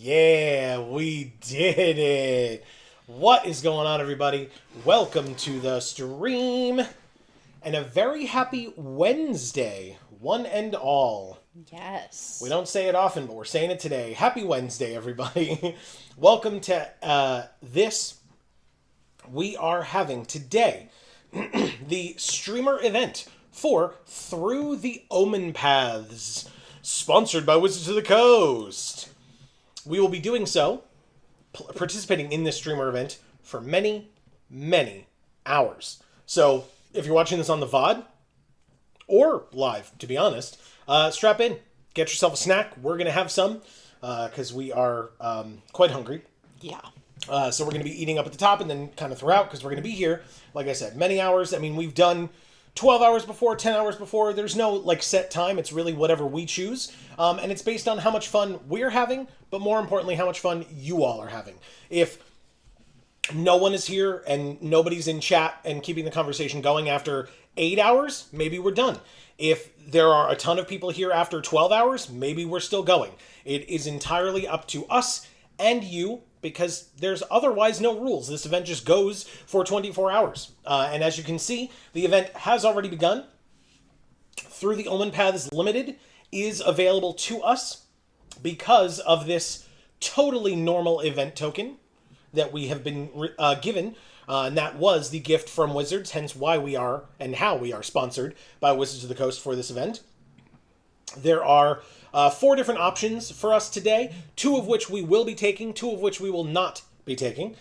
Yeah, we did it. What is going on, everybody? Welcome to the stream and a very happy Wednesday, one and all. Yes. We don't say it often, but we're saying it today. Happy Wednesday, everybody. Welcome to this. We are having today the streamer event for Through the Omenpaths, sponsored by Wizards of the Coast. We will be doing so, participating in this streamer event for many, many hours. So, if you're watching this on the VOD, or live, to be honest, strap in. Get yourself a snack. We're going to have some, because we are quite hungry. Yeah. So we're going to be eating up at the top and then kind of throughout, because we're going to be here, like I said, many hours. I mean, we've done 12 hours before, 10 hours before. There's no, set time. It's really whatever we choose. And it's based on how much fun we're having, but more importantly, how much fun you all are having. If no one is here and nobody's in chat and keeping the conversation going after 8 hours, maybe we're done. If there are a ton of people here after 12 hours, maybe we're still going. It is entirely up to us and you, because there's otherwise no rules. This event just goes for 24 hours. And as you can see, the event has already begun. Through the Omenpaths Limited is available to us because of this totally normal event token that we have been given. And that was the gift from Wizards, hence why we are and how we are sponsored by Wizards of the Coast for this event. There are 4 different options for us today, 2 of which we will be taking, 2 of which we will not be taking.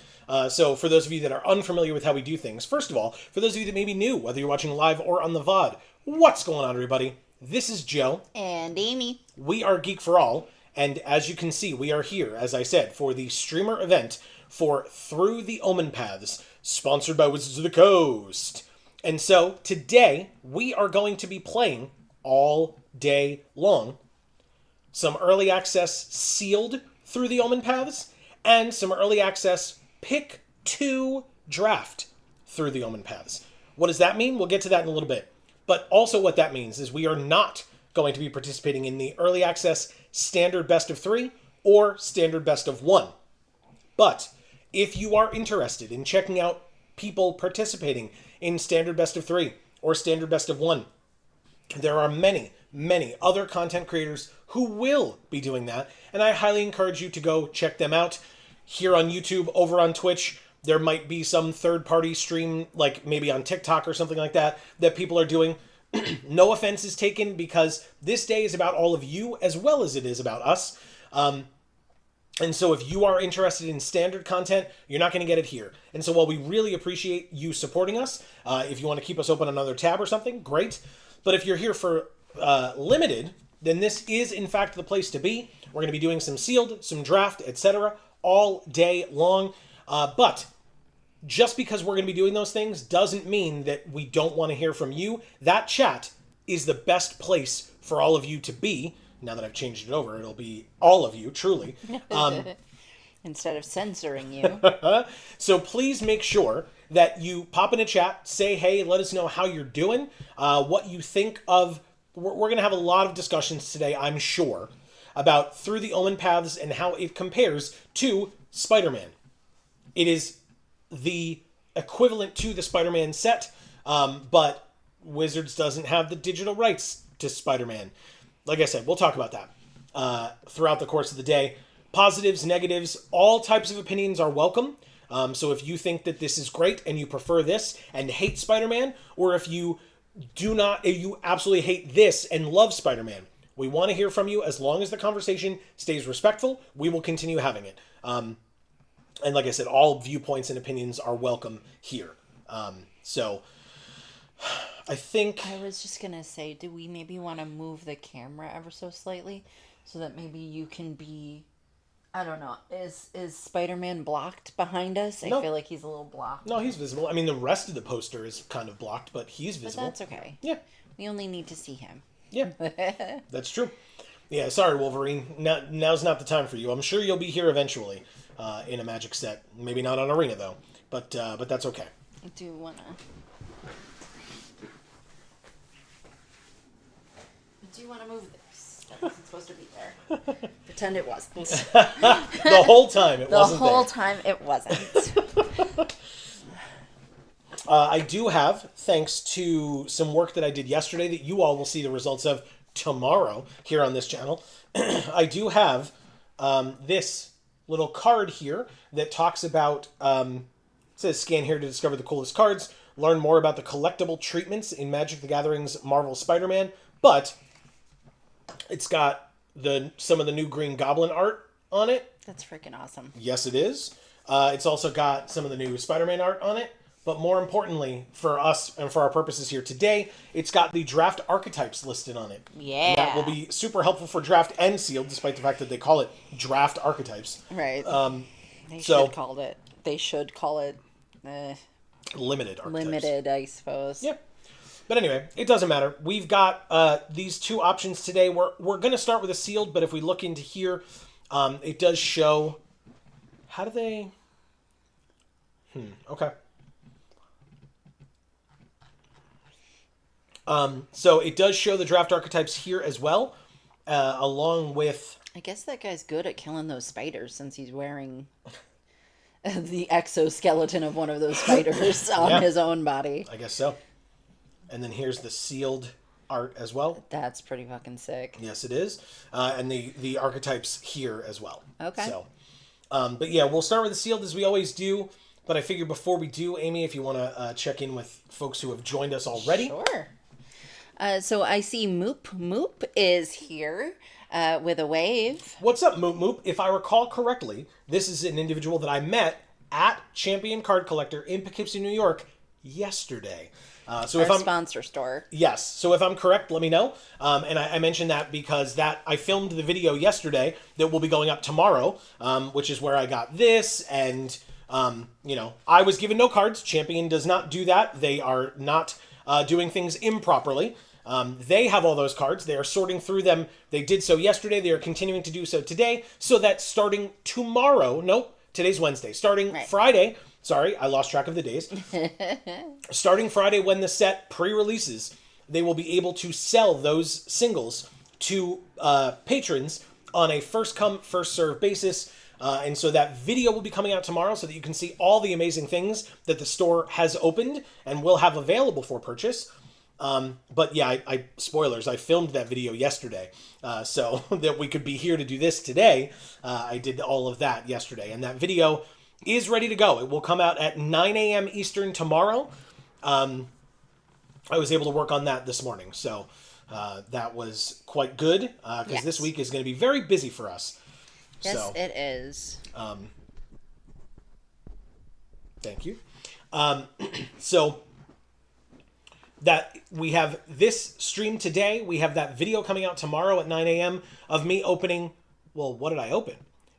So for those of you that are unfamiliar with how we do things, first of all, for those of you that may be new, whether you're watching live or on the VOD, what's going on, everybody? This is Joe. And Amy. We are Geek for All, and as you can see, we are here, as I said, for the streamer event for Through the Omenpaths, sponsored by Wizards of the Coast. And so, today, we are going to be playing all day long some early access sealed Through the Omenpaths, and some early access pick 2 draft Through the Omenpaths. What does that mean? We'll get to that in a little bit. But also what that means is we are not going to be participating in the early access standard best of 3 or standard best of 1. But if you are interested in checking out people participating in standard best of 3 or standard best of 1, there are many, many other content creators who will be doing that, and I highly encourage you to go check them out. Here on YouTube, over on Twitch, there might be some third-party stream, like maybe on TikTok or something like that, that people are doing. No offense is taken, because this day is about all of you as well as it is about us. And so if you are interested in standard content, you're not going to get it here. And so while we really appreciate you supporting us, if you want to keep us open on another tab or something, great. But if you're here for limited, then this is in fact the place to be. We're going to be doing some sealed, some draft, etc. all day long. But just because we're going to be doing those things doesn't mean that we don't want to hear from you. That chat is the best place for all of you to be. Now that I've changed it over, it'll be all of you, truly. Instead of censoring you. So please make sure that you pop in a chat, say hey, let us know how you're doing, what you think of. We're going to have a lot of discussions today, I'm sure, about Through the Omenpaths and how it compares to Spider-Man. It is the equivalent to the Spider-Man set, but Wizards doesn't have the digital rights to Spider-Man. Like I said, we'll talk about that throughout the course of the day. Positives, negatives, all types of opinions are welcome. So if you think that this is great and you prefer this and hate Spider-Man, or if you absolutely hate this and love Spider-Man, we want to hear from you. As long as the conversation stays respectful, we will continue having it. And like I said, all viewpoints and opinions are welcome here. So I think... I was just going to say, do we maybe want to move the camera ever so slightly so that maybe you can be... I don't know. Is Spider-Man blocked behind us? No. I feel like he's a little blocked. No, he's visible. I mean, the rest of the poster is kind of blocked, but he's visible. But that's okay. Yeah. We only need to see him. Yeah. That's true. Yeah, sorry, Wolverine. Now's not the time for you. I'm sure you'll be here eventually in a Magic set. Maybe not on Arena, though. But that's okay. I do want to... move this. That wasn't supposed to be there. Pretend it wasn't. The whole time it wasn't there. The whole time it wasn't. I do have, thanks to some work that I did yesterday that you all will see the results of tomorrow here on this channel, I do have this little card here that talks about, it says scan here to discover the coolest cards, learn more about the collectible treatments in Magic the Gathering's Marvel Spider-Man, but it's got some of the new Green Goblin art on it. That's freaking awesome. Yes, it is. It's also got some of the new Spider-Man art on it. But more importantly, for us and for our purposes here today, it's got the draft archetypes listed on it. Yeah. And that will be super helpful for draft and sealed, despite the fact that they call it draft archetypes. Right. They should call it limited archetypes. Limited, I suppose. Yep. But anyway, it doesn't matter. We've got these two options today. We're going to start with a sealed, but if we look into here, it does show... How do they... Okay. So it does show the draft archetypes here as well, along with... I guess that guy's good at killing those spiders since he's wearing the exoskeleton of one of those spiders on his own body. I guess so. And then here's the sealed art as well. That's pretty fucking sick. Yes, it is. And the archetypes here as well. Okay. So, but yeah, we'll start with the sealed as we always do. But I figure before we do, Amy, if you want to check in with folks who have joined us already. Sure. So I see Moop. Moop is here with a wave. What's up, Moop Moop? If I recall correctly, this is an individual that I met at Champion Card Collector in Poughkeepsie, New York, yesterday. So Our if I'm sponsor store. Yes. So if I'm correct, let me know. And I mentioned that because I filmed the video yesterday that will be going up tomorrow, which is where I got this. And, I was given no cards. Champion does not do that. They are not doing things improperly. They have all those cards. They are sorting through them. They did so yesterday. They are continuing to do so today. So that starting tomorrow, nope, today's Wednesday. Starting Friday, sorry, I lost track of the days. Starting Friday when the set pre-releases, they will be able to sell those singles to patrons on a first-come, first-served basis. And so that video will be coming out tomorrow so that you can see all the amazing things that the store has opened and will have available for purchase. But yeah, spoilers, I filmed that video yesterday, so that we could be here to do this today. I did all of that yesterday, and that video is ready to go. It will come out at 9 a.m. Eastern tomorrow. I was able to work on that this morning, so that was quite good, because this week is going to be very busy for us. Yes, so, it is. Thank you. So... that we have this stream today. We have that video coming out tomorrow at 9 a.m. of me opening... Well, what did I open?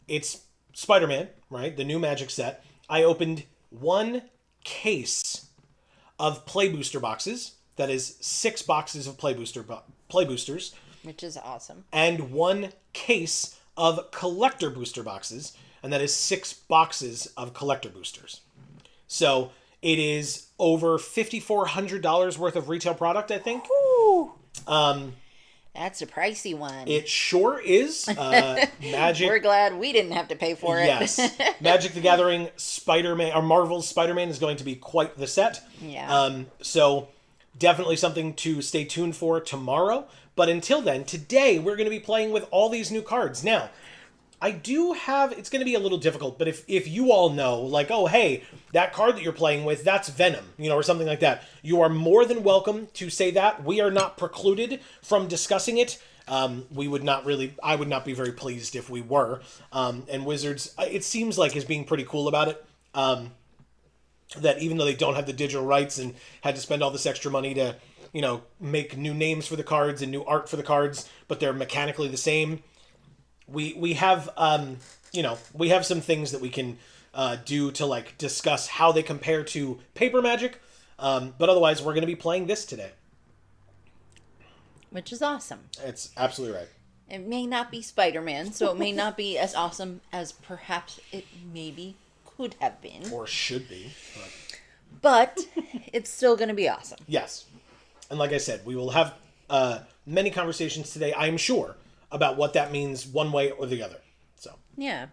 It's Spider-Man, right? The new Magic set. I opened one case of Play Booster boxes. That is 6 boxes of Play Boosters. Which is awesome. And one case of Collector Booster boxes. And that is 6 boxes of Collector Boosters. So... it is over $5,400 worth of retail product, I think. Ooh. That's a pricey one. It sure is. Magic. We're glad we didn't have to pay for it. Yes. Magic the Gathering Spider-Man, or Marvel's Spider-Man, is going to be quite the set. Yeah. So definitely something to stay tuned for tomorrow. But until then, today we're going to be playing with all these new cards. Now, I do have, it's going to be a little difficult, but if you all know, like, oh, hey, that card that you're playing with, that's Venom, or something like that, you are more than welcome to say that. We are not precluded from discussing it. I would not be very pleased if we were. And Wizards, it seems like, is being pretty cool about it. That even though they don't have the digital rights and had to spend all this extra money to, make new names for the cards and new art for the cards, but they're mechanically the same. We have we have some things that we can do to discuss how they compare to paper Magic, but otherwise we're going to be playing this today, which is awesome. It's absolutely right. It may not be Spider-Man, so it may not be as awesome as perhaps it maybe could have been or should be, but it's still going to be awesome. Yes, and like I said, we will have many conversations today, I'm sure, about what that means one way or the other. So Yeah.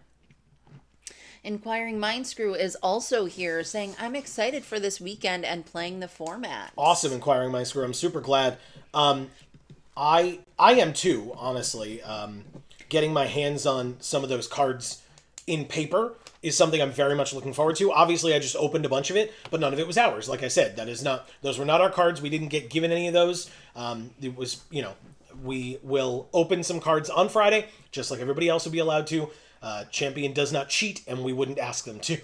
Inquiring Mind Screw is also here saying, I'm excited for this weekend and playing the format. awesome, Inquiring Mind Screw. I'm super glad. I am too, honestly. Getting my hands on some of those cards in paper is something I'm very much looking forward to. Obviously, I just opened a bunch of it, but none of it was ours. Like I said, those were not our cards. We didn't get given any of those. It was, we will open some cards on Friday, just like everybody else will be allowed to. Champion does not cheat, and we wouldn't ask them to.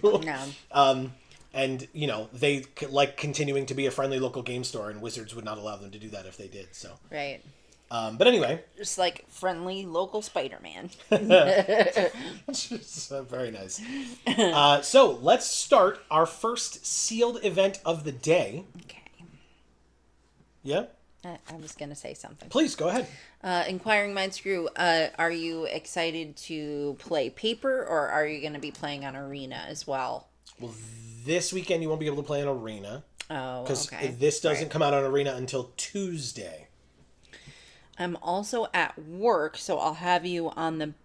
No. And, they like continuing to be a friendly local game store, and Wizards would not allow them to do that if they did. So, Right. but anyway. Just like friendly local Spider-Man. Very nice. So let's start our first sealed event of the day. Okay. Yeah? I was going to say something. Please, go ahead. Inquiring Mind Screw, are you excited to play paper, or are you going to be playing on Arena as well? Well, this weekend you won't be able to play on Arena. Oh, because okay. this doesn't come out on Arena until Tuesday. I'm also at work, so I'll have you on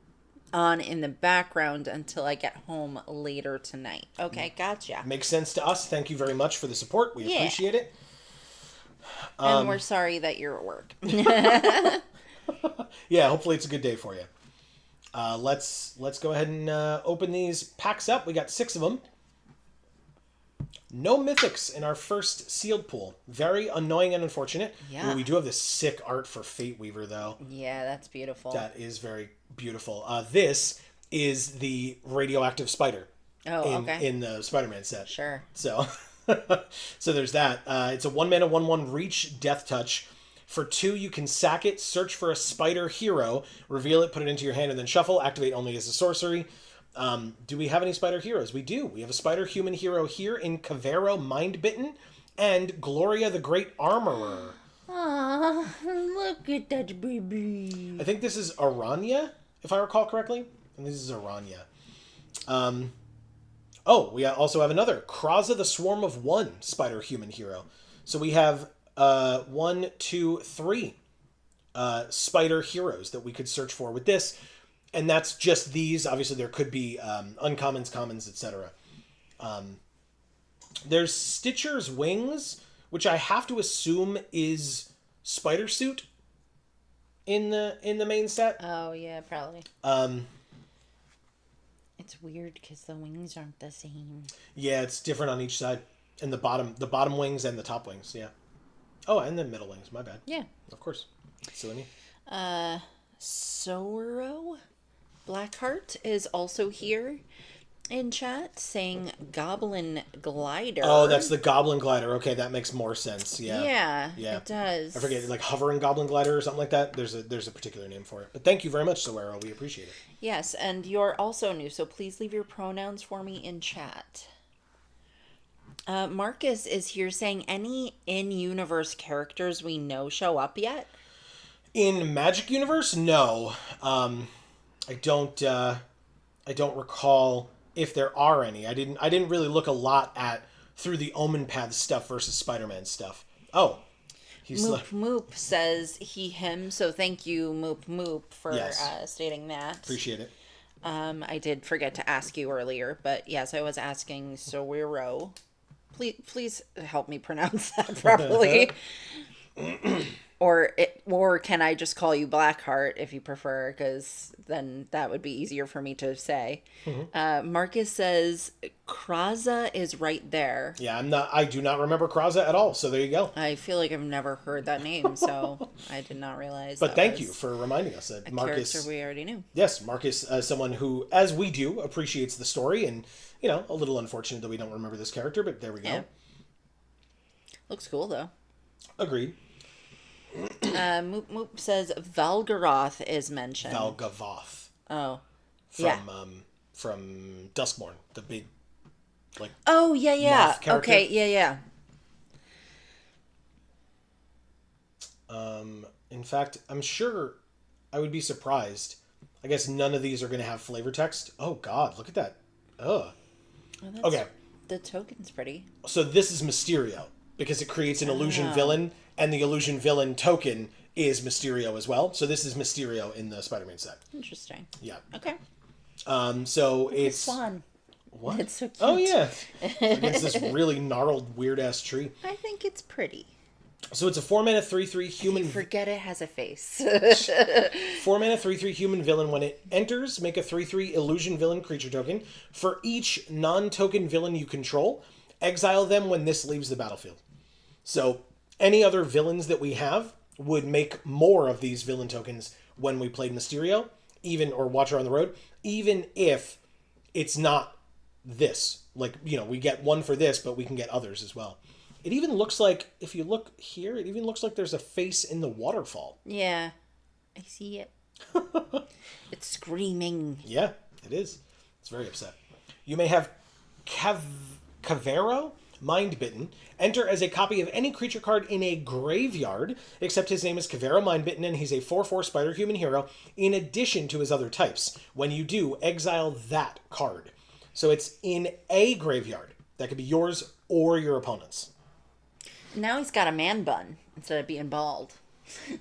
in the background until I get home later tonight. Okay, gotcha. Makes sense to us. Thank you very much for the support. We appreciate it. And we're sorry that you're at work. Yeah, hopefully it's a good day for you. Let's go ahead and open these packs up. We got 6 of them. No mythics in our first sealed pool. Very annoying and unfortunate. Yeah. Ooh, we do have this sick art for Fate Weaver, though. Yeah, that's beautiful. That is very beautiful. This is the radioactive spider. Oh, okay. In the Spider-Man set. Sure. So, so there's that. It's a 1-mana 1/1 reach death touch. For 2, you can sack it, search for a spider hero, reveal it, put it into your hand, and then shuffle. Activate only as a sorcery. Do we have any spider heroes? We do. We have a spider human hero here in Cavero Mindbitten and Gloria the Great Armorer. Aw, look at that baby. I think this is Aranya, if I recall correctly. And this is Aranya. We also have another Kraza the Swarm of One spider human hero. So we have 1, 2, 3 spider heroes that we could search for with this. And that's just these. Obviously, there could be uncommons, commons, etc. There's Stitcher's Wings, which I have to assume is Spider Suit in the main set. Oh, yeah, probably. It's weird because the wings aren't the same. Yeah, it's different on each side. And the bottom wings and the top wings, yeah. Oh, and the middle wings, my bad. Yeah. Of course. Silly me. Sorrow Blackheart is also here in chat saying Goblin Glider. Oh, that's the Goblin Glider. Okay, that makes more sense. Yeah, Yeah. it does. I forget, like Hovering Goblin Glider or something like that. There's a particular name for it. But thank you very much, Sowero. We appreciate it. Yes, and you're also new, so please leave your pronouns for me in chat. Marcus is here saying, any in-universe characters we know show up yet? In Magic Universe, no. I don't recall if there are any. I didn't really look a lot at through the Omenpaths stuff versus Spider-Man stuff. Oh, he's Moop says he him, so thank you Moop for Yes. stating that. Appreciate it. I did forget to ask you earlier, but yes, I was asking Sowero. Please help me pronounce that properly. Or can I just call you Blackheart if you prefer, because then that would be easier for me to say. Mm-hmm. Marcus says Kraza is right there. Yeah, I do not remember Kraza at all, so there you go. I feel like I've never heard that name, so I did not realize. But thank you for reminding us that Marcus, character we already knew. Yes, Marcus, someone who, as we do, appreciates the story, and a little unfortunate that we don't remember this character, but there we go. Yeah. Looks cool though. Agreed. Moop says Valgaroth is mentioned. Valgavoth. Oh. From Duskmourn, the big, Oh, yeah. moth character. Okay, yeah. In fact, I'm sure I would be surprised. I guess none of these are going to have flavor text. Oh, God, look at that. Ugh. Oh, Okay. The token's pretty. So this is Mysterio, because it creates an illusion villain, and the illusion villain token is Mysterio as well. So this is Mysterio in the Spider-Man set. Interesting. Yeah. Okay. So it's Swan. what? It's so cute. Oh yeah, against this really gnarled, weird ass tree. I think it's pretty. So it's a 4-mana 3/3 human. You forget it has a face. 4-mana 3/3 human villain. When it enters, make a 3/3 illusion villain creature token. For each non-token villain you control, exile them when this leaves the battlefield. So any other villains that we have would make more of these villain tokens when we played Mysterio, even or Watcher on the Road, even if it's not this. Like, you know, we get one for this, but we can get others as well. It even looks like, if you look here, it even looks like there's a face in the waterfall. Yeah, I see it. It's screaming. Yeah, it is. It's very upset. You may have Cavero, Mind Bitten. Enter as a copy of any creature card in a graveyard, except his name is Cavero Mind Bitten, and he's a 4/4 Spider Human hero, in addition to his other types. When you do, exile that card. So it's in a graveyard. That could be yours or your opponent's. Now he's got a man bun instead of being bald.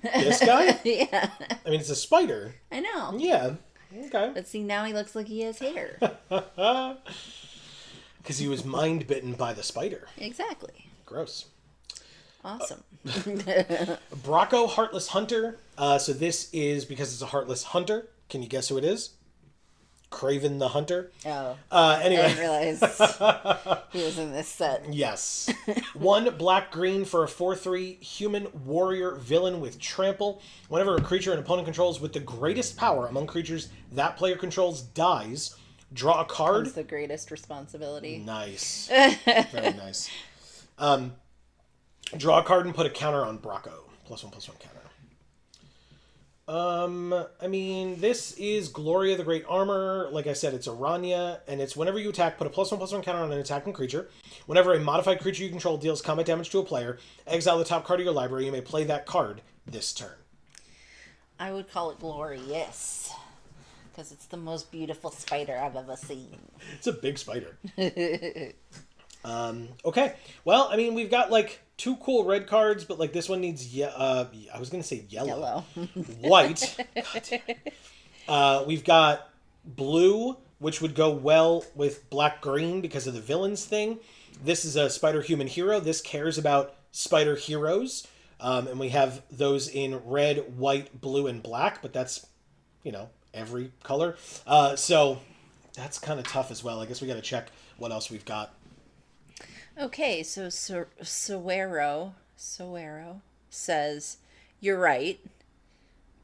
This guy? Yeah. I mean, it's a spider. I know. Yeah. Okay. But see, now he looks like he has hair. Because he was mind bitten by the spider. Exactly. Gross. Awesome. Bracco, Heartless Hunter. So this is because it's a Heartless Hunter. Can you guess who it is? Craven the Hunter. Oh. Anyway. I didn't realize he was in this set. Yes. 1 black-green for a 4/3 human warrior villain with trample. Whenever a creature an opponent controls with the greatest power among creatures that player controls dies, draw a card. That's the greatest responsibility. Nice. Very nice. Draw a card and put a counter on Bracco. +1/+1 counter. I mean, this is Gloria the Great Armor. Like I said, it's Aranya, and it's whenever you attack, put a +1/+1 counter on an attacking creature. Whenever a modified creature you control deals combat damage to a player, exile the top card of your library. You may play that card this turn. I would call it glorious. Because it's the most beautiful spider I've ever seen. It's a big spider. Okay. Well, I mean, we've got like 2 cool red cards, but like this one needs I was gonna say yellow. White. God damn it. We've got blue, which would go well with black-green because of the villains thing. This is a spider human hero. This cares about spider heroes. And we have those in red, white, blue, and black, but that's, you know, every color. So that's kind of tough as well. I guess we got to check what else we've got. Okay, so Sowero says, you're right.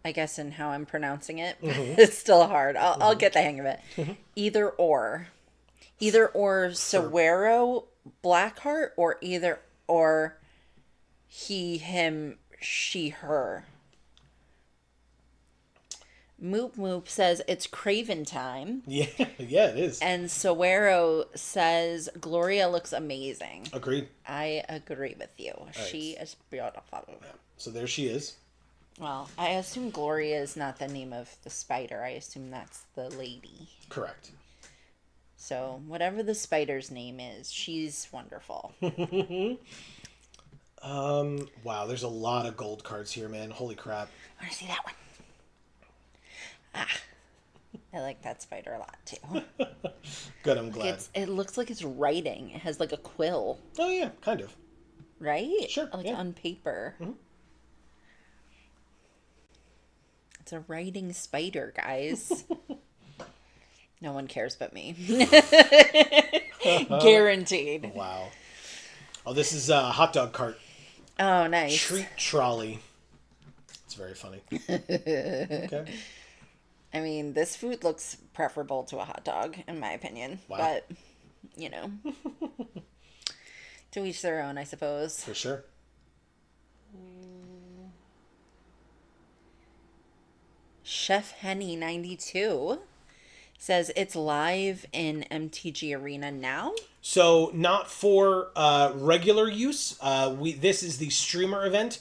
I guess in how I'm pronouncing it. Mm-hmm. It's still hard. I'll get the hang of it. Mm-hmm. Either or Sowero Blackheart, or either or he, him, she, her. Moop Moop says it's Craven time. Yeah, it is. And Sowero says Gloria looks amazing. Agreed. I agree with you. Right. She is beautiful. Yeah. So there she is. Well, I assume Gloria is not the name of the spider. I assume that's the lady. Correct. So whatever the spider's name is, she's wonderful. Wow, there's a lot of gold cards here, man. Holy crap. I want to see that one. I like that spider a lot too. Good, I'm glad. It looks like it's writing. It has like a quill. Oh yeah, kind of. Right? Sure. Like on paper. Mm-hmm. It's a writing spider, guys. No one cares but me. Guaranteed. Wow. Oh, this is a hot dog cart. Oh, nice. Treat trolley. It's very funny. Okay. I mean, this food looks preferable to a hot dog, in my opinion. Wow. But, you know. To each their own, I suppose. For sure. Chef Henny 92 says it's live in MTG Arena now. So not for regular use. This is the streamer event.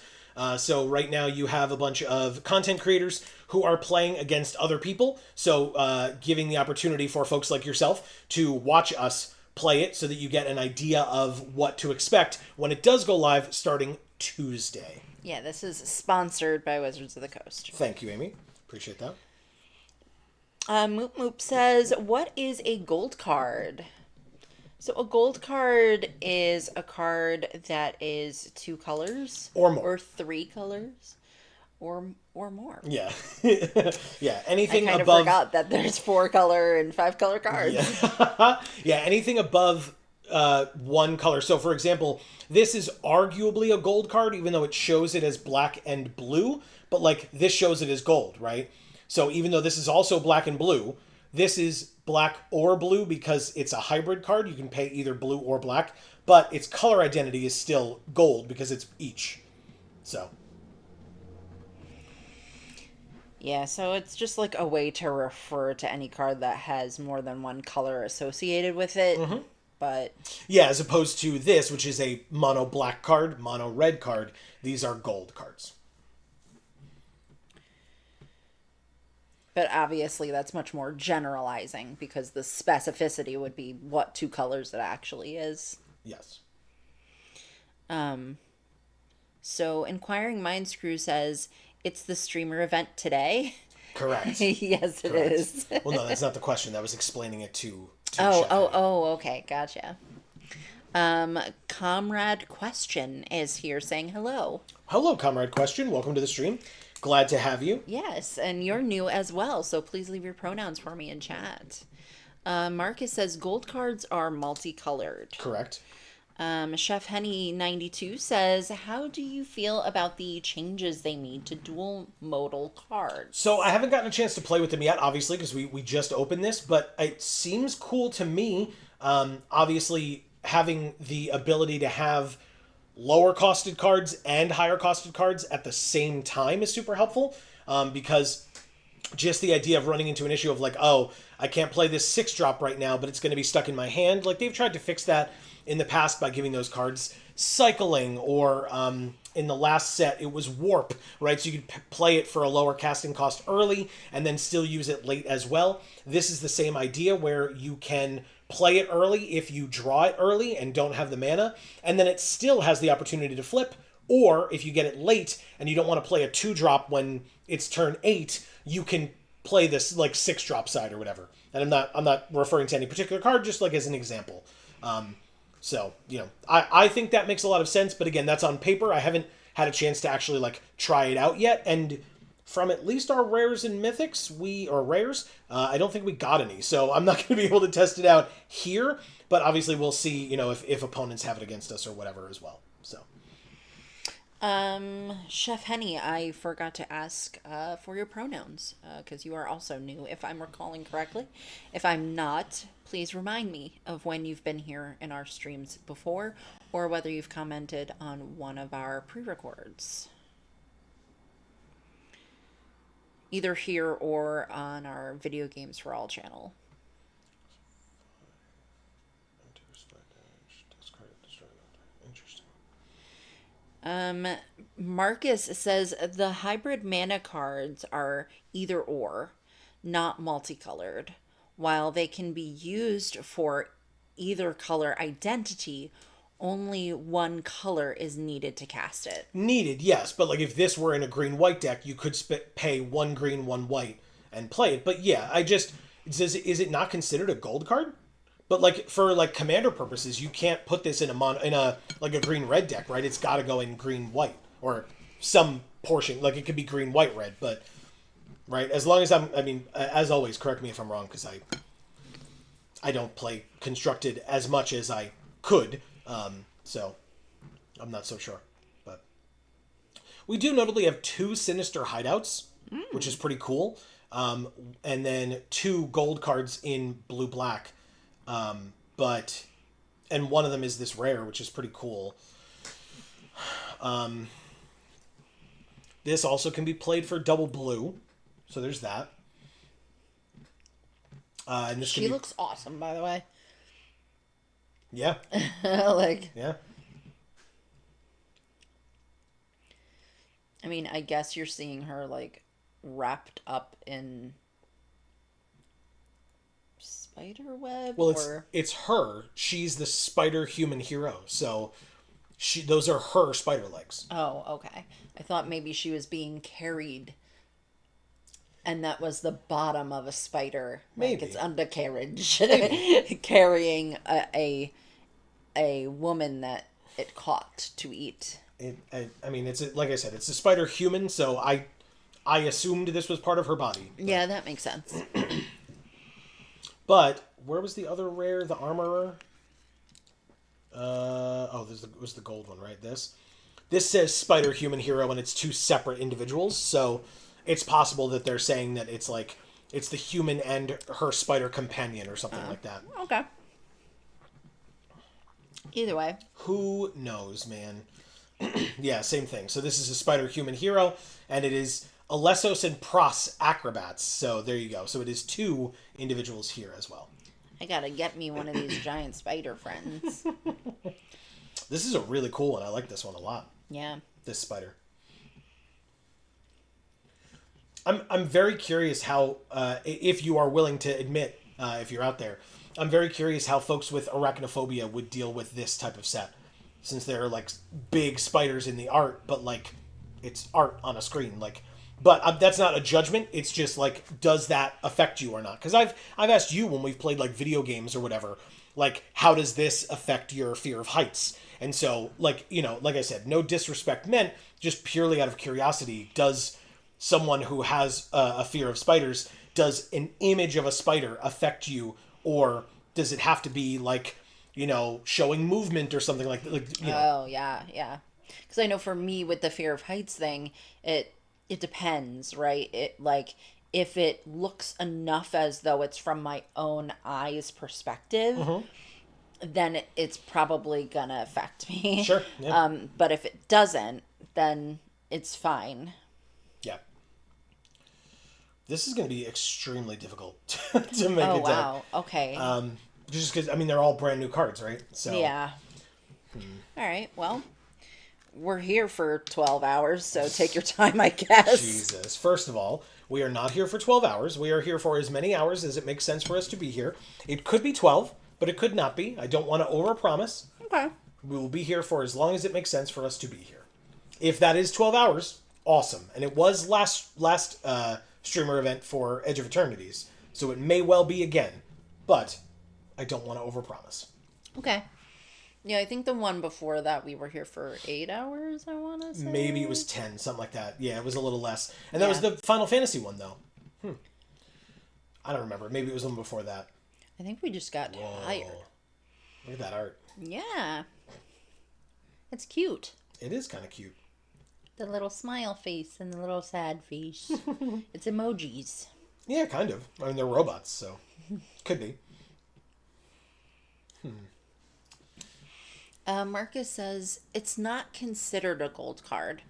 So right now you have a bunch of content creators who are playing against other people. So giving the opportunity for folks like yourself to watch us play it so that you get an idea of what to expect when it does go live starting Tuesday. Yeah, this is sponsored by Wizards of the Coast. Thank you, Amy. Appreciate that. Moop Moop says, what is a gold card? So a gold card is a card that is 2 colors. Or more. Or 3 colors. Or more. Yeah. Yeah, anything I kind above... of forgot that there's 4 color and 5 color cards. Yeah, yeah, anything above 1 color. So, for example, this is arguably a gold card, even though it shows it as black and blue. But, like, this shows it as gold, right? So even though this is also black and blue, this is black or blue because it's a hybrid card. You can pay either blue or black, but its color identity is still gold because it's each. So. Yeah, so it's just like a way to refer to any card that has more than 1 color associated with it. Mm-hmm. But yeah, as opposed to this, which is a mono black card, mono red card, these are gold cards. But obviously that's much more generalizing because the specificity would be what 2 colors it actually is. Yes. So Inquiring Mind Screw says, it's the streamer event today. Correct. Yes, it Correct. is. Well, no, that's not the question. That was explaining it to Okay, gotcha. Comrade Question is here saying hello. Hello, Comrade Question. Welcome to the stream. Glad to have you. Yes, and you're new as well, so please leave your pronouns for me in chat. Marcus says gold cards are multicolored. Correct. Chef Henny 92 says, how do you feel about the changes they made to dual modal cards? So I haven't gotten a chance to play with them yet, obviously, because we just opened this, but it seems cool to me. Obviously, having the ability to have lower costed cards and higher costed cards at the same time is super helpful, because just the idea of running into an issue of like, oh, I can't play this 6-drop right now, but it's going to be stuck in my hand. Like, they've tried to fix that in the past by giving those cards cycling, or in the last set it was warp, right? So you could play it for a lower casting cost early and then still use it late as well. This is the same idea where you can play it early if you draw it early and don't have the mana, and then it still has the opportunity to flip. Or if you get it late and you don't want to play a 2-drop when it's turn 8, you can play this like 6-drop side or whatever. And I'm not referring to any particular card, just like as an example. So, you know, I think that makes a lot of sense, but again, that's on paper. I haven't had a chance to actually like try it out yet, and from at least our rares and mythics, I don't think we got any, so I'm not going to be able to test it out here, but obviously we'll see, you know, if opponents have it against us or whatever as well, so. Chef Henny, I forgot to ask for your pronouns, because you are also new, if I'm recalling correctly. If I'm not, please remind me of when you've been here in our streams before, or whether you've commented on one of our pre-records. Either here or on our Video Games for All channel. Marcus says the hybrid mana cards are either or, not multicolored. While they can be used for either color identity, only 1 color is needed to cast it. Needed, yes, but like if this were in a green-white deck, you could pay 1 green, 1 white and play it. But yeah, is it not considered a gold card? But like for like commander purposes, you can't put this in a green-red deck, right? It's got to go in green-white or some portion. Like it could be green-white-red, but right, as long as as always, correct me if I'm wrong, because I don't play constructed as much as I could, so I'm not so sure. But we do notably have 2 Sinister Hideouts, which is pretty cool, and then 2 gold cards in blue-black. And one of them is this rare, which is pretty cool. This also can be played for double blue, so there's that. And this she looks awesome, by the way. Yeah. Yeah. I mean, I guess you're seeing her like wrapped up in spider web. Well, it's her. She's the spider human hero. So Those are her spider legs. Oh, okay. I thought maybe she was being carried, and that was the bottom of a spider, like Maybe. its undercarriage, Maybe. carrying a woman that it caught to eat. I mean, like I said, it's a spider human, so I assumed this was part of her body. Yeah, that makes sense. But where was the other rare? The armorer. This was the gold one, right? This says spider human hero, and it's two separate individuals. So it's possible that they're saying that it's like it's the human and her spider companion or something like that. Okay. Either way. Who knows, man? Yeah, same thing. So this is a spider human hero, and it is Alessos and Pros acrobats. So there you go. So it is two individuals here as well. I gotta get me one of these giant spider friends. This is a really cool one. I like this one a lot. Yeah. This spider. I'm very curious how, if you are willing to admit, if you're out there, I'm very curious how folks with arachnophobia would deal with this type of set. Since there are, like, big spiders in the art, but, like, it's art on a screen. Like, but that's not a judgment. It's just, like, does that affect you or not? Because I've asked you when we've played, like, video games or whatever, like, how does this affect your fear of heights? And so, like, you know, like I said, no disrespect meant, just purely out of curiosity, does someone who has a fear of spiders, does an image of a spider affect you, or does it have to be, like, you know, showing movement or something like that? Like, you know. Oh, yeah, yeah. Because I know for me with the fear of heights thing, it depends, right? It, like, if it looks enough as though it's from my own eyes perspective, then it's probably gonna affect me. Sure. Yeah. But if it doesn't, then it's fine. Yeah. This is going to be extremely difficult to make Oh, a deck. wow. Okay. Just because, I mean, they're all brand new cards, right? So Yeah. All right. Well, we're here for 12 hours, so take your time, I guess. Jesus. First of all, we are not here for 12 hours. We are here for as many hours as it makes sense for us to be here. It could be 12, but it could not be. I don't want to overpromise. Okay. We will be here for as long as it makes sense for us to be here. If that is 12 hours, awesome. And it was last streamer event for Edge of Eternities, so it may well be again. But I don't want to overpromise. Okay. Yeah, I think the one before that we were here for 8 hours, I want to say. Maybe it was 10, something like that. Yeah, it was a little less. And that was Yeah. the Final Fantasy one, though. I don't remember. Maybe it was the one before that. I think we just got tired. Look at that art. Yeah. It's cute. It is kind of cute. The little smile face and the little sad face. It's emojis. Yeah, kind of. I mean, they're robots, so could be. Marcus says it's not considered a gold card,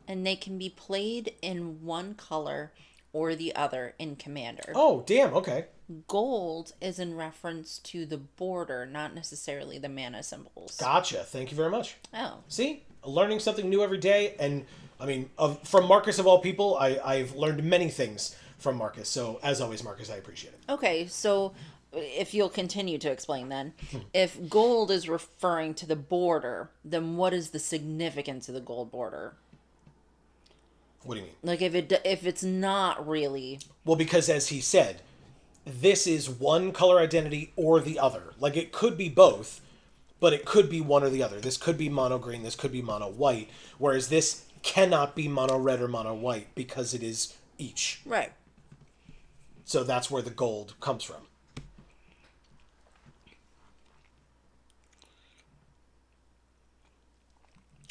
and they can be played in one color or the other in Commander. Oh, damn. Okay. Gold is in reference to the border, not necessarily the mana symbols. Gotcha. Thank you very much. Oh. See? Learning something new every day. And, I mean, from Marcus of all people, I've learned many things from Marcus. So, as always, Marcus, I appreciate it. Okay, so if you'll continue to explain then, if gold is referring to the border, then what is the significance of the gold border? What do you mean? Like if it's not really... Well, because as he said, this is one color identity or the other. Like, it could be both, but it could be one or the other. This could be mono green, this could be mono white, whereas this cannot be mono red or mono white because it is each. Right. So that's where the gold comes from.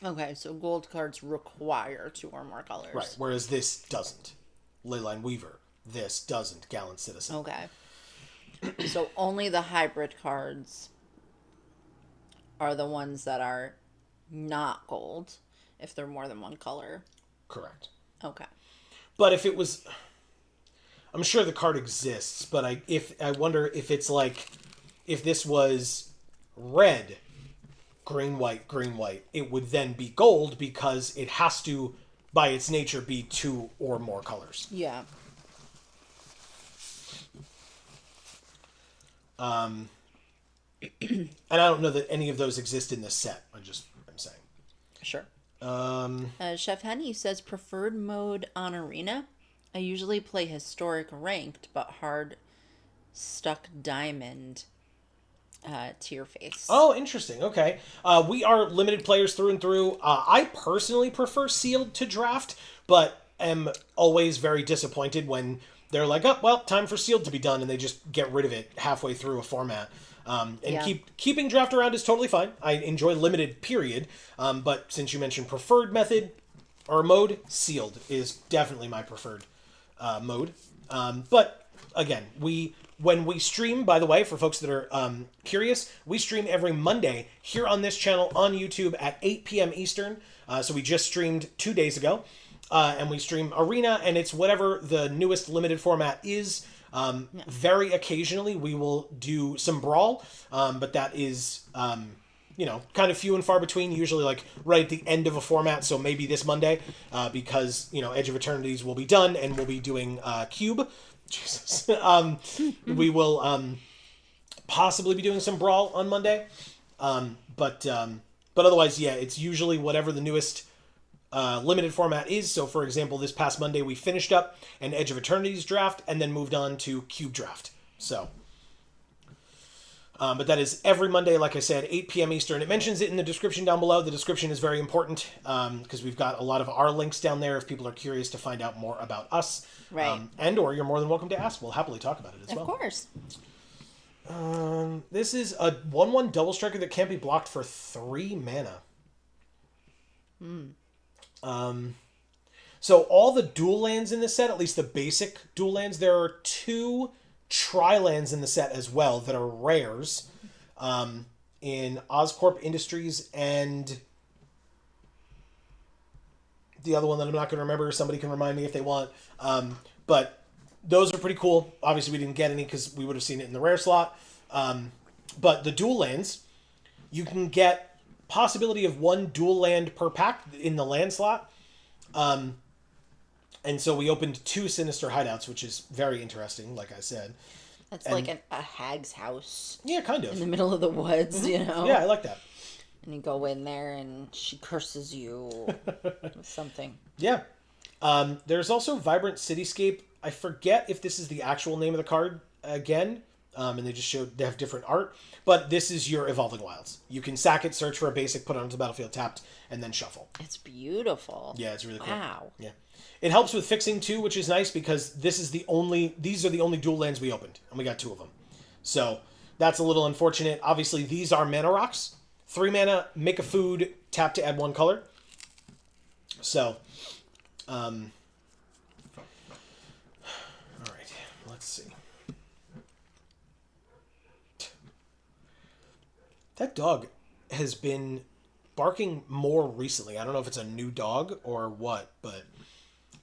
Okay, so gold cards require 2 or more colors. Right, whereas this doesn't. Leyline Weaver. This doesn't. Gallant Citizen. Okay. So only the hybrid cards are the ones that are not gold if they're more than one color. Correct. Okay. But if it was... I'm sure the card exists, but I wonder if it's like... If this was red, green, white, it would then be gold because it has to, by its nature, be 2 or more colors. Yeah. And I don't know that any of those exist in this set. I'm saying. Sure. Chef Henny says preferred mode on Arena. I usually play historic ranked, but hard stuck diamond tier face. Oh, interesting. Okay. We are limited players through and through. I personally prefer sealed to draft, but am always very disappointed when they're like, oh, well, time for sealed to be done, and they just get rid of it halfway through a format. Keeping draft around is totally fine. I enjoy limited, period. But since you mentioned preferred method or mode, sealed is definitely my preferred mode. But again, when we stream, by the way, for folks that are curious, we stream every Monday here on this channel on YouTube at 8 p.m. Eastern. So we just streamed 2 days ago. And we stream Arena, and it's whatever the newest limited format is. Very occasionally we will do some Brawl, but that is, kind of few and far between, usually like right at the end of a format. So maybe this Monday, because, Edge of Eternities will be done and we'll be doing Cube. Jesus. We will possibly be doing some Brawl on Monday. But otherwise, yeah, it's usually whatever the newest limited format is. So, for example, this past Monday we finished up an Edge of Eternities draft and then moved on to Cube draft. So, but that is every Monday, like I said, 8 p.m. Eastern. It mentions it in the description down below. The description is very important because we've got a lot of our links down there if people are curious to find out more about us. Right. And/or you're more than welcome to ask. We'll happily talk about it as well. Of course. This is a 1/1 double striker that can't be blocked for 3 mana. So all the dual lands in this set, at least the basic dual lands, there are 2 tri-lands in the set as well that are rares in Oscorp Industries and the other one that I'm not going to remember. Somebody can remind me if they want. But those are pretty cool. Obviously, we didn't get any because we would have seen it in the rare slot. But the dual lands, you can get possibility of 1 dual land per pack in the land slot. And so we opened 2 Sinister Hideouts, which is very interesting, like I said. That's like a hag's house. Yeah, kind of. In the middle of the woods, Yeah, I like that. And you go in there and she curses you with something. Yeah. There's also Vibrant Cityscape. I forget if this is the actual name of the card again. And they have different art. But this is your Evolving Wilds. You can sack it, search for a basic, put it onto the battlefield tapped, and then shuffle. It's beautiful. Yeah, it's really cool. Wow. Yeah. It helps with fixing too, which is nice because these are the only dual lands we opened, and we got 2 of them. So that's a little unfortunate. Obviously, these are mana rocks. 3 mana, make a food, tap to add 1 color. So, all right, let's see. That dog has been barking more recently. I don't know if it's a new dog or what, but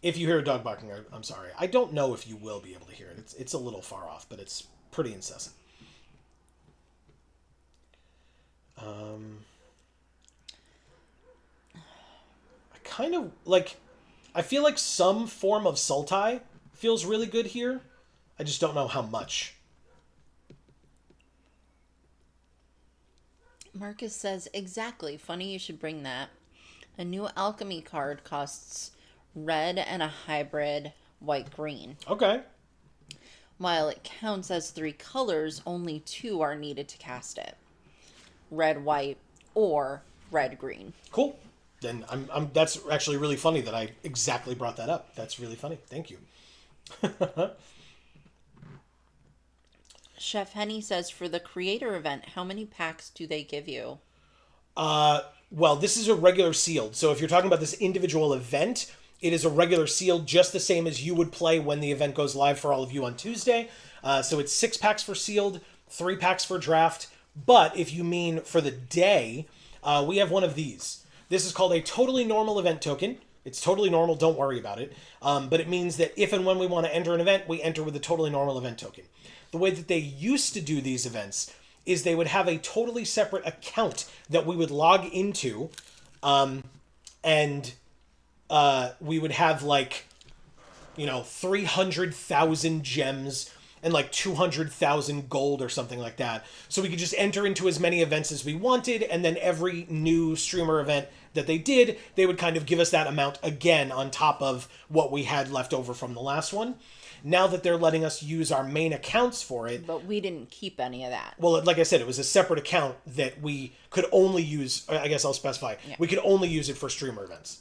if you hear a dog barking, I'm sorry. I don't know if you will be able to hear it. It's a little far off, but it's pretty incessant. I feel like some form of Sultai feels really good here. I just don't know how much. Marcus says, exactly. Funny you should bring that. A new alchemy card costs red and a hybrid white-green. Okay. While it counts as 3 colors, only 2 are needed to cast it. Red-white or red-green. Cool. Then that's actually really funny that I exactly brought that up. That's really funny. Thank you. Chef Henny says, for the creator event, how many packs do they give you? Well, this is a regular sealed. So if you're talking about this individual event, it is a regular sealed, just the same as you would play when the event goes live for all of you on Tuesday. So it's 6 packs for sealed, 3 packs for draft. But if you mean for the day, we have one of these. This is called a totally normal event token. It's totally normal, don't worry about it. But it means that if and when we want to enter an event, we enter with a totally normal event token. The way that they used to do these events is they would have a totally separate account that we would log into, and we would have 300,000 gems and 200,000 gold or something like that. So we could just enter into as many events as we wanted, and then every new streamer event that they did, they would kind of give us that amount again on top of what we had left over from the last one. Now that they're letting us use our main accounts for it... But we didn't keep any of that. Well, like I said, it was a separate account that we could only use... I guess I'll specify. Yeah. We could only use it for streamer events.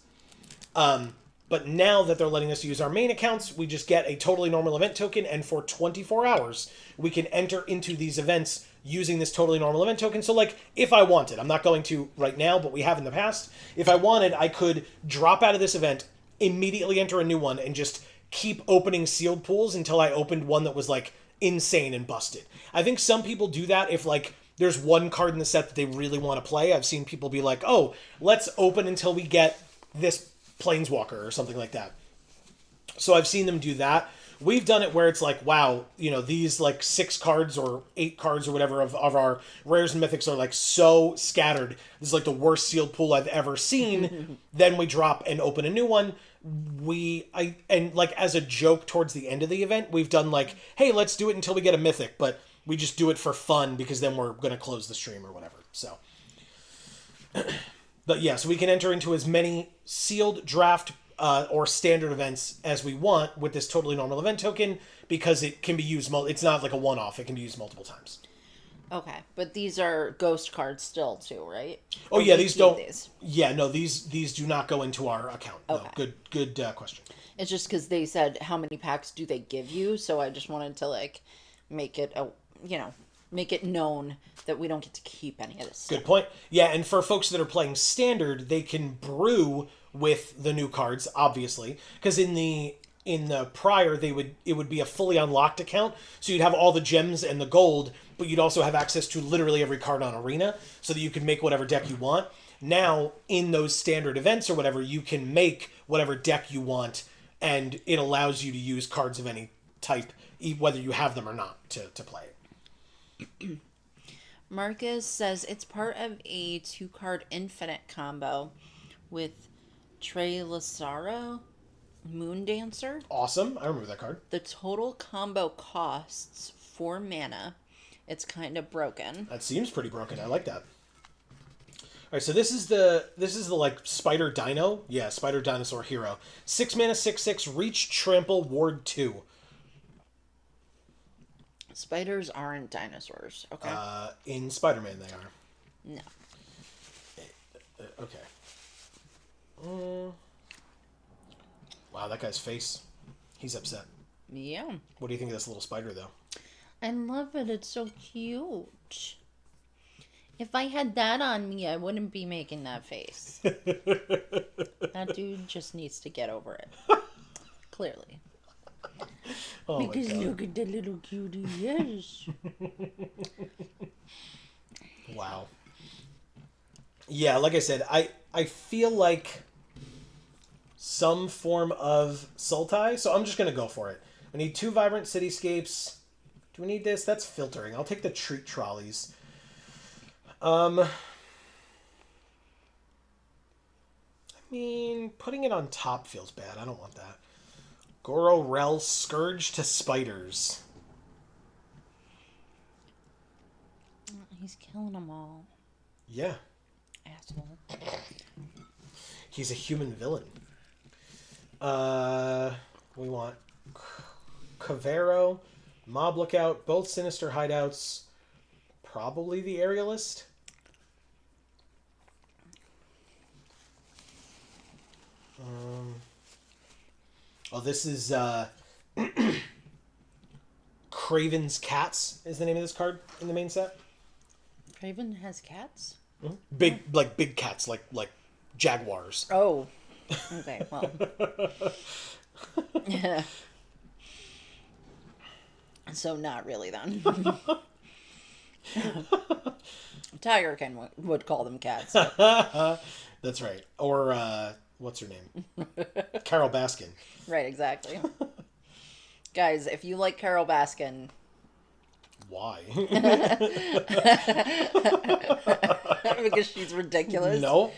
But now that they're letting us use our main accounts, we just get a totally normal event token, and for 24 hours, we can enter into these events using this totally normal event token. So, like, if I wanted, I'm not going to right now, but we have in the past, if I wanted, I could drop out of this event, immediately enter a new one, and just keep opening sealed pools until I opened one that was, like, insane and busted. I think some people do that if, like, there's one card in the set that they really want to play. I've seen people be like, oh, let's open until we get this Planeswalker or something like that. So I've seen them do that. We've done it where it's like, wow, you know, these like 6 cards or 8 cards or whatever of our rares and mythics are like so scattered. This is like the worst sealed pool I've ever seen. Then we drop and open a new one. And like as a joke towards the end of the event, we've done like, hey, let's do it until we get a mythic, but we just do it for fun because then we're going to close the stream or whatever. So, but yeah, so we can enter into as many sealed draft or standard events as we want with this totally normal event token because it can be used. It's not like a one-off. It can be used multiple times. Okay, but these are ghost cards still too, right? Oh yeah, these don't. Yeah, no, these do not go into our account. Okay. No, good question. It's just because they said how many packs do they give you, so I just wanted to like make it make it known that we don't get to keep any of this stuff. Good point. Yeah, and for folks that are playing standard, they can brew with the new cards, obviously, because in the prior it would be a fully unlocked account, so you'd have all the gems and the gold, but you'd also have access to literally every card on Arena, so that you can make whatever deck you want. Now, in those standard events or whatever, you can make whatever deck you want, and it allows you to use cards of any type, whether you have them or not, to play it. Marcus says it's part of a 2-card infinite combo with Trey Lazaro, Moon Dancer. Awesome. I remember that card. The total combo costs 4 mana. It's kind of broken. That seems pretty broken. I like that. All right, so this is the like Spider Dino. Yeah, Spider Dinosaur Hero. 6 mana, 6/6, reach, trample, ward 2. Spiders aren't dinosaurs, okay? In Spider-Man they are. No. Okay. Wow, that guy's face. He's upset. Yeah. What do you think of this little spider, though? I love it. It's so cute. If I had that on me, I wouldn't be making that face. That dude just needs to get over it. Clearly. Oh because look at the little cutie, yes. Wow. Yeah, like I said, I feel like some form of Sultai, so I'm just going to go for it. I need 2 vibrant cityscapes. Do we need this? That's filtering. I'll take the treat trolleys. I mean, putting it on top feels bad. I don't want that. Goro Rel Scourge to Spiders. He's killing them all. Yeah. Asshole. He's a human villain. We want Cavero, Mob Lookout, both Sinister Hideouts, probably the Aerialist. Oh, this is Craven's Cats is the name of this card in the main set. Craven has cats? Mm-hmm. Big cats, like jaguars. Oh. Okay, well. Yeah. So not really then. Tiger King would call them cats. That's right. Or what's her name? Carol Baskin. Right, exactly. Guys, if you like Carol Baskin, why? Because she's ridiculous. No.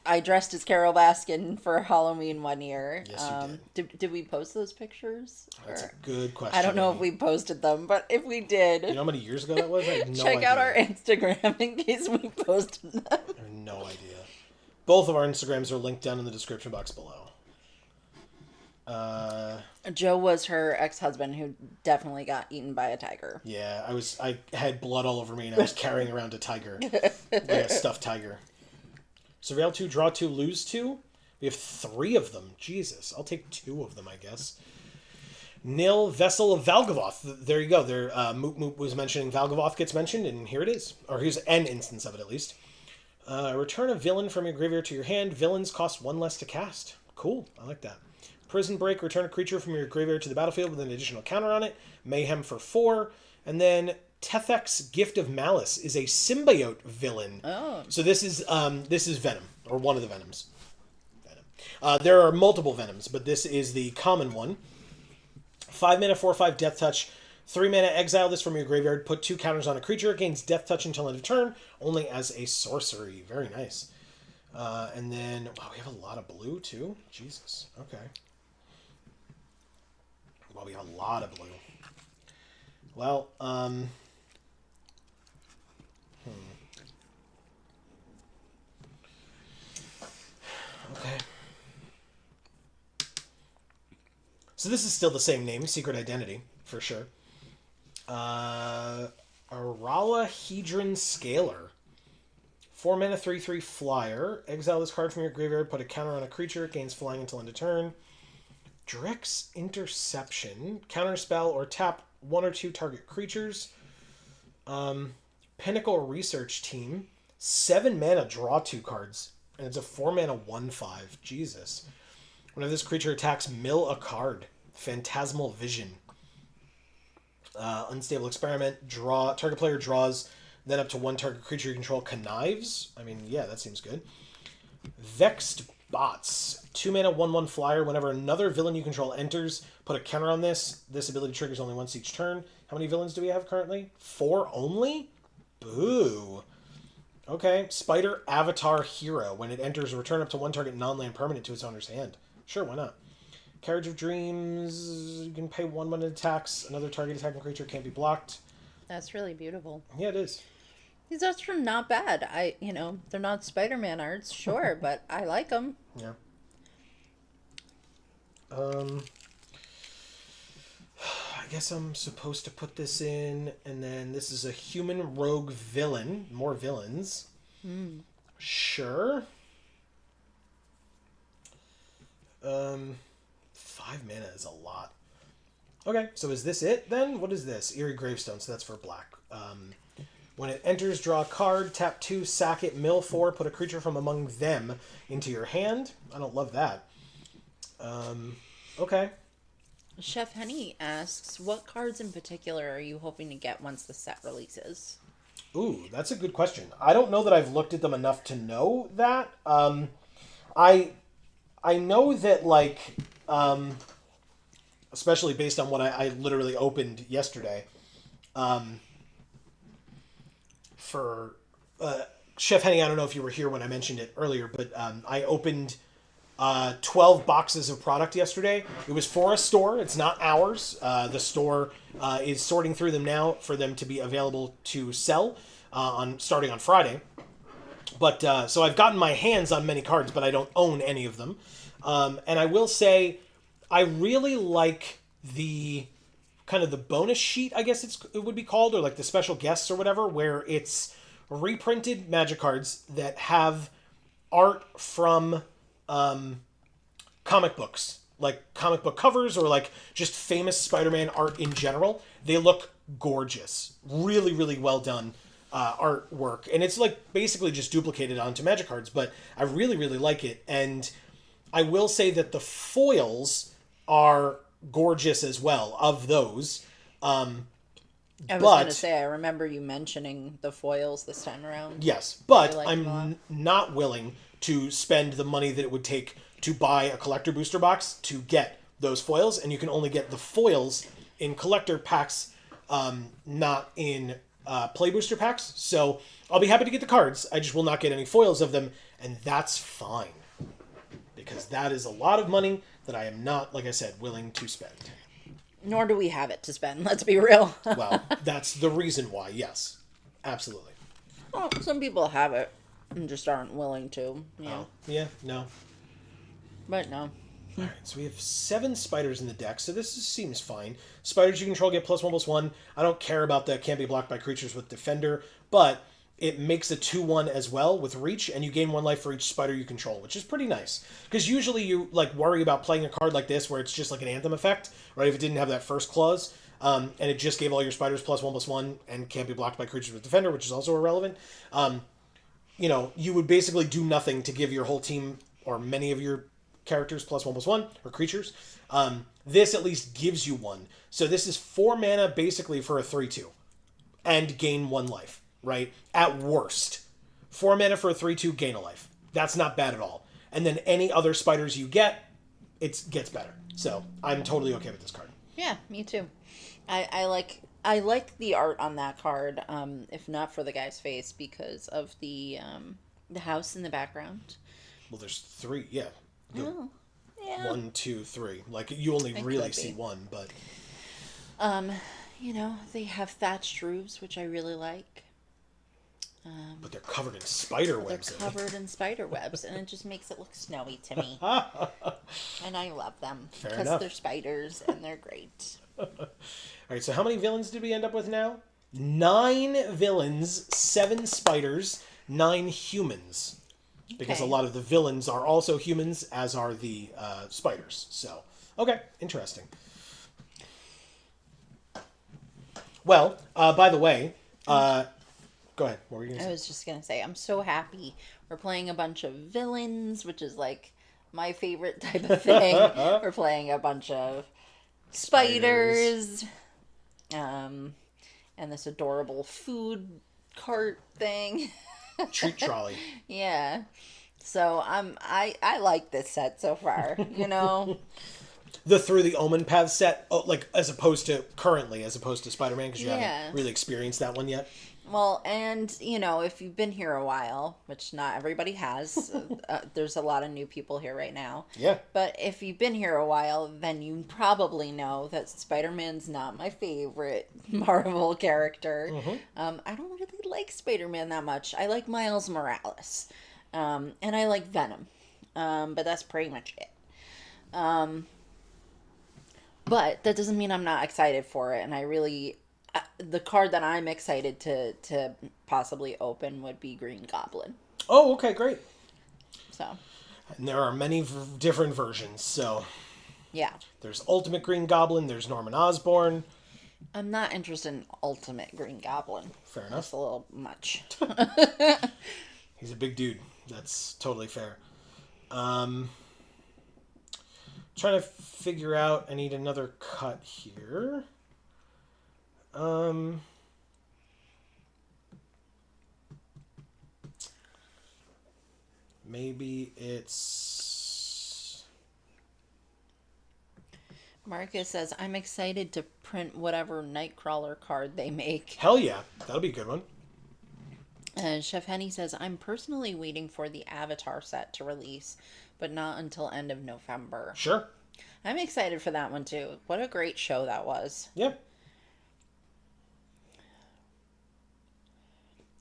I dressed as Carol Baskin for Halloween one year. Yes, you Did we post those pictures? That's Or- a good question. I don't know if we posted them, but if we did, You know how many years ago that was? I have no check idea. out our Instagram in case we posted them. I have no idea. Both of our Instagrams are linked down in the description box below. Joe was her ex-husband who definitely got eaten by a tiger. Yeah, I had blood all over me and I was carrying around a tiger. Like a stuffed tiger. Surveil 2, draw 2, lose 2. We have 3 of them. Jesus. I'll take 2 of them, I guess. Nil, Vessel of Valgavoth. There you go. There, Moop Moop was mentioning Valgavoth gets mentioned, and here it is. Or here's an instance of it, at least. Return a villain from your graveyard to your hand. Villains cost 1 less to cast. Cool. I like that. Prison Break. Return a creature from your graveyard to the battlefield with an additional counter on it. Mayhem for 4. And then Tethek's Gift of Malice is a symbiote villain. Oh. So this is Venom, or one of the Venoms. Venom. There are multiple Venoms, but this is the common one. 5 mana, 4/5 Death Touch. 3 mana, exile this from your graveyard. Put 2 counters on a creature. It gains Death Touch until end of turn, only as a sorcery. Very nice. And then, wow, we have a lot of blue too. Jesus. Okay. Well, we have a lot of blue. Well, Okay. So this is still the same name, Secret Identity, for sure. Arala Hedron Scalar. 4 mana, 3/3 flyer. Exile this card from your graveyard, put a counter on a creature, it gains flying until end of turn. Drex Interception. Counter spell or tap 1 or 2 target creatures. Pinnacle Research Team. 7 mana, draw 2 cards. And it's a 4 mana 1/5. Jesus. Whenever this creature attacks, mill a card. Phantasmal Vision. Unstable Experiment. Draw. Target player draws. Then up to 1 target creature you control connives. I mean, yeah, that seems good. Vexed Bots. 2 mana, 1/1 flyer. Whenever another villain you control enters, put a counter on this. This ability triggers only once each turn. How many villains do we have currently? 4 only? Boo. Okay. Spider Avatar Hero. When it enters, return up to 1 target non-land permanent to its owner's hand. Sure, why not? Carriage of Dreams. You can pay 1 when it attacks. Another target attacking creature can't be blocked. That's really beautiful. Yeah, it is. These arts are not bad. They're not Spider-Man arts, sure, but I like them. Yeah. I guess I'm supposed to put this in, and then this is a human rogue villain. More villains. Sure. 5 mana is a lot. Okay, so is this it then? What is this? Eerie Gravestone, so that's for black. When it enters, draw a card, tap 2, sack it, mill 4, put a creature from among them into your hand. I don't love that. Okay. Chef Henny asks, what cards in particular are you hoping to get once the set releases? Ooh, that's a good question. I don't know that I've looked at them enough to know that. I know that, like, especially based on what I literally opened yesterday, for Chef Henny, I don't know if you were here when I mentioned it earlier, but I opened 12 boxes of product yesterday. It was for a store. It's not ours. The store is sorting through them now for them to be available to sell starting on Friday. But so I've gotten my hands on many cards, but I don't own any of them. And I will say, I really like the kind of the bonus sheet, I guess it would be called, or like the special guests or whatever, where it's reprinted Magic cards that have art from comic books, like comic book covers or like just famous Spider-Man art in general. They look gorgeous. Really, really well done artwork. And it's like basically just duplicated onto Magic cards, but I really, really like it. And I will say that the foils are gorgeous as well of those. I was going to say, I remember you mentioning the foils this time around. Yes, but I'm not willing to spend the money that it would take to buy a collector booster box to get those foils, and you can only get the foils in collector packs, not in play booster packs. So I'll be happy to get the cards. I just will not get any foils of them, and that's fine. Because that is a lot of money that I am not, like I said, willing to spend. Nor do we have it to spend, let's be real. Well, that's the reason why, yes. Absolutely. Well, some people have it and just aren't willing to. Yeah. Oh, yeah, no. But no. Alright, so we have 7 spiders in the deck, so seems fine. Spiders you control get +1/+1. I don't care about the can't be blocked by creatures with Defender, but it makes a 2/1 as well with Reach, and you gain 1 life for each spider you control, which is pretty nice. Because usually you worry about playing a card like this where it's just like an Anthem effect, right? If it didn't have that first clause, and it just gave all your spiders +1/+1 and can't be blocked by creatures with Defender, which is also irrelevant. You would basically do nothing to give your whole team or many of your characters +1/+1 or creatures. This at least gives you 1. So this is 4 mana basically for a 3/2 and gain 1 life. Right? At worst. 4 mana for a 3/2, gain a life. That's not bad at all. And then any other spiders you get, it gets better. So I'm totally okay with this card. Yeah, me too. I like the art on that card, if not for the guy's face, because of the house in the background. Well, there's 3, yeah. Oh, yeah. 1, 2, 3. You only really see 1, but... they have thatched roofs, which I really like. But they're covered in spider They're webs. covered in spider webs, and it just makes it look snowy to me. And I love them because they're spiders and they're great. All right, so how many villains did we end up with now? 9 villains, 7 spiders, 9 humans. Because a lot of the villains are also humans, as are the spiders. So, okay, interesting. Well, by the way... Go ahead. What were you going to say? I was just going to say, I'm so happy we're playing a bunch of villains, which is like my favorite type of thing. We're playing a bunch of spiders. And this adorable food cart thing. Treat trolley. Yeah. So I like this set so far, The Through the Omenpaths set, as opposed to Spider-Man, because you haven't really experienced that one yet. Well, and, if you've been here a while, which not everybody has, there's a lot of new people here right now. Yeah. But if you've been here a while, then you probably know that Spider-Man's not my favorite Marvel character. Mm-hmm. I don't really like Spider-Man that much. I like Miles Morales. And I like Venom. But that's pretty much it. But that doesn't mean I'm not excited for it, and I really... the card that I'm excited to possibly open would be Green Goblin. Oh, okay, great. So. And there are many different versions, so... Yeah. There's Ultimate Green Goblin, there's Norman Osborn. I'm not interested in Ultimate Green Goblin. Fair enough. That's a little much. He's a big dude. That's totally fair. Trying to figure out... I need another cut here. Maybe it's... Marcus says, I'm excited to print whatever Nightcrawler card they make. Hell yeah. That'll be a good one. Chef Henny says, I'm personally waiting for the Avatar set to release, but not until end of November. Sure. I'm excited for that one too. What a great show that was. Yep.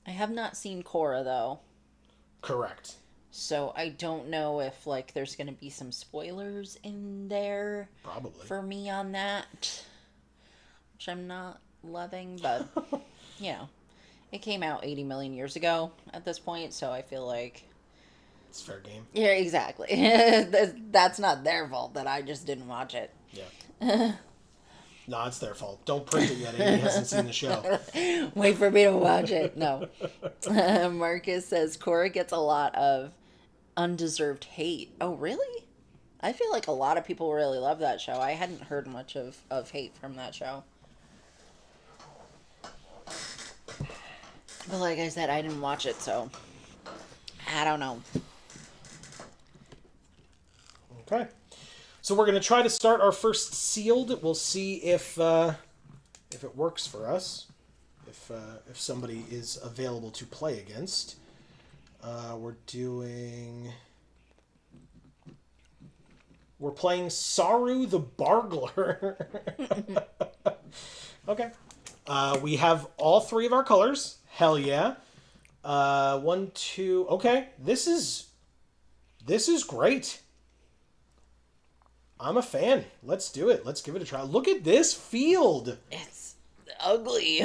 I have not seen Korra though. Correct. So I don't know if there's going to be some spoilers in there. Probably. For me on that, which I'm not loving, but it came out 80 million years ago at this point, so I feel like it's fair game. Yeah, exactly. That's not their fault that I just didn't watch it. Yeah. No, it's their fault. Don't print it yet. Amy hasn't seen the show. Wait for me to watch it. No. Marcus says Korra gets a lot of undeserved hate. Oh, really? I feel like a lot of people really love that show. I hadn't heard much of hate from that show. But like I said, I didn't watch it, so I don't know. Okay. So we're going to try to start our first sealed. We'll see if it works for us. if somebody is available to play against. We're playing Saru the Bargler. Okay. We have all three of our colors. Hell yeah. 1, 2. Okay. This is great. I'm a fan. Let's do it. Let's give it a try. Look at this field. It's ugly.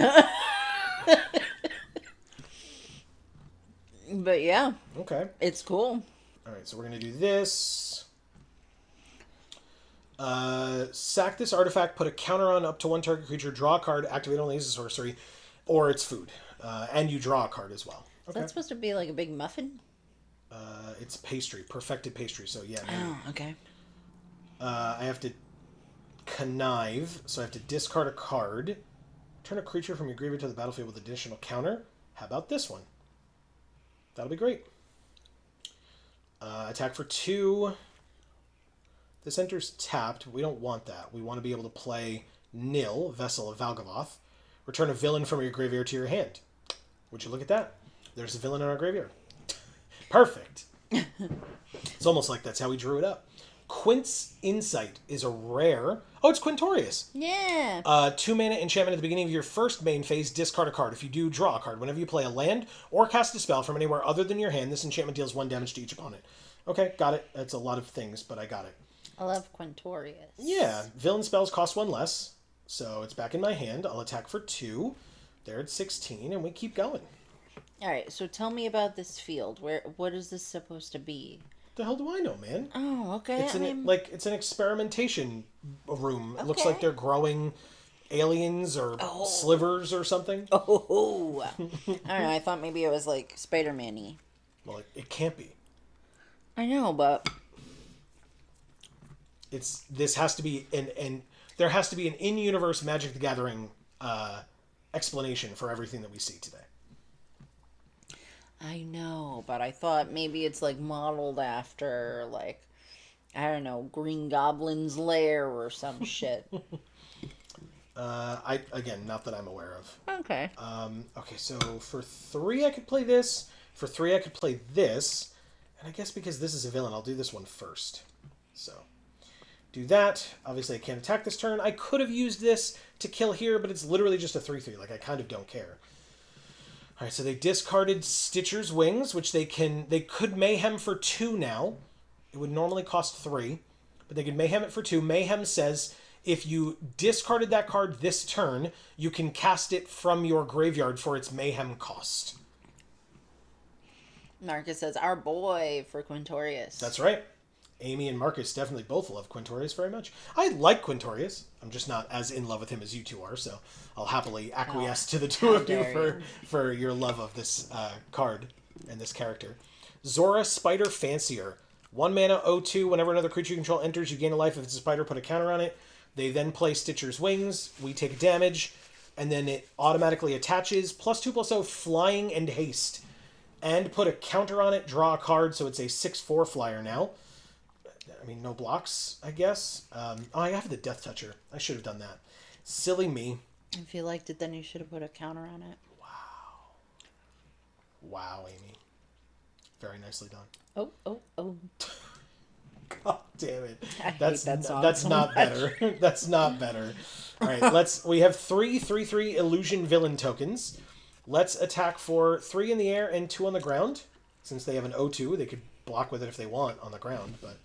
But yeah. Okay. It's cool. All right, so we're going to do this. Sack this artifact, put a counter on up to one target creature, draw a card, activate only as a sorcery, or it's food. And you draw a card as well. Okay. Is that supposed to be like a big muffin? It's pastry, perfected pastry, so yeah. Oh, okay. I have to connive, so I have to discard a card. Turn a creature from your graveyard to the battlefield with additional counter. How about this one? That'll be great. Attack for 2. This enters tapped. We don't want that. We want to be able to play Nil, Vessel of Valgavoth. Return a villain from your graveyard to your hand. Would you look at that? There's a villain in our graveyard. Perfect. It's almost like that's how we drew it up. Quint's Insight is a rare. Oh, it's Quintorius. Yeah. 2 mana enchantment at the beginning of your first main phase. Discard a card. If you do, draw a card. Whenever you play a land or cast a spell from anywhere other than your hand, this enchantment deals 1 damage to each opponent. Okay, got it. That's a lot of things, but I got it. I love Quintorius. Yeah, villain spells cost 1 less, so it's back in my hand. I'll attack for 2. There it's 16, and we keep going. All right, so tell me about this field. What is this supposed to be? The hell do I know, man? Oh, okay. It's it's an experimentation room. It looks Okay. like they're growing aliens or slivers or something. Oh, I don't know. I thought maybe it was like Spider-Man-y. Well, it can't be. I know, but This has to be there has to be an in-universe Magic the Gathering explanation for everything that we see today. I know, but I thought maybe it's like modeled after like I don't know, Green Goblin's lair or some shit. Not that I'm aware of. Okay. Okay, so for 3 I could play this. For 3 I could play this. And I guess because this is a villain, I'll do this one first. So, do that. Obviously I can't attack this turn. I could have used this to kill here, but it's literally just a 3/3. Like, I kind of don't care. Alright, so they discarded Stitcher's Wings, which they could Mayhem for 2 now. It would normally cost 3, but they could Mayhem it for 2. Mayhem says if you discarded that card this turn, you can cast it from your graveyard for its Mayhem cost. Marcus says, our boy for Quintorius. That's right. Amy and Marcus definitely both love Quintorius very much. I like Quintorius. I'm just not as in love with him as you two are, so I'll happily acquiesce to the two of you for your love of this card and this character. Zora Spider Fancier. 1 mana, 0/2. Whenever another creature you control enters, you gain a life. If it's a spider, put a counter on it. They then play Stitcher's Wings. We take damage, and then it automatically attaches. +2/+0, flying and haste. And put a counter on it, draw a card, so it's a 6/4 flyer now. I mean, no blocks, I guess. I have the Death Toucher. I should have done that. Silly me. If you liked it, then you should have put a counter on it. Wow, Amy. Very nicely done. Oh. God damn it. I hate that song That's so not much. better. That's not better. All right, we have 3/3 illusion villain tokens. Let's attack for 3 in the air and 2 on the ground. Since they have an 0/2, they could block with it if they want on the ground, but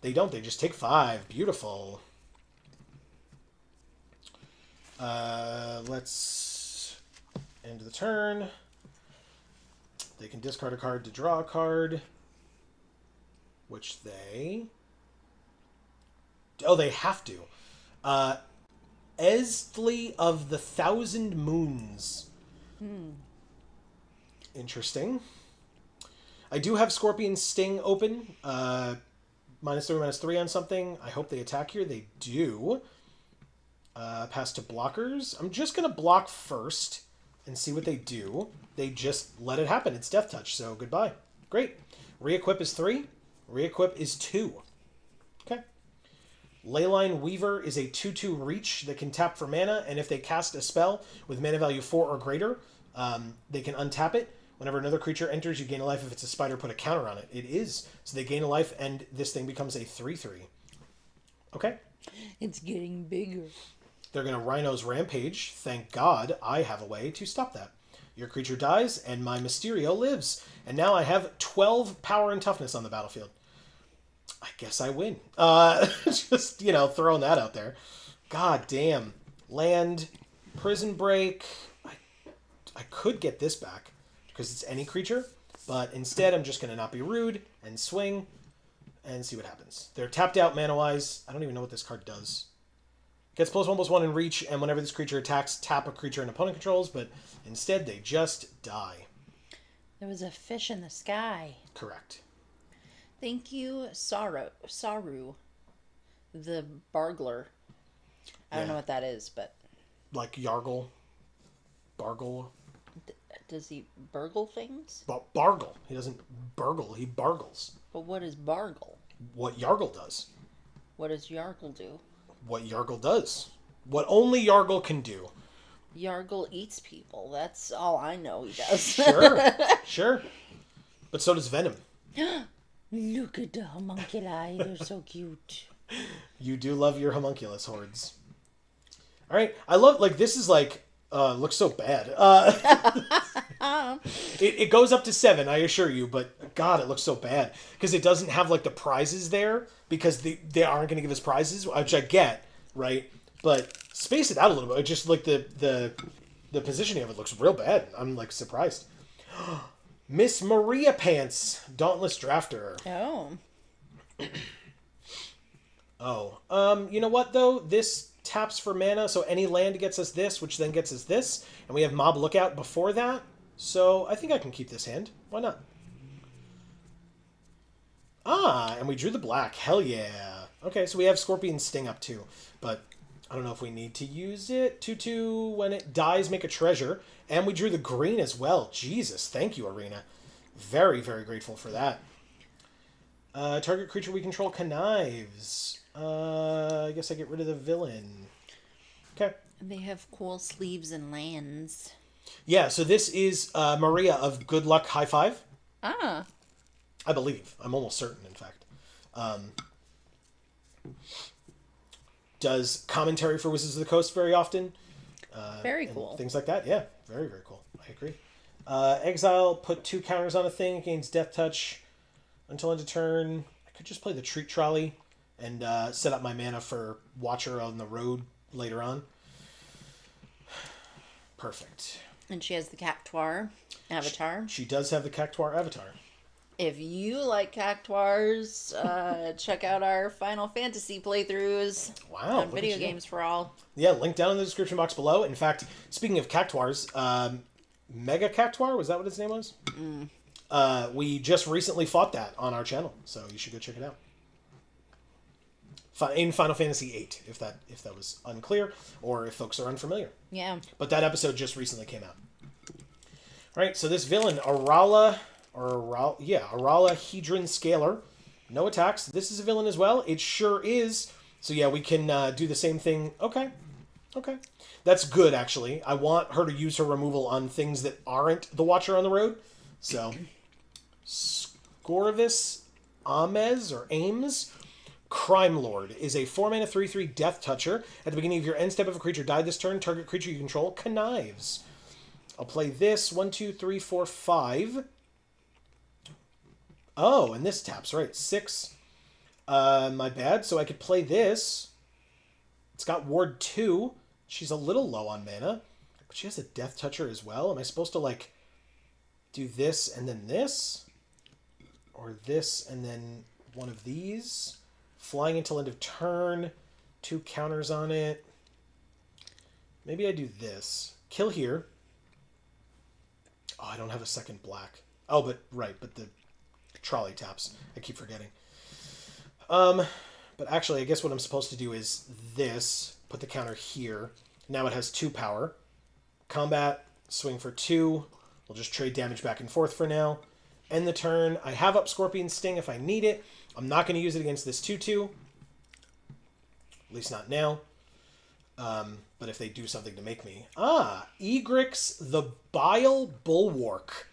they don't. They just take 5. Beautiful. Let's end the turn. They can discard a card to draw a card, which they... Oh, they have to. Esli of the Thousand Moons. Interesting. I do have Scorpion Sting open. -3/-3 on something. I hope they attack here. They do. Pass to blockers. I'm just going to block first and see what they do. They just let it happen. It's Death Touch, so goodbye. Great. Re-equip is 3. Re-equip is 2. Okay. Leyline Weaver is a 2/2 reach that can tap for mana, and if they cast a spell with mana value 4 or greater, they can untap it. Whenever another creature enters, you gain a life. If it's a spider, put a counter on it. It is. So they gain a life, and this thing becomes a 3/3. Okay? It's getting bigger. They're going to Rhino's Rampage. Thank God I have a way to stop that. Your creature dies, and my Mysterio lives. And now I have 12 power and toughness on the battlefield. I guess I win. Just, throwing that out there. God damn. Land, Prison Break. I could get this back because it's any creature, but instead I'm just going to not be rude and swing and see what happens. They're tapped out mana-wise. I don't even know what this card does. Gets +1/+1 in reach, and whenever this creature attacks, tap a creature an opponent controls, but instead they just die. There was a fish in the sky. Correct. Thank you, Saru, the Bargler. I don't know what that is, but... Like Yargle. Bargle. Does he burgle things? Bargle. He doesn't burgle, he bargles. But what is Bargle? What Yargle does. What does Yargle do? What Yargle does. What only Yargle can do. Yargle eats people. That's all I know he does. Sure. But so does Venom. Look at the homunculi. They're so cute. You do love your homunculus hordes. All right. I love, this is looks so bad. It goes up to 7, I assure you, but God, it looks so bad. Because it doesn't have, the prizes there, because they aren't going to give us prizes, which I get, right? But space it out a little bit. Just, the positioning of it looks real bad. I'm, surprised. Miss Maria Pants, Dauntless Drafter. You know what, though? This taps for mana, so any land gets us this, which then gets us this. And we have Mob Lookout before that. So I think I can keep this hand. Why not? And we drew the black. Hell yeah. Okay, so we have Scorpion Sting up too. But I don't know if we need to use it. 2/2, when it dies, make a treasure. And we drew the green as well. Jesus, thank you, Arena. Very, very grateful for that. Target creature we control connives. I guess I get rid of the villain. Okay. They have cool sleeves and lands. Yeah, so this is Maria of Good Luck High Five. Ah. I believe. I'm almost certain, in fact. Does commentary for Wizards of the Coast very often. Very cool. Things like that. Yeah, very, very cool. I agree. Exile, put 2 counters on a thing, gains Death Touch until end of turn. I could just play the Treat Trolley and set up my mana for Watcher on the road later on. Perfect. And she has the Cactuar avatar. She does have the Cactuar avatar. If you like Cactuars, check out our Final Fantasy playthroughs on Video Games for All. Yeah, link down in the description box below. In fact, speaking of Cactuars, Mega Cactuar, was that what its name was? We just recently fought that on our channel, so you should go check it out. In Final Fantasy VIII, if that was unclear, or if folks are unfamiliar. Yeah. But that episode just recently came out. All right, so this villain, Arala Hedron Scalar. No attacks. This is a villain as well. It sure is. So yeah, we can do the same thing. Okay. That's good, actually. I want her to use her removal on things that aren't the Watcher on the road. So, Scorvus Ames, Crime Lord, is a 4-mana 3/3 Death Toucher. At the beginning of your end step, if a creature died this turn, target creature you control connives. I'll play this. 1, 2, 3, 4, 5. Oh, and this taps, right. 6. My bad. So I could play this. It's got Ward 2. She's a little low on mana. But she has a Death Toucher as well. Am I supposed to, do this and then this? Or this and then one of these? Flying until end of turn. 2 counters on it. Maybe I do this. Kill here. Oh, I don't have a second black. Oh, but the trolley taps. I keep forgetting. But actually, I guess what I'm supposed to do is this. Put the counter here. Now it has 2 power. Combat, swing for 2. We'll just trade damage back and forth for now. End the turn. I have up Scorpion Sting if I need it. I'm not going to use it against this 2/2. At least not now. But if they do something to make me... Egrix the Bile Bulwark.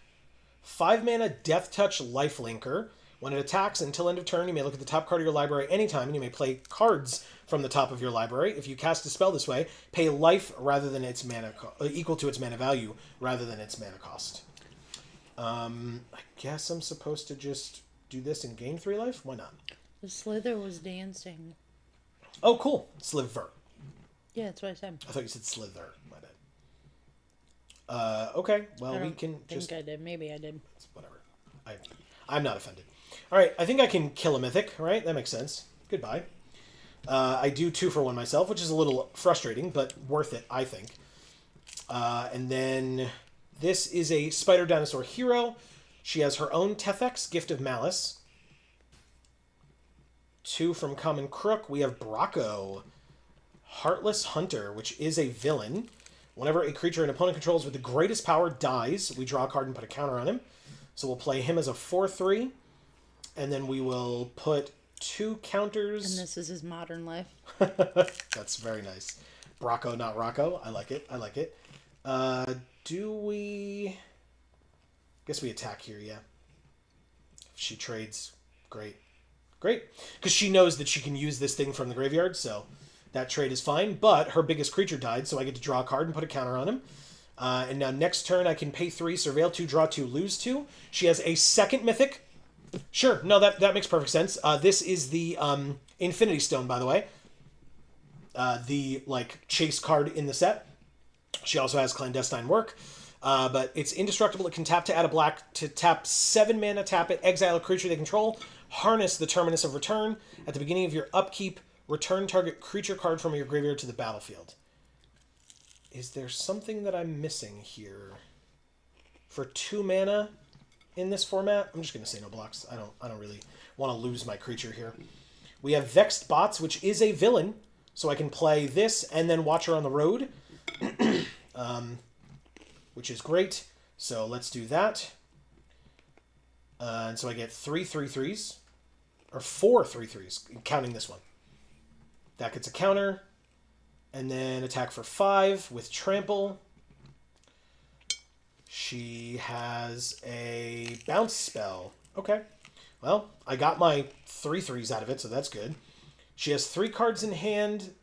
5 mana Death Touch Lifelinker. When it attacks until end of turn, you may look at the top card of your library anytime, and you may play cards from the top of your library. If you cast a spell this way, pay life rather than its mana equal to its mana value rather than its mana cost. I guess I'm supposed to just do this and gain 3 life? Why not? The Slither was dancing. Oh, cool. Sliver. Yeah, that's what I said. I thought you said Slither. My bad. Okay. Well, we can just... I think I did. Maybe I did. Whatever. I'm not offended. All right. I think I can kill a mythic, right? That makes sense. Goodbye. I do 2 for 1 myself, which is a little frustrating, but worth it, I think. And then this is a Spider Dinosaur hero. She has her own Tefex, Gift of Malice. 2 from Common Crook. We have Bracco, Heartless Hunter, which is a villain. Whenever a creature an opponent controls with the greatest power dies, we draw a card and put a counter on him. So we'll play him as a 4/3, and then we will put 2 counters. And this is his modern life. That's very nice. Bracco, not Rocco. I like it. I like it. Do we... Guess we attack here, yeah. If she trades, great. Great. Because she knows that she can use this thing from the graveyard, so that trade is fine. But her biggest creature died, so I get to draw a card and put a counter on him. And now next turn I can pay 3, surveil 2, draw 2, lose 2. She has a second mythic. Sure, no, that makes perfect sense. This is the Infinity Stone, by the way. The, chase card in the set. She also has Clandestine Work. But it's indestructible. It can tap to add a black to tap 7 mana, tap it, exile a creature they control, harness the Terminus of Return. At the beginning of your upkeep, return target creature card from your graveyard to the battlefield. Is there something that I'm missing here? For 2 mana in this format? I'm just going to say no blocks. I don't really want to lose my creature here. We have Vexed Bots, which is a villain. So I can play this and then Watcher on the Road. Which is great. So let's do that. And so I get 3 3/3s. Or 4 3/3s, counting this one. That gets a counter. And then attack for 5 with Trample. She has a bounce spell. Okay. Well, I got my 3/3s out of it, so that's good. She has 3 cards in hand,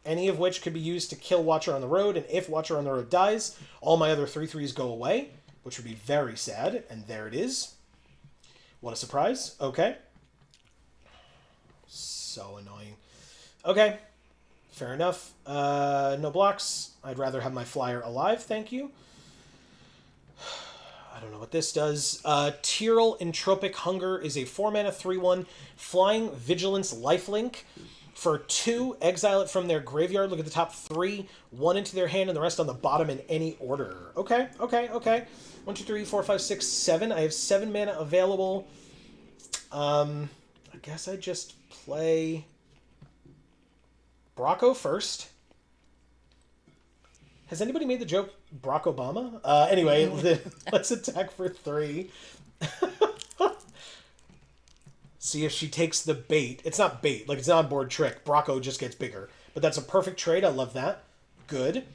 any of which could be used to kill Watcher on the Road, and if Watcher on the Road dies, all my other 3/3s go away, which would be very sad, and there it is. What a surprise. Okay. So annoying. Okay. Fair enough. No blocks. I'd rather have my flyer alive, thank you. I don't know what this does. Tyrell Entropic Hunger is a 4-mana 3/1 flying vigilance lifelink. For 2, exile it from their graveyard. Look at the top 3, 1 into their hand, and the rest on the bottom in any order. Okay. 1, 2, 3, 4, 5, 6, 7. I have 7 mana available. I guess I just play Bracco first. Has anybody made the joke Barack Obama? Anyway, let's attack for 3. See if she takes the bait. It's not bait. It's an on-board trick. Bracco just gets bigger. But that's a perfect trade. I love that. Good.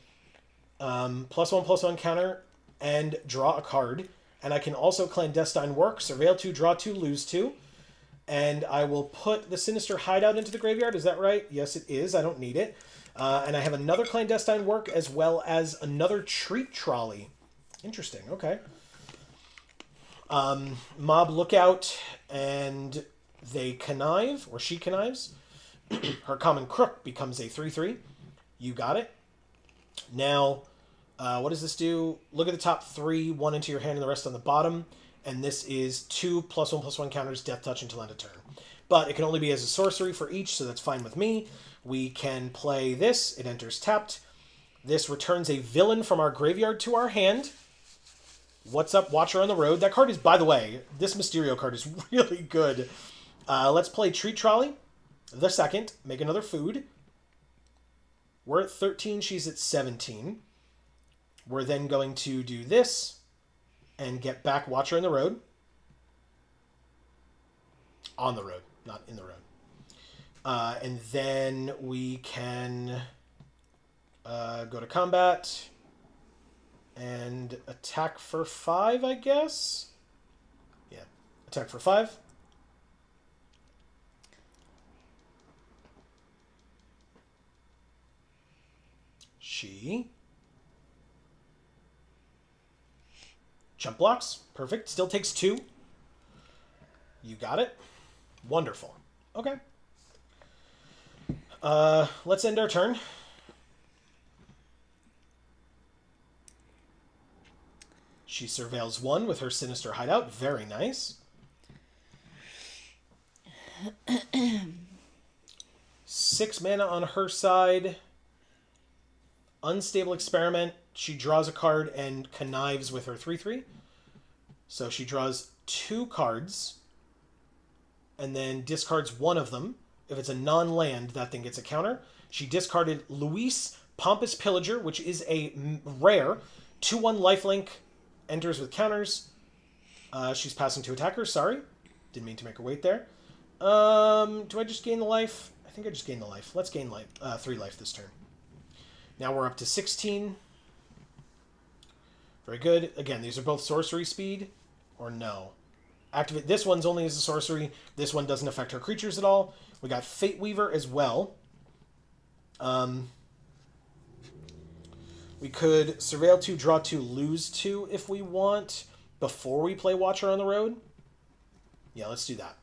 +1/+1 counter and draw a card. And I can also Clandestine Work. Surveil 2, draw 2, lose 2. And I will put the Sinister Hideout into the graveyard. Is that right? Yes, it is. I don't need it. And I have another Clandestine Work as well as another Treat Trolley. Interesting. Okay. Mob Lookout, and they connive, or she connives. Her Common Crook becomes a 3/3. You got it. Now, what does this do? Look at the top 3, 1 into your hand and the rest on the bottom. And this is 2 +1/+1 counters, Death Touch until end of turn. But it can only be as a sorcery for each, so that's fine with me. We can play this. It enters tapped. This returns a villain from our graveyard to our hand. What's up, Watcher on the Road? That card is, by the way, this Mysterio card is really good. Let's play Treat Trolley. The second. Make another food. We're at 13. She's at 17. We're then going to do this and get back Watcher on the Road. On the road, not in the road. And then we can go to combat and attack for 5, I guess. Yeah, attack for 5. She jump blocks. Perfect. Still takes 2. You got it. Wonderful. Okay. Let's end our turn. She surveils 1 with her Sinister Hideout. Very nice. 6 mana on her side. Unstable Experiment. She draws a card and connives with her 3/3. So she draws 2 cards and then discards 1 of them. If it's a non-land, that thing gets a counter. She discarded Luis, Pompous Pillager, which is a rare. 2/1 lifelink, enters with counters. She's passing to attacker, sorry. Didn't mean to make her wait there. Do I just gain the life? I think I just gained the life. Let's gain life, 3 life this turn. Now we're up to 16. Very good. Again, these are both sorcery speed, or no. Activate. This one's only as a sorcery. This one doesn't affect her creatures at all. We got Fate Weaver as well. We could Surveil 2, draw 2, lose 2 if we want, before we play Watcher on the Road. Yeah, let's do that.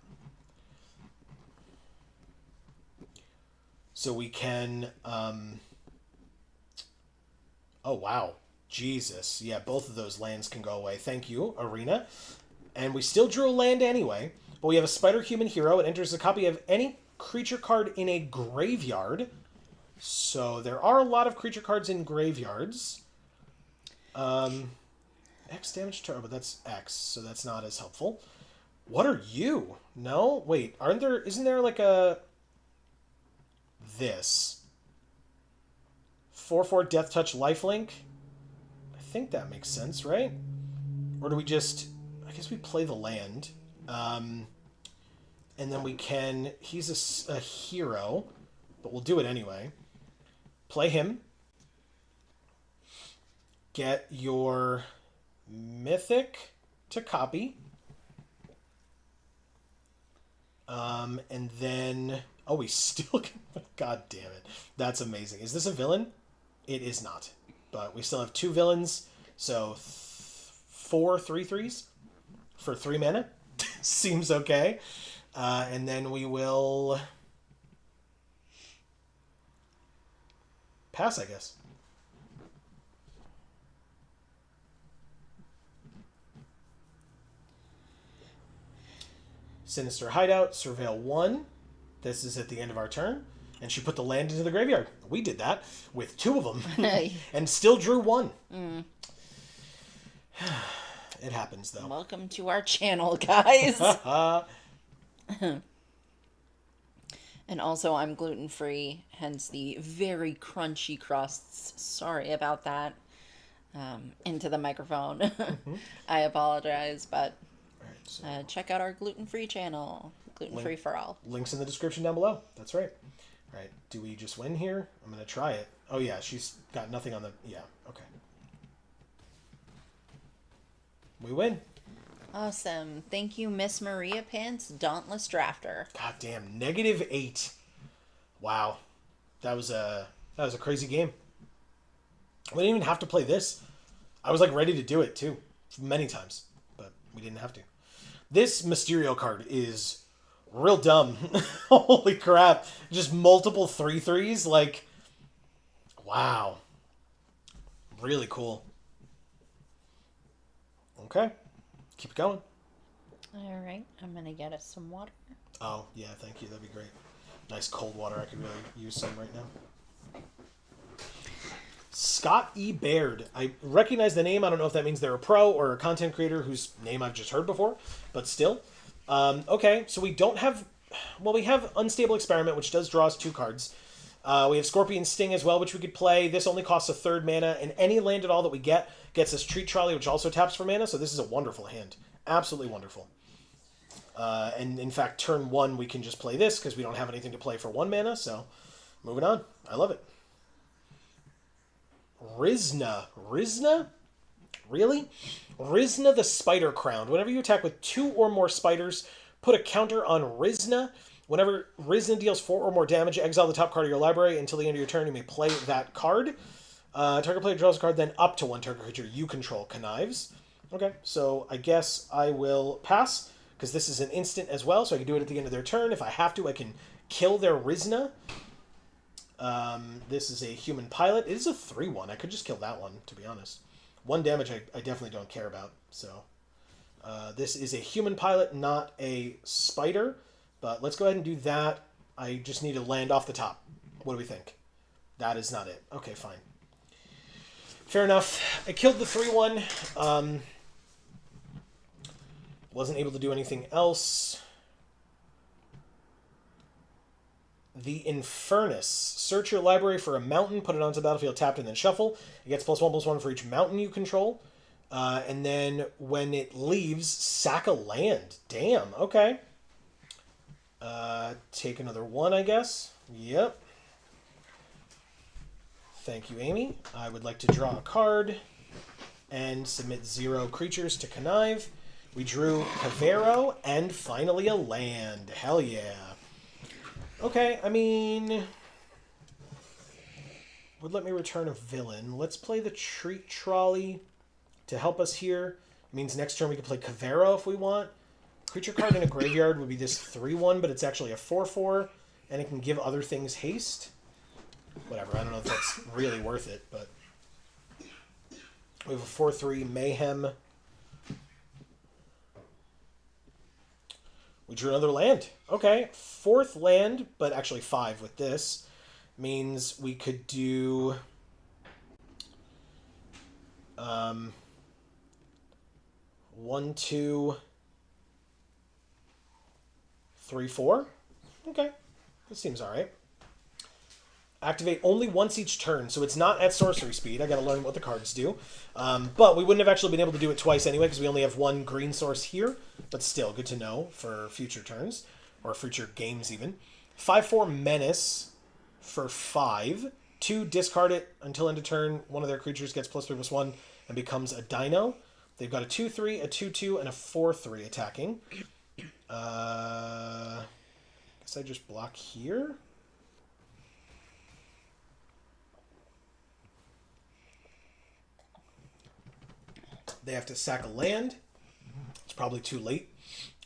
So we can... Oh, wow. Jesus. Yeah, both of those lands can go away. Thank you, Arena. And we still drew a land anyway. But we have a Spider-Human hero. It enters a copy of any creature card in a graveyard. So there are a lot of creature cards in graveyards. X damage to... Oh, but that's X, so that's not as helpful. What are you? No? Wait, aren't there... Isn't there like a... This... 4/4 Death Touch Lifelink? I think that makes sense, right? Or do we just... I guess we play the land. And then we can... He's a hero, but we'll do it anyway. Play him. Get your Mythic to copy. And then... Oh, we still can... God damn it. That's amazing. Is this a villain? It is not. But we still have 2 villains. So 4 3/3s for 3 mana. Seems okay. And then we will... pass, I guess. Sinister Hideout, Surveil 1. This is at the end of our turn. And she put the land into the graveyard. We did that with 2 of them. And still drew 1. It happens, though. Welcome to our channel, guys. And also, I'm gluten-free, hence the very crunchy crusts. Sorry about that. Into the microphone. I apologize, but check out our gluten-free channel. Gluten-free for all. Links in the description down below. That's right. All right. Do we just win here? I'm going to try it. Oh, yeah. She's got nothing on the... Yeah. Okay. We win. Awesome. Thank you, Miss Maria Pants, Dauntless Drafter. God damn. -8. Wow. That was a crazy game. We didn't even have to play this. I was like ready to do it too. Many times. But we didn't have to. This Mysterio card is real dumb. Holy crap. Just multiple 3/3s. Like, wow. Really cool. Okay. Keep it going. All right, I'm gonna get us some water. Oh, yeah, thank you. That'd be great. Nice cold water. I could really use some right now. Scott E. Baird. I recognize the name. I don't know if that means they're a pro or a content creator whose name I've just heard before, but still. Okay, so we don't have... Well, we have Unstable Experiment, which does draw us 2 cards. We have Scorpion Sting as well, which we could play. This only costs a 3rd mana, and any land at all that we get gets us Treat Trolley, which also taps for mana, so this is a wonderful hand. Absolutely wonderful. And in fact, turn 1, we can just play this because we don't have anything to play for 1 mana, so moving on. I love it. Rizna. Rizna? Really? Rizna the Spider Crowned. Whenever you attack with 2 or more spiders, put a counter on Rizna. Whenever Rizna deals 4 or more damage, exile the top card of your library. Until the end of your turn, you may play that card. Target player draws a card, then up to 1 target creature you control connives. Okay, so I guess I will pass, because this is an instant as well, so I can do it at the end of their turn. If I have to, I can kill their Rizna. This is a human pilot. It is a 3-1. I could just kill that one, to be honest. 1 damage I definitely don't care about. So this is a human pilot, not a spider. But let's go ahead and do that. I just need to land off the top. What do we think? That is not it. Okay, fine. Fair enough. I killed the 3-1. Wasn't able to do anything else. The Infernus. Search your library for a mountain, put it onto the battlefield tapped, and then shuffle. It gets +1/+1 for each mountain you control. And then when it leaves, sack a land. Damn, okay. Take another 1, I guess. Yep. Thank you, Amy. I would like to draw a card and submit 0 creatures to connive. We drew Cavero and finally a land. Hell yeah. Okay, I mean, would let me return a villain. Let's play the Treat Trolley to help us here. It means next turn we can play Cavero if we want. Creature card in a graveyard would be this 3-1, but it's actually a 4-4, and it can give other things haste. Whatever, I don't know if that's really worth it, but we have a 4-3 Mayhem. We drew another land. Okay, 4th land, but actually 5 with this. Means we could do 1, 2, 3, 4. Okay, this seems alright. Activate only once each turn, so it's not at sorcery speed. I gotta learn what the cards do. But we wouldn't have actually been able to do it twice anyway, because we only have 1 green source here. But still, good to know for future turns, or future games even. 5-4 Menace for 5. 2, discard it until end of turn. One of their creatures gets +3/+1 and becomes a dino. They've got a 2-3, a 2-2, and a 4-3 attacking. Guess I just block here. They have to sack a land. It's probably too late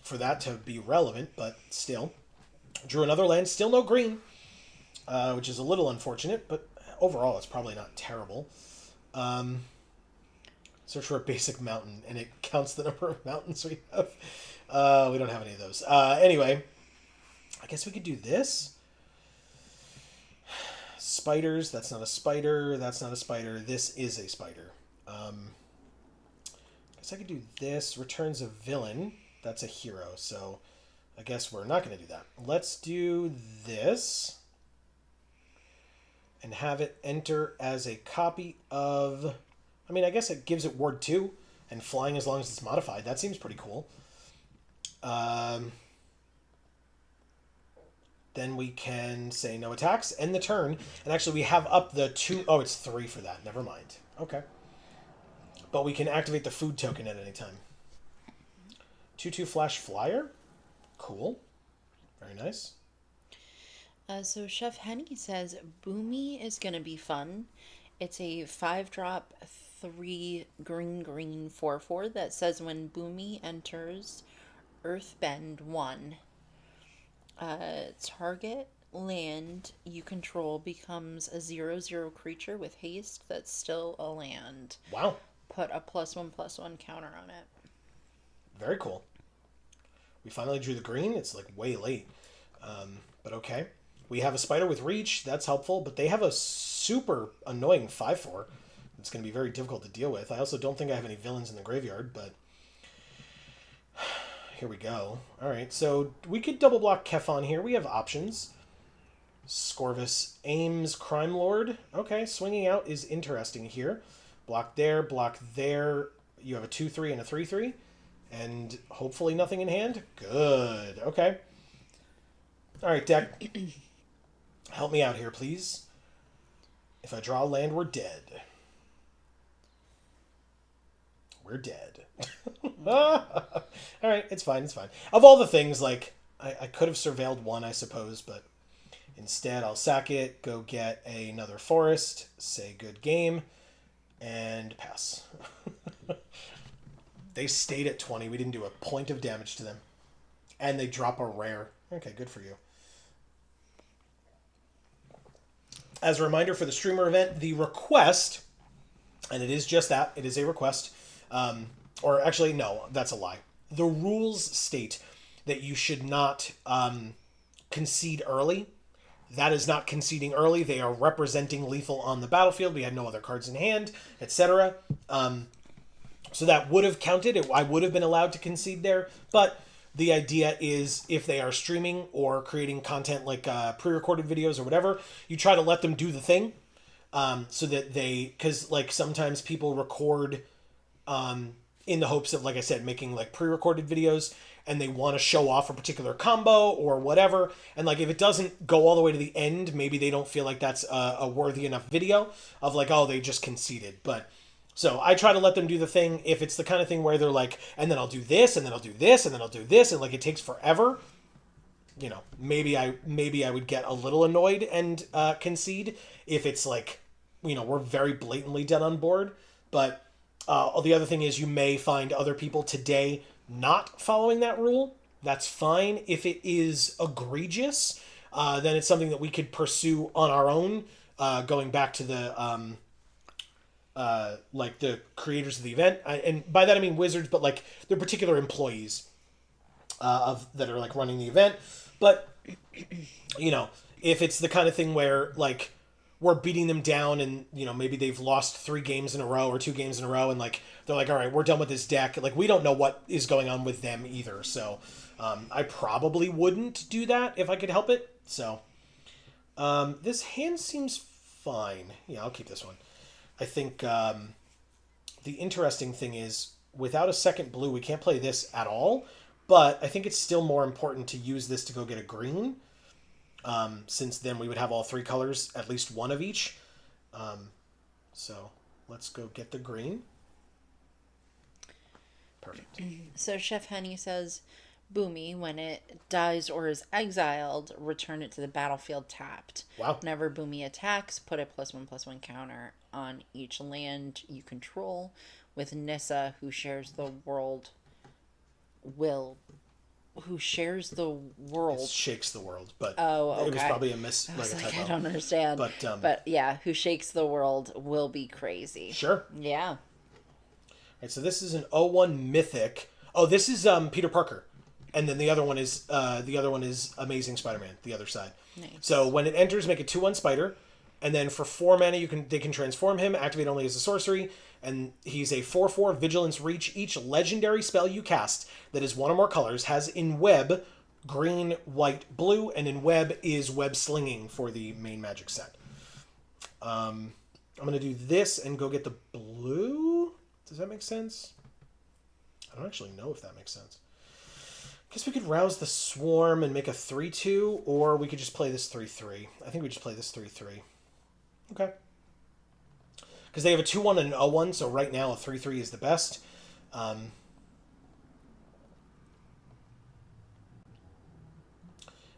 for that to be relevant, but still. Drew another land. Still no green, which is a little unfortunate, but overall it's probably not terrible. Search for a basic mountain, and it counts the number of mountains we have. We don't have any of those. Anyway, I guess we could do this. Spiders. That's not a spider. That's not a spider. This is a spider. So I could do this. Returns a villain. That's a hero. So I guess we're not going to do that. Let's do this. And have it enter as a copy of... I mean, I guess it gives it Ward 2. And flying as long as it's modified. That seems pretty cool. Then we can say no attacks. End the turn. And actually we have up the 2... Oh, it's 3 for that. Never mind. Okay. But we can activate the food token at any time. 2/2 Flash Flyer. Cool. Very nice. So Chef Henny says, Boomy is going to be fun. It's a 5-drop, 3 green 4/4 that says when Boomy enters Earthbend 1, target land you control becomes a 0/0 creature with haste that's still a land. Wow. Put a +1/+1 counter on it. Very cool. We finally drew the green. It's like way late. But okay. We have a spider with reach. That's helpful. But they have a super annoying 5/4. It's going to be very difficult to deal with. I also don't think I have any villains in the graveyard, but here we go. All right, so we could double block Kefon here. We have options. Scorvus Ames Crime Lord. Okay, swinging out is interesting here. Block there, block there. You have a 2/3 and a 3/3. And hopefully nothing in hand? Good. Okay. Alright, deck. Help me out here, please. If I draw a land, we're dead. We're dead. Alright, it's fine, it's fine. Of all the things, like, I could have surveilled one, I suppose, but instead I'll sack it, go get another forest, say good game, and pass. They stayed at 20. We didn't do a point of damage to them. And they drop a rare. Okay, good for you. As a reminder for the streamer event, the request, and it is just that, it is a request, or actually, no, that's a lie. The rules state that you should not concede early. That is not conceding early. They are representing lethal on the battlefield. We had no other cards in hand, etc. So that would have counted. I would have been allowed to concede there. But the idea is if they are streaming or creating content like pre-recorded videos or whatever, you try to let them do the thing so that they... Because like sometimes people record in the hopes of, like I said, making like pre-recorded videos and they want to show off a particular combo or whatever. And like if it doesn't go all the way to the end, maybe they don't feel like that's a worthy enough video of like, oh, they just conceded. But... So I try to let them do the thing. If it's the kind of thing where they're like, and then I'll do this, and then I'll do this, and then I'll do this, and like it takes forever, you know, maybe I would get a little annoyed and concede if it's like, you know, we're very blatantly dead on board. But the other thing is you may find other people today not following that rule. That's fine. If it is egregious, then it's something that we could pursue on our own, going back to the... like the creators of the event, and by that I mean Wizards, but like their particular employees that are like running the event. But you know, if it's the kind of thing where like we're beating them down and you know maybe they've lost 3 games in a row or 2 games in a row and like they're like, all right, we're done with this deck, like we don't know what is going on with them either, so I probably wouldn't do that if I could help it. So this hand seems fine. Yeah, I'll keep this one. I think the interesting thing is, without a second blue, we can't play this at all. But I think it's still more important to use this to go get a green, since then we would have all 3 colors, at least one of each. So let's go get the green. Perfect. So Chef Henny says, Boomy, when it dies or is exiled, return it to the battlefield tapped. Wow. Whenever Boomy attacks, put a +1/+1 counter on each land you control with Nissa, who shares the world. Who shares the world. It shakes the world, but okay. It was probably a typo. I don't understand. But yeah, who shakes the world will be crazy. Sure. Yeah. All right, so this is an 0/1 mythic. Oh, this is Peter Parker. And then the other one is Amazing Spider-Man, the other side. Nice. So when it enters, make a 2/1 spider, and then for 4 mana they can transform him, activate only as a sorcery, and he's a 4/4 vigilance reach. Each legendary spell you cast that is 1 or more colors has in web green, white, blue, and in web is web slinging for the main magic set. I'm gonna do this and go get the blue. Does that make sense? I don't actually know if that makes sense. Guess we could rouse the swarm and make a 3/2, or we could just play this 3/3. I think we just play this 3/3. Okay. Because they have a 2/1 and an 0/1, so right now a 3/3 is the best. And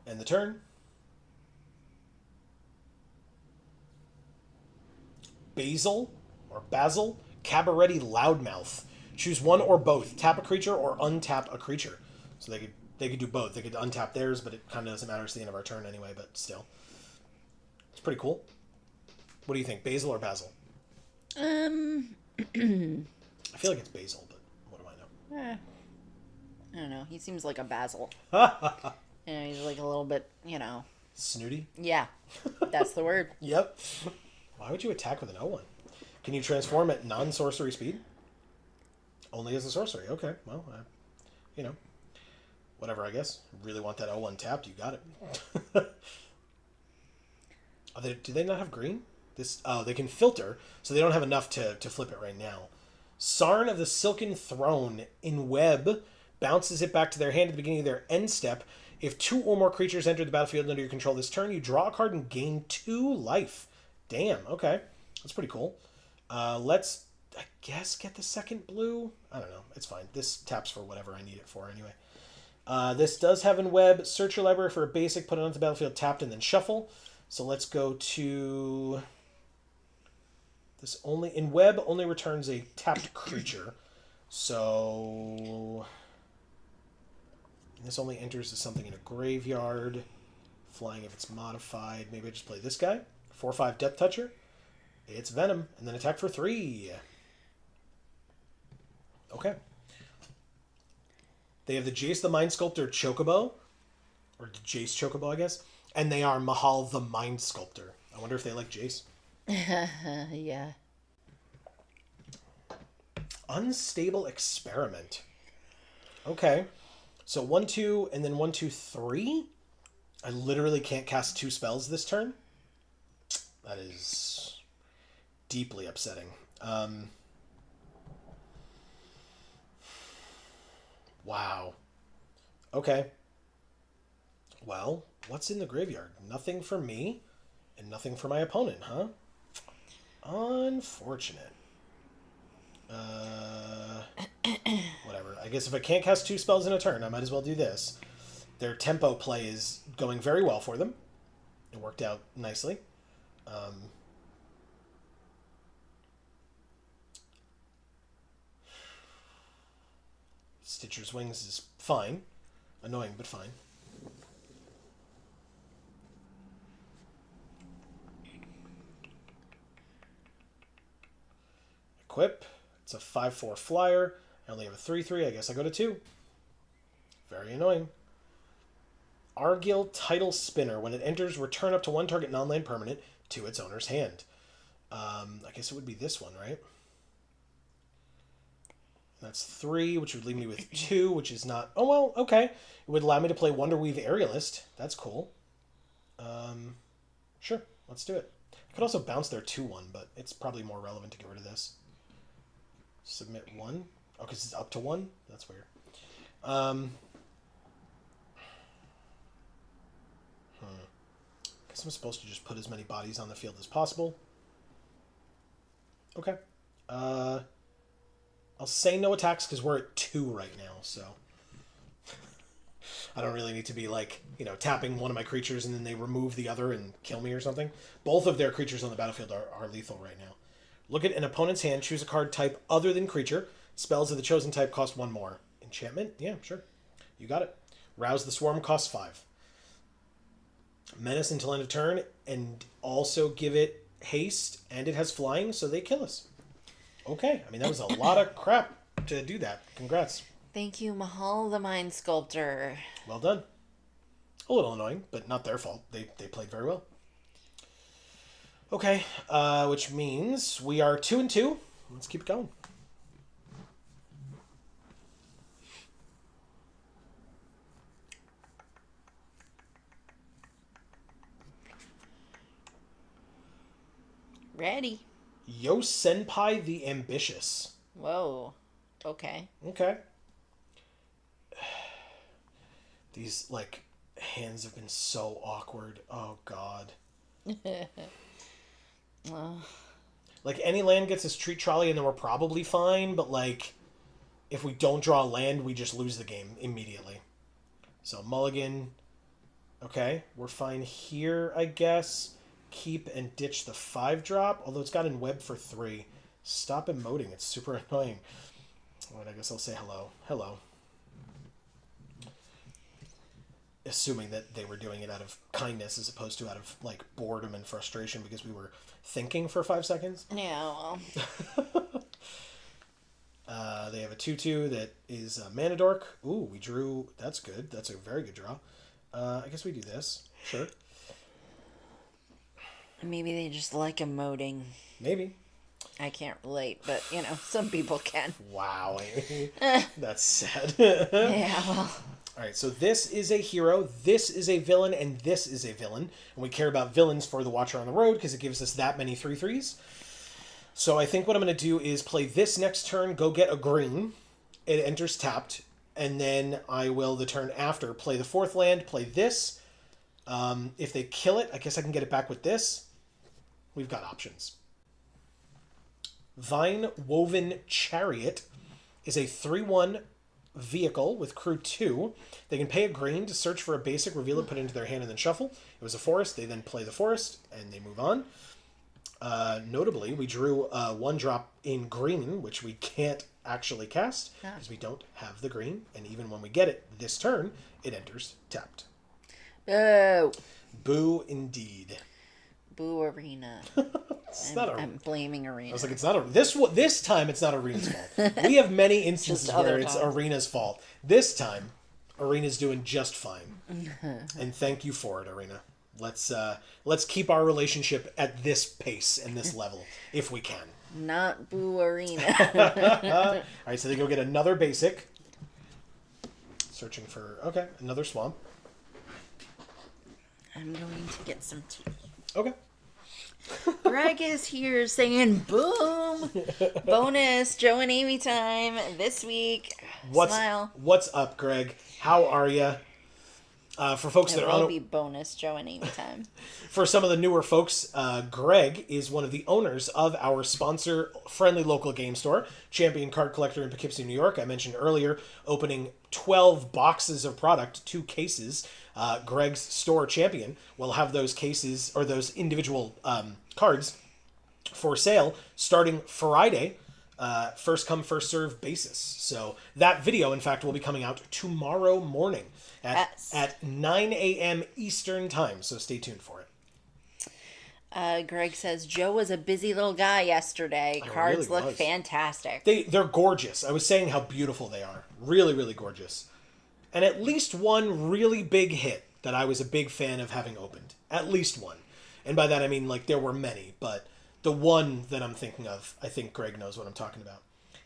the turn. Basil, Cabaretti Loudmouth. Choose one or both. Tap a creature or untap a creature. So they could do both. They could untap theirs, but it kind of doesn't matter. It's the end of our turn anyway, but still. It's pretty cool. What do you think, Basil or Basil? I feel like it's Basil, but what do I know? I don't know. He seems like a Basil. He's like a little bit, Snooty? Yeah, that's the word. Yep. Why would you attack with an 0/1? Can you transform at non-sorcery speed? Only as a sorcery. Okay, well, whatever, I guess. Really want that 0/1 tapped, you got it. Do they not have green? They can filter, so they don't have enough to flip it right now. Sarn of the Silken Throne in Web bounces it back to their hand at the beginning of their end step. If 2 or more creatures enter the battlefield under your control this turn, you draw a card and gain 2 life. Damn, okay. That's pretty cool. Let's, I guess, get the second blue. I don't know. It's fine. This taps for whatever I need it for anyway. This does have in Web, search your library for a basic, put it onto the battlefield, tapped, and then shuffle. So let's go to... This only... In Web, only returns a tapped creature. So... This only enters as something in a graveyard. Flying if it's modified. Maybe I just play this guy. 4/5 Death Toucher. It's Venom. And then attack for 3. Okay. They have the Jace the Mind Sculptor Chocobo. Or Jace Chocobo, I guess. And they are Mahal the Mind Sculptor. I wonder if they like Jace. Yeah. Unstable Experiment. Okay. So 1/2 and then 1/2 3. I literally can't cast 2 spells this turn. That is deeply upsetting. Wow. Okay. Well, what's in the graveyard? Nothing for me and nothing for my opponent, huh? Unfortunate. Whatever. I guess if I can't cast 2 spells in a turn, I might as well do this. Their tempo play is going very well for them. It worked out nicely. Stitcher's Wings is fine. Annoying, but fine. Equip. It's a 5/4 flyer. I only have a 3/3. I guess I go to 2. Very annoying. Argil Tidal Spinner. When it enters, return up to 1 target non-land permanent to its owner's hand. I guess it would be this one, right? That's 3, which would leave me with 2, which is not... Oh, well, okay. It would allow me to play Wonderweave Aerialist. That's cool. Sure, let's do it. I could also bounce their 2/1, but it's probably more relevant to get rid of this. Submit 1. Oh, because it's up to 1? That's weird. Guess I'm supposed to just put as many bodies on the field as possible. Okay. I'll say no attacks because we're at 2 right now, so... I don't really need to be, like, you know, tapping one of my creatures and then they remove the other and kill me or something. Both of their creatures on the battlefield are lethal right now. Look at an opponent's hand, choose a card type other than creature. Spells of the chosen type cost 1 more. Enchantment? Yeah, sure. You got it. Rouse the Swarm costs 5. Menace until end of turn, and also give it haste, and it has flying, so they kill us. Okay, I mean, that was a lot of crap to do that. Congrats. Thank you, Mahal the Mind Sculptor. Well done. A little annoying, but not their fault. They played very well. Okay, which means we are 2-2. Let's keep going. Ready. Yo Senpai the Ambitious. Whoa. Okay. Okay. These, like, hands have been so awkward. Oh, God. Like, any land gets us Treat Trolley and then we're probably fine, but, like, if we don't draw a land, we just lose the game immediately. So, mulligan. Okay, we're fine here, I guess. Keep and ditch the 5-drop, although it's got in web for 3. Stop emoting, it's super annoying. Alright, I guess I'll say hello. Hello. Assuming that they were doing it out of kindness as opposed to out of, like, boredom and frustration because we were thinking for 5 seconds. Yeah, well. They have a 2/2 that is Mana Dork. Ooh, we drew... That's good. That's a very good draw. I guess we do this. Sure. Maybe they just like emoting. Maybe. I can't relate, but, you know, some people can. Wow. That's sad. Yeah, well. Alright, so this is a hero, this is a villain, and this is a villain. And we care about villains for the Watcher on the Road because it gives us that many 3/3s. So I think what I'm going to do is play this next turn, go get a green. It enters tapped. And then I will, the turn after, play the 4th land, play this. If they kill it, I guess I can get it back with this. We've got options. Vine Woven Chariot is a 3/1 vehicle with crew 2. They can pay a green to search for a basic, reveal it, put it into their hand, and then shuffle. It was a forest. They then play the forest, and they move on. Notably, we drew a 1-drop in green, which we can't actually cast because we don't have the green. And even when we get it this turn, it enters tapped. Boo. Boo indeed. Boo Arena. I'm blaming Arena. I was like, it's not a this time it's not Arena's fault. We have many instances where it's Arena's fault. This time, Arena's doing just fine. And thank you for it, Arena. Let's keep our relationship at this pace and this level if we can. Not Boo Arena. All right, so they go get another basic. Searching for another swamp. I'm going to get some tea. Okay. Greg is here saying boom. Bonus Joe and Amy time this week. Smile. What's up, Greg? How are you? For folks that will be bonus Joe and Amy time. For some of the newer folks, Greg is one of the owners of our sponsor, friendly local game store, Champion Card Collector in Poughkeepsie, New York. I mentioned earlier, opening 12 boxes of product, 2 cases. Greg's store, Champion, will have those cases or those individual cards for sale starting Friday. First come, first serve basis. So that video, in fact, will be coming out tomorrow morning at 9 a.m. Eastern time. So stay tuned for it. Greg says, Joe was a busy little guy yesterday. Cards really look fantastic. They're gorgeous. I was saying how beautiful they are. Really, really gorgeous. And at least one really big hit that I was a big fan of having opened. At least one. And by that I mean, like, there were many, but the one that I'm thinking of, I think Greg knows what I'm talking about.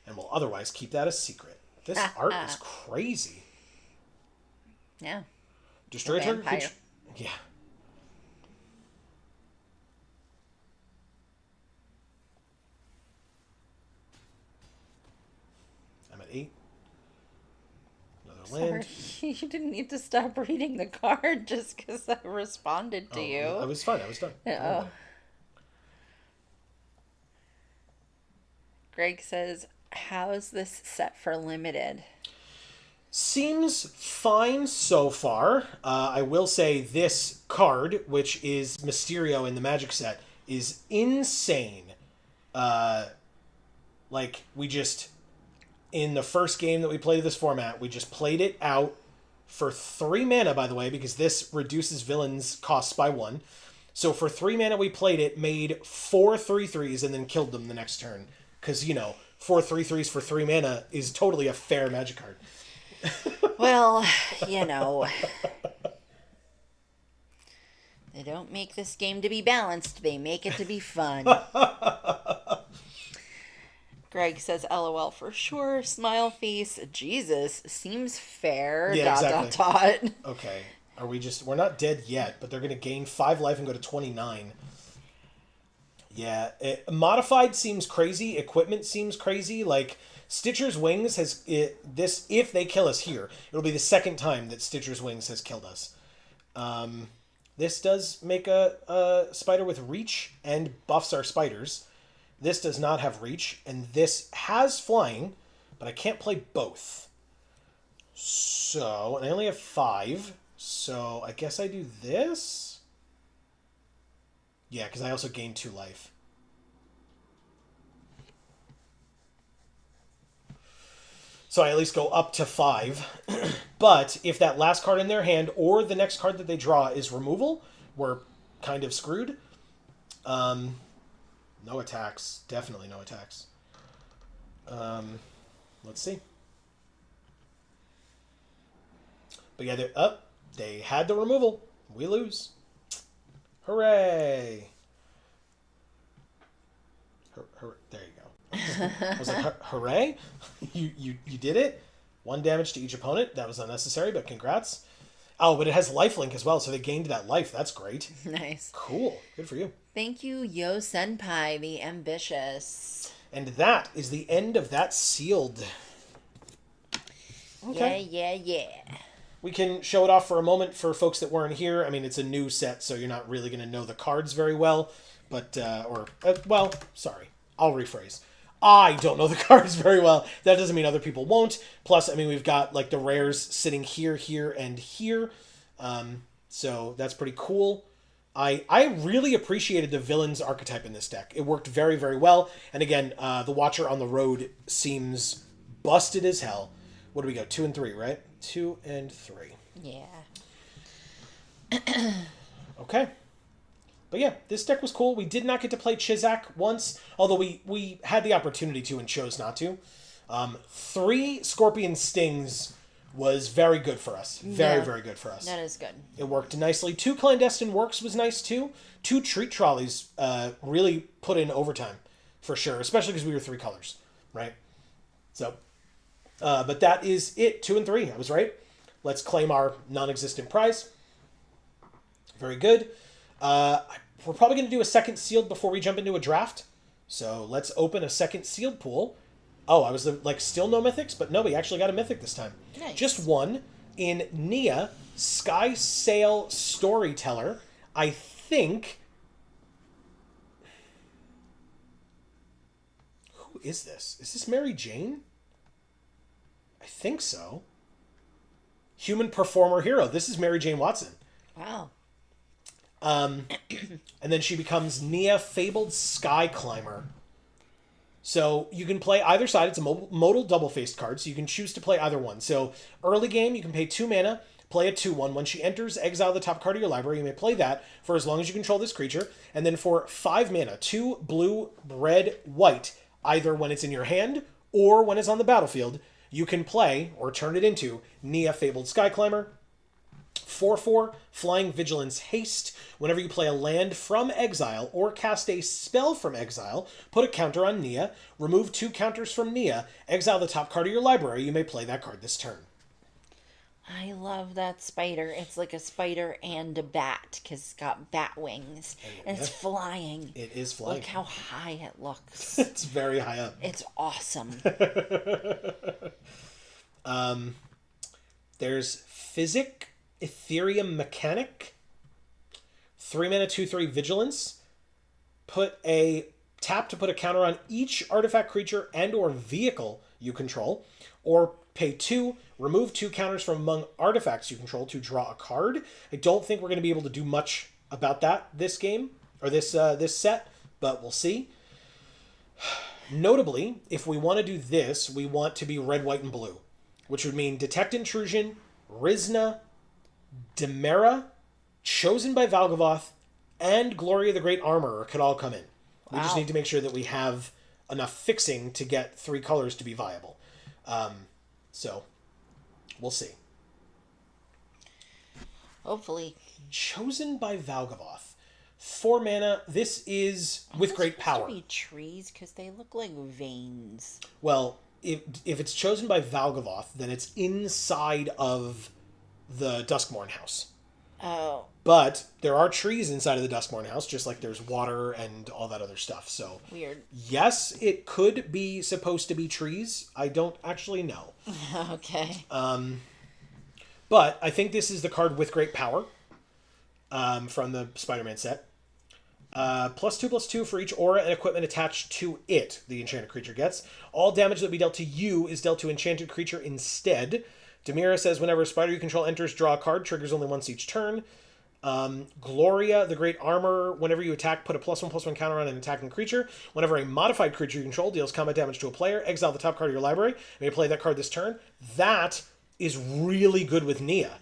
And will otherwise keep that a secret. This art is crazy. Yeah. Destroy target creature. Yeah. I'm at 8. Another land. Sorry, you didn't need to stop reading the card just because I responded to you. I was fine. I was done. Oh. Greg says, how's this set for limited? Seems fine so far. I will say this card, which is Mysterio in the Magic set, is insane. Like, we just, in the first game that we played this format, we just played it out for 3 mana, by the way, because this reduces villains' costs by 1. So for 3 mana, we played it, made 4 3/3s, and then killed them the next turn. Because, 4 3/3s for 3 mana is totally a fair Magic card. Well, they don't make this game to be balanced. They make it to be fun. Greg says, LOL for sure. Smile face. Jesus. Seems fair. Yeah, exactly. Okay. We're not dead yet, but they're going to gain 5 life and go to 29. Yeah. Modified seems crazy. Equipment seems crazy. Like, Stitcher's Wings if they kill us here, it'll be the second time that Stitcher's Wings has killed us. This does make a spider with reach and buffs our spiders. This does not have reach, and this has flying, but I can't play both. So, and I only have 5, so I guess I do this? Yeah, because I also gain 2 life. So I at least go up to 5. But if that last card in their hand or the next card that they draw is removal, we're kind of screwed. No attacks. Definitely no attacks. Let's see. But yeah, they had the removal. We lose. Hooray! There you go. I was like, hooray! You did it. 1 damage to each opponent. That was unnecessary, but congrats. Oh, but it has lifelink as well, so they gained that life. That's great. Nice. Cool. Good for you. Thank you, Yo Senpai, the ambitious. And that is the end of that sealed. Okay. Yeah. We can show it off for a moment for folks that weren't here. I mean, it's a new set, so you're not really going to know the cards very well. But, sorry. I'll rephrase. I don't know the cards very well. That doesn't mean other people won't. Plus, I mean, we've got, like, the rares sitting here, here, and here. So that's pretty cool. I really appreciated the villain's archetype in this deck. It worked very, very well. And again, the Watcher on the Road seems busted as hell. What do we go? 2 and 3, right? 2 and 3. Yeah. Okay. But yeah, this deck was cool. We did not get to play Chizak once, although we had the opportunity to and chose not to. 3 Scorpion Stings was very good for us. Very good for us. That is good. It worked nicely. 2 Clandestine Works was nice too. 2 Treat Trolleys really put in overtime for sure, especially because we were 3 colors, right? So, but that is it. 2 and 3. I was right. Let's claim our non-existent prize. Very good. We're probably going to do a second sealed before we jump into a draft. So let's open a second sealed pool. Oh, I was still no mythics, but no, we actually got a mythic this time. Nice. Just one in Nia, Sky Sail Storyteller. I think... Who is this? Is this Mary Jane? I think so. Human Performer Hero. This is Mary Jane Watson. Wow. And then she becomes Nia Fabled Sky Climber. So you can play either side. It's a modal double-faced card, so you can choose to play either one. So early game, you can pay 2 mana, play a 2/1. When she enters, exile the top card of your library. You may play that for as long as you control this creature. And then for 5 mana, 2 blue, red, white, either when it's in your hand or when it's on the battlefield, you can play, or turn it into, Nia Fabled Sky Climber. 4/4, Flying Vigilance Haste. Whenever you play a land from exile or cast a spell from exile, put a counter on Nia, remove 2 counters from Nia, exile the top card of your library. You may play that card this turn. I love that spider. It's like a spider and a bat because it's got bat wings. And it's flying. It is flying. Look how high it looks. It's very high up. It's awesome. There's Physic, Ethereum Mechanic, 3 mana, 2/3 Vigilance. Put a tap to put a counter on each artifact, creature, and or vehicle you control, or pay 2, remove 2 counters from among artifacts you control to draw a card. I don't think we're going to be able to do much about that this game, or this set, but we'll see. Notably, if we want to do this, we want to be red, white, and blue, which would mean Detect Intrusion, Rizna, Demera, Chosen by Valgavoth, and Gloria the Great Armorer could all come in. We just need to make sure that we have enough fixing to get 3 colors to be viable. So, we'll see. Hopefully. Chosen by Valgavoth. 4 mana. This is with great power. To be trees because they look like veins. Well, if it's chosen by Valgavoth, then it's inside of the Duskmourn house. Oh. But there are trees inside of the Duskmourn house, just like there's water and all that other stuff. So Weird. Yes, it could be supposed to be trees. I don't actually know. Okay. But I think this is the card with great power from the Spider-Man set. +2/+2 for each aura and equipment attached to it, the enchanted creature gets. All damage that will be dealt to you is dealt to enchanted creature instead. Demira says whenever a spider you control enters, draw a card. Triggers only once each turn. Gloria, the Great Armor. Whenever you attack, put a +1/+1 counter on an attacking creature. Whenever a modified creature you control deals combat damage to a player, exile the top card of your library. You may play that card this turn. That is really good with Nia.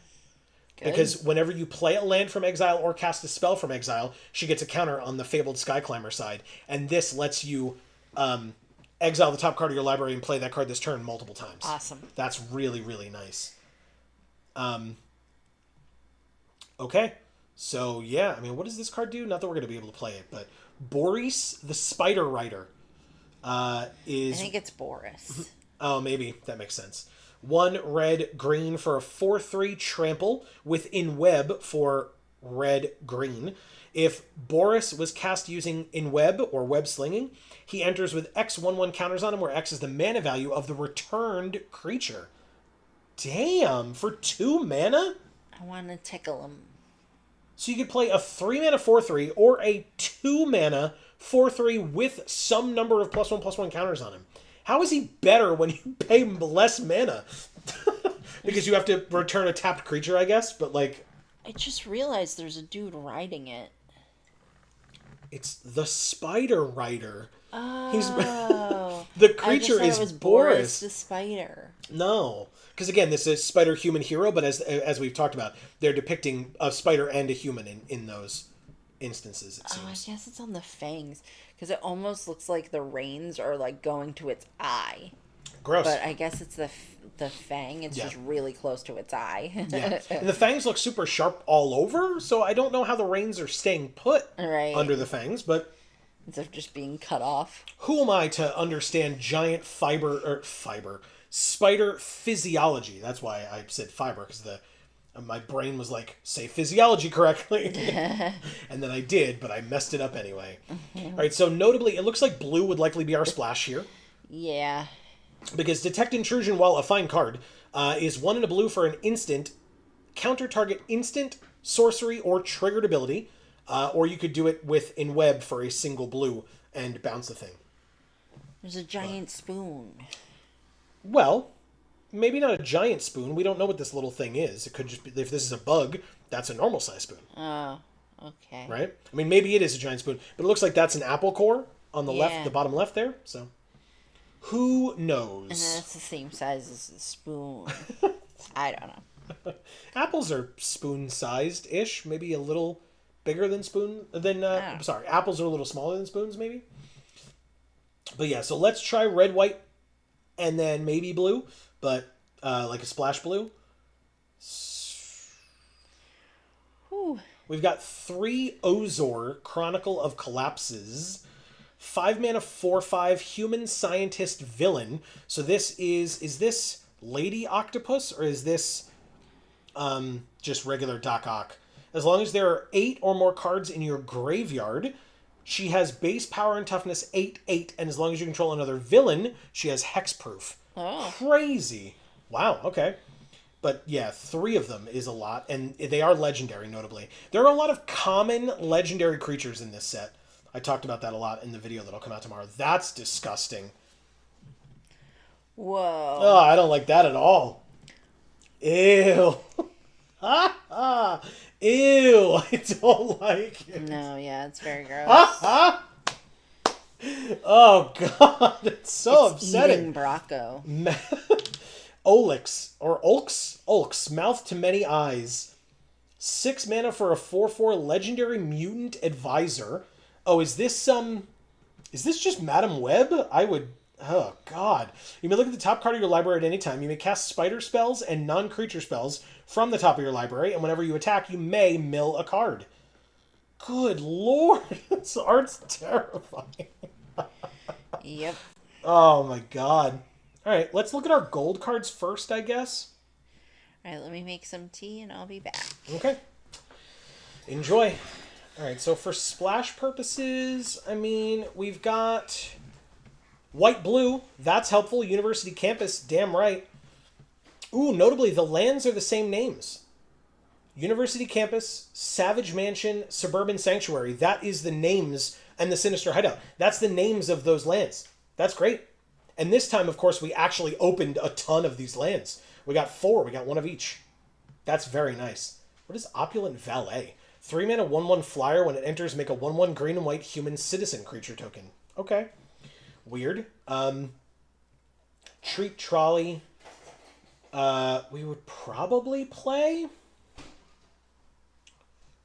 Good. Because whenever you play a land from exile or cast a spell from exile, she gets a counter on the Fabled Sky Climber side. And this lets you exile the top card of your library and play that card this turn multiple times. Awesome. That's really, really nice. Okay. So, yeah, I mean, what does this card do? Not that we're going to be able to play it, but Boris the Spider Rider is... I think it's Boris. Oh, maybe. That makes sense. 1 red green for a 4/3 trample with Inweb for red green. If Boris was cast using Inweb or web slinging, he enters with X/1/1 counters on him, where X is the mana value of the returned creature. Damn, for 2 mana? I want to tickle him. So you could play a 3 mana 4/3 or a 2 mana 4/3 with some number of +1/+1 counters on him. How is he better when you pay him less mana? Because you have to return a tapped creature, I guess, but like... I just realized there's a dude riding it. It's the Spider Rider. Oh. He's the creature is it was Boris. the spider. No, because again, this is Spider Human Hero, but as we've talked about, they're depicting a spider and a human in those instances. It seems. Oh, I guess it's on the fangs because it almost looks like the reins are like going to its eye. Gross. But I guess it's the fang. It's just really close to its eye. Yeah, and the fangs look super sharp all over, so I don't know how the reins are staying put under the fangs, but instead of just being cut off. Who am I to understand giant spider physiology? That's why I said fiber, because my brain was like, say physiology correctly. And then I did, but I messed it up anyway. All right, so notably, it looks like blue would likely be our splash here. Yeah. Because Detect Intrusion, while a fine card, is 1 in a blue for an instant, counter target instant, sorcery, or triggered ability. Or you could do it with Inweb for a single blue and bounce the thing. There's a giant spoon. Well, maybe not a giant spoon. We don't know what this little thing is. It could just be, if this is a bug, that's a normal size spoon. Oh, okay. Right? I mean, maybe it is a giant spoon, but it looks like that's an apple core on the left, the bottom left there. So, who knows? And then it's the same size as the spoon. I don't know. Apples are spoon-sized-ish, maybe a little bigger than apples are a little smaller than spoons, maybe. But yeah, so let's try red, white, and then maybe blue, but like a splash blue. Whew. We've got 3 Ozor, Chronicle of Collapses, 5 mana 4/5 human scientist villain. So this is this Lady Octopus, or is this just regular Doc Ock? As long as there are 8 or more cards in your graveyard, she has base power and toughness 8/8, and as long as you control another villain, she has hexproof. Oh. Crazy. Wow, okay. But yeah, 3 of them is a lot, and they are legendary, notably. There are a lot of common legendary creatures in this set. I talked about that a lot in the video that'll come out tomorrow. That's disgusting. Whoa. Oh, I don't like that at all. Ew. Ew, I don't like it. No, yeah, it's very gross. Oh, God, it's so upsetting. Eating Bracco. Olks, mouth to many eyes. 6 mana for a 4/4 legendary mutant advisor. Oh, is this just Madam Web? Oh, God. You may look at the top card of your library at any time. You may cast spider spells and non-creature spells from the top of your library, and whenever you attack, you may mill a card. Good Lord. This art's terrifying. Yep. Oh, my God. All right, let's look at our gold cards first, I guess. All right, let me make some tea, and I'll be back. Okay. Enjoy. All right, so for splash purposes, I mean, we've got white-blue. That's helpful. University Campus, damn right. Ooh, notably, the lands are the same names. University Campus, Savage Mansion, Suburban Sanctuary. That is the names, and the Sinister Hideout. That's the names of those lands. That's great. And this time, of course, we actually opened a ton of these lands. We got 4. We got 1 of each. That's very nice. What is Opulent Valet? 3 mana 1/1 flyer. When it enters, make a 1/1 green and white human citizen creature token. Okay. Weird. Treat Trolley. We would probably play,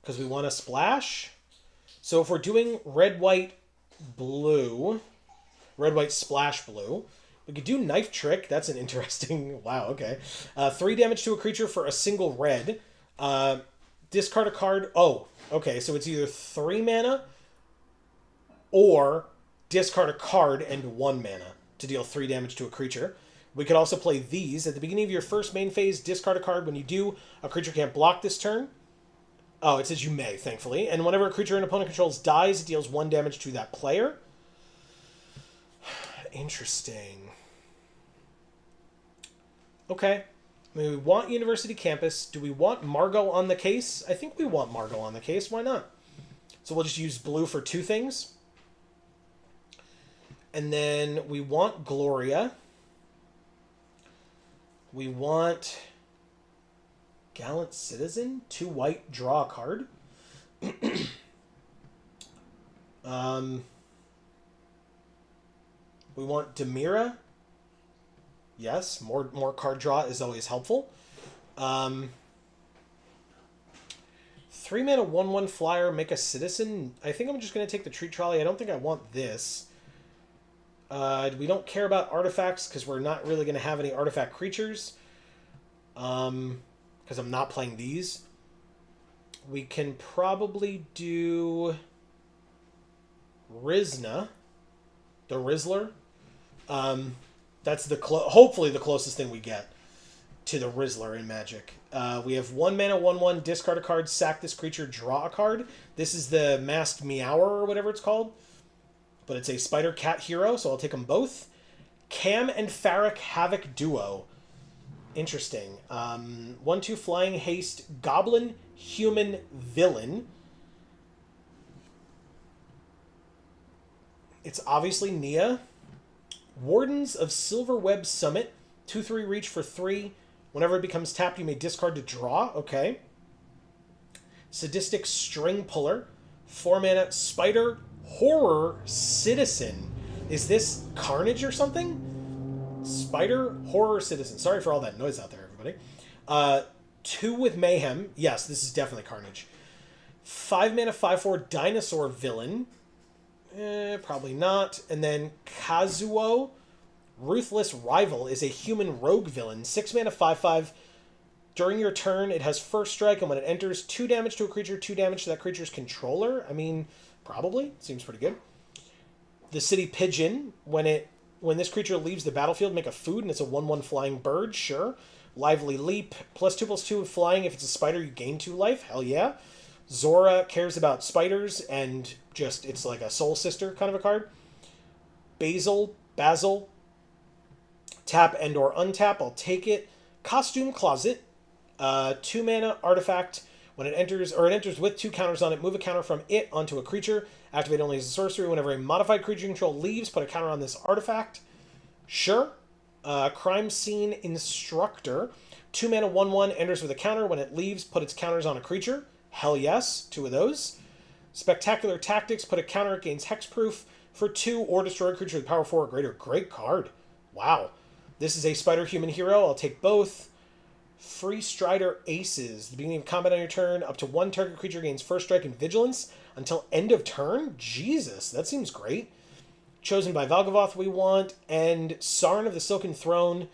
because we want to splash. So if we're doing red, white, blue, red, white, splash, blue, we could do Knife Trick. That's an interesting... Wow, okay. 3 damage to a creature for a single red. Discard a card. Oh, okay. So it's either 3 mana or discard a card and 1 mana to deal 3 damage to a creature. We could also play these. At the beginning of your first main phase, discard a card. When you do, a creature can't block this turn. Oh, it says you may, thankfully. And whenever a creature an opponent controls dies, it deals 1 damage to that player. Interesting. Okay. I mean, we want University Campus. Do we want Margot on the case? I think we want Margot on the case. Why not? So we'll just use blue for 2 things. And then we want Gloria. We want Gallant Citizen. 2 white, draw a card. We want Demira. Yes, more card draw is always helpful. 3 mana 1/1 flyer, make a citizen. I think I'm just going to take the treat trolley. I don't think I want this. We don't care about artifacts because we're not really going to have any artifact creatures. Because I'm not playing these. We can probably do Rizna, the Rizzler. That's hopefully the closest thing we get to the Rizzler in Magic. We have 1 mana 1/1, discard a card, sack this creature, draw a card. This is the Masked Meower or whatever it's called. But it's a Spider Cat hero, so I'll take them both. Cam and Farrak Havoc duo. Interesting. 1/2 flying haste, Goblin, Human, Villain. It's obviously Nia. Wardens of Silver Web Summit. 2/3 reach for 3. Whenever it becomes tapped, you may discard to draw. Okay. Sadistic String Puller. 4 mana Spider Horror Citizen. Is this Carnage or something? Spider Horror Citizen. Sorry for all that noise out there, everybody. 2 with Mayhem. Yes, this is definitely Carnage. 5 mana 5/4 Dinosaur Villain. Probably not. And then Kazuo, Ruthless Rival, is a human rogue villain. 6 mana 5/5. During your turn, it has first strike, and when it enters, 2 damage to a creature, 2 damage to that creature's controller. I mean, probably. Seems pretty good. The City Pigeon, when this creature leaves the battlefield, make a food, and it's a 1/1 flying bird. Sure. Lively Leap, +2/+2 with flying. If it's a spider, you gain 2 life. Hell yeah. Zora cares about spiders, and just, it's like a soul sister kind of a card. Basil, tap and or untap, I'll take it. Costume Closet, 2 mana artifact. When it enters with 2 counters on it, move a counter from it onto a creature. Activate only as a sorcery. Whenever a modified creature control leaves, put a counter on this artifact. Sure. Crime Scene Instructor, 2 mana 1/1, enters with a counter. When it leaves, put its counters on a creature. Hell yes, 2 of those. Spectacular Tactics, put a counter, it gains hexproof for 2, or destroy a creature with power 4 or greater. Great card. Wow. This is a Spider Human hero. I'll take both. Free Strider Aces. The beginning of combat on your turn, up to 1 target creature gains first strike and vigilance until end of turn? Jesus, that seems great. Chosen by Valgavoth we want. And Sarn of the Silken Throne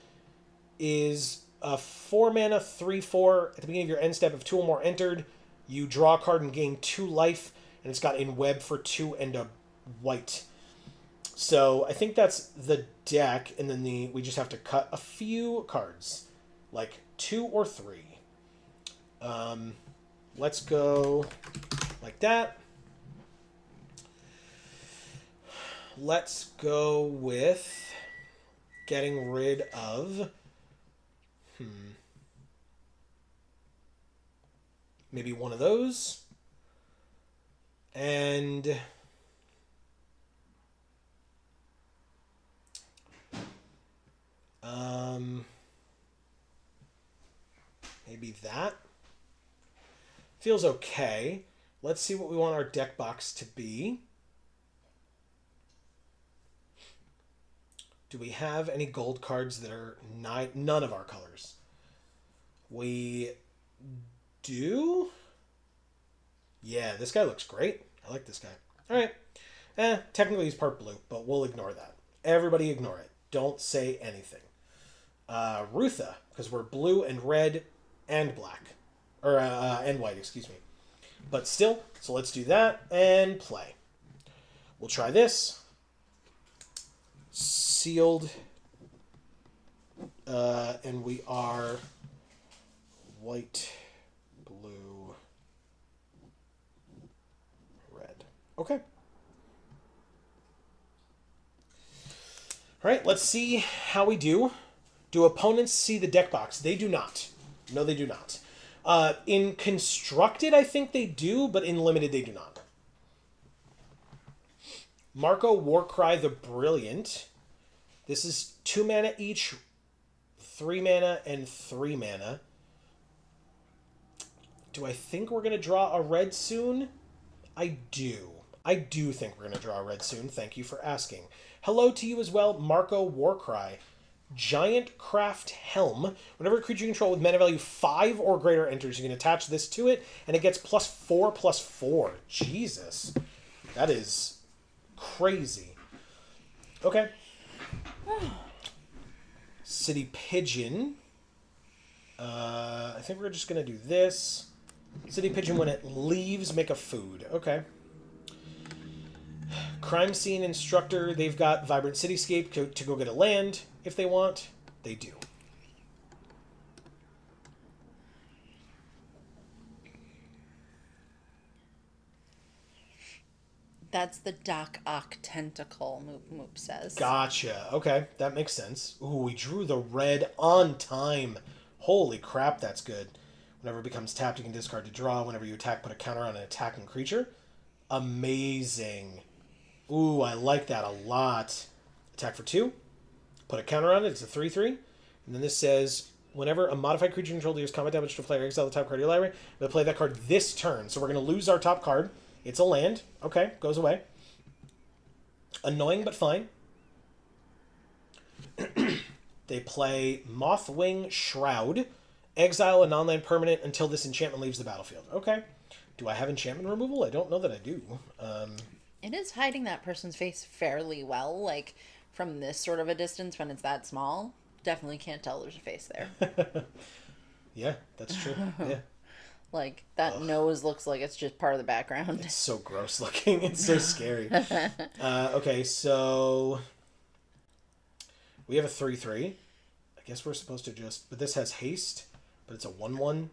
is a 4 mana 3/4. At the beginning of your end step, if 2 or more entered, you draw a card and gain 2 life, and it's got in web for 2 and a white. So I think that's the deck, and then we just have to cut a few cards, like 2 or 3. Let's go like that. Let's go with getting rid of maybe one of those. And maybe that. Feels okay. Let's see what we want our deck box to be. Do we have any gold cards that are none of our colors? We do. Yeah, this guy looks great. I like this guy. All right. Technically he's part blue, but we'll ignore that. Everybody ignore it. Don't say anything. Rutha, because we're blue and red and black. Or, and white, excuse me. But still, so let's do that and play. We'll try this. Sealed And we are white, blue, red. Okay. All right, let's see how we do. Do opponents see the deck box? They do not. No, they do not. In Constructed, I think they do, but in Limited, they do not. Marco Warcry the Brilliant. This is 2 mana each, 3 mana, and 3 mana. Do I think we're going to draw a red soon? I do. I do think we're going to draw a red soon. Thank you for asking. Hello to you as well, Marco Warcry. Giant Craft Helm. Whenever a creature you control with mana value 5 or greater enters, you can attach this to it, and it gets +4/+4. Jesus. That is crazy. Okay. City Pigeon. I think we're just going to do this. City Pigeon, when it leaves, make a food. Okay. Crime Scene Instructor. They've got Vibrant Cityscape to go get a land if they want. They do. That's the Doc Ock Tentacle, Moop says. Gotcha. Okay, that makes sense. Ooh, we drew the red on time. Holy crap, that's good. Whenever it becomes tapped, you can discard to draw. Whenever you attack, put a counter on an attacking creature. Amazing. Ooh, I like that a lot. Attack for 2. Put a counter on it. It's a 3/3. And then this says, whenever a modified creature controlled deals combat damage to a player, exile the top card of your library. We'll play that card this turn. So we're going to lose our top card. It's a land. Okay, goes away. Annoying, but fine. They play Mothwing Shroud. Exile a non-land permanent until this enchantment leaves the battlefield. Okay. Do I have enchantment removal? I don't know that I do. It is hiding that person's face fairly well. Like, from this sort of a distance when it's that small, definitely can't tell there's a face there. Yeah, that's true. Yeah. Like, that nose looks like it's just part of the background. It's so gross looking. It's so scary. Okay, so we have a 3/3. I guess we're supposed to just... But this has haste, but it's a 1/1.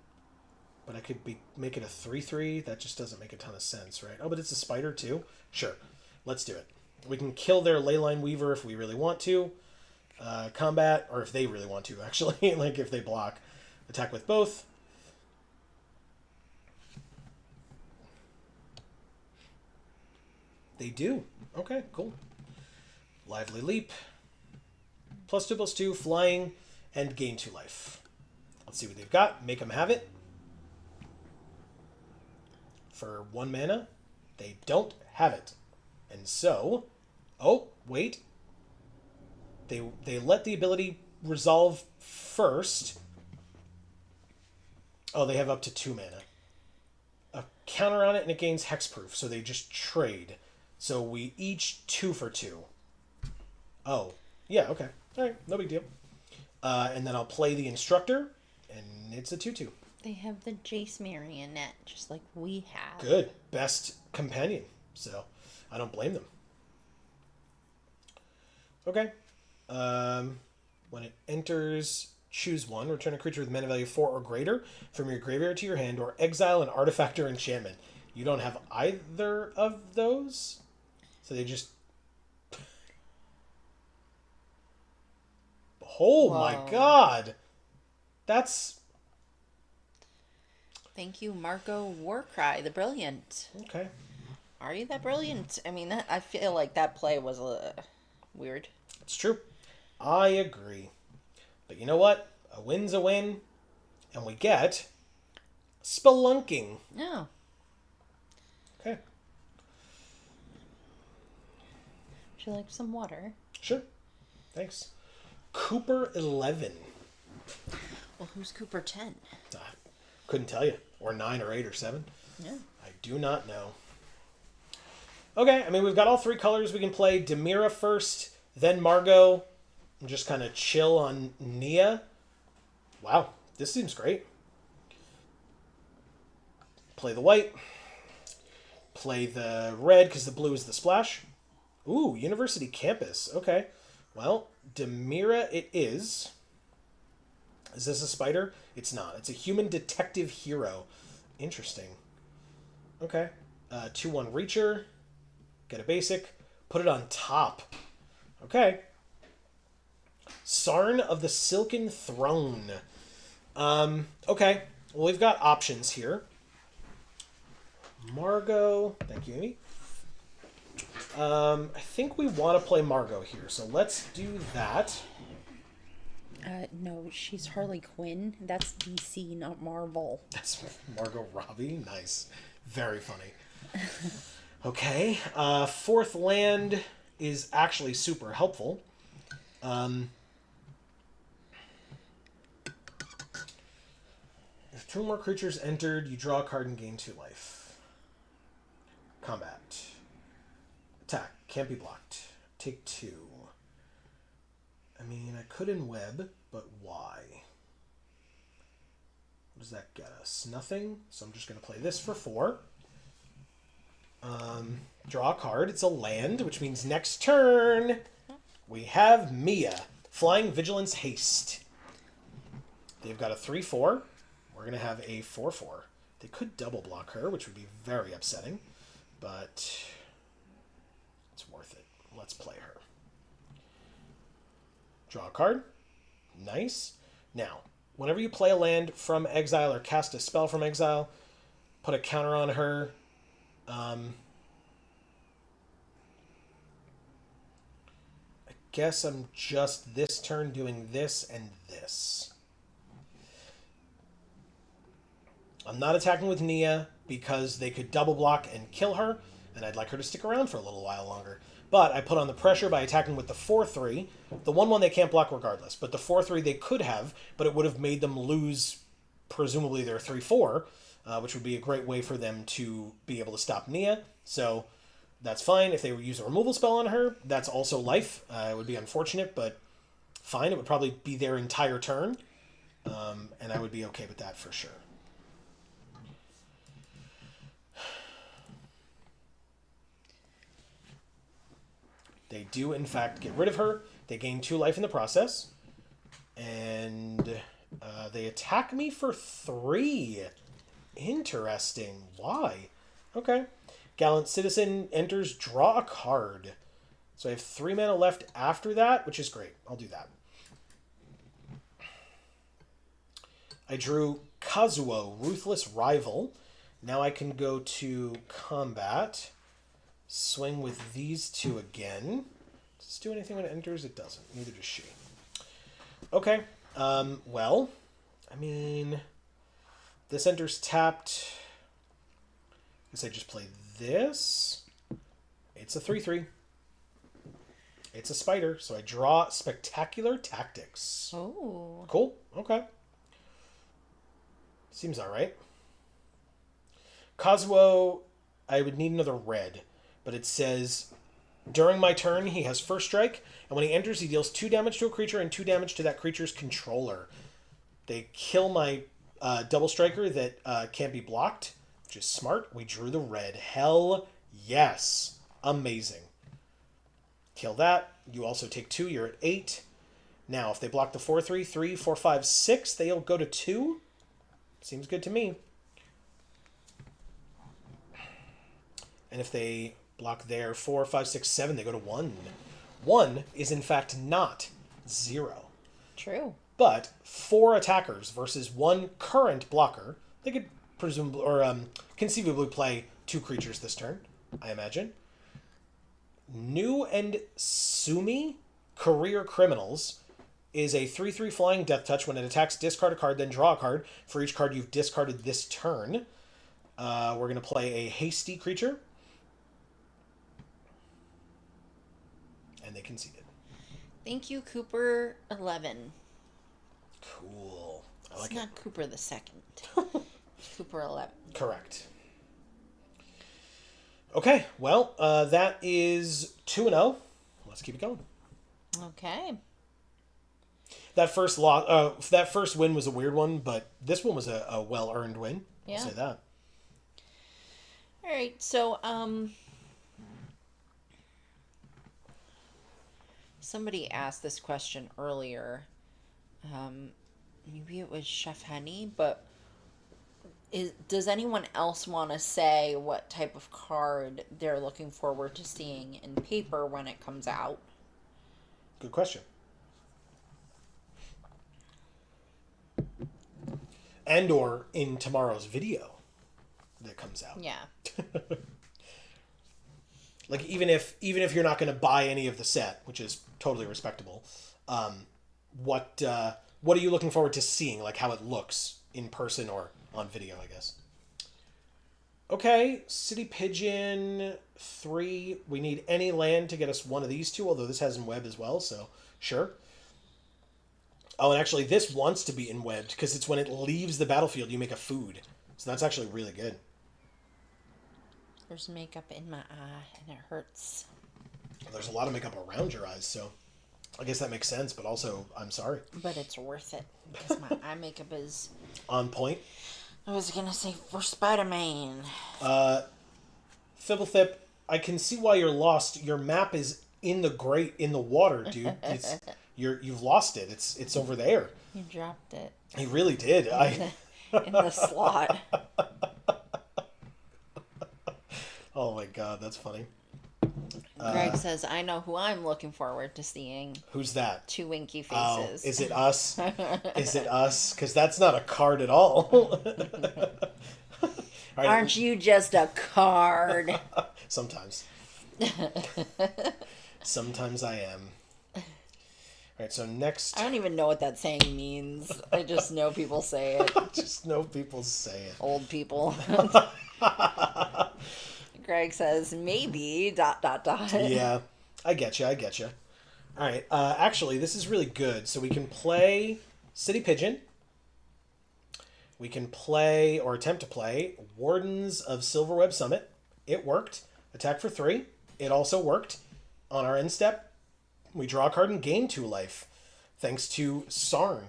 But I could make it a 3/3. That just doesn't make a ton of sense, right? Oh, but it's a spider too? Sure. Let's do it. We can kill their Leyline Weaver if we really want to. Combat, or if they really want to, actually. Like, if they block. Attack with both. They do. Okay, cool. Lively Leap. +2/+2, flying, and gain 2 life. Let's see what they've got. Make them have it. For 1 mana, they don't have it. And so... Oh, wait. They let the ability resolve first. Oh, they have up to 2 mana. A counter on it, and it gains hexproof, so they just trade. So we each 2 for 2. Oh, yeah, okay. All right, no big deal. And then I'll play the Instructor, and it's a 2/2. They have the Jace Marionette, just like we have. Good. Best companion. So I don't blame them. Okay. When it enters, choose one. Return a creature with mana value 4 or greater from your graveyard to your hand, or exile an artifact or enchantment. You don't have either of those? So they just... Oh Whoa. my god! That's... Thank you, Marco Warcry, the Brilliant. Okay. Are you that brilliant? I mean, I feel like that play was weird. It's true. I agree. But you know what? A win's a win. And we get... Spelunking. No. Okay. Would you like some water? Sure. Thanks. Cooper 11. Well, who's Cooper 10? Couldn't tell you. Or 9 or 8 or 7. Yeah. I do not know. Okay, I mean, we've got all 3 colors. We can play Demira first, then Margot, and just kind of chill on Nia. Wow, this seems great. Play the white. Play the red, because the blue is the splash. Ooh, University Campus. Okay. Well, Demira it is. Is this a spider? It's not. It's a human detective hero. Interesting. Okay. 2/1 Reacher. Get a basic. Put it on top. Okay. Sarn of the Silken Throne. Okay. Well, we've got options here. Margot. Thank you, Amy. I think we want to play Margot here, so let's do that. No, she's Harley Quinn. That's DC, not Marvel. That's Margot Robbie. Nice. Very funny. Okay. Fourth land is actually super helpful. If 2 more creatures entered, you draw a card and gain 2 life. Combat. Attack. Can't be blocked. Take 2. I mean, I could in web, but why? What does that get us? Nothing. So I'm just going to play this for 4. Draw a card. It's a land, which means next turn we have Mia. Flying Vigilance Haste. They've got a 3/4. We're going to have a 4/4. They could double block her, which would be very upsetting, but it's worth it. Let's play her. Draw a card. Nice. Now, whenever you play a land from exile or cast a spell from exile, put a counter on her. I guess I'm just this turn doing this and this. I'm not attacking with Nia because they could double block and kill her, and I'd like her to stick around for a little while longer. But I put on the pressure by attacking with the 4/3. The 1/1 they can't block regardless, but the 4/3 they could have, but it would have made them lose presumably their 3/4, which would be a great way for them to be able to stop Nia. So that's fine. If they use a removal spell on her, that's also life. It would be unfortunate, but fine. It would probably be their entire turn, and I would be okay with that for sure. They do, in fact, get rid of her. They gain 2 life in the process. And they attack me for 3. Interesting. Why? Okay. Gallant Citizen enters, draw a card. So I have 3 mana left after that, which is great. I'll do that. I drew Kazuo, Ruthless Rival. Now I can go to combat. Swing with these 2 again. Does this do anything when it enters? It doesn't. Neither does she. Okay. Well, I mean, this enters tapped. I guess I just play this. It's a 3/3. It's a spider, so I draw Spectacular Tactics. Oh. Cool. Okay. Seems alright. Kazuo, I would need another red. But it says, during my turn, he has first strike, and when he enters, he deals 2 damage to a creature and 2 damage to that creature's controller. They kill my double striker that can't be blocked, which is smart. We drew the red. Hell yes. Amazing. Kill that. You also take 2. You're at 8. Now, if they block the 4/3, 3, 4, 5, 6, they'll go to 2. Seems good to me. And if they block there 4, 5, 6, 7, they go to 1. 1 is in fact not 0. True. But 4 attackers versus 1 current blocker, they could presumably or conceivably play 2 creatures this turn, I imagine. Nu and Sumi, Career Criminals, is a 3/3 flying death touch. When it attacks, discard a card, then draw a card for each card you've discarded this turn. We're going to play a hasty creature. And they conceded. Thank you, Cooper 11. Cool. I like It's it. not Cooper the second. Cooper 11. Correct. Okay, well, that is 2-0. Let's keep it going. Okay. That first win was a weird one, but this one was a well-earned win. Yeah. I'll say that. All right. So, somebody asked this question earlier. maybe it was Chef Henny, but does anyone else want to say what type of card they're looking forward to seeing in paper when it comes out? Good question. And or in tomorrow's video that comes out. Yeah. Like even if you're not going to buy any of the set, which is totally respectable, what are you looking forward to seeing? Like how it looks in person or on video, I guess. Okay, City Pigeon 3. We need any land to get us one of these two, although this has in web as well, so sure. Oh, and actually this wants to be in webbed because it's when it leaves the battlefield you make a food. So that's actually really good. There's makeup in my eye and it hurts. Well, there's a lot of makeup around your eyes, so I guess that makes sense, but also I'm sorry. But it's worth it because my eye makeup is On point. I was gonna say for Spider-Man. Fibblethip, I can see why you're lost. Your map is in the water, dude. You've lost it. It's over there. You dropped it. He really did. In the slot. Oh my god, that's funny. Greg says, I know who I'm looking forward to seeing. Who's that? Two winky Oh, faces. is it us? Is it us? Because that's not a card at all. All right. Aren't you just a card? Sometimes. Sometimes I am. All right, so next... I don't even know what that saying means. I just know people say it. Just know people say it. Old people. Greg says, maybe, ... Yeah, I get you. All right, actually, this is really good. So we can play City Pigeon. We can play, or attempt to play, Wardens of Silverweb Summit. It worked. Attack for 3. It also worked. On our end step, we draw a card and gain 2 life, thanks to Sarn.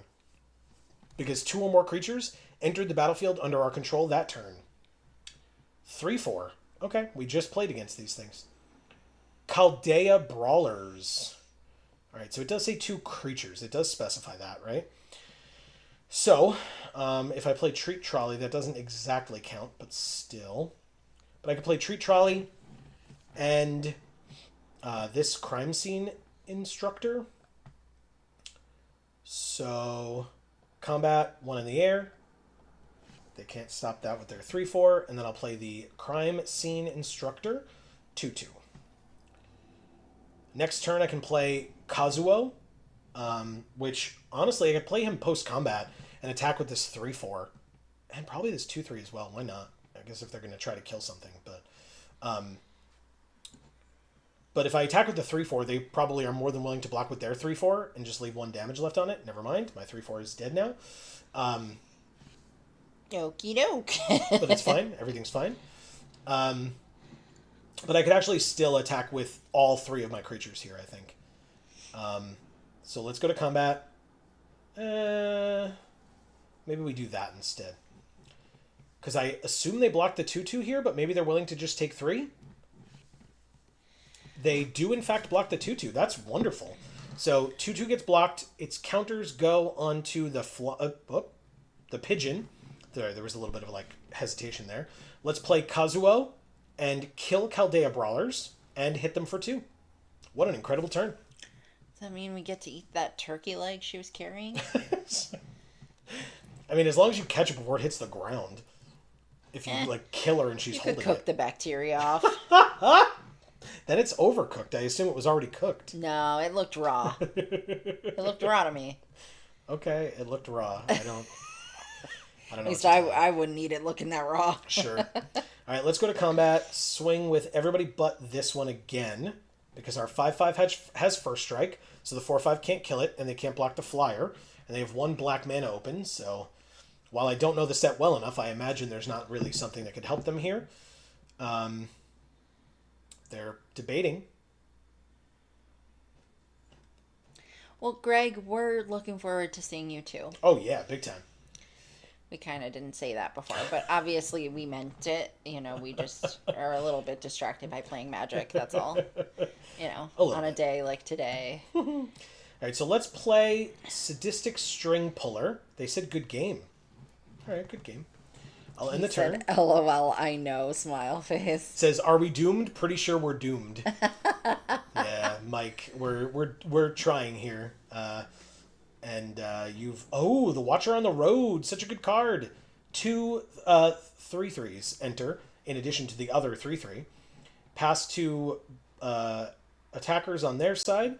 Because 2 or more creatures entered the battlefield under our control that turn. 3/4. Okay, we just played against these things. Chaldea Brawlers. Alright, so it does say 2 creatures. It does specify that, right? So, if I play Treat Trolley, that doesn't exactly count, but still. But I could play Treat Trolley and this Crime Scene Instructor. So, combat, 1 in the air. They can't stop that with their 3/4. And then I'll play the Crime Scene Instructor, 2/2. Next turn I can play Kazuo, which, honestly, I could play him post-combat and attack with this 3/4. And probably this 2/3 as well. Why not? I guess if they're going to try to kill something. But if I attack with the 3/4, they probably are more than willing to block with their 3/4 and just leave 1 damage left on it. Never mind. My 3/4 is dead now. Okie doke. But it's fine. Everything's fine. But I could actually still attack with all 3 of my creatures here, I think. So let's go to combat. Maybe we do that instead. Because I assume they block the 2/2 here, but maybe they're willing to just take 3. They do, in fact, block the 2/2. That's wonderful. So 2/2 gets blocked. Its counters go onto the pigeon. There was a little bit of hesitation there. Let's play Kazuo and kill Chaldea Brawlers and hit them for 2. What an incredible turn. Does that mean we get to eat that turkey leg she was carrying? I mean, as long as you catch it before it hits the ground. If you kill her and she's holding it. You could cook the bacteria off. Then it's overcooked. I assume it was already cooked. No, it looked raw. It looked raw to me. Okay, it looked raw. I don't know. At least I wouldn't eat it looking that raw. Sure. All right, let's go to combat. Swing with everybody but this one again. Because our 5/5 has first strike. So the 4/5 can't kill it. And they can't block the flyer. And they have 1 black mana open. So while I don't know the set well enough, I imagine there's not really something that could help them here. They're debating. Well, Greg, we're looking forward to seeing you too. Oh, yeah, big time. We kind of didn't say that before, but obviously we meant it. We just are a little bit distracted by playing Magic, that's all. On a day like today. All right, so let's play Sadistic String Puller. They said good game. All right, good game. I'll end the turn. Said, LOL, I know, smile face. Says, are we doomed? Pretty sure we're doomed. Yeah, Mike, we're trying here. Oh, the Watcher on the Road, such a good card. 2 3/3s enter in addition to the other 3/3. Pass to attackers on their side.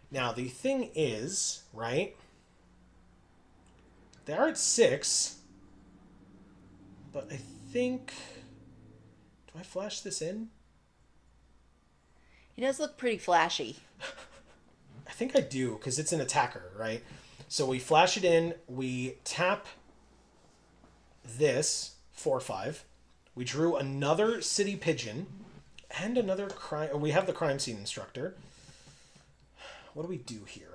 Now the thing is, right? They are at 6, but I think. Do I flash this in? He does look pretty flashy. I think I do, because it's an attacker, right? So we flash it in, we tap this 4/5. We drew another City Pigeon and another crime. We have the Crime Scene Instructor. What do we do here?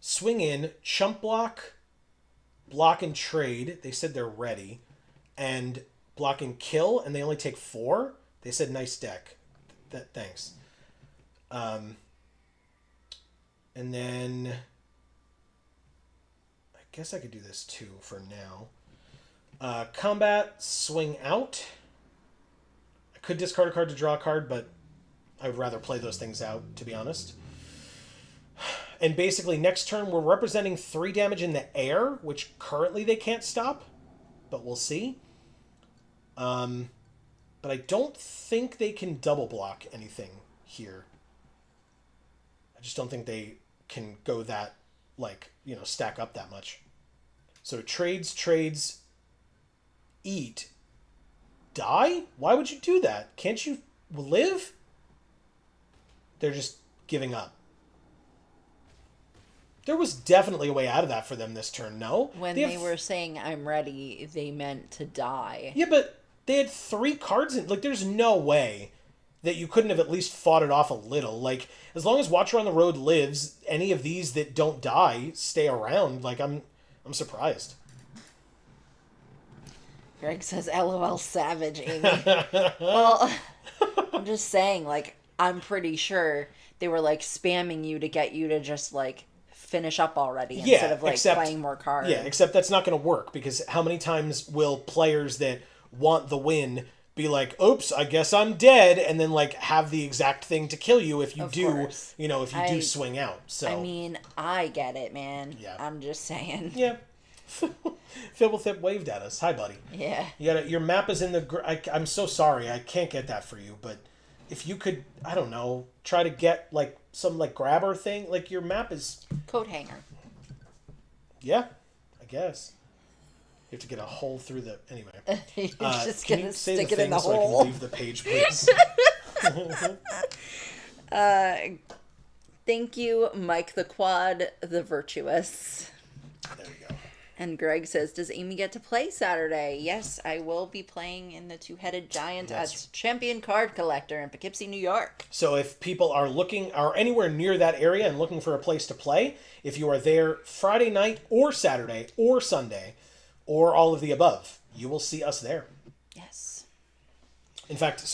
Swing in, chump block, block and trade. They said they're ready. And block and kill, and they only take 4. They said nice deck. Thanks. And then I guess I could do this too for now. Combat, swing out. I could discard a card to draw a card, but I would rather play those things out, to be honest. And basically, next turn, we're representing 3 damage in the air, which currently they can't stop, but we'll see. But I don't think they can double block anything here. I just don't think they can go that, stack up that much. So trades, eat, die? Why would you do that? Can't you live? They're just giving up. There was definitely a way out of that for them this turn, no? When they were saying I'm ready, they meant to die. Yeah, but they had 3 cards in. There's no way that you couldn't have at least fought it off a little. As long as Watcher on the Road lives, any of these that don't die stay around. I'm surprised. Greg says, LOL savage, Amy. Well, I'm just saying, I'm pretty sure they were, spamming you to get you to just, finish up already instead of, playing more cards. Yeah, except that's not going to work, because how many times will players that want the win be like, oops, I guess I'm dead, and then, have the exact thing to kill you if you Of do, course. if you do swing out. So I mean, I get it, man. Yeah. I'm just saying. Yeah. Fibblethip waved at us. Hi, buddy. Yeah. Your map is in the... I'm so sorry. I can't get that for you, but if you could, I don't know, try to get, some, grabber thing. Your map is... Coat hanger. Yeah, I guess. You have to get a hole through the... Anyway. You're just can going you to say stick the it in the thing so hole. I can leave the page, please? Thank you, Mike the Quad, the Virtuous. There you go. And Greg says, does Amy get to play Saturday? Yes, I will be playing in the Two-Headed Giant at Champion Card Collector in Poughkeepsie, New York. So if people are anywhere near that area and looking for a place to play, if you are there Friday night or Saturday or Sunday or all of the above, you will see us there. Yes. In fact,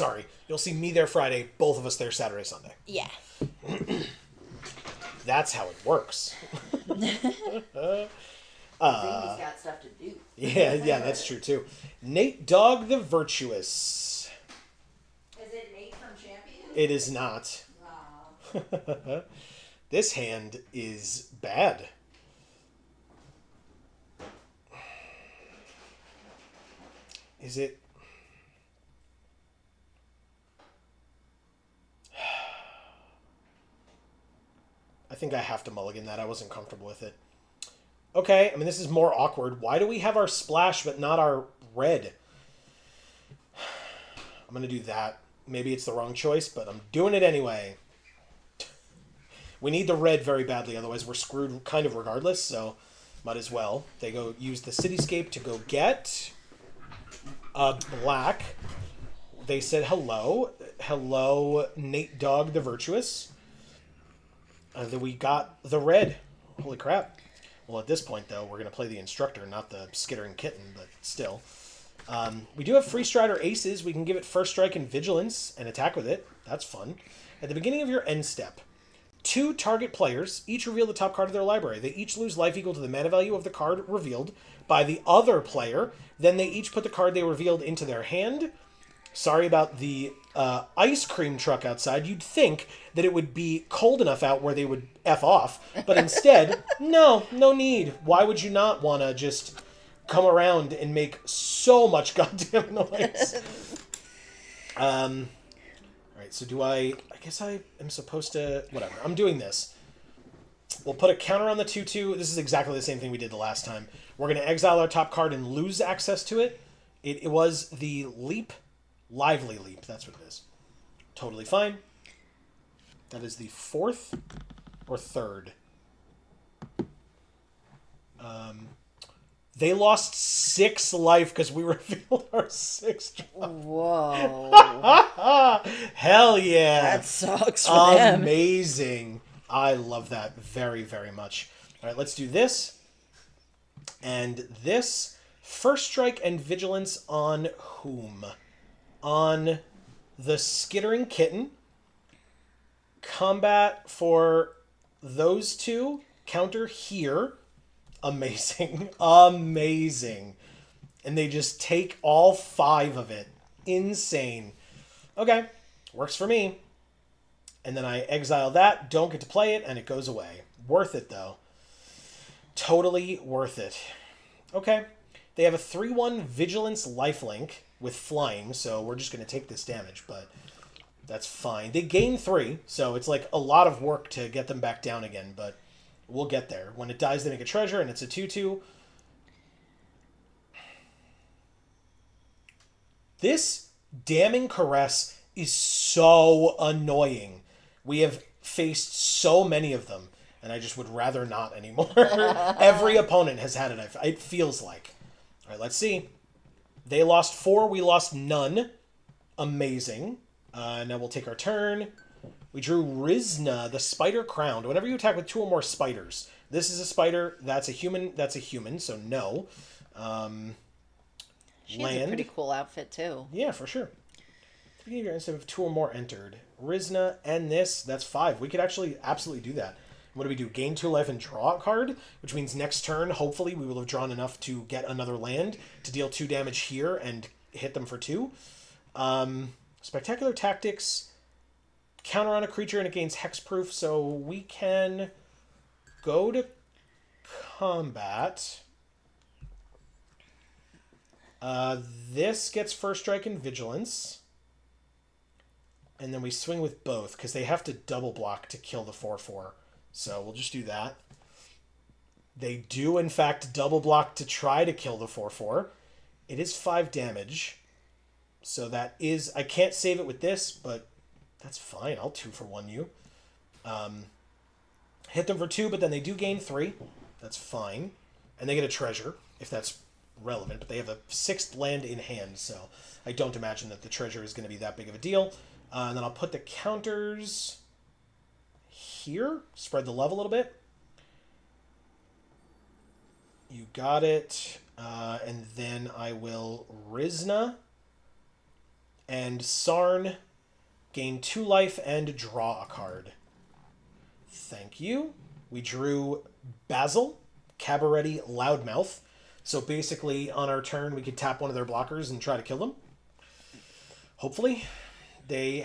you'll see me there Friday, both of us there Saturday, Sunday. Yeah. That's how it works. Amy's got stuff to do. Yeah, that's true too. Nate Dogg the Virtuous. Is it Nate from Champion? It is not. Wow. This hand is bad. Is it? I think I have to mulligan that. I wasn't comfortable with it. Okay, I mean, this is more awkward. Why do we have our splash but not our red? I'm going to do that. Maybe it's the wrong choice, but I'm doing it anyway. We need the red very badly, otherwise we're screwed kind of regardless, so might as well. They go use the Cityscape to go get a black. They said hello. Hello, Nate Dogg the Virtuous. Then we got the red. Holy crap. Well, at this point, though, we're going to play the Instructor, not the Skittering Kitten, but still. We do have Free Strider Aces. We can give it First Strike and Vigilance and attack with it. That's fun. At the beginning of your end step, 2 target players each reveal the top card of their library. They each lose life equal to the mana value of the card revealed by the other player. Then they each put the card they revealed into their hand. Sorry about the ice cream truck outside. You'd think that it would be cold enough out where they would F off. But instead, no need. Why would you not want to just come around and make so much goddamn noise? Alright, so do I guess I am supposed to... Whatever, I'm doing this. We'll put a counter on the 2/2. This is exactly the same thing we did the last time. We're going to exile our top card and lose access to it. It was the Leap... Lively Leap, that's what it is. Totally fine. That is the 4th or 3rd. They lost 6 life because we revealed our 6th drop. Whoa. Hell yeah. That sucks for them. Amazing. I love that very, very much. All right, let's do this. And this. First strike and vigilance on whom? On the Skittering Kitten. Combat for those 2. Counter here. Amazing. Amazing. And they just take all 5 of it. Insane. Okay. Works for me. And then I exile that. Don't get to play it. And it goes away. Worth it, though. Totally worth it. Okay. They have a 3/1 Vigilance lifelink with flying. So we're just going to take this damage. But that's fine. They gain 3. So it's like a lot of work to get them back down again. But... we'll get there. When it dies, they make a treasure, and it's a 2/2. This Damning Caress is so annoying. We have faced so many of them, and I just would rather not anymore. Every opponent has had it, it feels like. All right, let's see. They lost 4, we lost none. Amazing. Now we'll take our turn. We drew Rizna, the Spider Crowned. Whenever you attack with 2 or more spiders, this is a spider, that's a human, so no. She has a pretty cool outfit, too. Yeah, for sure. Instead of 2 or more entered. Rizna and this, that's 5. We could actually absolutely do that. What do we do? Gain 2 life and draw a card, which means next turn, hopefully, we will have drawn enough to get another land to deal 2 damage here and hit them for 2. Spectacular Tactics... counter on a creature and it gains hexproof, so we can go to combat. This gets first strike and vigilance. And then we swing with both, because they have to double block to kill the 4/4. So we'll just do that. They do, in fact, double block to try to kill the 4/4. It is 5 damage. So that is... I can't save it with this, but... that's fine. I'll 2-for-1 you. Hit them for 2, but then they do gain 3. That's fine. And they get a treasure, if that's relevant. But they have a 6th land in hand, so I don't imagine that the treasure is going to be that big of a deal. And then I'll put the counters here. Spread the love a little bit. You got it. And then I will Rizna and Sarn... gain 2 life and draw a card. Thank you. We drew Basil, Cabaretti Loudmouth. So basically, on our turn, we could tap one of their blockers and try to kill them. Hopefully. They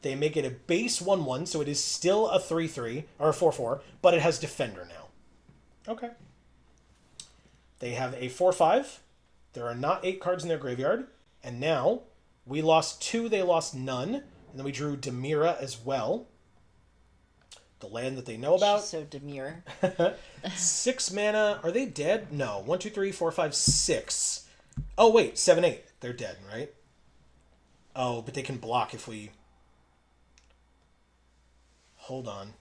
make it a base 1/1, so it is still a 3/3, or a 4/4, but it has Defender now. Okay. They have a 4/5. There are not 8 cards in their graveyard. And now... we lost 2, they lost none. And then we drew Demira as well. The land that they know about. She's so demure. 6 mana. Are they dead? No. 1, 2, 3, 4, 5, 6. Oh, wait. 7, 8. They're dead, right? Oh, but they can block if we... hold on.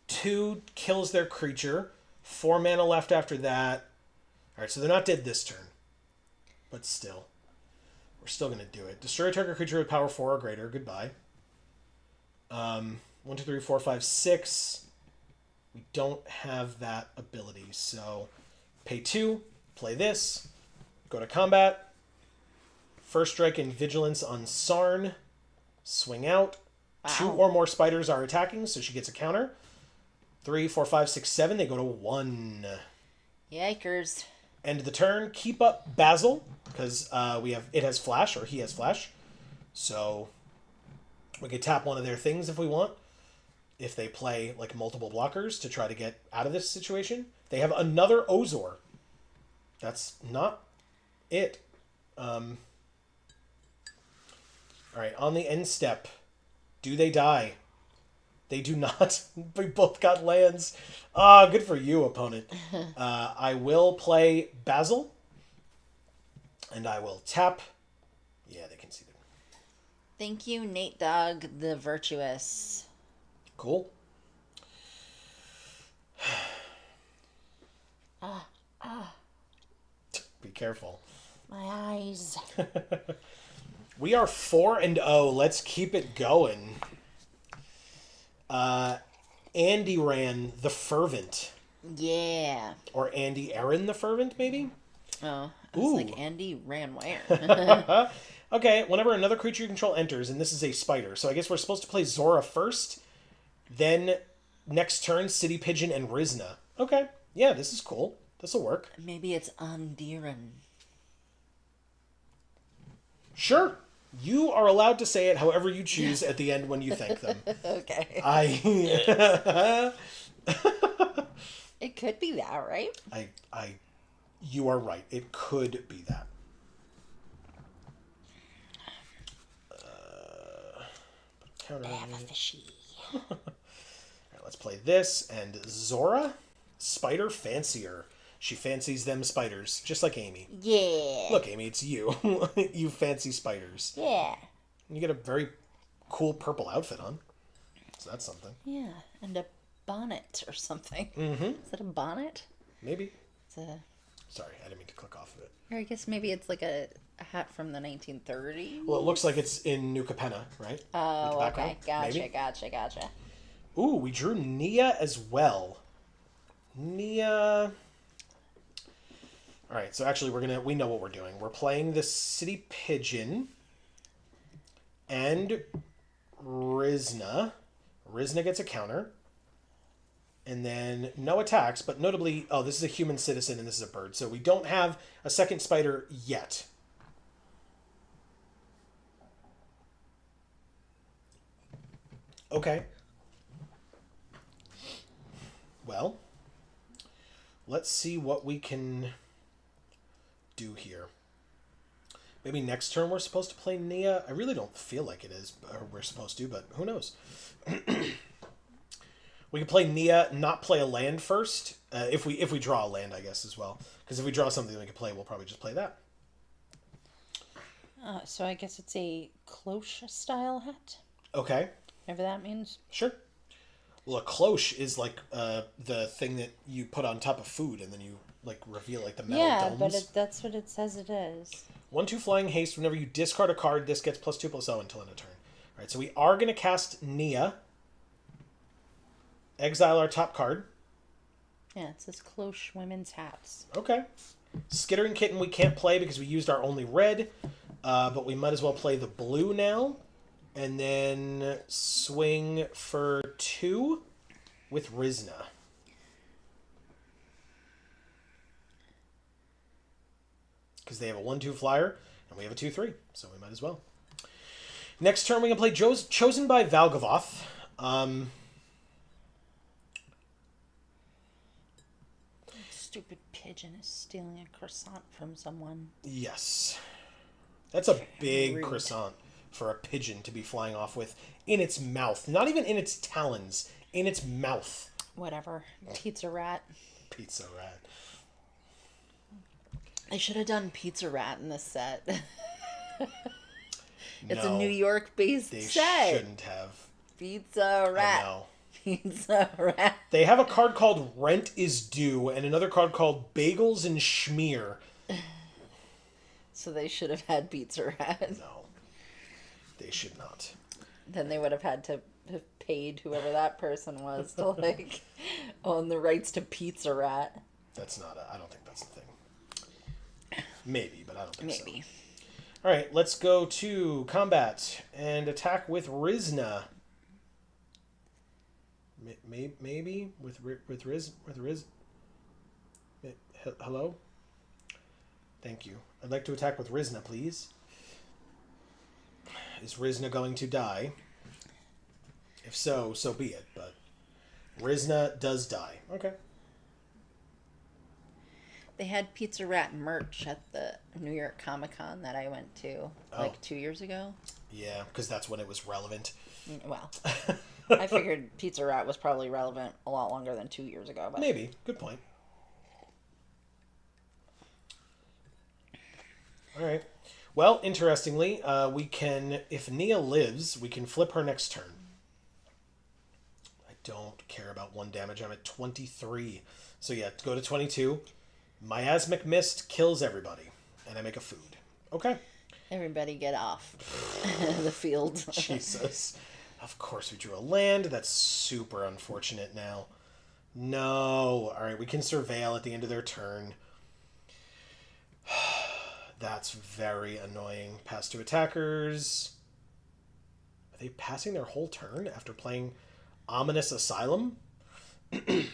2 kills their creature. 4 mana left after that. Alright, so they're not dead this turn. But still. We're still going to do it. Destroy a target creature with power 4 or greater. Goodbye. 1, 2, 3, 4, 5, 6. We don't have that ability. So, pay 2. Play this. Go to combat. First strike and vigilance on Sarn. Swing out. 2 or more spiders are attacking, so she gets a counter. 3, 4, 5, 6, 7. They go to 1. Yikers. End of the turn. Keep up Basil, because it has flash, or he has flash. So we could tap one of their things if we want. If they play like multiple blockers to try to get out of this situation. They have another Ozor. That's not it. Alright, on the end step. Do they die? They do not. We both got lands. Good for you, opponent. I will play Basil. And I will tap. Yeah, they can see that. Thank you, Nate Dogg, the virtuous. Cool. Be careful. My eyes. We are 4-0. Let's keep it going. Andy ran the Fervent. Yeah. Or Andy Aaron the Fervent, maybe? Oh, I was Ooh. like, Andy ran where? Okay, whenever another creature you control enters, and this is a spider, so I guess we're supposed to play Zora first, then next turn, City Pigeon and Rizna. Okay, yeah, this is cool. This'll work. Maybe it's Andiran. Sure. You are allowed to say it however you choose at the end when you thank them. Okay. It could be that, right? You are right. It could be that. They have a fishy. Alright, let's play this. And Zora, Spider Fancier. She fancies them spiders, just like Amy. Yeah. Look, Amy, it's you. You fancy spiders. Yeah. You get a very cool purple outfit on. So that's something. Yeah, and a bonnet or something. Mm-hmm. Is it a bonnet? Maybe. It's a... Sorry, I didn't mean to click off of it. Or I guess maybe it's like a hat from the 1930s. Well, it looks like it's in New Capenna, right? Oh, With the okay. background, maybe? Gotcha. Ooh, we drew Nia as well. Nia... Alright, so actually we know what we're doing. We're playing the City Pigeon and Rizna. Rizna gets a counter. And then no attacks, but notably, this is a human citizen and this is a bird. So we don't have a second spider yet. Okay. Well, let's see what we can do here. Maybe next turn we're supposed to play Nia. I really don't feel like it is, or we're supposed to, but who knows? We can play Nia, not play a land first. If we draw a land, I guess, as well. Because if we draw something we can play, we'll probably just play that. So I guess it's a cloche style hat. Okay. Whatever that means. Sure. Well, a cloche is like the thing that you put on top of food, and then you like reveal like the metal domes. But that's what it says it is. 1/2 flying haste. Whenever you discard a card, this gets +2/+0 until end of turn. All right, so we are going to cast Nia. Exile our top card. Yeah, it says cloche women's hats. Okay. Skittering Kitten we can't play because we used our only red, but we might as well play the blue now. And then swing for 2 with Rizna. Because they have a 1/2 flyer, and we have a 2/3, so we might as well. Next turn we can play Chosen by Valgavoth. Stupid pigeon is stealing a croissant from someone. Yes. That's a big Rude. croissant for a pigeon to be flying off with in its mouth. Not even in its talons, in its mouth. Whatever. Pizza Rat. Pizza rat. They should have done Pizza Rat in this set. It's No, a New York-based They set. shouldn't have. Pizza Rat. I know. Pizza Rat. They have a card called Rent is Due and another card called Bagels and Schmear. So they should have had Pizza Rat. No. They should not. Then they would have had to have paid whoever that person was to like own the rights to Pizza Rat. That's not I don't think that's the thing. Maybe, but I don't think so. Maybe. Alright, let's go to combat and attack with Rizna. maybe with Riz. Hello. Thank you. I'd like to attack with Rizna, please. Is Rizna going to die? If so, so be it. But Rizna does die. Okay. They had Pizza Rat merch at the New York Comic Con that I went to like 2 years ago. Yeah, because that's when it was relevant. Well, I figured Pizza Rat was probably relevant a lot longer than 2 years ago. But Maybe. Good point. All right. Well, interestingly, we can, if Nia lives, we can flip her next turn. I don't care about 1 damage. I'm at 23. So yeah, go to 22. Miasmic Mist kills everybody. And I make a food. Okay. everybody get off the field. Jesus. Of course we drew a land. That's super unfortunate now. No. All right, we can surveil at the end of their turn. That's very annoying. Pass to attackers. Are they passing their whole turn after playing Ominous Asylum? Okay.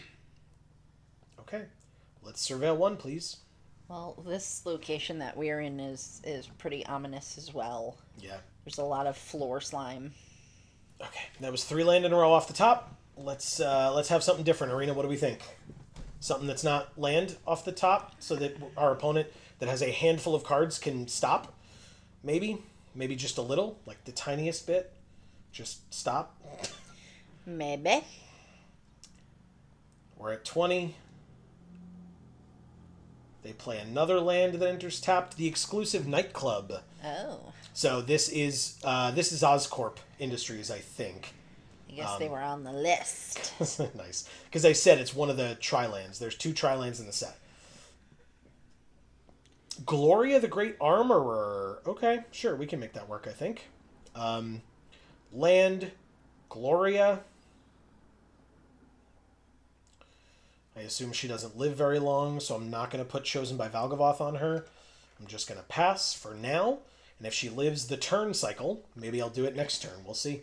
Let's surveil 1, please. Well, this location that we're in is pretty ominous as well. Yeah. There's a lot of floor slime. Okay, that was 3 land in a row off the top. Let's have something different. Arena, what do we think? Something that's not land off the top so that our opponent that has a handful of cards can stop? Maybe just a little, like the tiniest bit. Just stop. Maybe. We're at 20. They play another land that enters tapped, the exclusive nightclub. Oh. So this is Oscorp Industries, I think. I guess they were on the list. Nice. Because I said it's one of the tri-lands. There's 2 tri-lands in the set. Gloria the Great Armorer. Okay, sure, we can make that work, I think. Land, Gloria. I assume she doesn't live very long, so I'm not going to put Chosen by Valgavoth on her. I'm just going to pass for now. And if she lives the turn cycle, maybe I'll do it next turn. We'll see.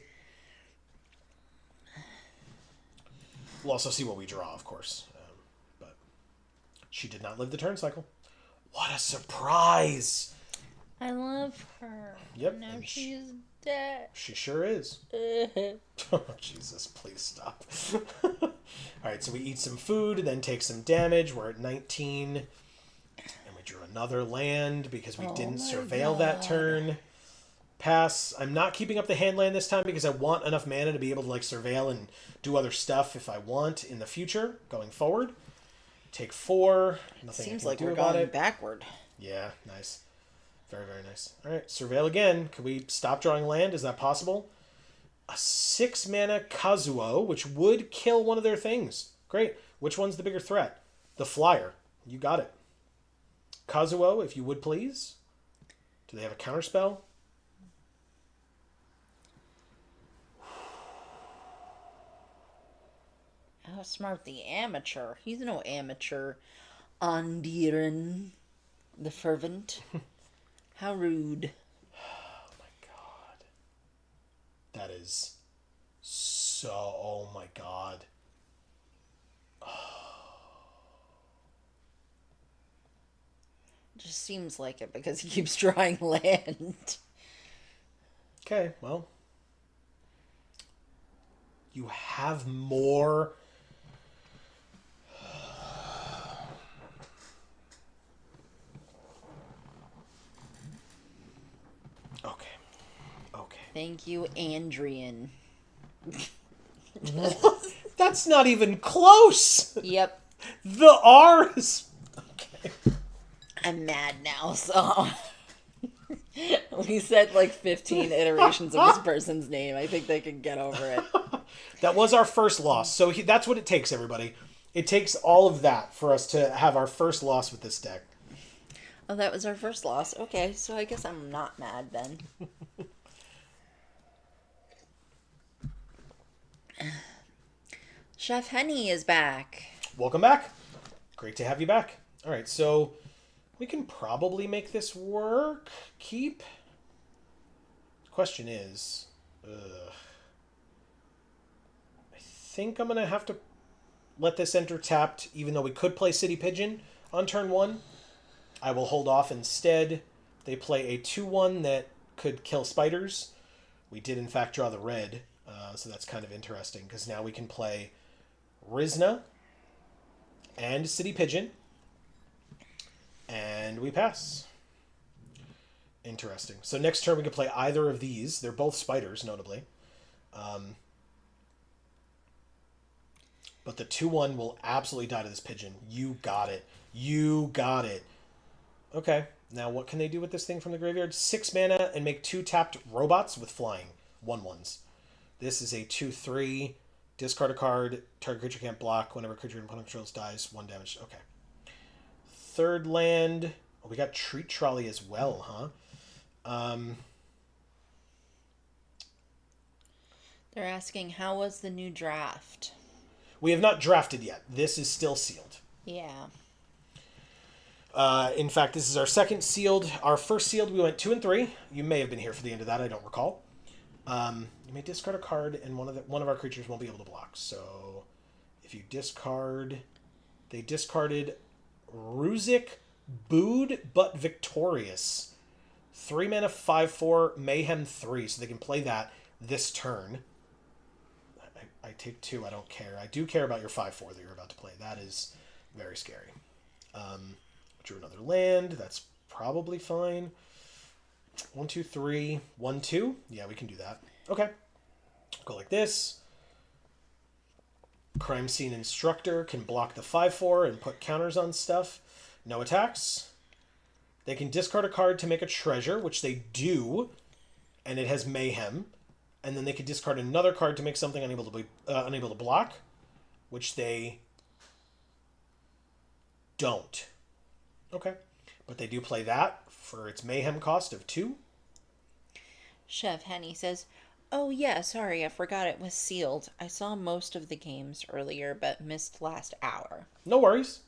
We'll also see what we draw, of course. But she did not live the turn cycle. What a surprise! I love her. Yep. Now she's dead. She sure is. Oh, Jesus, please stop. Alright, so we eat some food, then take some damage. We're at 19. And we drew another land because we didn't surveil that turn. Pass. I'm not keeping up the hand land this time because I want enough mana to be able to like surveil and do other stuff if I want in the future, going forward. Take 4. Nothing Seems I can like do we're about going it. backward. Yeah, nice. Very, very nice. All right, surveil again. Can we stop drawing land? Is that possible? A 6-mana Kazuo, which would kill one of their things. Great. Which one's the bigger threat? The flyer. You got it. Kazuo, if you would please. Do they have a counterspell? How smart the amateur. He's no amateur. Andiren, the fervent. How rude. Oh my god. That is so... Oh my god. Just seems like it because he keeps drawing land. Okay, well. You have more... Okay. Thank you, Andrian. That's not even close! Yep. The R's... Okay. I'm mad now, so... We said like 15 iterations of this person's name. I think they can get over it. That was our first loss. So that's what it takes, everybody. It takes all of that for us to have our first loss with this deck. Oh, that was our first loss. Okay, so I guess I'm not mad then. Chef Henny is back. Welcome back. Great to have you back. All right, so we can probably make this work. Keep. Question is, I think I'm going to have to let this enter tapped, even though we could play City Pigeon on turn 1. I will hold off instead. They play a 2/1 that could kill spiders. We did, in fact, draw the red, so that's kind of interesting, because now we can play Rizna and City Pigeon, and we pass. Interesting. So next turn we can play either of these. They're both spiders, notably. But the 2/1 will absolutely die to this pigeon. You got it. You got it. Okay. Now what can they do with this thing from the graveyard? 6 mana and make 2 tapped robots with flying. 1/1s. This is a 2/3. Discard a card. Target creature can't block. Whenever creature your opponent controls dies, 1 damage. Okay. Third land. Oh, we got Treat Trolley as well, huh? They're asking, how was the new draft? We have not drafted yet. This is still sealed. Yeah. In fact, this is our second sealed. Our first sealed, we went 2 and 3. You may have been here for the end of that. I don't recall. You may discard a card, and one of our creatures won't be able to block. So, if you discard, they discarded Ruzik, Booed but Victorious. 3 mana, 5/4, Mayhem 3. So they can play that this turn. I take 2. I don't care. I do care about your 5/4 that you're about to play. That is very scary. Drew another land. That's probably fine. 1, 2, 3. 1, 2. Yeah, we can do that. Okay. Go like this. Crime Scene Instructor can block the 5/4 and put counters on stuff. No attacks. They can discard a card to make a treasure, which they do, and it has Mayhem. And then they can discard another card to make something unable to block, which they don't. Okay. But they do play that for its Mayhem cost of 2. Chef Henny says, oh yeah, sorry, I forgot it was sealed. I saw most of the games earlier, but missed last hour. No worries.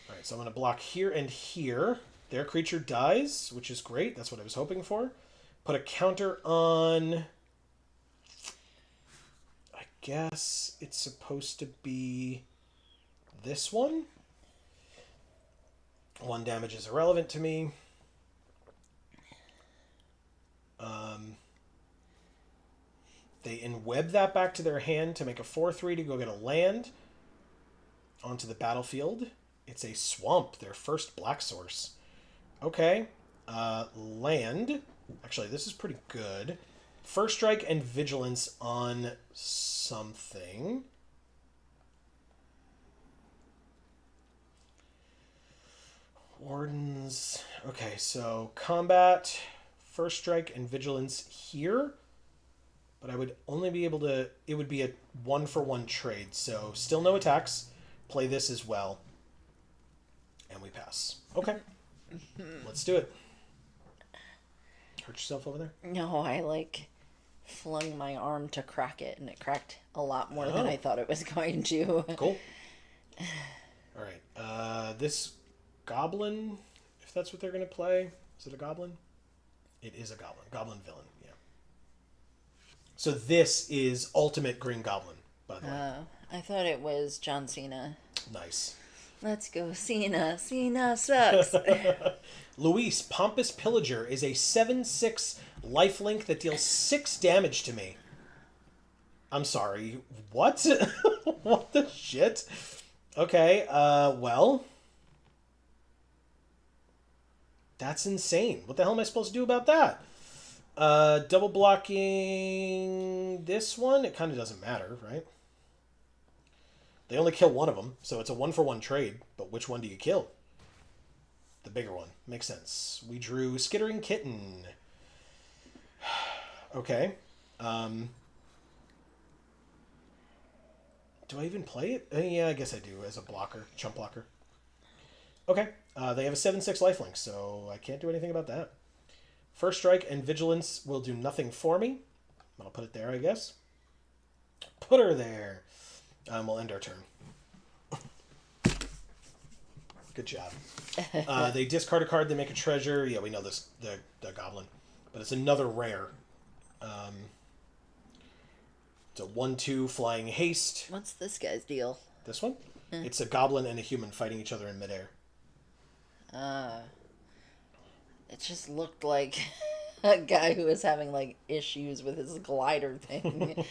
All right, so I'm going to block here and here. Their creature dies, which is great. That's what I was hoping for. Put a counter on... I guess it's supposed to be this one. 1 damage is irrelevant to me. They inweb that back to their hand to make a 4/3 to go get a land onto the battlefield. It's a swamp, their first black source. Okay. Land. Actually, this is pretty good. First strike and vigilance on something. Wardens. Okay, so combat, first strike, and vigilance here. But I would only be able to... It would be a 1-for-1 trade. So still no attacks. Play this as well. And we pass. Okay. Let's do it. Hurt yourself over there? No, I flung my arm to crack it, and it cracked a lot more than I thought it was going to. Cool. All right. This goblin, if that's what they're going to play. Is it a goblin? It is a goblin. Goblin villain, yeah. So this is Ultimate Green Goblin, by the way. I thought it was John Cena. Nice. Let's go, Cena. Cena sucks. Luis, Pompous Pillager, is a 7/6 lifelink that deals 6 damage to me. I'm sorry. What? What the shit? Okay, well... That's insane. What the hell am I supposed to do about that? Double blocking this one? It kind of doesn't matter, right? They only kill one of them, so it's a 1-for-1 trade. But which one do you kill? The bigger one. Makes sense. We drew Skittering Kitten. Okay. Do I even play it? Yeah, I guess I do as a blocker. Chump blocker. Okay. They have a 7/6 lifelink, so I can't do anything about that. First strike and vigilance will do nothing for me. I'll put it there, I guess. Put her there. We'll end our turn. Good job. They discard a card, they make a treasure. Yeah, we know this, the goblin. But it's another rare. It's a 1/2 flying haste. What's this guy's deal? This one? It's a goblin and a human fighting each other in midair. It just looked like a guy who was having like issues with his glider thing.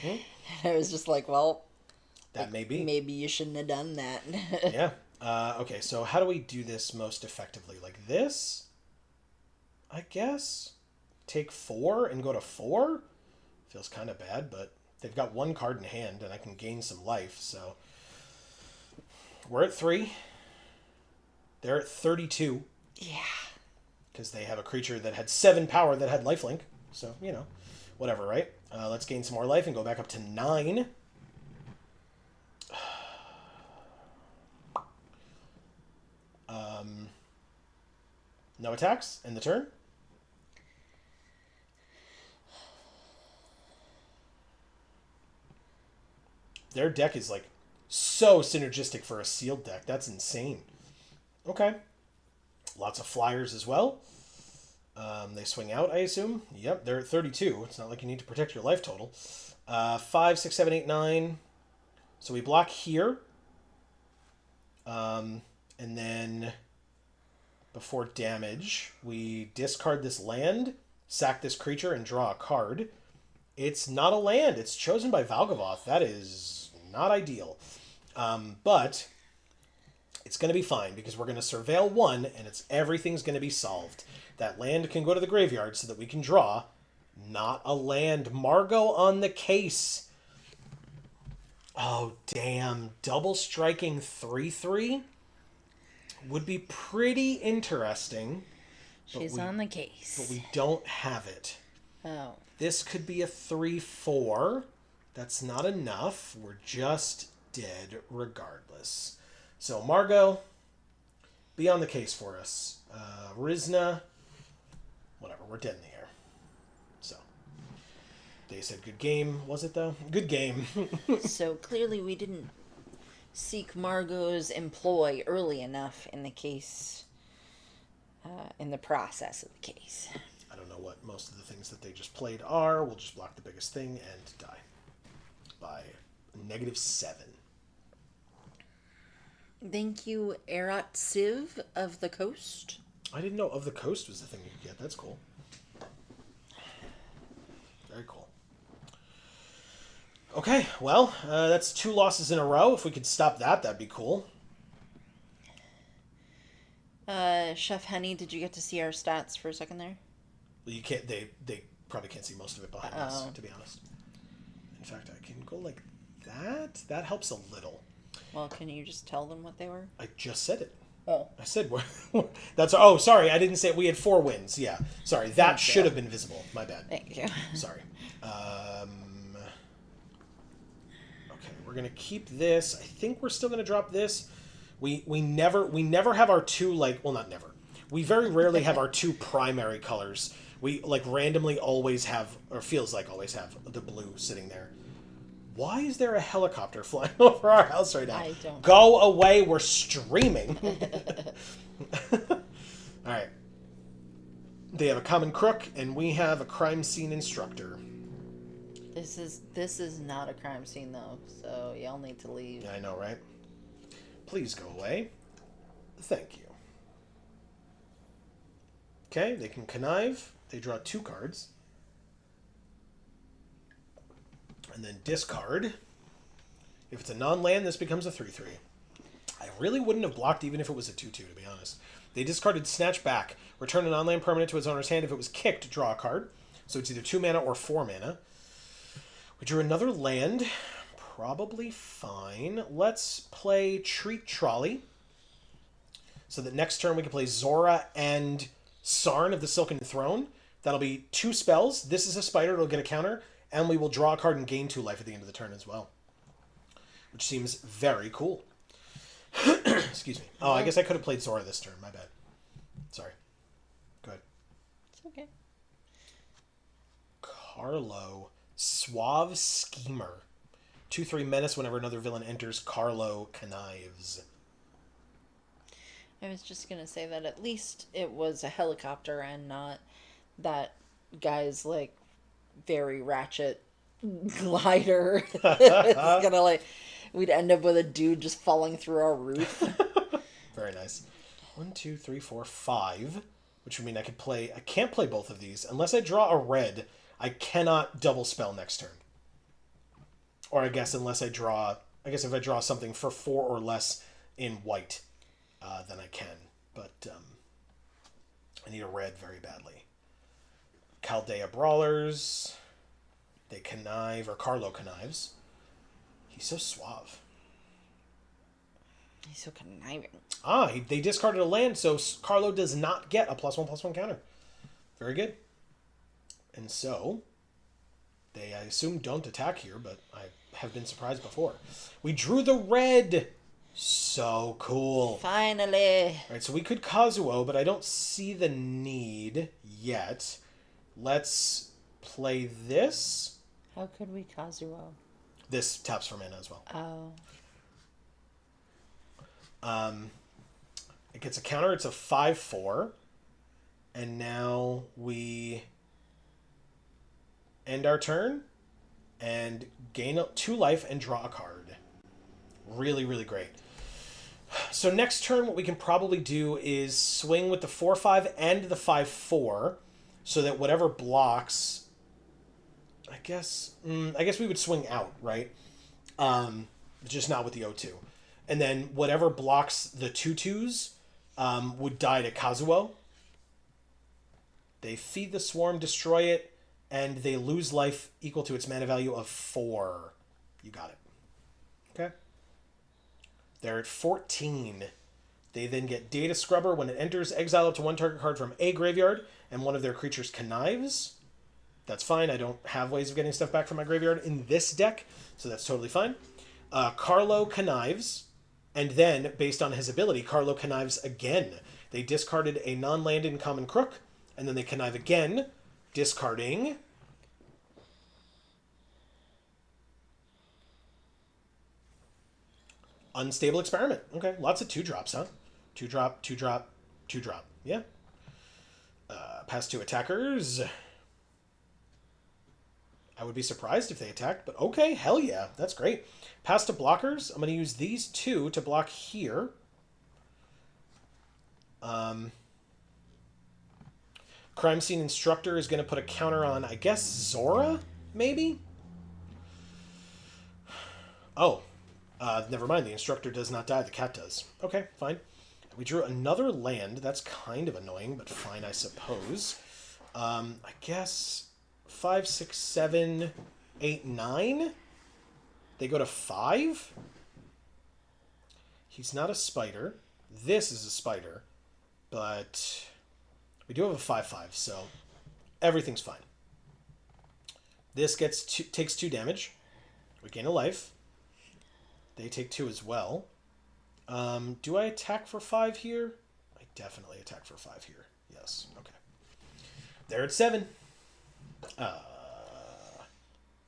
I was just like, well, That may be. maybe you shouldn't have done that. Yeah. Okay, so how do we do this most effectively? Like this? I guess? Take 4 and go to 4? Feels kind of bad, but they've got 1 card in hand and I can gain some life, so... We're at 3. They're at 32. Yeah. Because they have a creature that had 7 power that had lifelink. So, you know, whatever, right? Let's gain some more life and go back up to 9. No attacks in the turn. Their deck is like so synergistic for a sealed deck. That's insane. Okay. Lots of flyers as well. They swing out, I assume. Yep, they're at 32. It's not like you need to protect your life total. 5, 6, 7, 8, 9. So we block here. And then before damage, we discard this land, sack this creature, and draw a card. It's not a land. It's chosen by Valgavoth. That is not ideal. But it's going to be fine because we're going to surveil 1 and everything's going to be solved. That land can go to the graveyard so that we can draw. Not a land. Margot on the case. Oh, damn. Double striking 3/3 would be pretty interesting. She's on the case. But we don't have it. Oh. This could be a 3/4. That's not enough. We're just dead regardless. So, Margot, be on the case for us. Rizna, whatever, we're dead in the air. So, they said good game. Was it, though? Good game. So clearly we didn't seek Margot's employ early enough in the case, in the process of the case. I don't know what most of the things that they just played are. We'll just block the biggest thing and die. By -7. Thank you, Erat Siv of the Coast. I didn't know Of the Coast was the thing you could get. That's cool. Very cool. Okay, well, that's 2 losses in a row. If we could stop that, that'd be cool. Chef Henny, did you get to see our stats for a second there? Well, you can't. They probably can't see most of it behind us, to be honest. In fact, I can go like that. That helps a little. Well, can you just tell them what they were? I just said it. Oh. I said that's. Oh, sorry, I didn't say we had 4 wins. Yeah, sorry, that should have been visible. My bad. Thank you. Sorry. Okay, we're gonna keep this. I think we're still gonna drop this. We never have our 2 like, well, not never. We very rarely have our 2 primary colors. We like randomly always have, or feels like always have, the blue sitting there. Why is there a helicopter flying over our house right now? I don't Go away, we're streaming. All right. They have a common crook, and we have a crime scene instructor. This is not a crime scene though, so y'all need to leave. Yeah, I know, right? Please go away. Thank you. Okay, they can connive. They draw 2 cards. And then discard. If it's a non-land, this becomes a 3/3. I really wouldn't have blocked even if it was a 2/2, to be honest. They discarded Snatch Back. Return a non-land permanent to its owner's hand. If it was kicked, draw a card. So it's either 2 mana or 4 mana. We drew another land. Probably fine. Let's play Treat Trolley. So that next turn we can play Zora and Sarn of the Silken Throne. That'll be 2 spells. This is a spider. It'll get a counter. And we will draw a card and gain 2 life at the end of the turn as well. Which seems very cool. Excuse me. Oh, I guess I could have played Zora this turn. My bad. Sorry. Go ahead. It's okay. Carlo. Suave Schemer. 2/3 menace whenever another villain enters. Carlo connives. I was just gonna say that at least it was a helicopter and not that guy's like very ratchet glider. It's gonna like, we'd end up with a dude just falling through our roof. Very nice. 1, 2, 3, 4, 5. Which would mean I can't play both of these. Unless I draw a red, I cannot double spell next turn. Or I guess if I draw something for 4 or less in white, then I can. But I need a red very badly. Chaldea Brawlers. They connive, or Carlo connives. He's so suave. He's so conniving. They discarded a land, so Carlo does not get a +1/+1 counter. Very good. And so, they, I assume, don't attack here, but I have been surprised before. We drew the red! So cool. Finally. All right, so we could Kazuo, but I don't see the need yet. Let's play this. How could we Kazuo? This taps for mana as well. Oh. It gets a counter. It's a 5/4. And now we end our turn and gain 2 life and draw a card. Really, really great. So next turn, what we can probably do is swing with the 4/5 and the 5/4 so that whatever blocks... I guess we would swing out, right? Just not with the 0/2. And then whatever blocks the 2/2s would die to Kazuo. They feed the swarm, destroy it, and they lose life equal to its mana value of 4. You got it. Okay. They're at 14. They then get Data Scrubber. When it enters, exile up to 1 target card from a graveyard, and one of their creatures connives. That's fine. I don't have ways of getting stuff back from my graveyard in this deck, so that's totally fine. Carlo connives, and then, based on his ability, Carlo connives again. They discarded a non-land in common crook, and then they connive again, discarding... Unstable Experiment. Okay, lots of 2-drops, huh? 2-drop, 2-drop, 2-drop. Yeah. Pass to attackers. I would be surprised if they attacked, but okay, hell yeah, that's great. Pass to blockers. I'm going to use these 2 to block here. Crime Scene Instructor is going to put a counter on, I guess, Zora, maybe? Oh. Never mind, the instructor does not die, the cat does. Okay, fine. We drew another land. That's kind of annoying, but fine, I suppose. I guess 5, 6, 7, 8, 9? They go to 5? He's not a spider. This is a spider. But we do have a 5/5, so everything's fine. This takes 2 damage. We gain a life. They take 2 as well. Do I attack for 5 here? I definitely attack for 5 here. Yes. Okay. They're at 7.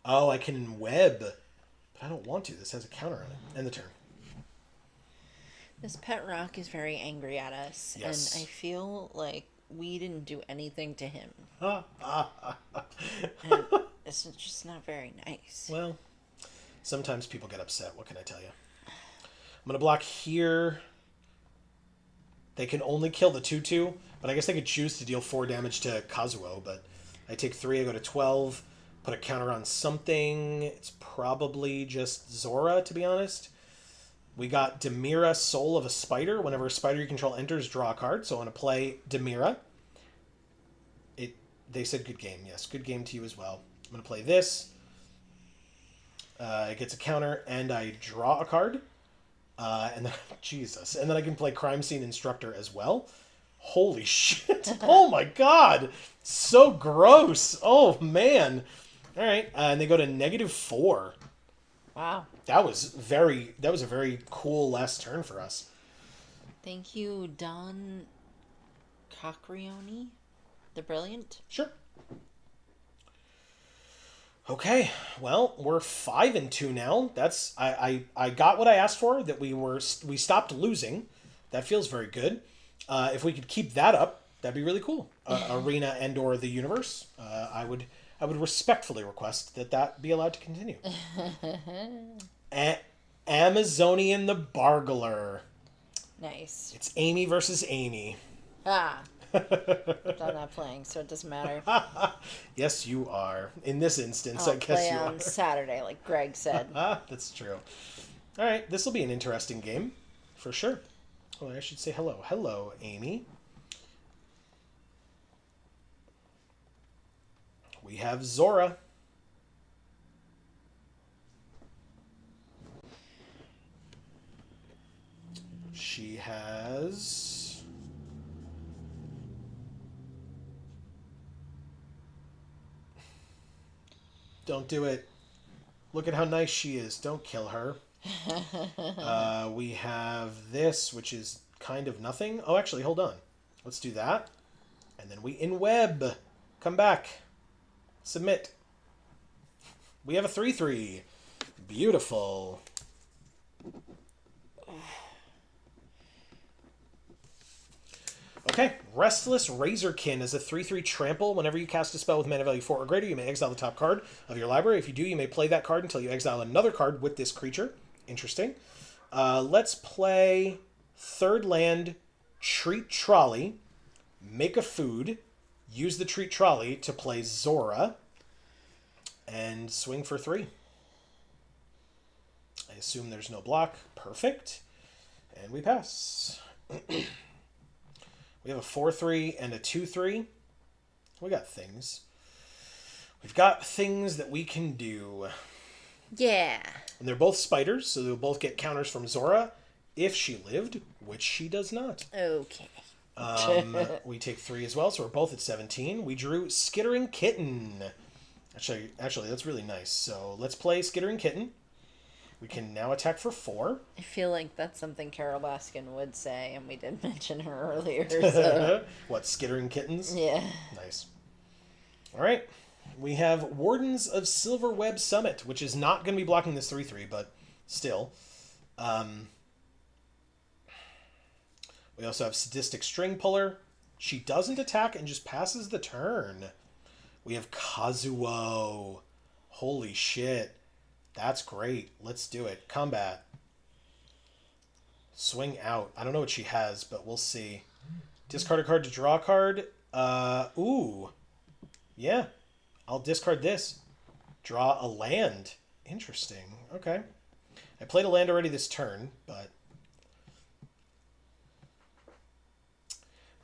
Oh, I can web. But I don't want to. This has a counter on it. End the turn. This pet rock is very angry at us. Yes. And I feel like we didn't do anything to him. And it's just not very nice. well, sometimes people get upset. What can I tell you? I'm going to block here. They can only kill the 2/2, but I guess they could choose to deal 4 damage to Kazuo, but I take 3, I go to 12, put a counter on something. It's probably just Zora, to be honest. We got Demira, Soul of a Spider. Whenever a spider you control enters, draw a card. So I want to play Demira. They said good game. Yes, good game to you as well. I'm going to play this. It gets a counter, and I draw a card. And then, Jesus. And then I can play Crime Scene Instructor as well. Holy shit. Oh my god. So gross. Oh, man. All right. And they go to -4. Wow. That was a very cool last turn for us. Thank you, Don Coccione, the Brilliant. Sure. Okay, well, we're 5-2 now. That's I got what I asked for. That we stopped losing. That feels very good. If we could keep that up, that'd be really cool. Arena and/or the universe. I would I would respectfully request that that be allowed to continue. Amazonian the Bargler. Nice. It's Amy versus Amy. Ah. I'm not playing, so it doesn't matter. Yes, you are. In this instance, I'll I guess play you on are. Saturday, like Greg said. That's true. All right, this will be an interesting game, for sure. Oh, I should say hello. Hello, Amy. We have Zora. She has... Don't do it. Look at how nice she is. Don't kill her. We have this, which is kind of nothing. Oh, actually, hold on. Let's do that. And then we in-web. Come back. Submit. We have a 3-3. Beautiful. Okay, Restless Razorkin is a 3-3 trample. Whenever you cast a spell with mana value 4 or greater, you may exile the top card of your library. If you do, you may play that card until you exile another card with this creature. Interesting. Let's play third land, Treat Trolley, make a food, use the Treat Trolley to play Zora, and swing for 3. I assume there's no block. Perfect. And we pass. We have a 4-3 and a 2-3. We got things. We've got things that we can do. Yeah. And they're both spiders, so they'll both get counters from Zora if she lived, which she does not. Okay. We take 3 as well, so we're both at 17. We drew Skittering Kitten. Actually, that's really nice. So let's play Skittering Kitten. We can now attack for 4. I feel like that's something Carol Baskin would say, and we did mention her earlier. So. What, Skittering Kittens? Yeah. Nice. All right. We have Wardens of Silverweb Summit, which is not going to be blocking this 3-3, but still. We also have Sadistic String Puller. She doesn't attack and just passes the turn. We have Kazuo. Holy shit. That's great. Let's do it. Combat. Swing out. I don't know what she has, but we'll see. Discard a card to draw a card. Ooh. Yeah. I'll discard this. Draw a land. Interesting. Okay. I played a land already this turn, but...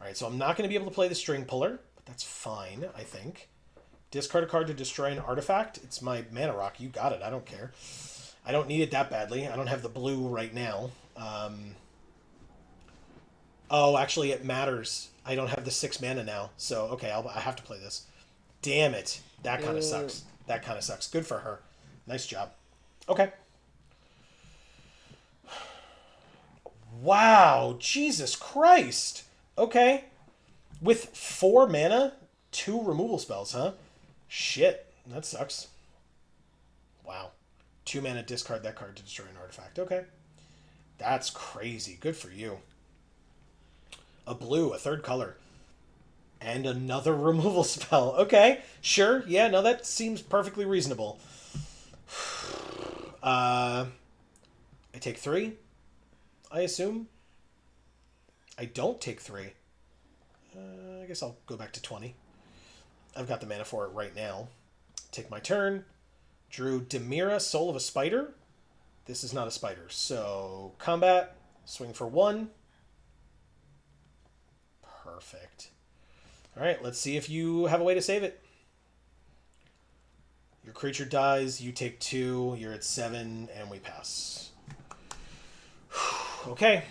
Alright, so I'm not going to be able to play the String Puller, but that's fine, I think. Discard a card to destroy an artifact. It's my mana rock. You got it. I don't care. I don't need it that badly. I don't have the blue right now. Oh, actually, it matters. I don't have the 6 mana now. So, okay, I have to play this. Damn it. That kind of sucks. That kind of sucks. Good for her. Nice job. Okay. Wow. Jesus Christ. Okay. With 4 mana, 2 removal spells, huh? Shit. That sucks. Wow. 2 mana, discard that card to destroy an artifact. Okay. That's crazy. Good for you. A blue, a third color. And another removal spell. Okay. Sure. Yeah, no, that seems perfectly reasonable. I take 3, I assume. I don't take 3. I guess I'll go back to 20. I've got the mana for it right now. Take my turn. Drew Demira, Soul of a Spider. This is not a spider. So, combat. Swing for 1. Perfect. Alright, let's see if you have a way to save it. Your creature dies, you take 2, you're at 7, and we pass. Okay.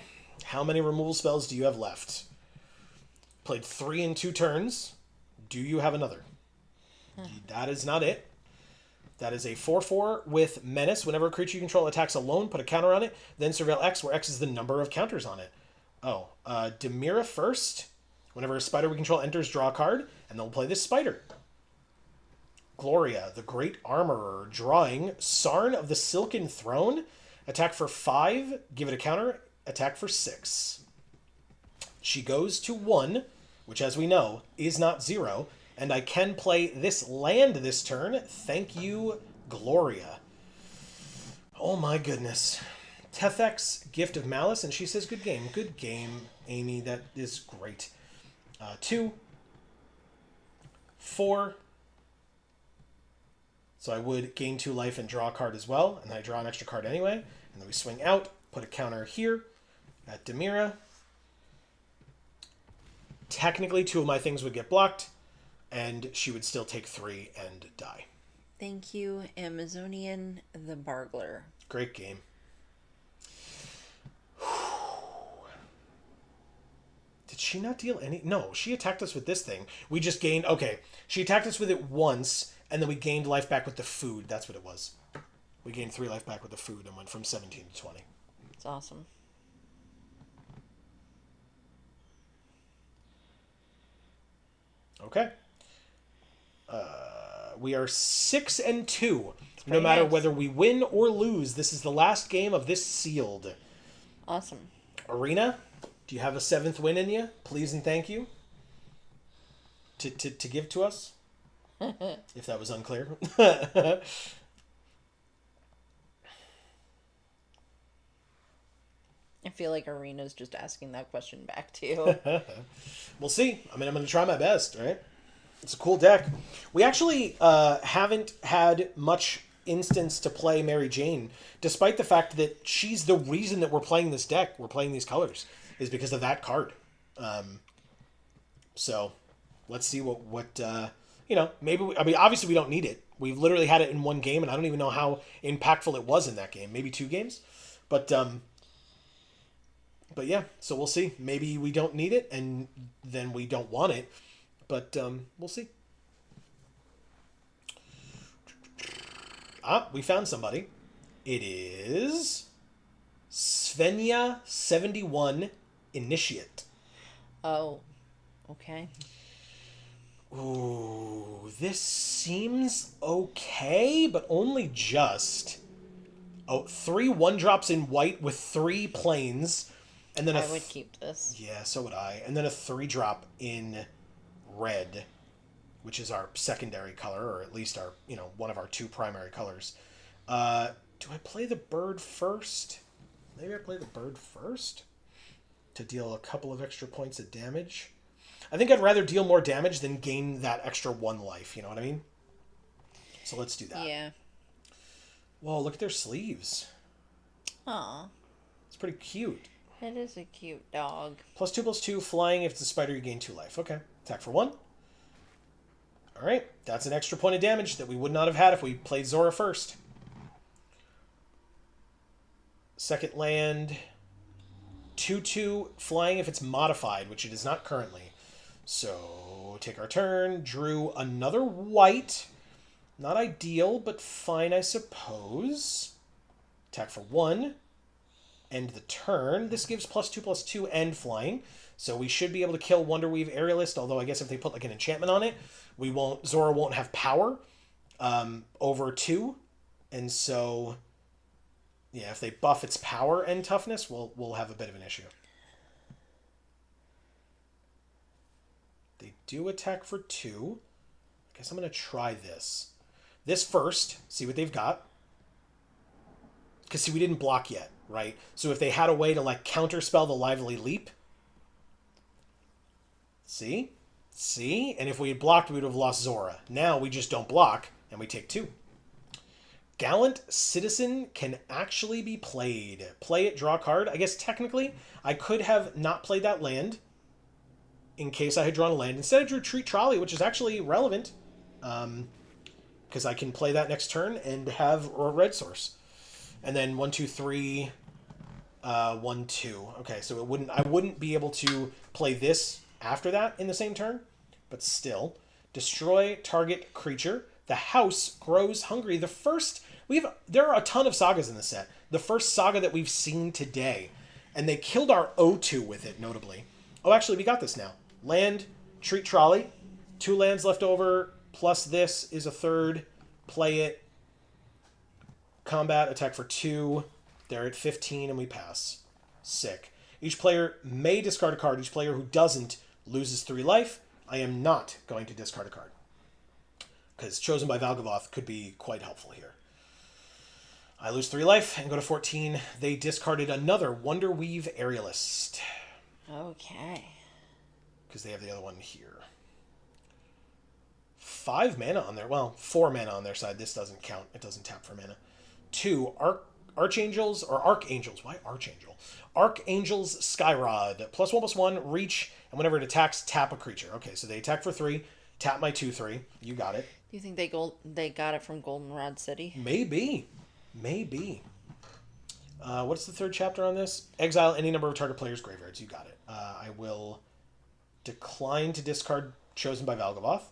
How many removal spells do you have left? Played 3 in 2 turns. Do you have another? That is not it. That is a 4-4 with Menace. Whenever a creature you control attacks alone, put a counter on it. Then surveil X, where X is the number of counters on it. Oh, Demira first. Whenever a spider we control enters, draw a card. And then we'll play this spider. Gloria, the Great Armorer. Drawing Sarn of the Silken Throne. Attack for 5. Give it a counter. Attack for 6. She goes to 1, which as we know is not 0. And I can play this land this turn. Thank you, Gloria. Oh my goodness. Tethek's Gift of Malice, and she says, good game. Good game, Amy. That is great. 2, 4. So I would gain 2 life and draw a card as well, and then I draw an extra card anyway. And then we swing out, put a counter here at Demira. Technically, 2 of my things would get blocked, and she would still take 3 and die. Thank you, Amazonian the Bargler. Great game. Did she not deal any? No, she attacked us with this thing. We just gained... Okay, she attacked us with it once, and then we gained life back with the food. That's what it was. We gained 3 life back with the food and went from 17 to 20. It's awesome. Okay. We are 6-2. No matter nice. whether we win or lose, this is the last game of this sealed. Awesome. Arena, do you have a 7th win in you? Please and thank you. To give to us? If that was unclear. I feel like Arena's just asking that question back to you. We'll see. I mean, I'm going to try my best, right? It's a cool deck. We actually haven't had much instance to play Mary Jane, despite the fact that she's the reason that we're playing this deck, we're playing these colors, is because of that card. So, let's see what maybe... obviously we don't need it. We've literally had it in 1 game, and I don't even know how impactful it was in that game. Maybe 2 games? But yeah, so we'll see. Maybe we don't need it, and then we don't want it. But we'll see. We found somebody. It is Svenja71 Initiate. Oh, okay. Ooh, this seems okay, but only just. Oh, 3 1-drops in white with 3 planes. And then I would keep this. Yeah, so would I. And then a 3-drop in red, which is our secondary color, or at least our, one of our 2 primary colors. Do I play the bird first? Maybe I play the bird first to deal a couple of extra points of damage. I think I'd rather deal more damage than gain that extra 1 life, you know what I mean? So let's do that. Yeah. Whoa, look at their sleeves. Aw. It's pretty cute. It is a cute dog. +2/+2, flying. If it's a spider, you gain 2 life. Okay. Attack for 1. Alright. That's an extra point of damage that we would not have had if we played Zora first. Second land. 2/2, flying if it's modified, which it is not currently. So, take our turn. Drew another white. Not ideal, but fine, I suppose. Attack for 1. End the turn. This gives +2/+2 and flying. So we should be able to kill Wonderweave Aerialist, although I guess if they put like an enchantment on it, Zora won't have power over 2. And so, yeah, if they buff its power and toughness, we'll have a bit of an issue. They do attack for 2. I guess I'm going to try this. This first, see what they've got. Because, see, we didn't block yet, right? So if they had a way to, counterspell the Lively Leap. See? See? And if we had blocked, we would have lost Zora. Now we just don't block, and we take 2. Gallant Citizen can actually be played. Play it, draw a card. I guess technically, I could have not played that land in case I had drawn a land. Instead, I drew Treat Trolley, which is actually relevant. Because I can play that next turn and have a red source. And then 1, 2, 3, 1, 2. Okay, so I wouldn't be able to play this after that in the same turn, but still. Destroy target creature. The house grows hungry. There are a ton of sagas in this set. The first saga that we've seen today. And they killed our O2 with it, notably. Oh, actually, we got this now. Land, Treat Trolley. 2 lands left over, plus this is a 3rd. Play it. Combat, attack for 2. They're at 15 and we pass. Sick. Each player may discard a card. Each player who doesn't loses 3 life. I am not going to discard a card. Because Chosen by Valgavoth could be quite helpful here. I lose 3 life and go to 14. They discarded another Wonderweave Aerialist. Okay. Because they have the other one here. 5 mana on their... Well, 4 mana on their side. This doesn't count. It doesn't tap for mana. 2 Archangels, or Archangels. Why Archangel? Archangel's Skyrod. +1/+1, reach, and whenever it attacks, tap a creature. Okay, so they attack for 3. Tap my 2/3. You got it. Do you think they got it from Goldenrod City? Maybe. What's the third chapter on this? Exile any number of target players' graveyards. You got it. I will decline to discard Chosen by Valgavoth.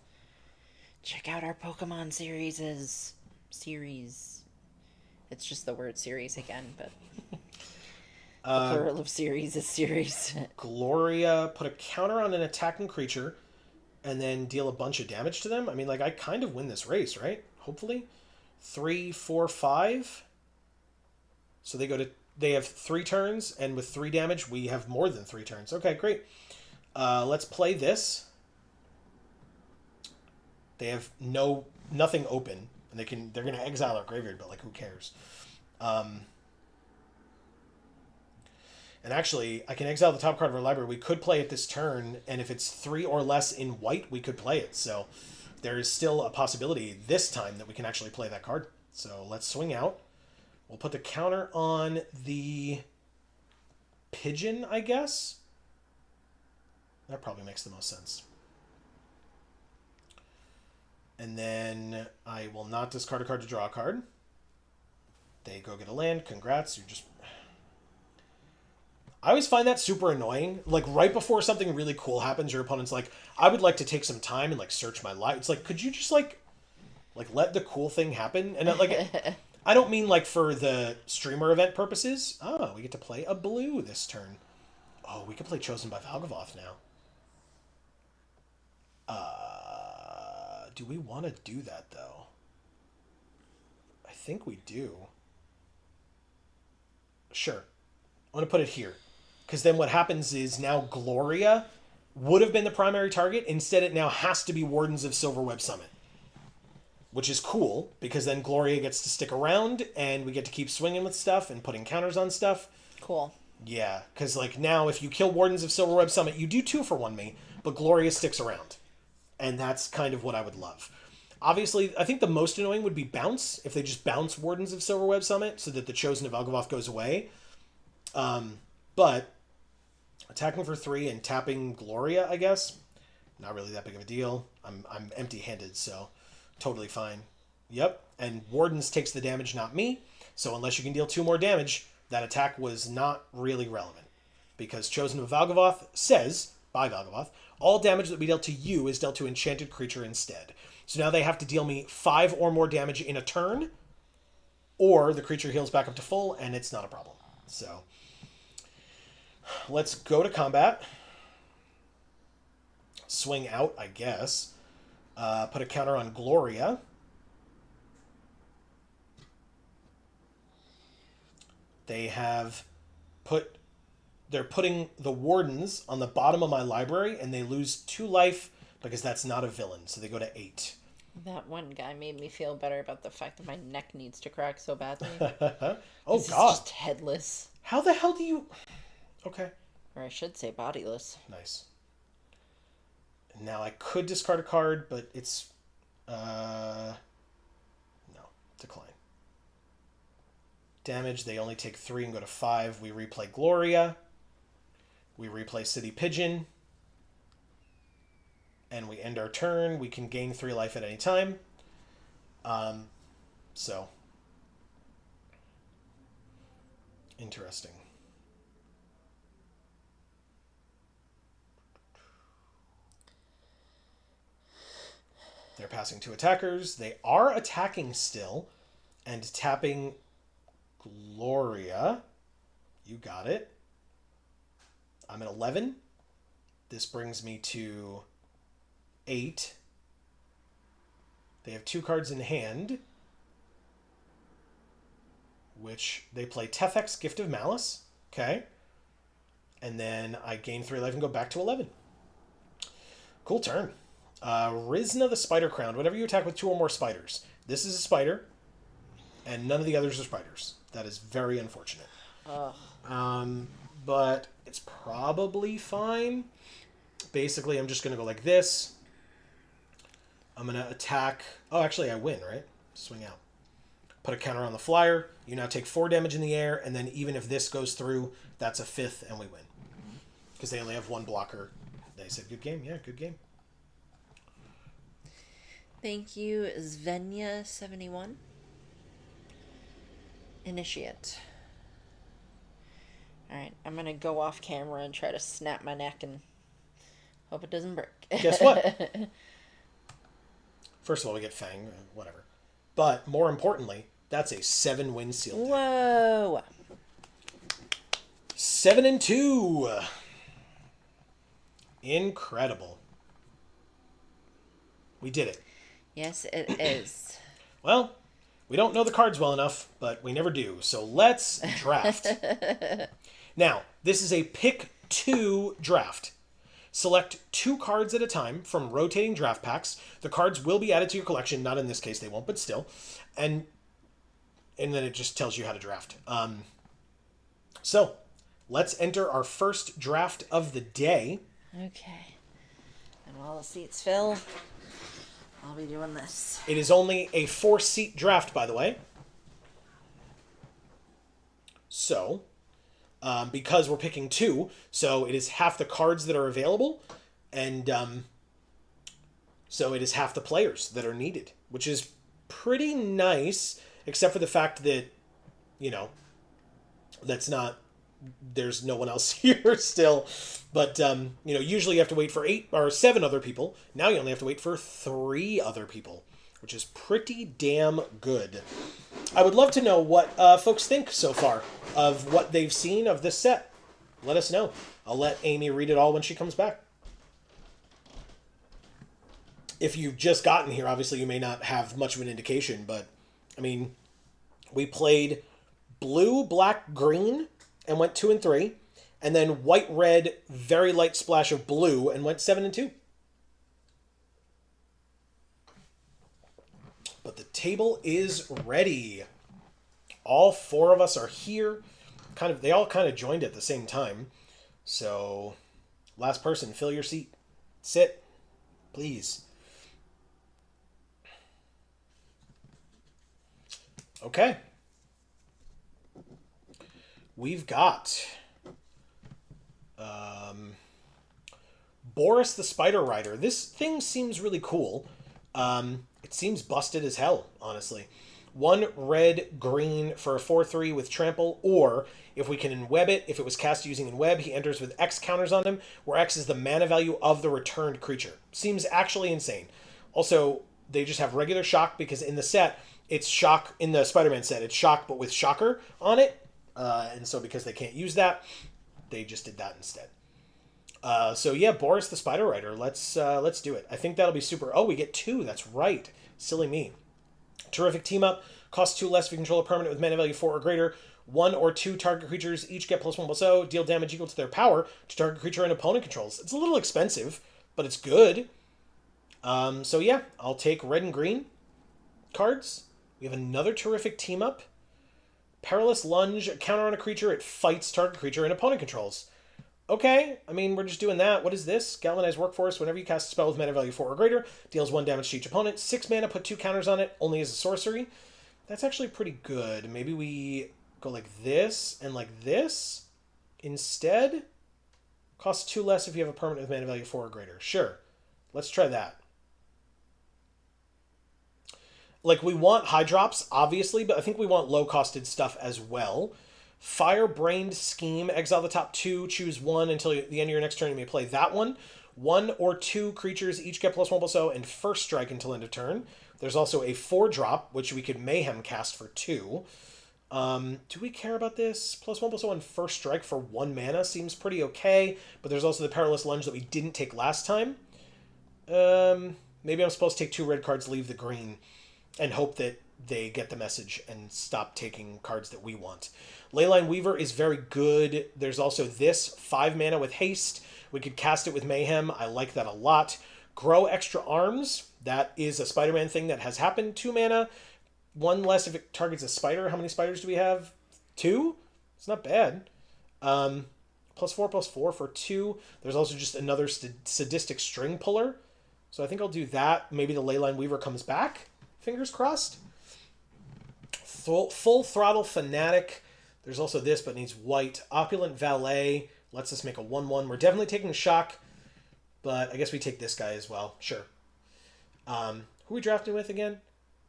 Check out our Pokemon series. It's just the word series again, but the plural of series is series. Gloria, put a counter on an attacking creature, and then deal a bunch of damage to them. I mean, like, I kind of win this race, right? Hopefully. 3, 4, 5. So they have 3 turns, and with 3 damage, we have more than 3 turns. Okay, great. Let's play this. They have nothing open, and they're gonna exile our graveyard, but like, who cares? And actually, I can exile the top card of our library. We could play it this turn, and if it's 3 or less in white, we could play it. So there is still a possibility this time that we can actually play that card. So let's swing out. We'll put the counter on the Pigeon, I guess. That probably makes the most sense. And then I will not discard a card to draw a card. They go get a land. Congrats. You're just... I always find that super annoying. Like, right before something really cool happens, your opponent's like, I would like to take some time and, like, search my life. It's like, could you just, like let the cool thing happen? And, like, I don't mean, like, for the streamer event purposes. Oh, we get to play a blue this turn. Oh, we could play Chosen by Valgavoth now. Do we want to do that, though? I think we do. Sure. I'm going to put it here. Because then what happens is now Gloria would have been the primary target. Instead, it now has to be Wardens of Silverweb Summit. Which is cool, because then Gloria gets to stick around, and we get to keep swinging with stuff and putting counters on stuff. Cool. Yeah, because like now, if you kill Wardens of Silverweb Summit, you do 2 for 1 me, but Gloria sticks around. And that's kind of what I would love. Obviously, I think the most annoying would be bounce, if they just bounce Wardens of Silverweb Summit, so that the Chosen of Valgavoth goes away. But attacking for 3 and tapping Gloria, I guess, not really that big of a deal. I'm empty-handed, so totally fine. Yep, and Wardens takes the damage, not me. So unless you can deal 2 more damage, that attack was not really relevant. Because Chosen of Valgavoth says, by Valgavoth, all damage that we dealt to you is dealt to enchanted creature instead. So now they have to deal me 5 or more damage in a turn, or the creature heals back up to full, and it's not a problem. So let's go to combat. Swing out, I guess. Put a counter on Gloria. They're putting the Wardens on the bottom of my library, and they lose 2 life because that's not a villain. So they go to 8. That one guy made me feel better about the fact that my neck needs to crack so badly. Oh, He's God. just headless. How the hell do you... Okay. Or I should say bodiless. Nice. Now I could discard a card, but it's... No. Decline. Damage, they only take 3 and go to 5. We replay Gloria. We replay City Pigeon. And we end our turn. We can gain 3 life at any time. So. Interesting. They're passing 2 attackers. They are attacking still. And tapping Gloria. You got it. I'm at 11. This brings me to 8. They have 2 cards in hand, which they play Tefek's Gift of Malice. Okay. And then I gain 3 life and go back to 11. Cool turn. Rizna the Spider Crowned. Whenever you attack with 2 or more spiders. This is a spider, and none of the others are spiders. That is very unfortunate. But it's probably fine. Basically, I'm just going to go like this. I'm going to attack... Oh, actually, I win, right? Swing out. Put a counter on the flyer. You now take 4 damage in the air, and then even if this goes through, that's a 5th, and we win. Because they only have 1 blocker. They said, good game. Yeah, good game. Thank you, Svenya71. Initiate. Alright, I'm going to go off camera and try to snap my neck and hope it doesn't break. Guess what? First of all, we get Fang, whatever. But more importantly, that's a 7-win seal deck. Whoa! 7-2. Incredible. We did it. Yes, it is. Well, we don't know the cards well enough, but we never do. So let's draft. Now, this is a pick 2 draft. Select 2 cards at a time from rotating draft packs. The cards will be added to your collection. Not in this case, they won't, but still. And then it just tells you how to draft. So, let's enter our first draft of the day. Okay. And while the seats fill, I'll be doing this. It is only a 4-seat draft, by the way. So, because we're picking 2, so it is half the cards that are available, and so it is half the players that are needed, which is pretty nice, except for the fact that, you know, there's no one else here still. But, you know, usually you have to wait for 8 or 7 other people. Now you only have to wait for 3 other people, which is pretty damn good. I would love to know what folks think so far of what they've seen of this set. Let us know. I'll let Amy read it all when she comes back. If you've just gotten here, obviously you may not have much of an indication, but, I mean, we played blue, black, green, and went 2 and 3, and then white, red, very light splash of blue, and went 7 and 2. But the table is ready. All 4 of us are here. They all kind of joined at the same time. So, last person, fill your seat. Sit, please. Okay. We've got Boris the Spider Rider. This thing seems really cool. It seems busted as hell, honestly. 1 red, green for a 4/3 with trample, or if we can enweb it, if it was cast using enweb, he enters with X counters on him, where X is the mana value of the returned creature. Seems actually insane. Also, they just have regular shock because in the set, it's shock, in the Spider-Man set, it's shock but with shocker on it. And so because they can't use that, they just did that instead. So yeah, Boris the Spider Rider. Let's do it. I think that'll be super. Oh, we get 2. That's right. Silly me. Terrific team up. Costs 2 less if you control a permanent with mana value 4 or greater. 1 or 2 target creatures each get +1/+0. Deal damage equal to their power to target creature and opponent controls. It's a little expensive, but it's good. So yeah, I'll take red and green cards. We have another terrific team up. Perilous Lunge, counter on a creature, it fights target creature and opponent controls. Okay, I mean, we're just doing that. What is this? Galvanized Workforce, whenever you cast a spell with mana value 4 or greater, deals 1 damage to each opponent. 6 mana, put 2 counters on it, only as a sorcery. That's actually pretty good. Maybe we go like this and like this instead. Costs 2 less if you have a permanent with mana value 4 or greater. Sure, let's try that. Like, we want high drops, obviously, but I think we want low-costed stuff as well. Fire-Brained Scheme. Exile the top 2. Choose 1 until the end of your next turn. You may play that one. 1 or 2 creatures each get +1/+0 and first strike until end of turn. There's also a 4-drop, which we could Mayhem cast for 2. Do we care about this? +1/+0 and first strike for 1 mana seems pretty okay, but there's also the Perilous Lunge that we didn't take last time. Maybe I'm supposed to take 2 red cards, leave the green, and hope that they get the message and stop taking cards that we want. Leyline Weaver is very good. There's also this 5 mana with haste. We could cast it with Mayhem. I like that a lot. Grow extra arms. That is a Spider-Man thing that has happened. 2 mana. 1 less if it targets a spider. How many spiders do we have? 2? It's not bad. +4/+4 for 2. There's also just another sadistic string puller. So I think I'll do that. Maybe the Leyline Weaver comes back. Fingers crossed. Full Throttle Fanatic. There's also this, but needs white. Opulent Valet lets us make a 1/1. We're definitely taking shock, but I guess we take this guy as well. Sure. Who are we drafting with again?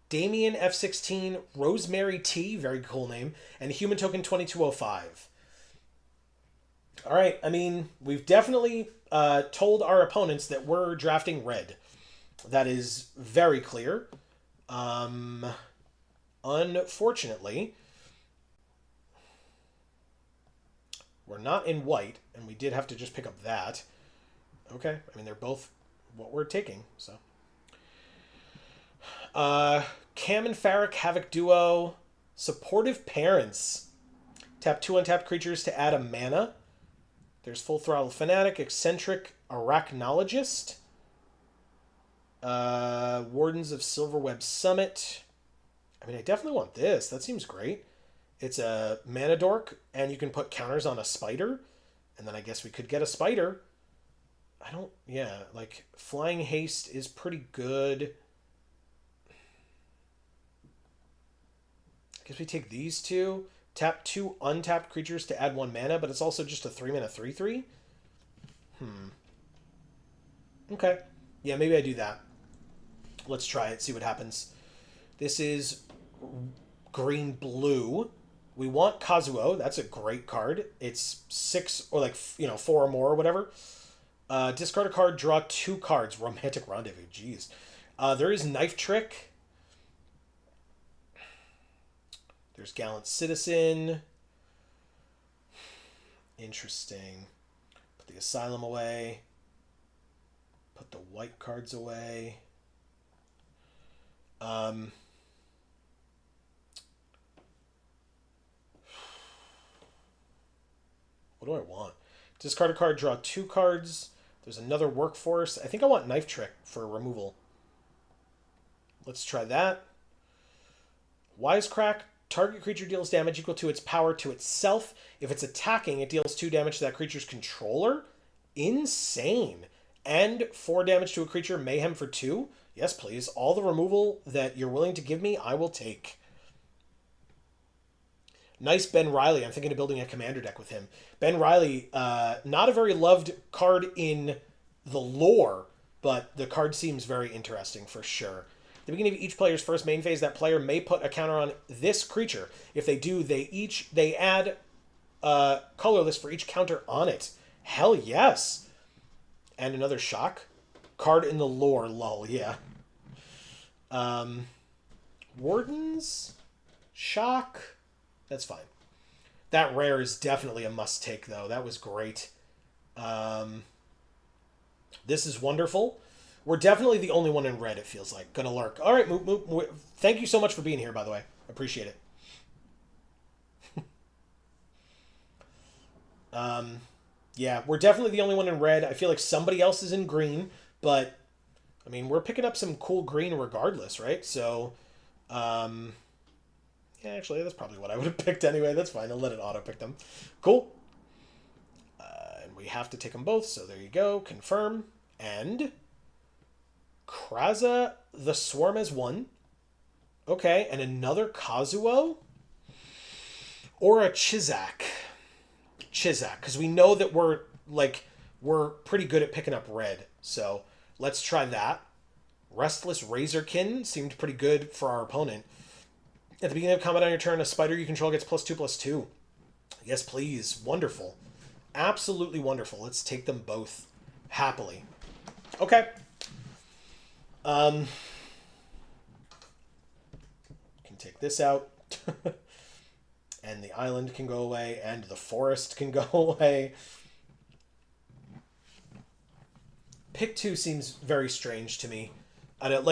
Damien F16, Rosemary T, very cool name, and Human Token 2205. All right, I mean, we've definitely told our opponents that we're drafting red. That is very clear. Unfortunately, we're not in white, and we did have to just pick up that. Okay, I mean, they're both what we're taking, so. Cam and Farrick, Havoc Duo, Supportive Parents. Tap 2 untapped creatures to add a mana. There's Full Throttle Fanatic, Eccentric Arachnologist, Wardens of Silverweb Summit. I mean, I definitely want this. That seems great. It's a mana dork, and you can put counters on a spider, and then I guess we could get a spider. Like, Flying Haste is pretty good. I guess we take these two. Tap 2 untapped creatures to add 1 mana, but it's also just a 3-mana 3/3. Okay. Yeah, maybe I do that. Let's try it, see what happens. This is green-blue. We want Kazuo. That's a great card. It's 6 or 4 or more or whatever. Discard a card, draw 2 cards. Romantic Rendezvous. Jeez. There is Knife Trick. There's Gallant Citizen. Interesting. Put the Asylum away. Put the white cards away. What do I want? Discard a card, draw 2 cards. There's another Workforce. I think I want Knife Trick for removal. Let's try that. Wisecrack. Target creature deals damage equal to its power to itself. If it's attacking, it deals 2 damage to that creature's controller. Insane. And 4 damage to a creature, Mayhem for 2. Yes, please. All the removal that you're willing to give me, I will take. Nice Ben Riley. I'm thinking of building a commander deck with him. Ben Riley, not a very loved card in the lore, but the card seems very interesting for sure. At the beginning of each player's first main phase, that player may put a counter on this creature. If they do, they add colorless for each counter on it. Hell yes. And another shock. Card in the lore, lol, yeah. Wardens? Shock? That's fine. That rare is definitely a must-take, though. That was great. This is wonderful. We're definitely the only one in red, it feels like. Gonna lurk. All right, Moop. Thank you so much for being here, by the way. Appreciate it. Yeah, we're definitely the only one in red. I feel like somebody else is in green, but, I mean, we're picking up some cool green regardless, right? So, yeah, actually, that's probably what I would have picked anyway. That's fine. I'll let it auto-pick them. Cool. And we have to take them both, so there you go. Confirm. And Kraza the Swarm as 1. Okay, and another Kazuo? Or a Chizak. Because we know that we're pretty good at picking up red. So let's try that. Restless Razorkin seemed pretty good for our opponent. At the beginning of combat on your turn, a spider you control gets +2/+2. Yes, please. Wonderful. Absolutely wonderful. Let's take them both happily. Okay. Can take this out. And the island can go away, and the forest can go away. Pick 2 seems very strange to me. I don't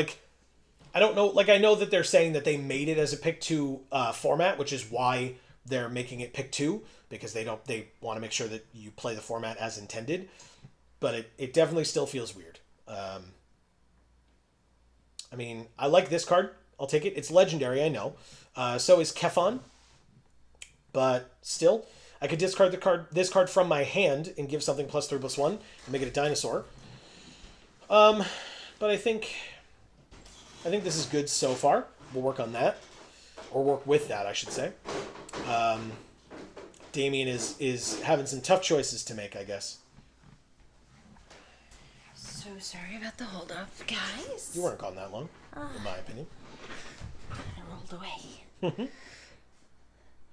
know. Like, I know that they're saying that they made it as a pick 2 format, which is why they're making it pick 2, because they want to make sure that you play the format as intended. But it definitely still feels weird. I mean, I like this card. I'll take it. It's legendary, I know. So is Kefon. But still, I could discard this card from my hand and give something +3/+1 and make it a dinosaur. But I think this is good so far. We'll work on that. Or work with that, I should say. Damien is having some tough choices to make, I guess. So sorry about the hold up, guys. You weren't gone that long, in my opinion. I rolled away.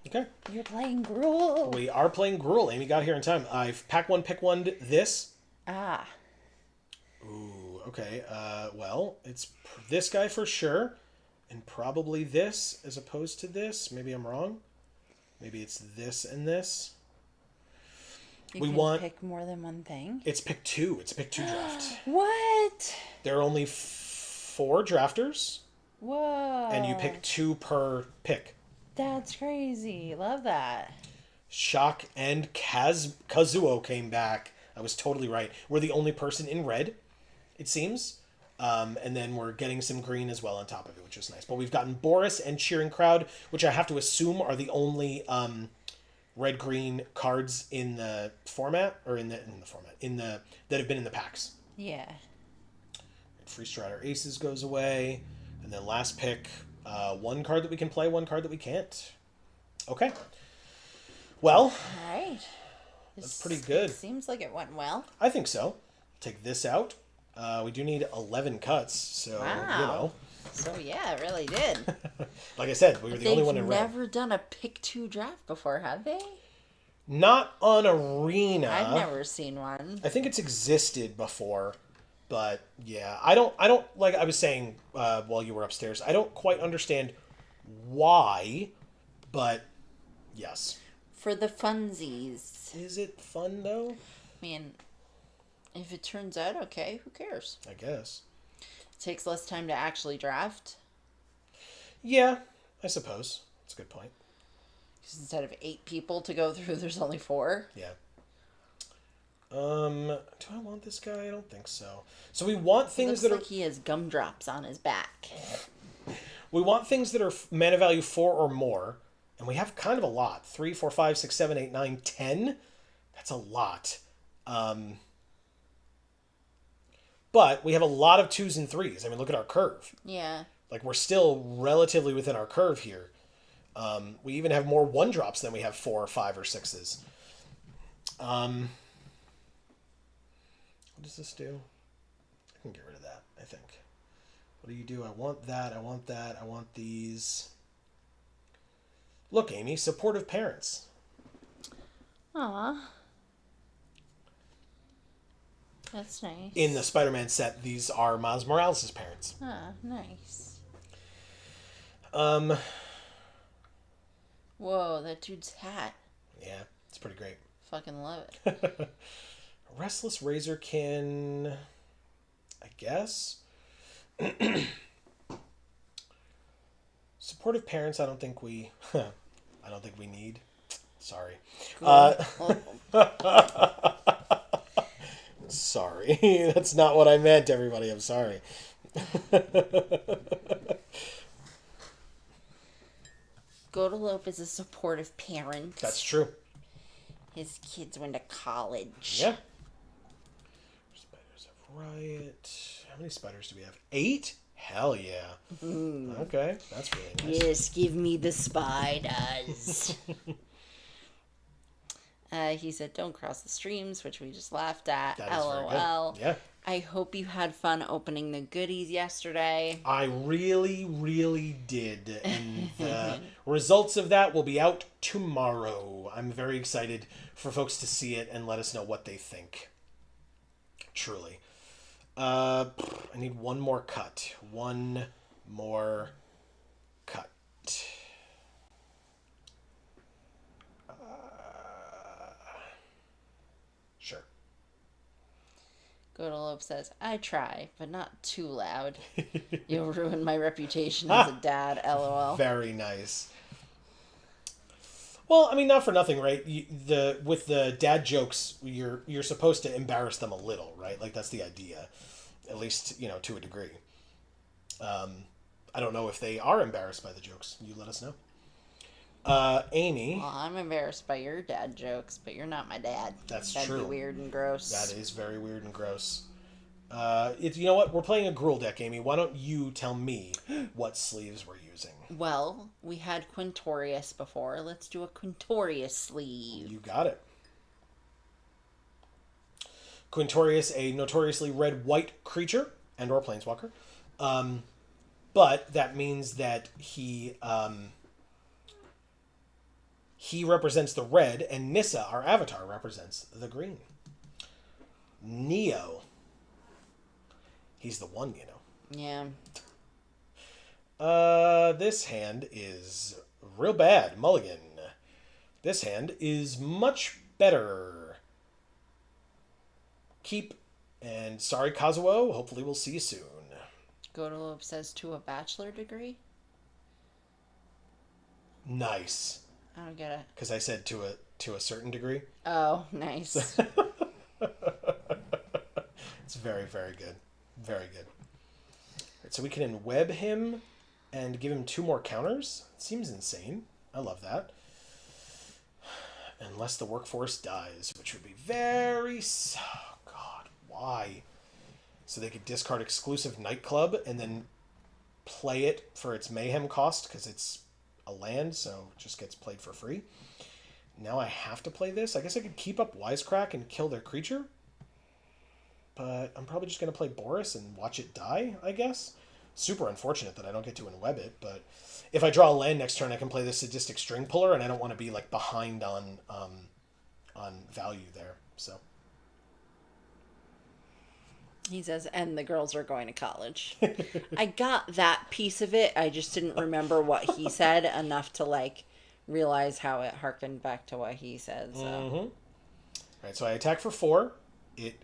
Okay. You're playing Gruel. We are playing Gruel. Amy got here in time. I've pack one, pick one, this. Ah. Ooh, okay. Well, it's this guy for sure. And probably this as opposed to this. Maybe I'm wrong. Maybe it's this and this. You can pick more than one thing? It's pick two. It's a pick two draft. What? There are only 4 drafters. Whoa. And you pick 2 per pick. That's crazy. Love that. Shock and Kazuo came back. I was totally right. We're the only person in red, it seems. And then we're getting some green as well on top of it, which is nice. But we've gotten Boris and Cheering Crowd, which I have to assume are the only red-green cards in the format, or that have been in the packs. Yeah. Free Strider Aces goes away. And then last pick, one card that we can play, one card that we can't. Okay. Well, all right. That's pretty good. Seems like it went well. I think so. Take this out. We do need 11 cuts, so, wow. you know. So, yeah, it really did. Like I said, we were the only one in red. They've never done a pick 2 draft before, have they? Not on Arena. I've never seen one. I think it's existed before, but yeah. I don't, like I was saying while you were upstairs, I don't quite understand why, but yes. For the funsies. Is it fun, though? I mean, if it turns out okay, who cares? I guess. It takes less time to actually draft. Yeah, I suppose. That's a good point. Because instead of 8 people to go through, there's only 4. Yeah. Do I want this guy? I don't think so. So we want things that like he has gumdrops on his back. We want things that are mana value 4 or more. And we have kind of a lot. 3, 4, 5, 6, 7, 8, 9, 10. That's a lot. But we have a lot of 2s and 3s. I mean, look at our curve. Yeah. Like, we're still relatively within our curve here. We even have more 1-drops than we have 4 or 5 or 6s. What does this do? I can get rid of that, I think. What do you do? I want that, I want that, I want these. Look, Amy, supportive parents. Aw. That's nice. In the Spider-Man set, these are Miles Morales' parents. Ah, nice. Whoa, that dude's hat. Yeah, it's pretty great. Fucking love it. Restless Razorkin, I guess. Supportive parents, I don't think we need. Sorry. Sorry. That's not what I meant, everybody. I'm sorry. Godolope is a supportive parent. That's true. His kids went to college. Yeah. Spiders of Riot. How many spiders do we have? 8? Hell yeah. Okay, that's really nice. Yes, give me the spiders. He said, don't cross the streams, which we just laughed at. That is very LOL. good. Yeah. I hope you had fun opening the goodies yesterday. I really, really did. And the results of that will be out tomorrow. I'm very excited for folks to see it and let us know what they think. Truly. I need one more cut. One more cut. Sure. Godolope says, I try, but not too loud. You'll ruin my reputation as a dad, LOL. Very nice. Well, I mean, not for nothing, right? With the dad jokes, you're supposed to embarrass them a little, right? Like, that's the idea. At least, to a degree. I don't know if they are embarrassed by the jokes. You let us know. Amy. Well, I'm embarrassed by your dad jokes, but you're not my dad. That's That'd true. That'd be weird and gross. That is very weird and gross. You know what? We're playing a Gruul deck, Amy. Why don't you tell me what sleeves we're using? Well, we had Quintorius before. Let's do a Quintorius sleeve. You got it. Quintorius, a notoriously red-white creature and or planeswalker. But that means that he represents the red, and Nissa, our avatar, represents the green. Neo. He's the one, you know. Yeah. This hand is real bad. Mulligan. This hand is much better. Keep. And sorry, Kazuo. Hopefully we'll see you soon. Godolov says to a bachelor degree? Nice. I don't get it. Because I said to a certain degree. Oh, nice. It's very, very good. Very good. Right, so we can enweb him and give him 2 more counters. It seems insane. I love that. Unless the workforce dies, which would be very... Oh, God, why? So they could discard exclusive nightclub and then play it for its mayhem cost because it's a land, so it just gets played for free. Now I have to play this. I guess I could keep up Wisecrack and kill their creature. But I'm probably just going to play Boris and watch it die, I guess. Super unfortunate that I don't get to enweb it, but if I draw a land next turn, I can play the Sadistic String Puller, and I don't want to be like behind on value there. So He says, and the girls are going to college. I got that piece of it. I just didn't remember what he said enough to like realize how it harkened back to what he said. So. All right, so I attack for 4. It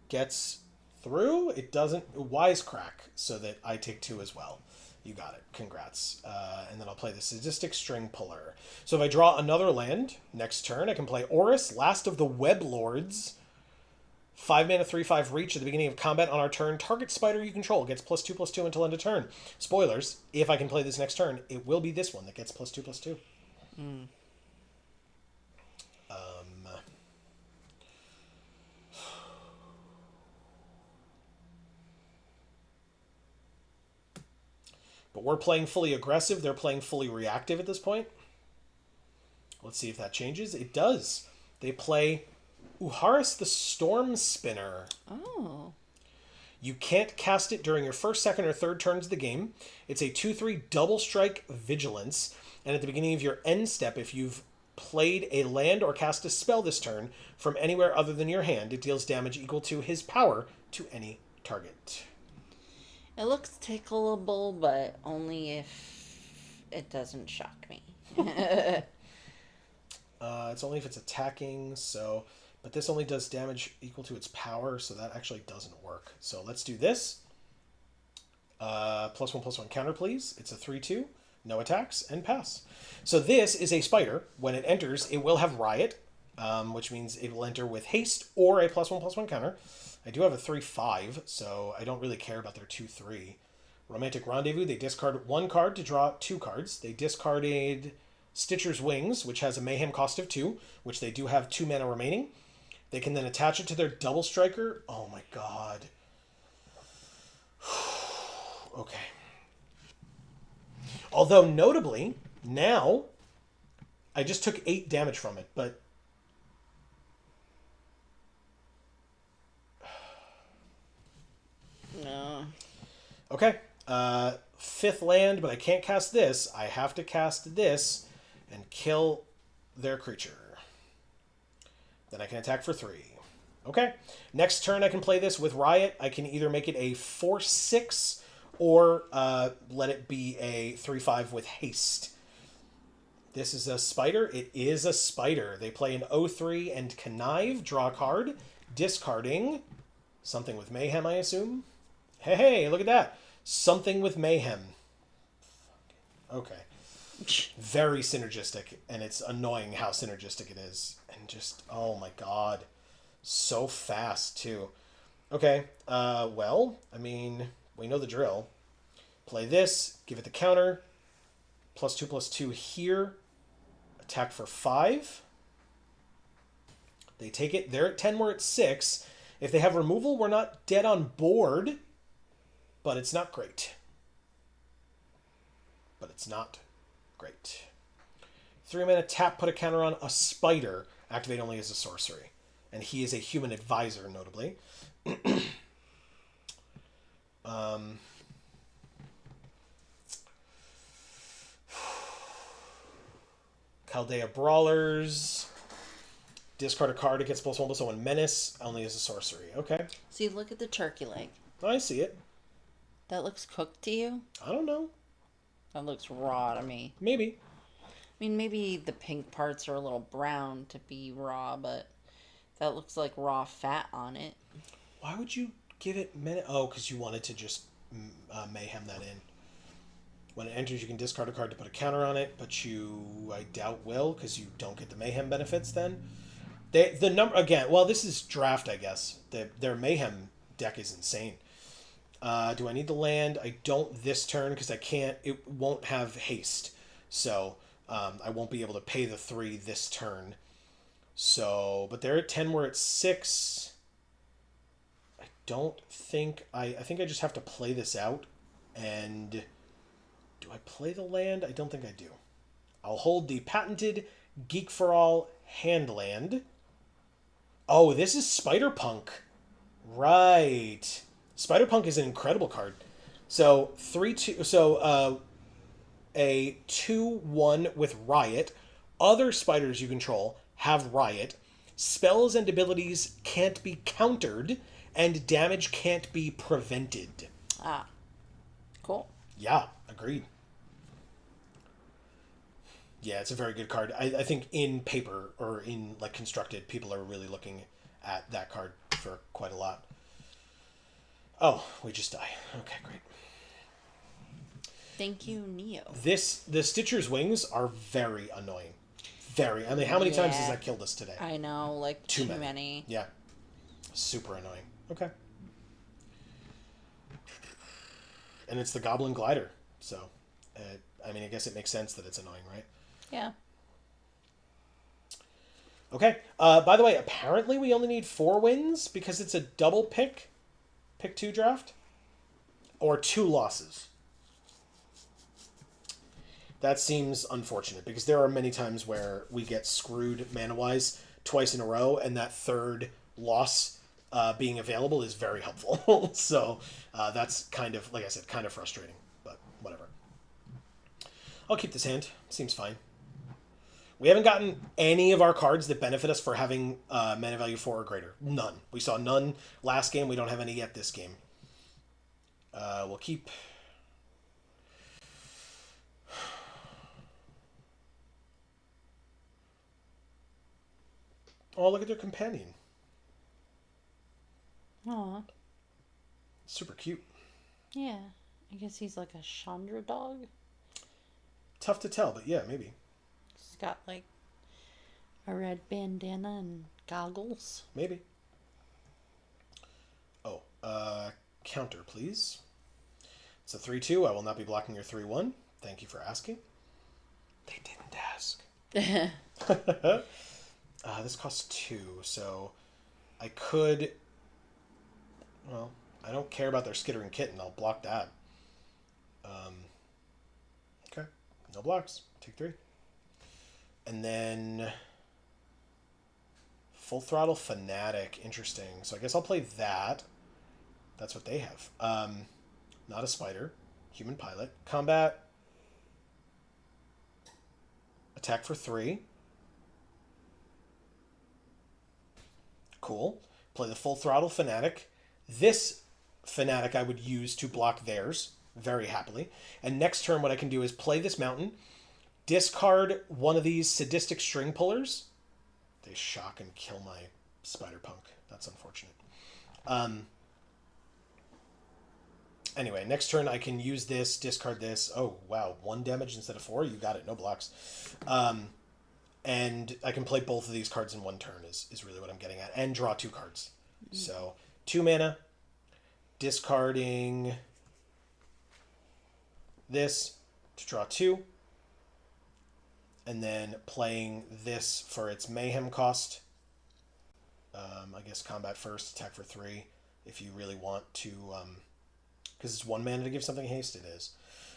gets through. It doesn't Wisecrack, so that I take 2 as well. You got it. Congrats. And then I'll play the Sadistic String Puller. So if I draw another land next turn, I can play Oris, Last of the Web Lords. 5 mana, 3/5 reach at the beginning of combat on our turn. Target spider you control gets +2/+2 until end of turn. Spoilers, if I can play this next turn, it will be this one that gets +2/+2. But we're playing fully aggressive. They're playing fully reactive at this point. Let's see if that changes. It does. They play Uharis the Storm Spinner. Oh. You can't cast it during your first, second, or third turns of the game. It's a 2/3 double strike vigilance. And at the beginning of your end step, if you've played a land or cast a spell this turn from anywhere other than your hand, it deals damage equal to his power to any target. It looks tickleable, but only if it doesn't shock me. It's only if it's attacking, so... But this only does damage equal to its power, so that actually doesn't work. So let's do this. +1/+1 counter, please. It's a 3/2. No attacks, and pass. So this is a spider. When it enters, it will have Riot, which means it will enter with haste or a +1/+1 counter. I do have a 3/5, so I don't really care about their 2/3. Romantic Rendezvous, they discard 1 card to draw 2 cards. They discarded Stitcher's Wings, which has a mayhem cost of 2, which they do have 2 mana remaining. They can then attach it to their double striker. Oh my god. Okay. Although, notably, now, I just took 8 damage from it, but... No. Okay. 5th land, but I can't cast this. I have to cast this and kill their creature. Then I can attack for 3. Okay. Next turn I can play this with Riot. I can either make it a 4/6 or let it be a 3/5 with haste. This is a spider. It is a spider. They play an 0/3 and connive. Draw a card. Discarding something with mayhem, I assume. Hey, look at that. Something with mayhem. Okay. Very synergistic, and it's annoying how synergistic it is. And just, oh my god. So fast, too. Okay, well, I mean, we know the drill. Play this, give it the counter. +2/+2 here. Attack for 5. They take it. They're at 10, we're at 6. If they have removal, we're not dead on board. But it's not great. 3-mana tap, put a counter on a spider. Activate only as a sorcery. And he is a human advisor, notably. Chaldea Brawlers. Discard a card. It gets +1/+1 menace. Only as a sorcery. Okay. See, look at the turkey leg. I see it. That looks cooked to you? I don't know. That looks raw to me. Maybe. I mean, maybe the pink parts are a little brown to be raw, but that looks like raw fat on it. Why would you give it menace? Oh, because you wanted to just mayhem that in. When it enters, you can discard a card to put a counter on it, but you, I doubt, will, because you don't get the mayhem benefits then. The number, again, well, this is draft, I guess. Their mayhem deck is insane. Do I need the land? I don't this turn, because I can't, it won't have haste. So, I won't be able to pay the 3 this turn. So, but they're at 10, we're at 6. I don't think, I think I just have to play this out, and... Do I play the land? I don't think I do. I'll hold the patented Geek for All hand land. Oh, this is Spider-Punk. Right. Spider-Punk is an incredible card. So, 3/2. So, a 2/1 with Riot. Other spiders you control have Riot. Spells and abilities can't be countered, and damage can't be prevented. Ah. Cool. Yeah, agreed. Yeah, it's a very good card. I think in paper or in like constructed, people are really looking at that card for quite a lot. Oh, we just die. Okay, great. Thank you, Neo. The Stitcher's wings are very annoying. Very. I mean, how many times has that killed us today? I know, like too many. Yeah. Super annoying. Okay. And it's the Goblin Glider. So, I mean, I guess it makes sense that it's annoying, right? Yeah. Okay. By the way, apparently we only need 4 wins because it's a double pick 2 draft, or 2 losses. That seems unfortunate because there are many times where we get screwed mana-wise twice in a row, and that third loss being available is very helpful. So that's kind of, like I said, kind of frustrating, but whatever. I'll keep this hand. Seems fine. We haven't gotten any of our cards that benefit us for having mana value 4 or greater. None. We saw none last game. We don't have any yet this game. We'll keep... Oh, look at their companion. Aw. Super cute. Yeah. I guess he's like a Chandra dog. Tough to tell, but yeah, maybe. He's got like a red bandana and goggles. Maybe. Oh, counter, please. It's a 3/2. I will not be blocking your 3/1. Thank you for asking. They didn't ask. This costs 2, so I could... Well, I don't care about their Skittering Kitten. I'll block that. Okay. No blocks. Take 3. And then... Full Throttle Fanatic. Interesting. So I guess I'll play that. That's what they have. Not a spider. Human Pilot. Combat. Attack for 3. Cool. Play the Full Throttle Fanatic. This Fanatic I would use to block theirs very happily. And next turn what I can do is play this mountain, discard one of these Sadistic String Pullers. They shock and kill my Spider-Punk. That's unfortunate. Anyway, next turn I can use this, discard this. Oh, wow. 1 damage instead of 4? You got it. No blocks. And I can play both of these cards in 1 turn is really what I'm getting at. And draw 2 cards. Mm-hmm. So, 2 mana. Discarding this to draw 2, and then playing this for its mayhem cost. I guess combat first, attack for 3, if you really want to, because it's 1 mana to give something haste, it is.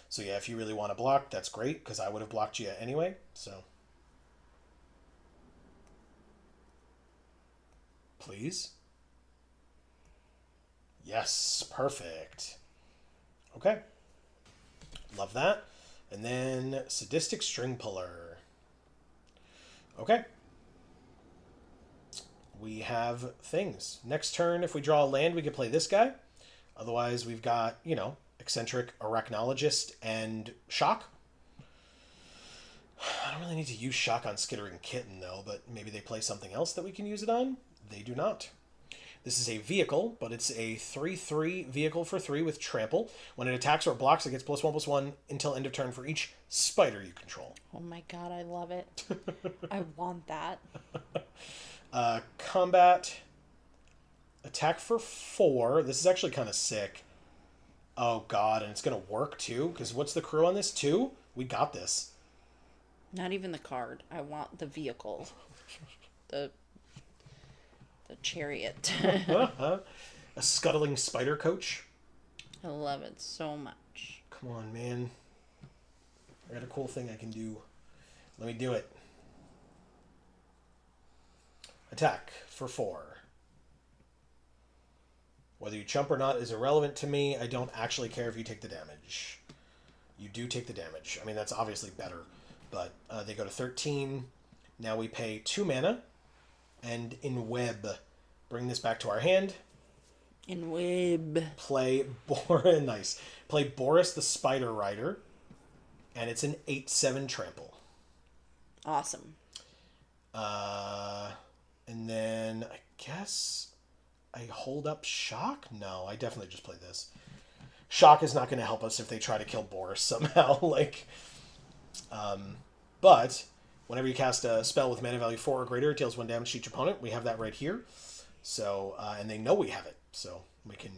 So yeah, if you really want to block, that's great, because I would have blocked you anyway, so. Please. Yes, perfect. Okay. Love that. And then Sadistic String Puller. Okay. We have things. Next turn, if we draw a land, we can play this guy. Otherwise, we've got, you know, Eccentric Arachnologist and Shock. I don't really need to use Shock on Skittering Kitten, though, but maybe they play something else that we can use it on. They do not. This is a vehicle, but it's a 3/3 vehicle for 3 with trample. When it attacks or blocks, it gets +1/+1 until end of turn for each spider you control. Oh my god, I love it. I want that. Combat. Attack for 4. This is actually kind of sick. Oh god, and it's going to work too? Because what's the crew on this? 2? We got this. Not even the card. I want the vehicle. The chariot. A scuttling spider coach. I love it so much. Come on, man. I got a cool thing I can do. Let me do it. Attack for 4. Whether you chump or not is irrelevant to me. I don't actually care if you take the damage. You do take the damage. I mean, that's obviously better. But they go to 13. Now we pay 2 mana. And in web, bring this back to our hand. In web. Play Boris. Nice. Play Boris the Spider Rider. And it's an 8/7 trample. Awesome. And then I guess I hold up Shock? No, I definitely just play this. Shock is not going to help us if they try to kill Boris somehow. But whenever you cast a spell with mana value 4 or greater, it deals 1 damage to each opponent. We have that right here. So, and they know we have it. So we can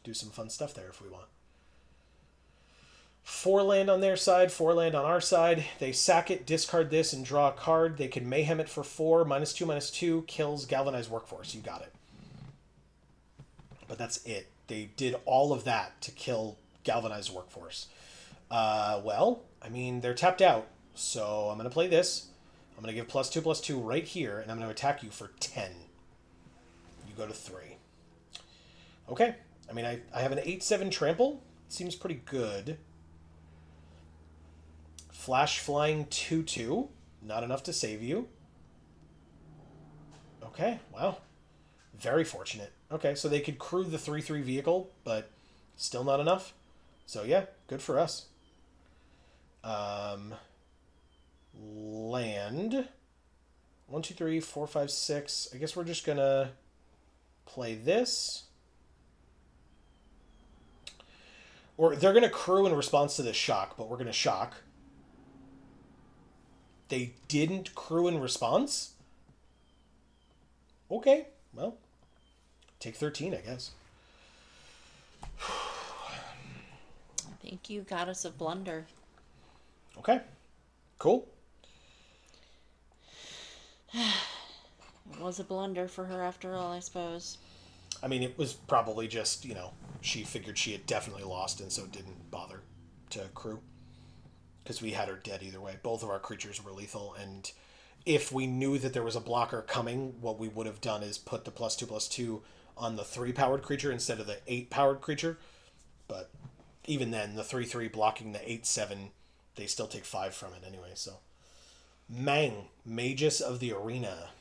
do some fun stuff there if we want. 4 land on their side, 4 land on our side. They sack it, discard this, and draw a card. They can mayhem it for 4. -2/2 kills Galvanized Workforce. You got it. But that's it. They did all of that to kill Galvanized Workforce. Well, I mean, they're tapped out. So I'm going to play this. I'm going to give +2/+2 right here, and I'm going to attack you for 10. You go to 3. Okay. I mean, I have an 8/7 trample. Seems pretty good. Flash Flying 2/2. Not enough to save you. Okay, wow. Very fortunate. Okay, so they could crew the 3/3 vehicle, but still not enough. So yeah, good for us. Land. 1, 2, 3, 4, 5, 6. I guess we're just gonna play this. Or they're gonna crew in response to this shock, but we're gonna shock. They didn't crew in response? Okay, well, take 13, I guess. I think you got us a blunder. Okay, cool. It was a blunder for her after all, I suppose. I mean, it was probably just, you know, she figured she had definitely lost and so didn't bother to crew. Because we had her dead either way. Both of our creatures were lethal, and if we knew that there was a blocker coming, what we would have done is put the +2/+2 on the 3-powered creature instead of the 8-powered creature. But even then, the 3/3 blocking the 8/7, they still take 5 from it anyway, so. Mang, Magus of the Arena.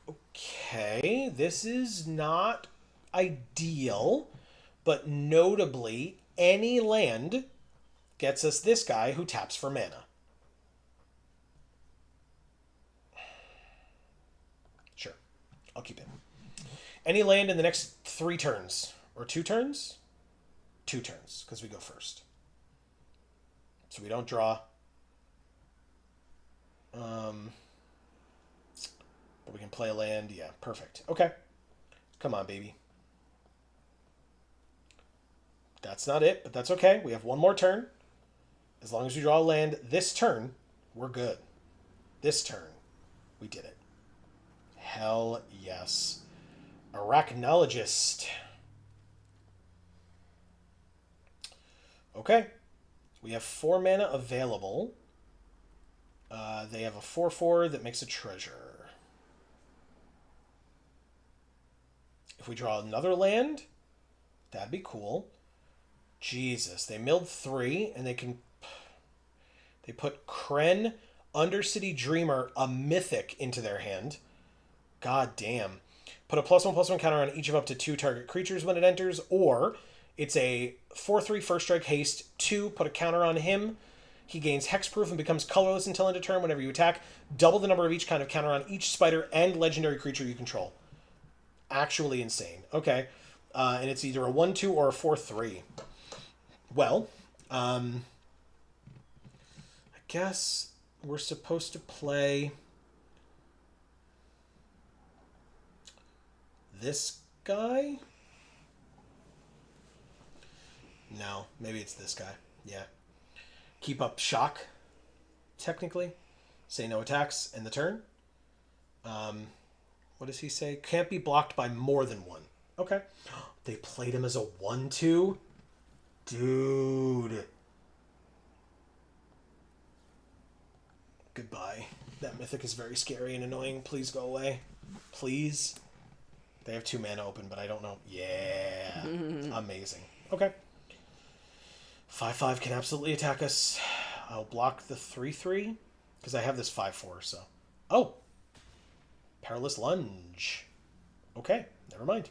Okay, this is not ideal, but notably, any land gets us this guy who taps for mana. Sure, I'll keep it. Any land in the next 3 turns. Or 2 turns? 2 turns, because we go first. So we don't draw. But we can play a land. Yeah, perfect. Okay. Come on, baby. That's not it, but that's okay. We have one more turn. As long as we draw a land this turn, we're good. This turn, we did it. Hell yes. Arachnologist. Okay. We have 4 mana available. They have a 4/4 that makes a treasure. If we draw another land, that'd be cool. Jesus, they milled 3, and they put Kren, Undercity Dreamer, a mythic, into their hand. God damn. Put a +1/+1 counter on each of up to 2 target creatures when it enters, or it's a 4/3 first strike haste, 2, put a counter on him. He gains hexproof and becomes colorless until end of turn whenever you attack. Double the number of each kind of counter on each spider and legendary creature you control. Actually insane. Okay. And it's either a 1/2 or a 4/3. Well, I guess we're supposed to play this guy? No, maybe it's this guy. Yeah. Keep up shock, technically. Say no attacks in the turn. What does he say? Can't be blocked by more than one. Okay. They played him as a 1/2? Dude. Goodbye. That mythic is very scary and annoying. Please go away. Please. They have 2 mana open, but I don't know. Yeah. Amazing. Okay. 5/5 can absolutely attack us. I'll block the 3/3 because I have this 5/4, so. Oh. Perilous Lunge. Okay. Never mind.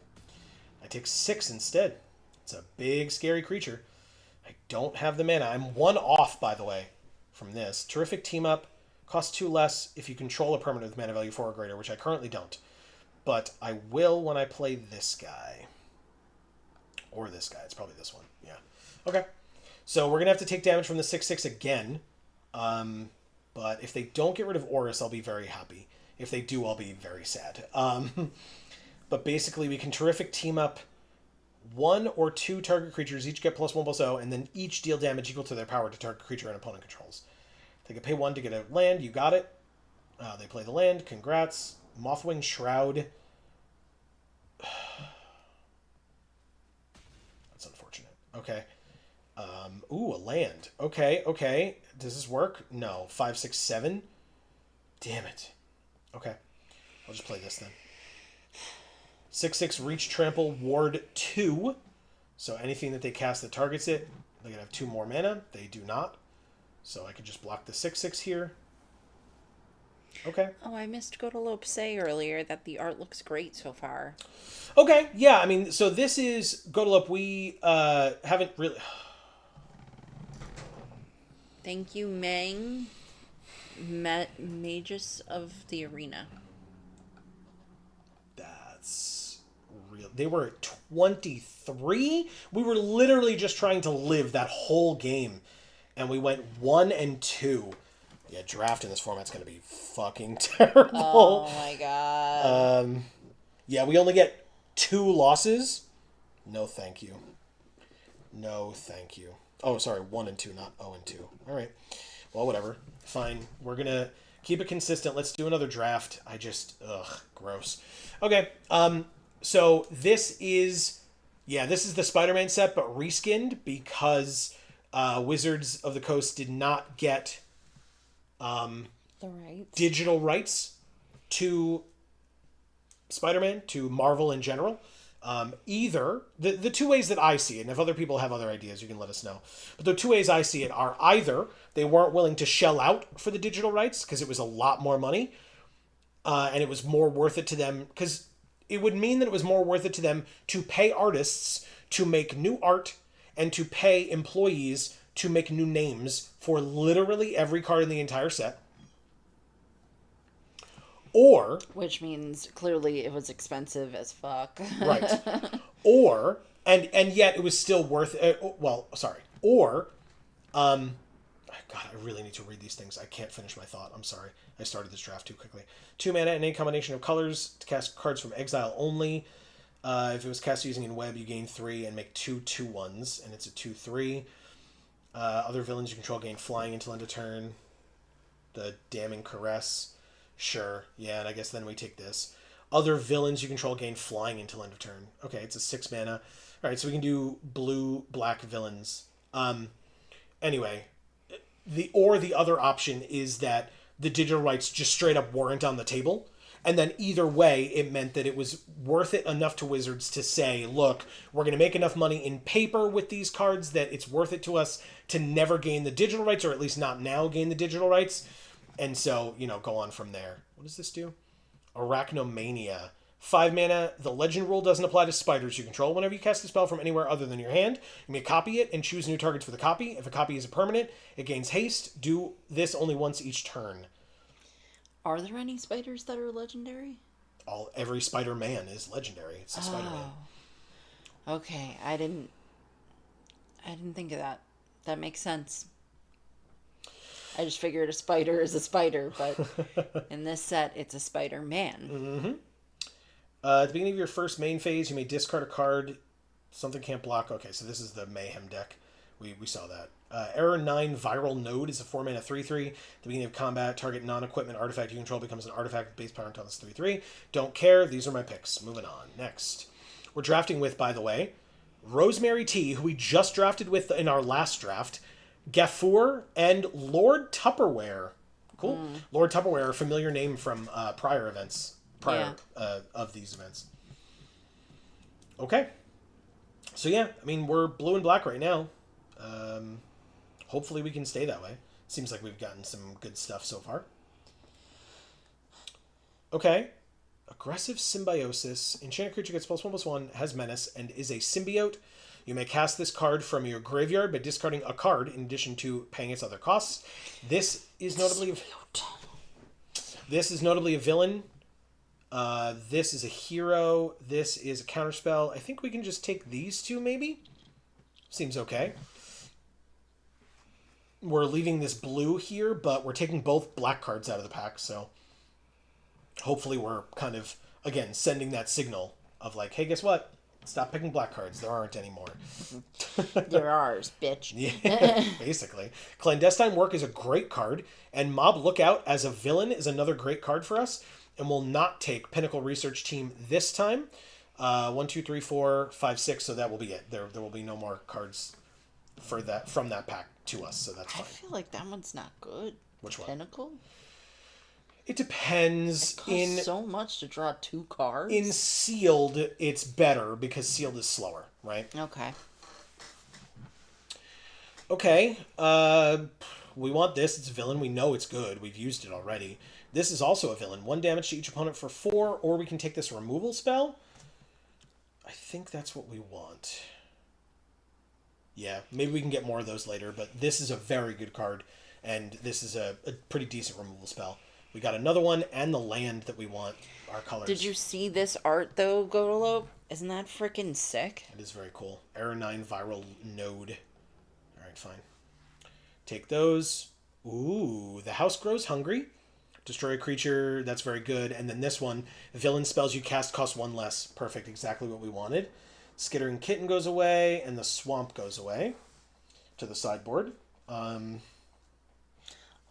I take 6 instead. It's a big, scary creature. I don't have the mana. I'm 1 off, by the way, from this. Terrific team up. Costs 2 less if you control a permanent with mana value 4 or greater, which I currently don't. But I will when I play this guy. Or this guy. It's probably this one. Yeah. Okay. So we're going to have to take damage from the 6/6 again. But if they don't get rid of Horus, I'll be very happy. If they do, I'll be very sad. But basically, we can terrific team up 1 or 2 target creatures, each get +1/+0, and then each deal damage equal to their power to target creature and opponent controls. They can pay 1 to get a land. You got it. They play the land. Congrats. Mothwing Shroud. That's unfortunate. Okay. Ooh, a land. Okay. Does this work? No. 5, 6, 7. Damn it. Okay. I'll just play this then. 6/6 Reach Trample Ward 2. So anything that they cast that targets it, they're going to have 2 more mana. They do not. So I could just block the 6/6 here. Okay. Oh, I missed Godolope say earlier that the art looks great so far. Okay, yeah, I mean, so this is Godolope. We haven't really... Thank you, Mang. Magus of the Arena. That's real. They were at 23? We were literally just trying to live that whole game. And we went 1-2. Yeah, draft in this format's going to be fucking terrible. Oh my god. Yeah, we only get 2 losses. No, thank you. No, thank you. Oh, sorry, 1-2, not 0-2. All right. Well, whatever. Fine. We're going to keep it consistent. Let's do another draft. Gross. Okay. So this is the Spider-Man set, but reskinned because Wizards of the Coast did not get The rights. digital rights to Spider-Man, to Marvel in general. Either, the 2 ways that I see it, and if other people have other ideas, you can let us know. But the 2 ways I see it are either they weren't willing to shell out for the digital rights because it was a lot more money, and it was more worth it to them, because it would mean that it was more worth it to them to pay artists to make new art and to pay employees to make new names for literally every card in the entire set. Or... Which means clearly it was expensive as fuck. Right. Or, and yet it was still worth it. Or, God, I really need to read these things. I can't finish my thought. I'm sorry. I started this draft too quickly. 2 mana and any combination of colors to cast cards from exile only. If it was cast using in web, you gain 3 and make 2 2/1s, and it's a 2/3. Other villains you control gain flying until end of turn. The Damning Caress. Sure. Yeah, and I guess then we take this. Other villains you control gain flying until end of turn. Okay, it's a 6 mana. Alright, so we can do blue, black villains. Anyway, the other option is that the digital rights just straight up weren't on the table. And then either way, it meant that it was worth it enough to Wizards to say, look, we're going to make enough money in paper with these cards that it's worth it to us to never gain the digital rights, or at least not now gain the digital rights. And so, go on from there. What does this do? Arachnomania. 5 mana. The legend rule doesn't apply to spiders you control. Whenever you cast a spell from anywhere other than your hand, you may copy it and choose new targets for the copy. If a copy is a permanent, it gains haste. Do this only once each turn. Are there any spiders that are legendary? Every Spider-Man is legendary. It's a Spider-Man. Okay, I didn't think of that. That makes sense. I just figured a spider is a spider, but in this set, it's a Spider-Man. Mm-hmm. At the beginning of your first main phase, you may discard a card. Something can't block. Okay, so this is the Mayhem deck. We saw that. Error 9 Viral Node is a 4 mana 3/3. At the beginning of combat, target non-equipment artifact you control becomes an artifact with base power until it's 3/3. Don't care. These are my picks. Moving on. Next. We're drafting with, by the way, Rosemary T, who we just drafted with in our last draft, Gaffur, and Lord Tupperware. Cool. Lord Tupperware, a familiar name from prior events. Of these events. Okay. So yeah, we're blue and black right now. Hopefully we can stay that way. Seems like we've gotten some good stuff so far. Okay. Aggressive Symbiosis. Enchanted creature gets +1/+1, has menace, and is a symbiote. You may cast this card from your graveyard by discarding a card in addition to paying its other costs. This is notably a villain. This is a hero. This is a counterspell. I think we can just take these two, maybe? Seems okay. We're leaving this blue here, but we're taking both black cards out of the pack, so hopefully we're kind of, again, sending that signal of like, hey, guess what? Stop picking black cards. There aren't anymore. They're ours, bitch. Yeah, basically. Clandestine Work is a great card, and Mob Lookout as a villain is another great card for us, and we'll not take Pinnacle Research Team this time. 1, 2, 3, 4, 5, 6, so that will be it. There will be no more cards from that pack to us, so that's fine. I feel like that one's not good. Which one? Pinnacle? It depends. It costs so much to draw 2 cards. In Sealed, it's better because Sealed is slower, right? Okay. Okay. We want this. It's a villain. We know it's good. We've used it already. This is also a villain. 1 damage to each opponent for 4, or we can take this removal spell. I think that's what we want. Yeah, maybe we can get more of those later, but this is a very good card, and this is a pretty decent removal spell. We got another one, and the land that we want, our colors. Did you see this art, though, Godolo? Isn't that freaking sick? It is very cool. Error 9 Viral Node. Alright, fine. Take those. Ooh, the house grows hungry. Destroy a creature, that's very good. And then this one, villain spells you cast cost 1 less. Perfect, exactly what we wanted. Skittering Kitten goes away, and the Swamp goes away to the sideboard.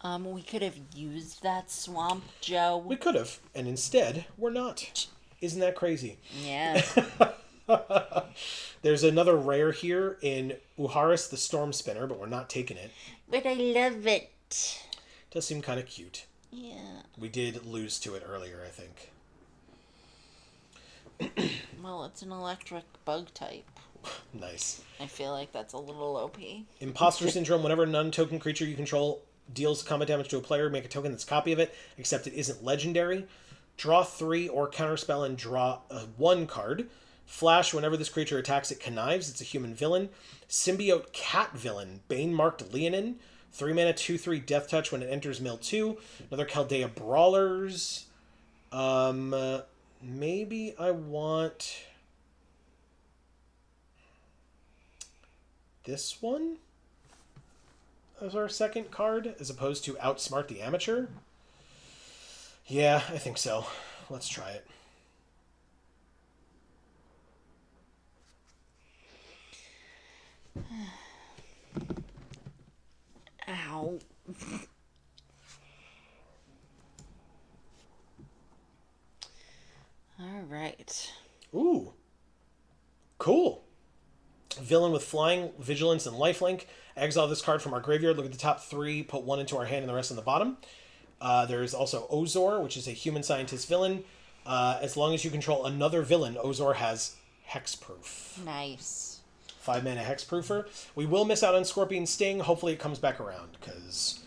We could have used that Swamp, Joe. We could have, and instead, we're not. Isn't that crazy? Yeah. There's another rare here in Uharis the Storm Spinner, but we're not taking it. But I love it. Does seem kind of cute. Yeah. We did lose to it earlier, I think. Well, it's an electric bug type. Nice. I feel like that's a little OP. Imposter Syndrome. Whenever a non-token creature you control deals combat damage to a player, make a token that's a copy of it, except it isn't legendary. Draw 3 or counterspell and draw 1 card. Flash, whenever this creature attacks, it connives. It's a human villain. Symbiote Cat Villain. Bane marked Leonin. 3 mana, 2/3 Death Touch when it enters mill 2. Another Chaldea Brawlers. Maybe I want this one as our second card, as opposed to Outsmart the Amateur. Yeah, I think so. Let's try it. Ow. All right. Ooh. Cool. Villain with flying, vigilance, and lifelink. Exile this card from our graveyard. Look at the top 3. Put 1 into our hand and the rest on the bottom. There's also Ozor, which is a human scientist villain. As long as you control another villain, Ozor has hexproof. Nice. 5-mana hexproofer. We will miss out on Scorpion Sting. Hopefully it comes back around, because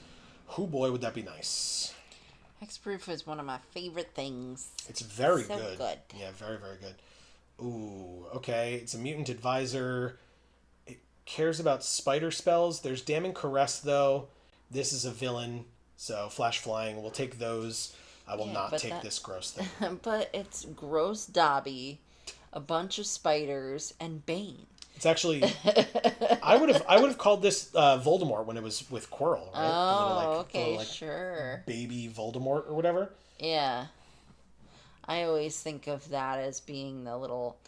whoo boy would that be nice. Hexproof is one of my favorite things. It's very So good. good. Yeah, very, very good. Ooh, okay. It's a mutant advisor. It cares about spider spells. There's Damning Caress, though. This is a villain, so flash flying. We'll take those. I will not take this gross thing. But it's Gross Dobby, a bunch of spiders, and Bane. It's actually I would have called this Voldemort when it was with Quirrell, right? Oh, the little, sure. Baby Voldemort or whatever. Yeah. I always think of that as being the little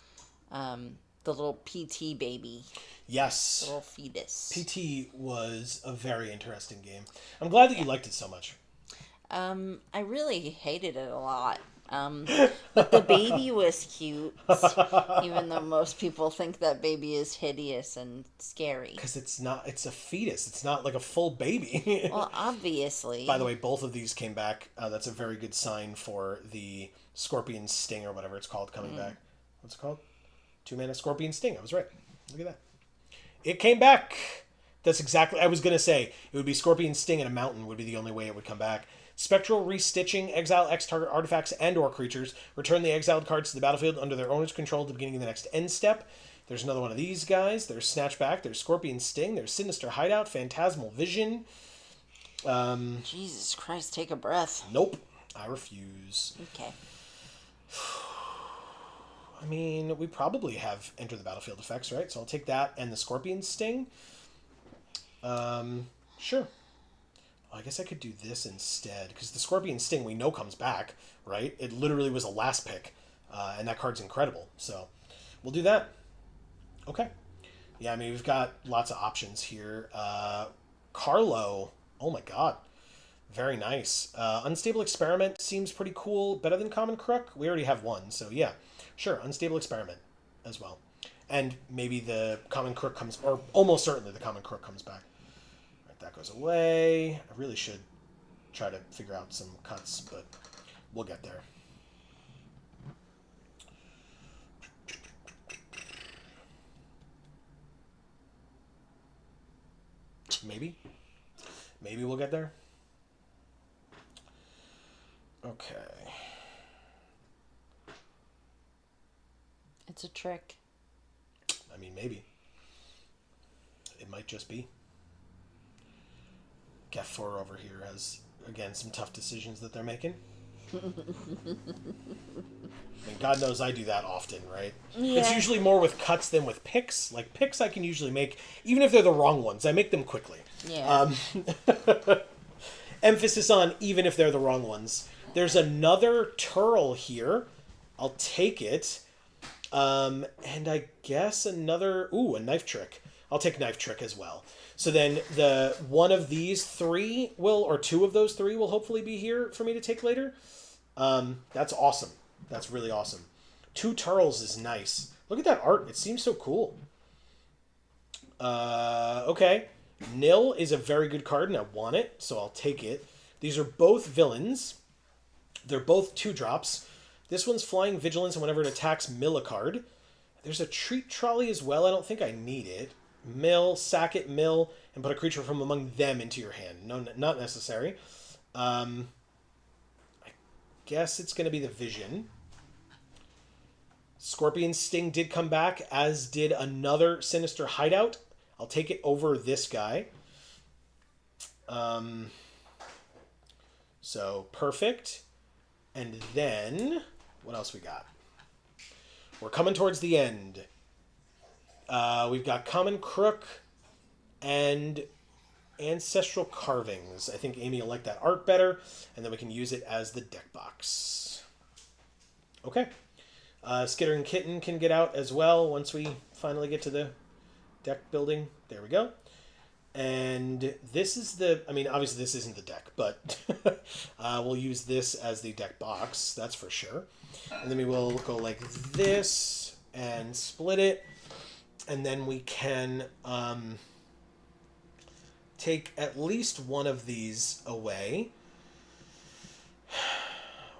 PT baby. Yes. The little fetus. PT was a very interesting game. I'm glad that you liked it so much. I really hated it a lot. But the baby was cute, even though most people think that baby is hideous and scary. Because it's a fetus. It's not like a full baby. Well, obviously. By the way, both of these came back. That's a very good sign for the Scorpion Sting or whatever it's called coming back. What's it called? 2-mana Scorpion Sting. I was right. Look at that. It came back. That's exactly... I was going to say, it would be Scorpion Sting and a mountain would be the only way it would come back. Spectral Restitching. Exile X target artifacts and or creatures. Return the exiled cards to the battlefield under their owner's control at the beginning of the next end step. There's another one of these guys. There's Snatchback. There's Scorpion Sting. There's Sinister Hideout. Phantasmal Vision. Jesus Christ, take a breath. Nope. I refuse. Okay. I mean, we probably have Enter the Battlefield effects, right? So I'll take that and the Scorpion Sting. Sure. I guess I could do this instead, because the Scorpion Sting we know comes back, right? It literally was a last pick, and that card's incredible. So we'll do that. Okay. Yeah, I mean, we've got lots of options here. Carlo, oh my god. Very nice. Unstable Experiment seems pretty cool. Better than Common Crook? We already have one, so yeah. Sure, Unstable Experiment as well. And maybe the Common Crook comes, or almost certainly the Common Crook comes back. Right, that goes away. I really should try to figure out some cuts, but we'll get there. Maybe. Maybe we'll get there. Okay. It's a trick. I mean, maybe. It might just be. Gaffur over here has, again, some tough decisions that they're making. I mean, God knows I do that often, right? Yeah. It's usually more with cuts than with picks. Like, picks I can usually make, even if they're the wrong ones, I make them quickly. Yeah. Emphasis on even if they're the wrong ones. There's another Turl here. I'll take it. And I guess another... Ooh, a Knife Trick. I'll take Knife Trick as well. So then the one of these three will, or two of those three will hopefully be here for me to take later. That's awesome. That's really awesome. 2 Turls is nice. Look at that art. It seems so cool. Okay. Nil is a very good card, and I want it, so I'll take it. These are both villains. They're both 2-drops. This one's Flying Vigilance, and whenever it attacks, mill a card. There's a Treat Trolley as well. I don't think I need it. Mill, sack it, mill, and put a creature from among them into your hand. No, not necessary. I guess it's going to be the Vision. Scorpion Sting did come back, as did another Sinister Hideout. I'll take it over this guy. So, perfect. And then, what else we got? We're coming towards the end. We've got Common Crook and Ancestral Carvings. I think Amy will like that art better, and then we can use it as the deck box. Okay. Skitter and Kitten can get out as well once we finally get to the deck building. There we go. And this is the, I mean, obviously this isn't the deck, but we'll use this as the deck box, that's for sure. And then we will go like this and split it. And then we can take at least one of these away.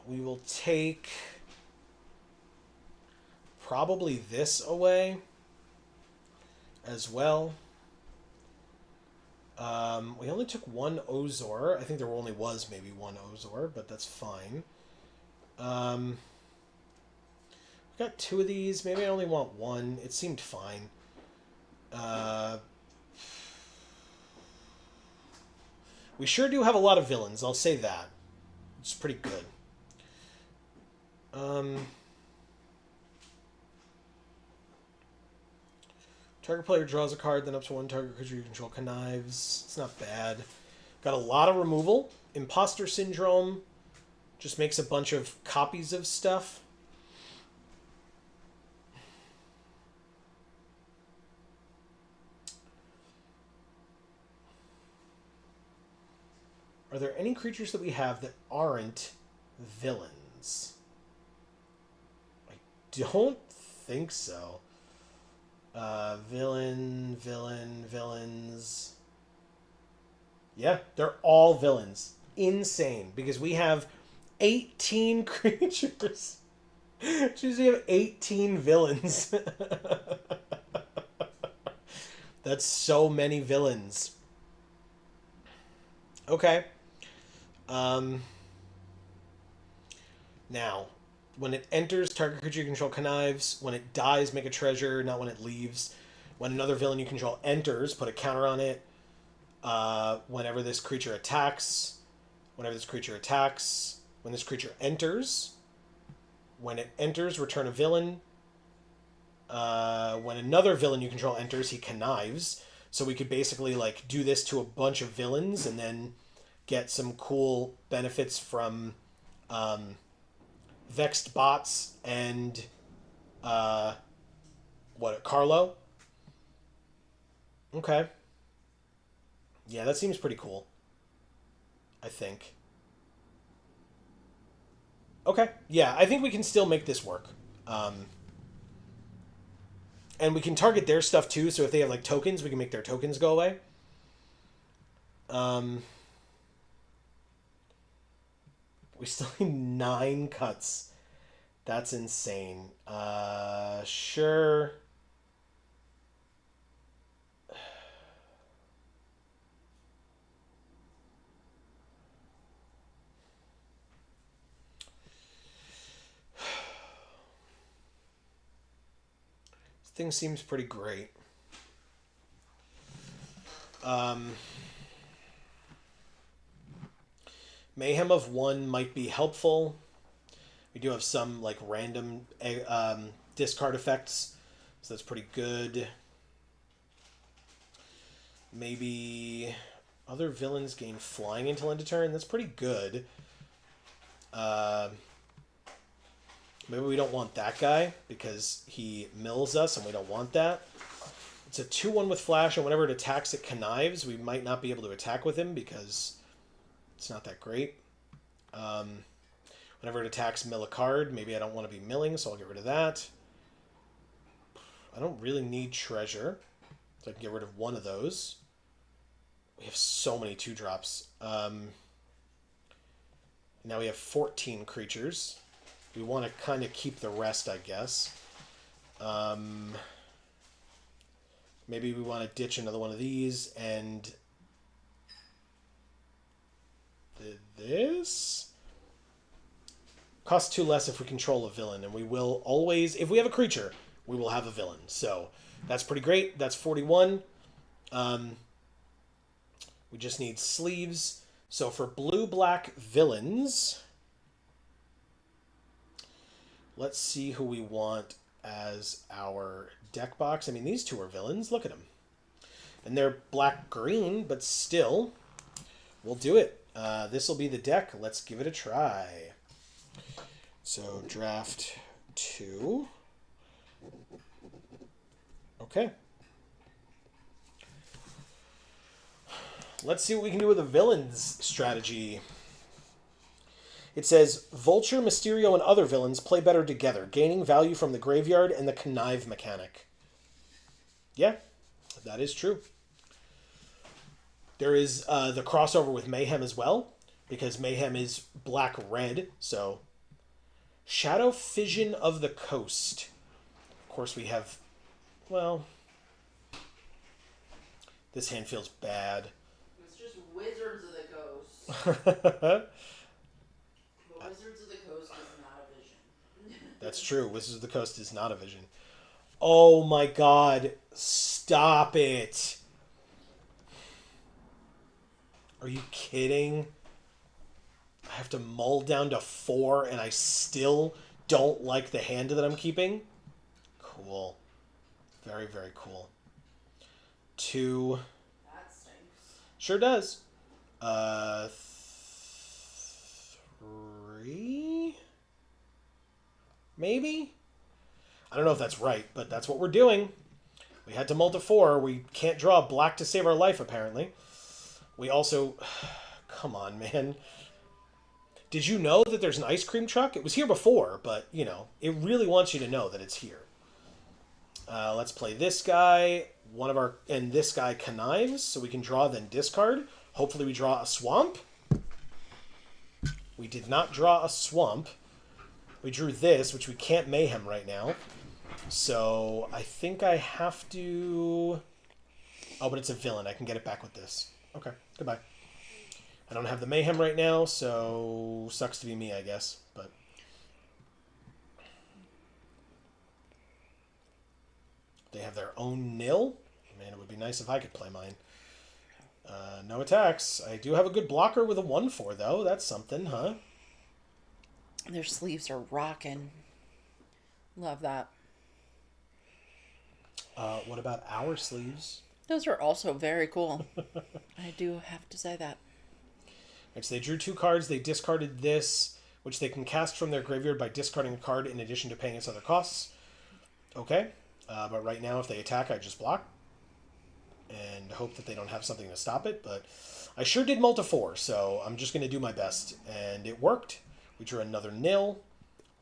We will take probably this away as well. We only took one Ozor. I think there only was maybe one Ozor, but that's fine. We got two of these. Maybe I only want one. It seemed fine. We sure do have a lot of villains, I'll say that. It's pretty good. Target player draws a card, then up to one target creature you control connives. It's not bad. Got a lot of removal. Imposter Syndrome just makes a bunch of copies of stuff. Are there any creatures that we have that aren't villains? I don't think so. Villains. Yeah, they're all villains. Insane. Because we have 18 creatures. Jeez, we have 18 villains. That's so many villains. Okay. Now, when it enters, target creature you control connives. When it dies, make a treasure, not when it leaves. When another villain you control enters, put a counter on it. Whenever this creature attacks. When this creature enters. When it enters, return a villain. When another villain you control enters, he connives. So we could basically like do this to a bunch of villains and then get some cool benefits from Vexed Bots and Carlo. Okay. Yeah, that seems pretty cool. I think. Okay. Yeah, I think we can still make this work. And we can target their stuff too, so if they have like tokens, we can make their tokens go away. We still need 9 cuts. That's insane. Sure. This thing seems pretty great. Mayhem of 1 might be helpful. We do have some like random discard effects, so that's pretty good. Maybe other villains gain flying until end of turn. That's pretty good. Maybe we don't want that guy because he mills us and we don't want that. It's a 2/1 with flash, and whenever it attacks, it connives. We might not be able to attack with him because it's not that great. Whenever it attacks, mill a card. Maybe I don't want to be milling, so I'll get rid of that. I don't really need treasure, so I can get rid of one of those. We have so many 2-drops. Now we have 14 creatures. We want to kind of keep the rest, I guess. Maybe we want to ditch another one of these and this costs 2 less if we control a villain, and we will always, if we have a creature, we will have a villain. So that's pretty great. That's 41. We just need sleeves. So for blue-black villains, let's see who we want as our deck box. I mean, these two are villains. Look at them. And they're black-green, but still, we'll do it. This will be the deck. Let's give it a try. So, draft 2. Okay. Let's see what we can do with the villains strategy. It says, Vulture, Mysterio, and other villains play better together, gaining value from the graveyard and the connive mechanic. Yeah, that is true. There is the crossover with Mayhem as well, because Mayhem is black-red, so... Shadow Fission of the Coast. Of course, we have... Well... This hand feels bad. It's just Wizards of the Coast. But Wizards of the Coast is not a vision. That's true. Wizards of the Coast is not a vision. Oh my god. Stop it. Are you kidding? I have to mull down to 4 and I still don't like the hand that I'm keeping? Cool. Very, very cool. 2. That stinks. Sure does. 3? Maybe? I don't know if that's right, but that's what we're doing. We had to mull to 4. We can't draw black to save our life, apparently. We also... Come on, man. Did you know that there's an ice cream truck? It was here before, but, you know, it really wants you to know that it's here. Let's play this guy. And this guy connives, so we can draw, then discard. Hopefully we draw a swamp. We did not draw a swamp. We drew this, which we can't mayhem right now. So I think I have to... Oh, but it's a villain. I can get it back with this. Okay, goodbye. I don't have the mayhem right now, so sucks to be me, I guess. But they have their own nil. Man, it would be nice if I could play mine. No attacks. I do have a good blocker with a 1/4, though. That's something, huh? Their sleeves are rocking. Love that. What about our sleeves? Those are also very cool. I do have to say that. Right, so they drew 2 cards. They discarded this, which they can cast from their graveyard by discarding a card in addition to paying its other costs. Okay. But right now, if they attack, I just block. And hope that they don't have something to stop it. But I sure did mull to 4, so I'm just going to do my best. And it worked. We drew another nil.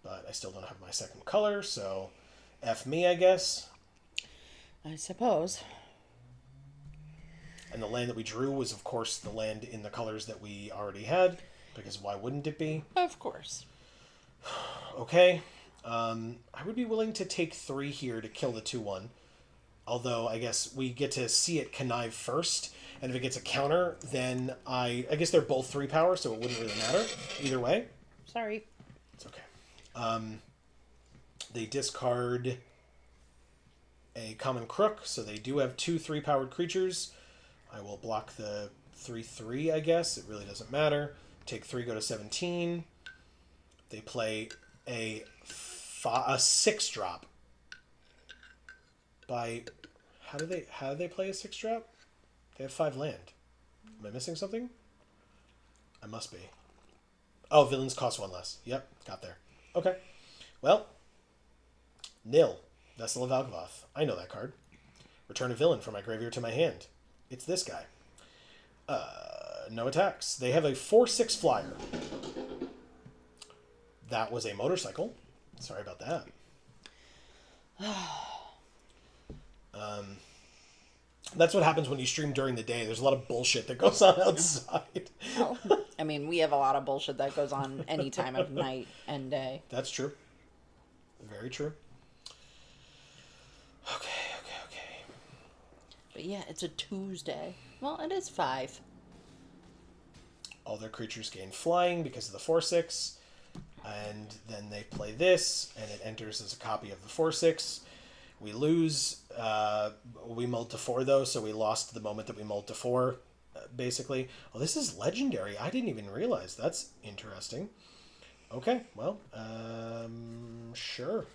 But I still don't have my second color, so F me, I guess. I suppose. And the land that we drew was, of course, the land in the colors that we already had. Because why wouldn't it be? Of course. Okay. I would be willing to take 3 here to kill the 2/1. Although, I guess we get to see it connive first. And if it gets a counter, then I guess they're both 3 power, so it wouldn't really matter. Either way. Sorry. It's okay. They discard a common crook, so they do have 2 3-powered creatures. I will block the 3/3, I guess. It really doesn't matter. Take 3, go to 17. They play a 6-drop. How do they play a 6-drop? They have 5 land. Am I missing something? I must be. Oh, villains cost 1 less. Yep, got there. Okay. Well, nil. Vessel of Algavoth. I know that card. Return a villain from my graveyard to my hand. It's this guy. No attacks. They have a 4/6 flyer. That was a motorcycle. Sorry about that. That's what happens when you stream during the day. There's a lot of bullshit that goes on outside. Well, I mean, we have a lot of bullshit that goes on any time of night and day. That's true. Very true. Okay. But yeah, it's a Tuesday. Well, it is 5. All their creatures gain flying because of the 4/6. And then they play this, and it enters as a copy of the 4/6. We lose. We mulled to 4, though, so we lost the moment that we mulled to 4, basically. Oh, this is legendary. I didn't even realize. That's interesting. Okay, well, sure.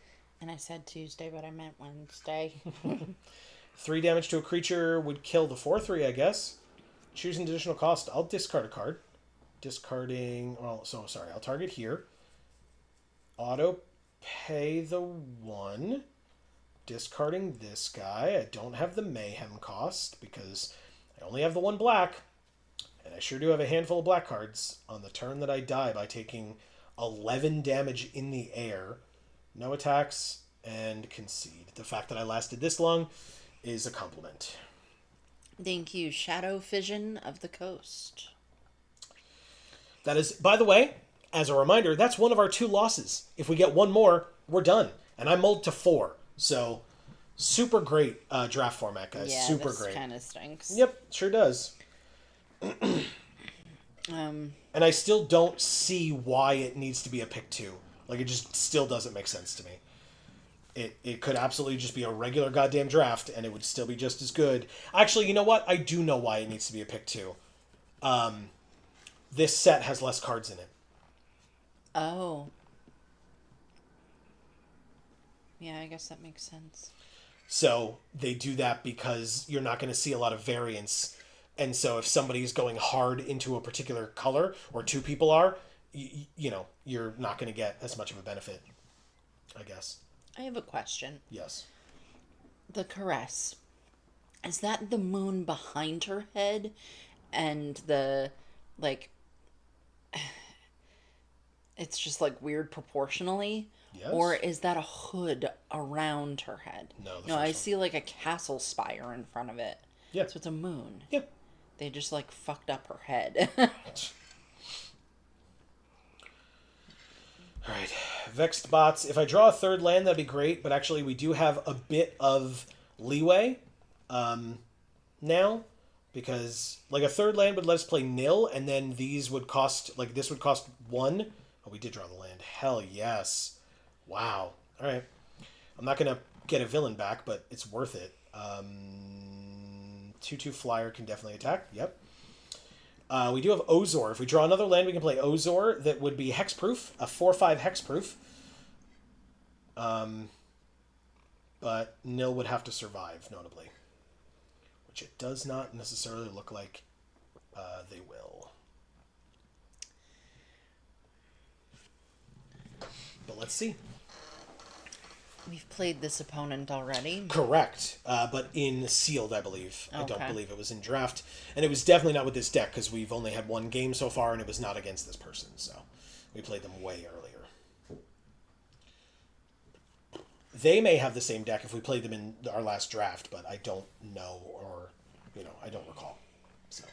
And I said Tuesday, but I meant Wednesday. 3 damage to a creature would kill the 4/3, I guess. Choose an additional cost. I'll discard a card. Discarding... Well, so, sorry. I'll target here. Auto pay the 1. Discarding this guy. I don't have the mayhem cost because I only have the 1 black. And I sure do have a handful of black cards on the turn that I die by taking 11 damage in the air. No attacks and concede. The fact that I lasted this long is a compliment. Thank you, Shadow Fission of the Coast. That is, by the way, as a reminder, that's one of our 2 losses. If we get one more, we're done. And I mulled to 4. So, super great draft format, guys. Yeah, super this great. kind of stinks. Yep, sure does. And I still don't see why it needs to be a pick 2. Like, it just still doesn't make sense to me. It could absolutely just be a regular goddamn draft, and it would still be just as good. Actually, you know what? I do know why it needs to be a pick 2. This set has less cards in it. Oh. Yeah, I guess that makes sense. So they do that because you're not going to see a lot of variance. And so if somebody is going hard into a particular color, or 2 people are, you know, you're not going to get as much of a benefit, I guess. I have a question. Yes. The caress. Is that the moon behind her head? And the, like, it's just, like, weird proportionally? Yes. Or is that a hood around her head? No, I see, like, a castle spire in front of it. Yeah. So it's a moon. Yeah. They just, like, fucked up her head. All right, Vexed Bots. If I draw a 3rd land, that'd be great. But actually, we do have a bit of leeway now. Because, like, a 3rd land would let us play nil. And then these would cost, like, this would cost 1. Oh, we did draw the land. Hell yes. Wow. All right. I'm not going to get a villain back, but it's worth it. 2/2 flyer can definitely attack. Yep. We do have Ozor. If we draw another land, we can play Ozor. That would be hexproof, a 4/5 hexproof. But nil would have to survive, notably. Which it does not necessarily look like they will. But let's see. We've played this opponent already. Correct, but in sealed, I believe. I don't Okay. believe it was in draft. And it was definitely not with this deck, because we've only had 1 game so far, and it was not against this person, so we played them way earlier. They may have the same deck if we played them in our last draft, but I don't know, or, you know, I don't recall. So,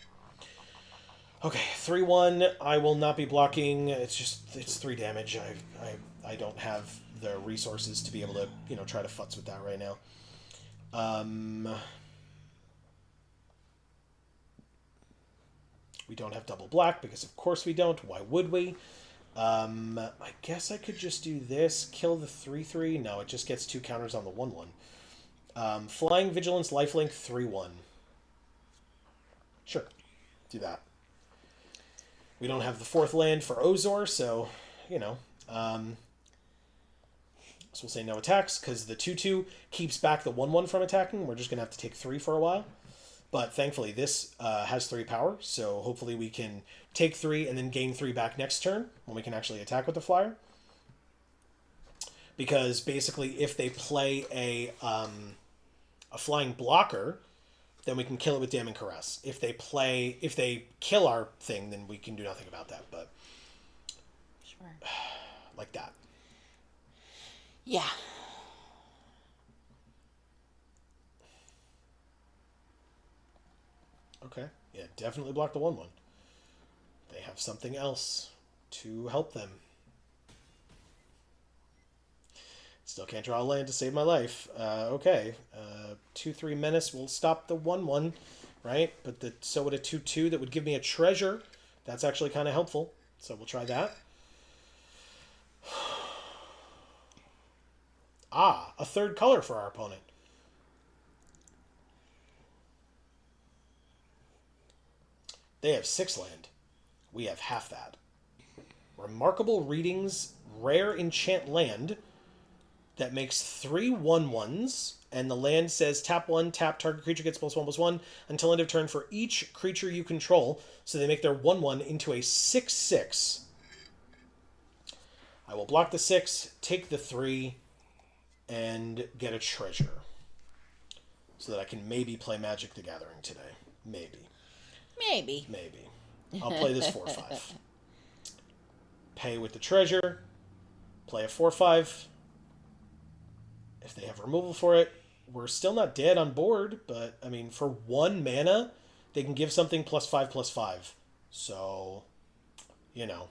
okay, 3/1. I will not be blocking. It's 3 damage. I don't have the resources to be able to, you know, try to futz with that right now. We don't have double black because of course we don't. Why would we? I guess I could just do this. Kill the 3/3. No, it just gets 2 counters on the 1/1. Flying Vigilance, Lifelink, 3/1. Sure. Do that. We don't have the 4th land for Ozor, so, you know. So we'll say no attacks, because the 2/2 keeps back the 1/1 from attacking. We're just going to have to take 3 for a while. But thankfully, this has 3 power, so hopefully we can take 3 and then gain 3 back next turn, when we can actually attack with the flyer. Because basically, if they play a flying blocker, then we can kill it with Damning Caress. If they kill our thing, then we can do nothing about that. But Sure. like that. Yeah. Okay. Yeah, definitely block the 1/1. They have something else to help them. Still can't draw a land to save my life. Okay. 2/3 Menace will stop the 1/1, right? But so would a 2/2 that would give me a treasure. That's actually kind of helpful. So we'll try that. Ah, a 3rd color for our opponent. They have 6 land. We have half that. Remarkable Readings, rare enchant land that makes 3 1/1s, and the land says tap 1, tap, target creature gets +1/+1 until end of turn for each creature you control. So they make their 1/1 into a 6/6. I will block the 6, take the 3, and get a treasure. So that I can maybe play Magic the Gathering today. Maybe. Maybe. Maybe. I'll play this 4/5. Pay with the treasure. Play a 4/5. If they have removal for it, we're still not dead on board, but, I mean, for 1 mana, they can give something +5/+5. So, you know.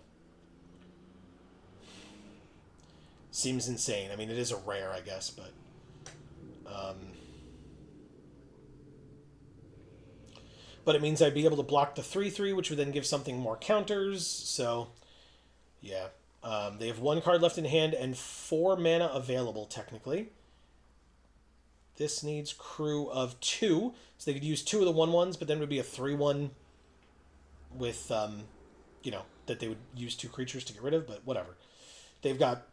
Seems insane. I mean, it is a rare, I guess, but... But it means I'd be able to block the 3/3, which would then give something more counters, so... Yeah. They have 1 card left in hand and 4 mana available, technically. This needs crew of 2, so they could use 2 of the 1/1s, but then it would be a 3/1 with, you know, that they would use 2 creatures to get rid of, but whatever. They've got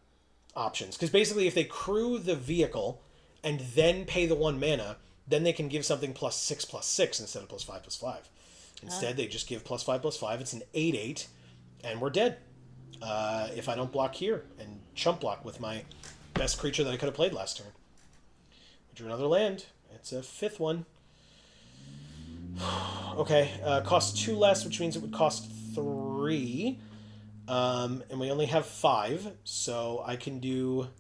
options. Because basically, if they crew the vehicle and then pay the 1 mana, then they can give something +6/+6 instead of +5/+5. Instead, they just give +5/+5. It's an 8/8, and we're dead. If I don't block here and chump block with my best creature that I could have played last turn. I drew another land. It's a 5th one. Okay, costs 2 less, which means it would cost 3. And we only have 5, so I can do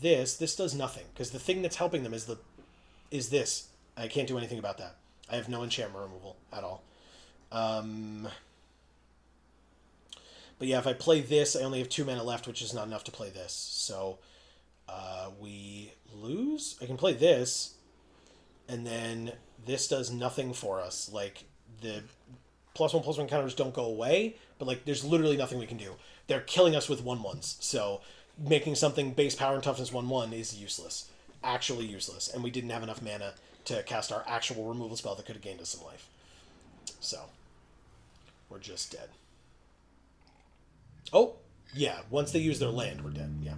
this. This does nothing, because the thing that's helping them is this. I can't do anything about that. I have no enchantment removal at all. But yeah, if I play this, I only have 2 mana left, which is not enough to play this. So we lose. I can play this, and then this does nothing for us. Like, the +1/+1 counters don't go away, but like there's literally nothing we can do. They're killing us with 1/1s, so making something base power and toughness 1/1 is useless. Actually useless. And we didn't have enough mana to cast our actual removal spell that could have gained us some life. So, we're just dead. Oh, yeah, once they use their land, we're dead, yeah.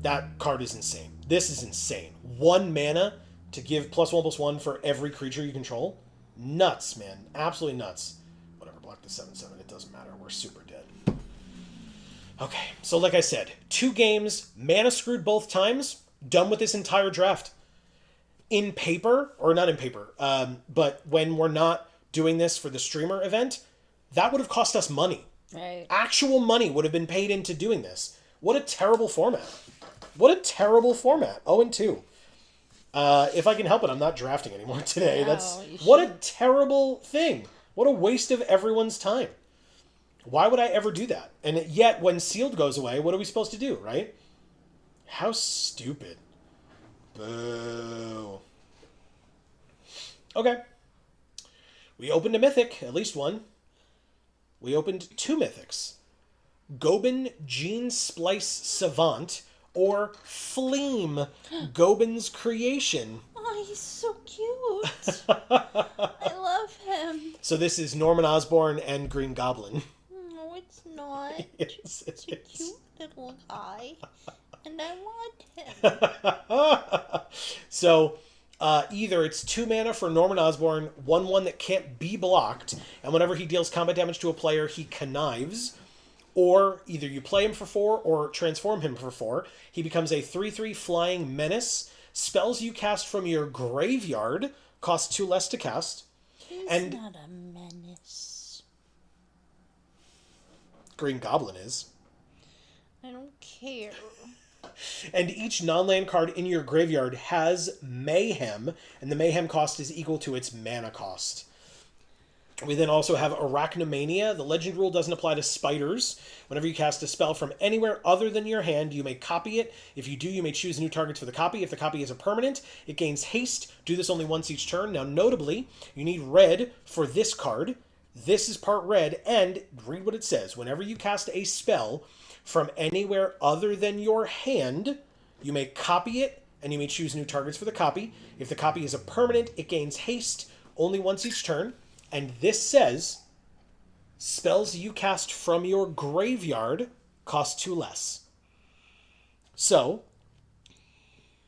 That card is insane. This is insane. 1 mana to give +1/+1 for every creature you control? Nuts, man. Absolutely nuts. Whatever, block the 7/7. It doesn't matter. We're super dead. Okay, so like I said, 2 games, mana screwed both times, done with this entire draft. In paper, or not in paper, but when we're not doing this for the streamer event, that would have cost us money. Right. Actual money would have been paid into doing this. What a terrible format. What a terrible format. 0-2. If I can help it, I'm not drafting anymore today. No, That's you what a should. terrible thing. What a waste of everyone's time. Why would I ever do that? And yet, when sealed goes away, what are we supposed to do, right? How stupid. Boo. Okay. We opened a mythic, at least one. We opened 2 mythics. Gobin Gene Splice Savant, or Fleam, Gobin's Creation. Oh, he's so cute. I love him. So this is Norman Osborn and Green Goblin. No, it's not. Yes, It's a cute little guy. And I want him. So, either it's 2 mana for Norman Osborn, 1/1 that can't be blocked, and whenever he deals combat damage to a player, he connives, or either you play him for 4 or transform him for 4. He becomes a 3/3 flying menace. Spells you cast from your graveyard cost 2 less to cast. He's And not a menace. Green Goblin is. I don't care. And each non-land card in your graveyard has Mayhem, and the Mayhem cost is equal to its mana cost. We then also have Arachnomania. The legend rule doesn't apply to spiders. Whenever you cast a spell from anywhere other than your hand, you may copy it. If you do, you may choose new targets for the copy. If the copy is a permanent, it gains haste. Do this only once each turn. Now, notably, you need red for this card. This is part red, and read what it says. Whenever you cast a spell from anywhere other than your hand, you may copy it, and you may choose new targets for the copy. If the copy is a permanent, it gains haste only once each turn. And this says, spells you cast from your graveyard cost 2 less. So,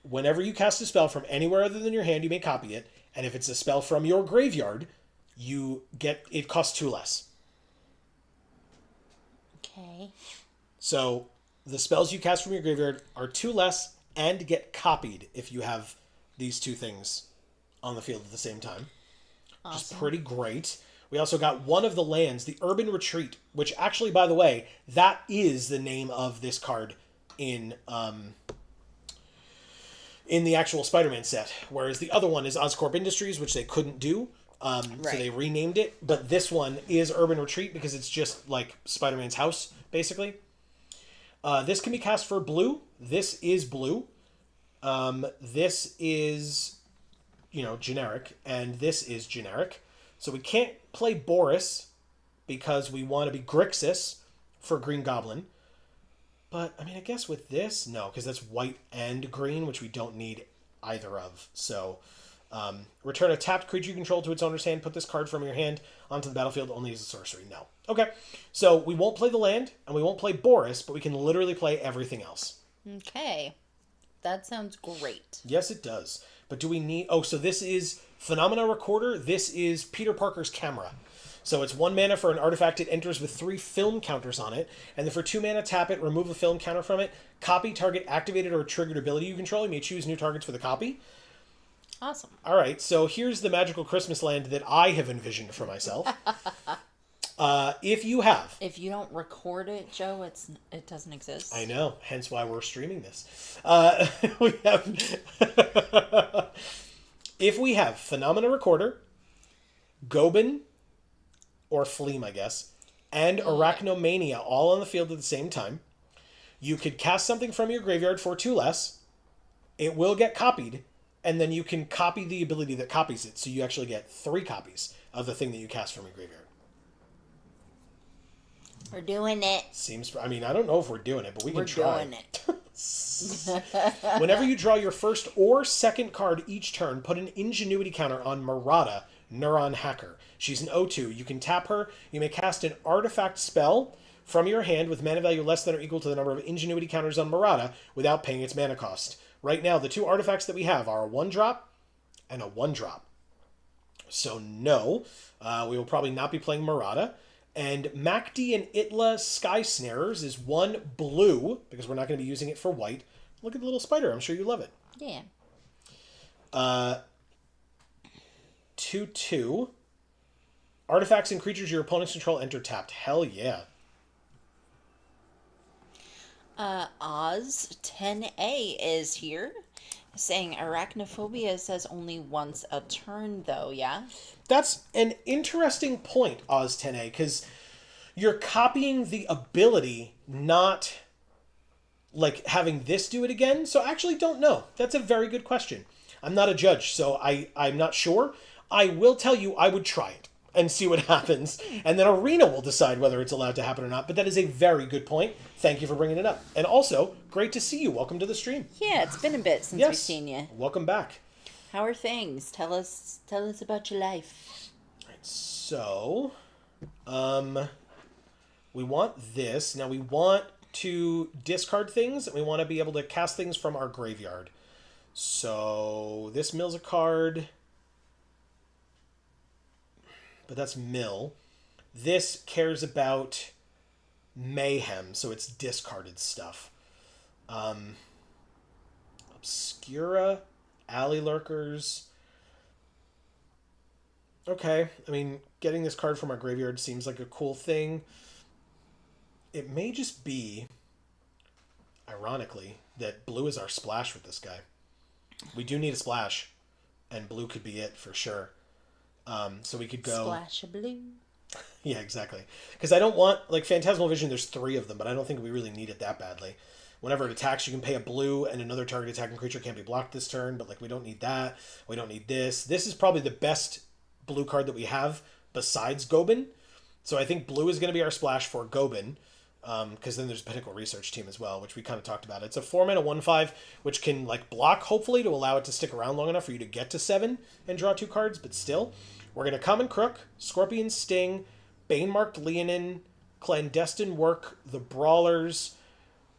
whenever you cast a spell from anywhere other than your hand, you may copy it. And if it's a spell from your graveyard, it costs 2 less. Okay. So, the spells you cast from your graveyard are 2 less and get copied if you have these 2 things on the field at the same time. Awesome. Which is pretty great. We also got one of the lands, the Urban Retreat, which actually, by the way, that is the name of this card in the actual Spider-Man set, whereas the other one is Oscorp Industries, which they couldn't do, so they renamed it. But this one is Urban Retreat because it's just like Spider-Man's house, basically. This can be cast for blue. This is blue. This is, generic, and this is generic. So we can't play Boris because we want to be Grixis for Green Goblin. But, I mean, I guess with this, no, because that's white and green, which we don't need either of. So, return a tapped creature you control to its owner's hand. Put this card from your hand onto the battlefield only as a sorcery. No. Okay. So, we won't play the land, and we won't play Boris, but we can literally play everything else. Okay. That sounds great. Yes, it does. But do we need... Oh, so this is Phenomena Recorder. This is Peter Parker's camera. So it's 1 mana for an artifact. It enters with 3 film counters on it. And then for 2 mana, tap it, remove a film counter from it. Copy target activated or triggered ability you control. You may choose new targets for the copy. Awesome. All right, so here's the magical Christmas land that I have envisioned for myself. If you have... If you don't record it, Joe, it doesn't exist. I know, hence why we're streaming this. We have... If we have Phenomena Recorder, Gobin, or Fleam, I guess, and Arachnomania all on the field at the same time, you could cast something from your graveyard for 2 less. It will get copied, and then you can copy the ability that copies it, so you actually get 3 copies of the thing that you cast from your graveyard. We're doing it. Seems... I mean, I don't know if we're doing it, but we can try. We're doing it. Whenever you draw your first or second card each turn, put an Ingenuity counter on Murata, Neuron Hacker. She's an 0/2. You can tap her. You may cast an artifact spell from your hand with mana value less than or equal to the number of Ingenuity counters on Murata without paying its mana cost. Right now, the 2 artifacts that we have are a 1-drop and a 1-drop. So no, we will probably not be playing Murata. And Makdi and Itla Sky Snarers is 1 blue, because we're not going to be using it for white. Look at the little spider. I'm sure you love it. Yeah. 2/2. Artifacts and creatures your opponents control enter tapped. Hell yeah. Oz 10A is here, saying arachnophobia says only once a turn, though, yeah? That's an interesting point, Oz 10A, because you're copying the ability, not like having this do it again. So I actually don't know. That's a very good question. I'm not a judge, so I'm not sure. I will tell you I would try it and see what happens. And then Arena will decide whether it's allowed to happen or not. But that is a very good point. Thank you for bringing it up. And also, great to see you. Welcome to the stream. Yeah, it's been a bit since we've seen you. Welcome back. How are things? Tell us about your life. Right, so, we want this. Now we want to discard things, and we want to be able to cast things from our graveyard. So this mills a card, but that's mill. This cares about mayhem, so it's discarded stuff. Obscura, Alley Lurkers. Okay, I mean, getting this card from our graveyard seems like a cool thing. It may just be, ironically, that blue is our splash with this guy. We do need a splash, and blue could be it for sure. So we could go... Splash of blue. Yeah, exactly. Because I don't want... Like, Phantasmal Vision, there's 3 of them, but I don't think we really need it that badly. Whenever it attacks, you can pay a blue, and another target attacking creature can't be blocked this turn, but, like, we don't need that. We don't need this. This is probably the best blue card that we have besides Gobin. So I think blue is going to be our splash for Gobin. Because then there's Pinnacle Research Team as well, which we kind of talked about. It's a 4-mana 1/5, which can like block, hopefully, to allow it to stick around long enough for you to get to 7 and draw 2 cards, but still. We're going to Common Crook, Scorpion Sting, Bane-Marked Leonin, Clandestine Work, the Brawlers,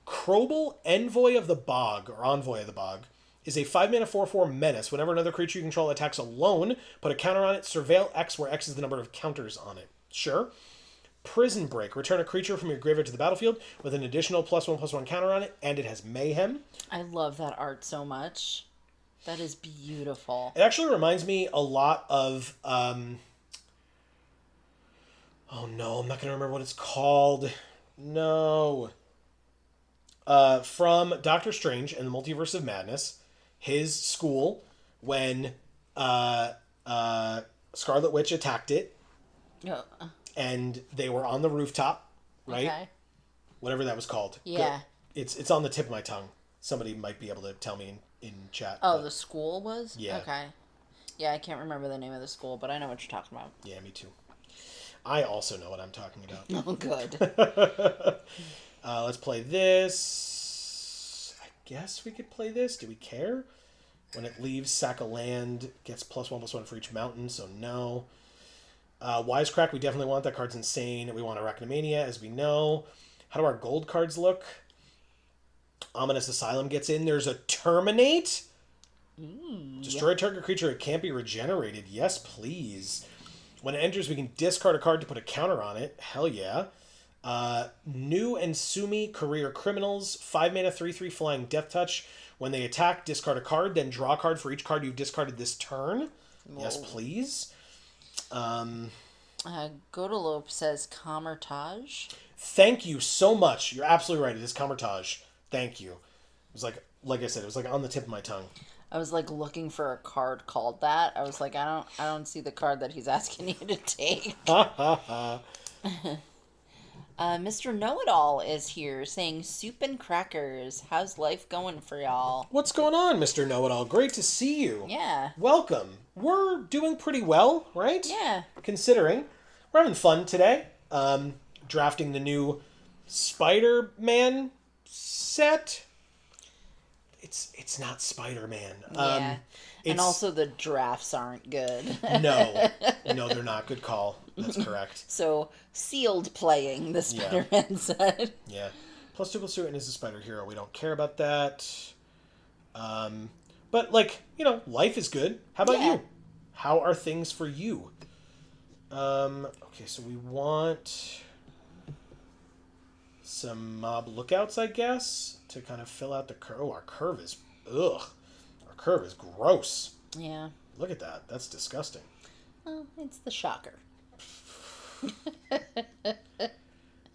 Krobel, Envoy of the Bog, or Envoy of the Bog, is a 5-mana 4/4 menace. Whenever another creature you control attacks alone, put a counter on it, surveil X, where X is the number of counters on it. Sure. Prison Break. Return a creature from your graveyard to the battlefield with an additional +1/+1 counter on it, and it has Mayhem. I love that art so much. That is beautiful. It actually reminds me a lot of Oh no, I'm not gonna remember what it's called. No. From Doctor Strange and the Multiverse of Madness, his school, when uh, Scarlet Witch attacked it, and they were on the rooftop, right? Okay. Whatever that was called. Yeah. It's on the tip of my tongue. Somebody might be able to tell me in chat. Oh, but- the school was? Yeah. Okay. Yeah, I can't remember the name of the school, but I know what you're talking about. Yeah, me too. I also know what I'm talking about. Oh, good. Let's play this. I guess we could play this. Do we care? When it leaves, sack a land, gets +1/+1 for each mountain, so no. Wisecrack, we definitely want. That card's insane. We want Arachnomania, as we know. How do our gold cards look? Ominous Asylum gets in. There's a Terminate. Destroy a target creature. It can't be regenerated. Yes, please. When it enters, we can discard a card to put a counter on it. Hell yeah. New and Sumi Career Criminals. 5 mana, 3/3 flying Death Touch. When they attack, discard a card, then draw a card for each card you've discarded this turn. Whoa. Yes, please. Godalope says Camertage. Thank you so much. You're absolutely right. It is Camertage. Thank you. It was like I said, it was like on the tip of my tongue. I was like looking for a card called that. I was like, I don't see the card that he's asking you to take. Mr. Know-It-All is here saying soup and crackers. How's life going for y'all? What's going on, Mr. Know-It-All? Great to see you. Yeah. Welcome. We're doing pretty well, right? Yeah. Considering. We're having fun today. Drafting the new Spider-Man set. It's not Spider-Man. Yeah. And also the drafts aren't good. No, they're not. Good call. That's correct. So, sealed playing the Spider-Man set. Yeah. +2/+2 and is a spider hero. We don't care about that. But, life is good. How about you? How are things for you? Okay, so we want some mob lookouts, I guess, to kind of fill out the curve. Oh, our curve is... Ugh. Our curve is gross. Yeah. Look at that. That's disgusting. Well, it's the shocker.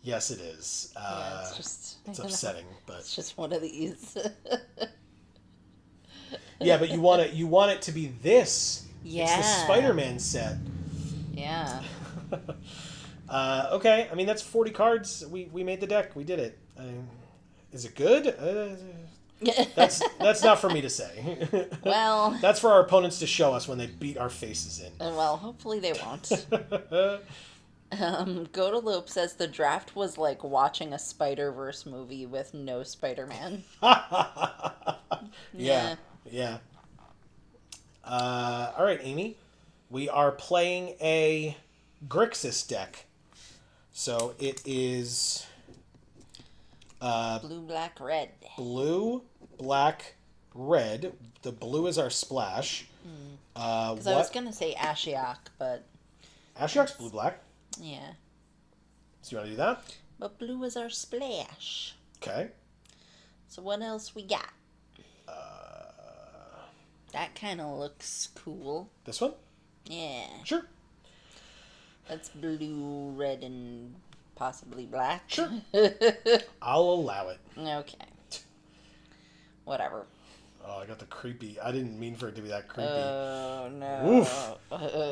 Yes, it is. It's just... It's upsetting, but... It's just one of these. Yeah, but you want it to be this. Yeah. It's the Spider-Man set. Yeah. Okay, I mean, that's 40 cards. We made the deck. We did it. Is it good? That's not for me to say. Well... That's for our opponents to show us when they beat our faces in. Well, hopefully they won't. Godalope says the draft was like watching a Spider-Verse movie with no Spider-Man. Yeah. All right, Amy. We are playing a Grixis deck. So it is... Blue, black, red. Blue, black, red. The blue is our splash. Because I was going to say Ashiok, but... Ashiok's blue-black. Yeah. So you want to do that? But blue is our splash. Okay. So what else we got? That kind of looks cool. This one? Yeah. Sure. That's blue, red, and possibly black. Sure. I'll allow it. Okay. Whatever. Oh, I got the creepy. I didn't mean for it to be that creepy. Oh, no. Oof.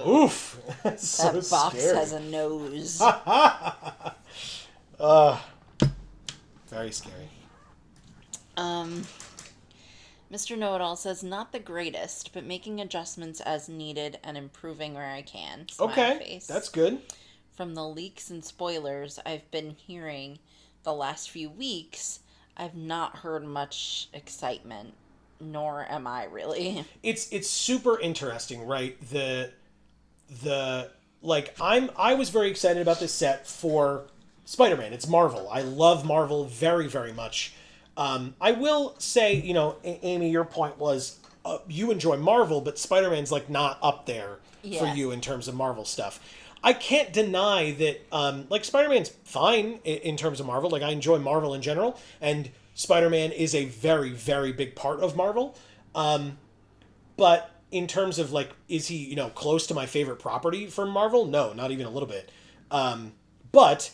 Oof. That's so That box scary. has a nose. Very scary. Mr. Know-It-All says, not the greatest, but making adjustments as needed and improving where I can. Smile Okay, face. that's good. From the leaks and spoilers I've been hearing the last few weeks, I've not heard much excitement, nor am I really. It's super interesting, right? I was very excited about this set for Spider-Man. It's Marvel. I love Marvel very, very much. I will say, Amy, your point was you enjoy Marvel, but Spider-Man's not up there for you in terms of Marvel stuff. I can't deny that, Spider-Man's fine in terms of Marvel. I enjoy Marvel in general, and Spider-Man is a very, very big part of Marvel. But in terms of, is he, close to my favorite property from Marvel? No, not even a little bit. But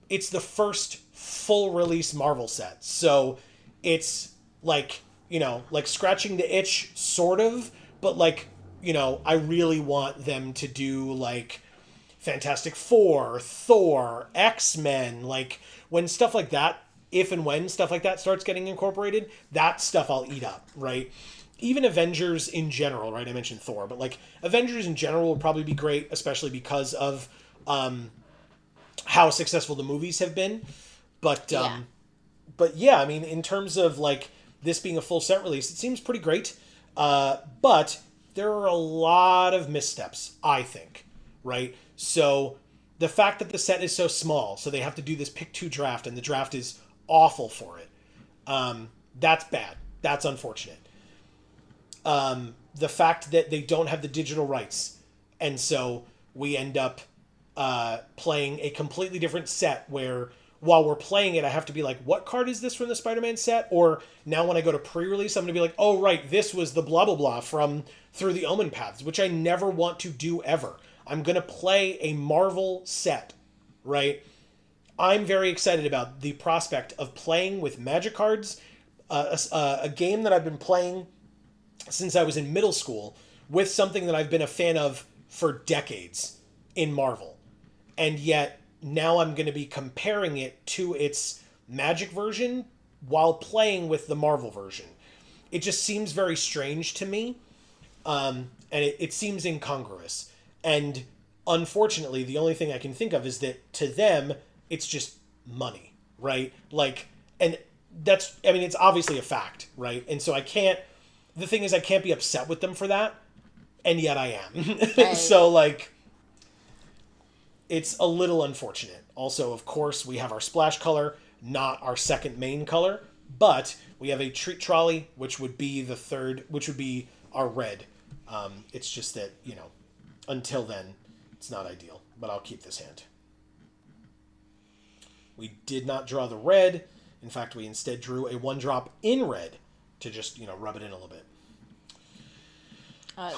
it's the first full release Marvel set. So it's like, like scratching the itch, sort of, but like, I really want them to do like Fantastic Four, Thor, X-Men, like when stuff like that, if and when stuff like that starts getting incorporated, that stuff I'll eat up, right? Even Avengers in general, right? I mentioned Thor, but like Avengers in general would probably be great, especially because of how successful the movies have been. But but yeah, I mean, in terms of like this being a full set release, it seems pretty great. But there are a lot of missteps, I think, right? So the fact that the set is so small, so they have to do this pick two draft, and the draft is awful for it. That's bad. That's unfortunate. The fact that they don't have the digital rights, and so we end up playing a completely different set where while we're playing it, I have to be like, what card is this from the Spider-Man set? Or now when I go to pre-release, I'm going to be like, oh, right, this was the blah, blah, blah from Through the Omenpaths, which I never want to do ever. I'm going to play a Marvel set, right? I'm very excited about the prospect of playing with Magic cards, a game that I've been playing since I was in middle school, with something that I've been a fan of for decades in Marvel. And yet now I'm going to be comparing it to its Magic version while playing with the Marvel version. It just seems very strange to me, and it seems incongruous. And unfortunately, the only thing I can think of is that to them, it's just money, right? Like, and that's, I mean, it's obviously a fact, right? And so the thing is, I can't be upset with them for that, and yet I am. So, like, it's a little unfortunate. Also, of course, we have our splash color, not our second main color, but we have a treat trolley, which would be the third, which would be our red. It's just that, until then, it's not ideal, but I'll keep this hand. We did not draw the red. In fact, we instead drew a 1-drop in red to just, rub it in a little bit.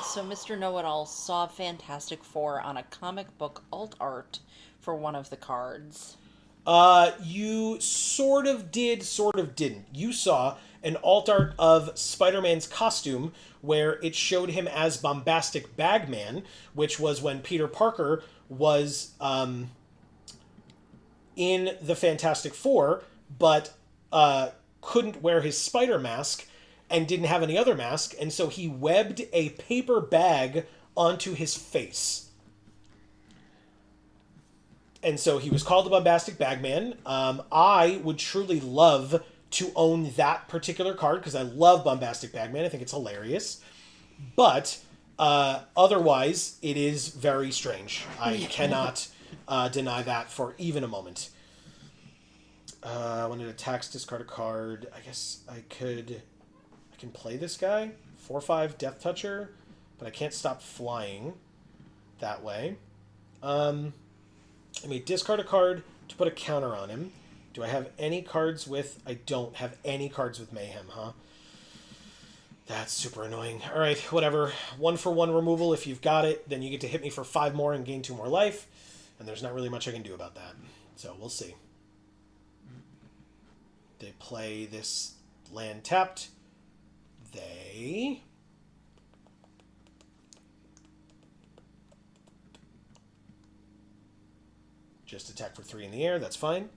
So Mr. Know-It-All saw Fantastic Four on a comic book alt art for one of the cards. You sort of did, sort of didn't. You saw an alt art of Spider-Man's costume where it showed him as Bombastic Bagman, which was when Peter Parker was in the Fantastic Four, but couldn't wear his spider mask and didn't have any other mask, and so he webbed a paper bag onto his face. And so he was called the Bombastic Bagman. I would truly love to own that particular card because I love Bombastic Bagman. I think it's hilarious. But otherwise, it is very strange. I cannot deny that for even a moment. When it attacks, discard a card. I guess I can play this guy. 4/5 Death Toucher, but I can't stop flying that way. I may discard a card to put a counter on him. Do I have any cards with... I don't have any cards with Mayhem, huh? That's super annoying. All right, whatever. 1-for-1 removal. If you've got it, then you get to hit me for 5 more and gain 2 more life. And there's not really much I can do about that. So we'll see. They play this land tapped. They... just attack for 3 in the air. That's fine.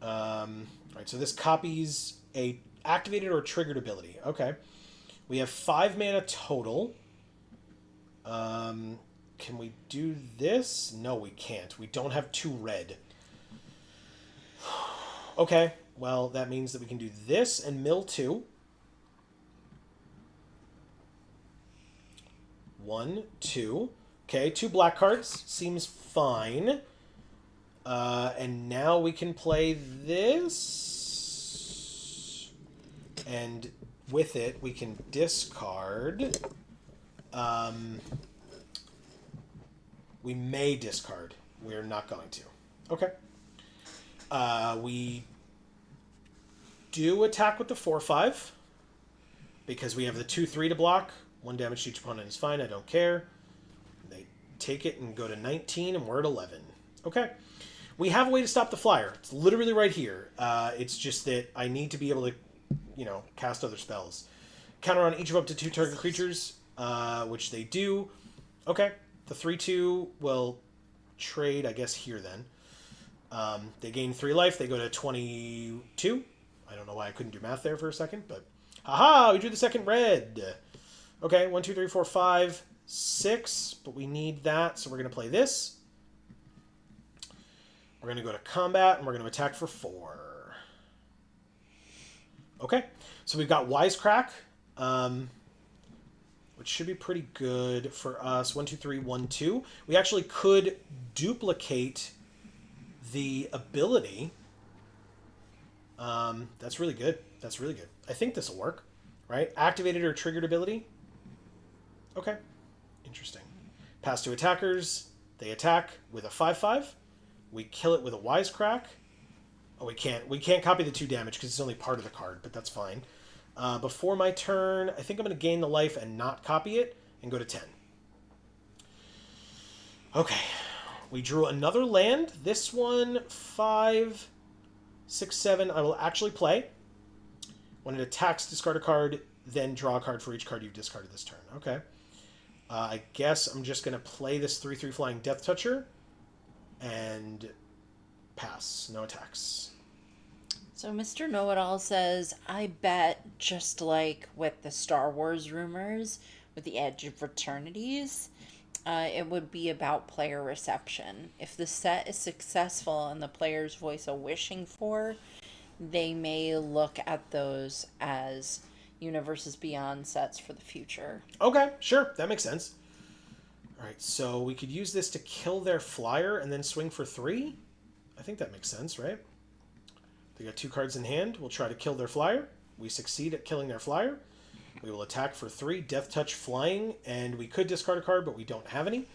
Alright, so this copies a activated or triggered ability. Okay. We have 5 mana total. Can we do this? No, we can't. We don't have 2 red. Okay. Well, that means that we can do this and mill 2. 1, 2. Okay, 2 black cards. Seems fine. And now we can play this. And with it, we can discard. We may discard. We're not going to. Okay. We do attack with the 4/5. Because we have the 2/3 to block. 1 damage to each opponent is fine. I don't care. They take it and go to 19, and we're at 11. Okay. We have a way to stop the flyer. It's literally right here. It's just that I need to be able to, cast other spells. Counter on each of up to 2 target creatures, which they do. Okay. The 3/2 will trade, I guess, here then. They gain 3 life. They go to 22. I don't know why I couldn't do math there for a second, but... Aha! We drew the second red. Okay, 1, 2, 3, 4, 5, 6. But we need that, so we're going to play this. We're going to go to combat, and we're going to attack for 4. Okay, so we've got Wisecrack, which should be pretty good for us. 1, 2, 3, 1, 2. We actually could duplicate the ability. That's really good. That's really good. I think this will work, right? Activated or triggered ability. Okay, interesting. Pass to attackers. They attack with a 5/5. We kill it with a Wisecrack. Oh, we can't. We can't copy the 2 damage because it's only part of the card, but that's fine. Before my turn, I think I'm going to gain the life and not copy it and go to 10. Okay. We drew another land. This one, 5, 6, 7. I will actually play. When it attacks, discard a card, then draw a card for each card you've discarded this turn. Okay. I guess I'm just going to play this 3/3 flying Death Toucher and pass. No attacks. So Mr. Know-It-All says, I bet just like with the Star Wars rumors, with the Edge of Fraternities, it would be about player reception. If the set is successful and the players voice a wishing for, they may look at those as Universes Beyond sets for the future. Okay, sure. That makes sense. All right, so we could use this to kill their flyer and then swing for 3? I think that makes sense, right? They got 2 cards in hand. We'll try to kill their flyer. We succeed at killing their flyer. We will attack for 3, Death Touch flying, and we could discard a card, but we don't have any.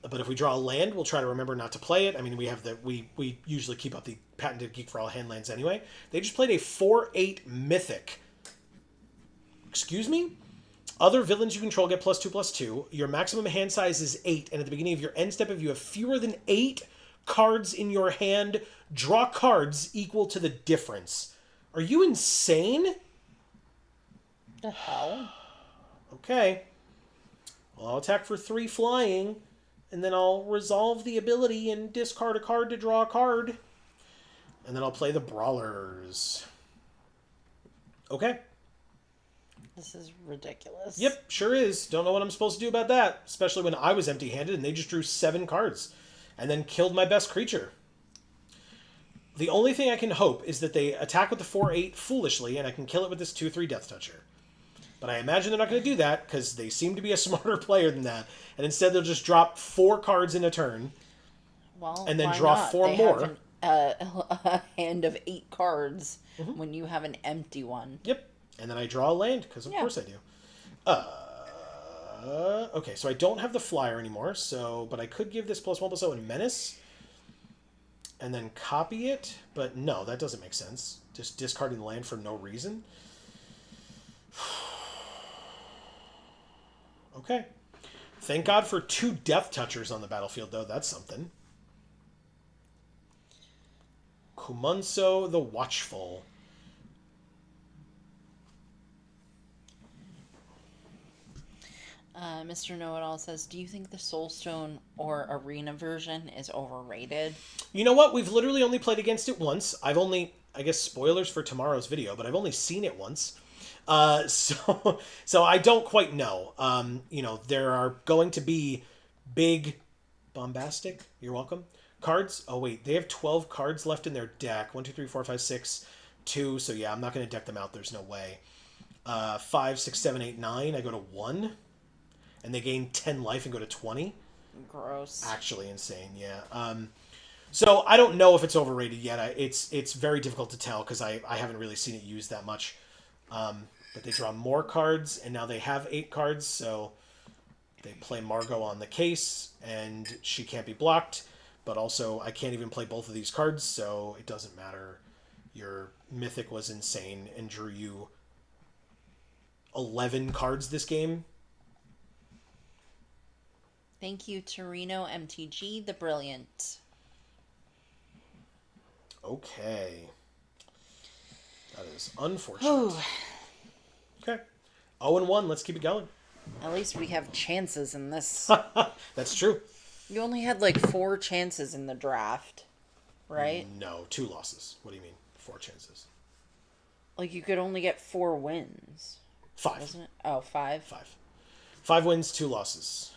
But if we draw a land, we'll try to remember not to play it. I mean, we have we usually keep up the patented Geek for All hand lands anyway. They just played a 4/8 Mythic. Excuse me? Other villains you control get +2/+2. Your maximum hand size is 8, and at the beginning of your end step, if you have fewer than 8 cards in your hand, draw cards equal to the difference. Are you insane? The hell? Okay. Well, I'll attack for 3 flying, and then I'll resolve the ability and discard a card to draw a card. And then I'll play the Brawlers. Okay. This is ridiculous. Yep, sure is. Don't know what I'm supposed to do about that. Especially when I was empty-handed and they just drew 7 cards. And then killed my best creature. The only thing I can hope is that they attack with the 4/8 foolishly, and I can kill it with this 2/3 Death Toucher. But I imagine they're not going to do that, because they seem to be a smarter player than that. And instead they'll just drop 4 cards in a turn. Well, and then why draw not? 4 They more. Have a hand of 8 cards when you have an empty one. Yep. And then I draw a land, because of course I do. Okay, so I don't have the flyer anymore, but I could give this +1/+0 and Menace. And then copy it. But no, that doesn't make sense. Just discarding the land for no reason. Okay. Thank God for 2 Death Touchers on the battlefield, though. That's something. Kumunso the Watchful. Mr. Know-It-All says, do you think the Soulstone or Arena version is overrated? You know what? We've literally only played against it once. I've only, I guess, spoilers for tomorrow's video, but I've only seen it once. So I don't quite know. There are going to be big, bombastic, you're welcome, cards. Oh, wait, they have 12 cards left in their deck. 1, 2, 3, 4, 5, 6, 2. So, yeah, I'm not going to deck them out. There's no way. 5, 6, 7, 8, 9. I go to 1. And they gain 10 life and go to 20. Gross. Actually insane, yeah. So I don't know if it's overrated yet. It's very difficult to tell because I haven't really seen it used that much. But they draw more cards, and now they have 8 cards, so they play Margot on the case, and she can't be blocked. But also, I can't even play both of these cards, so it doesn't matter. Your Mythic was insane and drew you 11 cards this game. Thank you, Torino MTG, the Brilliant. Okay. That is unfortunate. Okay. 0-1. Let's keep it going. At least we have chances in this. That's true. You only had like 4 chances in the draft, right? No, 2 losses. What do you mean? 4 chances. Like you could only get 4 wins, 5. wasn't it? Oh, 5? 5. 5 wins, 2 losses.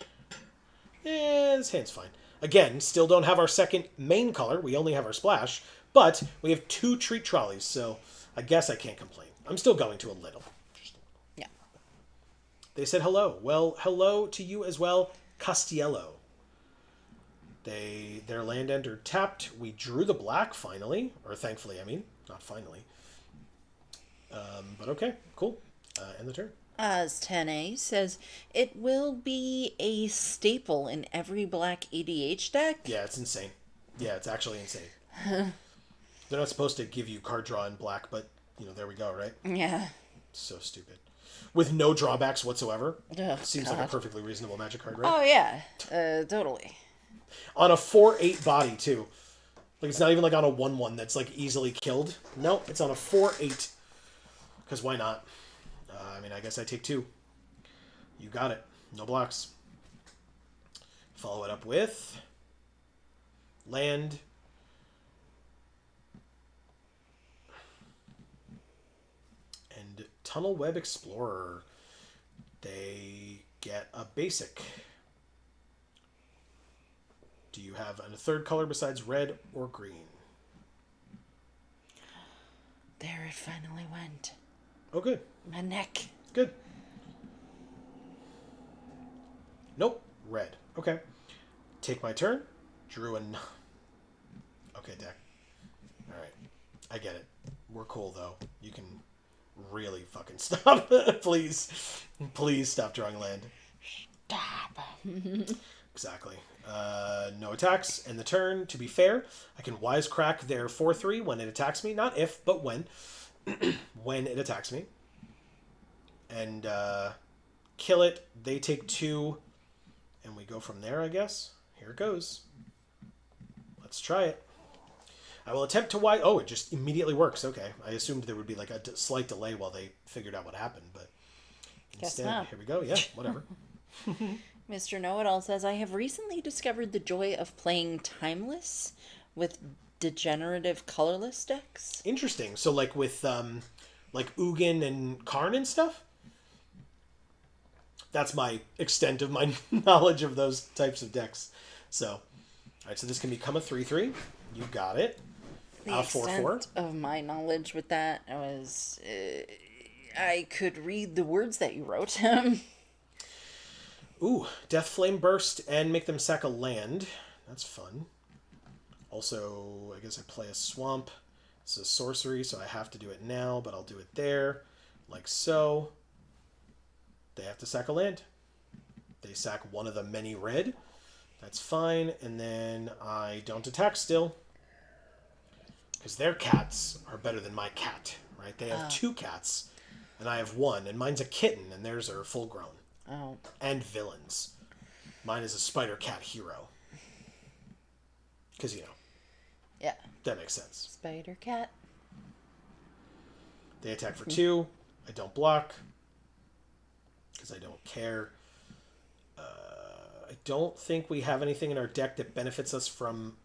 This hand's fine. Again, still don't have our second main color. We only have our splash. But we have 2 treat trolleys, so I guess I can't complain. I'm still going to a little. Yeah. They said hello. Well, hello to you as well, Castiello. Their land entered tapped. We drew the black finally. Or thankfully, I mean. Not finally. But okay, cool. End the turn. As 10A says, it will be a staple in every black EDH deck. Yeah, it's insane. Yeah, it's actually insane. They're not supposed to give you card draw in black, but, there we go, right? Yeah. So stupid. With no drawbacks whatsoever. Oh, Seems God. like a perfectly reasonable Magic card, right? Oh, yeah. Totally. On a 4/8 body, too. Like, it's not even like on a 1/1 that's, like, easily killed. No, it's on a 4/8. Because why not? I guess I take 2. You got it. No blocks. Follow it up with land. And Tunnel Web Explorer. They get a basic. Do you have a third color besides red or green? There it finally went. Oh, good. My neck. Good. Nope. Red. Okay. Take my turn. Drew a... Okay, deck. Alright. I get it. We're cool, though. You can really fucking stop. Please. Please stop drawing land. Stop. Exactly. No attacks. And the turn, to be fair, I can wisecrack their 4/3 when it attacks me. Not if, but when. When it attacks me. And kill it. They take 2. And we go from there, I guess. Here it goes. Let's try it. I will attempt to Oh, it just immediately works. Okay. I assumed there would be like a slight delay while they figured out what happened, but Guess instead, not. here we go. Yeah, whatever. Mr. Know-It-All says, I have recently discovered the joy of playing Timeless with degenerative colorless decks. Interesting. So like with like Ugin and Karn and stuff? That's my extent of my knowledge of those types of decks. So, all right, so this can become a 3/3. You got it. The extent of my knowledge with that was... I could read the words that you wrote. Ooh, Death Flame Burst and make them sack a land. That's fun. Also, I guess I play a swamp. It's a sorcery, so I have to do it now, but I'll do it there. Like so. They have to sack a land. They sack one of the many red. That's fine. And then I don't attack still. Because their cats are better than my cat, right? They have 2 cats, and I have 1. And mine's a kitten, and theirs are full grown. Oh. And villains. Mine is a spider cat hero. Because, Yeah. that makes sense. Spider cat. They attack for 2. I don't block. Because I don't care. I don't think we have anything in our deck that benefits us from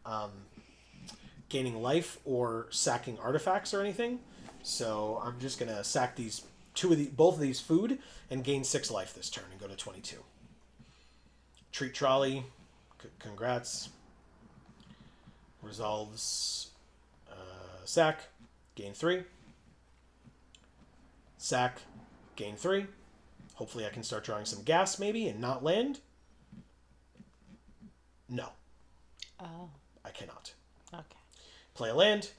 gaining life or sacking artifacts or anything. So I'm just going to sack both of these food and gain 6 life this turn and go to 22. Treat Trolley. Congrats. Resolves. Sack. Gain 3. Sack. Gain 3. Hopefully I can start drawing some gas maybe and not land. No. Oh. I cannot. Okay. Play a land.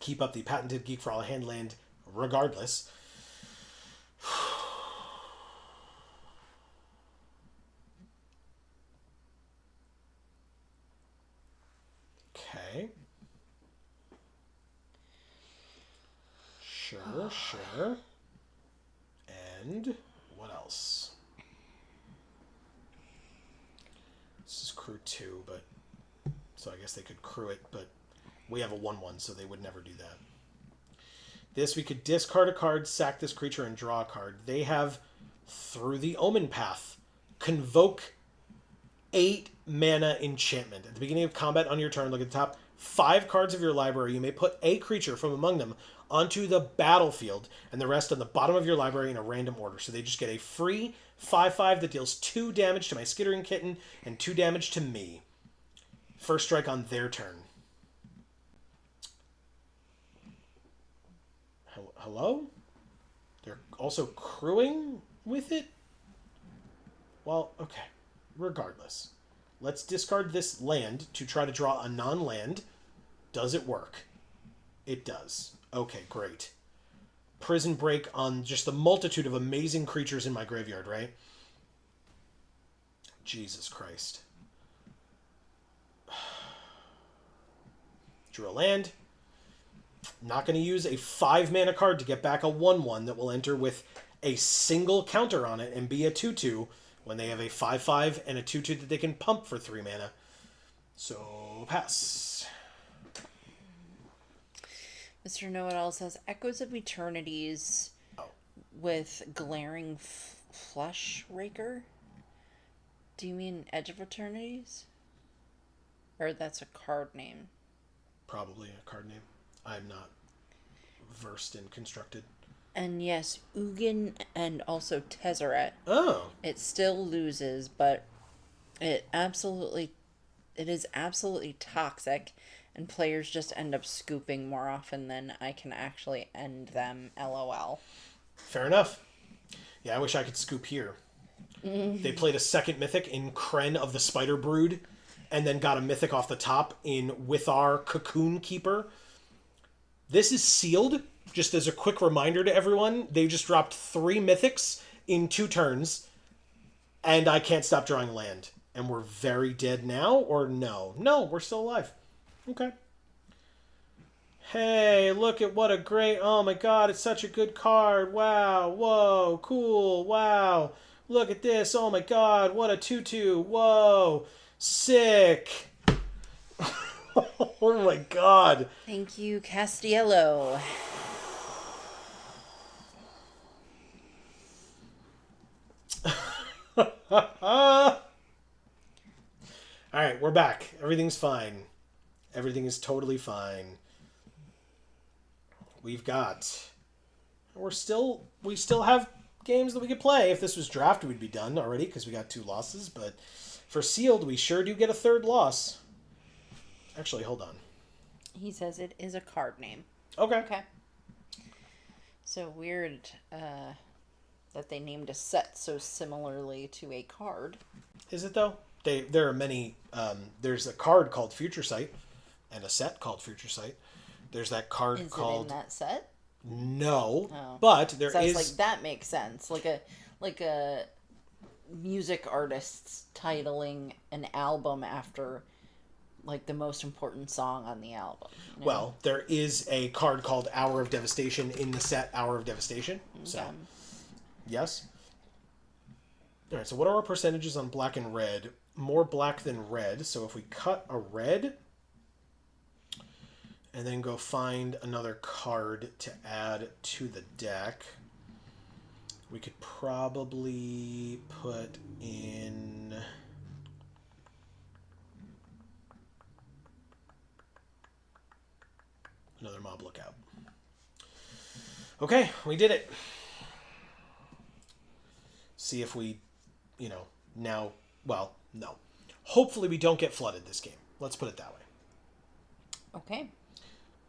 Keep up the patented Geek for All hand land regardless. Okay. Sure. And what else? This is crew 2, but so I guess they could crew it, but we have a 1/1, so they would never do that. This, we could discard a card, sack this creature, and draw a card. They have, through the Omenpath, Convoke 8 mana enchantment. At the beginning of combat on your turn, look at the top 5 cards of your library. You may put a creature from among them onto the battlefield, and the rest on the bottom of your library in a random order. So they just get a free 5/5 that deals 2 damage to my Skittering Kitten and 2 damage to me. First strike on their turn. Hello? They're also crewing with it? Well, okay. Regardless. Let's discard this land to try to draw a non-land. Does it work? It does. Okay, great. Prison Break on just the multitude of amazing creatures in my graveyard, right? Jesus Christ. Drew a land. Not going to use a 5-mana card to get back a 1/1 that will enter with a single counter on it and be a 2/2 when they have a 5/5 and a 2/2 that they can pump for 3 mana. So, pass. Mr. Know-It-All says, Echoes of Eternities with Glaring Flush Raker? Do you mean Edge of Eternities? Or that's a card name? Probably a card name. I'm not versed in Constructed. And yes, Ugin and also Tezzeret. Oh. It still loses, but it is absolutely toxic, and players just end up scooping more often than I can actually end them, LOL. Fair enough. Yeah, I wish I could scoop here. They played a second mythic in Kren of the Spider Brood, and then got a mythic off the top in With Our Cocoon Keeper. This is sealed. Just as a quick reminder to everyone, they just dropped 3 mythics in 2 turns, and I can't stop drawing land. And we're very dead now, or no? No, we're still alive. Okay. Hey, look at what a great... Oh my god, it's such a good card. Wow, whoa, cool, wow. Look at this, oh my god, what a 2/2. Whoa, sick. Oh my god. Thank you, Castiello. Alright, we're back. Everything's fine. Everything is totally fine. We still have games that we could play. If this was draft, we'd be done already because we got 2 losses. But for sealed, we sure do get a 3rd loss. Actually, hold on. He says it is a card name. Okay. Okay. So weird that they named a set so similarly to a card. Is it though? There are many. There's a card called Future Sight, and a set called Future Sight. There's that card Is called. it in that set? No, Oh. but there So I is. was like, that makes sense. Like a music artist's titling an album after like the most important song on the album. You know? Well, there is a card called Hour of Devastation in the set Hour of Devastation. So, yes. All right, so what are our percentages on black and red? More black than red. So if we cut a red and then go find another card to add to the deck, we could probably put in... another Mob Lookout. Okay, we did it. See if we, now, well, no. Hopefully we don't get flooded this game. Let's put it that way. Okay.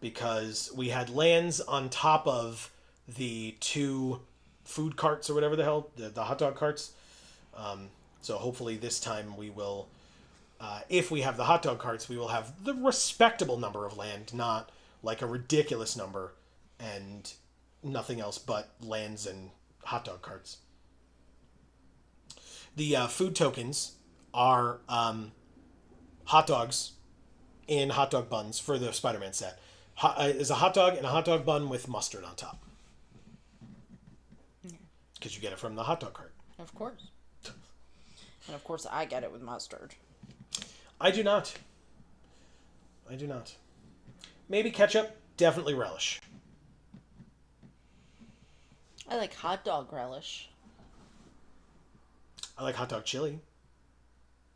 Because we had lands on top of the 2 food carts or whatever the hell, the hot dog carts. So hopefully this time we will, if we have the hot dog carts, we will have the respectable number of land, not like a ridiculous number and nothing else but lands and hot dog carts. The food tokens are hot dogs in hot dog buns for the Spider-Man set. Is a hot dog and a hot dog bun with mustard on top. Because you get it from the hot dog cart. Of course. And of course I get it with mustard. I do not. I do not. Maybe ketchup, definitely relish. I like hot dog relish. I like hot dog chili.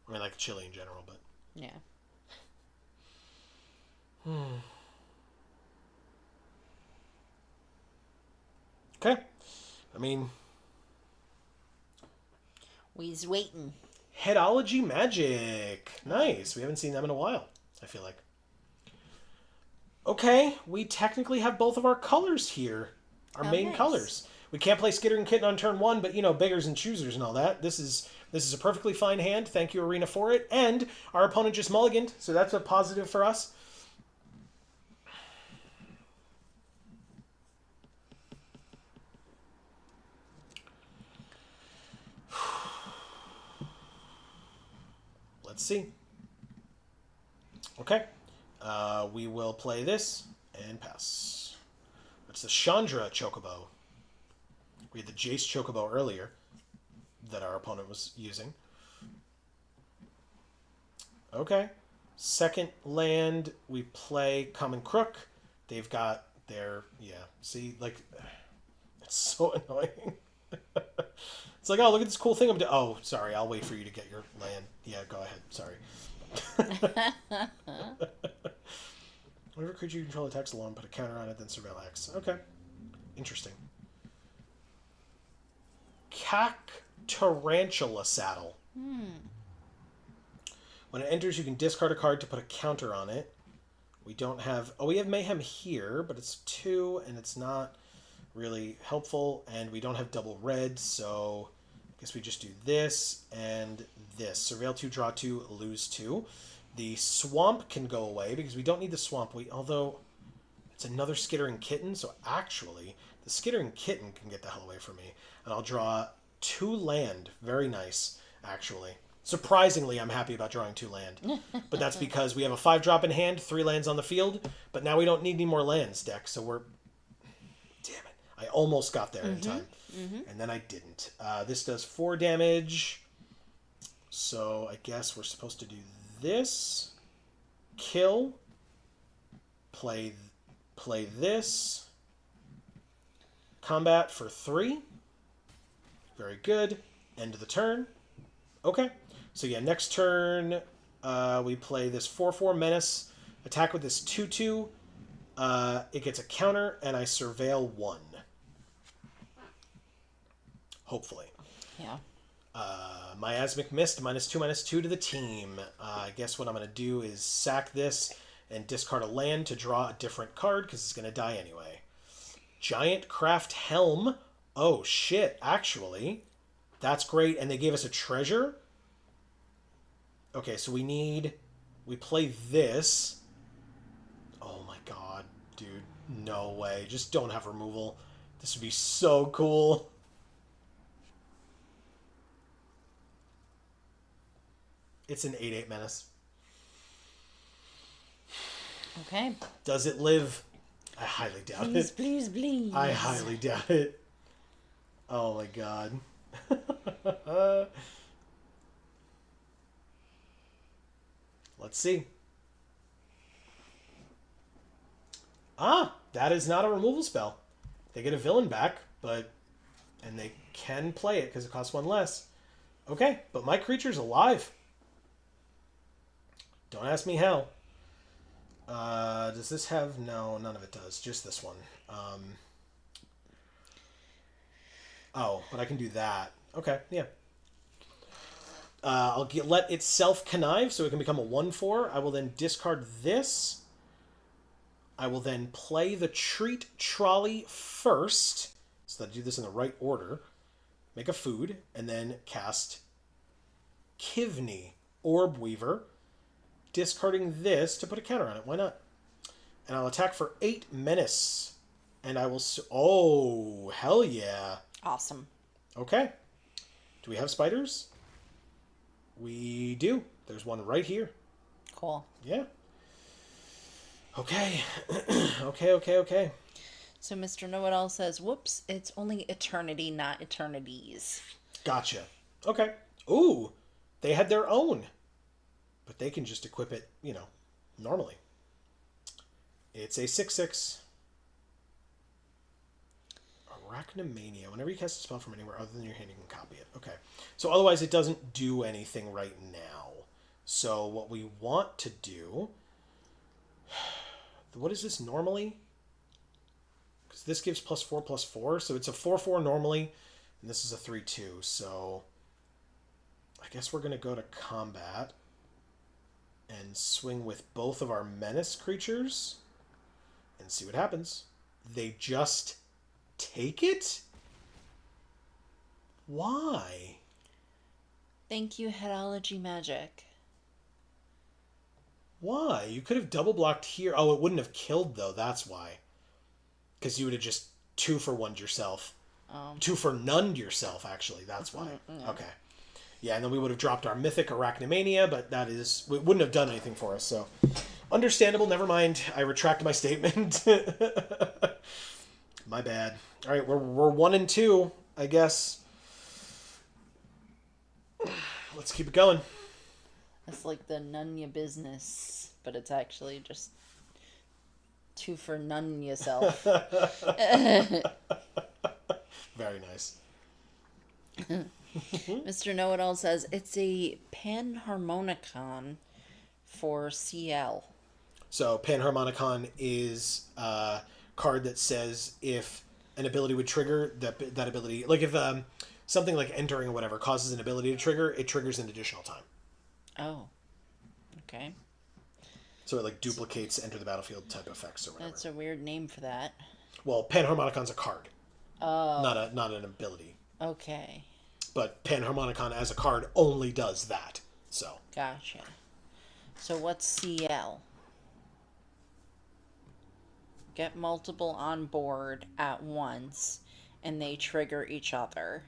I mean, I like chili in general, but... Yeah. Okay. I mean... We's waiting. Headology Magic. Nice. We haven't seen them in a while, I feel like. Okay, we technically have both of our colors here. Our main nice. colors. We can't play Skittering Kitten on turn 1, but, you know, beggars and choosers and all that. This is a perfectly fine hand. Thank you, Arena, for it. And our opponent just mulliganed, so that's a positive for us. Let's see. Okay. We will play this and pass. It's the Chandra Chocobo. We had the Jace Chocobo earlier that our opponent was using. Okay. Second land, we play Common Crook. They've got their... Yeah. See, like... It's so annoying. It's like, oh, look at this cool thing I'm doing. Oh, sorry, I'll wait for you to get your land. Yeah, go ahead. Sorry. Whatever creature you control attacks alone, put a counter on it, then surveil X. Okay. Interesting. Tarantula Saddle. When it enters, you can discard a card to put a counter on it. We don't have... Oh, we have Mayhem here, but it's 2, and it's not really helpful. And we don't have double red, so I guess we just do this and this. Surveil 2, draw 2, lose 2. The swamp can go away because we don't need the swamp. Although it's another Skittering Kitten, so actually the Skittering Kitten can get the hell away from me. And I'll draw 2 land. Very nice, actually. Surprisingly, I'm happy about drawing 2 land. But that's because we have a 5-drop in hand, 3 lands on the field, but now we don't need any more lands, deck, so we're... Damn it. I almost got there in time. And then I didn't. This does 4 damage. So I guess we're supposed to do this. Kill. Play this. Combat for 3. Very good. End of the turn. Okay. So yeah, next turn we play this 4/4 Menace. Attack with this 2/2. It gets a counter, and I surveil 1. Hopefully. Yeah. Miasmic Mist, -2/2 to the team. I guess what I'm going to do is sack this and discard a land to draw a different card, because it's going to die anyway. Giant Craft Helm. Oh, shit, actually. That's great, and they gave us a treasure? Okay, so we play this. Oh my god, dude. No way. Just don't have removal. This would be so cool. It's an 8/8 Menace. Okay. Does it live? I highly doubt Please, it. please, please. I highly doubt it. Oh my god. Let's see. Ah, that is not a removal spell. They get a villain back, and they can play it because it costs 1 less. Okay, but my creature's alive. Don't ask me how. Does this have... No, none of it does. Just this one. Oh, but I can do that. Okay, yeah. Let itself connive, so it can become a 1/4. I will then discard this. I will then play the Treat Trolley first, so that I do this in the right order. Make a food, and then cast Kivney, Orb Weaver, discarding this to put a counter on it. Why not? And I'll attack for 8 Menace. And I will... Oh, hell yeah. Awesome. Okay. Do we have spiders? We do. There's one right here. Cool. Yeah. Okay. Okay. So Mr. Know-It-All says, whoops, it's only eternity, not eternities. Gotcha. Okay. Ooh, they had their own. But they can just equip it, normally. It's a 6/6. Arachnomania. Whenever you cast a spell from anywhere other than your hand, you can copy it. Okay. So otherwise it doesn't do anything right now. So what we want to do... What is this normally? Because this gives +4/+4. So it's a 4/4 normally. And this is a 3/2. So I guess we're going to go to combat. And swing with both of our menace creatures. And see what happens. They just... take it? Why? Thank you, Headology Magic. Why? You could have double blocked here. Oh, it wouldn't have killed, though. That's why. Because you would have just 2-for-1'd yourself. 2-for-none'd yourself, actually. That's why. Okay. Yeah, and then we would have dropped our Mythic Arachnomania, but that is... It wouldn't have done anything for us, so... Understandable. Never mind. I retract my statement. My bad. All right, we're 1-2, I guess. Let's keep it going. It's like the none ya business, but it's actually just 2 for none yourself. Very nice. Mr. Know-It-All says it's a Panharmonicon for CL. So Panharmonicon is a card that says if an ability would trigger, that ability, like if something like entering or whatever causes an ability to trigger, it triggers an additional time. Oh, okay. So it like duplicates enter the battlefield type effects or whatever. That's a weird name for that. Well, Panharmonicon's a card, Oh, not an ability. okay. But Panharmonicon as a card only does that. So Gotcha. So what's CL? Get multiple on board at once, and they trigger each other.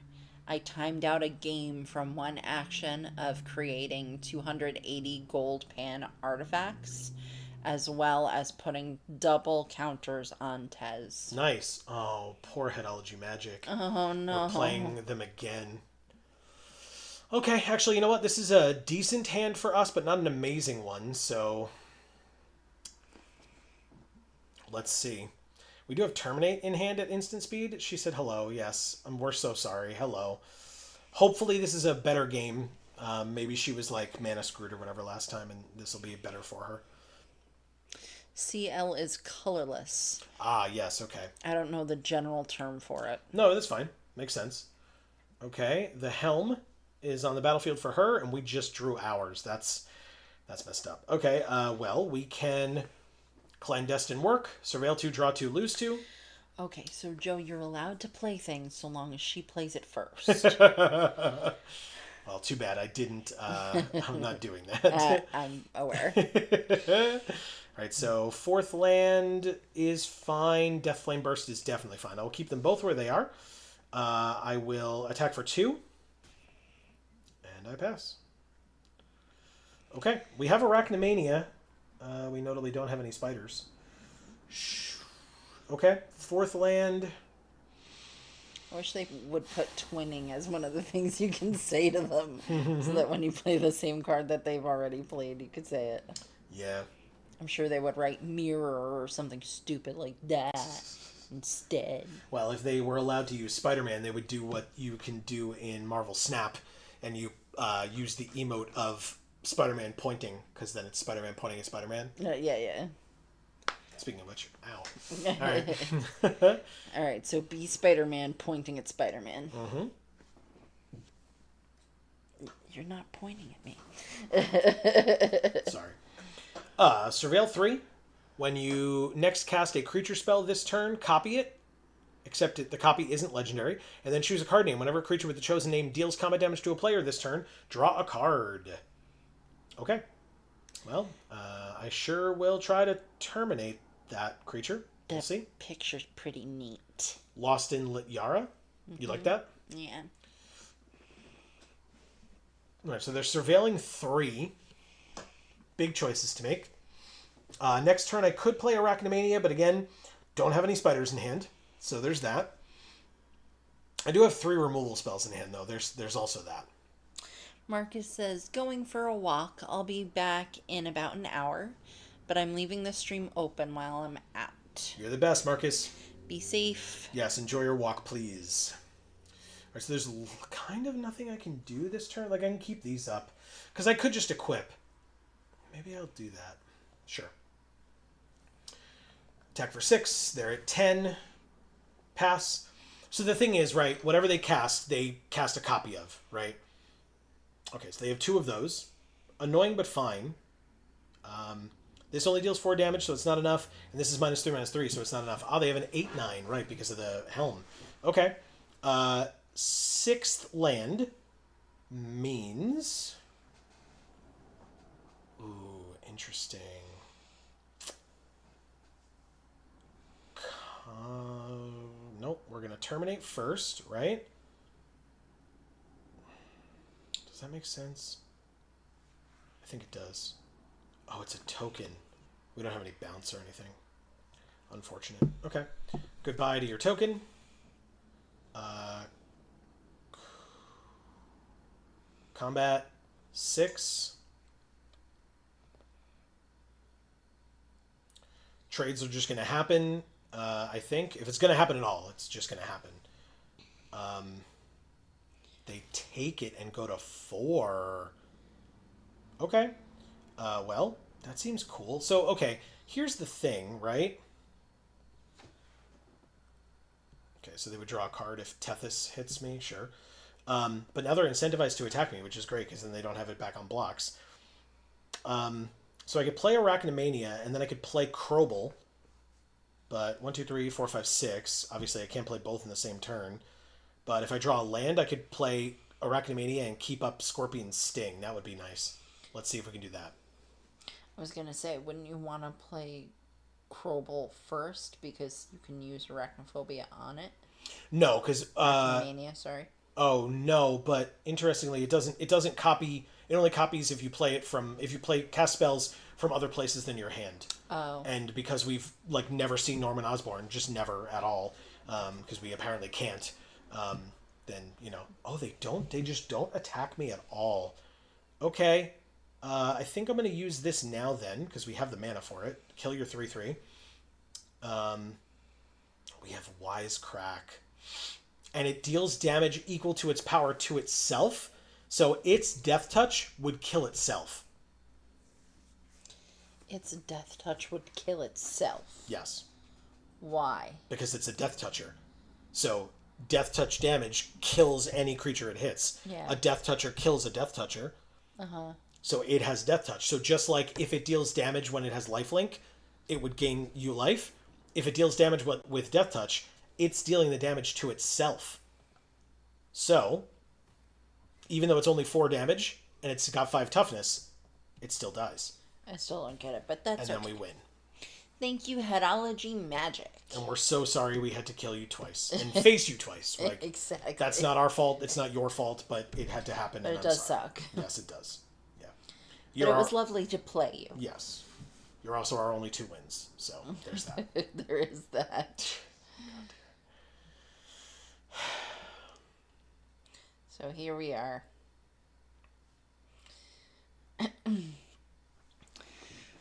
I timed out a game from one action of creating 280 gold pan artifacts, as well as putting double counters on Tez. nice. Oh, poor Headology Magic. Oh no. We're playing them again. Okay, actually, you know what? This is a decent hand for us, but not an amazing one, so... Let's see. We do have Terminate in hand at instant speed. She said hello, yes. We're so sorry. Hello. Hopefully this is a better game. Maybe she was like mana screwed or whatever last time, and this will be better for her. CL is colorless. Ah, yes, okay. I don't know the general term for it. No, that's fine. Makes sense. Okay, the Helm is on the battlefield for her, and we just drew ours. That's messed up. Okay, well, we can Clandestine Work, Surveil 2, Draw 2, Lose 2. Okay, so Joe, you're allowed to play things so long as she plays it first. Well, too bad I didn't. I'm not doing that. I'm aware. All right, so fourth land is fine. Death Flame Burst is definitely fine. I will keep them both where they are. I will attack for 2. And I pass. Okay, we have Arachnomania. We notably don't have any spiders. Okay, fourth land. I wish they would put twinning as one of the things you can say to them. So that when you play the same card that they've already played, you could say it. Yeah. I'm sure they would write mirror or something stupid like that instead. Well, if they were allowed to use Spider-Man, they would do what you can do in Marvel Snap, and you use the emote of Spider-Man pointing, because then it's Spider-Man pointing at Spider-Man. Yeah. Speaking of which, ow. All right. All right, so be Spider-Man pointing at Spider-Man. Mm-hmm. You're not pointing at me. Sorry. Surveil 3. When you next cast a creature spell this turn, copy it, except the copy isn't legendary, and then choose a card name. Whenever a creature with the chosen name deals combat damage to a player this turn, draw a card. Okay. Well, I sure will try to terminate that creature. We'll see. Picture's pretty neat. Lost in Lityara. Mm-hmm. You like that? Yeah. All right, so they're surveilling 3. Big choices to make. Next turn, I could play Arachnomania, but again, don't have any spiders in hand. So there's that. I do have 3 removal spells in hand, though. There's also that. Marcus says, going for a walk. I'll be back in about an hour, but I'm leaving the stream open while I'm out. You're the best, Marcus. Be safe. Yes, enjoy your walk, please. All right, so there's kind of nothing I can do this turn. Like, I can keep these up. Because I could just equip. Maybe I'll do that. Sure. Attack for 6. They're at 10. Pass. So the thing is, right, whatever they cast a copy of, right? Okay, so they have 2 of those. Annoying, but fine. This only deals 4 damage, so it's not enough. And this is -3/-3, so it's not enough. Oh, they have an 8/9, right, because of the helm. Okay. 6th land means... Ooh, interesting. Nope, we're going to terminate first, right? Does that make sense? I think it does. Oh, it's a token. We don't have any bounce or anything. Unfortunate. Okay. Goodbye to your token. Combat 6. Trades are just going to happen, I think. If it's going to happen at all, it's just going to happen. They take it and go to 4. Okay. Well, that seems cool. So, okay, here's the thing, right? Okay, so they would draw a card if Tethys hits me, sure. But now they're incentivized to attack me, which is great, because then they don't have it back on blocks. So I could play Arachnomania, and then I could play Krobel. But 1, 2, 3, 4, 5, 6. Obviously, I can't play both in the same turn. But if I draw a land, I could play Arachnomania and keep up Scorpion's Sting. That would be nice. Let's see if we can do that. I was going to say, wouldn't you want to play Krobel first, because you can use Arachnophobia on it? No, because... Arachnomania, sorry. Oh, no, but interestingly, it doesn't copy... It only copies if you cast spells from other places than your hand. Oh. And because we've, like, never seen Norman Osborn, just never at all, because we apparently can't, then, you know... Oh, they just don't attack me at all. Okay. I think I'm going to use this now then, because we have the mana for it. Kill your 3/3. We have Wisecrack. And it deals damage equal to its power to itself, so its Death Touch would kill itself. Its Death Touch would kill itself? Yes. Why? Because it's a Death Toucher. So, Death Touch damage kills any creature it hits. Yeah. A Death Toucher kills a Death Toucher. Uh-huh. So it has Death Touch. So just like if it deals damage when it has Lifelink, it would gain you life. If it deals damage with Death Touch, it's dealing the damage to itself. So, even though it's only 4 damage, and it's got 5 toughness, it still dies. I still don't get it, but that's And okay. then we win. Thank you, Headology Magic. And we're so sorry we had to kill you twice. And face you twice. Like, Exactly. That's not our fault. It's not your fault, but it had to happen. But and it I'm does sorry. suck. Yes, it does. Yeah. But it was lovely to play you. Yes. You're also our only 2 wins. So, there's that. There is that. So here we are.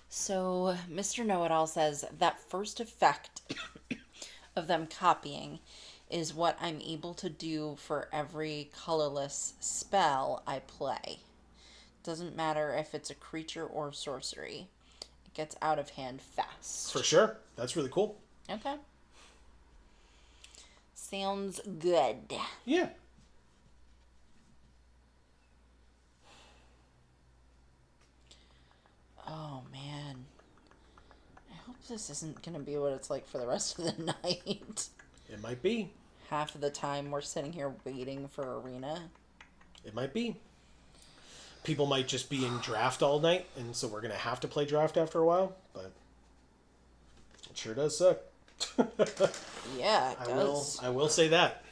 So Mr. Know-It-All says that first effect of them copying is what I'm able to do for every colorless spell I play. Doesn't matter if it's a creature or sorcery. It gets out of hand fast. For sure. That's really cool. Okay. Sounds good. Yeah. Oh, man. I hope this isn't going to be what it's like for the rest of the night. It might be. Half of the time we're sitting here waiting for Arena. It might be. People might just be in draft all night, and so we're going to have to play draft after a while, but it sure does suck. Yeah, it does. I will say that.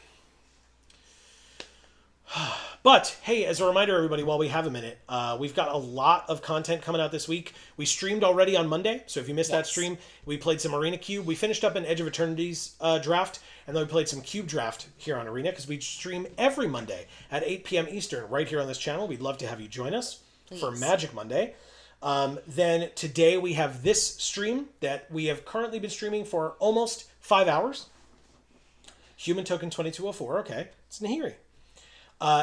But, hey, as a reminder, everybody, while we have a minute, we've got a lot of content coming out this week. We streamed already on Monday, so if you missed that stream, we played some Arena Cube. We finished up an Edge of Eternity's draft, and then we played some Cube draft here on Arena, because we stream every Monday at 8 p.m. Eastern right here on this channel. We'd love to have you join us for Magic Monday. Then today we have this stream that we have currently been streaming for almost 5 hours. Human Token 2204, okay. It's Nahiri.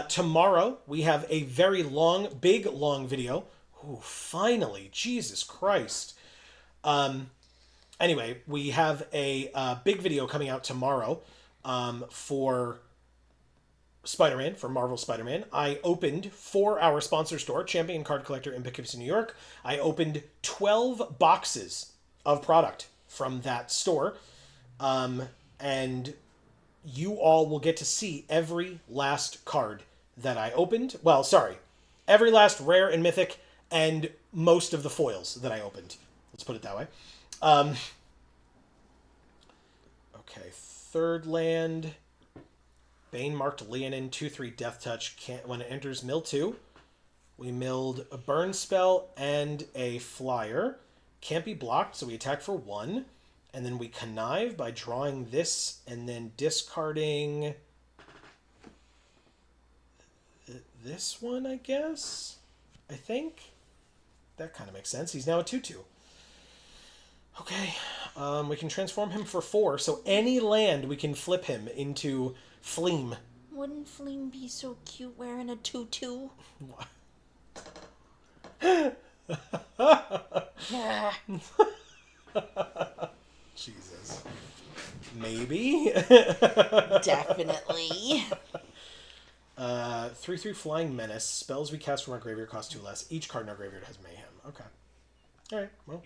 Tomorrow, we have a very long, big, long video. Ooh, finally. Jesus Christ. Anyway, we have a big video coming out tomorrow for Spider-Man, for Marvel Spider-Man. I opened for our sponsor store, Champion Card Collector in Poughkeepsie, New York. I opened 12 boxes of product from that store. And you all will get to see every last card that I opened. Well, sorry. Every last rare and mythic and most of the foils that I opened. Let's put it that way. Okay, third land. Bane marked Leonin, 2/3 Death Touch. Can't, when it enters mill 2, we milled a burn spell and a flyer. Can't be blocked, so we attack for 1. And then we connive by drawing this and then discarding this one, I guess? I think? That kind of makes sense. He's now a 2/2. Okay. We can transform him for 4, so any land we can flip him into Fleam. Wouldn't Fleam be so cute wearing a tutu? Jesus. Maybe. Definitely. 3/3 Flying Menace. Spells we cast from our graveyard cost 2 less. Each card in our graveyard has Mayhem. Okay. Alright, well.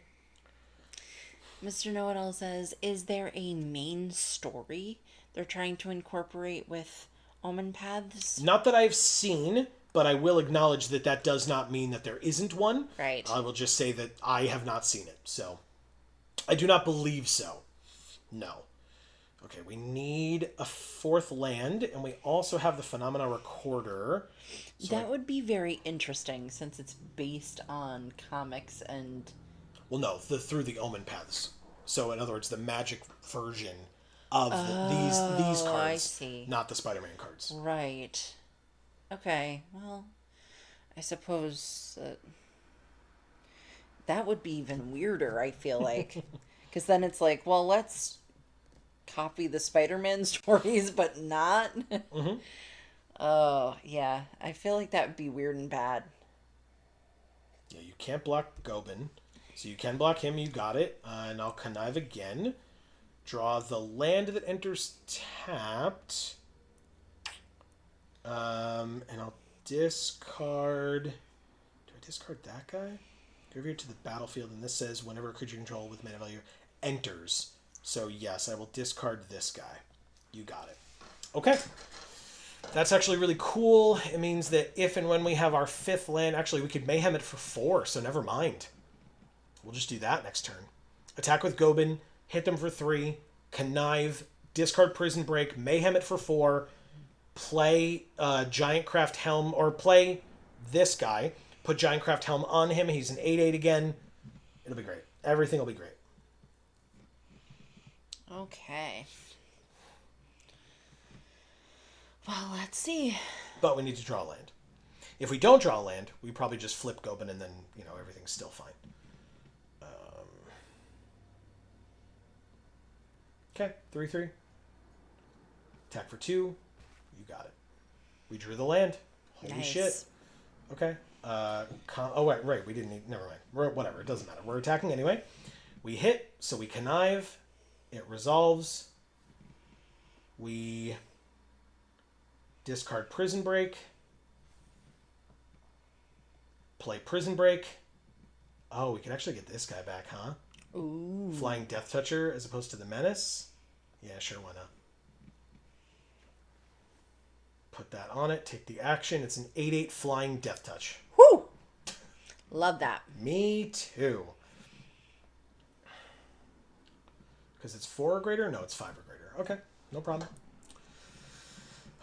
Mr. Know-It-All says, is there a main story they're trying to incorporate with Omenpaths? Not that I've seen, but I will acknowledge that that does not mean that there isn't one. Right. I will just say that I have not seen it, so I do not believe so. No. Okay, we need a 4th land, and we also have the Phenomena Recorder. So that would be very interesting, since it's based on comics and... Well, no, through the Omenpaths. So, in other words, the Magic version of these cards. I see. Not the Spider-Man cards. Right. Okay, well, I suppose that would be even weirder, I feel like. Because then it's like, well, let's copy the Spider-Man stories, but not. Mm-hmm. Oh, yeah. I feel like that would be weird and bad. Yeah, you can't block Gobin. So you can block him, you got it. And I'll connive again. Draw the land that enters tapped. And I'll discard... Do I discard that guy? Graveyard to the battlefield, and this says whenever a creature you control with mana value enters. So yes, I will discard this guy. You got it. Okay. That's actually really cool. It means that if and when we have our 5th land, actually we could Mayhem it for 4, so never mind. We'll just do that next turn. Attack with Gobin, hit them for 3, connive, discard Prison Break, Mayhem it for 4, play Giant Craft Helm, or play this guy, put Giant Craft Helm on him, he's an 8/8 again. It'll be great. Everything will be great. Okay. Well, let's see. But we need to draw a land. If we don't draw a land, we probably just flip Gobin and then, everything's still fine. Okay, 3/3. Attack for 2. You got it. We drew the land. Holy shit. Okay. Right. We didn't need... Never mind. Whatever. It doesn't matter. We're attacking anyway. We hit, so we connive. It resolves. We discard Prison Break. Play Prison Break. Oh, we can actually get this guy back, huh? Ooh. Flying Death Toucher as opposed to the Menace. Yeah, sure, why not? Put that on it. Take the action. It's an 8/8 Flying Death Touch. Whew! Love that. Me too. Because it's 4 or greater? No, it's 5 or greater. Okay, no problem.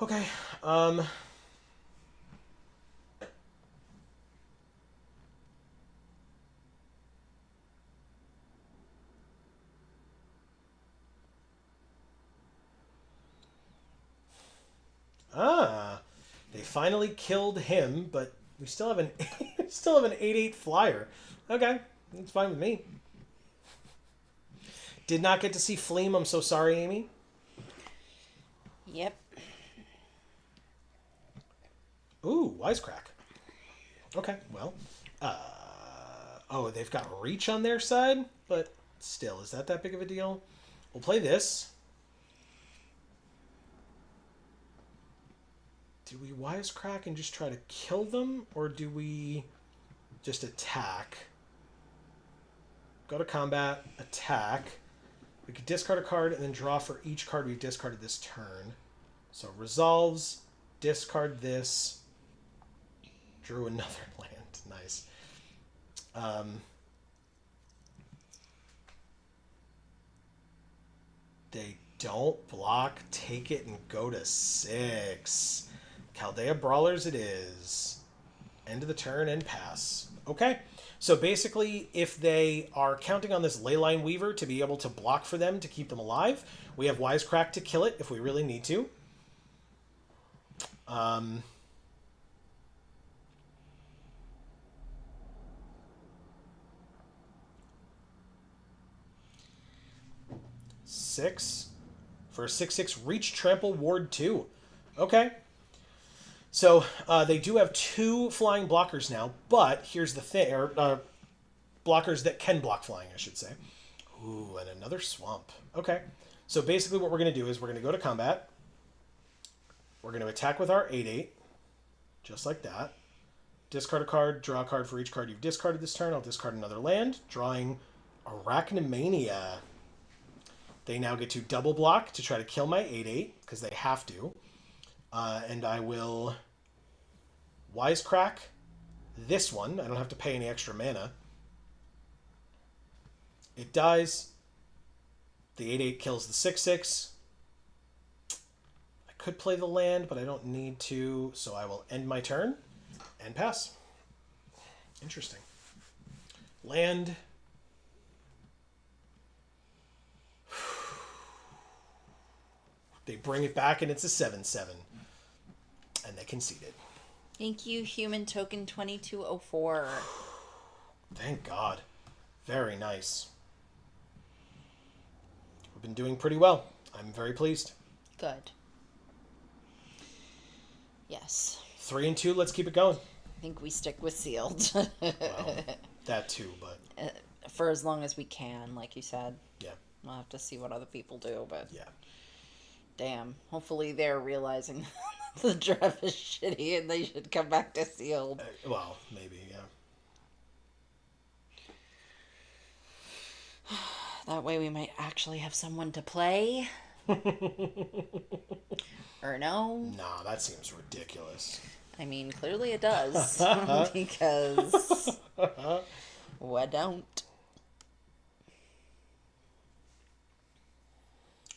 Okay, Ah, they finally killed him, but we still have an still have an 8/8 flyer. Okay, that's fine with me. Did not get to see Fleam. I'm so sorry, Amy. Yep. Ooh, Wisecrack. Okay, well. Oh, they've got Reach on their side, but still, is that big of a deal? We'll play this. Do we Wisecrack and just try to kill them, or do we just attack? Go to combat, attack. We could discard a card and then draw for each card we've discarded this turn. So resolves, discard this, drew another land. Nice. They don't block, take it, and go to 6. Chaldea Brawlers it is. End of the turn and pass. Okay. So basically, if they are counting on this Leyline Weaver to be able to block for them to keep them alive, we have Wisecrack to kill it if we really need to. Six for a 6/6 Reach, Trample, Ward 2. Okay. So they do have 2 flying blockers now, but here's the thing, or blockers that can block flying, I should say. Ooh, and another swamp. Okay. So basically what we're going to do is we're going to go to combat. We're going to attack with our 8/8, just like that. Discard a card, draw a card for each card you've discarded this turn. I'll discard another land, drawing Arachnimania. They now get to double block to try to kill my 8/8, because they have to. And I will Wisecrack this one. I don't have to pay any extra mana. It dies. The 8/8 kills the 6/6. I could play the land, but I don't need to, so I will end my turn and pass. Interesting. Land. They bring it back, and it's a 7/7. And they conceded. Thank you, Human Token 2204. Thank God. Very nice. We've been doing pretty well. I'm very pleased. Good. Yes. 3 and 2, let's keep it going. I think we stick with sealed. Well, that too, but... For as long as we can, like you said. Yeah. We'll have to see what other people do, but... Yeah. Damn. Hopefully they're realizing the draft is shitty and they should come back to sealed. Well, maybe, yeah. That way we might actually have someone to play. Or no? Nah, that seems ridiculous. I mean, clearly it does. Because... Why don't?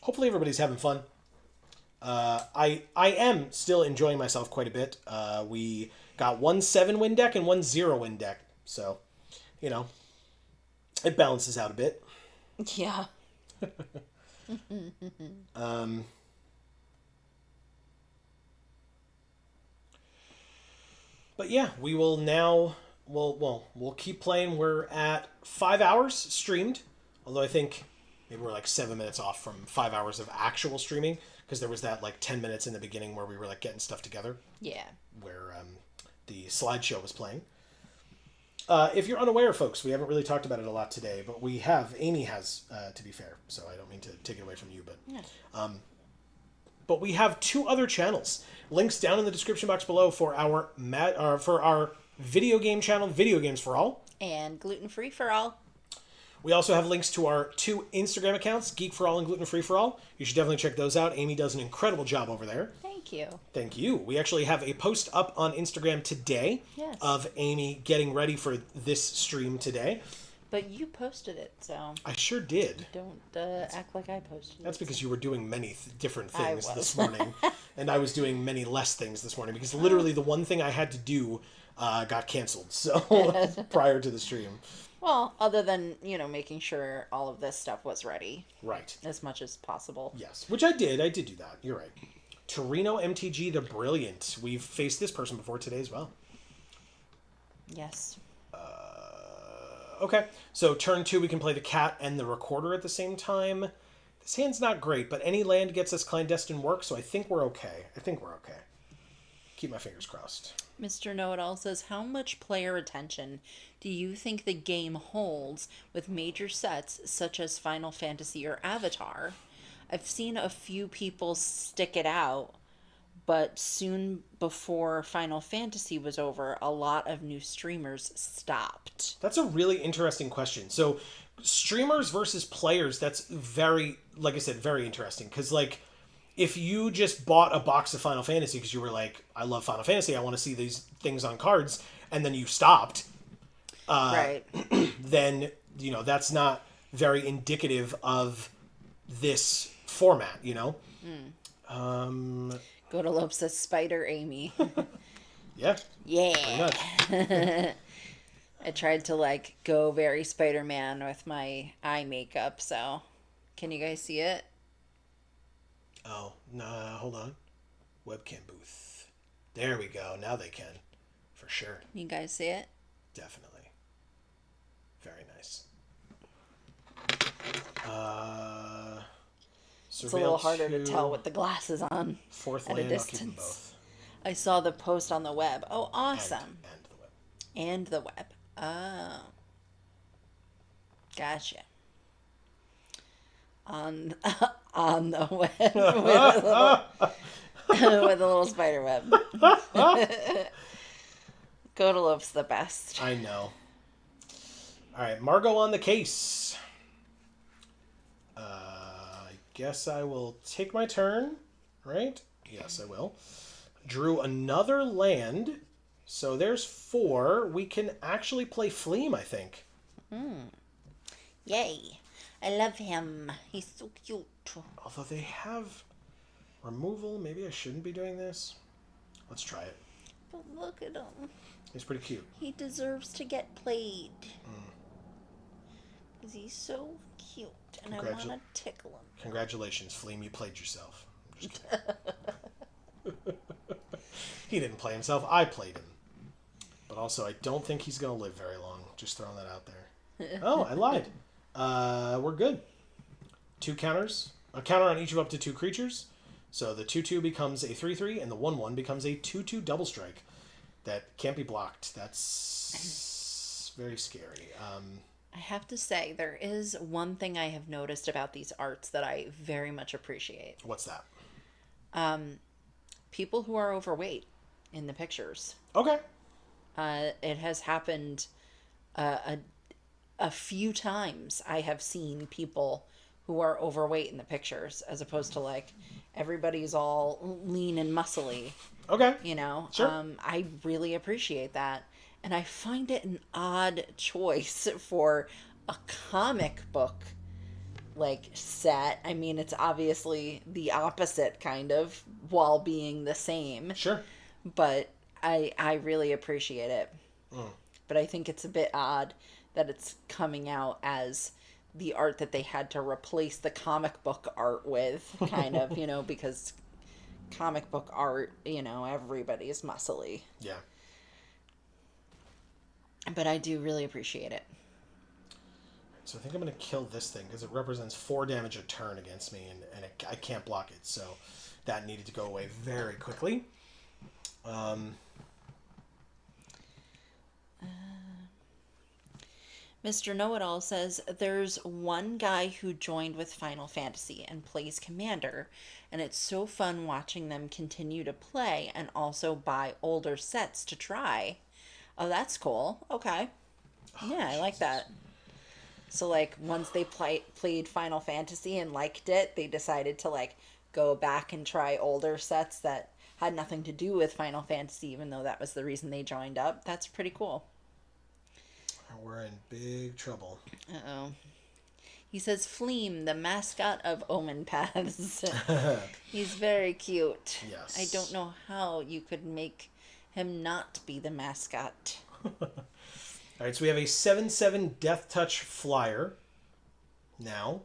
Hopefully everybody's having fun. I am still enjoying myself quite a bit. We got 1 7-win deck and 1 0-win deck. So, you know, it balances out a bit. Yeah. But yeah, we will now... We'll keep playing. We're at 5 hours streamed. Although I think maybe we're like 7 minutes off from 5 hours of actual streaming. Because there was that like 10 minutes in the beginning where we were like getting stuff together. Yeah. Where the slideshow was playing. If you're unaware, folks, we haven't really talked about it a lot today. But we have... Amy has, to be fair. So I don't mean to take it away from you. But, but we have 2 other channels. Links down in the description box below for our video game channel, Video Games for All. And Gluten Free for All. We also have links to our 2 Instagram accounts, Geek for All and Gluten Free for All. You should definitely check those out. Amy does an incredible job over there. Thank you. Thank you. We actually have a post up on Instagram today of Amy getting ready for this stream today. But you posted it, so... I sure did. Don't act like I posted it. That's because you were doing many different things this morning. And I was doing many less things this morning. Because literally the one thing I had to do got canceled. So, prior to the stream. Well, other than, making sure all of this stuff was ready. Right. As much as possible. Yes. Which I did. I did do that. You're right. Torino MTG the Brilliant. We've faced this person before today as well. Yes. Okay, so turn 2 we can play the cat and the recorder at the same time. This hand's not great, but any land gets us clandestine work, so I think we're okay. Keep my fingers crossed. Mr. Know-It-All says, how much player attention do you think the game holds with major sets such as Final Fantasy or Avatar? I've seen a few people stick it out, but soon before Final Fantasy was over, a lot of new streamers stopped. That's a really interesting question. So, streamers versus players, that's very, like I said, very interesting. Because, like, if you just bought a box of Final Fantasy because you were like, I love Final Fantasy, I want to see these things on cards, and then you stopped, Right. then, you know, that's not very indicative of this format, you know? Go to Lope says, Spider Amy. Yeah. Yeah. Pretty much. I tried to, like, go very Spider-Man with my eye makeup, so... Can you guys see it? Oh, nah, hold on. Webcam booth. There we go. Now they can. For sure. You guys see it? Definitely. Very nice. It's a little harder to tell with the glasses on. Fourth at a land, I'll keep them distance. both. I saw the post on the web. Oh, awesome. And the web. And the web. Oh. Gotcha. On the web with a little spider web. Godolope's the best. I know. All right, Margot on the case. I guess I will take my turn, right? Yes, I will. Drew another land. So there's 4. We can actually play Fleam, I think. Yay. I love him. He's so cute. Although they have removal. Maybe I shouldn't be doing this. Let's try it. But look at him. He's pretty cute. He deserves to get played. Because he's so cute. And I want to tickle him. Congratulations, Fleam. You played yourself. I'm just kidding. He didn't play himself. I played him. But also, I don't think he's going to live very long. Just throwing that out there. Oh, I lied. We're good. 2 counters. A counter on each of up to 2 creatures. So the 2/2 becomes a 3/3, and the 1/1 becomes a 2/2 double strike. That can't be blocked. That's very scary. I have to say, there is one thing I have noticed about these arts that I very much appreciate. What's that? People who are overweight in the pictures. Okay. It has happened a few times. I have seen people who are overweight in the pictures, as opposed to, like, everybody's all lean and muscly. Okay. You know? Sure. I really appreciate that. And I find it an odd choice for a comic book, like, set. I mean, it's obviously the opposite, kind of, while being the same. Sure. But I really appreciate it. But I think it's a bit odd that it's coming out as the art that they had to replace the comic book art with, kind of, you know, because comic book art, you know, everybody's muscly. Yeah. But I do really appreciate it. So I think I'm going to kill this thing because it represents 4 damage a turn against me, and I can't block it. So that needed to go away very quickly. Mr. Know-It-All says, there's one guy who joined with Final Fantasy and plays Commander, and it's so fun watching them continue to play and also buy older sets to try. Oh, that's cool. Okay. Yeah, I like that. So, like, once they played Final Fantasy and liked it, they decided to, like, go back and try older sets that had nothing to do with Final Fantasy, even though that was the reason they joined up. That's pretty cool. We're in big trouble. Uh-oh. He says, Fleam, the mascot of Omenpaths. He's very cute. Yes. I don't know how you could make him not be the mascot. All right, so we have a 7/7 Death Touch flyer now.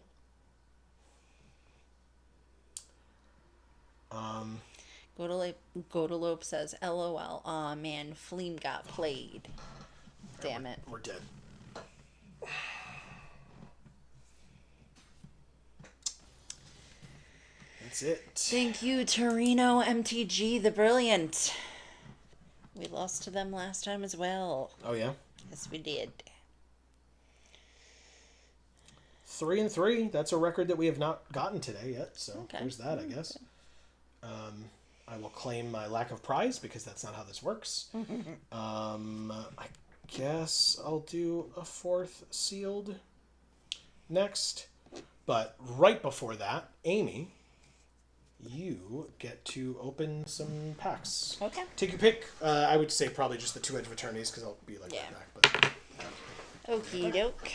Godolope says, LOL. Aw, man, Fleam got played. Damn it. We're dead. That's it. Thank you, Torino MTG, the brilliant. We lost to them last time as well. Oh, yeah? Yes, we did. 3-3. That's a record that we have not gotten today yet. So there's that, I guess. I will claim my lack of prize because that's not how this works. I guess I'll do a 4th sealed next. But right before that, Amy, you get to open some packs. Okay. Take your pick. I would say probably just the 2 Edge of Eternities because I'll be like right back. But Okie doke.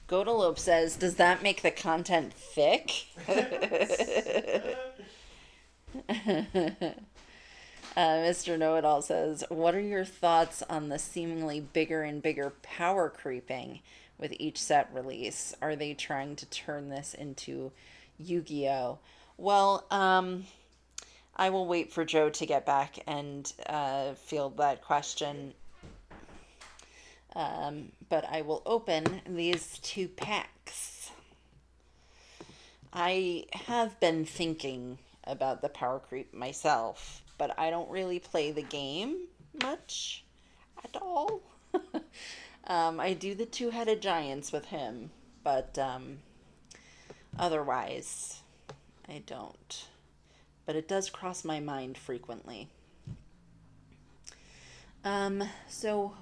Godolope says, does that make the content thick? Mr. Know-It-All says, what are your thoughts on the seemingly bigger and bigger power creeping with each set release? Are they trying to turn this into Yu-Gi-Oh? Well, I will wait for Joe to get back and field that question. But I will open these 2 packs. I have been thinking about the power creep myself, but I don't really play the game much at all. I do the 2-headed giants with him, but otherwise I don't. But it does cross my mind frequently. So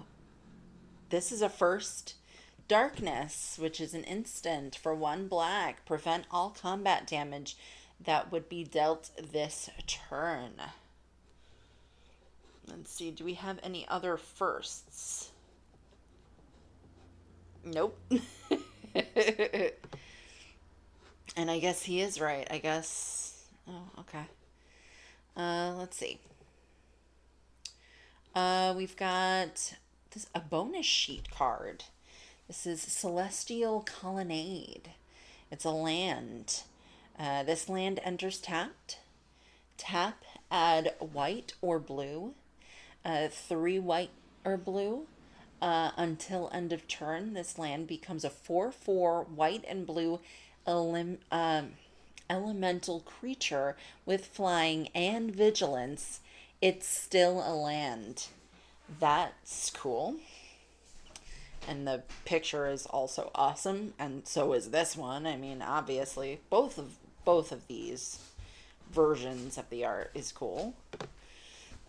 this is a first. Darkness, which is an instant for 1 black. Prevent all combat damage that would be dealt this turn. Let's see, do we have any other firsts? Nope. And I guess he is right. I guess... Oh, okay. Let's see. We've got a bonus sheet card. This is Celestial Colonnade. It's a land. This land enters tapped. Tap, add white or blue. 3 white or blue. Until end of turn, this land becomes a 4/4 white and blue elemental creature with flying and vigilance. It's still a land. That's cool. And the picture is also awesome, and so is this one. I mean, obviously, both of these versions of the art is cool.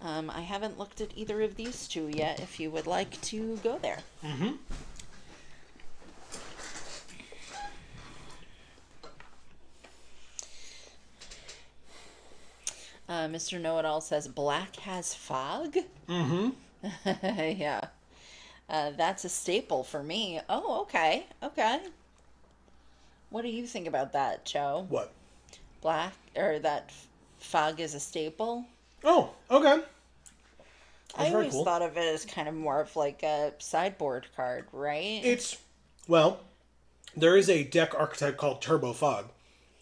I haven't looked at either of these 2 yet, if you would like to go there. Mm-hmm. Mr. Know-It-All says, black has fog? Mm-hmm. Yeah. That's a staple for me. Oh, okay. Okay. What do you think about that, Joe? What? Black, or that fog is a staple? Oh, okay. I always thought of it as kind of more of like a sideboard card, right? Well, there is a deck archetype called Turbo Fog.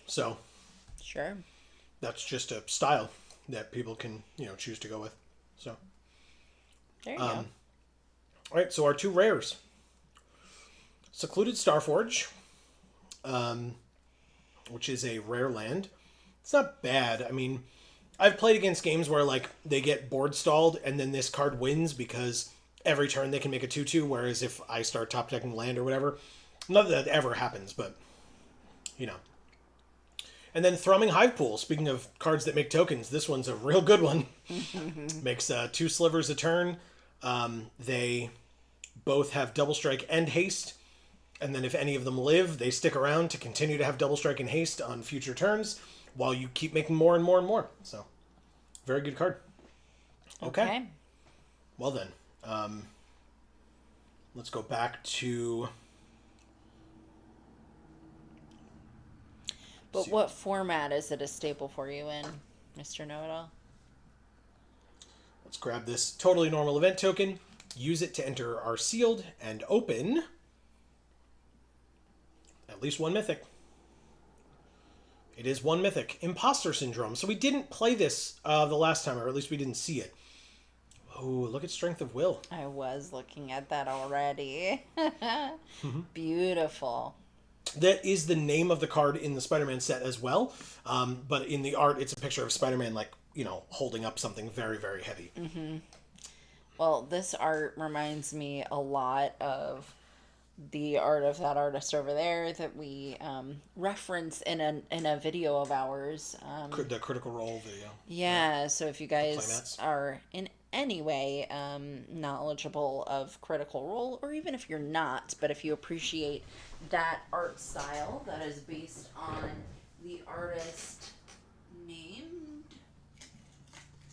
So. Sure. That's just a style that people can, choose to go with. So. There you go. All right, so our 2 rares. Secluded Starforge, which is a rare land. It's not bad. I mean, I've played against games where, they get board stalled, and then this card wins because every turn they can make a 2/2, whereas if I start top decking land or whatever, not that ever happens, but, And then Thrumming Hivepool, speaking of cards that make tokens, this one's a real good one. Makes 2 slivers a turn. They both have Double Strike and Haste. And then if any of them live, they stick around to continue to have Double Strike and Haste on future turns while you keep making more and more and more. So, very good card. Okay. Well then, let's go back to... But what format is it a staple for you in, Mr. Know-It-All? Let's grab this totally normal event token, use it to enter our sealed, and open at least 1 mythic. It is 1 mythic. Imposter Syndrome. So we didn't play this the last time, or at least we didn't see it. Oh, look at Strength of Will. I was looking at that already. Beautiful. That is the name of the card in the Spider-Man set as well. But in the art, it's a picture of Spider-Man, like, holding up something very, very heavy. Mm-hmm. Well, this art reminds me a lot of the art of that artist over there that we reference in a video of ours. The Critical Role video. Yeah, so if you guys playmats. are in any way knowledgeable of Critical Role, or even if you're not, but if you appreciate that art style that is based on the artist named...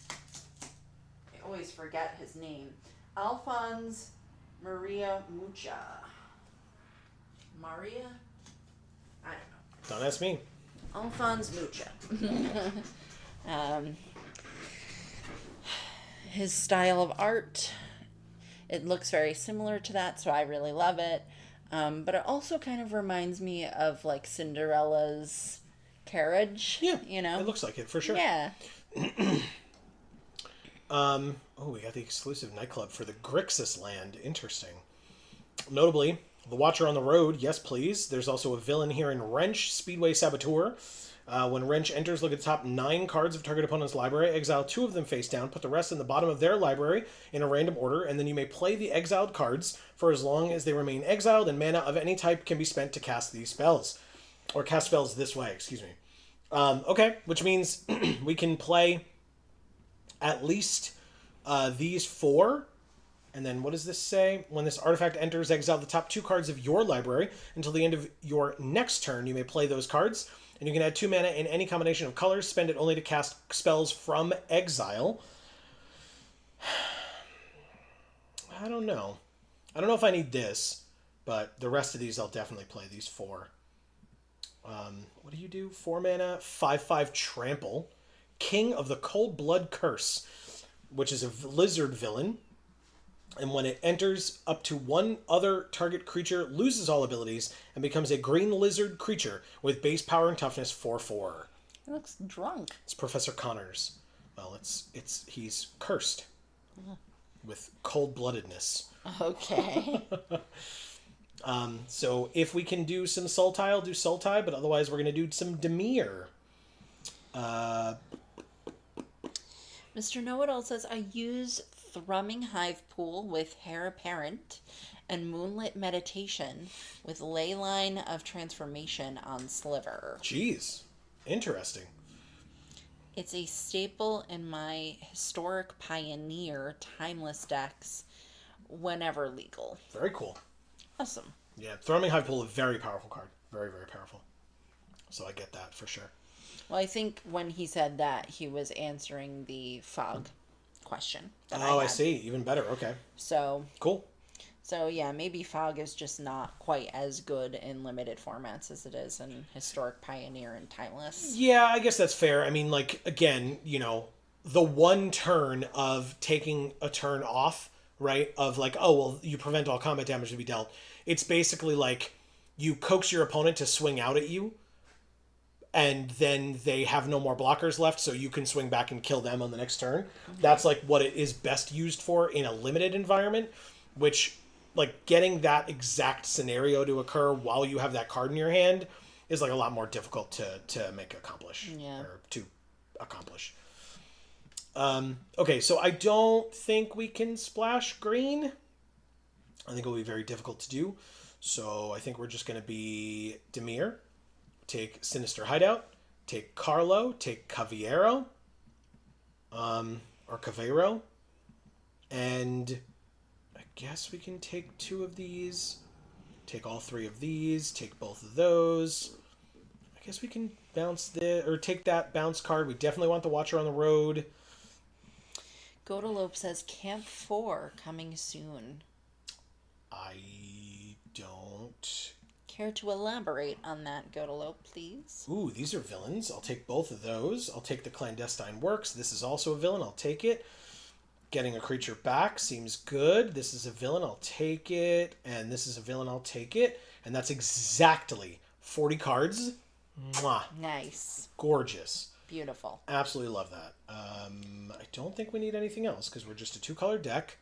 I always forget his name. Alphonse Maria Mucha. Maria? I don't know. Don't ask me. Alphonse Mucha. His style of art, it looks very similar to that, so I really love it. But it also kind of reminds me of like Cinderella's carriage. Yeah, you know? it looks like it for sure. Yeah. We got the exclusive nightclub for the Grixis land. Interesting. Notably, the Watcher on the Road, yes please. There's also a villain here in Wrench, Speedway Saboteur. When Wrench enters, look at the top 9 cards of target opponent's library, exile 2 of them face down, put the rest in the bottom of their library in a random order, and then you may play the exiled cards for as long as they remain exiled, and mana of any type can be spent to cast these spells. Or cast spells this way, excuse me. Okay, which means we can play at least these 4. And then what does this say? When this artifact enters, exile the top 2 cards of your library. Until the end of your next turn, you may play those cards. And you can add 2 mana in any combination of colors. Spend it only to cast spells from exile. I don't know. I don't know if I need this. But the rest of these, I'll definitely play. These 4. What do you do? 4 mana, 5/5 Trample. King of the Cold Blood Curse, which is a lizard villain. And when it enters, up to 1 other target creature loses all abilities and becomes a green lizard creature with base power and toughness 4/4. He looks drunk. It's Professor Connors. Well, he's cursed with cold-bloodedness. Okay. So if we can do some Sultai, do Sultai, but otherwise we're going to do some Dimir. Mr. Know-It-All says, I use Thrumming Hive Pool with Heir Apparent and Moonlit Meditation with Leyline of Transformation on Sliver. Jeez. Interesting. It's a staple in my Historic Pioneer Timeless decks whenever legal. Very cool. Awesome. Yeah, Thrumming Hive Pool, a very powerful card. Very, very powerful. So I get that for sure. Well, I think when he said that, he was answering the fog question that I had. see. Even better. Okay. So Cool. So yeah, maybe fog is just not quite as good in limited formats as it is in Historic Pioneer and Timeless. Yeah, I guess that's fair. I mean, like, again, the one turn of taking a turn off, right? Of like, oh, well, you prevent all combat damage to be dealt. It's basically like you coax your opponent to swing out at you, and then they have no more blockers left, so you can swing back and kill them on the next turn. That's like what it is best used for in a limited environment, which, like, getting that exact scenario to occur while you have that card in your hand is like a lot more difficult to make accomplish. Yeah. Or to accomplish. Okay, so I don't think we can splash green. I think it'll be very difficult to do. So I think we're just going to be Dimir. Take Sinister Hideout, take Carlo, take Caviero, or Cavero, and I guess we can take 2 of these, take all 3 of these, take both of those. I guess we can take that bounce card. We definitely want the Watcher on the Road. Godalope says Camp 4 coming soon. I don't... Care to elaborate on that, Godalope, please? Ooh, these are villains. I'll take both of those. I'll take the Clandestine Works. This is also a villain. I'll take it. Getting a creature back seems good. This is a villain. I'll take it. And this is a villain. I'll take it. And that's exactly 40 cards Mwah. Nice. Gorgeous. Beautiful. Absolutely love that. I don't think we need anything else because we're just a 2-color deck.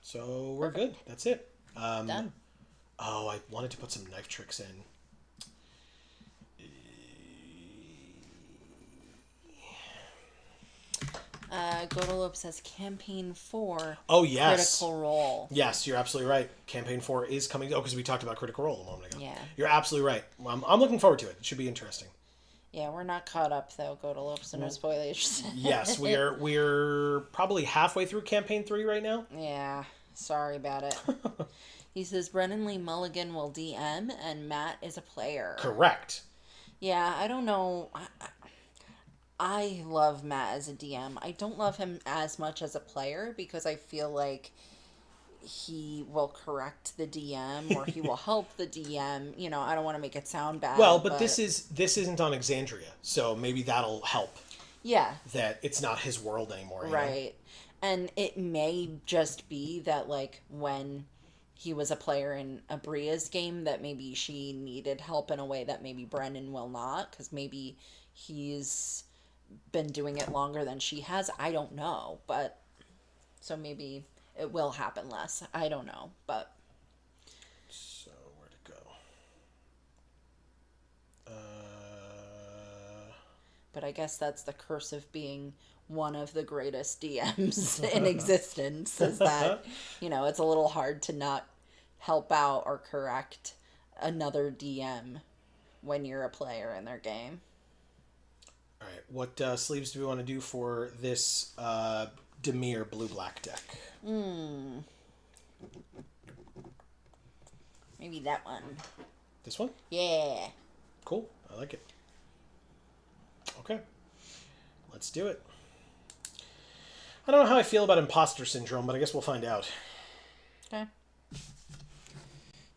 So we're good. That's it. Done. Oh, I wanted to put some knife tricks in. Godolope says Campaign 4. Oh, yes. Critical Role. Yes, you're absolutely right. Campaign 4 is coming. Oh, because we talked about Critical Role a moment ago. Yeah. You're absolutely right. I'm looking forward to it. It should be interesting. Yeah, we're not caught up though, Godolope, so no spoilers. Yes, we're probably halfway through Campaign 3 right now. Yeah, sorry about it. He says Brennan Lee Mulligan will DM and Matt is a player. Correct. Yeah, I don't know. I love Matt as a DM. I don't love him as much as a player because I feel like he will correct the DM or he will help the DM. You know, I don't want to make it sound bad. Well, but this isn't on Exandria, so maybe that'll help. Yeah. That it's not his world anymore. Right. And it may just be that, like, when he was a player in Abria's game, that maybe she needed help in a way that maybe Brennan will not, because maybe he's been doing it longer than she has. I don't know, but so maybe it will happen less. I don't know, but so where'd it go? But I guess that's the curse of being one of the greatest DMs in existence, is that, you know, it's a little hard to not help out or correct another DM when you're a player in their game. All right, what sleeves do we want to do for this Dimir blue-black deck? Maybe that one. This one? Yeah. Cool. I like it. Okay. Let's do it. I don't know how I feel about imposter syndrome, but I guess we'll find out. Okay.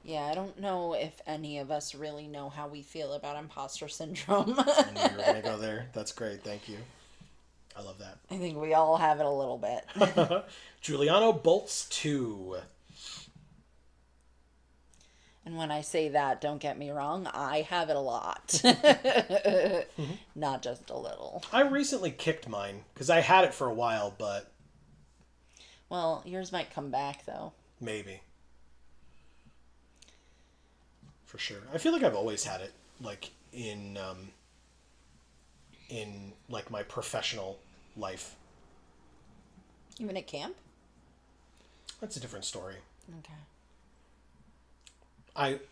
Yeah, I don't know if any of us really know how we feel about imposter syndrome. I knew you were going to go there. That's great. Thank you. I love that. I think we all have it a little bit. Giuliano Bolts 2. And when I say that, don't get me wrong, I have it a lot. Not just a little. I recently kicked mine, because I had it for a while, but... Well, yours might come back, though. Maybe. For sure. I feel like I've always had it, like, in like, my professional life. Even at camp? That's a different story. Okay.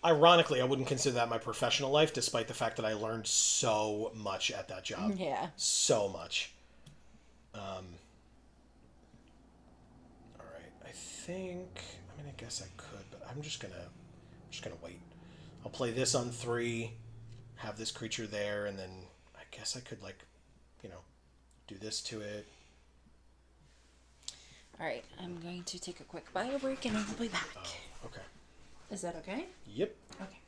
Ironically, I wouldn't consider that my professional life, despite the fact that I learned so much at that job. Yeah. So much. All right. I think. I mean, I guess I could, but I'm just gonna wait. I'll play this on 3, have this creature there, and then I guess I could, like, you know, do this to it. All right. I'm going to take a quick bio break, and I will be back. Oh, okay. Is that okay? Yep. Okay.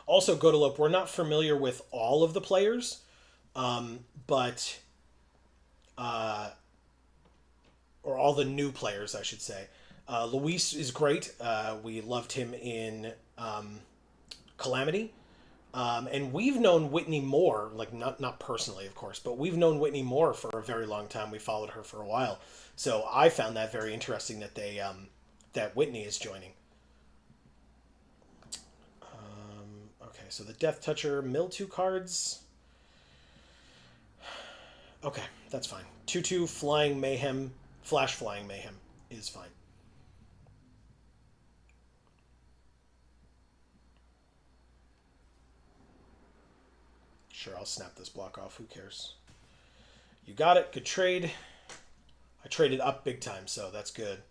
Also, Godolope, we're not familiar with all of the players, but or all the new players, I should say. Luis is great. We loved him in Calamity. And we've known Whitney Moore, like not personally, of course, but we've known Whitney Moore for a very long time. We followed her for a while. So I found that very interesting that they that Whitney is joining. Okay, so the Death Toucher, mill 2 cards. Okay, that's fine. 2/2 Flying Mayhem, Flash Flying Mayhem is fine. Sure, I'll snap this block off. Who cares? You got it. Good trade. I traded up big time, so that's good.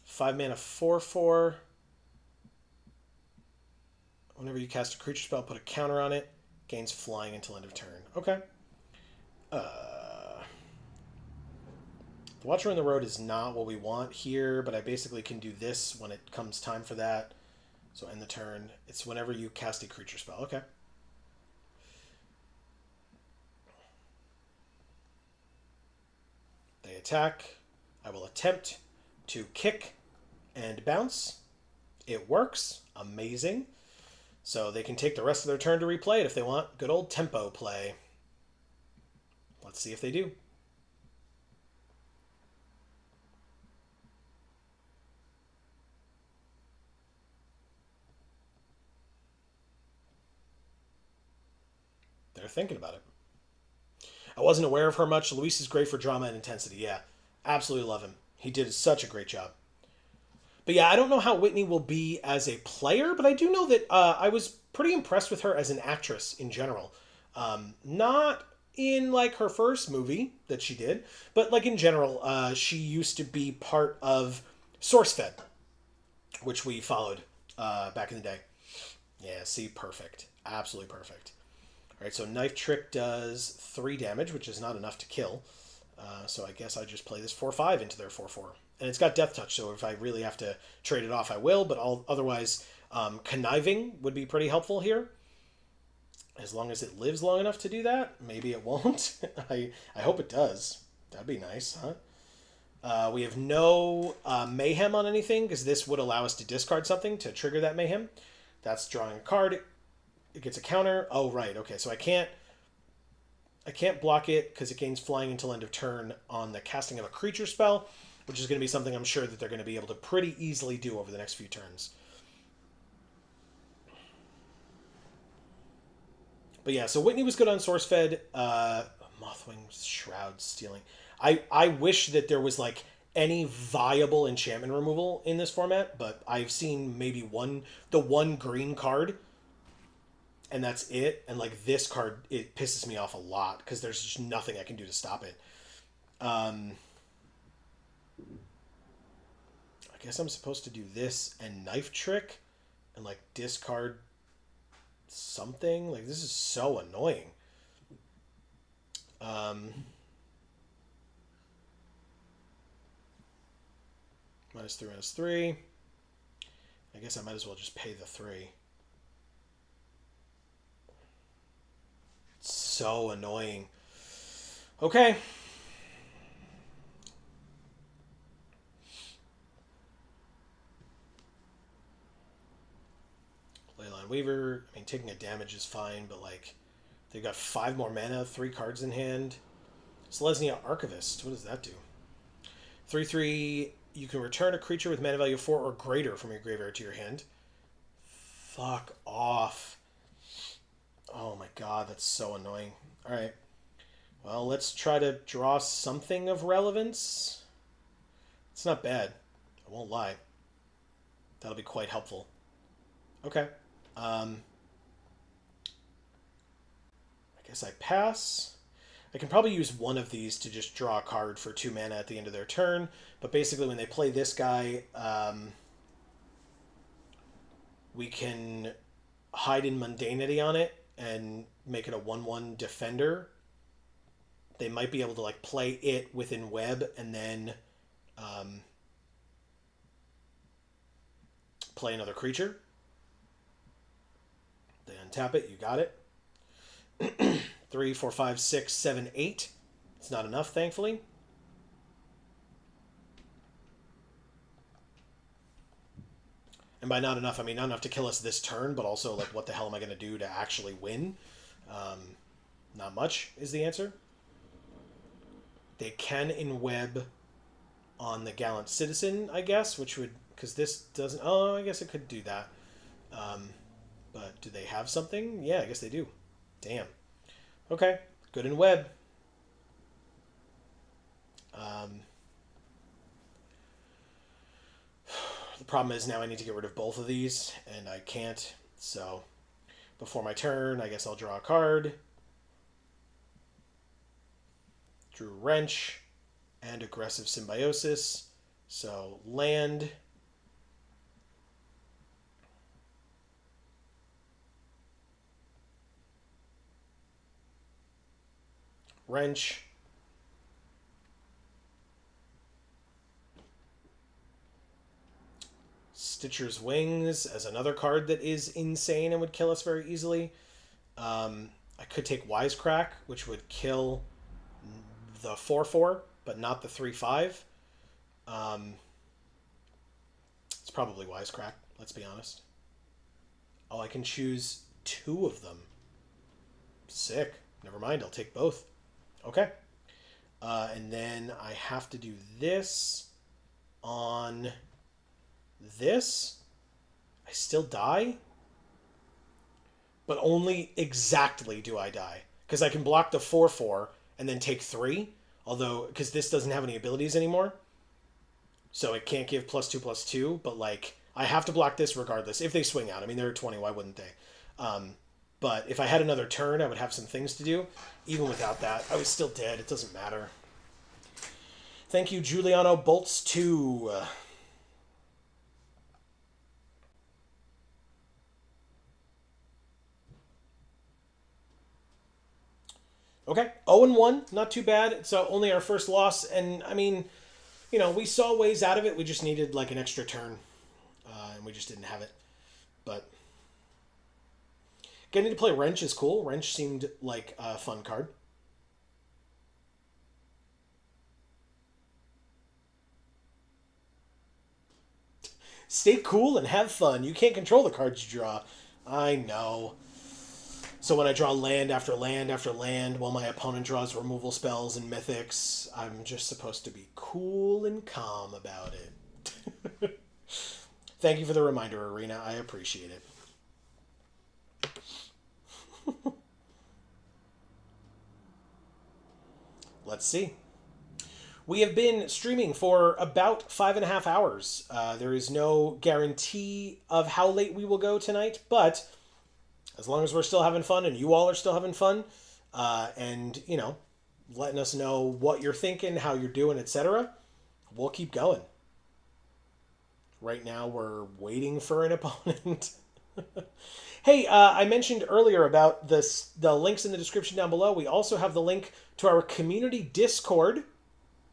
5 mana 4/4. Whenever you cast a creature spell, put a counter on it. Gains flying until end of turn. Okay. The Watcher on the Road is not what we want here, but I basically can do this when it comes time for that. So end the turn. It's whenever you cast a creature spell. Okay. They attack. I will attempt to kick and bounce. It works. Amazing. So they can take the rest of their turn to replay it if they want. Good old tempo play. Let's see if they do. They're thinking about it. I wasn't aware of her much. Luis is great for drama and intensity. Yeah, absolutely love him. He did such a great job. But yeah, I don't know how Whitney will be as a player, but I do know that I was pretty impressed with her as an actress in general. Not in like her first movie that she did, but like in general, she used to be part of SourceFed, which we followed back in the day. Yeah, see, perfect. Absolutely perfect. All right, so Knife Trick does 3 damage, which is not enough to kill. So I guess I just play this 4/5 into their 4/4. And it's got Death Touch, so if I really have to trade it off, I will. But otherwise, Conniving would be pretty helpful here. As long as it lives long enough to do that. Maybe it won't. I hope it does. That'd be nice, huh? We have no Mayhem on anything, because this would allow us to discard something to trigger that Mayhem. That's drawing a card. It gets a counter. Oh, right. Okay, so I can't block it because it gains flying until end of turn on the casting of a creature spell, which is going to be something I'm sure that they're going to be able to pretty easily do over the next few turns. But yeah, so Whitney was good on SourceFed. Mothwing Shroud Stealing. I wish that there was like any viable enchantment removal in this format, but I've seen maybe the one green card, and that's it. And like this card, it pisses me off a lot because there's just nothing I can do to stop it. I guess I'm supposed to do this and Knife Trick and like discard something. Like this is so annoying. -3. I guess I might as well just pay the 3. It's so annoying. Okay. Leyline Weaver. I mean, taking a damage is fine, but like, they've got 5 more mana, 3 cards in hand. Selesnya Archivist. What does that do? 3/3. You can return a creature with mana value 4 or greater from your graveyard to your hand. Fuck off. Oh my god, that's so annoying. Alright. Well, let's try to draw something of relevance. It's not bad. I won't lie. That'll be quite helpful. Okay. I guess I pass. I can probably use one of these to just draw a card for 2 mana at the end of their turn. But basically, when they play this guy, we can hide in Mundanity on it and make it a 1/1 defender. They might be able to like play it within web and then play another creature. They untap it. You got it. 3, 4, 5, 6, 7, 8. It's not enough, thankfully. And by not enough, I mean not enough to kill us this turn, but also like what the hell am I going to do to actually win? Not much is the answer. They can in-web on the Gallant Citizen, I guess, which would... Because this doesn't... Oh, I guess it could do that. But do they have something? Yeah, I guess they do. Damn. Okay. Good in web. The problem is now I need to get rid of both of these, and I can't. So, before my turn, I guess I'll draw a card. Drew Wrench and Aggressive Symbiosis. So, land. Wrench. Stitcher's Wings as another card that is insane and would kill us very easily. I could take Wisecrack, which would kill the 4/4, but not the 3/5. It's probably Wisecrack, let's be honest. Oh, I can choose 2 of them. Sick. Never mind, I'll take both. Okay. And then I have to do this on this. I still die, but only exactly do I die. Because I can block the 4/4 and then take 3. Although, because this doesn't have any abilities anymore. So it can't give +2/+2, but like, I have to block this regardless. If they swing out. I mean, they're 20, why wouldn't they? But if I had another turn, I would have some things to do. Even without that, I was still dead. It doesn't matter. Thank you, Giuliano Bolts 2. Okay, 0-1, not too bad. It's only our first loss, and I mean, you know, we saw ways out of it. We just needed like an extra turn, and we just didn't have it. But getting to play Wrench is cool. Wrench seemed like a fun card. Stay cool and have fun. You can't control the cards you draw. I know. So when I draw land after land after land while my opponent draws removal spells and mythics, I'm just supposed to be cool and calm about it. Thank you for the reminder, Arena. I appreciate it. Let's see. We have been streaming for about 5.5 hours. There is no guarantee of how late we will go tonight, but as long as we're still having fun and you all are still having fun, and, you know, letting us know what you're thinking, how you're doing, etc., we'll keep going. Right now, we're waiting for an opponent. Hey, I mentioned earlier about the links in the description down below. We also have the link to our community Discord,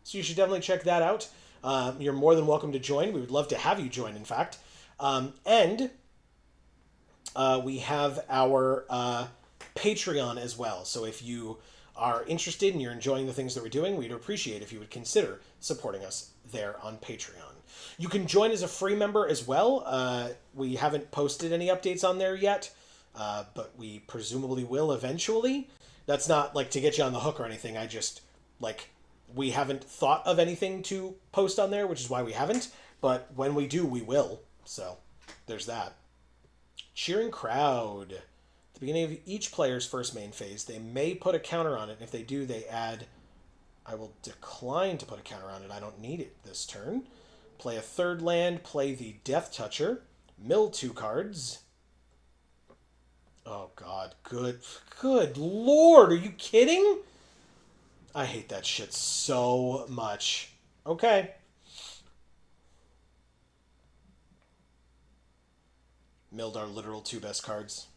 so you should definitely check that out. You're more than welcome to join. We would love to have you join, in fact. And we have our Patreon as well. So if you are interested and you're enjoying the things that we're doing, we'd appreciate if you would consider supporting us there on Patreon. You can join as a free member as well. We haven't posted any updates on there yet, but we presumably will eventually. That's not like to get you on the hook or anything. I just, like, we haven't thought of anything to post on there, which is why we haven't. But when we do, we will. So there's that. Cheering crowd. At the beginning of each player's first main phase, they may put a counter on it. And if they do, they add... I will decline to put a counter on it. I don't need it this turn. Play a third land. Play the Death Toucher. Mill 2 cards. Oh, God. Good Lord. Are you kidding? I hate that shit so much. Okay. Milled our literal 2 best cards.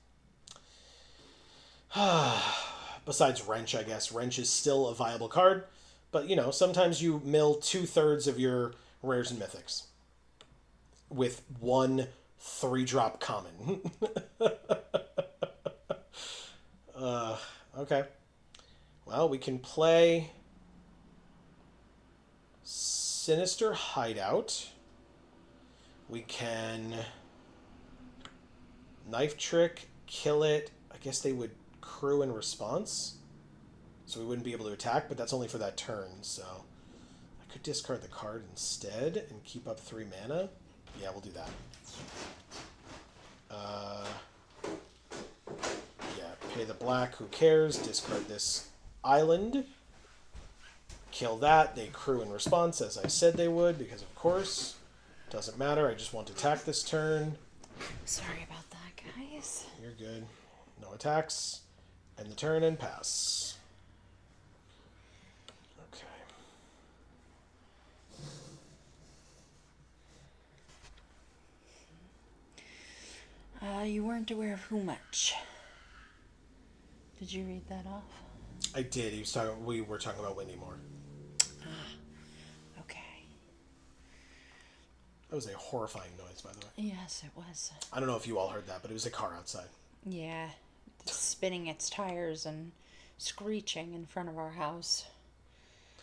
Besides Wrench, I guess. Wrench is still a viable card. But, you know, sometimes you mill 2/3 of your rares and mythics. With 1 3-drop common. Okay. Well, we can play Sinister Hideout. We can Knife Trick, kill it. I guess they would crew in response. So we wouldn't be able to attack, but that's only for that turn. So I could discard the card instead and keep up 3 mana. Yeah, we'll do that. Yeah, pay the black, who cares? Discard this island. Kill that. They crew in response, as I said they would, because of course. Doesn't matter, I just want to attack this turn. Sorry about that, guys. You're good. No attacks. End the turn and pass. Okay. You weren't aware of who much. Did you read that off? I did. We were talking about Windy Moore. Okay. That was a horrifying noise, by the way. Yes, it was. I don't know if you all heard that, but it was a car outside. Yeah. Spinning its tires and screeching in front of our house.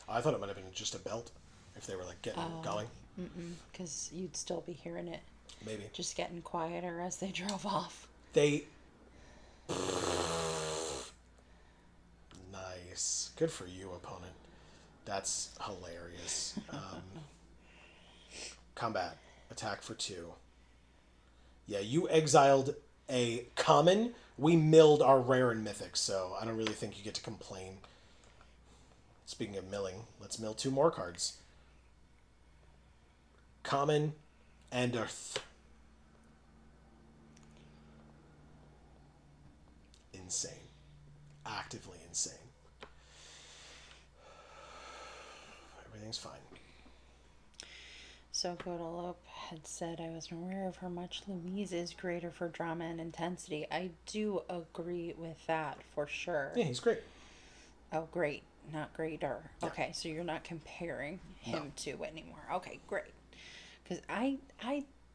I thought it might have been just a belt if they were like getting going. Because you'd still be hearing it. Maybe. Just getting quieter as they drove off. They... Nice. Good for you, opponent. That's hilarious. Combat. Attack for 2. Yeah, you exiled a common. We milled our rare and mythic, so I don't really think you get to complain. Speaking of milling, let's mill 2 more cards. Common and Earth. Insane. Actively insane. Everything's fine. So Godalope had said, I wasn't aware of how much Louise is greater for drama and intensity. I do agree with that for sure. Yeah, he's great. Oh, great. Not greater. Yeah. Okay, so you're not comparing him to anymore. Okay, great. Because I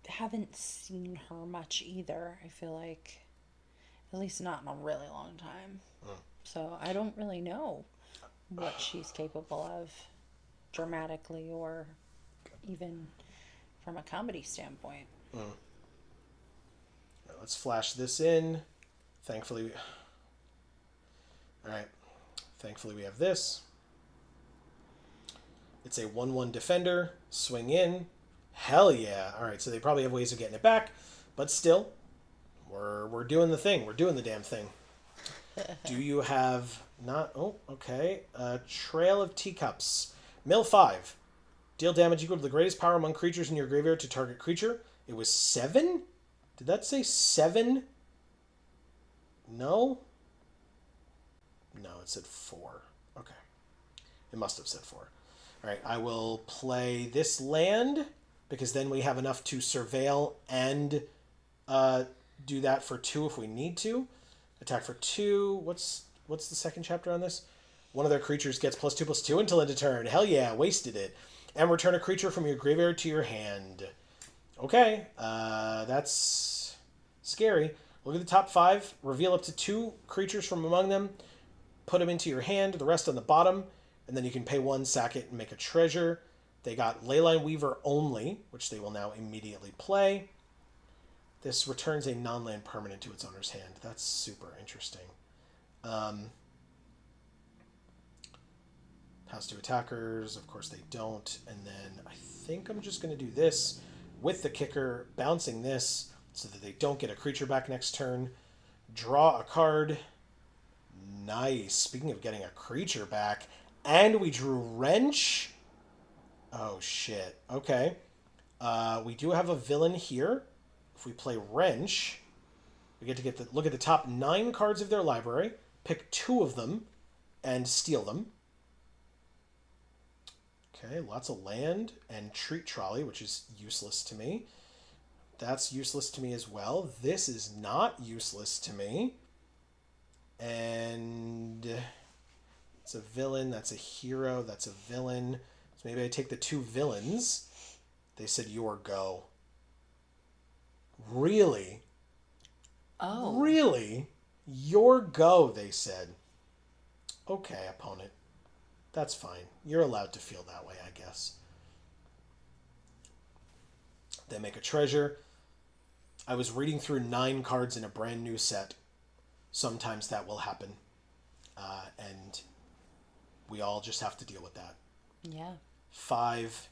haven't seen her much either. I feel like, at least not in a really long time. So I don't really know what she's capable of dramatically or even from a comedy standpoint. Now, let's flash this in. Thankfully, all right. Thankfully, we have this. It's a 1/1 defender. Swing in. Hell yeah! All right, so they probably have ways of getting it back, but still, we're doing the thing. We're doing the damn thing. Do you have not? Oh, okay. Trail of Teacups. Mill 5. Deal damage equal to the greatest power among creatures in your graveyard to target creature. It was 7? Did that say 7? No? No, it said 4. Okay. It must have said 4. Alright, I will play this land, because then we have enough to surveil and do that for 2 if we need to. Attack for 2. What's the second chapter on this? One of their creatures gets +2/+2 until end of turn. Hell yeah, wasted it. And return a creature from your graveyard to your hand. Okay, that's scary. Look at the top 5. Reveal up to 2 creatures from among them. Put them into your hand. The rest on the bottom. And then you can pay 1, sack it, and make a treasure. They got Leyline Weaver only, which they will now immediately play. This returns a non-land permanent to its owner's hand. That's super interesting. Has 2 attackers. Of course they don't. And then I think I'm just going to do this with the kicker, bouncing this so that they don't get a creature back next turn. Draw a card. Nice. Speaking of getting a creature back. And we drew Wrench. Oh, shit. Okay. We do have a villain here. If we play Wrench, we get to look at the top 9 cards of their library, pick 2 of them, and steal them. Okay, lots of land and Treat Trolley, which is useless to me. That's useless to me as well. This is not useless to me. And it's a villain, that's a hero, that's a villain. So maybe I take the 2 villains. They said your go. Really? Oh. Really? Your go, they said. Okay, opponent. That's fine. You're allowed to feel that way, I guess. They make a treasure. I was reading through 9 cards in a brand new set. Sometimes that will happen. And we all just have to deal with that. Yeah. 5.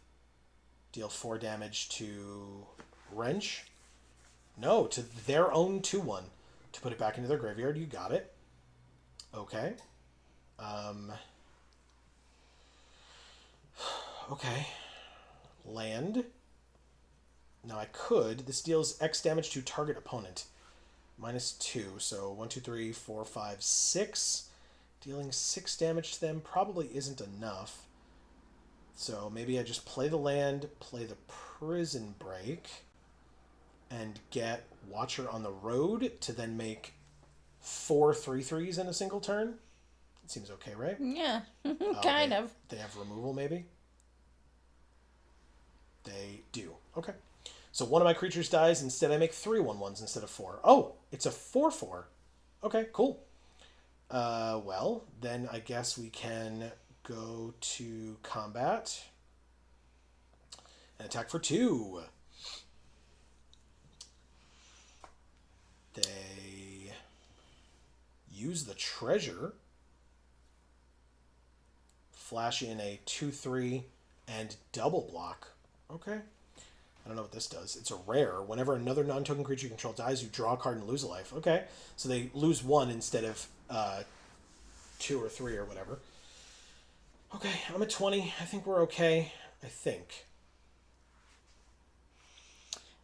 Deal 4 damage to Wrench. No, to their own 2/1. To put it back into their graveyard. You got it. Okay. Okay. Land. Now I could. This deals X damage to target opponent. -2. So 1, 2, 3, 4, 5, 6. Dealing 6 damage to them probably isn't enough. So maybe I just play the land, play the Prison Break, and get Watcher on the Road to then make 4 3/3s in a single turn. It seems okay, right? Yeah, kind of. They have removal, maybe? They do. Okay. So one of my creatures dies. Instead, I make 3 1/1s instead of 4. Oh, it's a 4/4. Okay, cool. Well, then I guess we can go to combat and attack for 2. They use the treasure, flash in a 2/3 and double block. Okay. I don't know what this does. It's a rare. Whenever another non-token creature you control dies, you draw a card and lose a life. Okay. So they lose 1 instead of 2 or 3 or whatever. Okay, I'm at 20. I think we're okay. I think.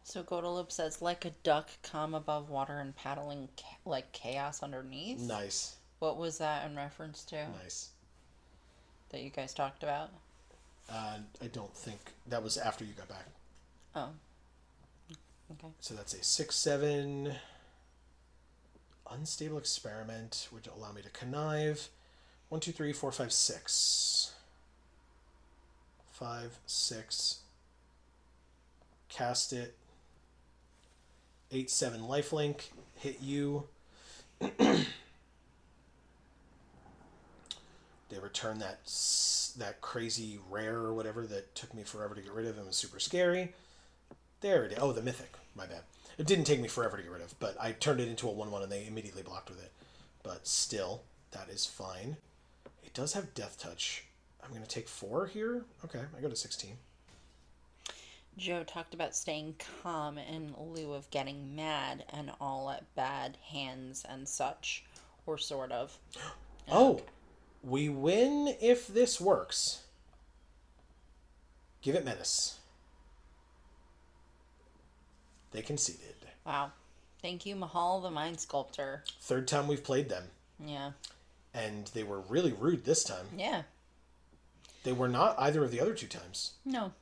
So Godolib says, like a duck, calm above water and paddling like chaos underneath. Nice. What was that in reference to? Nice. That you guys talked about? I don't think that was after you got back. Oh. Okay. So that's a 6/7 unstable experiment, which will allow me to connive. 1, 2, 3, 4, 5, 6. 5, 6. Cast it. 8/7 lifelink. Hit you. They return that crazy rare or whatever that took me forever to get rid of and was super scary. There it is. Oh, the mythic. My bad. It didn't take me forever to get rid of, but I turned it into a 1/1 and they immediately blocked with it. But still, that is fine. It does have Death Touch. I'm going to take 4 here. Okay, I go to 16. Joe talked about staying calm in lieu of getting mad and all at bad hands and such, or sort of. Oh, we win if this works. Give it Menace. They conceded. Wow. Thank you, Mahal, the Mind Sculptor. 3rd time we've played them. Yeah. And they were really rude this time. Yeah. They were not either of the other 2 times. No.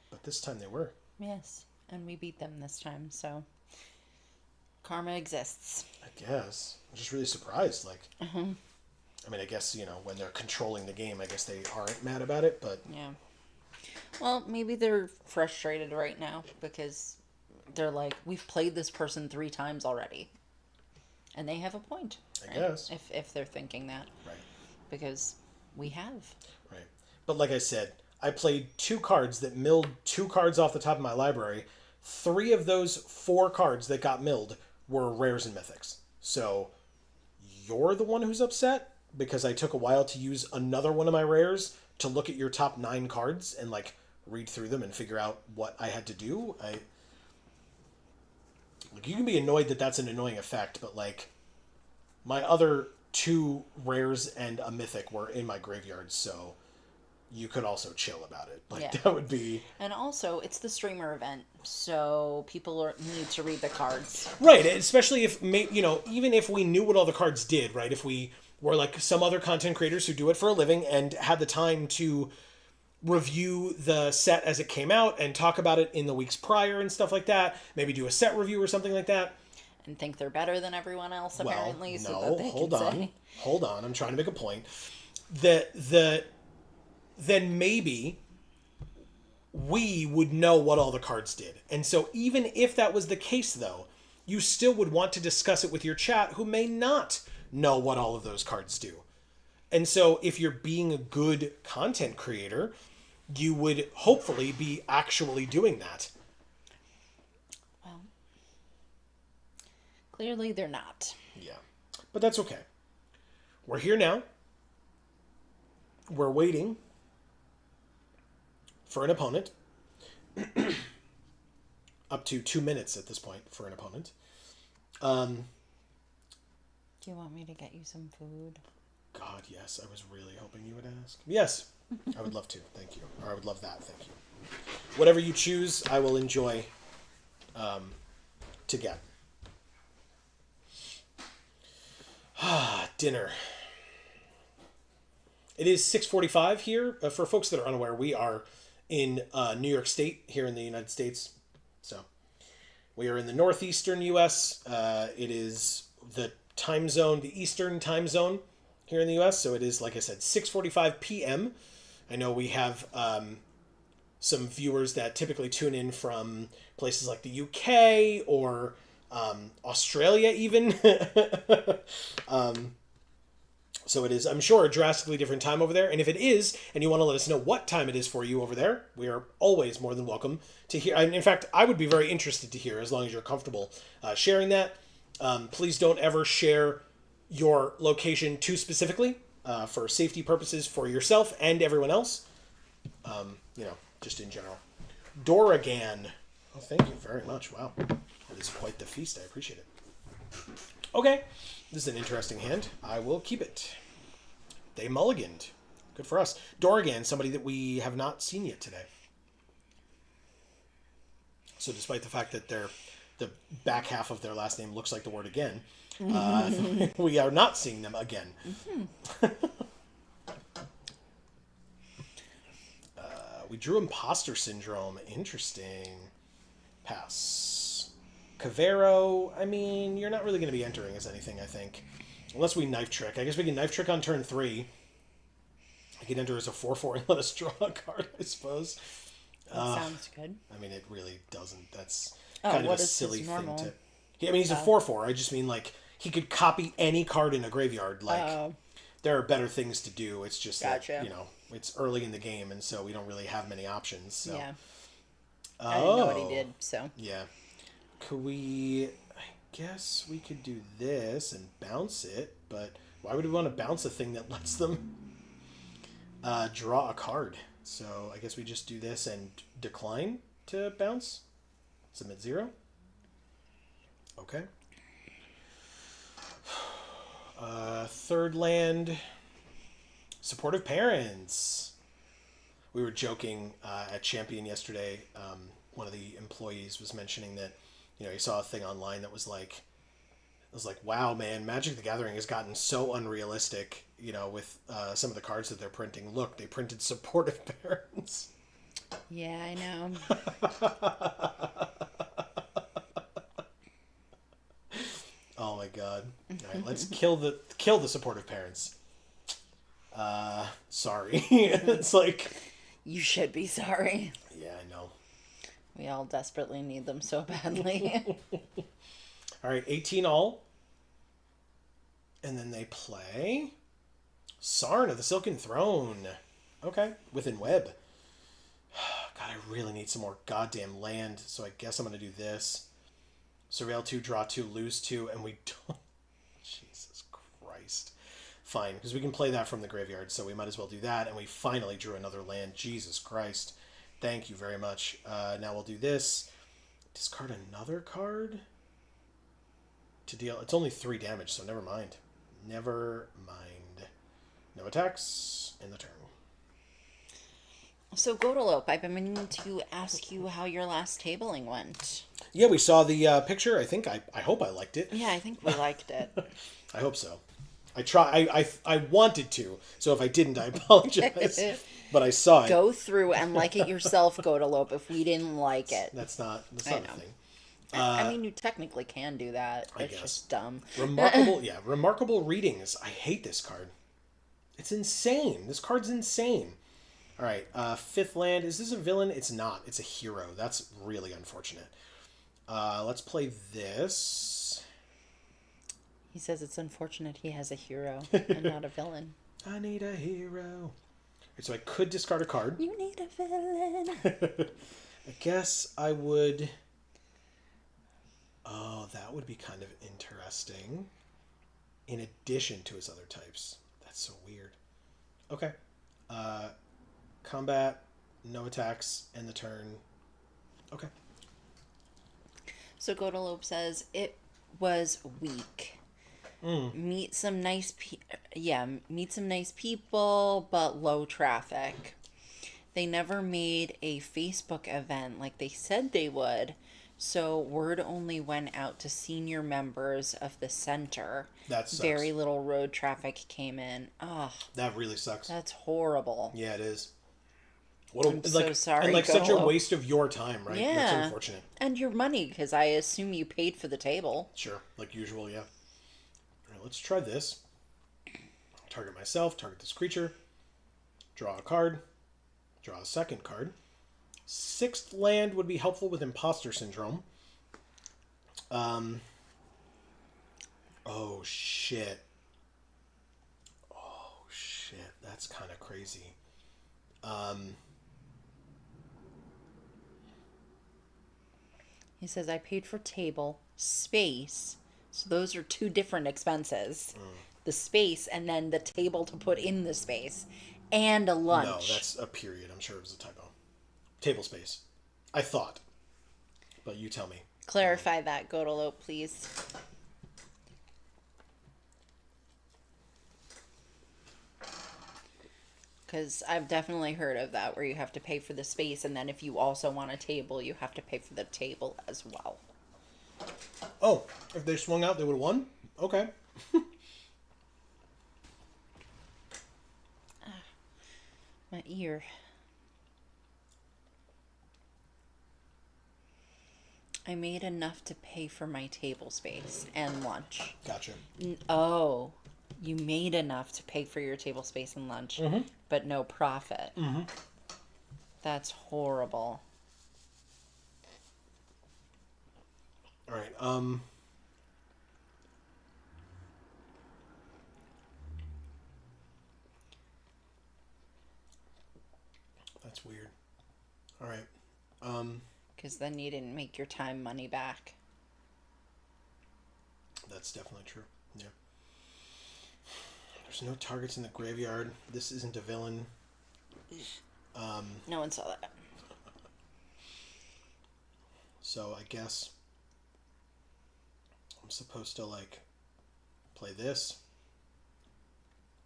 But this time they were. Yes. And we beat them this time, so karma exists. I guess. I'm just really surprised. Like, I mean, I guess, when they're controlling the game, I guess they aren't mad about it, but... Yeah. Well, maybe they're frustrated right now because they're like, we've played this person 3 times already. And they have a point. I guess. If they're thinking that. Right. Because we have. Right. But like I said, I played 2 cards that milled 2 cards off the top of my library. 3 of those 4 cards that got milled were rares and mythics. So you're the one who's upset because I took a while to use another one of my rares to look at your top 9 cards and like read through them and figure out what I had to do. You can be annoyed that that's an annoying effect, but like my other 2 rares and a mythic were in my graveyard, so you could also chill about it. Like, Yeah. that would be... And also, it's the streamer event, so people need to read the cards. Right, especially if, even if we knew what all the cards did, right? If we were like some other content creators who do it for a living and had the time to review the set as it came out and talk about it in the weeks prior and stuff like that, maybe do a set review or something like that. And think they're better than everyone else, apparently, Well, so no, that they hold can on. say. Hold on, I'm trying to make a point. Then maybe we would know what all the cards did. And so even if that was the case, though, you still would want to discuss it with your chat who may not know what all of those cards do. And so if you're being a good content creator, you would hopefully be actually doing that. Well, clearly they're not. Yeah. But that's okay. We're here now. We're waiting for an opponent. Up to 2 minutes at this point for an opponent. Do you want me to get you some food? God, yes. I was really hoping you would ask. Yes. I would love to. Thank you. Or I would love that. Thank you. Whatever you choose, I will enjoy to get. Dinner. It is 6:45 here. For folks that are unaware, we are in New York State here in the United States. So we are in the northeastern U.S. It is the time zone, the Eastern time zone here in the U.S. So it is, like I said, 6:45 p.m. I know we have some viewers that typically tune in from places like the UK or Australia even. So it is, I'm sure, a drastically different time over there. And if it is, and you want to let us know what time it is for you over there, we are always more than welcome to hear. And in fact, I would be very interested to hear, as long as you're comfortable sharing that. Please don't ever share your location too specifically for safety purposes for yourself and everyone else. Just in general. Doragan. Oh, thank you very much. Wow. That is quite the feast. I appreciate it. Okay. This is an interesting hand. I will keep it. They mulliganed. Good for us. Doragan, somebody that we have not seen yet today. So despite the fact that the back half of their last name looks like the word again, we are not seeing them again. We drew Imposter Syndrome. Interesting. Pass. Cavero, I mean, you're not really going to be entering as anything, I think. Unless we Knife Trick. I guess we can Knife Trick on turn 3. I can enter as a 4/4 and let us draw a card, I suppose. That sounds good. I mean, it really doesn't. That's kind of a silly thing normal? to... Yeah, I mean, he's a 4/4. I just mean, like, he could copy any card in a graveyard. Like, there are better things to do. It's just Gotcha. that, it's early in the game, and so we don't really have many options. So. Yeah. I didn't know what he did, so. Yeah. Could we... I guess we could do this and bounce it, but why would we want to bounce a thing that lets them draw a card? So I guess we just do this and decline to bounce. Submit 0. Okay. Third land. Supportive Parents. We were joking at Champion yesterday. One of the employees was mentioning that he saw a thing online that was like, wow, man, Magic the Gathering has gotten so unrealistic, with some of the cards that they're printing. Look, they printed supportive parents. Yeah, I know. Oh my god. All right, let's kill the supportive parents. Sorry. It's like... You should be sorry. Yeah, I know. We all desperately need them so badly. All right, 18 all. And then they play Sarn of the Silken Throne. Okay, within web. God, I really need some more goddamn land, so I guess I'm going to do this. Surveil 2, draw 2, lose 2, and we don't... Jesus Christ. Fine, because we can play that from the graveyard, so we might as well do that, and we finally drew another land. Jesus Christ. Thank you very much. Now we'll do this. Discard another card to deal... It's only 3 damage, so never mind. Never mind. No attacks in the turn. So, Godalope, I've been meaning to ask you how your last tabling went. Yeah, we saw the picture. I think I hope I liked it. Yeah, I think we liked it. I hope so. I wanted to, so if I didn't, I apologize. But I saw it. Go through and like it yourself, Godalope, if we didn't like it. That's not a thing. I mean, you technically can do that. It's just dumb. Remarkable readings. I hate this card. It's insane. This card's insane. All right, 5th land. Is this a villain? It's not. It's a hero. That's really unfortunate. Let's play this. He says it's unfortunate he has a hero and not a villain. I need a hero. So I could discard a card. You need a villain. I guess I would... Oh, that would be kind of interesting. In addition to his other types. That's so weird. Okay. Combat, no attacks, end the turn. Okay. So Godalope says it was weak. Meet some nice people, but low traffic. They never made a Facebook event like they said they would, so word only went out to senior members of the center. That sucks. Very little road traffic came in. Oh, that really sucks. That's horrible. Yeah, it is. I'm so sorry. And such a waste of your time, right? Yeah. That's unfortunate. And your money, because I assume you paid for the table. Sure, like usual, yeah. All right, let's try this. Target myself, target this creature, draw a card, draw a second card, 6th land would be helpful with Imposter Syndrome. Oh, shit. Oh, shit. That's kind of crazy. He says, I paid for table, space. So those are 2 different expenses. The space and then the table to put in the space. And a lunch. No, that's a period. I'm sure it was a typo. Table space. I thought. But you tell me. Clarify that, Godolope, please. Because I've definitely heard of that, where you have to pay for the space, and then if you also want a table, you have to pay for the table as well. Oh, if they swung out, they would have won? Okay. My ear. I made enough to pay for my table space and lunch. Gotcha. Oh, you made enough to pay for your table space and lunch, but no profit. That's horrible. All right. That's weird. All right. Because then you didn't make your time money back. That's definitely true. Yeah. There's no targets in the graveyard. This isn't a villain. No one saw that. So I guess I'm supposed to, like, play this,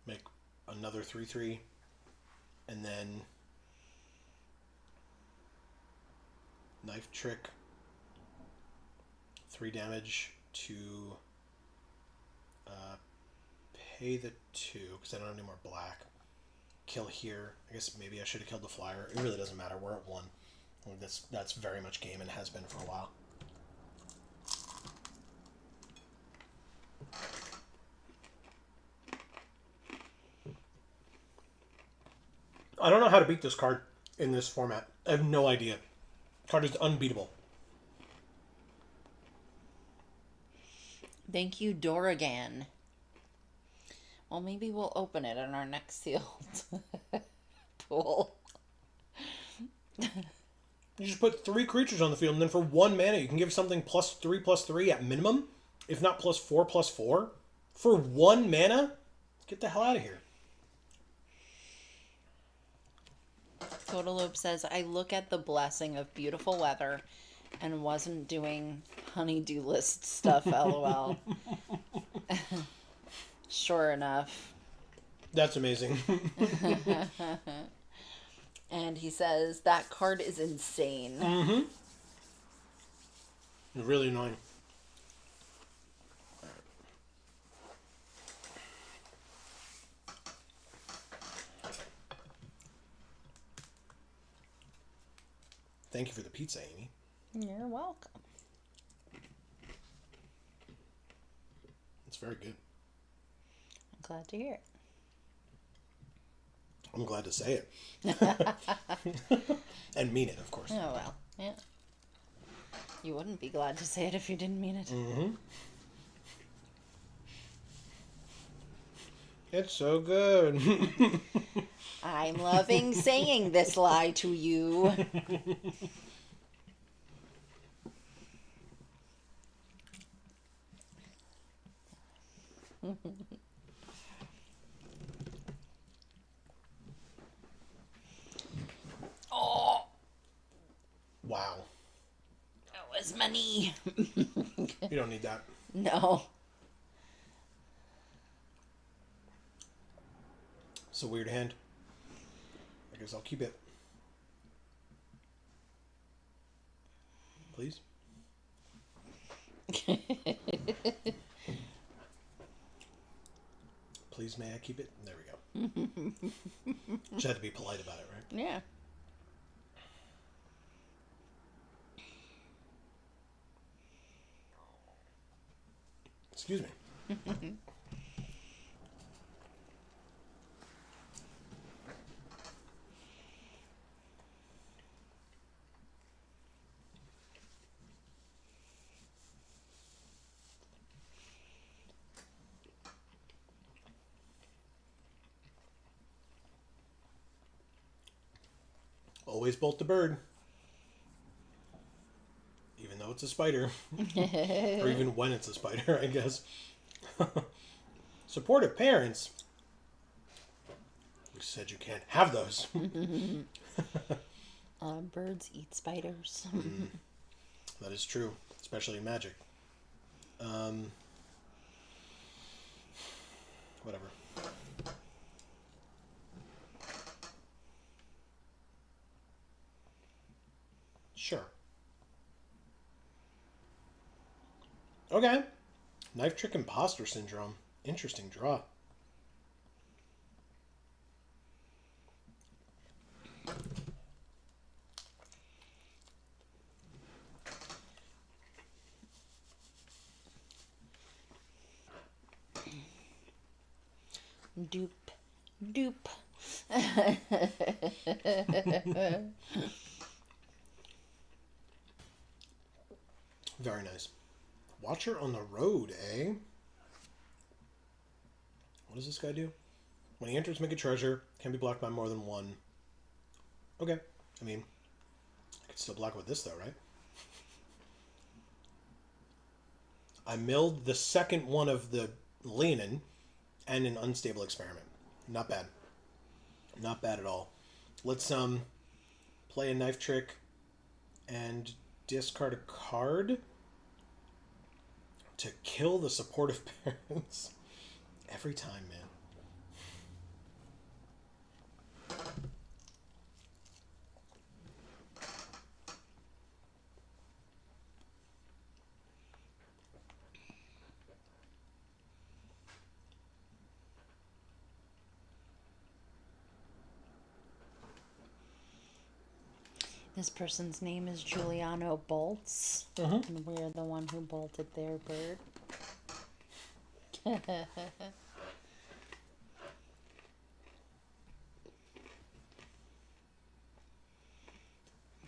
make another 3/3, and then knife trick, 3 damage to pay the 2, because I don't have any more black. Kill here. I guess maybe I should have killed the flyer. It really doesn't matter. We're at 1. Like, that's very much game and has been for a while. I don't know how to beat this card in this format. I have no idea. Card is unbeatable. Thank you, Doragan. Well, maybe we'll open it in our next sealed pool. You just put 3 creatures on the field, and then for 1 mana, you can give something +3/+3 at minimum, if not +4/+4. For 1 mana? Get the hell out of here. Godolope says, I look at the blessing of beautiful weather and wasn't doing honeydew list stuff, lol. Sure enough. That's amazing. And he says, that card is insane. Really annoying. Thank you for the pizza, Amy. You're welcome. It's very good. I'm glad to hear it. I'm glad to say it. And mean it, of course. Oh, well, yeah. You wouldn't be glad to say it if you didn't mean it. It's so good. I'm loving saying this lie to you. Oh, Wow. that was money. You don't need that. No. It's a weird hand. I guess I'll keep it. Please? Please, may I keep it? There we go. Just had to be polite about it, right? Yeah. Excuse me. always bolt the bird. Even though it's a spider. Or even when it's a spider, I guess. Supportive parents. You said you can't have those. Birds eat spiders. That is true, especially in Magic. Whatever. Sure. Okay. Knife Trick Imposter Syndrome. Interesting draw. Dupe. Dupe. Very nice. Watcher on the road, eh? What does this guy do? When he enters, make a treasure. Can be blocked by more than one. Okay. I mean, I could still block it with this, though, right? I milled the second one of the Lenin and an unstable experiment. Not bad. Not bad at all. Let's play a knife trick and discard a card to kill the supportive parents. Every time, man. This person's name is Giuliano Bolts. And we're the one who bolted their bird.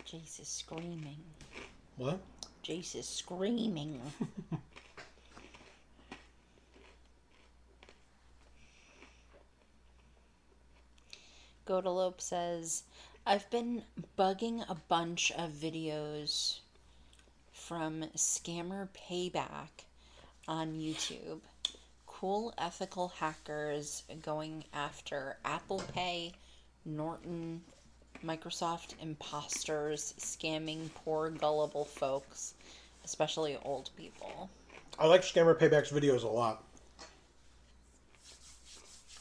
Jace is screaming. What? Jace is screaming. Godalope says, I've been bugging a bunch of videos from Scammer Payback on YouTube. Cool ethical hackers going after Apple Pay, Norton, Microsoft imposters, scamming poor gullible folks, especially old people. I like Scammer Payback's videos a lot.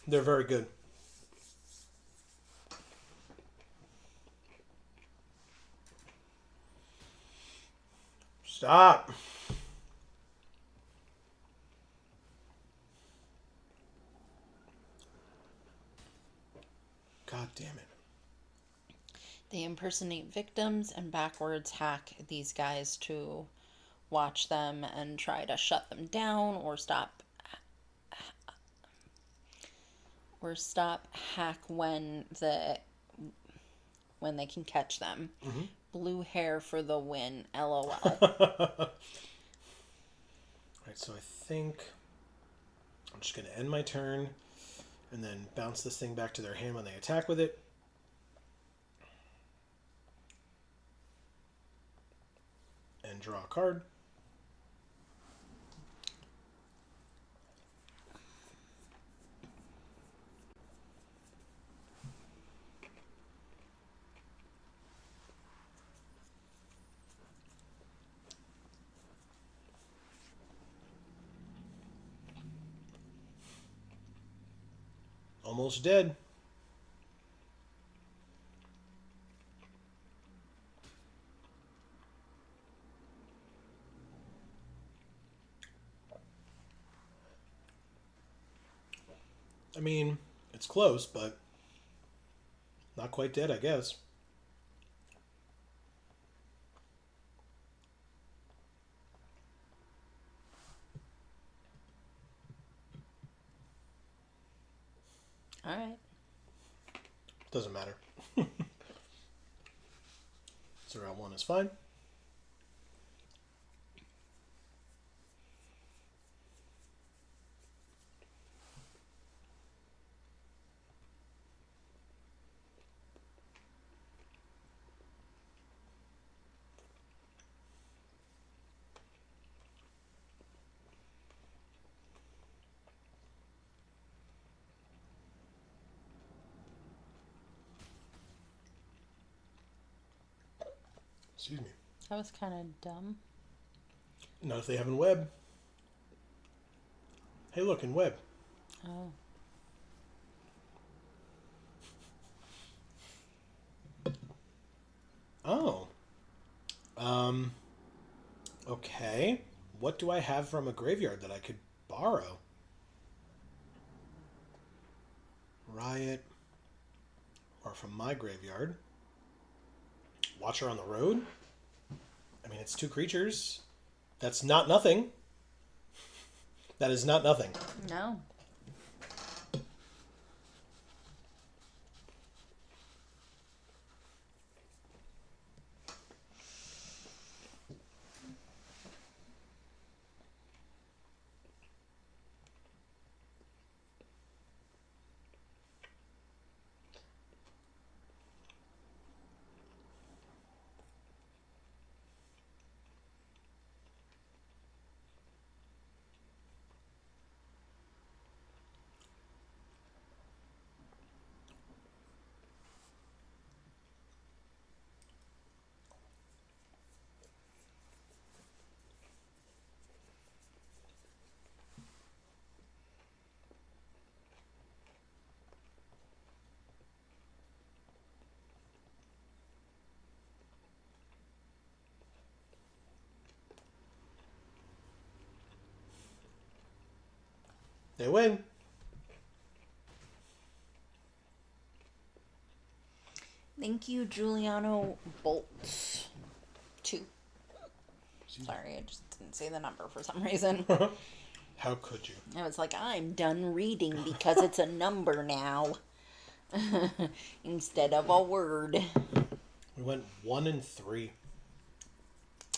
They're very good. Stop. God damn it. They impersonate victims and backwards hack these guys to watch them and try to shut them down or stop hack when they can catch them. Blue hair for the win. LOL. Alright, so I think I'm just going to end my turn and then bounce this thing back to their hand when they attack with it. And draw a card. Almost dead. I mean, it's close, but not quite dead, I guess. All right. Doesn't matter. 0-1 is fine. Excuse me. That was kind of dumb. Not if they have in web. Hey, look, in web. Oh. Oh. Okay. What do I have from a graveyard that I could borrow? Riot. Or from my graveyard. Watcher on the Road? I mean, it's 2 creatures. That's not nothing. That is not nothing. No. They win. Thank you, Giuliano Bolts. 2. Sorry, I just didn't say the number for some reason. How could you? I was like, I'm done reading because it's a number now. Instead of a word. We went 1 and 3.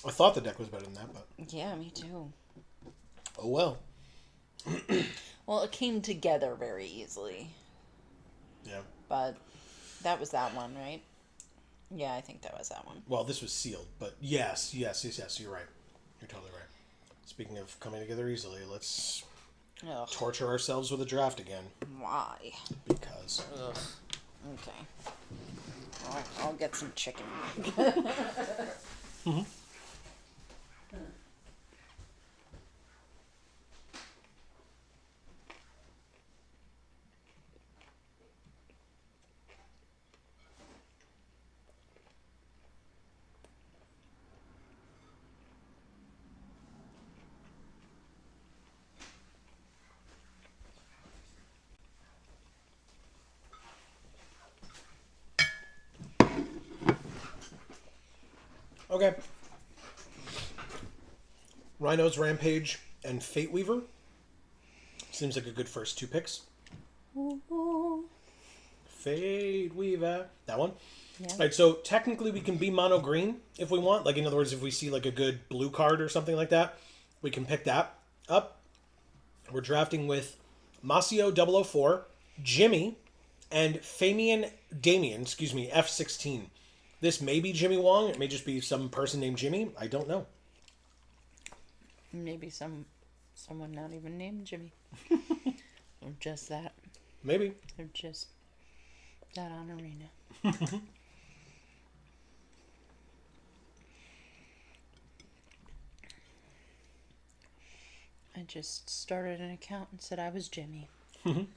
I thought the deck was better than that, but... Yeah, me too. Oh well. Well, it came together very easily. Yeah. But that was that one, right? Yeah, I think that was that one. Well, this was sealed, but yes, you're right. You're totally right. Speaking of coming together easily, let's Ugh. torture ourselves with a draft again. Why? Because. Ugh. Okay. I'll get some chicken. Mm-hmm. Okay. Rhino's Rampage and Fate Weaver. Seems like a good first 2 picks. Fate Weaver. That one? Yeah. Alright, so technically we can be mono green if we want. Like, in other words, if we see like a good blue card or something like that, we can pick that up. We're drafting with Masio 004, Jimmy, and Damien, F16. This may be Jimmy Wong. It may just be some person named Jimmy. I don't know. Maybe someone not even named Jimmy. Or just that. Maybe. They're just that on arena. I just started an account and said I was Jimmy. I'm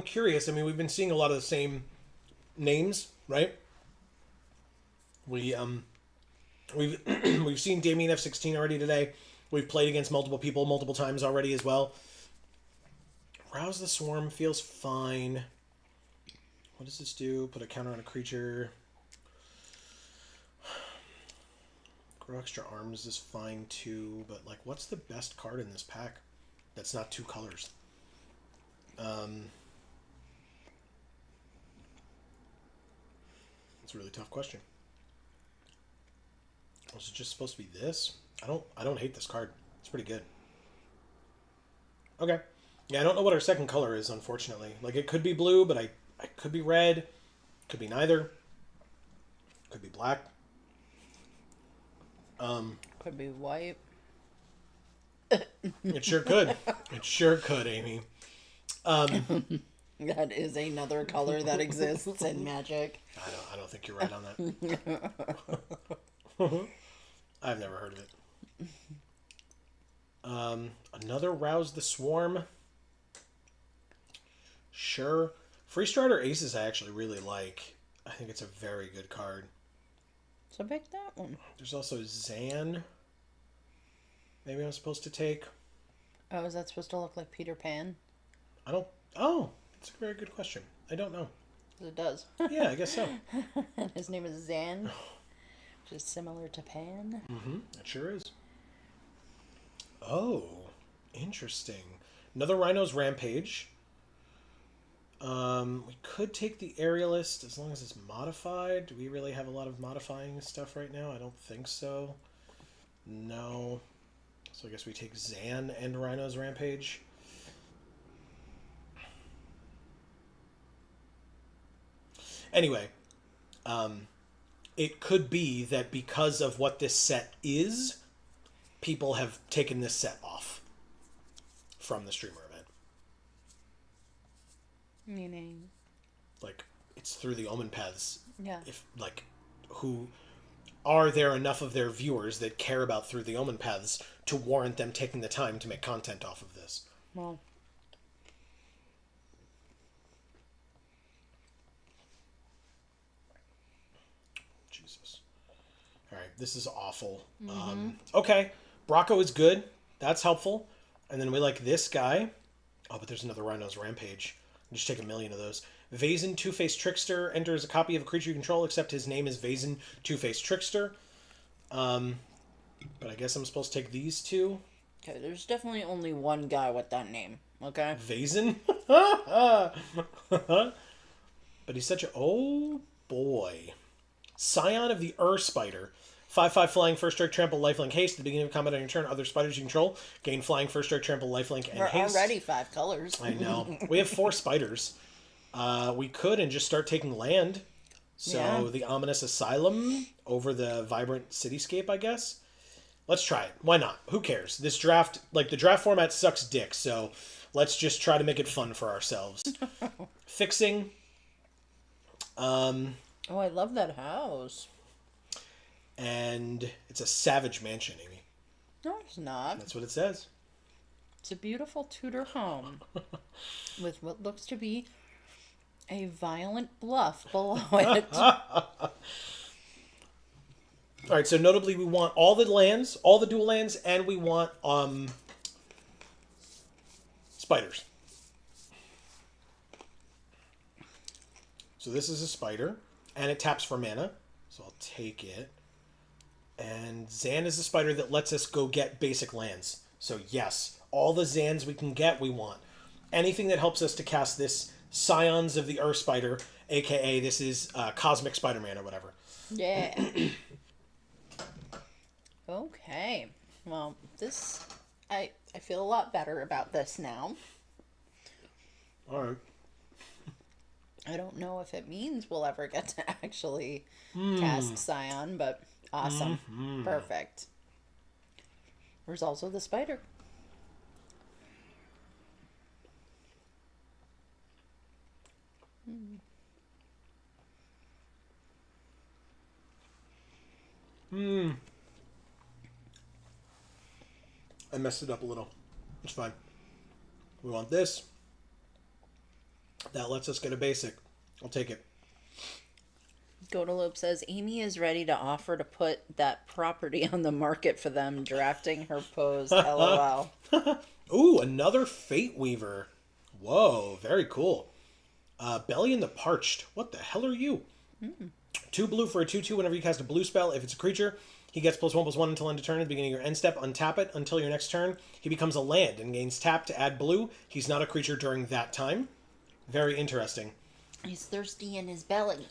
curious. I mean, we've been seeing a lot of the same names, right? We've we've seen Damien F16 already today. We've played against multiple people multiple times already as well. Rouse the Swarm feels fine. What does this do? Put a counter on a creature. Grow extra arms is fine too, but like, what's the best card in this pack that's not 2 colors? It's a really tough question. Was it just supposed to be this? I don't hate this card. It's pretty good. Okay. Yeah, I don't know what our second color is, unfortunately. Like, it could be blue, but I could be red. Could be neither. Could be black. Could be white. It sure could. It sure could, Amy. That is another color that exists in Magic. I don't think you're right on that. I've never heard of it. Another Rouse the Swarm. Sure. Free Strider Aces I actually really like. I think it's a very good card. So pick that one. There's also Zan. Maybe I'm supposed to take. Oh, is that supposed to look like Peter Pan? I don't. Oh, that's a very good question. I don't know. It does. Yeah, I guess so. And his name is Zan, which is similar to Pan. Mm-hmm. It sure is. Oh, interesting. Another Rhino's Rampage. We could take the Aerialist as long as it's modified. Do we really have a lot of modifying stuff right now? I don't think so. No. So I guess we take Zan and Rhino's Rampage. Anyway, it could be that because of what this set is, people have taken this set off from the streamer event. Meaning? Like, it's through the Omenpaths. Yeah. If, like, who... Are there enough of their viewers that care about Through the Omenpaths to warrant them taking the time to make content off of this? Well... Jesus. Alright, this is awful. Okay, Bracco is good. That's helpful. And then we like this guy. Oh, but there's another Rhino's Rampage. Just take 1,000,000 of those. Vazen, Two-Faced Trickster, enters a copy of a creature you control, except his name is Vazen, Two-Faced Trickster. But I guess I'm supposed to take these two. Okay, there's definitely only one guy with that name, okay? Vazen? But he's such a... Oh, boy. Scion of the Spider. 5/5 flying, first strike, trample, lifelink, haste. At the beginning of combat on your turn, other spiders you control gain flying, first strike, trample, lifelink, and We're haste. already 5 colors. I know. We have 4 spiders. We could and just start taking land. So Yeah. the Ominous Asylum over the Vibrant Cityscape, I guess. Let's try it. Why not? Who cares? This draft, like the draft format sucks dick, so let's just try to make it fun for ourselves. Fixing. Oh, I love that house. And it's a Savage Mansion, Amy. No, it's not. That's what it says. It's a beautiful Tudor home with what looks to be a violent bluff below it. All right, so notably we want all the lands, all the dual lands, and we want spiders. So this is a spider, and it taps for mana, so I'll take it. And Zan is the spider that lets us go get basic lands. So yes, all the Zans we can get, we want. Anything that helps us to cast this Scions of the Earth Spider, aka this is Cosmic Spider-Man or whatever. Yeah. Okay. Well, this... I feel a lot better about this now. All right. I don't know if it means we'll ever get to actually cast Scion, but awesome. Perfect. There's also the spider. I messed it up a little. It's fine. We want this. That lets us get a basic. I'll take it. Godalope says Amy is ready to offer to put that property on the market for them, drafting her pose. LOL. Ooh, another Fate Weaver. Whoa, very cool. Belly and the Parched. What the hell are you? 2 blue for a 2/2 whenever you cast a blue spell. If it's a creature, he gets +1/+1 until end of turn. At the beginning of your end step, untap it until your next turn. He becomes a land and gains tap to add blue. He's not a creature during that time. Very interesting. He's thirsty in his belly.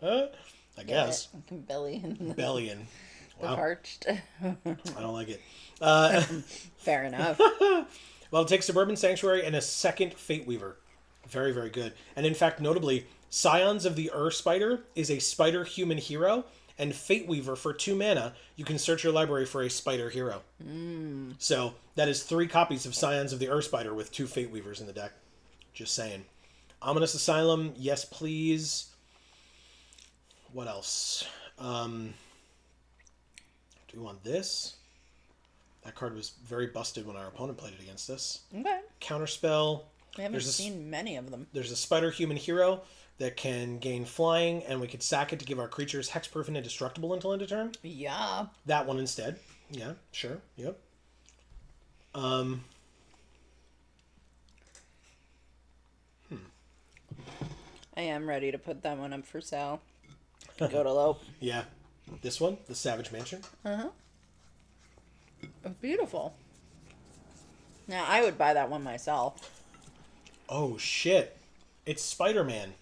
I guess. Belly and Bellion. the Wow. parched. I don't like it. Fair enough. Well, it takes Suburban Sanctuary and a second Fate Weaver. Very, very good. And in fact, notably, Scions of the Spider is a spider human hero, and Fate Weaver for 2 mana, you can search your library for a spider hero. So that is 3 copies of Scions of the Spider with 2 Fate Weavers in the deck. Just saying. Ominous Asylum, yes please. What else? Do we want this? That card was very busted when our opponent played it against us. Okay. Counterspell. I haven't seen many of them. There's a Spider Human Hero that can gain flying, and we could sack it to give our creatures hexproof and indestructible until end of turn. Yeah. That one instead. Yeah, sure. Yep. I am ready to put that one up for sale. Go to Lope. Yeah. This one, the Savage Mansion. Uh-huh. It's beautiful. Now, I would buy that one myself. Oh, shit. It's Spider-Man.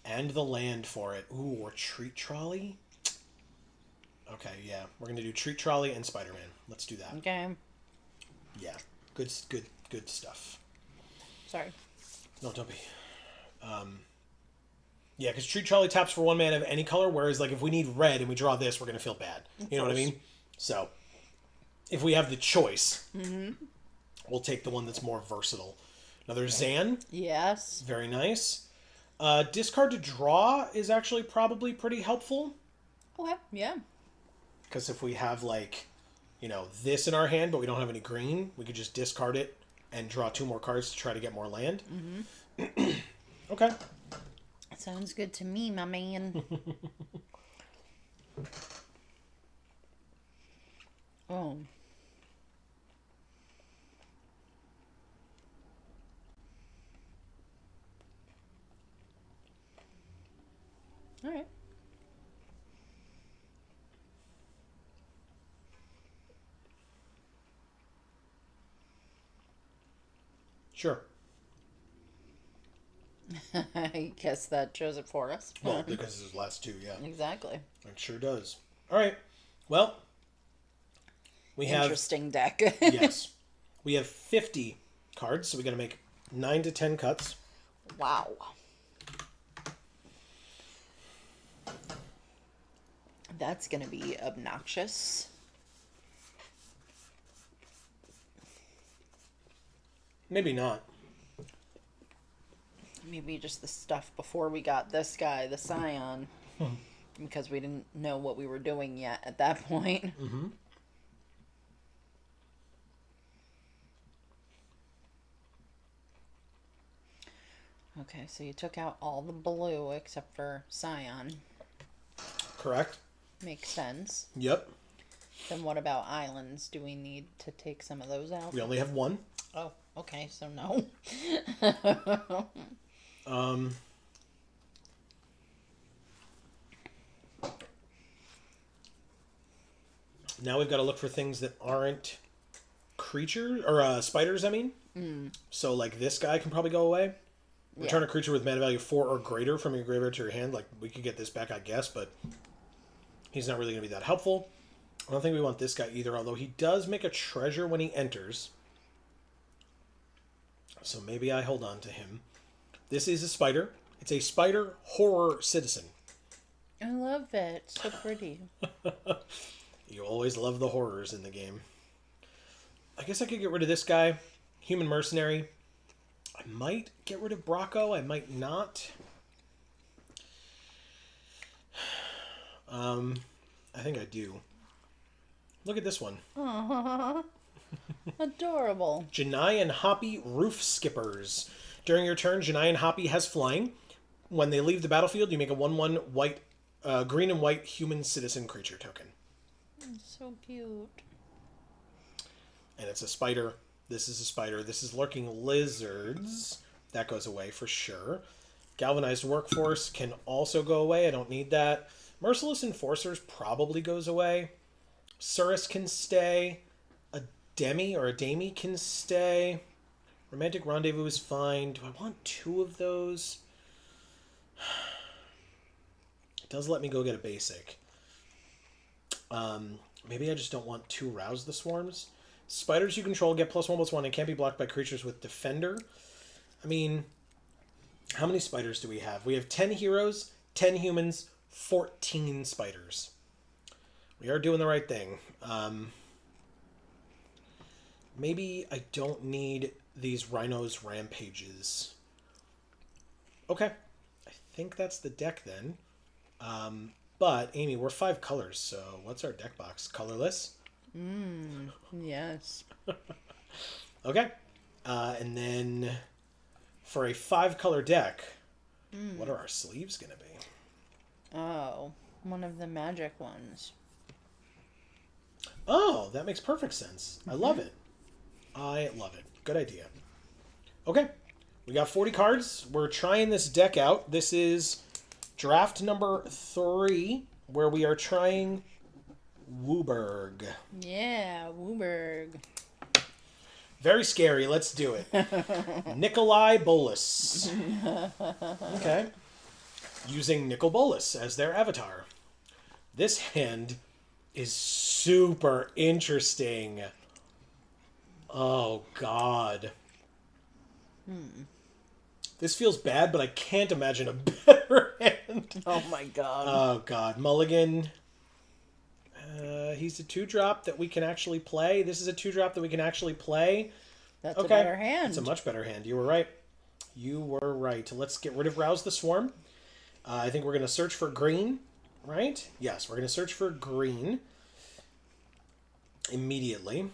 And the land for it. Ooh, or Treat Trolley? Okay, yeah. We're going to do Treat Trolley and Spider-Man. Let's do that. Okay. Yeah. Good stuff. Sorry. No, don't be. Yeah, because Treat Trolley taps for 1 mana of any color, whereas like if we need red and we draw this, we're going to feel bad. You know what I mean? So, if we have the choice, we'll take the one that's more versatile. Another Zan. Yes. Very nice. Discard to draw is actually probably pretty helpful. Okay, yeah. Because if we have like, this in our hand, but we don't have any green, we could just discard it and draw 2 more cards to try to get more land. Okay. Sounds good to me, my man. Oh. All right. Sure. I guess that shows it for us. Well, because it's the last 2, yeah. Exactly. It sure does. All right. Well, we have... Interesting deck. Yes. We have 50 cards, so we got to make 9 to 10 cuts. Wow. That's going to be obnoxious. Maybe not. Maybe just the stuff before we got this guy, the Scion. Because we didn't know what we were doing yet at that point. Mm-hmm. Okay, so you took out all the blue except for Scion. Correct. Makes sense. Yep. Then what about islands? Do we need to take some of those out? We only have 1. Oh, okay, so no. Now we've got to look for things that aren't creatures, or spiders, I mean. So, like, this guy can probably go away. Return a creature with mana value 4 or greater from your graveyard to your hand. Like, we could get this back, I guess, but he's not really going to be that helpful. I don't think we want this guy either, although he does make a treasure when he enters. So maybe I hold on to him. This is a spider. It's a spider horror citizen. I love it. So pretty. You always love the horrors in the game. I guess I could get rid of this guy. Human mercenary. I might get rid of Bracco. I might not. I think I do. Look at this one. Aww. Adorable. Janai and Hoppy Roof Skippers. During your turn, Janai and Hoppy has flying. When they leave the battlefield, you make a 1/1 white, green and white human citizen creature token. So cute. And it's a spider. This is a spider. This is lurking lizards. That goes away for sure. Galvanized Workforce can also go away. I don't need that. Merciless Enforcers probably goes away. Surus can stay. A Demi or a Demi can stay. Romantic Rendezvous is fine. Do I want 2 of those? It does let me go get a basic. Maybe I just don't want 2 Rouse the Swarms. Spiders you control get +1/+1 and can't be blocked by creatures with Defender. I mean, how many spiders do we have? We have 10 heroes, 10 humans, 14 spiders. We are doing the right thing. Maybe I don't need these Rhinos Rampages. Okay. I think that's the deck then. But, Amy, we're 5 colors, so what's our deck box? Colorless? Yes. Okay. And then for a 5-color deck, what are our sleeves going to be? Oh, one of the magic ones. Oh, that makes perfect sense. I love it. I love it. Good idea. Okay. We got 40 cards. We're trying this deck out. This is draft number 3, where we are trying Wooburg. Yeah, Wooburg. Very scary. Let's do it. Nikolai Bolas. Okay. Using Nicol Bolas as their avatar. This hand is super interesting. Oh, God. This feels bad, but I can't imagine a better hand. Oh my god. Oh, God. Mulligan. He's a 2-drop that we can actually play. This is a 2-drop that we can actually play. That's a better hand. It's a much better hand. You were right. You were right. Let's get rid of Rouse the Swarm. I think we're going to search for green, right? Yes, we're going to search for green immediately.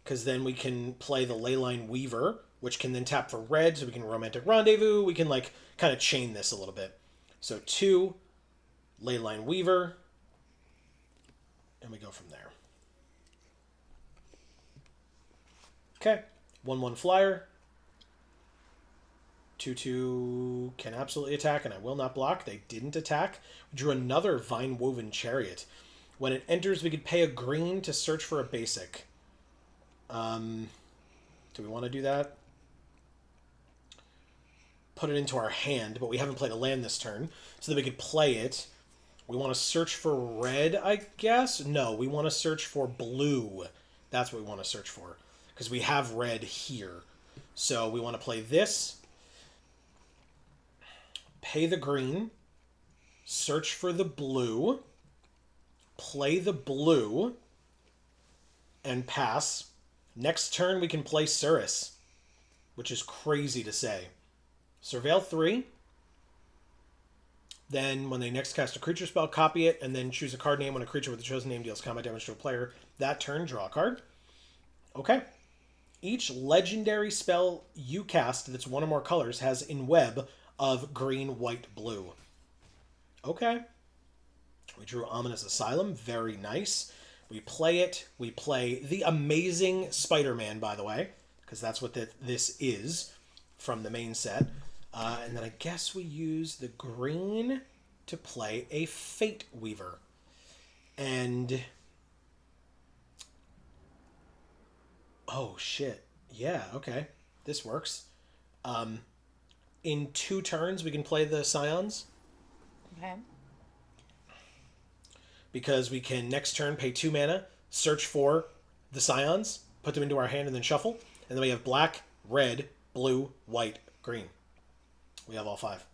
Because then we can play the Leyline Weaver, which can then tap for red, so we can Romantic Rendezvous. We can, like, kind of chain this a little bit. So 2, Leyline Weaver, and we go from there. Okay, 1/1 flyer. 2/2 can absolutely attack, and I will not block. They didn't attack. We drew another Vine Woven Chariot. When it enters, we could pay a green to search for a basic. Do we want to do that? Put it into our hand, but we haven't played a land this turn, so that we could play it. We want to search for red, I guess? No, we want to search for blue. That's what we want to search for, because we have red here. So we want to play this, pay the green, search for the blue, play the blue, and pass. Next turn, we can play Surus, which is crazy to say. Surveil 3. Then, when they next cast a creature spell, copy it, and then choose a card name. When a creature with the chosen name deals combat damage to a player, that turn, draw a card. Okay. Each legendary spell you cast that's one or more colors has in web of green, white, blue. Okay. We drew Ominous Asylum. Very nice. We play it. We play the Amazing Spider-Man, by the way, because that's what this is from the main set. And then I guess we use the green to play a Fate Weaver. And... oh, shit. Yeah, okay. This works. In 2 turns, we can play the Scions. Okay. Because we can next turn pay 2 mana, search for the Scions, put them into our hand, and then shuffle. And then we have black, red, blue, white, green. We have all 5.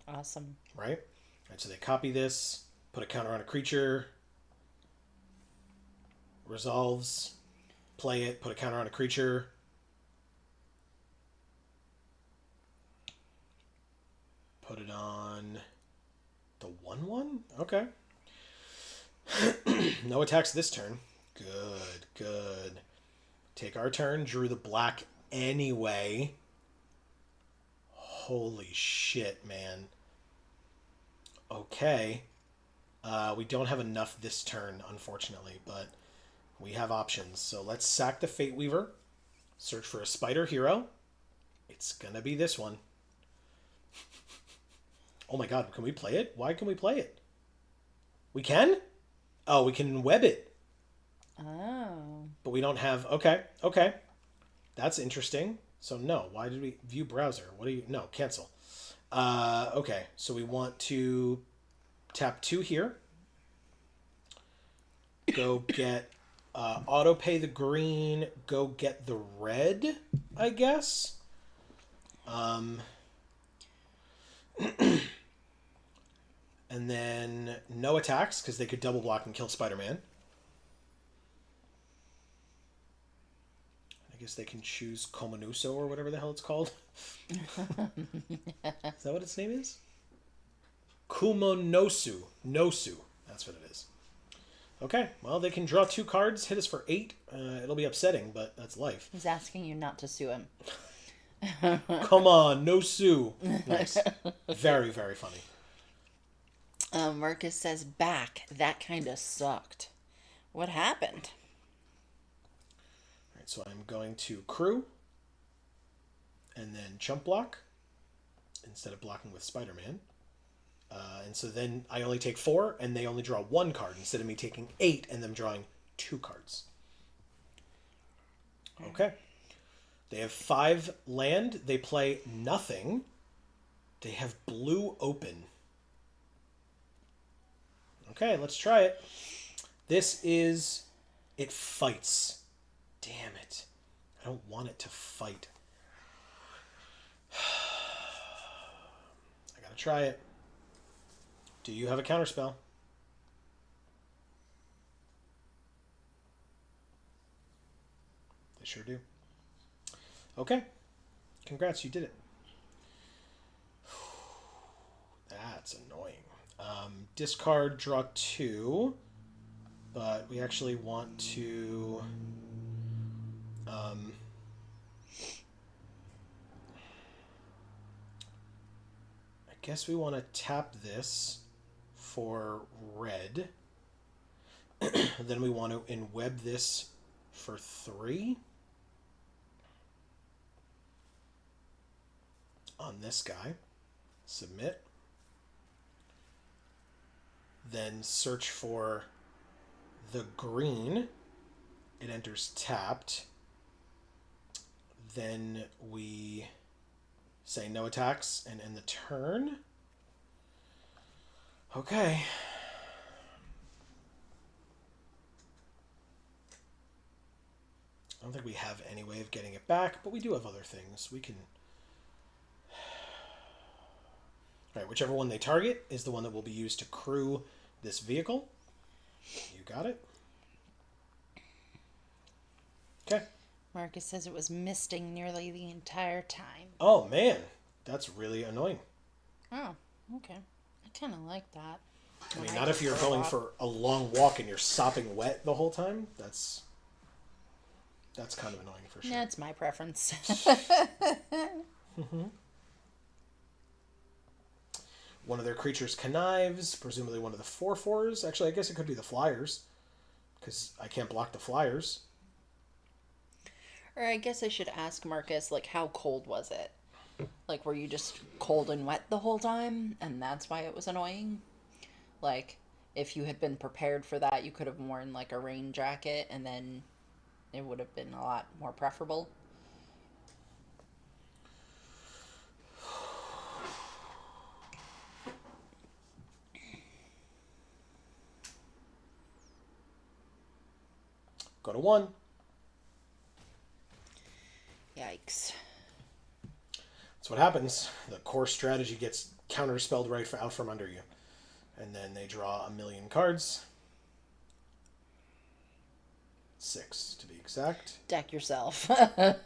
Awesome. Right? And so they copy this, put a counter on a creature, resolves, play it, put a counter on a creature. Put it on the 1/1? Okay. No attacks this turn. Good, good. Take our turn. Drew the black anyway. Holy shit, man. Okay. We don't have enough this turn, unfortunately, but we have options. So let's sack the Fate Weaver. Search for a Spider Hero. It's gonna be this one. Oh my god, can we play it? Why can we play it? We can? Oh, we can web it. Oh. But we don't have... okay, okay. That's interesting. So no, why did we... view browser? What do you... no, cancel. Okay, so we want to tap 2 here. Go get... auto pay the green. Go get the red, I guess. And then no attacks, because they could double block and kill Spider-Man. I guess they can choose Komanuso or whatever the hell it's called. Is that what its name is? Kumonosu. Nosu. That's what it is. Okay, well, they can draw 2 cards, hit us for 8. It'll be upsetting, but that's life. He's asking you not to sue him. Come on, no sue. Nice. Very, very funny. Marcus says, back. That kind of sucked. What happened? All right, so I'm going to crew and then chump block instead of blocking with Spider-Man. And so then I only take 4 and they only draw 1 card instead of me taking 8 and them drawing 2 cards. Okay. They have 5 land. They play nothing. They have blue open. Okay, let's try it. This is... It fights. Damn it. I don't want it to fight. I gotta try it. Do you have a counterspell? They sure do. Okay. Congrats, you did it. That's annoying. Discard, draw 2. But we actually want to... I guess we want to tap this for red. Then we want to enweb this for 3. On this guy. Submit. Then search for the green. It enters tapped. Then we say no attacks and end the turn. Okay. I don't think we have any way of getting it back, but we do have other things. We can... Alright, whichever one they target is the one that will be used to crew this vehicle. You got it. Okay. Marcus says it was misting nearly the entire time. Oh, man. That's really annoying. Oh, okay. I kind of like that. I mean, not if you're going for a long walk and you're sopping wet the whole time. That's kind of annoying for sure. That's my preference. Mm-hmm. One of their creatures connives, presumably one of the 4/4s. Actually, I guess it could be the flyers, because I can't block the flyers. Or I guess I should ask Marcus, like, how cold was it? Like, were you just cold and wet the whole time, and that's why it was annoying? Like, if you had been prepared for that, you could have worn, like, a rain jacket, and then it would have been a lot more preferable. Go to 1. Yikes. That's what happens. The core strategy gets counterspelled right out from under you. And then they draw 1,000,000 cards. 6, to be exact. Deck yourself.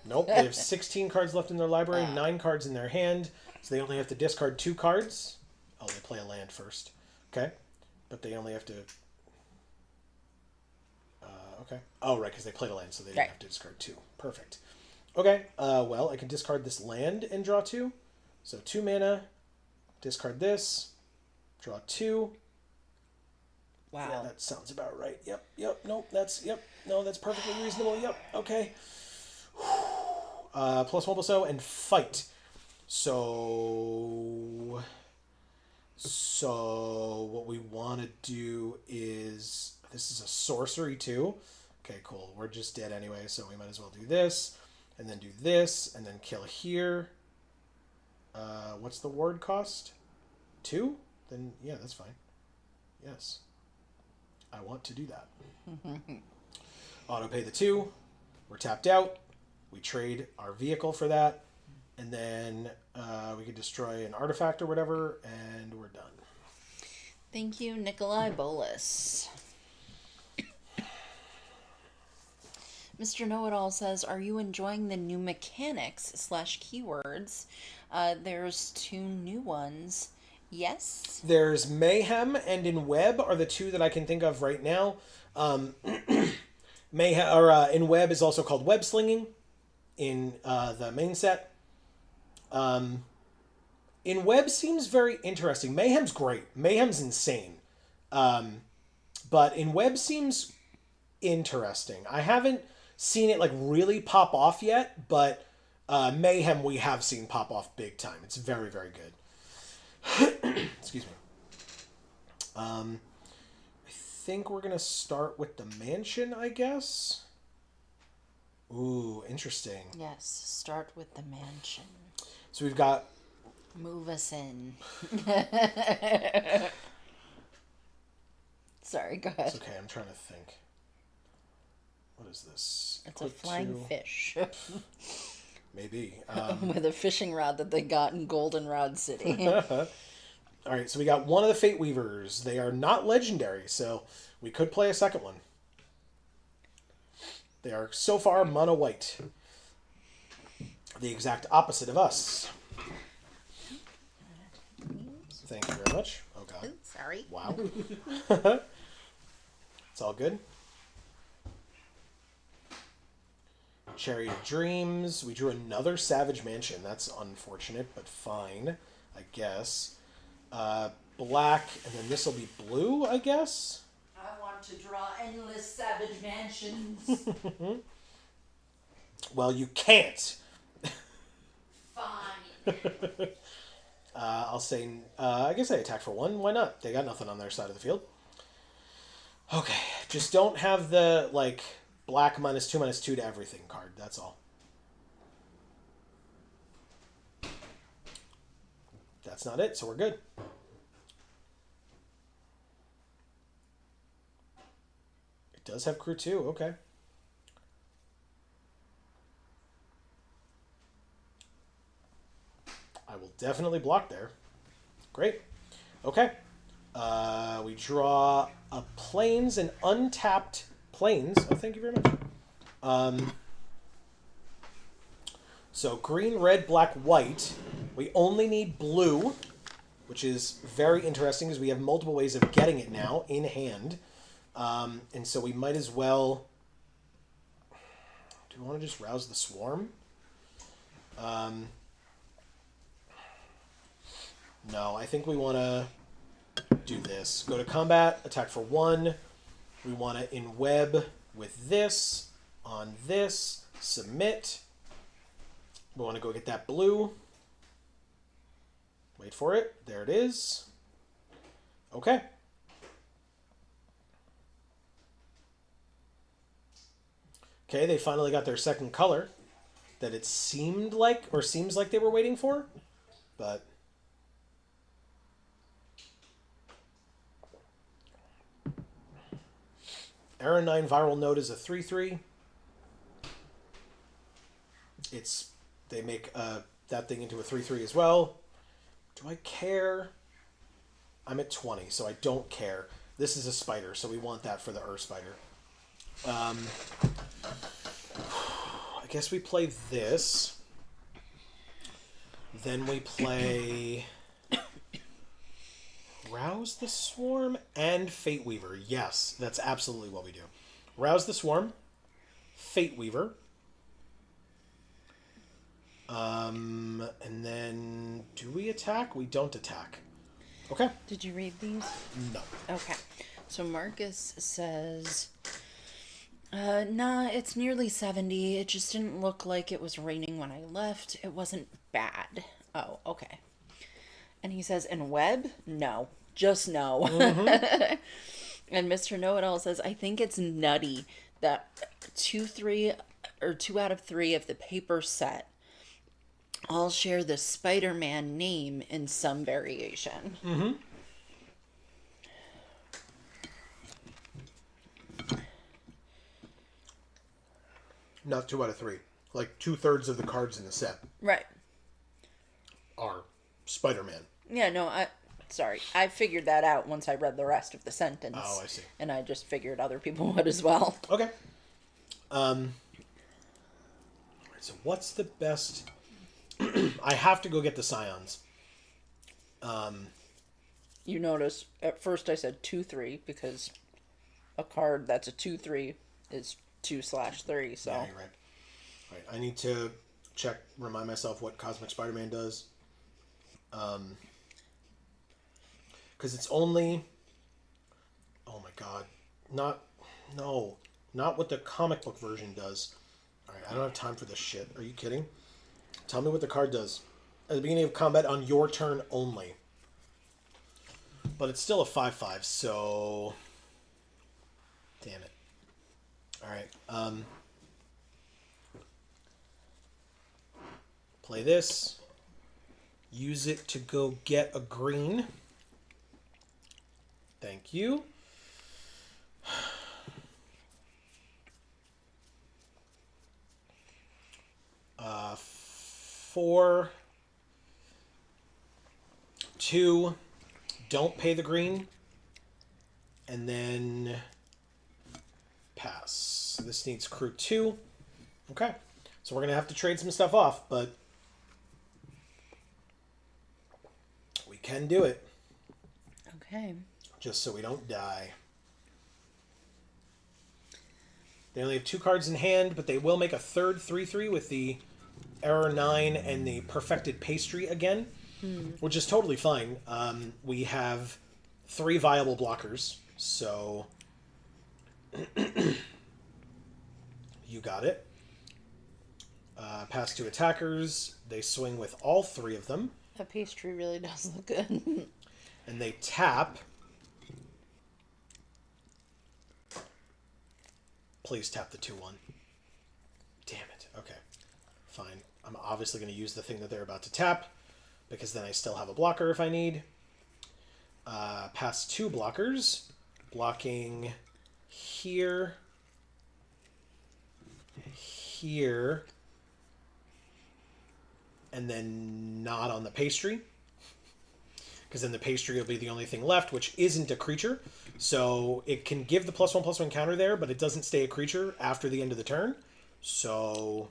Nope, they have 16 cards left in their library, 9 cards in their hand, so they only have to discard 2 cards. Oh, they play a land first. Okay. But they only have to... okay. Oh, right, because they played a land, so they didn't have to discard 2. Perfect. Okay, well, I can discard this land and draw 2. So 2 mana, discard this, draw 2. Wow. Yeah, that sounds about right. Yep, nope, that's perfectly reasonable. Yep, okay. +1/+0 and fight. So what we want to do is, this is a sorcery too. Okay, cool. We're just dead anyway, so we might as well do this, and then do this, and then kill here. What's the ward cost? 2? Then, yeah, that's fine. Yes. I want to do that. Auto pay the 2. We're tapped out. We trade our vehicle for that. And then we can destroy an artifact or whatever, and we're done. Thank you, Nikolai Bolas. Mr. Know-It-All says, are you enjoying the new mechanics / keywords? There's 2 new ones. Yes? There's Mayhem and In Web are the 2 that I can think of right now. Mayhem or In Web is also called Web Slinging in the main set. In Web seems very interesting. Mayhem's great. Mayhem's insane. But In Web seems interesting. I haven't seen it like really pop off yet, but Mayhem we have seen pop off big time. It's very, very good. Excuse me. I think we're gonna start with the mansion, I guess. Ooh, interesting. Yes, start with the mansion. So we've got... Move us in. Sorry, go ahead. It's okay, I'm trying to think. What is this? It's a flying fish. Maybe. With a fishing rod that they got in Goldenrod City. Alright, so we got one of the Fate Weavers. They are not legendary, so we could play a second one. They are so far mono white. The exact opposite of us. Thank you very much. Oh god. Ooh, sorry. Wow. It's all good. Chariot of Dreams. We drew another Savage Mansion. That's unfortunate, but fine, I guess. Black, and then this will be blue, I guess? I want to draw endless Savage Mansions. Well, you can't. Fine. I'll say, I guess I attack for 1. Why not? They got nothing on their side of the field. Okay, just don't have the, like, black -2/-2 to everything card. That's all. That's not it, so we're good. It does have crew 2, okay. I will definitely block there. Great. Okay. We draw a plains, an untapped plains. Oh, thank you very much. So green, red, black, white. We only need blue, which is very interesting because we have multiple ways of getting it now in hand. And so we might as well... Do we want to just rouse the swarm? No, I think we want to do this. Go to combat, attack for 1. We want to in web with this, on this, submit. We want to go get that blue. Wait for it. There it is. Okay. Okay, they finally got their second color that it seemed like, or seems like they were waiting for, but... Era 9 Viral Node is a 3/3. They make that thing into a 3/3 as well. Do I care? I'm at 20, so I don't care. This is a spider, so we want that for the Earth Spider. I guess we play this. Then we play... Rouse the Swarm and Fate Weaver. Yes, that's absolutely what we do. Rouse the Swarm, Fate Weaver. And then do we attack? We don't attack. Okay. Did you read these? No. Okay. So Marcus says, nah, it's nearly 70. It just didn't look like it was raining when I left. It wasn't bad. Oh, okay. And he says, in web? No. Just no. Mm-hmm. And Mr. Know-It-All says, I think it's nutty that 2 out of 3 of the paper set all share the Spider-Man name in some variation. Mm-hmm. Not 2 out of 3. Like 2/3 of the cards in the set. Right. Are Spider-Man. Yeah, no, sorry. I figured that out once I read the rest of the sentence. Oh, I see. And I just figured other people would as well. Okay. So what's the best... I have to go get the Scions. You notice, at first I said 2/3 because a card that's a 2/3 is 2/3, so... Yeah, you're right. Right, I need to remind myself what Cosmic Spider-Man does. Because it's only... Oh my god. Not what the comic book version does. Alright, I don't have time for this shit. Are you kidding? Tell me what the card does. At the beginning of combat on your turn only. But it's still a 5/5, so... Damn it. Alright, play this. Use it to go get a green. Thank you. Four, 2, don't pay the green, and then pass. This needs crew 2. Okay, so we're gonna have to trade some stuff off, but we can do it. Okay. Just so we don't die. They only have 2 cards in hand, but they will make a third 3/3 with the Error 9 and the Perfected Pastry again, which is totally fine. We have 3 viable blockers, so you got it. Pass to attackers. They swing with all 3 of them. That pastry really does look good. And they tap. Please tap the 2/1. Damn it. Okay. Fine. I'm obviously going to use the thing that they're about to tap, because then I still have a blocker if I need. Pass 2 blockers. Blocking here. Here. And then not on the pastry. Because then the pastry will be the only thing left, which isn't a creature. So it can give the +1/+1 counter there, but it doesn't stay a creature after the end of the turn. So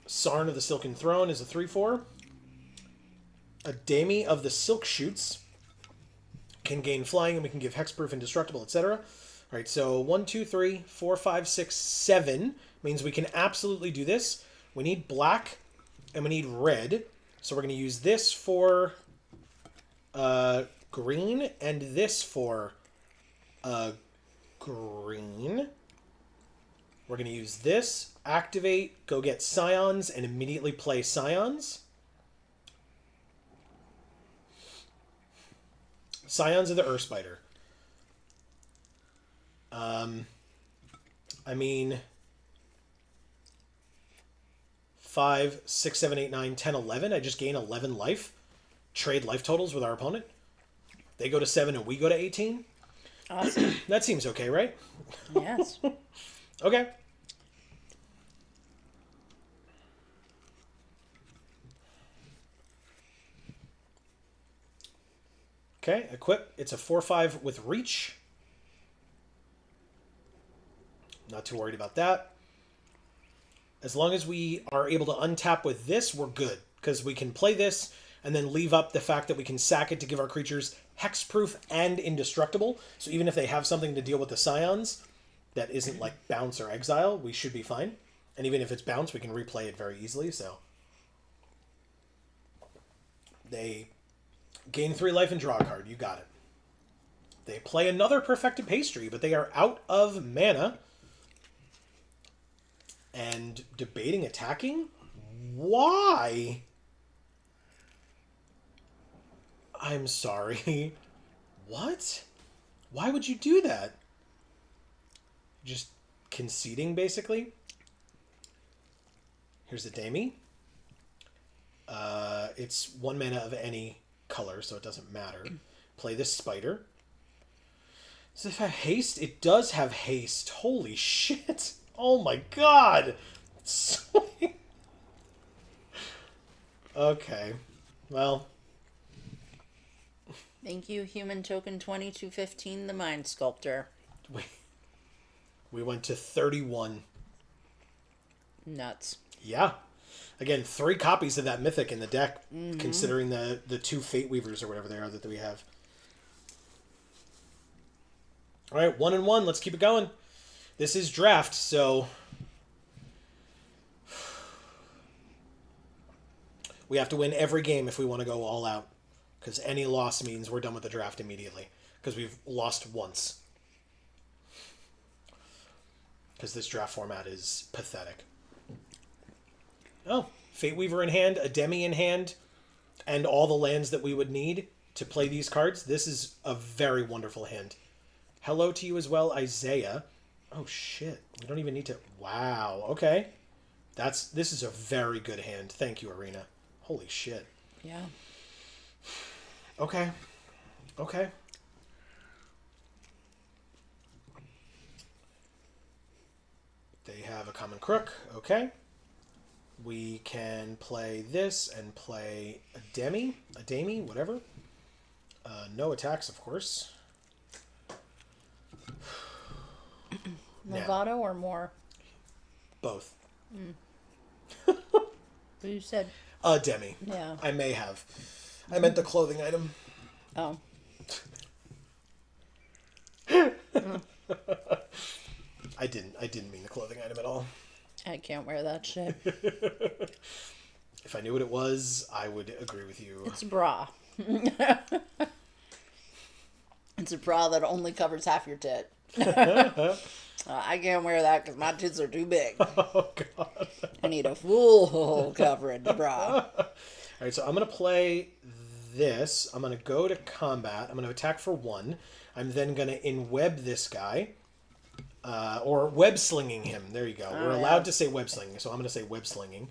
Sarn of the Silken Throne is a 3/4. A Demi of the Silk Shoots can gain flying, and we can give hexproof, indestructible, etc. All right, so 1, 2, 3, 4, 5, 6, 7 means we can absolutely do this. We need black, and we need red. So we're going to use this for green, and this for green. We're going to use this, activate, go get Scions, and immediately play Scions. Scions of the Earth Spider. I mean, 5, 6, 7, 8, 9, 10, 11. I just gain 11 life. Trade life totals with our opponent. They go to 7 and we go to 18. Awesome. That seems okay, right? Yes. Okay. Okay, equip. It's a 4/5 with reach. Not too worried about that. As long as we are able to untap with this, we're good. Because we can play this and then leave up the fact that we can sack it to give our creatures hexproof and indestructible. So even if they have something to deal with the Scions that isn't like bounce or exile, we should be fine. And even if it's bounce, we can replay it very easily. So they gain 3 life and draw a card. You got it. They play another Perfected Pastry, but they are out of mana. And debating attacking? Why? I'm sorry. What? Why would you do that? Just conceding, basically? Here's the Demi. It's 1 mana of any color, so it doesn't matter. Play this spider. So if I have haste, it does have haste. Holy shit. Oh my god. Okay. Well. Thank you, Human Token 2215, the Mind Sculptor. We went to 31. Nuts. Yeah. Again, 3 copies of that mythic in the deck, considering the 2 Fate Weavers or whatever they are that we have. All right, 1-1. Let's keep it going. This is draft, so we have to win every game if we want to go all out. Because any loss means we're done with the draft immediately. Because we've lost once. Because this draft format is pathetic. Oh, Fate Weaver in hand, a Demi in hand, and all the lands that we would need to play these cards. This is a very wonderful hand. Hello to you as well, Isaiah. Oh, shit. We don't even need to... Wow. Okay. This is a very good hand. Thank you, Arena. Holy shit. Yeah. Okay. Okay. They have a common crook. Okay. We can play this and play a Demi, whatever. No attacks, of course. Movado or more? Both. What you said? Demi. Yeah. I may have. I meant the clothing item. Oh. I didn't mean the clothing item at all. I can't wear that shit. If I knew what it was, I would agree with you. It's a bra. It's a bra that only covers half your tit. I can't wear that because my tits are too big. Oh, God. I need a full coverage bra. All right, so I'm going to play this. I'm going to go to combat. I'm going to attack for 1. I'm then going to inweb this guy. Or web slinging him. There you go. We're allowed to say web slinging, so I'm going to say web slinging.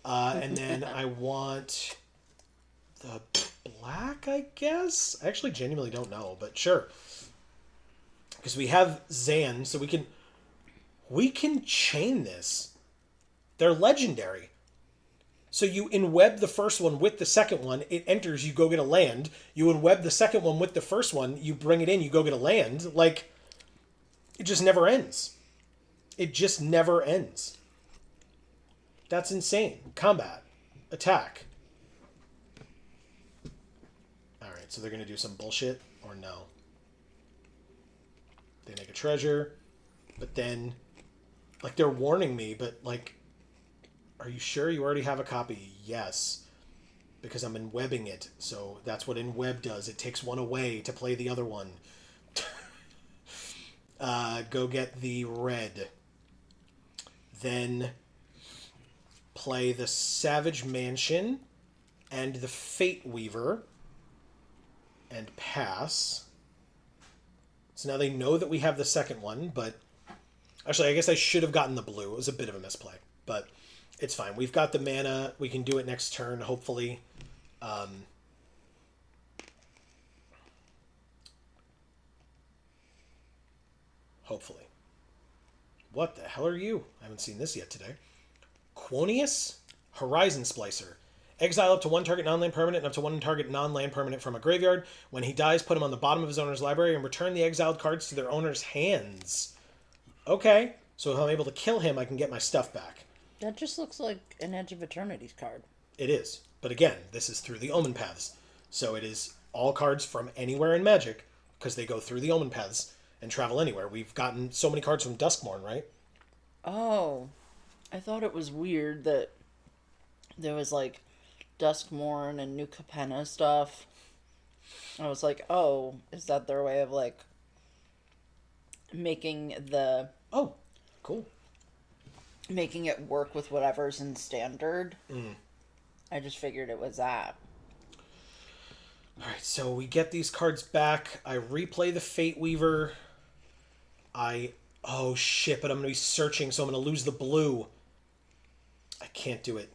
And then I want the black, I guess? I actually genuinely don't know, but sure. Because we have Zan, so we can chain this. They're legendary. So you inweb the first one with the second one, it enters, you go get a land. You inweb the second one with the first one, you bring it in, you go get a land. Like, it just never ends. It just never ends. That's insane. Combat. Attack. Alright, so they're going to do some bullshit, or no? They make a treasure, but then, like, they're warning me, but, like, are you sure you already have a copy? Yes. Because I'm inwebbing it, so that's what inweb does. It takes one away to play the other one. Go get the red. Then play the Savage Mansion and the Fate Weaver and pass. So now they know that we have the second one, but actually I guess I should have gotten the blue. It was a bit of a misplay, but it's fine. We've got the mana. We can do it next turn, hopefully. Hopefully. What the hell are you? I haven't seen this yet today. Quonius? Horizon Splicer. Exile up to 1 target non-land permanent and up to 1 target non-land permanent from a graveyard. When he dies, put him on the bottom of his owner's library and return the exiled cards to their owner's hands. Okay. So if I'm able to kill him, I can get my stuff back. That just looks like an Edge of Eternity's card. It is. But again, this is through the Omenpaths. So it is all cards from anywhere in Magic, because they go through the Omenpaths and travel anywhere. We've gotten so many cards from Duskmourn, right? Oh. I thought it was weird that there was, like, Duskmourn and New Capenna stuff. I was like, oh, is that their way of, like, making the... Oh, cool. Making it work with whatever's in Standard? I just figured it was that. Alright, so we get these cards back. I replay the Fate Weaver. Oh, shit, but I'm going to be searching, so I'm going to lose the blue. I can't do it.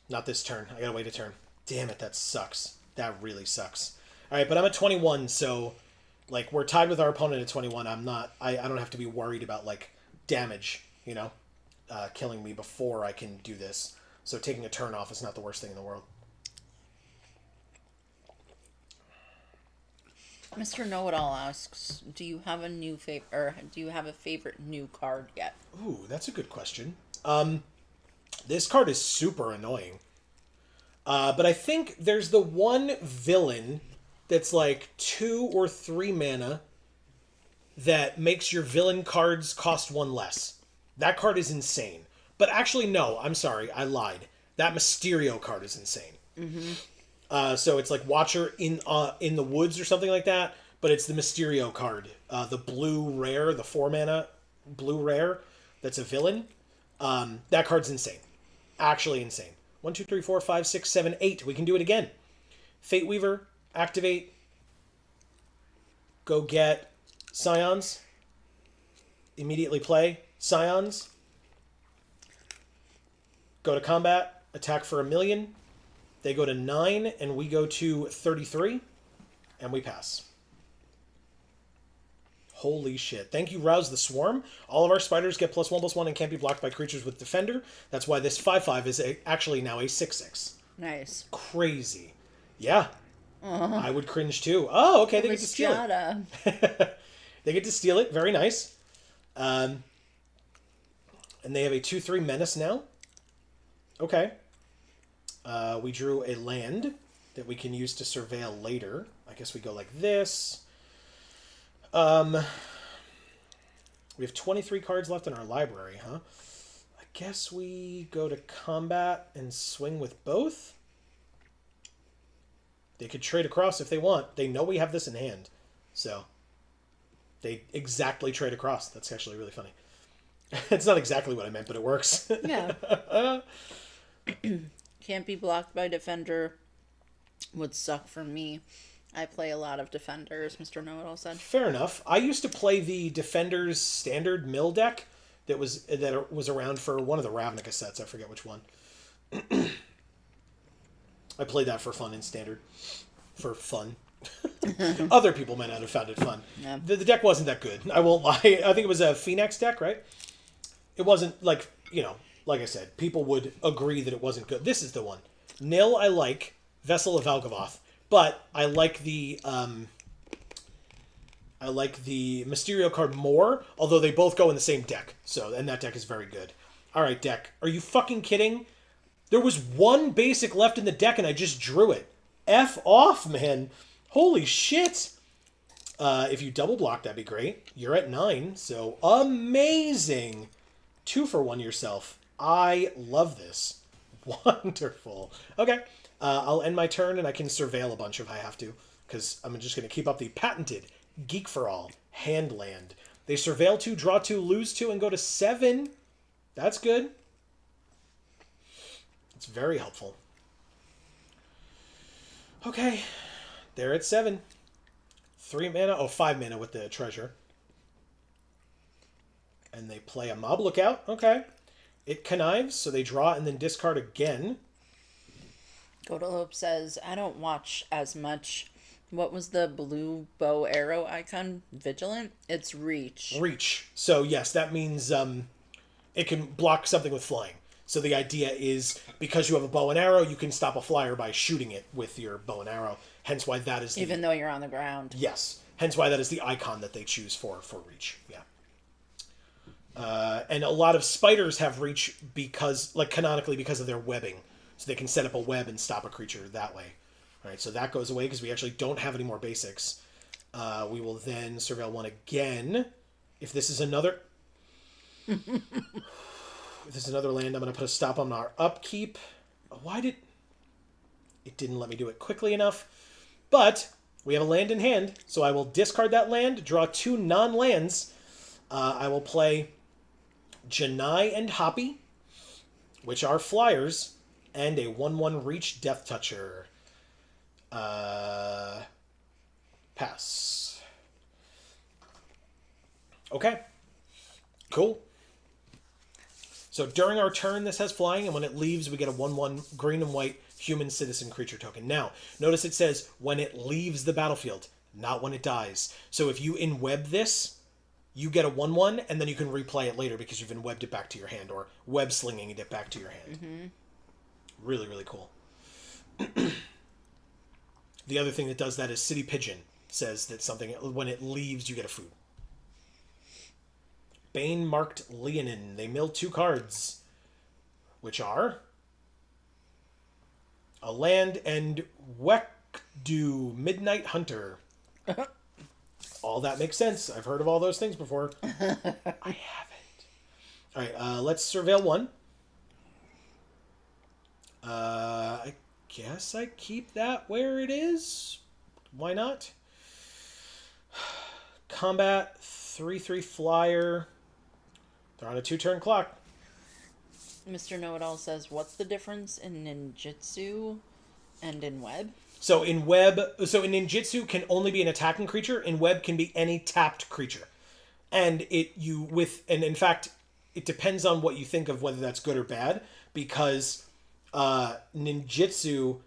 Not this turn. I gotta wait a turn. Damn it, that sucks. That really sucks. Alright, but I'm at 21, so, like, we're tied with our opponent at 21. I don't have to be worried about, like, damage, you know? Killing me before I can do this. So taking a turn off is not the worst thing in the world. Mr. Know-It-All asks, do you have a do you have a favorite new card yet? Ooh, that's a good question. This card is super annoying. But I think there's the one villain that's like 2 or 3 mana that makes your villain cards cost 1 less. That card is insane. But actually, no, I'm sorry, I lied. That Mysterio card is insane. So it's like Watcher in the Woods or something like that, but it's the Mysterio card. The blue rare, the 4 mana blue rare, that's a villain. That card's insane. Actually insane. 1, 2, 3, 4, 5, 6, 7, 8. We can do it again. Fate Weaver, activate. Go get Scions. Immediately play Scions. Go to combat. Attack for 1,000,000. They go to 9, and we go to 33. And we pass. Holy shit. Thank you, Rouse the Swarm. All of our spiders get +1/+1 and can't be blocked by creatures with Defender. That's why this 5/5 is actually now a 6/6. Nice. Crazy. Yeah. I would cringe too. Oh, okay, they get to steal it. Vagina. They get to steal it. Very nice. And they have a 2/3 menace now. Okay. We drew a land that we can use to surveil later. I guess we go like this. We have 23 cards left in our library, huh? I guess we go to combat and swing with both. They could trade across if they want. They know we have this in hand. So, they exactly trade across. That's actually really funny. It's not exactly what I meant, but it works. Yeah. Can't be blocked by Defender would suck for me. I play a lot of Defenders, Mr. Know-It-All said. Fair enough. I used to play the Defenders standard mill deck that was around for one of the Ravnica sets. I forget which one. I played that for fun in standard. For fun. Other people might not have found it fun. Yeah. The deck wasn't that good. I won't lie. I think it was a Phoenix deck, right? It wasn't like, like I said, people would agree that it wasn't good. This is the one. Nil, I like. Vessel of Valgavoth. But I like the Mysterio card more, although they both go in the same deck. And that deck is very good. All right, deck. Are you fucking kidding? There was one basic left in the deck and I just drew it. F off, man. Holy shit. If you double block, that'd be great. You're at 9, so amazing. 2 for 1 yourself. I love this. Wonderful. Okay. I'll end my turn and I can surveil a bunch if I have to, because I'm just going to keep up the patented Geek for All hand land. They surveil 2, draw 2, lose 2, and go to 7. That's good. It's very helpful. Okay. They're at 7. 3 mana. Oh, 5 mana with the treasure. And they play a Mob Lookout. Okay. It connives, so they draw and then discard again. Godalope says, I don't watch as much. What was the blue bow arrow icon? Vigilant? It's reach. Reach. So, yes, that means it can block something with flying. So the idea is, because you have a bow and arrow, you can stop a flyer by shooting it with your bow and arrow. Hence why that is Even though you're on the ground. Yes. Hence why that is the icon that they choose for reach. Yeah. And a lot of spiders have reach canonically because of their webbing. So they can set up a web and stop a creature that way. All right, so that goes away because we actually don't have any more basics. We will then surveil 1 again. If this is another... if this is another land, I'm going to put a stop on our upkeep. It didn't let me do it quickly enough. But we have a land in hand, so I will discard that land, draw 2 non-lands. I will play Janai and Hoppy, which are flyers, and a 1/1 reach Death Toucher. Pass. Okay. Cool. So during our turn, this has flying, and when it leaves, we get a 1/1 green and white human citizen creature token. Now, notice it says when it leaves the battlefield, not when it dies. So if you inweb this, you get a 1/1, and then you can replay it later because you've inwebbed it back to your hand, or web slinging it back to your hand. Mm-hmm. Really, really cool. The other thing that does that is City Pigeon says that something, when it leaves, you get a food. Bane marked Leonin. They milled 2 cards. which are a land and Wekdu, Midnight Hunter. All that makes sense. I've heard of all those things before. I haven't. All right, let's surveil one. I guess I keep that where it is. Why not? Combat, 3/3 flyer. They're on a 2-turn clock. Mr. Know-It-All says, what's the difference in ninjutsu and in web? So in ninjutsu can only be an attacking creature. In web can be any tapped creature. And in fact, it depends on what you think of whether that's good or bad, because ninjutsu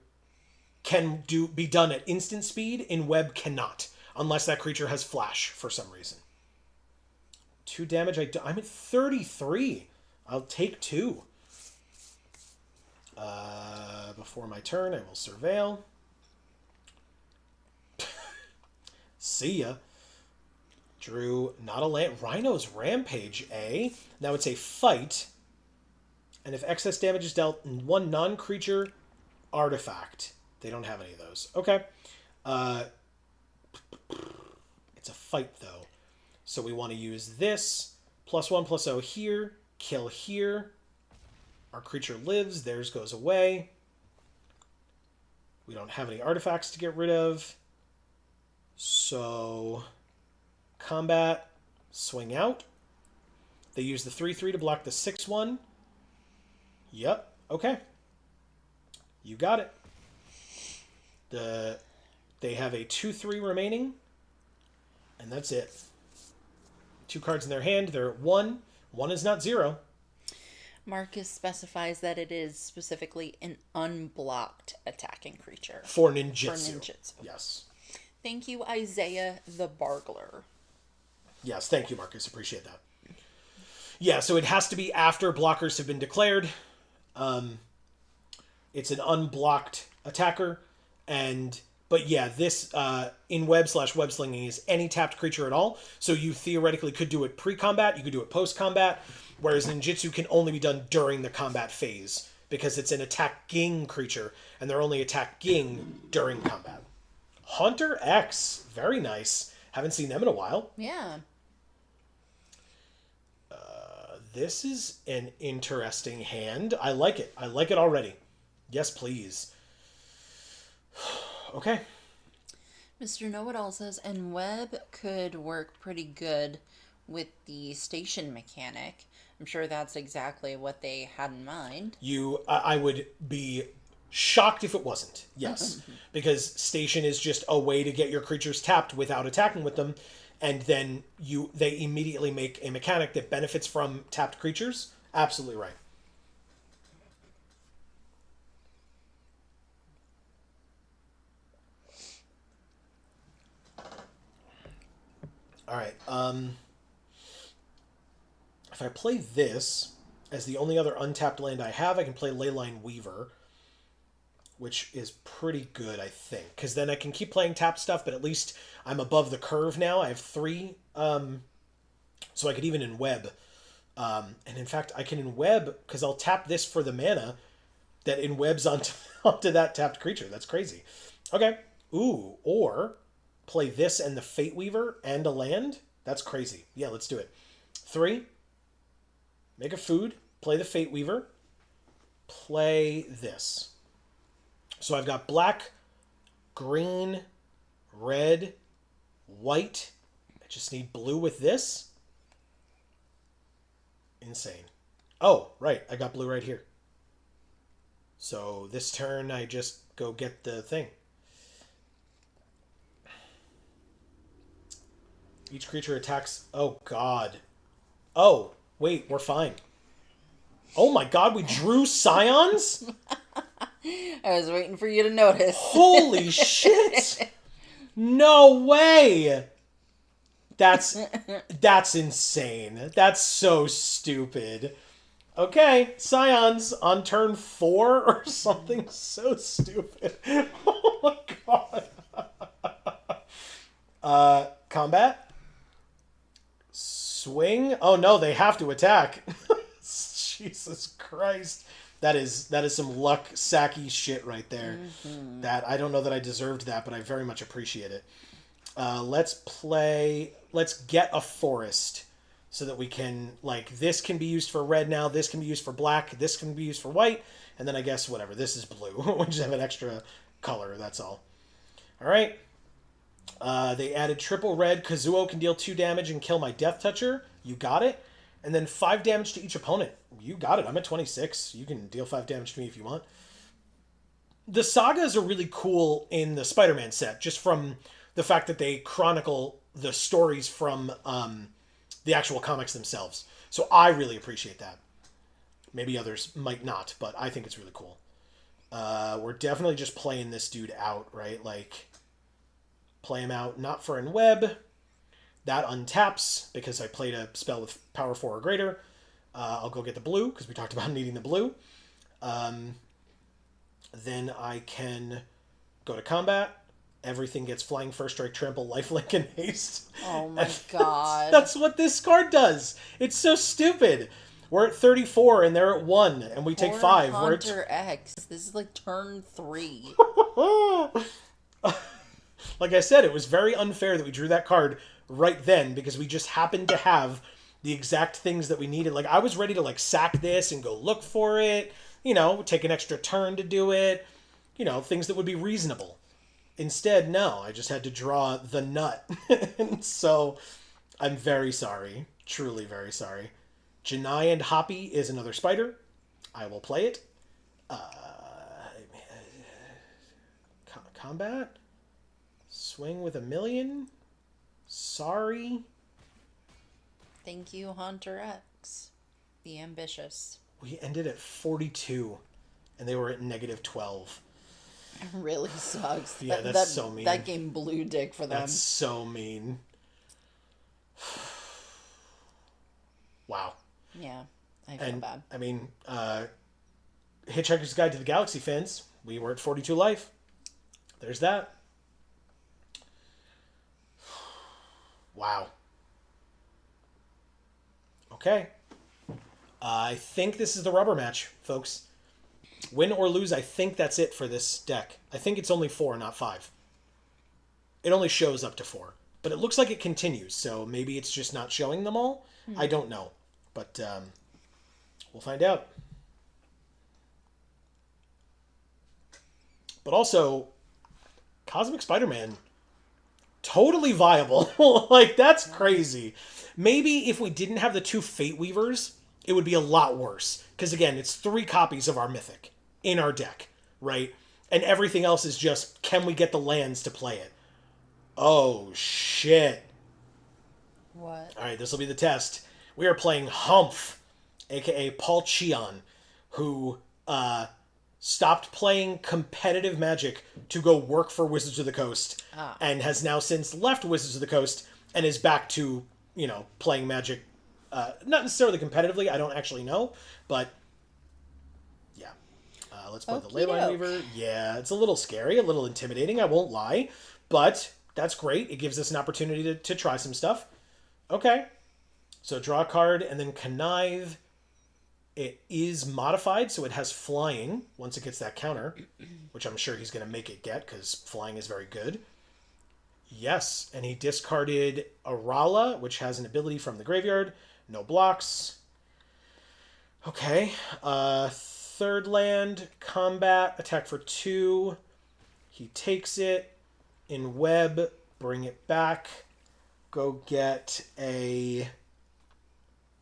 can be done at instant speed. In web cannot, unless that creature has flash for some reason. 2 damage. I'm at 33. I'll take 2. Before my turn, I will surveil. See ya. Drew not a land. Rhino's Rampage, eh? Now it's a fight. And if excess damage is dealt in one non-creature artifact. They don't have any of those. Okay. It's a fight, though. So we want to use this. +1/+0 here. Kill here. Our creature lives. Theirs goes away. We don't have any artifacts to get rid of. So, combat, swing out. They use the 3/3 to block the 6/1. Yep. Okay. You got it. They have a 2/3 remaining. And that's it. 2 cards in their hand. They're at 1. 1 is not 0. Marcus specifies that it is specifically an unblocked attacking creature. For ninjutsu. For ninjutsu. Yes. Thank you, Isaiah the Bargler. Yes, thank you, Marcus. Appreciate that. Yeah, so it has to be after blockers have been declared. It's an unblocked attacker. But yeah, this in web/web slinging is any tapped creature at all. So you theoretically could do it pre-combat, you could do it post-combat, whereas ninjutsu can only be done during the combat phase because it's an attacking creature, and they're only attacking during combat. Hunter X, very nice. Haven't seen them in a while. Yeah. This is an interesting hand. I like it. I like it already. Yes, please. Okay. Mr. Know-It-All says, and web could work pretty good with the station mechanic. I'm sure that's exactly what they had in mind. I would be shocked if it wasn't. Yes. Because station is just a way to get your creatures tapped without attacking with them. And then they immediately make a mechanic that benefits from tapped creatures. Absolutely right. All right. If I play this as the only other untapped land I have, I can play Leyline Weaver, which is pretty good, I think. Because then I can keep playing tapped stuff, but at least I'm above the curve now. I have 3, so I could even in web. And in fact, I can in web, because I'll tap this for the mana that in webs onto that tapped creature. That's crazy. Okay. Ooh, or play this and the Fate Weaver and a land. That's crazy. Yeah, let's do it. 3. Make a food. Play the Fate Weaver. Play this. So I've got black, green, red, white. I just need blue with this. Insane. Oh, right. I got blue right here. So this turn, I just go get the thing. Each creature attacks... Oh, God. Oh, wait. We're fine. Oh, my God. We drew Scions? I was waiting for you to notice. Holy shit! No way! That's insane. That's so stupid. Okay, Scions on turn 4 or something so stupid. Oh my god. Combat? Swing? Oh no, they have to attack. Jesus Christ. That is some luck sacky shit right there. That I don't know that I deserved that, but I very much appreciate it. Let's get a forest so that we can, like, this can be used for red now, this can be used for black, this can be used for white, and then I guess whatever, this is blue. We just have an extra color, that's all. Alright. They added triple red. Kazuo can deal 2 damage and kill my Death Toucher. You got it. And then 5 damage to each opponent. You got it. I'm at 26. You can deal 5 damage to me if you want. The sagas are really cool in the Spider-Man set, just from the fact that they chronicle the stories from the actual comics themselves. So I really appreciate that. Maybe others might not, but I think it's really cool. We're definitely just playing this dude out, right? Like, play him out, not for in web. That untaps because I played a spell with power 4 or greater. I'll go get the blue because we talked about needing the blue. Then I can go to combat. Everything gets flying, first strike, trample, lifelink, and haste. Oh my god. That's what this card does. It's so stupid. We're at 34 and they're at 1 and we take 5. Hunter X. This is like turn 3. Like I said, it was very unfair that we drew that card right then because we just happened to have the exact things that we needed. Like, I was ready to, like, sack this and go look for it, you know, take an extra turn to do it, you know, things that would be reasonable. Instead, no, I just had to draw the nut. And so I'm very sorry, truly very sorry. Janai and Hoppy is another spider. I will play it. Combat? Swing with 1,000,000? Sorry. Thank you, Hunter X. The ambitious. We ended at 42, and they were at -12. It really sucks. Yeah, that's so mean. That game blew dick for them. That's so mean. Wow. Yeah, I feel bad. I mean, Hitchhiker's Guide to the Galaxy fans, we were at 42 life. There's that. Wow. Okay. I think this is the rubber match, folks. Win or lose, I think that's it for this deck. I think it's only 4, not 5. It only shows up to 4. But it looks like it continues, so maybe it's just not showing them all. I don't know. But we'll find out. But also, Cosmic Spider-Man, totally viable. Like, that's crazy. Maybe if we didn't have the 2 Fate Weavers, it would be a lot worse. Because, again, it's 3 copies of our Mythic in our deck, right? And everything else is just, can we get the lands to play it? Oh, shit. What? All right, this will be the test. We are playing Humph, a.k.a. Paul Cheon, who stopped playing competitive Magic to go work for Wizards of the Coast, and has now since left Wizards of the Coast and is back to, you know, playing Magic. Not necessarily competitively, I don't actually know, but yeah. Let's play the Leyline Weaver. Yeah, it's a little scary, a little intimidating, I won't lie, but that's great. It gives us an opportunity to try some stuff. Okay. So draw a card and then connive. It is modified, so it has flying once it gets that counter, which I'm sure he's going to make it get because flying is very good. Yes, and he discarded Arala, which has an ability from the graveyard. No blocks. Okay. Third land, combat, attack for 2. He takes it. In web, bring it back. Go get a...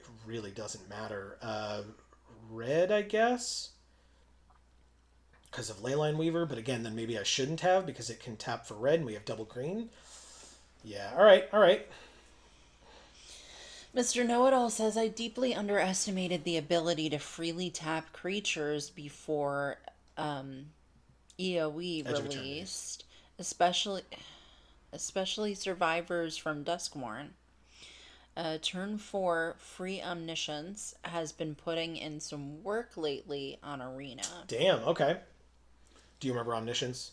It really doesn't matter. Red, I guess? Because of Leyline Weaver, but again, then maybe I shouldn't have because it can tap for red and we have double green. Yeah, alright. Mr. Know-It-All says, I deeply underestimated the ability to freely tap creatures before EOE released, especially survivors from Duskmourn. Turn 4, Free Omniscience has been putting in some work lately on Arena. Damn, okay. Do you remember Omniscience?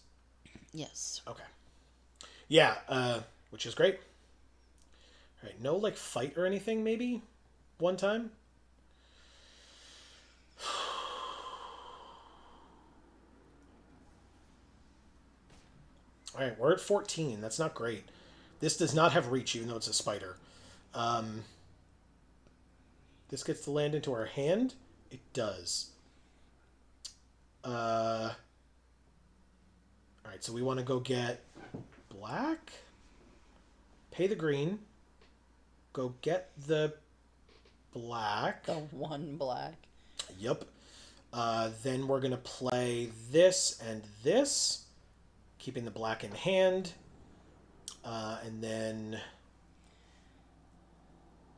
Yes. Okay. Yeah, which is great. All right, no, like, fight or anything, maybe? One time? All right, we're at 14. That's not great. This does not have reach, even though it's a spider. This gets to land into our hand? It does. Alright, so we want to go get black. Pay the green. Go get the black. The one black. Yep. Then we're going to play this and this, keeping the black in hand. And then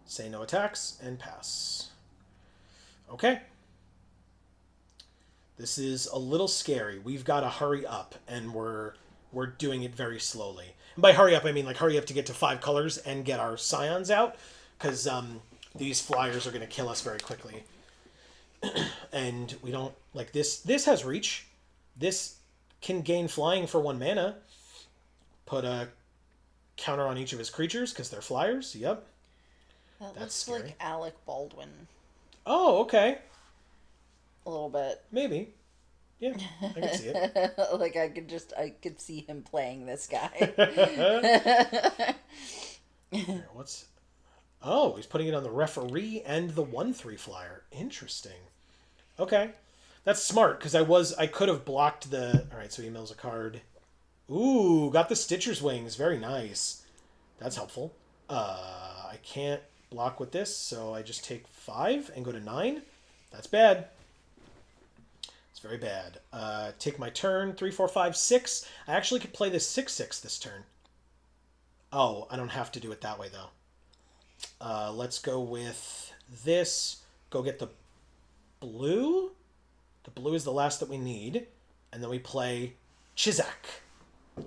say no attacks and pass. Okay. This is a little scary. We've got to hurry up, and we're doing it very slowly. And by hurry up, I mean like hurry up to get to 5 colors and get our scions out, because these flyers are going to kill us very quickly. And we don't like this. This has reach. This can gain flying for 1 mana. Put a counter on each of his creatures because they're flyers. Yep. That That's looks scary. like Alec Baldwin. Oh, okay. A little bit. Maybe. Yeah, I can see it. Like I could see him playing this guy. Here, what's... Oh, he's putting it on the referee and the 1/3 flyer. Interesting. Okay. That's smart, because I could have blocked the... Alright, so he mills a card. Ooh, got the Stitcher's Wings. Very nice. That's helpful. I can't block with this, so I just take 5 and go to 9. That's bad. It's very bad. Take my turn. 3, 4, 5, 6. I actually could play this 6/6 this turn. Oh, I don't have to do it that way, though. Let's go with this. Go get the blue. The blue is the last that we need. And then we play Chizak.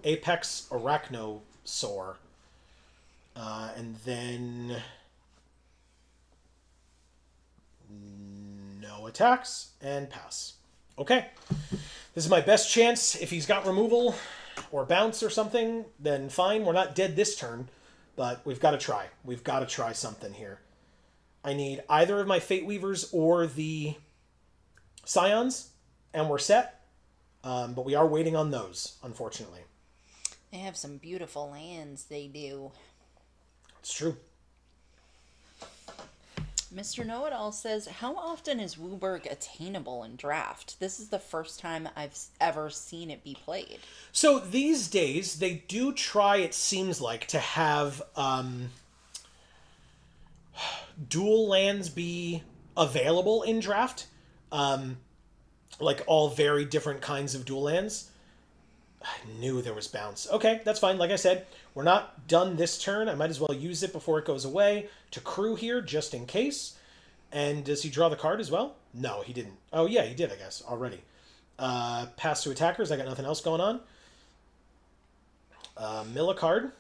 Apex Arachnosaur. And then... no attacks and pass. Okay. This is my best chance. If he's got removal or bounce or something, then fine. We're not dead this turn, but we've got to try. We've got to try something here. I need either of my Fate Weavers or the Scions, and we're set. But we are waiting on those, unfortunately. They have some beautiful lands, they do. It's true. Mr. Know-It-All says, how often is Wooburg attainable in draft? This is the first time I've ever seen it be played. So these days, they do try, it seems like, to have dual lands be available in draft. Like all very different kinds of dual lands. I knew there was bounce. Okay, that's fine. Like I said, we're not done this turn. I might as well use it before it goes away to crew here, just in case. And does he draw the card as well? No, he didn't. Oh, yeah, he did, I guess, already. Pass to attackers. I got nothing else going on. Mill a card.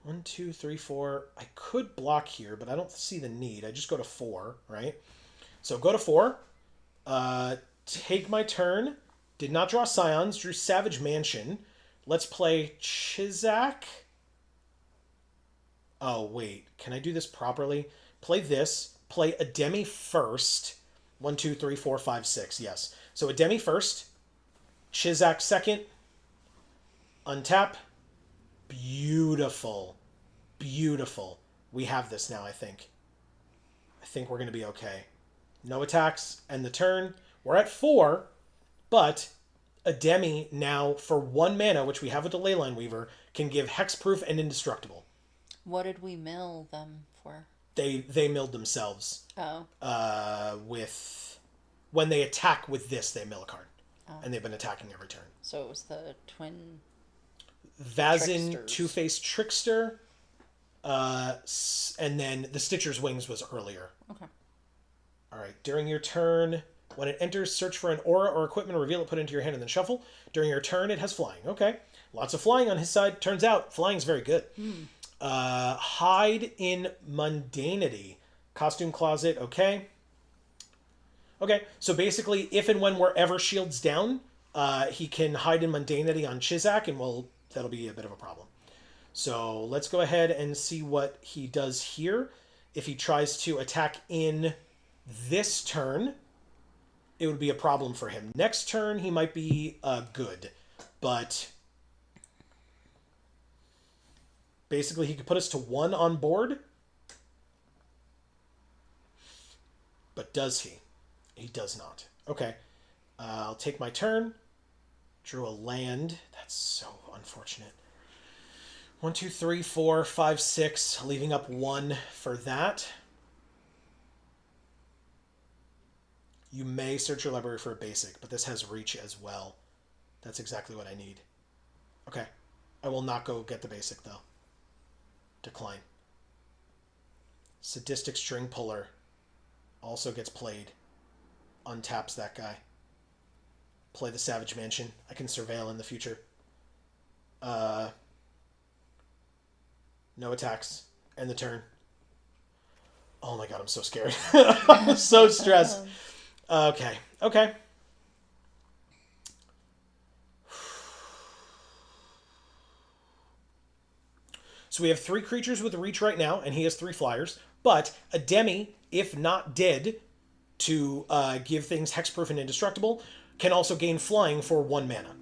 1, 2, 3, 4. I could block here, but I don't see the need. I just go to 4, right? So go to 4. Take my turn. Did not draw Scions. Drew Savage Mansion. Let's play Chizak. Oh, wait. Can I do this properly? Play this. Play Ademi first. 1, 2, 3, 4, 5, 6. Yes. So Ademi first. Chizak second. Untap. Beautiful. Beautiful. We have this now, I think. I think we're going to be okay. No attacks. End the turn. We're at 4. But Ademi now, for 1 mana, which we have with the Leyline Weaver, can give hexproof and indestructible. What did we mill them for? They milled themselves. Oh. When they attack with this, they mill a card. Oh. And they've been attacking every turn. So it was the twin... Vazin, Tricksters. Two-Faced Trickster, and then the Stitcher's Wings was earlier. Okay. Alright, during your turn... When it enters, search for an aura or equipment, reveal it, put it into your hand, and then shuffle. During your turn, it has flying. Okay. Lots of flying on his side. Turns out, flying is very good. Hide in Mundanity. Costume Closet, okay. Okay, so basically, if and when we're ever shields down, he can hide in Mundanity on Chizak, and that'll be a bit of a problem. So let's go ahead and see what he does here. If he tries to attack in this turn... it would be a problem for him. Next turn, he might be good, but Basically, he could put us to 1 on board. But does he? He does not. Okay. I'll take my turn. Drew a land. That's so unfortunate. 1, 2, 3, 4, 5, 6. Leaving up 1 for that. You may search your library for a basic, but this has reach as well. That's exactly what I need. Okay. I will not go get the basic, though. Decline. Sadistic String Puller also gets played. Untaps that guy. Play the Savage Mansion. I can surveil in the future. No attacks. End the turn. Oh my god, I'm so scared. I'm so stressed. Okay. Okay. So we have 3 creatures with reach right now, and he has 3 flyers. But a Demi, if not dead, to give things hexproof and indestructible, can also gain flying for 1 mana.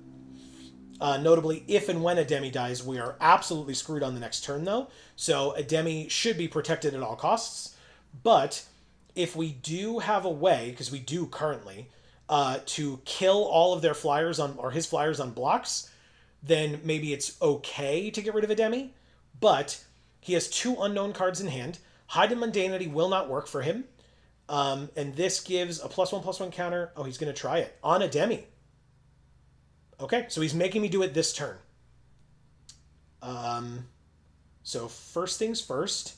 Notably, if and when a Demi dies, we are absolutely screwed on the next turn, though. So a Demi should be protected at all costs. But if we do have a way, because we do currently, to kill all of their flyers on, or his flyers on blocks, then maybe it's okay to get rid of a Demi. But he has 2 unknown cards in hand. Hide and Mundanity will not work for him. And this gives a +1/+1 counter. Oh, he's going to try it on a Demi. Okay, so he's making me do it this turn. So first things first,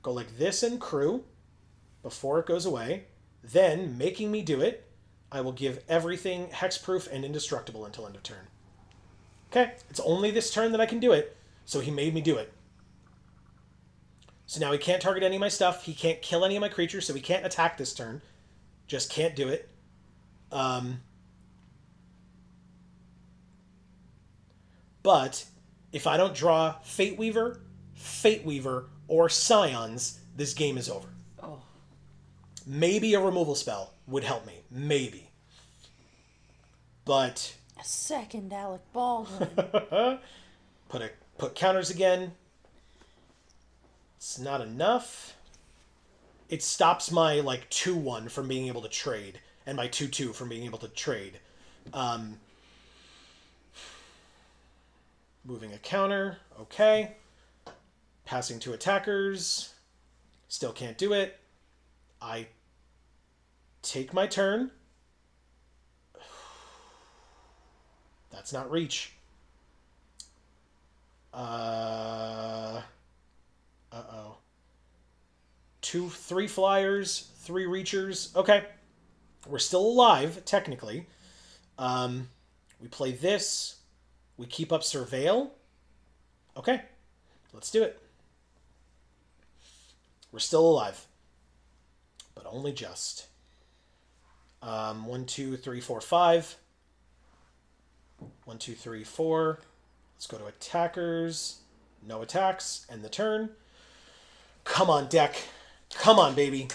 go like this and crew before it goes away. Then, making me do it, I will give everything hexproof and indestructible until end of turn. Okay, it's only this turn that I can do it, so he made me do it. So now he can't target any of my stuff. He can't kill any of my creatures, so he can't attack this turn. Just can't do it. But if I don't draw Fate Weaver, or Scions, this game is over. Oh. Maybe a removal spell would help me. Maybe. But A second Alec Baldwin. put counters again. It's not enough. It stops my 2/1 from being able to trade, and my 2/2 from being able to trade. Moving a counter. Okay. Passing to attackers. Still can't do it. I take my turn. That's not reach. Uh-oh. 3 flyers, 3 reachers. Okay. We're still alive, technically. We play this. We keep up Surveil. Okay. Let's do it. We're still alive. But only just. 1, 2, 3, 4, 5. 1, 2, 3, 4. Let's go to attackers. No attacks. End the turn. Come on, deck. Come on, baby.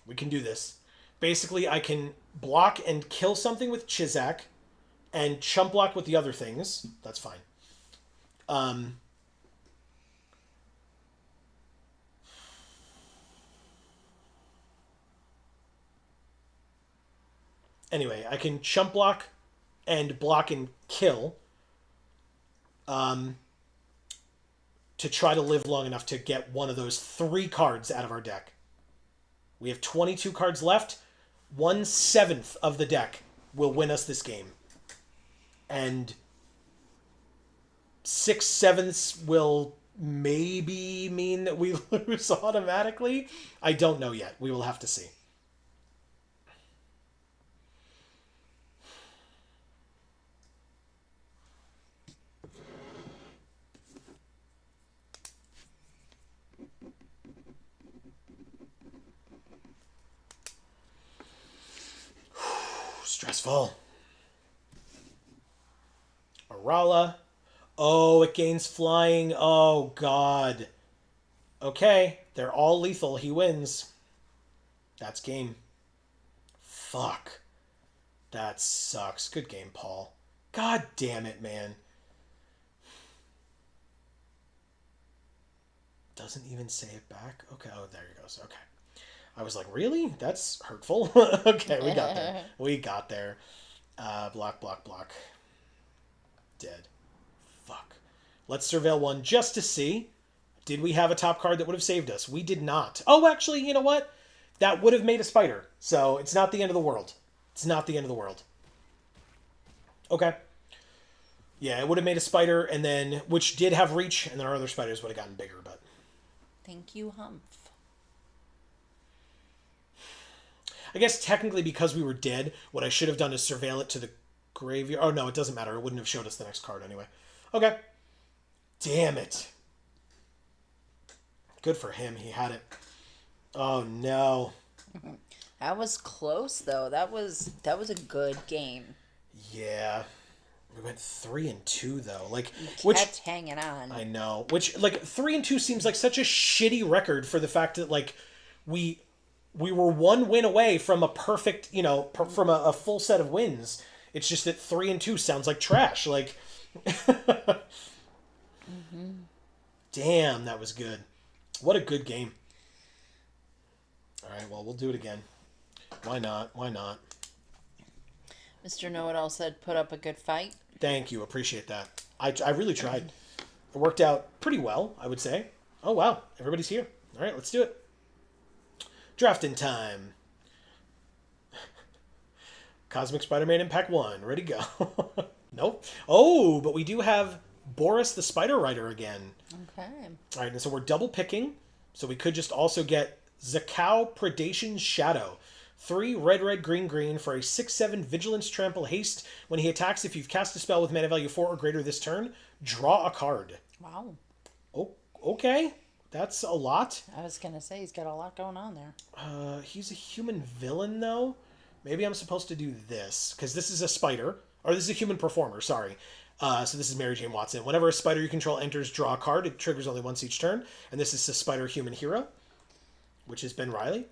We can do this. Basically, I can block and kill something with Chizak and chump block with the other things. That's fine. Anyway, I can chump block and kill to try to live long enough to get one of those 3 cards out of our deck. We have 22 cards left. 1/7 of the deck will win us this game. And 6/7 will maybe mean that we lose automatically. I don't know yet. We will have to see. Stressful. Arala. Oh, it gains flying. Oh, God. Okay, they're all lethal. He wins. That's game. Fuck. That sucks. Good game, Paul. God damn it, man. Doesn't even say it back? Okay, oh, there he goes. Okay. I was like, really? That's hurtful. Okay, we got there. We got there. Block, block, block. Dead. Fuck. Let's surveil one just to see. Did we have a top card that would have saved us? We did not. Oh, actually, you know what? That would have made a spider. So it's not the end of the world. It's not the end of the world. Okay. Yeah, it would have made a spider, and then, which did have reach, and then our other spiders would have gotten bigger, but... Thank you, Humph. I guess technically because we were dead, what I should have done is surveil it to the graveyard. Oh, no, it doesn't matter. It wouldn't have showed us the next card anyway. Okay. Damn it. Good for him. He had it. Oh, no. That was close, though. That was a good game. Yeah. We went 3-2 though. Like, You kept hanging on. I know. Which, like, 3-2 seems like such a shitty record for the fact that, like, we were one win away from a perfect, you know, from a full set of wins. It's just that 3-2 sounds like trash. Like, Damn, that was good. What a good game. All right, well, we'll do it again. Why not? Why not? Mr. Know-It-All said, put up a good fight. Thank you. Appreciate that. I really tried. It worked out pretty well, I would say. Oh, wow. Everybody's here. All right, let's do it. Drafting time. Cosmic Spider-Man Impact 1. Ready to go. Nope. Oh, but we do have Boris the Spider Rider again. Okay. All right, and so we're double picking. So we could just also get Zakao Predation's Shadow. 3 red, red, green, green for a 6/7 Vigilance Trample Haste. When he attacks, if you've cast a spell with mana value 4 or greater this turn, draw a card. Wow. Oh, okay. That's a lot. I was going to say, he's got a lot going on there. He's a human villain, though. Maybe I'm supposed to do this, because this is a spider. Or this is a human performer, sorry. So this is Mary Jane Watson. Whenever a spider you control enters, draw a card. It triggers only once each turn. And this is a spider human hero, which is Ben Reilly.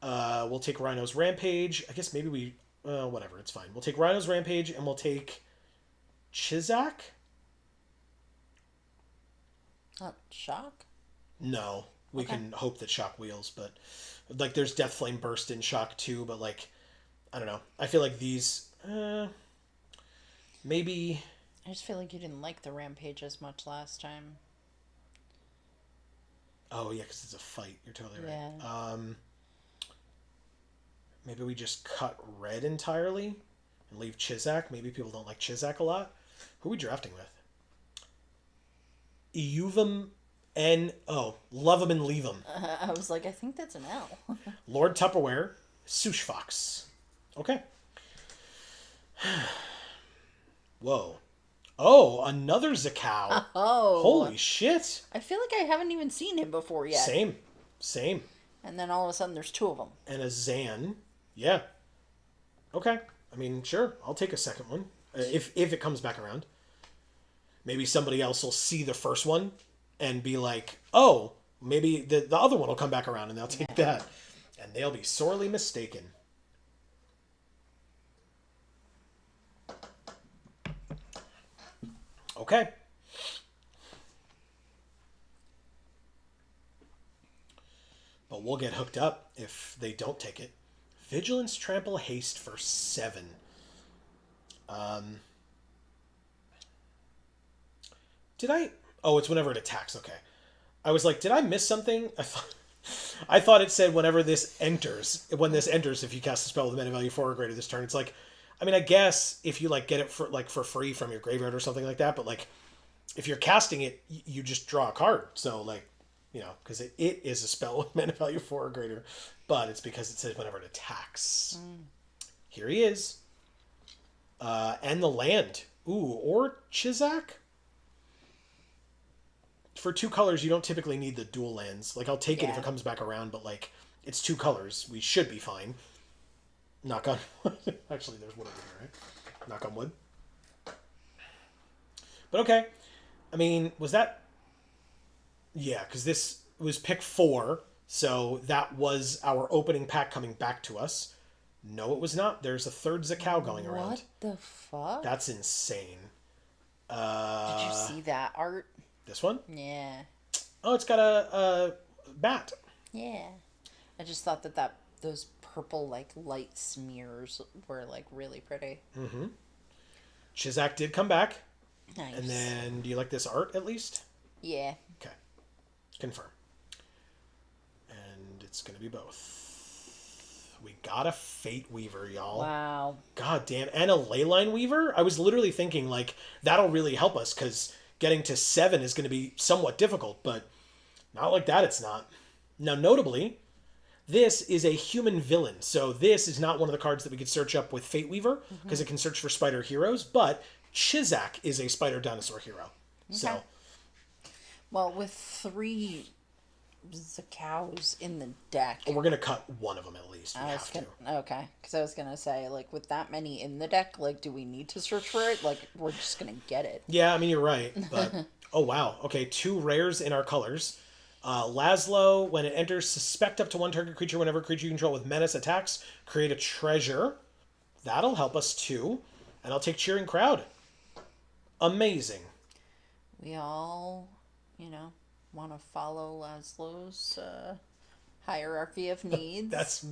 We'll take Rhino's Rampage. I guess maybe we... whatever, it's fine. We'll take Rhino's Rampage, and we'll take Chizak? Shock? No. We can hope that Shock wheels, but... Like, there's Death Flame Burst in Shock too, but, like... I don't know. I feel like these... maybe... I just feel like you didn't like the Rampage as much last time. Oh, yeah, because it's a fight. You're totally right. Yeah. Maybe we just cut red entirely and leave Chizak. Maybe people don't like Chizak a lot. Who are we drafting with? Euvum and... Oh, love him and leave him. I was like, I think that's an L. Lord Tupperware, Swoosh Fox. Okay. Whoa. Oh, another Zakao. Oh. Holy shit. I feel like I haven't even seen him before yet. Same. And then all of a sudden there's 2 of them. And a Zan. Yeah. Okay. I mean, sure. I'll take a second one. If it comes back around. Maybe somebody else will see the first one and be like, oh, maybe the other one will come back around and they'll take that. And they'll be sorely mistaken. Okay. But we'll get hooked up if they don't take it. Vigilance Trample Haste for 7. Did I... Oh, it's whenever it attacks. Okay. I was like, did I miss something? I thought it said whenever this enters. When this enters, if you cast a spell with mana value 4 or greater this turn. It's like... I mean, I guess if you, like, get it for free from your graveyard or something like that. But, like, if you're casting it, you just draw a card. So, like... You know, because it is a spell with mana value 4 or greater. But it's because it says whenever it attacks. Here he is. And the land. Ooh, or Chizak? For 2 colors, you don't typically need the dual lands. Like, I'll take it if it comes back around, but, like, it's 2 colors. We should be fine. Knock on wood. Actually, there's wood over here, right? Knock on wood. But okay. I mean, was that... Yeah, because this was pick 4, so that was our opening pack coming back to us. No, it was not. There's a third Zakao going around. What the fuck? That's insane. Did you see that art? This one? Yeah. Oh, it's got a bat. Yeah. I just thought that those purple like light smears were like really pretty. Chizak did come back. Nice. And then, do you like this art at least? Yeah. Okay. Confirm. And it's going to be both. We got a Fate Weaver, y'all. Wow. God damn. And a Leyline Weaver? I was literally thinking, like, that'll really help us, because getting to 7 is going to be somewhat difficult, but not like that it's not. Now, notably, this is a human villain, so this is not one of the cards that we could search up with Fate Weaver, because it can search for spider heroes, but Chizak is a spider dinosaur hero. Okay. So, Well, with 3 Zakaos in the deck. we're going to cut one of them at least. We have to. Okay, because I was gonna say, like, with that many in the deck, like, do we need to search for it? Like, we're just gonna get it. Yeah, I mean, you're right, but... oh, wow. Okay, 2 rares in our colors. Laszlo, when it enters, suspect up to 1 target creature whenever creature you control with menace attacks. Create a treasure. That'll help us too. And I'll take Cheering Crowd. Amazing. We all, want to follow Laszlo's hierarchy of needs. That's...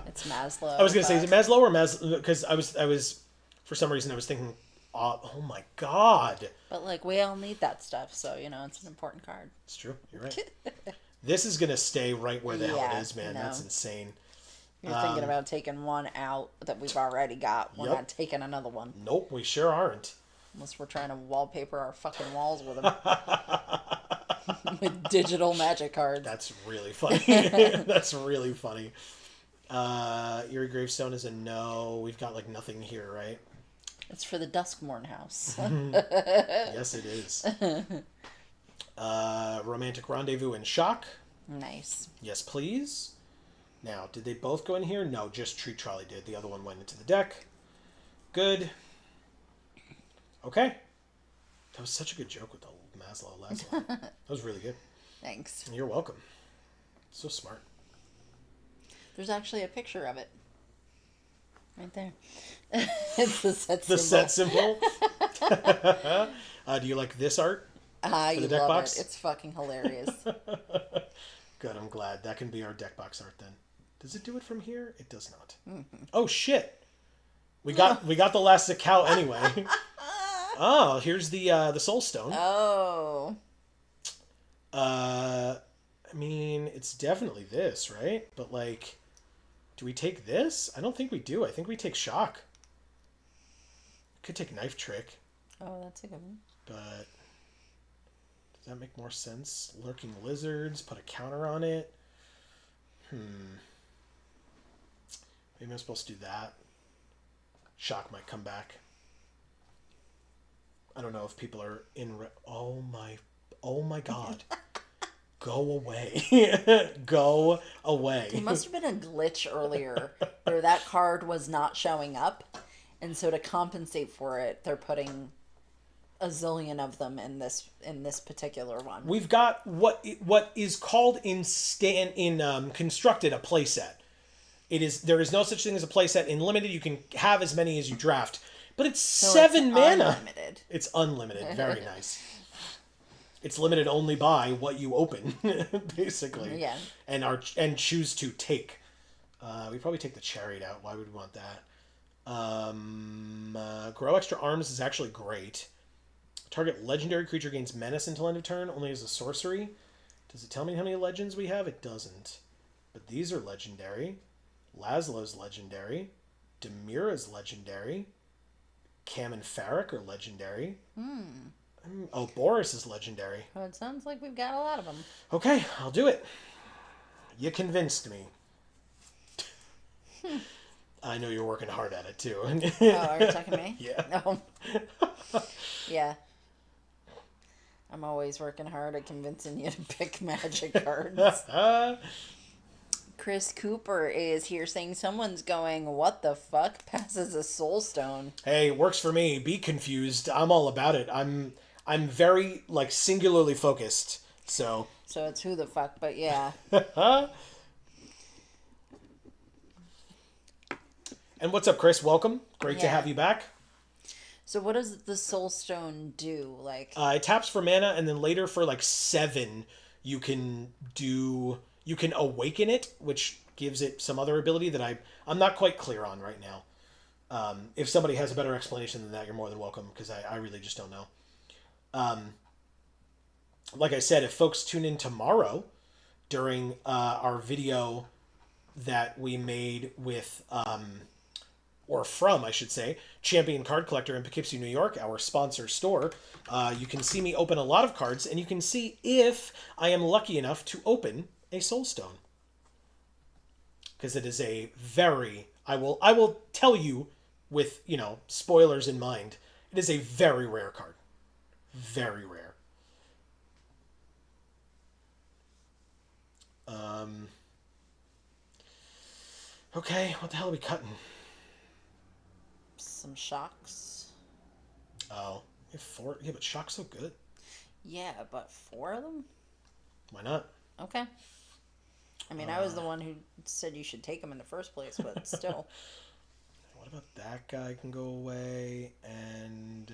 It's Maslow. I was going to say, is it Maslow or Maslow? Because I was, for some reason, I was thinking, oh my god. But, like, we all need that stuff, so, it's an important card. It's true. You're right. This is going to stay right where the hell it Yeah, is, man. no. That's insane. You're thinking about taking one out that we've already got. We're Yep. not taking another one. Nope, we sure aren't. Unless we're trying to wallpaper our fucking walls with them. With digital magic cards. That's really funny. That's really funny. Eerie Gravestone is a no. We've got, like, nothing here, right? It's for the Duskmorn house. Yes, it is. Romantic Rendezvous and Shock. Nice. Yes, please. Now, did they both go in here? No, just Tree Trolley did. The other one went into the deck. Good. Okay. That was such a good joke with the Maslow Laszlo. That was really good. Thanks. You're welcome. So smart. There's actually a picture of it. Right there. It's the set symbol. The set symbol. Do you like this art? You the deck love box? it. It's fucking hilarious. Good, I'm glad. That can be our deck box art then. Does it do it from here? It does not. Mm-hmm. Oh shit! We got the last Zakao anyway. Oh, here's the Soul Stone. Oh. I mean, it's definitely this, right? But, like, do we take this? I don't think we do. I think we take Shock. Could take Knife Trick. Oh, that's a good one. But does that make more sense? Lurking Lizards, put a counter on it. Maybe I'm supposed to do that. Shock might come back. I don't know if people are in... oh my god. Go away. Go away. It must have been a glitch earlier where that card was not showing up. And so to compensate for it, they're putting a zillion of them in this particular one. We've got what is called in Constructed a playset. There is no such thing as a playset. In Limited, you can have as many as you draft, but it's So 7 it's mana. Unlimited. It's unlimited. Very nice. It's limited only by what you open, basically. Yeah. And choose to take. We probably take the Chariot out. Why would we want that? Grow Extra Arms is actually great. Target legendary creature gains menace until end of turn, only as a sorcery. Does it tell me how many legends we have? It doesn't. But these are legendary. Laszlo's legendary. Demira's legendary. Cam and Farrick are legendary. Oh, Boris is legendary. Well, it sounds like we've got a lot of them. Okay, I'll do it. You convinced me. I know you're working hard at it, too. Oh, are you talking to me? Yeah. No. Yeah. I'm always working hard at convincing you to pick magic cards. Chris Cooper is here saying someone's going, what the fuck passes a soul stone? Hey, it works for me. Be confused. I'm all about it. I'm very, like, singularly focused. So it's who the fuck, but yeah. And what's up, Chris? Welcome. Great to Yeah. have you back. So what does the soul stone do? Like, It taps for mana, and then later for like 7, you can awaken it, which gives it some other ability that I'm not quite clear on right now. If somebody has a better explanation than that, you're more than welcome, because I really just don't know. Like I said, if folks tune in tomorrow during our video that we made with or from, I should say, Champion Card Collector in Poughkeepsie, New York, our sponsor store. You can see me open a lot of cards, and you can see if I am lucky enough to open a Soul Stone. Because it is a very, I will tell you with, spoilers in mind, it is a very rare card. Very rare. Okay, what the hell are we cutting? some shocks. Oh, you have 4. Yeah, but Shock's so good. Yeah, but 4 of them? Why not? Okay. I mean, I was the one who said you should take them in the first place, but still. What about that guy can go away, and...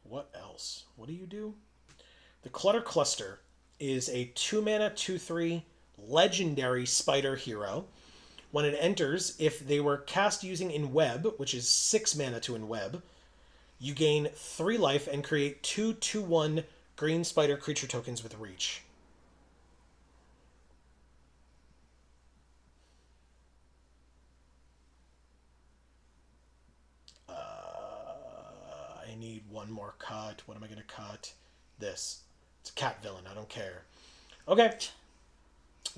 What else? What do you do? The Clutter Cluster is a 2-mana, 2/3 legendary spider hero. When it enters, if they were cast using Inweb, which is 6 mana to Inweb, you gain 3 life and create 2 2/1 green spider creature tokens with reach. I need one more cut. What am I going to cut? This. It's a cat villain. I don't care. Okay.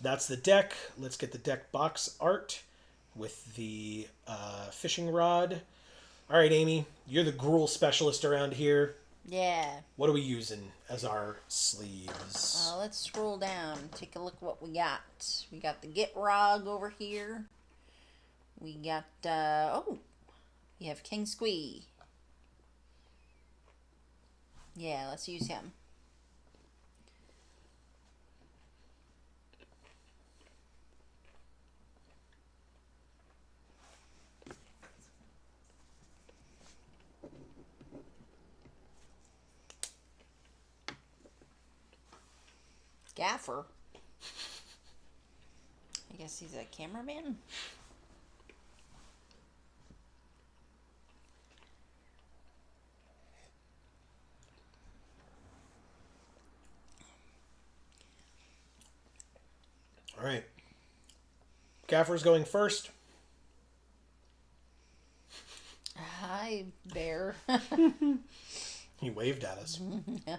That's the deck. Let's get the deck box art with the fishing rod. All right, Amy, you're the gruel specialist around here. Yeah. What are we using as our sleeves? Let's scroll down. Take a look what we got. We got the Gitrog over here. We got, we have King Squee. Yeah, let's use him. Gaffer. I guess he's a cameraman. All right. Gaffer's going first. Hi, bear. He waved at us. Yeah.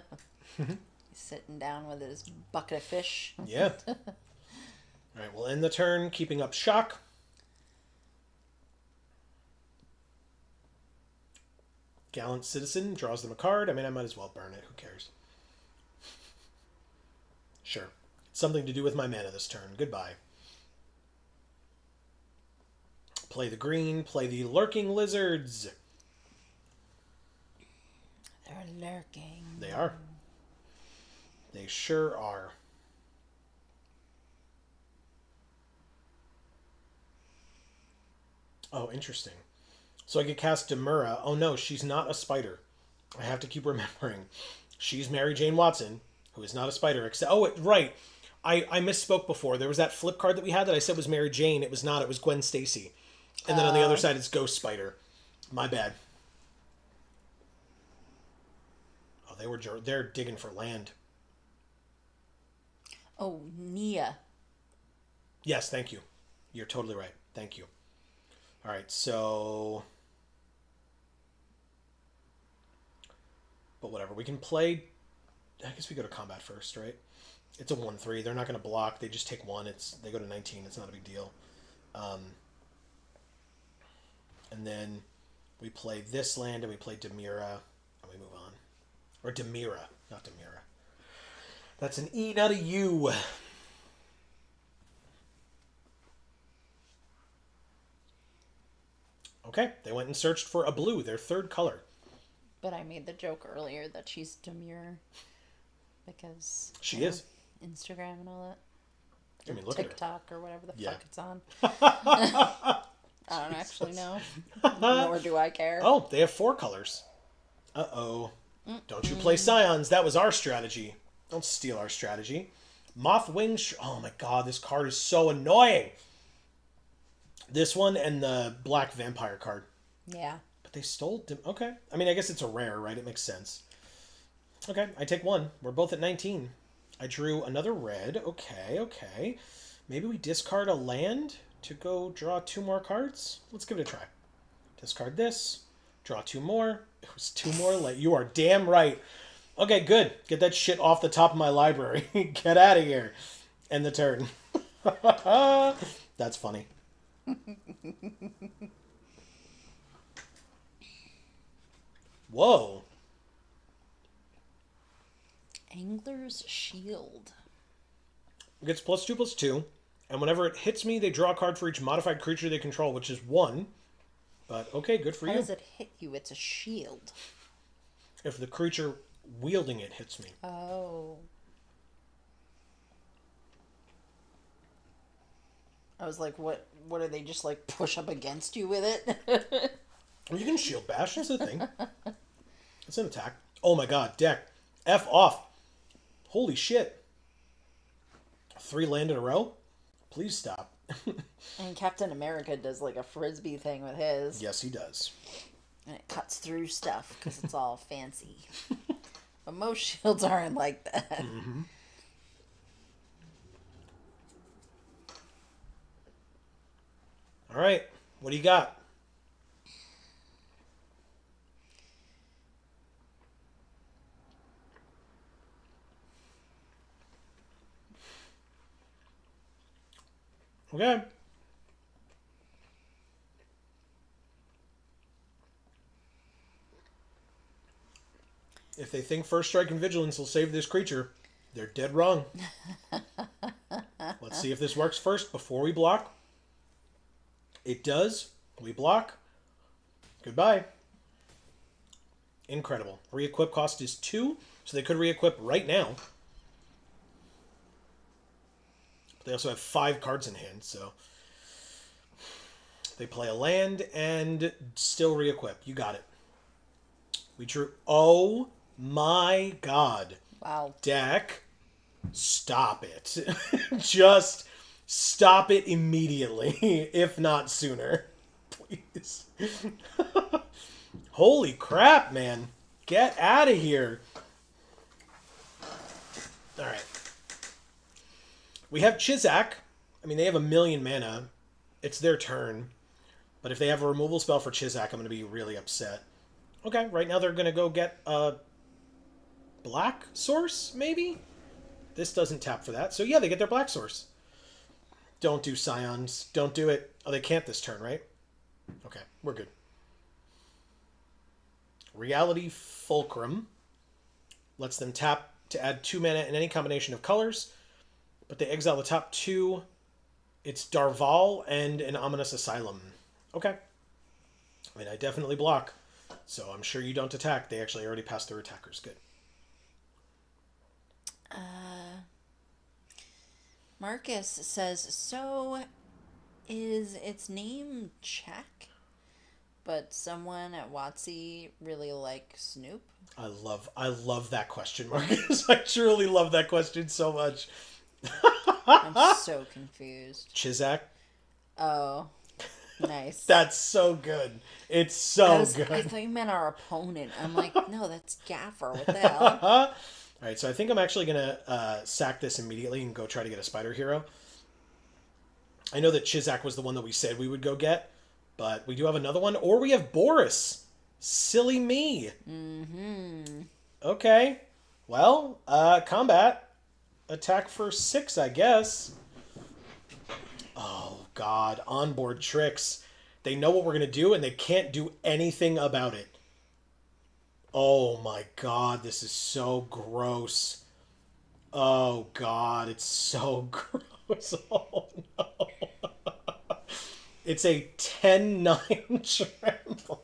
He's sitting down with his bucket of fish. Yeah. All right, we'll end the turn, keeping up shock. Gallant Citizen draws them a card. I mean, I might as well burn it. Who cares? Sure. Something to do with my mana this turn. Goodbye. Play the green. Play the Lurking Lizards. They're lurking. They are. They sure are. Oh, interesting. So I could cast Demura. Oh no, she's not a spider. I have to keep remembering. She's Mary Jane Watson, who is not a spider. Except, right. I misspoke before. There was that flip card that we had that I said was Mary Jane. It was not. It was Gwen Stacy. And then on the other side, it's Ghost Spider. My bad. Oh, they're digging for land. Oh, Nia. Yes, thank you. You're totally right. Thank you. All right, so... But whatever, we can play... I guess we go to combat first, right? It's a 1/3. They're not going to block. They just take 1. They go to 19. It's not a big deal. And then we play this land, and we play Demira, and we move on. Or Demira, not Demira. That's an E, not a U. Okay, they went and searched for a blue, their third color. But I made the joke earlier that she's demure because She is. Instagram and all that. I mean, look at her. TikTok or whatever the Yeah. fuck it's on. I don't actually know. Nor do I care. Oh, they have 4 colors. Uh-oh. Don't you play Scions. That was our strategy. Don't steal our strategy. Mothwing. Oh my god, this card is so annoying. This one and the Black Vampire card. Yeah. But they stole... Okay. I mean, I guess it's a rare, right? It makes sense. Okay, I take 1. We're both at 19. I drew another red. Okay. Maybe we discard a land to go draw 2 more cards? Let's give it a try. Discard this. Draw 2 more. It was 2 more. You are damn right. Okay, good. Get that shit off the top of my library. Get out of here. End the turn. That's funny. Whoa. Angler's Shield. It gets +2/+2. And whenever it hits me, they draw a card for each modified creature they control, which is 1. But, okay, good for How you. does it hit you? It's a shield. If the creature wielding it hits me. Oh. I was like, what are they just like push up against you with it? You can shield bash. That's a thing. It's an attack. Oh my god, deck. F off. Holy shit. 3 land in a row? Please stop. And Captain America does like a frisbee thing with his. Yes, he does. And it cuts through stuff because it's all fancy. But most shields aren't like that. Mm-hmm. All right. What do you got? Okay. If they think First Strike and Vigilance will save this creature, they're dead wrong. Let's see if this works first before we block. It does. We block. Goodbye. Incredible. Re-equip cost is 2, so they could re-equip right now. But they also have 5 cards in hand, so... They play a land and still re-equip. You got it. We drew... Oh my god. Wow. Deck, stop it. Just stop it immediately, if not sooner. Please. Holy crap, man. Get out of here. Alright. We have Chizak. I mean, they have 1,000,000 mana. It's their turn. But if they have a removal spell for Chizak, I'm going to be really upset. Okay, right now they're going to go get a black source, maybe? This doesn't tap for that. So yeah, they get their black source. Don't do Scions. Don't do it. Oh, they can't this turn, right? Okay, we're good. Reality Fulcrum lets them tap to add 2 mana in any combination of colors, but they exile the top 2. It's Darval and an Ominous Asylum. Okay. I mean, I definitely block, so I'm sure you don't attack. They actually already passed their attackers. Good. Marcus says, so is its name Check, but someone at WotC really like Snoop? I love that question, Marcus. I truly love that question so much. I'm so confused. Chizak? Oh, nice. That's so good. It's so good. I thought you meant our opponent. I'm like, no, that's Gaffer. What the hell? All right, so I think I'm actually going to sack this immediately and go try to get a Spider Hero. I know that Chizak was the one that we said we would go get, but we do have another one. Or we have Boris. Silly me. Mm-hmm. Okay. Well, combat. Attack for 6, I guess. Oh, God. Onboard tricks. They know what we're going to do, and they can't do anything about it. Oh my god, this is so gross. Oh god, it's so gross. Oh no. It's a 10-9 trample.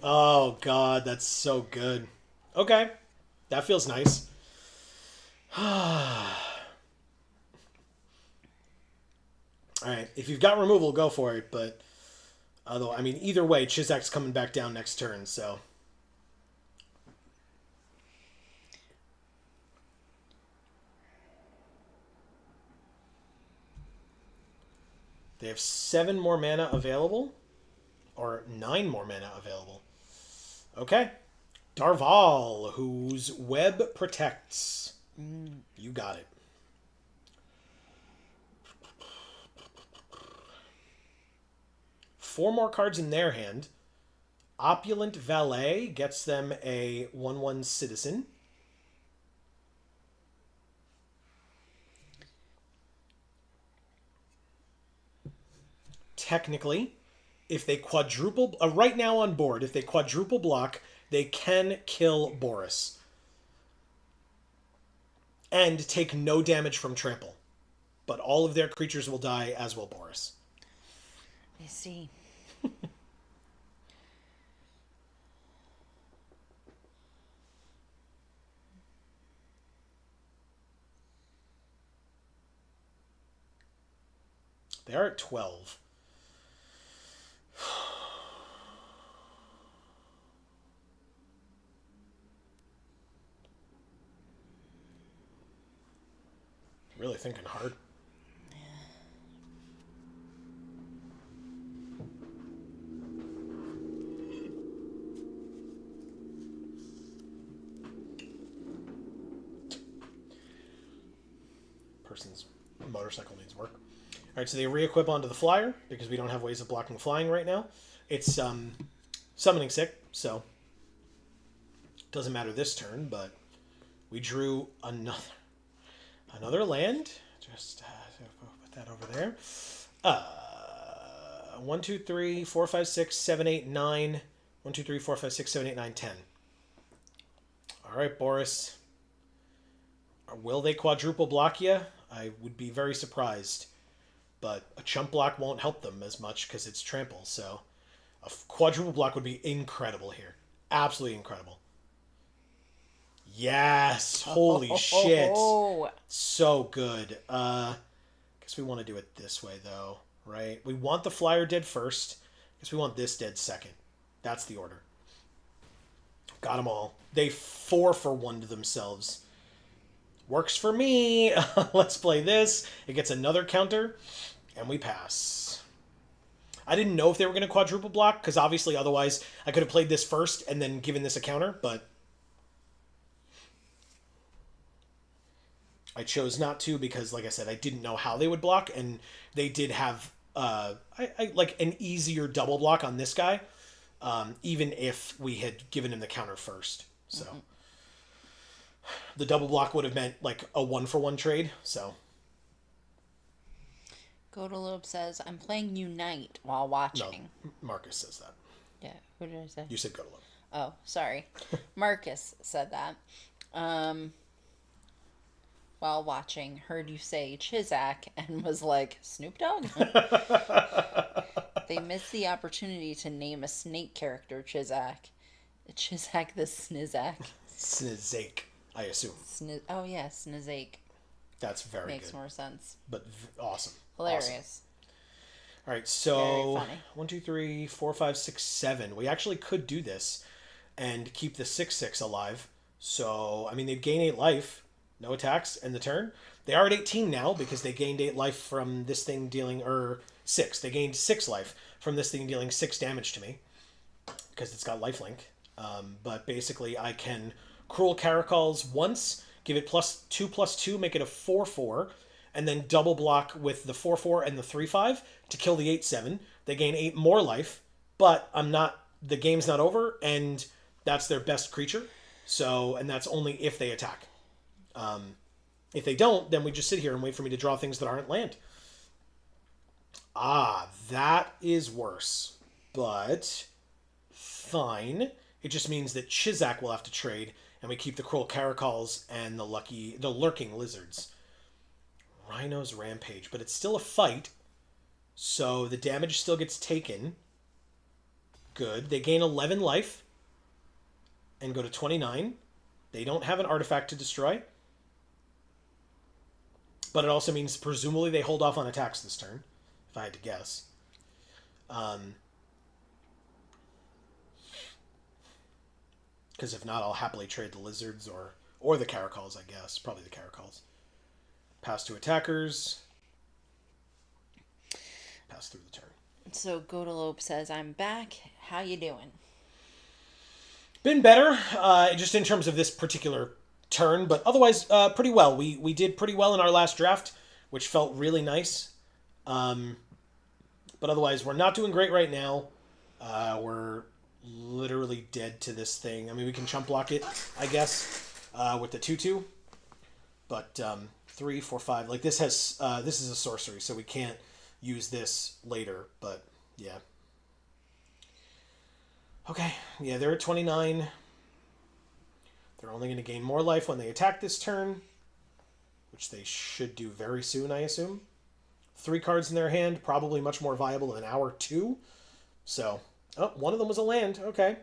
Oh, God, that's so good. Okay. That feels nice. Alright, if you've got removal, go for it, but... Although, I mean, either way, Chizak's coming back down next turn, so... They have 7 more mana available? Or 9 more mana available. Okay. Darval, whose web protects. You got it. Four more cards in their hand. Opulent Valet gets them a 1/1 citizen. Technically, if they quadruple... right now on board, if they quadruple block, they can kill Boris. And take no damage from trample. But all of their creatures will die, as will Boris. I see. They are at 12. Really thinking hard. Person's motorcycle needs work. Alright, so they re-equip onto the flyer, because we don't have ways of blocking flying right now. It's summoning sick, so doesn't matter this turn, but we drew another land. Just put that over there. 1, 2, 3, 4, 5, 6, 7, 8, 9. 1, 2, 3, 4, 5, 6, 7, 8, 9, 10. Alright, Boris. Will they quadruple block you? I would be very surprised. But a chump block won't help them as much because it's trample, so a quadruple block would be incredible here. Absolutely incredible. Yes! Holy shit! So good. Guess we want to do it this way, though, right? We want the flyer dead first. Guess we want this dead second. That's the order. Got them all. They 4-for-1 to themselves. Works for me. Let's play this. It gets another counter, and we pass. I didn't know if they were going to quadruple block, because obviously otherwise I could have played this first and then given this a counter, but I chose not to because, like I said, I didn't know how they would block, and they did have like an easier double block on this guy, even if we had given him the counter first. So the double block would have meant like a 1-for-1 trade. So Godalope says, I'm playing Unite while watching. no, Marcus says that. Yeah, who did I say? You said Godalope. Oh, sorry. Marcus said that. While watching, heard you say Chizak and was like, Snoop Dogg? They missed the opportunity to name a snake character Chizak. Chizak the Snizak. Snizake, I assume. Oh, yeah, Snizake. That's very Makes good. more sense. But awesome. Hilarious. Awesome. All right, so Very funny. 1, 2, 3, 4, 5, 6, 7. We actually could do this and keep the 6/6 alive. So, I mean, they'd gain 8 life, no attacks, and the turn. They are at 18 now because they gained 8 life from this thing dealing, 6. They gained 6 life from this thing dealing 6 damage to me because it's got lifelink. But basically, I can Cruel Caracols once, give it +2/+2, make it a 4/4, and then double block with the 4/4 and the 3/5 to kill the 8/7. They gain 8 more life, but the game's not over, and that's their best creature. So, and that's only if they attack. If they don't, then we just sit here and wait for me to draw things that aren't land. Ah, that is worse. But fine. It just means that Chizak will have to trade, and we keep the Cruel Caracols and the Lurking Lizards. Rhino's Rampage, but it's still a fight, so the damage still gets taken. good. They gain 11 life and go to 29. They don't have an artifact to destroy. But it also means presumably they hold off on attacks this turn, if I had to guess. Because if not, I'll happily trade the lizards or the caracals, I guess. Probably the caracals. Pass to attackers. Pass through the turn. So Godalope says, I'm back. How you doing? Been better, just in terms of this particular turn, but otherwise pretty well. We did pretty well in our last draft, which felt really nice. But otherwise, we're not doing great right now. We're literally dead to this thing. I mean, we can chump block it, I guess, with the 2/2. But 3, 4, 5. Like this has this is a sorcery, so we can't use this later. But yeah. Okay, yeah, they're at 29. They're only going to gain more life when they attack this turn, which they should do very soon, I assume. 3 cards in their hand, probably much more viable than our 2. So, oh, one of them was a land. Okay.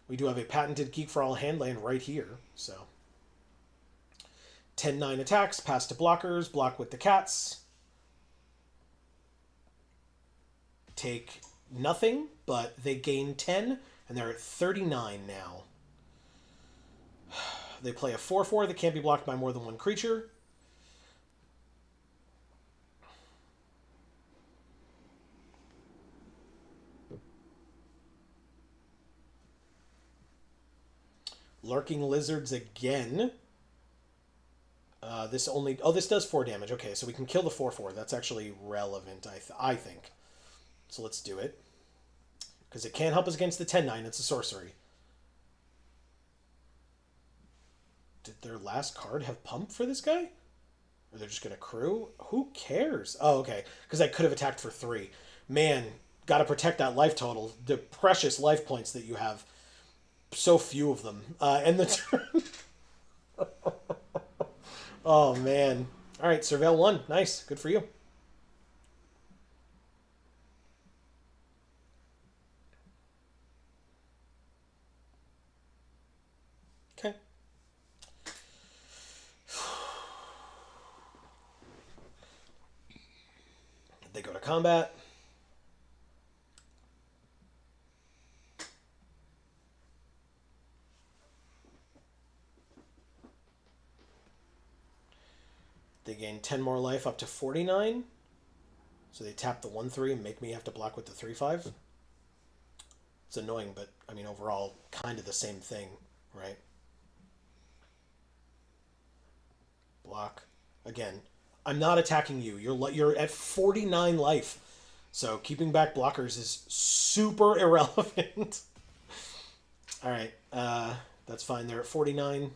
We do have a patented Geek for All hand land right here. So, 10-9 attacks, pass to blockers, block with the cats. Take nothing, but they gain 10, and they're at 39 now. They play a 4/4 that can't be blocked by more than one creature. Lurking Lizards again. This only... Oh, this does 4 damage. Okay, so we can kill the 4/4. That's actually relevant, I think. So let's do it. Because it can't help us against the 10-9. It's a sorcery. Did their last card have pump for this guy? Or they're just going to crew? Who cares? Oh, okay. Because I could have attacked for 3. Man, got to protect that life total. The precious life points that you have. So few of them. And the turn... Oh, man. All right, Surveil 1. Nice. Good for you. Okay. They go to combat. They gain 10 more life up to 49. So they tap the 1/3 and make me have to block with the 3/5. It's annoying, but I mean overall kind of the same thing, right? Block. Again, I'm not attacking you. You're at 49 life. So keeping back blockers is super irrelevant. All right. That's fine. They're at 49.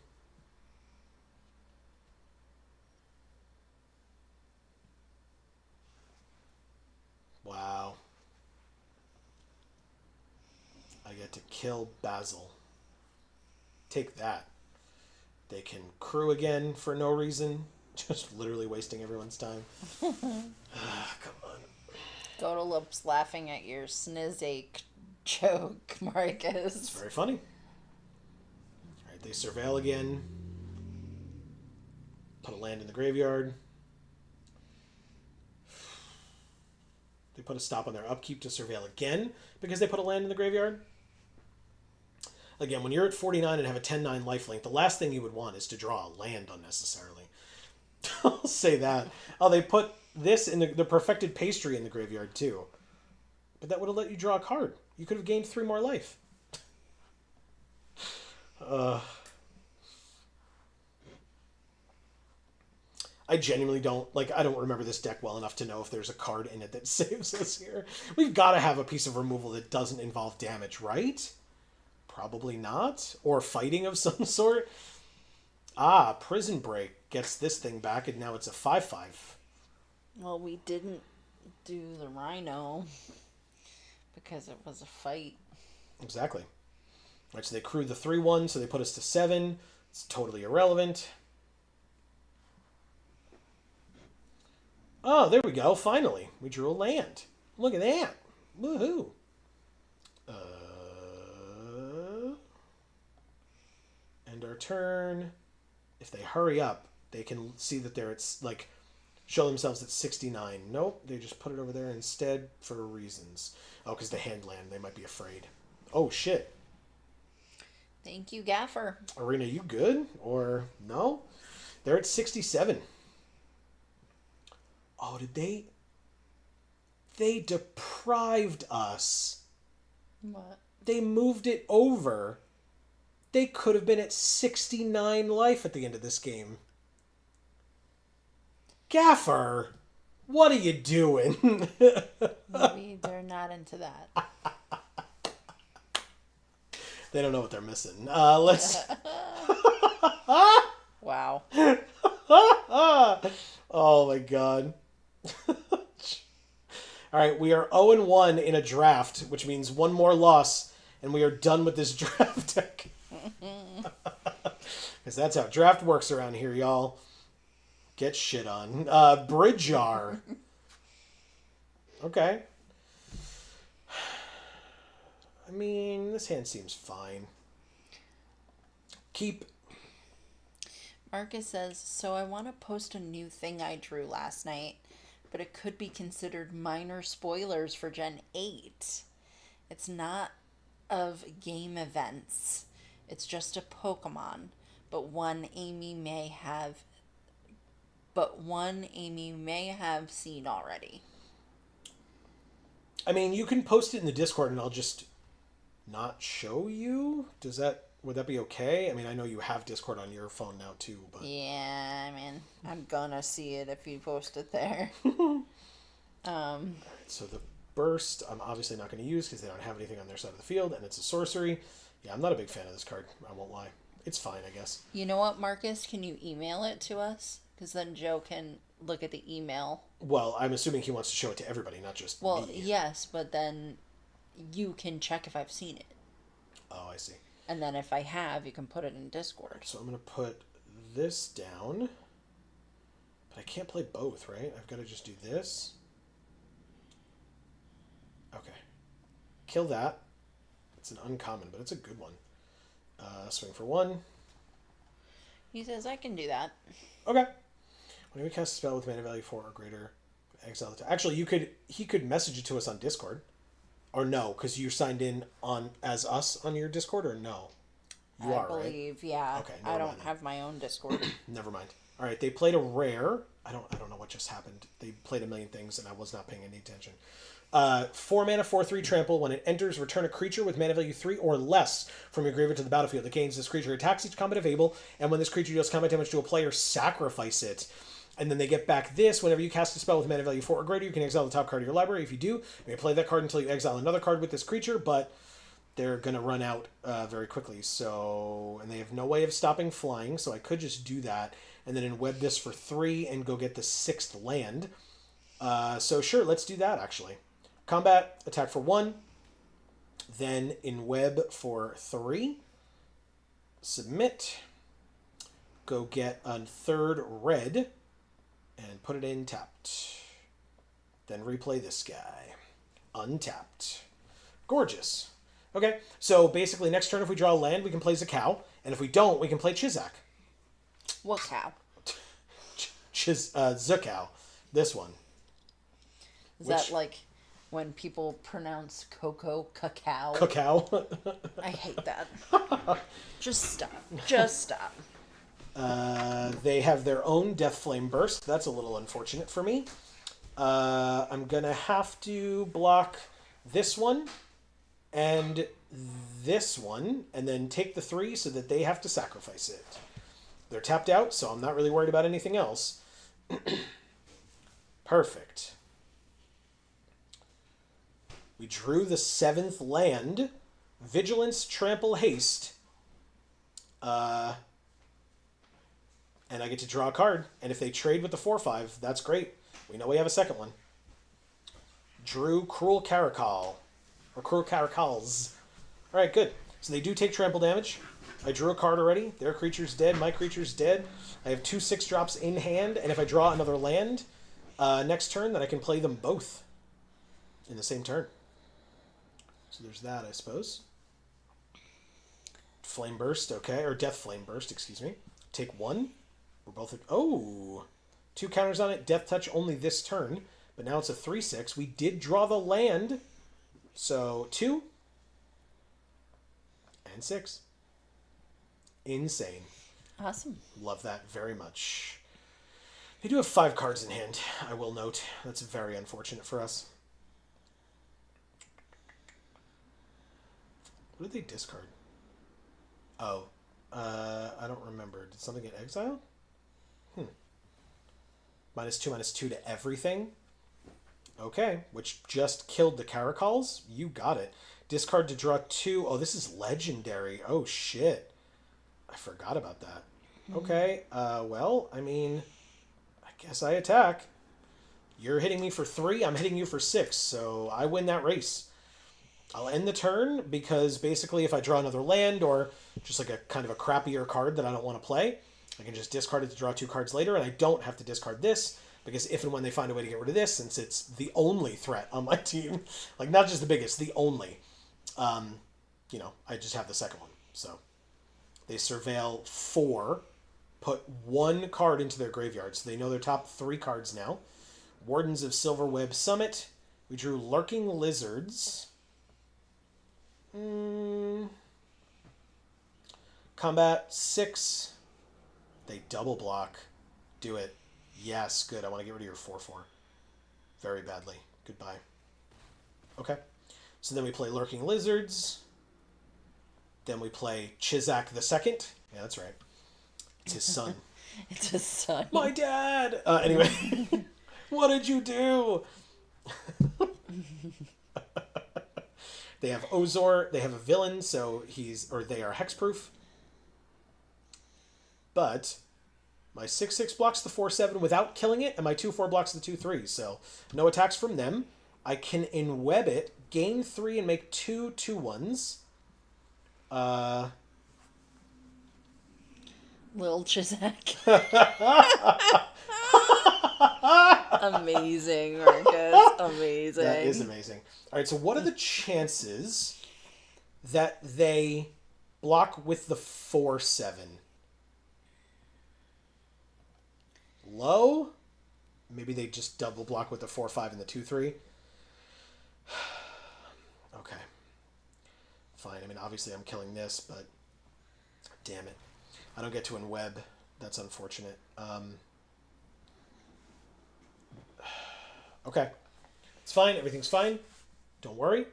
Wow. I get to kill Basil. Take that. They can crew again for no reason. Just literally wasting everyone's time. Come on. Godalope's laughing at your snizzake joke, Marcus. It's very funny. Alright, they surveil again. Put a land in the graveyard. They put a stop on their upkeep to surveil again because they put a land in the graveyard. Again, when you're at 49 and have a 10-9 lifelink, the last thing you would want is to draw a land unnecessarily. I'll say that. Oh, they put this in the perfected pastry in the graveyard too. But that would have let you draw a card. You could have gained 3 more life. I genuinely don't remember this deck well enough to know if there's a card in it that saves us here. We've got to have a piece of removal that doesn't involve damage, right? Probably not. Or fighting of some sort. Ah, Prison Break gets this thing back, and now it's a 5/5. Well, we didn't do the Rhino because it was a fight. Exactly. Right, so they crewed the 3/1, so they put us to 7. It's totally irrelevant. Oh, there we go. Finally. We drew a land. Look at that. Woohoo. End our turn. If they hurry up, they can see that they're at, like, show themselves at 69. Nope, they just put it over there instead for reasons. Oh, because the hand land, they might be afraid. Oh, shit. Thank you, Gaffer. Arena, you good? Or no? They're at 67. Oh, did they... They deprived us. What? They moved it over. They could have been at 69 life at the end of this game. Gaffer, what are you doing? Maybe they're not into that. They don't know what they're missing. Let's... Wow. Oh my god. Alright, we are 0-1 in a draft, which means one more loss, and we are done with this draft deck. Because that's how draft works around here, y'all. Get shit on. Bridjar. Okay. I mean, this hand seems fine. Keep. Marcus says, so I want to post a new thing I drew last night, but it could be considered minor spoilers for Gen 8. It's not of game events. It's just a Pokemon, but one Amy may have seen already. I mean, you can post it in the Discord and I'll just not show you. Would that be okay? I mean, I know you have Discord on your phone now too, but Yeah, I mean, I'm gonna see it if you post it there. so the burst I'm obviously not going to use because they don't have anything on their side of the field, and it's a sorcery. Yeah, I'm not a big fan of this card. I won't lie. It's fine, I guess. You know what, Marcus? Can you email it to us? Because then Joe can look at the email. Well, I'm assuming he wants to show it to everybody, not just Well, me. yes, but then you can check if I've seen it. Oh, I see. And then if I have, you can put it in Discord. So I'm going to put this down. But I can't play both, right? I've got to just do this. Okay. Kill that. It's an uncommon, but it's a good one. Swing for 1. He says, I can do that. Okay. When we cast a spell with mana value 4 or greater, exile the Actually, he could message it to us on Discord. Or no, because you're signed in as us on your Discord, or no? You I are, believe, right? yeah. Okay, I never don't mind then. have my own Discord. Never mind. All right, they played a rare. I don't know what just happened. They played a million things, and I was not paying any attention. 4 mana, 4/3 trample. When it enters, return a creature with mana value 3 or less from your graveyard to the battlefield. It gains this creature attacks each combat if able, and when this creature deals combat damage to a player, sacrifice it. And then they get back this. Whenever you cast a spell with mana value 4 or greater, you can exile the top card of your library. If you do, you may play that card until you exile another card with this creature, but they're going to run out very quickly. So, and they have no way of stopping flying, so I could just do that and then web this for 3 and go get the 6th land. So sure, let's do that actually. Combat, attack for 1, then in web for 3, submit, go get a 3rd red, and put it in tapped. Then replay this guy. Untapped. Gorgeous. Okay, so basically next turn if we draw a land, we can play Zakao, and if we don't, we can play Chizak. What cow? Zakao. This one. Is that like when people pronounce cocoa cacao? Cacao. I hate that. Just stop. Just stop. They have their own Death Flame Burst. That's a little unfortunate for me. I'm going to have to block this one and this one, and then take the 3 so that they have to sacrifice it. They're tapped out, so I'm not really worried about anything else. Perfect. We drew the 7th land. Vigilance, Trample, Haste. And I get to draw a card. And if they trade with the 4/5, that's great. We know we have a second one. Drew Cruel Caracal. Or Cruel Caracals. Alright, good. So they do take trample damage. I drew a card already. Their creature's dead. My creature's dead. I have 2 6-drops in hand. And if I draw another land next turn, then I can play them both in the same turn. So there's that, I suppose. Flame Burst, okay. Or Death Flame Burst, excuse me. Take 1. We're both... Oh! 2 counters on it. Death Touch only this turn. But now it's a 3/6. We did draw the land. So 2. And 6. Insane. Awesome. Love that very much. They do have 5 cards in hand, I will note. That's very unfortunate for us. What did they discard? Oh. I don't remember. Did something get exiled? -2/-2 to everything. Okay, which just killed the Caracals. You got it. Discard to draw 2. Oh, this is legendary. Oh, shit. I forgot about that. Okay, well, I mean, I guess I attack. You're hitting me for 3, I'm hitting you for 6, so I win that race. I'll end the turn, because basically if I draw another land, or just like a kind of a crappier card that I don't want to play, I can just discard it to draw 2 cards later, and I don't have to discard this, because if and when they find a way to get rid of this, since it's the only threat on my team, like not just the biggest, the only, I just have the second one. So they surveil 4, put 1 card into their graveyard, so they know their top 3 cards now. Wardens of Silverweb Summit. We drew Lurking Lizards. Combat 6. They double block. Do it. Yes, good. I want to get rid of your 4/4. Very badly. Goodbye. Okay. So then we play Lurking Lizards. Then we play Chizak the Second. Yeah, that's right. It's his son. It's his son. My dad! Anyway. What did you do? They have Ozor. They have a villain, so they are hexproof. But my 6/6 blocks the 4/7 without killing it, and my 2/4 blocks the 2/3. So no attacks from them. I can inweb it, gain 3, and make 2 2/1s. Lil Chizak. Amazing, Marcus. Amazing. That is amazing. All right, so what are the chances that they block with the 4/7? Low? Maybe they just double block with the 4/5 and the 2/3. Okay. Fine. I mean, obviously I'm killing this, but damn it. I don't get to inweb. That's unfortunate. Okay. It's fine. Everything's fine. Don't worry.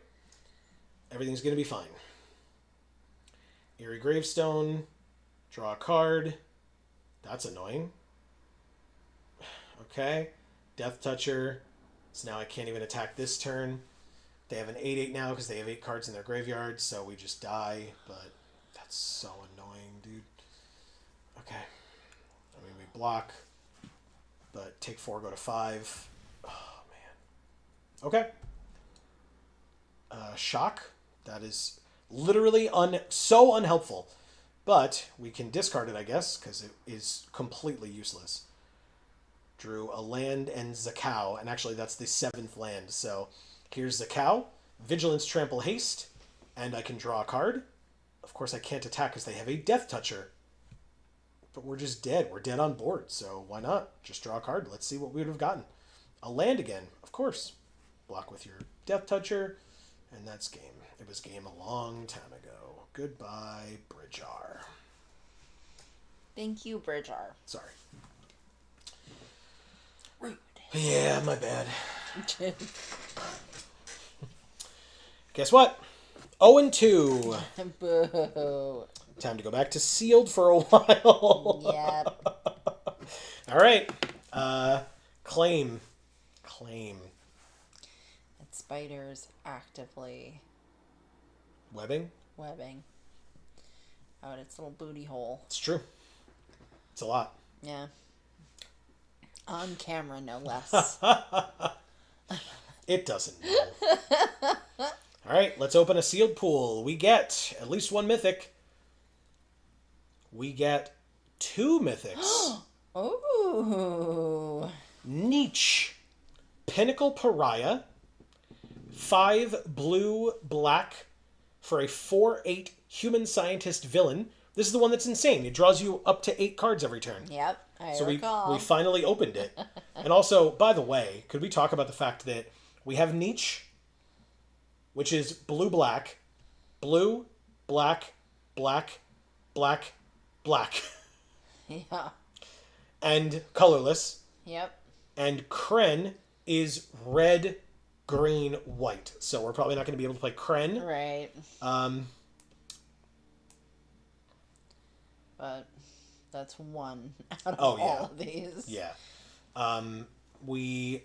Everything's going to be fine. Eerie Gravestone. Draw a card. That's annoying. Okay. Death Toucher. So now I can't even attack this turn. They have an 8/8 now because they have 8 cards in their graveyard, so we just die. But that's so annoying, dude. Okay. I mean, we block. But take 4, go to 5. Oh, man. Okay. Shock. That is literally so unhelpful. But we can discard it, I guess, because it is completely useless. Drew a land and Zakao, and actually that's the 7th land. So here's Zakao, Vigilance, Trample, Haste, and I can draw a card. Of course I can't attack because they have a Death Toucher. But we're just dead. We're dead on board, so why not? Just draw a card. Let's see what we would have gotten. A land again, of course. Block with your Death Toucher, and that's game. It was game a long time ago. Goodbye, Bridjar. Thank you, Bridjar. Sorry. Rude. Yeah, my bad. Guess what? 0-2. Boo. Time to go back to sealed for a while. Yep. All right. Claim. That spider's actively Webbing? webbing out its little booty hole. It's true. It's a lot. Yeah. On camera, no less. It doesn't know. All right, let's open a sealed pool. We get at least 1 mythic. We get 2 mythics. Ooh. Niche. Pinnacle Pariah. 5 blue black for a 4/8 human scientist villain. This is the one that's insane. It draws you up to 8 cards every turn. Yep, I So recall. we finally opened it. And also, by the way, could we talk about the fact that we have Niche, which is blue black, blue, black, black, black, black, Yeah. and colorless. Yep. And Kren is red, green, white. So we're probably not going to be able to play Kren. Right. But that's one out of all of these. Yeah. We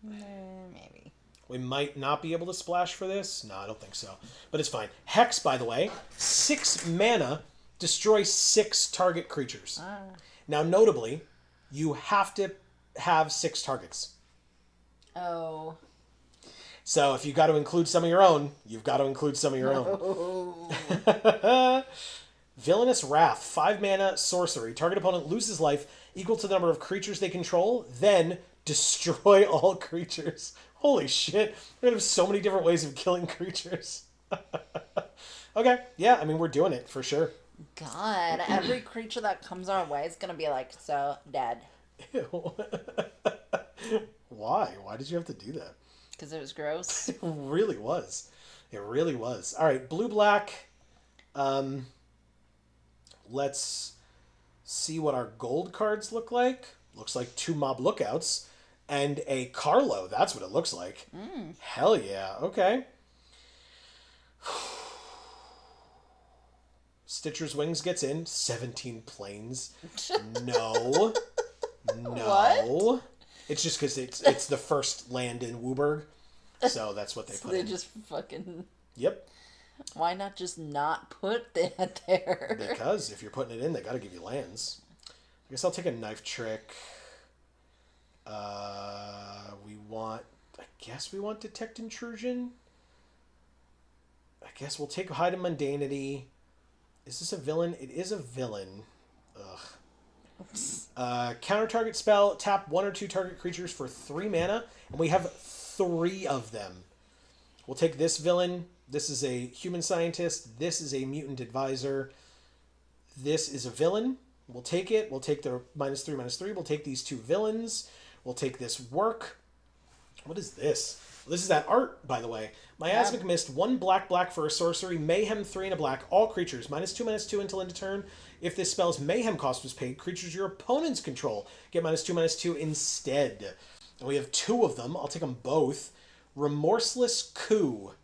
Maybe. We might not be able to splash for this. No, I don't think so. But it's fine. Hex, by the way, 6 mana, destroy 6 target creatures. Now, notably, you have to have 6 targets. Oh. So if you got to include some of your own, you've got to include some of your own. Villainous Wrath, 5 mana, sorcery. Target opponent loses life equal to the number of creatures they control, then destroy all creatures. Holy shit. We're going to have so many different ways of killing creatures. Okay, yeah, I mean, we're doing it for sure. God, every creature that comes our way is going to be like, so dead. Ew. Why? Why did you have to do that? Because it was gross. It really was. It really was. All right, blue-black. Let's see what our gold cards look like. Looks like 2 Mob Lookouts and a Carlo. That's what it looks like. Hell yeah. Okay. Stitcher's Wings gets in. 17 planes. No. No. What? It's just because it's the first land in Wooburg. So that's what they So put they in. just fucking... Yep. Why not just not put that there? Because if you're putting it in, they got to give you lands. I guess I'll take a Knife Trick. I guess we want Detect Intrusion. I guess we'll take Hide and Mundanity. Is this a villain? It is a villain. Ugh. Counter target spell. Tap 1 or 2 target creatures for 3 mana. And we have 3 of them. We'll take this villain. This is a human scientist. This is a mutant advisor. This is a villain. We'll take it. We'll take the -3/-3. We'll take these 2 villains. We'll take this work. What is this? Well, this is that art, by the way. Miasmic Mist, 1 black for a sorcery. Mayhem, 3 and a black. All creatures, -2/-2 until end of turn. If this spell's Mayhem cost was paid, creatures your opponents control get -2/-2 instead. And we have 2 of them. I'll take them both. Remorseless Coup.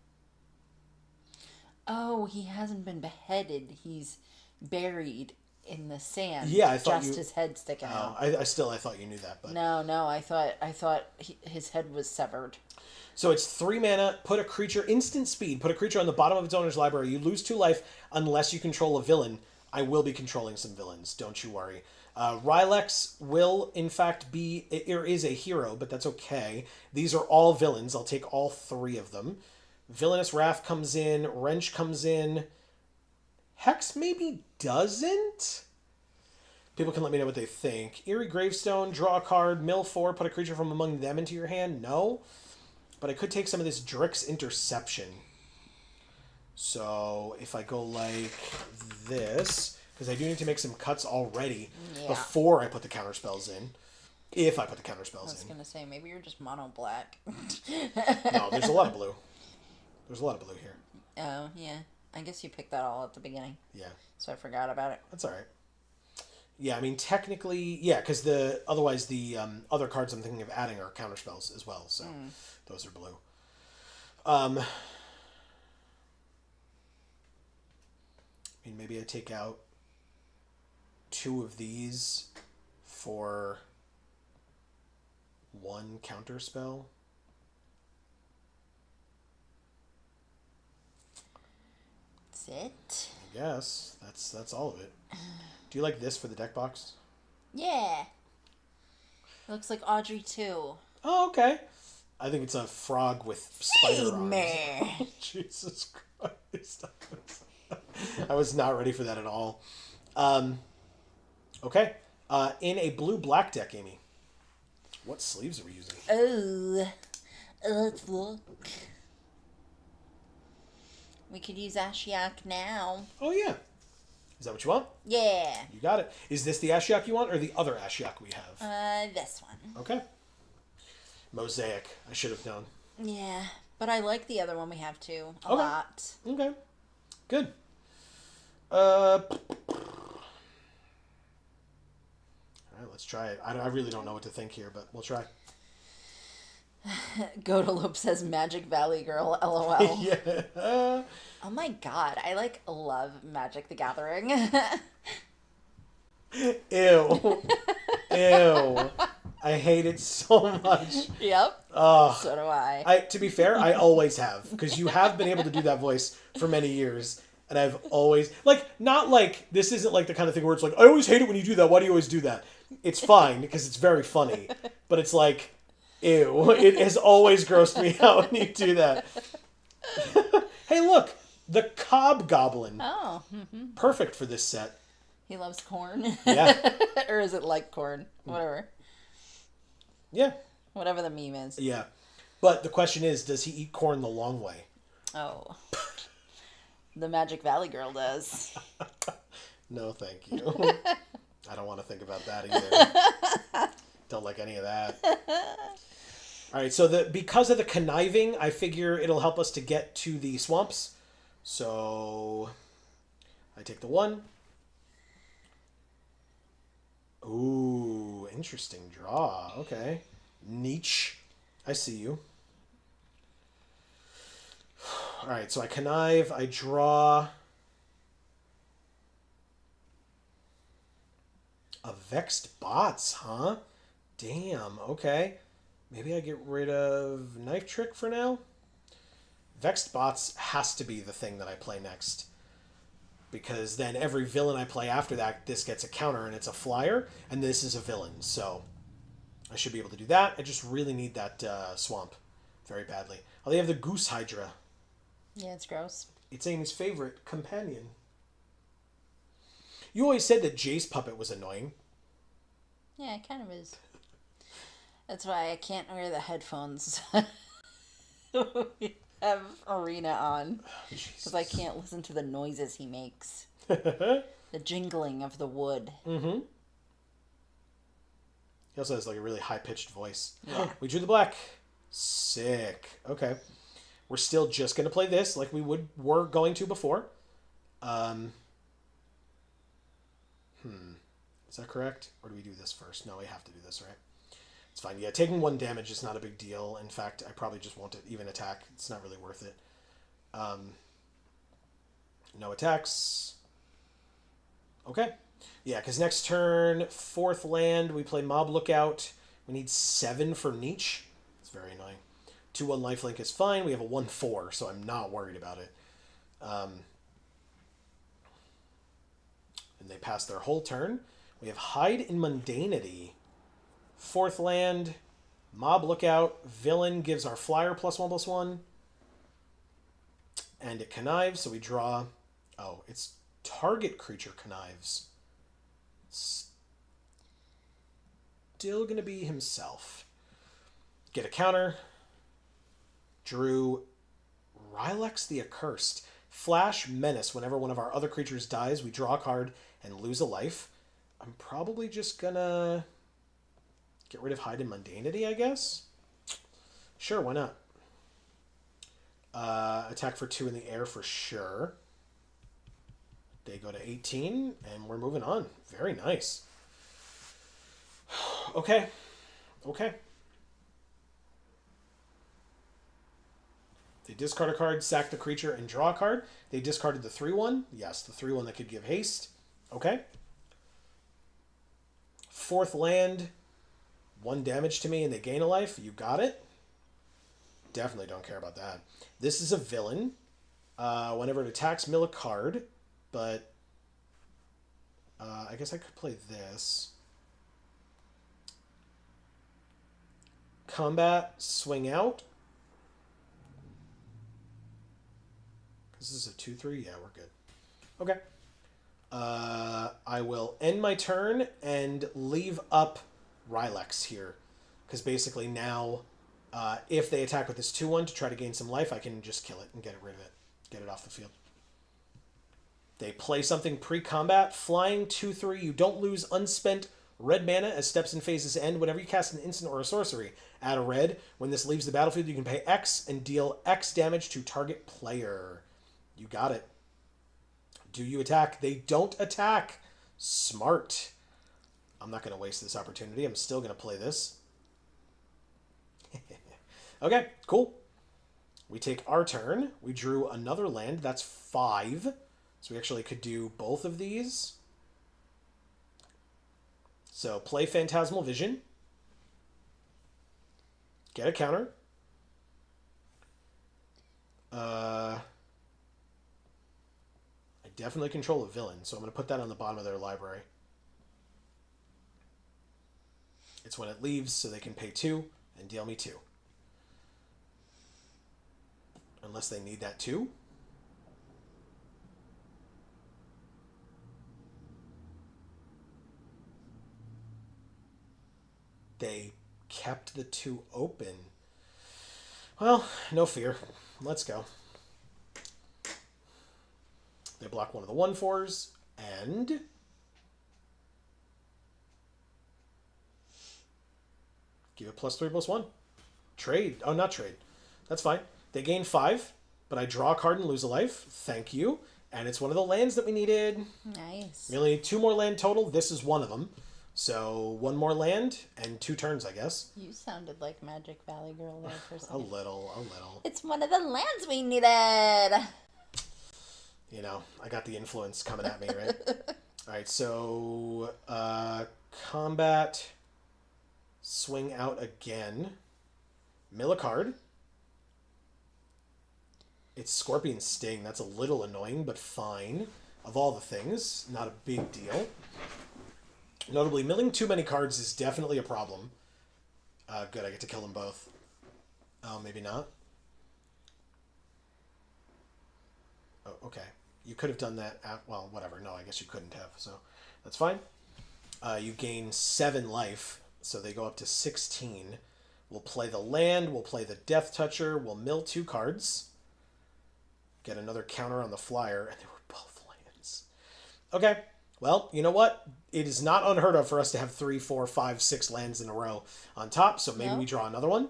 Oh, he hasn't been beheaded. He's buried in the sand. Yeah, I thought just his head sticking out. I thought you knew that, but No, I thought his head was severed. so it's 3 mana. Put a creature instant speed. Put a creature on the bottom of its owner's library. You lose 2 life unless you control a villain. I will be controlling some villains. Don't you worry. Rylex will in fact be is a hero, but that's okay. These are all villains. I'll take all 3 of them. Villainous Wrath comes in. Wrench comes in. Hex maybe doesn't. People can let me know what they think. Eerie Gravestone, draw a card, mill 4, put a creature from among them into your hand. No. But I could take some of this Drix Interception. So if I go like this, because I do need to make some cuts already before I put the counter spells in. If I put the counter spells in. I was gonna say maybe you're just mono black. No, there's a lot of blue. There's a lot of blue here. Oh yeah, I guess you picked that all at the beginning. Yeah. So I forgot about it. That's all right. Yeah, I mean technically, yeah, because otherwise the other cards I'm thinking of adding are counter spells as well. So those are blue. I mean, maybe I take out 2 of these for 1 counter spell. That's it. I guess that's all of it. Do you like this for the deck box? Yeah. It looks like Audrey too. Oh, okay. I think it's a frog with spider Feed arms. me. Jesus Christ. I was not ready for that at all. Okay. In a blue-black deck, Amy, what sleeves are we using? Oh, let's look. We could use Ashiok now. Oh, yeah. Is that what you want? Yeah. You got it. Is this the Ashiok you want or the other Ashiok we have? This one. Okay. Mosaic. I should have known. Yeah, but I like the other one we have too a Okay. lot. Okay. Good. All right, let's try it. I really don't know what to think here, but we'll try. Godalope says Magic Valley Girl, LOL. Yeah. Oh my god, I love Magic the Gathering. Ew. Ew. I hate it so much. Yep. Oh. So do I. To be fair, I always have, because you have been able to do that voice for many years, and I've always not this isn't like the kind of thing where it's like, I always hate it when you do that. Why do you always do that? It's fine because it's very funny, but it's like, ew. It has always grossed me out when you do that. Hey, look, the Cob Goblin. Oh. Perfect for this set. He loves corn. Yeah. Or is it like corn? Whatever. Yeah. Whatever the meme is. Yeah. But the question is, does he eat corn the long way? Oh. The Magic Valley Girl does. No, thank you. I don't want to think about that either. Don't like any of that. All right, so because of the conniving, I figure it'll help us to get to the swamps. So I take the 1. Ooh, interesting draw. Okay. Niche. I see you. All right, so I connive, I draw a Vexed Bots, huh? Damn, okay. Maybe I get rid of Knife Trick for now? Vexed Bots has to be the thing that I play next. Because then every villain I play after that, this gets a counter and it's a flyer, and this is a villain, so I should be able to do that. I just really need that swamp very badly. Oh, they have the Goose Hydra. Yeah, it's gross. It's Amy's favorite companion. You always said that Jace Puppet was annoying. Yeah, it kind of is. That's why I can't wear the headphones. We have Arena on. Because I can't listen to the noises he makes. The jingling of the wood. Mm-hmm. He also has a really high-pitched voice. Yeah. We drew the black. Sick. Okay. We're still just going to play this like we were going to before. Is that correct? Or do we do this first? No, we have to do this, right? It's fine. Yeah, taking 1 damage is not a big deal. In fact, I probably just won't even attack. It's not really worth it. No attacks. Okay. Yeah, because next turn, 4th land, we play Mob Lookout. We need 7 for Niche. It's very annoying. 2-1 lifelink is fine. We have a 1-4, so I'm not worried about it. And they pass their whole turn. We have Hide in Mundanity. 4th land, Mob Lookout. Villain gives our flyer +1/+1. And it connives, so we draw... Oh, it's target creature connives. Still going to be himself. Get a counter. Drew Rylex the Accursed. Flash Menace. Whenever one of our other creatures dies, we draw a card and lose a life. I'm probably just gonna get rid of Hide in Mundanity, I guess. Sure, why not? Attack for 2 in the air for sure. They go to 18, and we're moving on. Very nice. Okay. Okay. They discard a card, sack the creature, and draw a card. They discarded the 3-1. Yes, the 3-1 that could give haste. Okay. 4th land, 1 damage to me, and they gain a life. You got it. Definitely don't care about that. This is a villain. Whenever it attacks, mill a card. But I guess I could play this. Combat, swing out. This is a 2-3? Yeah, we're good. Okay. I will end my turn and leave up Rylex here. Because basically now, if they attack with this 2-1 to try to gain some life, I can just kill it and get rid of it. Get it off the field. They play something pre-combat. Flying 2/3. You don't lose unspent red mana as steps and phases end. Whenever you cast an instant or a sorcery, add a red. When this leaves the battlefield, you can pay X and deal X damage to target player. You got it. Do you attack? They don't attack. Smart. I'm not going to waste this opportunity. I'm still going to play this. Okay, cool. We take our turn. We drew another land. That's 5. So we actually could do both of these. So play Phantasmal Vision. Get a counter. I definitely control a villain, so I'm going to put that on the bottom of their library. It's when it leaves, so they can pay 2 and deal me 2. Unless they need that 2. They kept the 2 open. Well, no fear. Let's go. They block one of the 1/4s, and give it +3/+1. Trade. Oh, not trade. That's fine. They gain 5, but I draw a card and lose a life. Thank you. And it's one of the lands that we needed. Nice. We only need 2 more land total. This is one of them. So 1 more land and 2 turns, I guess. You sounded like Magic Valley Girl there for a A second. little. It's one of the lands we needed. You know, I got the influence coming at me, right? All right, so combat, swing out again, mill a card. It's Scorpion Sting. That's a little annoying, but fine. Of all the things, not a big deal. Notably, milling too many cards is definitely a problem. Good, I get to kill them both. Oh, maybe not. Oh, okay. You could have done that well, whatever. No, I guess you couldn't have, so that's fine. You gain 7 life, so they go up to 16. We'll play the land, we'll play the Death Toucher, we'll mill 2 cards. Get another counter on the flyer, and they were both lands. Okay, well, you know what? It is not unheard of for us to have 3, 4, 5, 6 lands in a row on top, so maybe we draw another one.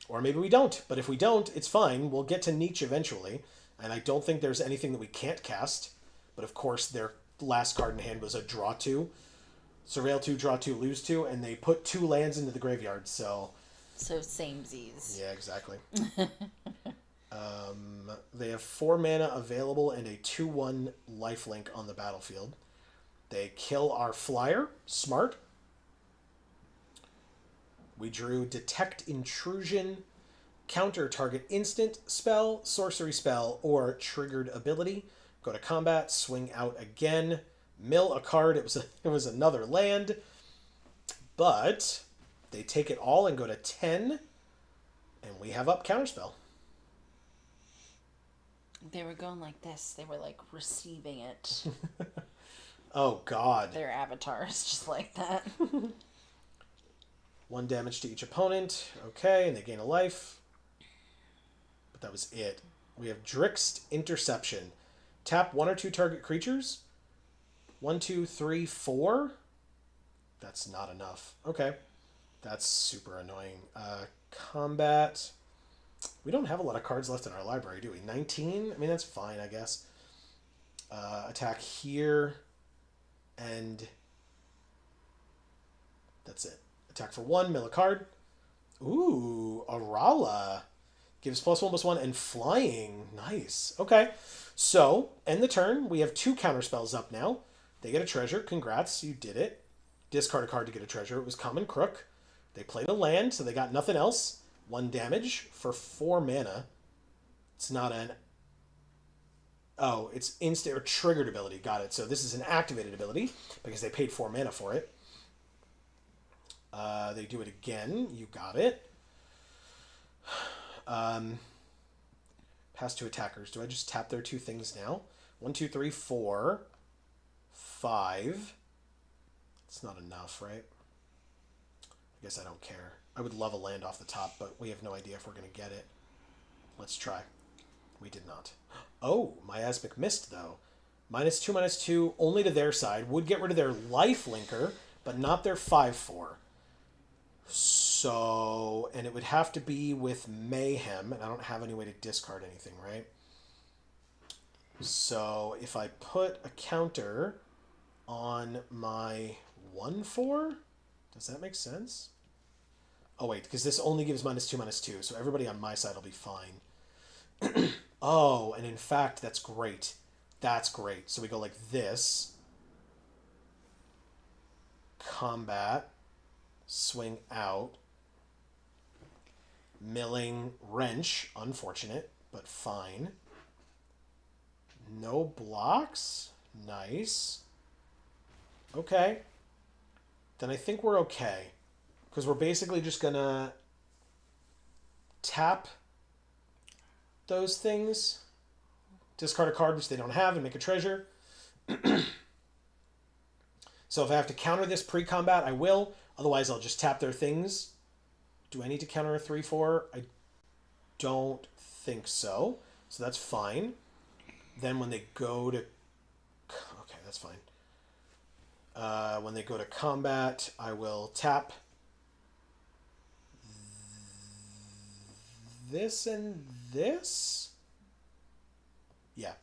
Or maybe we don't. But if we don't, it's fine. We'll get to Nietzsche eventually. And I don't think there's anything that we can't cast. But of course, their last card in hand was a draw 2. Surveil 2, draw 2, lose 2. And they put 2 lands into the graveyard, so... So samesies. Yeah, exactly. They have 4 mana available and a 2/1 lifelink on the battlefield. They kill our flyer. Smart. We drew Detect Intrusion, counter target instant spell, sorcery spell, or triggered ability. Go to combat, swing out again, mill a card. It was another land, but they take it all and go to 10, and we have up counterspell. They were going like this. They were like receiving it. Oh God. Their avatars just like that. 1 damage to each opponent. Okay, and they gain a life. But that was it. We have Drixt Interception. Tap 1 or 2 target creatures. 1, 2, 3, 4. That's not enough. Okay. That's super annoying. Combat. We don't have a lot of cards left in our library, do we? 19? I mean, that's fine, I guess. Attack here. And that's it. Attack for 1, mill a card. Ooh, Arala. Gives +1/+1 and flying. Nice. Okay. So, end the turn. We have 2 counterspells up now. They get a treasure. Congrats, you did it. Discard a card to get a treasure. It was Common Crook. They played a land, so they got nothing else. 1 damage for 4 mana. It's not an... Oh, it's instant or triggered ability. Got it. So this is an activated ability because they paid 4 mana for it. They do it again. You got it. Pass to attackers. Do I just tap their 2 things now? 1, 2, 3, 4, 5. It's not enough, right? I guess I don't care. I would love a land off the top, but we have no idea if we're going to get it. Let's try. We did not. Oh, Miasmic Mist, though. -2/-2, only to their side. Would get rid of their life linker, but not their 5/4. So, and it would have to be with Mayhem, and I don't have any way to discard anything, right? So, if I put a counter on my 1/4, does that make sense? Oh, wait, because this only gives -2/-2, so everybody on my side will be fine. Oh, and in fact, that's great. That's great. So we go like this. Combat. Swing out. Milling Wrench. Unfortunate, but fine. No blocks. Nice. Okay. Then I think we're okay. Because we're basically just going to tap those things, discard a card which they don't have, and make a treasure. So if I have to counter this pre-combat, I will. Otherwise, I'll just tap their things. Do I need to counter a 3/4? I don't think so. So that's fine. Then when they go to... Okay, that's fine. When they go to combat, I will tap this and this? Yeah.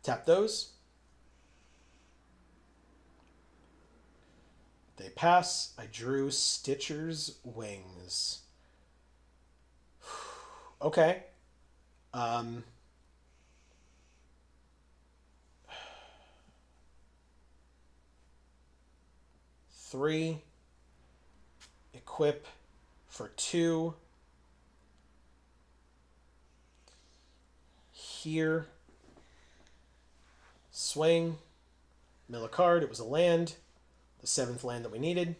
Tap those. They pass. I drew Stitcher's Wings. Okay. 3. Equip for 2. Here. Swing. Mill a card. It was a land. The 7th land that we needed.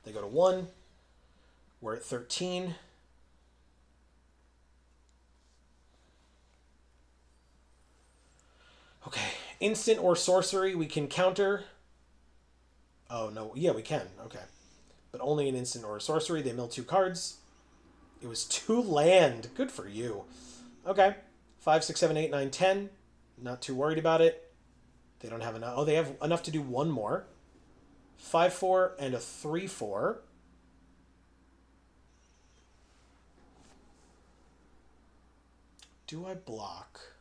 They go to 1. We're at 13. Okay. Instant or sorcery we can counter. Oh, no. Yeah, we can. Okay. But only an instant or a sorcery. They mill 2 cards. It was 2 land. Good for you. Okay. 5, 6, 7, 8, 9, 10. Not too worried about it. They don't have enough. Oh, they have enough to do one more. 5/4 and a 3/4. Do I block?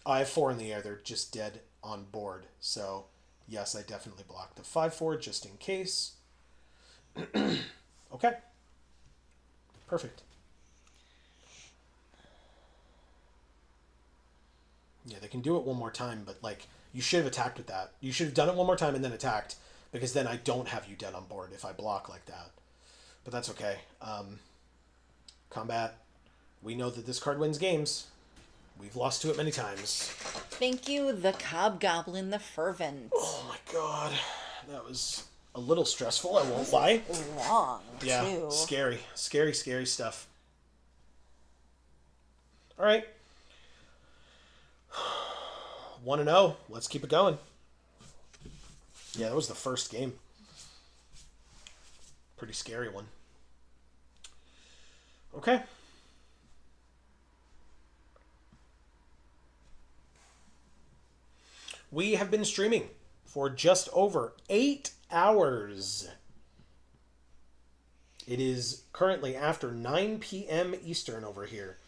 I have 4 in the air. They're just dead on board. So, yes, I definitely block the 5/4 just in case. Okay. Perfect. Yeah, they can do it one more time, but, like, you should have attacked with that. You should have done it one more time and then attacked, because then I don't have you dead on board if I block like that. But that's okay. Combat. We know that this card wins games. We've lost to it many times. Thank you, the Cobgoblin the Fervent. Oh my god. That was a little stressful, I won't lie. Long, Yeah, too. scary. Scary, scary stuff. Alright. 1-0. Let's keep it going. Yeah, that was the first game. Pretty scary one. Okay. We have been streaming for just over 8 hours. It is currently after 9 p.m. Eastern over here.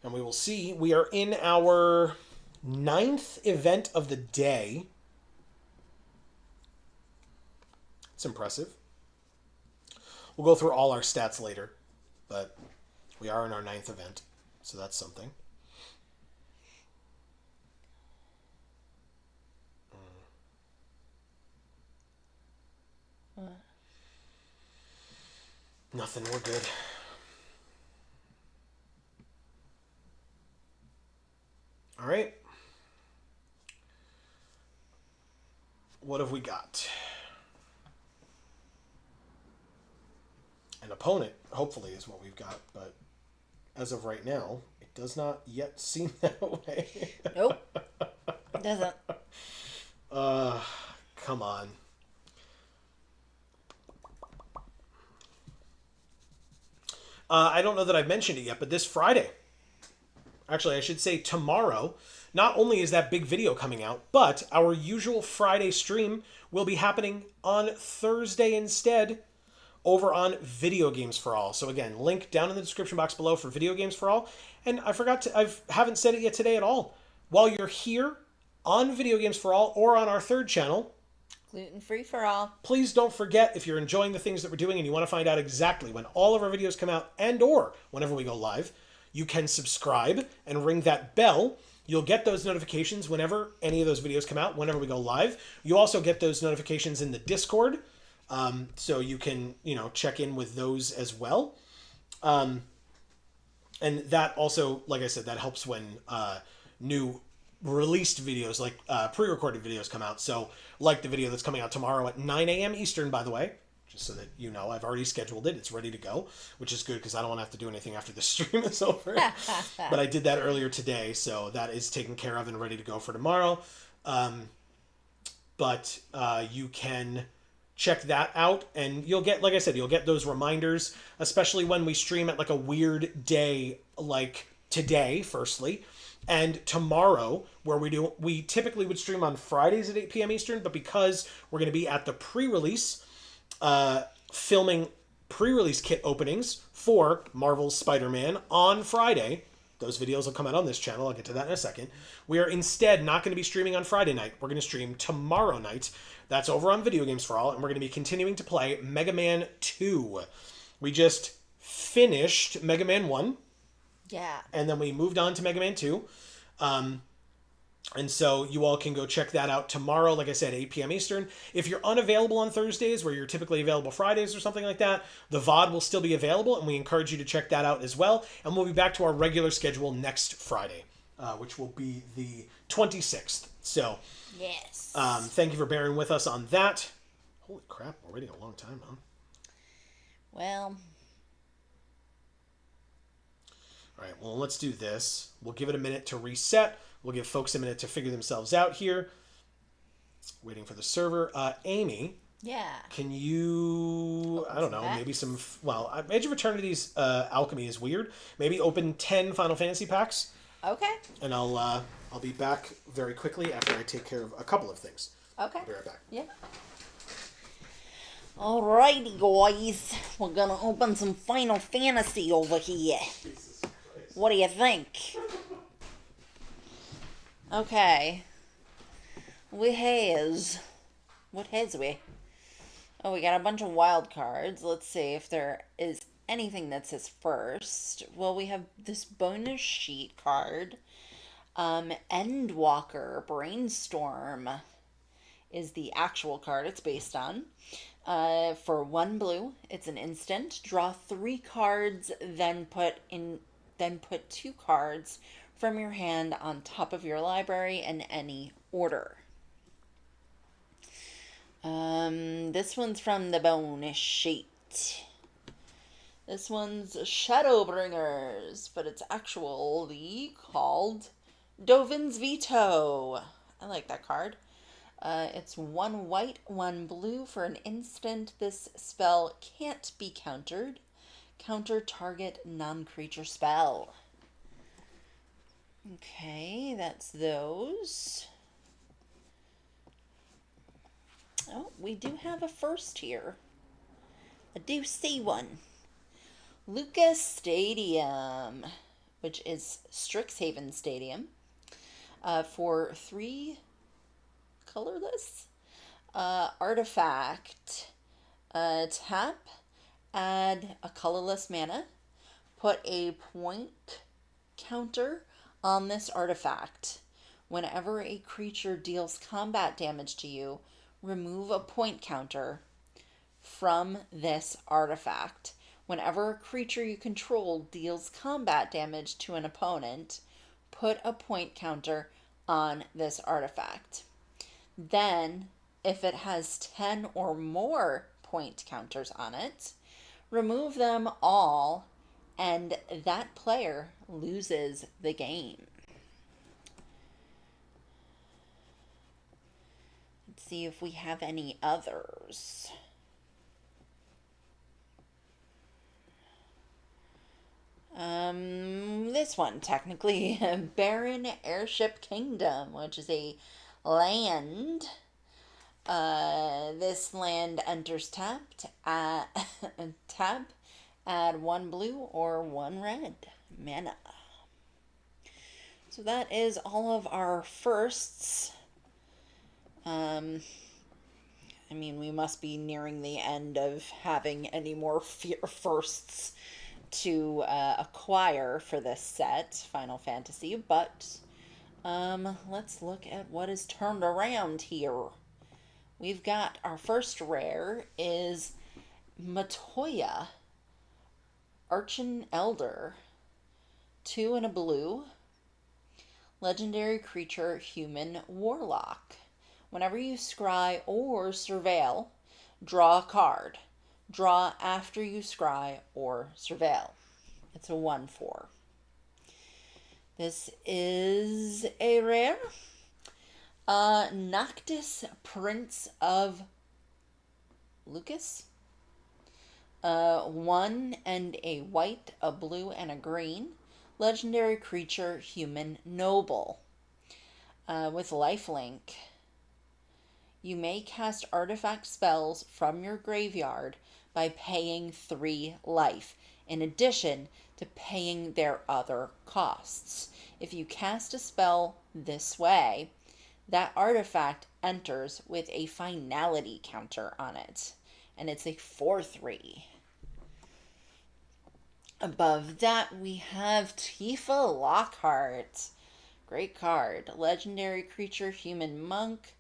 And we will see. We are in our 9th event of the day. It's impressive. We'll go through all our stats later, but we are in our 9th event, so that's something. What? Nothing, we're good. All right. What have we got? An opponent, hopefully, is what we've got, but as of right now, it does not yet seem that way. Nope. Doesn't. Come on. I don't know that I've mentioned it yet, but this Friday, actually, I should say tomorrow, not only is that big video coming out, but our usual Friday stream will be happening on Thursday instead over on Video Games for All. So again, link down in the description box below for Video Games for All. And I haven't said it yet today at all. While you're here on Video Games for All or on our third channel, Gluten-free for all. please don't forget, if you're enjoying the things that we're doing and you want to find out exactly when all of our videos come out and or whenever we go live, you can subscribe and ring that bell. You'll get those notifications whenever any of those videos come out, whenever we go live. You also get those notifications in the Discord, so you can, check in with those as well. And that also, like I said, that helps when new released videos, like pre-recorded videos, come out. So, like the video that's coming out tomorrow at 9 a.m. Eastern, by the way, just so that you know, I've already scheduled it. It's ready to go, which is good because I don't want to have to do anything after the stream is over. But I did that earlier today, so that is taken care of and ready to go for tomorrow. But you can check that out, and you'll get, like I said, you'll get those reminders, especially when we stream at like a weird day like today, firstly. And tomorrow, where we typically would stream on Fridays at 8 p.m. Eastern, but because we're going to be at the pre-release, filming pre-release kit openings for Marvel's Spider-Man on Friday, those videos will come out on this channel. I'll get to that in a second. We are instead not going to be streaming on Friday night. We're going to stream tomorrow night. That's over on Video Games for All, and we're going to be continuing to play Mega Man 2. We just finished Mega Man 1. Yeah. And then we moved on to Mega Man 2. And so you all can go check that out tomorrow, like I said, 8 p.m. Eastern. If you're unavailable on Thursdays, where you're typically available Fridays or something like that, the VOD will still be available, and we encourage you to check that out as well. And we'll be back to our regular schedule next Friday, which will be the 26th. So, Yes. thank you for bearing with us on that. Holy crap, we're waiting a long time, huh? Well... All right, well, let's do this. We'll give it a minute to reset. We'll give folks a minute to figure themselves out here. Waiting for the server. Amy. Yeah. Can you, I don't know, maybe some, Age of Eternity's alchemy is weird. Maybe open 10 Final Fantasy packs. Okay. And I'll be back very quickly after I take care of a couple of things. Okay. I'll be right back. Yeah. Alrighty, guys. We're gonna open some Final Fantasy over here. What do you think? Okay. What has we? Oh, we got a bunch of wild cards. Let's see if there is anything that says first. Well, we have this bonus sheet card. Endwalker Brainstorm is the actual card it's based on. For 1 blue, it's an instant. Draw 3 cards, then put 2 cards from your hand on top of your library in any order. This one's from the bonus sheet. This one's Shadowbringers, but it's actually called Dovin's Veto. I like that card. It's 1 white, 1 blue for an instant. This spell can't be countered. Counter target non-creature spell. Okay, that's those. Oh, we do have a first here. I do see one. Lucas Stadium, which is Strixhaven Stadium, for 3 colorless artifact. Tap, add a colorless mana, put a point counter on this artifact. Whenever a creature deals combat damage to you, remove a point counter from this artifact. Whenever a creature you control deals combat damage to an opponent, put a point counter on this artifact. Then, if it has 10 or more point counters on it, remove them all and that player loses the game. Let's see if we have any others. This one, technically, Barren Airship Kingdom, which is a land. This land enters tapped at tap, add 1 blue or 1 red mana. So that is all of our firsts. I mean, we must be nearing the end of having any more firsts to acquire for this set, Final Fantasy, but let's look at what is turned around here. We've got our first rare is Matoya, Archon Elder, 2 and a blue, legendary creature, human warlock. Whenever you scry or surveil, draw a card. Draw after you scry or surveil. It's a 1/4. This is a rare. Noctis, Prince of Lucas. 1 and a white, a blue, and a green. Legendary creature, human noble. With lifelink. You may cast artifact spells from your graveyard by paying 3 life, in addition to paying their other costs. If you cast a spell this way, that artifact enters with a finality counter on it, and it's a 4/3. Above that, we have Tifa Lockhart. Great card. Legendary creature, human monk.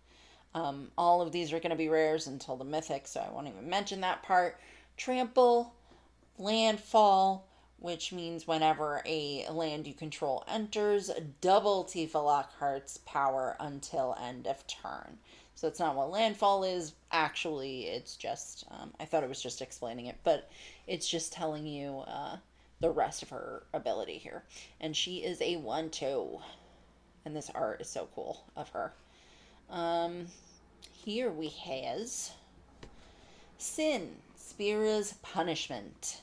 All of these are going to be rares until the mythic, so I won't even mention that part. Trample, landfall, which means whenever a land you control enters, double Tifa Lockhart's power until end of turn. So that's not what landfall is. Actually, it's just, I thought it was just explaining it, but it's just telling you the rest of her ability here. And she is a 1/2. And this art is so cool of her. Here we has Sin, Spira's Punishment.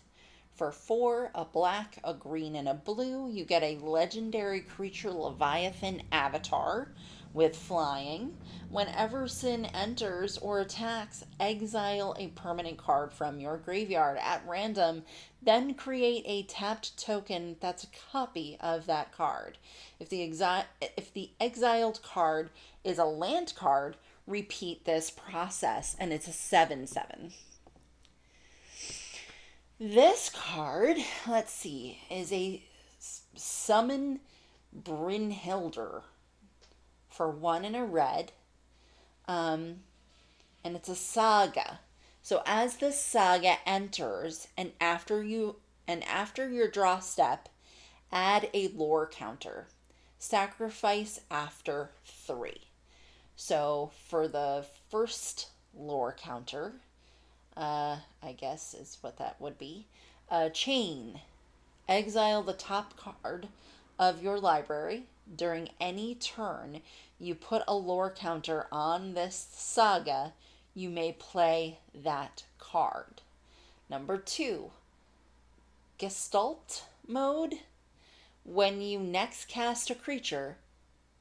For 4, a black, a green, and a blue, you get a legendary creature Leviathan avatar with flying. Whenever Sin enters or attacks, exile a permanent card from your graveyard at random, then create a tapped token that's a copy of that card. If the exiled card is a land card, repeat this process, and it's a 7/7. This card, let's see, is a Summon Brynhildr for 1 and a red, and it's a saga. So as this saga enters, and after your draw step, add a lore counter. Sacrifice after 3. So for the first lore counter, I guess is what that would be. Chain. Exile the top card of your library. During any turn you put a lore counter on this saga, you may play that card. Number 2, Gestalt mode. When you next cast a creature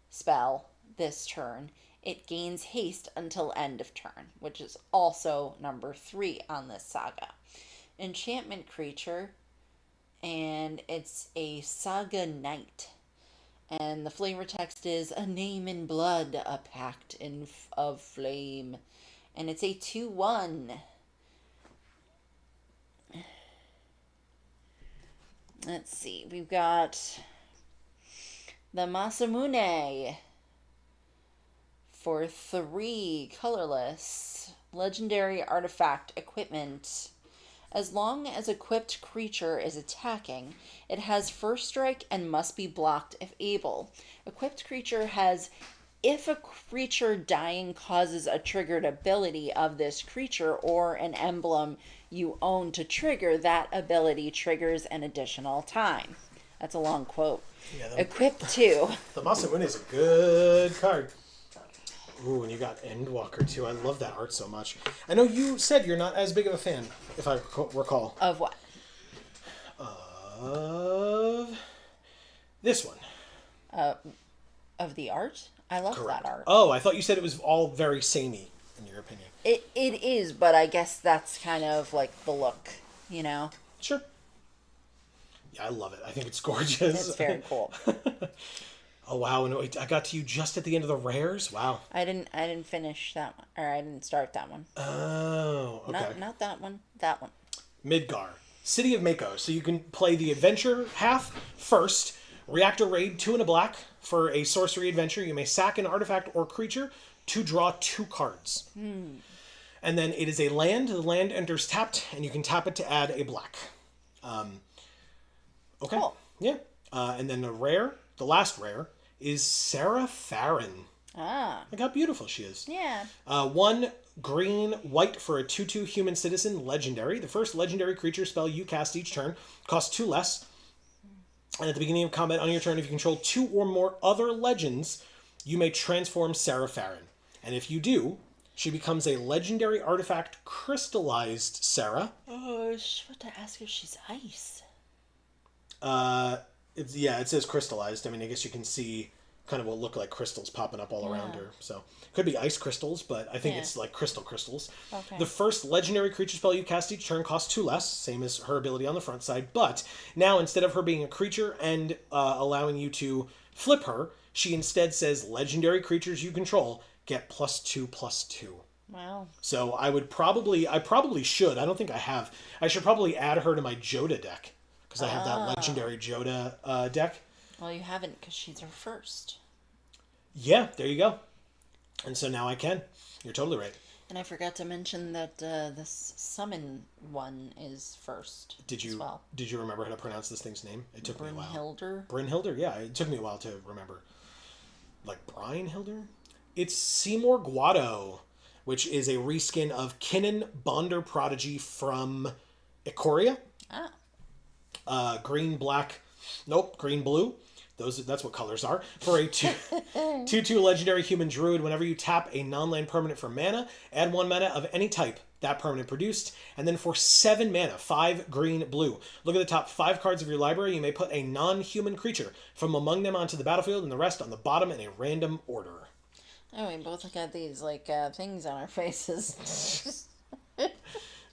spell this turn, it gains haste until end of turn, which is also number 3 on this saga. Enchantment creature, and it's a Saga Knight. And the flavor text is a name in blood, a pact of flame. And it's a 2/1. Let's see, we've got the Masamune for 3, colorless, legendary artifact equipment. As long as equipped creature is attacking, it has first strike and must be blocked if able. Equipped creature has, if a creature dying causes a triggered ability of this creature or an emblem you own to trigger that ability triggers an additional time. That's a long quote. Yeah, Equip 2. the Masamune is a good card. Ooh, and you got Endwalker too. I love that art so much. I know you said you're not as big of a fan, if I recall. Of what? Of this one. Of the art? I love Correct. that art. Oh, I thought you said it was all very samey, in your opinion. It is, but I guess that's kind of like the look, you know? Sure. Yeah, I love it. I think it's gorgeous. It's very cool. Oh wow! And I got to you just at the end of the rares. Wow. I didn't finish that one, or I didn't start that one. Oh, okay. Not that one. That one. Midgar, City of Mako. So you can play the adventure half first. Reactor Raid, 2 and a black. For a sorcery adventure, you may sack an artifact or creature to draw 2 cards. And then it is a land. The land enters tapped, and you can tap it to add a black. Okay. Cool. Yeah. And then the last rare, is Sarah Farron. Ah. Look how beautiful she is. Yeah. 1 green, white for a 2/2 human citizen, legendary. The first legendary creature spell you cast each turn costs 2 less. And at the beginning of combat on your turn, if you control 2 or more other legends, you may transform Sarah Farron. And if you do, she becomes a legendary artifact, crystallized Sarah. Oh, I was about to ask if she's ice. It says crystallized. I mean, I guess you can see kind of what look like crystals popping up all around her. So could be ice crystals, but I think it's like crystals. Okay. The first legendary creature spell you cast each turn costs 2 less, same as her ability on the front side. But now instead of her being a creature and allowing you to flip her, she instead says legendary creatures you control get +2/+2. Wow. So I probably should. I don't think I have. I should probably add her to my Joda deck because I have that legendary Joda deck. Well, you haven't because she's her first. Yeah, there you go. And so now I can. You're totally right. And I forgot to mention that this summon one is first. Did you as well. Did you remember how to pronounce this thing's name? It took me a while. Brynhilder. Brynhilder, yeah. It took me a while to remember. Like Brynhilder? It's Seymour Guado, which is a reskin of Kinnan Bonder Prodigy from Ikoria. Green, black, green, blue. That's what colors are. For a 2/2 legendary human druid, whenever you tap a non-land permanent for mana, add 1 mana of any type that permanent produced. And then for 7 mana, 5 green, blue. Look at the top 5 cards of your library. You may put a non-human creature from among them onto the battlefield and the rest on the bottom in a random order. Oh, we both got these things on our faces.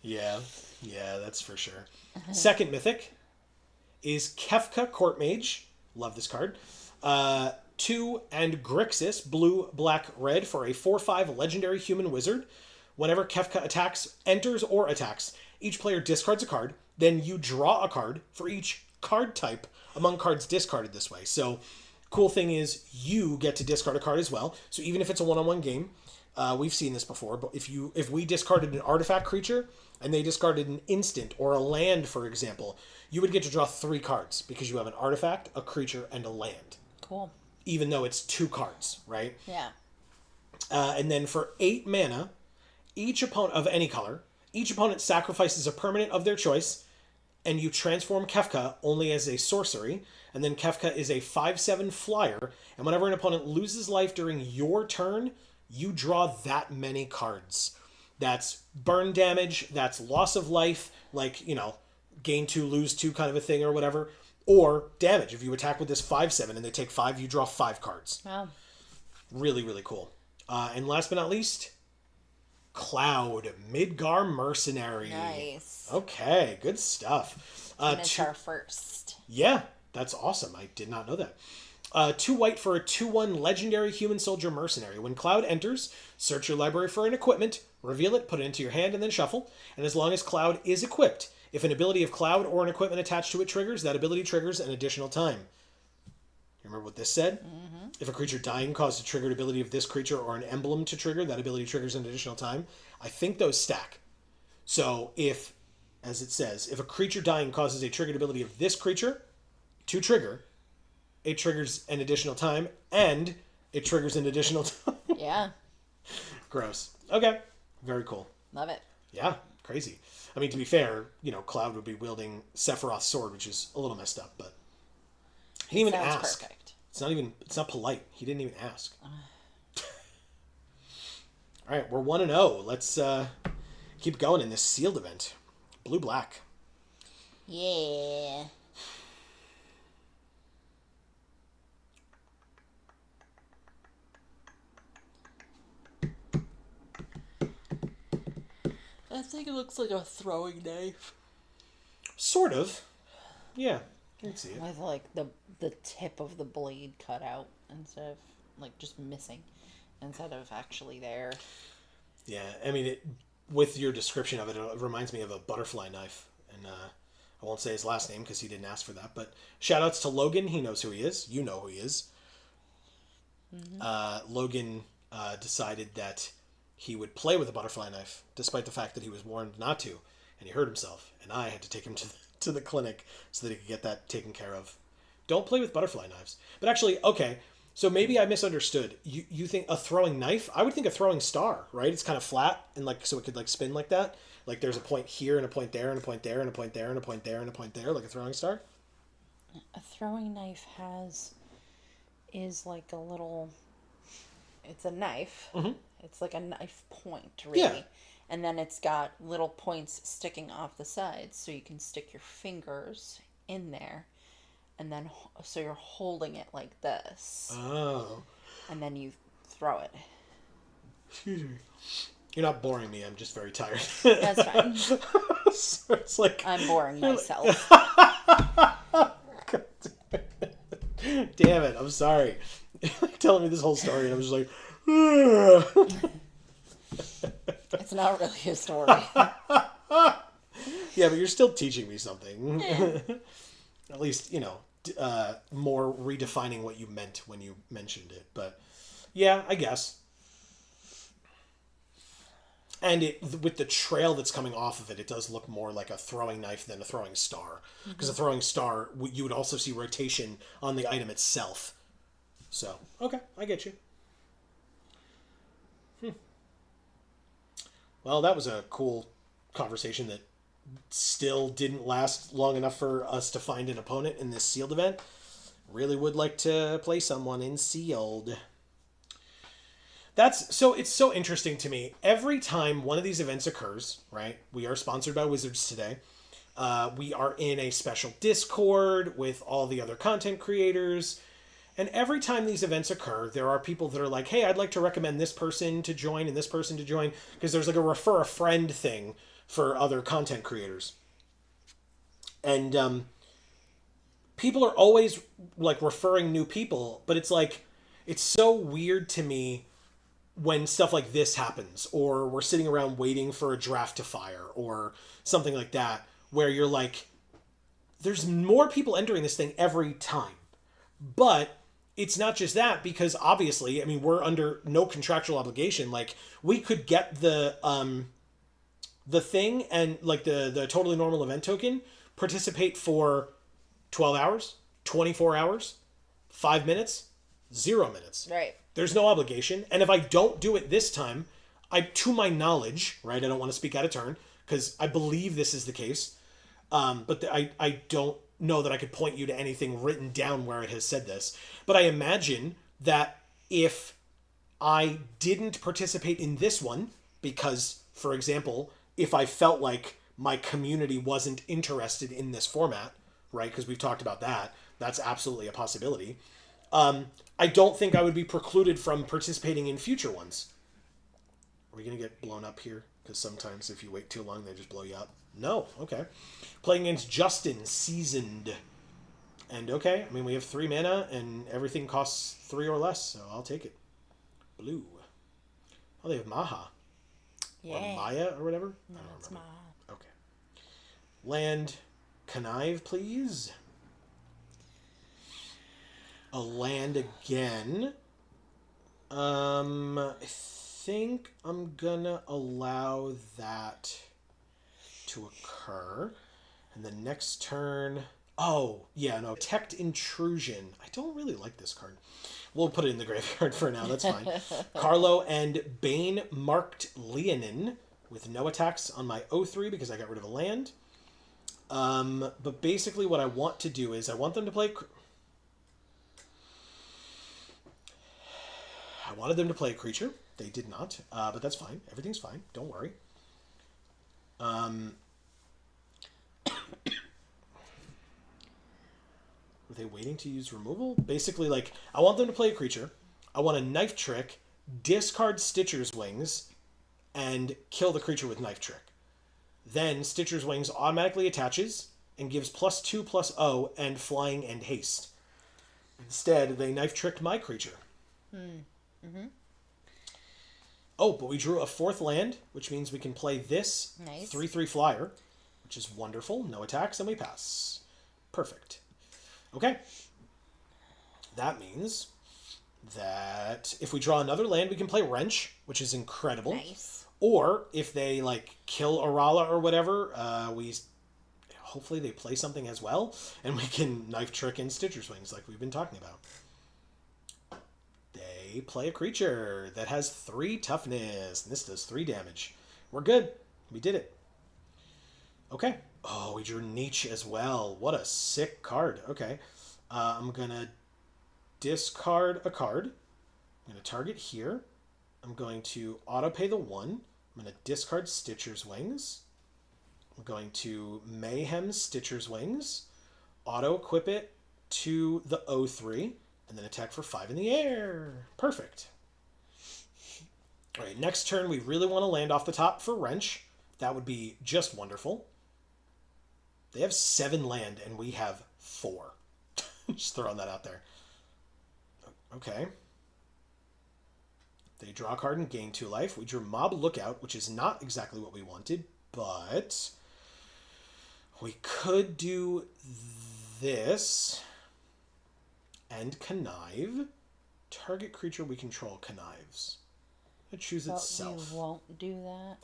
Yeah, that's for sure. Second mythic is Kefka Court Mage. Love this card. 2 and Grixis, blue, black, red for a 4/5 legendary human wizard. Whenever Kefka enters or attacks, each player discards a card. Then you draw a card for each card type among cards discarded this way. So, cool thing is you get to discard a card as well. So even if it's a one-on-one game, we've seen this before. But if we discarded an artifact creature and they discarded an instant or a land, for example, you would get to draw 3 cards because you have an artifact, a creature, and a land. Cool. Even though it's 2 cards, right? Yeah. And then for 8 mana, each opponent of any color, each opponent sacrifices a permanent of their choice, and you transform Kefka only as a sorcery. And then Kefka is a 5/7 flyer, and whenever an opponent loses life during your turn, you draw that many cards. That's burn damage, that's loss of life, like, gain 2, lose 2 kind of a thing or whatever. Or damage. If you attack with this 5/7 and they take 5, you draw 5 cards. Wow. Really, really cool. And last but not least, Cloud, Midgar Mercenary. Nice. Okay, good stuff. And it's our first. Yeah, that's awesome. I did not know that. 2 white for a 2/1 legendary human soldier mercenary. When Cloud enters, search your library for an equipment, reveal it, put it into your hand, and then shuffle. And as long as Cloud is equipped, if an ability of Cloud or an equipment attached to it triggers, that ability triggers an additional time. You remember what this said? Mm-hmm. If a creature dying caused a triggered ability of this creature or an emblem to trigger, that ability triggers an additional time. I think those stack. So if, as it says, if a creature dying causes a triggered ability of this creature to trigger, it triggers an additional time, and it triggers an additional time. Yeah. Gross. Okay. Very cool. Love it. Yeah. crazy. I mean, to be fair, Cloud would be wielding Sephiroth's sword, which is a little messed up, but he didn't even ask. Perfect. It's not polite. He didn't even ask. All right, we're 1-0. Let's keep going in this sealed event. Blue-black. Yeah. I think it looks like a throwing knife. Sort of. Yeah, I can see it. With like the tip of the blade cut out instead of like just missing instead of actually there. Yeah, I mean, with your description of it, it reminds me of a butterfly knife. And I won't say his last name because he didn't ask for that. But shout outs to Logan. He knows who he is. You know who he is. Mm-hmm. Logan decided that he would play with a butterfly knife, despite the fact that he was warned not to. And he hurt himself. And I had to take him to the clinic so that he could get that taken care of. Don't play with butterfly knives. But actually, okay, so maybe I misunderstood. You think a throwing knife? I would think a throwing star, right? It's kind of flat, and so it could spin like that. Like there's a point here, and a point there, and a point there, and a point there, and a point there, and a point there, like a throwing star? A throwing knife is like a little... It's a knife. Mm-hmm. It's like a knife point, really. Yeah. And then it's got little points sticking off the sides, so you can stick your fingers in there. And then, so you're holding it like this. Oh. And then you throw it. Excuse me. You're not boring me, I'm just very tired. That's fine. So it's like... I'm boring myself. Damn it, I'm sorry. You're telling me this whole story, and I'm just like... It's not really a story. Yeah, but you're still teaching me something. At least, more redefining what you meant when you mentioned it. But, yeah, I guess. And with the trail that's coming off of it, it does look more like a throwing knife than a throwing star. Because a throwing star, you would also see rotation on the item itself. So, okay, I get you. Well, that was a cool conversation that still didn't last long enough for us to find an opponent in this sealed event. Really would like to play someone in sealed. It's so interesting to me. Every time one of these events occurs, right? We are sponsored by Wizards today. We are in a special Discord with all the other content creators. And every time these events occur, there are people that are like, hey, I'd like to recommend this person to join and this person to join. Because there's like a refer a friend thing for other content creators. And people are always like referring new people. But it's like, it's so weird to me when stuff like this happens. Or we're sitting around waiting for a draft to fire. Or something like that. Where you're like, there's more people entering this thing every time. But it's not just that, because obviously, I mean, we're under no contractual obligation. Like, we could get the thing and like the totally normal event token, participate for 12 hours, 24 hours, 5 minutes, 0 minutes. Right. There's no obligation. And if I don't do it this time, to my knowledge, right, I don't want to speak out of turn because I believe this is the case. But I don't know that I could point you to anything written down where it has said this. But I imagine that if I didn't participate in this one, because, for example, if I felt like my community wasn't interested in this format, right, because we've talked about that, that's absolutely a possibility, I don't think I would be precluded from participating in future ones. Are we going to get blown up here? Because sometimes if you wait too long, they just blow you up. No, okay. Playing against Justin, Seasoned. And okay, I mean, we have 3 mana, and everything costs 3 or less, so I'll take it. Blue. Oh, they have Maha. Yeah. Or Maya, or whatever? No, it's Maha. Okay. Land, Connive, please. A land again. I think I'm gonna allow that to occur. And the next turn... Oh, yeah, no. Detect Intrusion. I don't really like this card. We'll put it in the graveyard for now. That's fine. Carlo and Bane Marked Leonin. with no attacks on my O3 because I got rid of a land. But basically what I want to do is I want them to play... I wanted them to play a creature. They did not, but that's fine. Everything's fine. Don't worry. Were they waiting to use removal? Basically, like, I want them to play a creature. I want a Knife Trick, discard Stitcher's Wings, and kill the creature with Knife Trick. Then Stitcher's Wings automatically attaches and gives +2/+0 and flying and haste. Instead, they Knife Tricked my creature. Oh, but we drew a 4th land, which means we can play this 3/3 flyer, which is wonderful. No attacks, and we pass. Perfect. Okay. That means that if we draw another land, we can play Wrench, which is incredible. Nice. Or if they, like, kill Orala or whatever, hopefully they play something as well, and we can Knife Trick and Stitcher's Wings like we've been talking about. They play a creature that has 3 toughness, and this does 3 damage. We're good. We did it. Okay. Oh, we drew Nietzsche as well. What a sick card. Okay. I'm going to discard a card. I'm going to target here. I'm going to auto-pay the 1. I'm going to discard Stitcher's Wings. I'm going to Mayhem Stitcher's Wings. Auto-equip it to the O3. And then attack for 5 in the air. Perfect. All right, next turn we really want to land off the top for Wrench. That would be just wonderful. They have 7 land, and we have 4. Just throwing that out there. Okay. They draw a card and gain 2 life. We drew Mob Lookout, which is not exactly what we wanted, but we could do this and connive. Target creature we control connives. It choose itself. But we won't do that.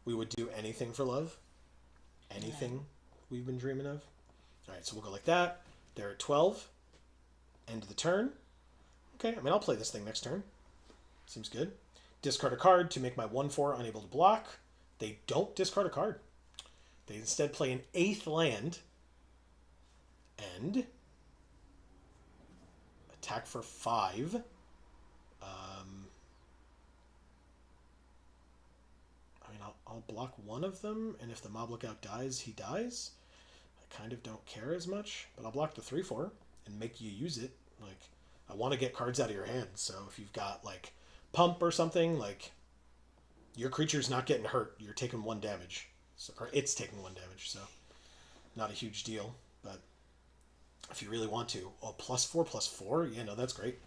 We would do anything for love. Anything we've been dreaming of. All right, so we'll go like that. They're at 12. End of the turn. Okay, I mean, I'll play this thing next turn. Seems good. Discard a card to make my 1/4 unable to block. They don't discard a card. They instead play an 8th land and attack for 5. I mean, I'll block one of them, and if the Mob Lookout dies, he dies. I kind of don't care as much, but I'll block the 3/4 and make you use it. Like, I want to get cards out of your hand, so if you've got, like, Pump or something, like, your creature's not getting hurt. You're taking 1 damage. So, or it's taking 1 damage, so not a huge deal, but if you really want to. Oh, +4/+4? Yeah, no, that's great.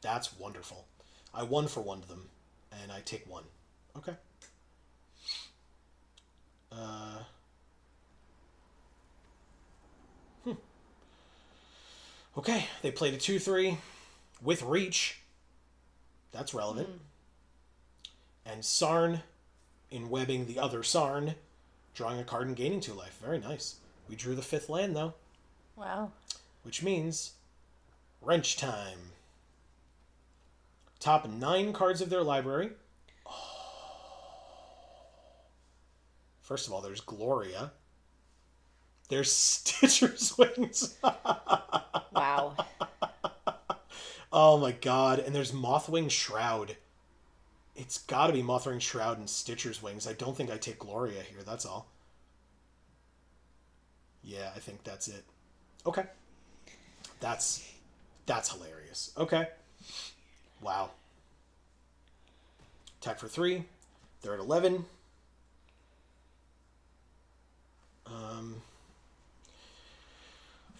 That's wonderful. I 1-for-1 to them, and I take 1. Okay. Okay, they played a 2/3 with Reach. That's relevant. And Sarn in webbing the other Sarn, drawing a card and gaining 2 life. Very nice. We drew the 5th land, though. Wow. Which means Wrench time. Top 9 cards of their library. Oh. First of all, there's Gloria. There's Stitcher's Wings. Wow. Oh my god. And there's Mothwing Shroud. It's got to be Mothwing Shroud and Stitcher's Wings. I don't think I take Gloria here, that's all. Yeah, I think that's it. Okay. That's hilarious. Okay. Wow. Attack for 3. They're at 11. I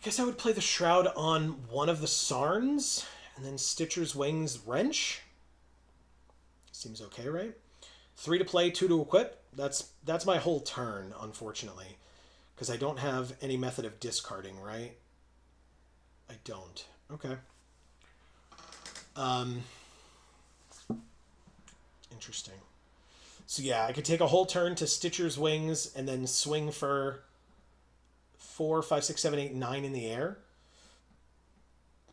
guess I would play the Shroud on one of the Sarns, and then Stitcher's Wings Wrench. Seems okay, right? 3 to play, 2 to equip. That's my whole turn, unfortunately, because I don't have any method of discarding, right? I don't. Okay. Interesting. So yeah, I could take a whole turn to Stitcher's Wings and then swing for 4, 5, 6, 7, 8, 9 in the air.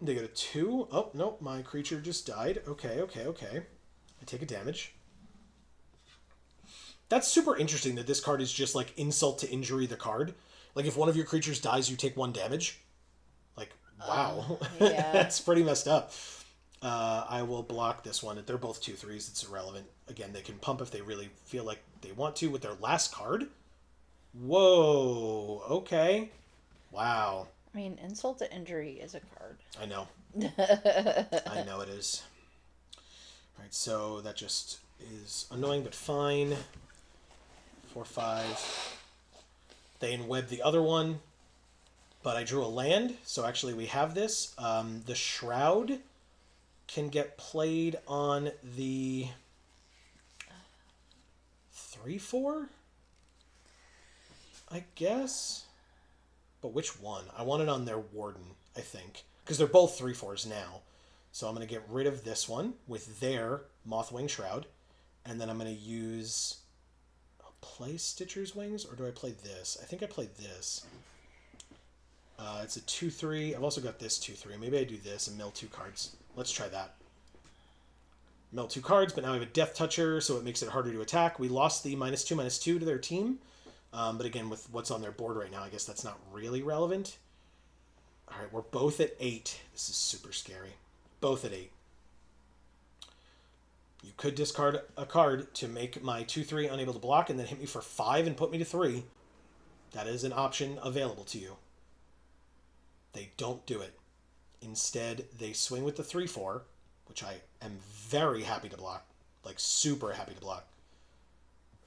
They go to 2. Oh, nope, my creature just died. Okay. I take a damage. That's super interesting that this card is just like insult to injury the card. Like if one of your creatures dies, you take 1 damage. Like, wow. Yeah. That's pretty messed up. I will block this one. They're both 2/3s. It's irrelevant. Again, they can pump if they really feel like they want to with their last card. Whoa. Okay. Wow. I mean, insult to injury is a card. I know. I know it is. All right, so that just is annoying, but fine. 4/5. They enweb the other one, but I drew a land, so actually we have this. The Shroud can get played on the 3/4, I guess. But which one? I want it on their Warden, I think, because they're both 3/4s now. So I'm going to get rid of this one with their Mothwing Shroud, and then I'm going to use play Stitcher's Wings, or do I play this? I think I played this. It's a 2/3. I've also got this 2/3. Maybe I do this and mill 2 cards. Let's try that. Mill 2 cards, but now I have a Death Toucher, so it makes it harder to attack. We lost the -2/2 to their team. But again, with what's on their board right now, I guess that's not really relevant. All right, we're both at 8. This is super scary. Both at 8. You could discard a card to make my 2/3 unable to block and then hit me for 5 and put me to 3. That is an option available to you. They don't do it. Instead, they swing with the 3/4, which I am very happy to block. Like, super happy to block.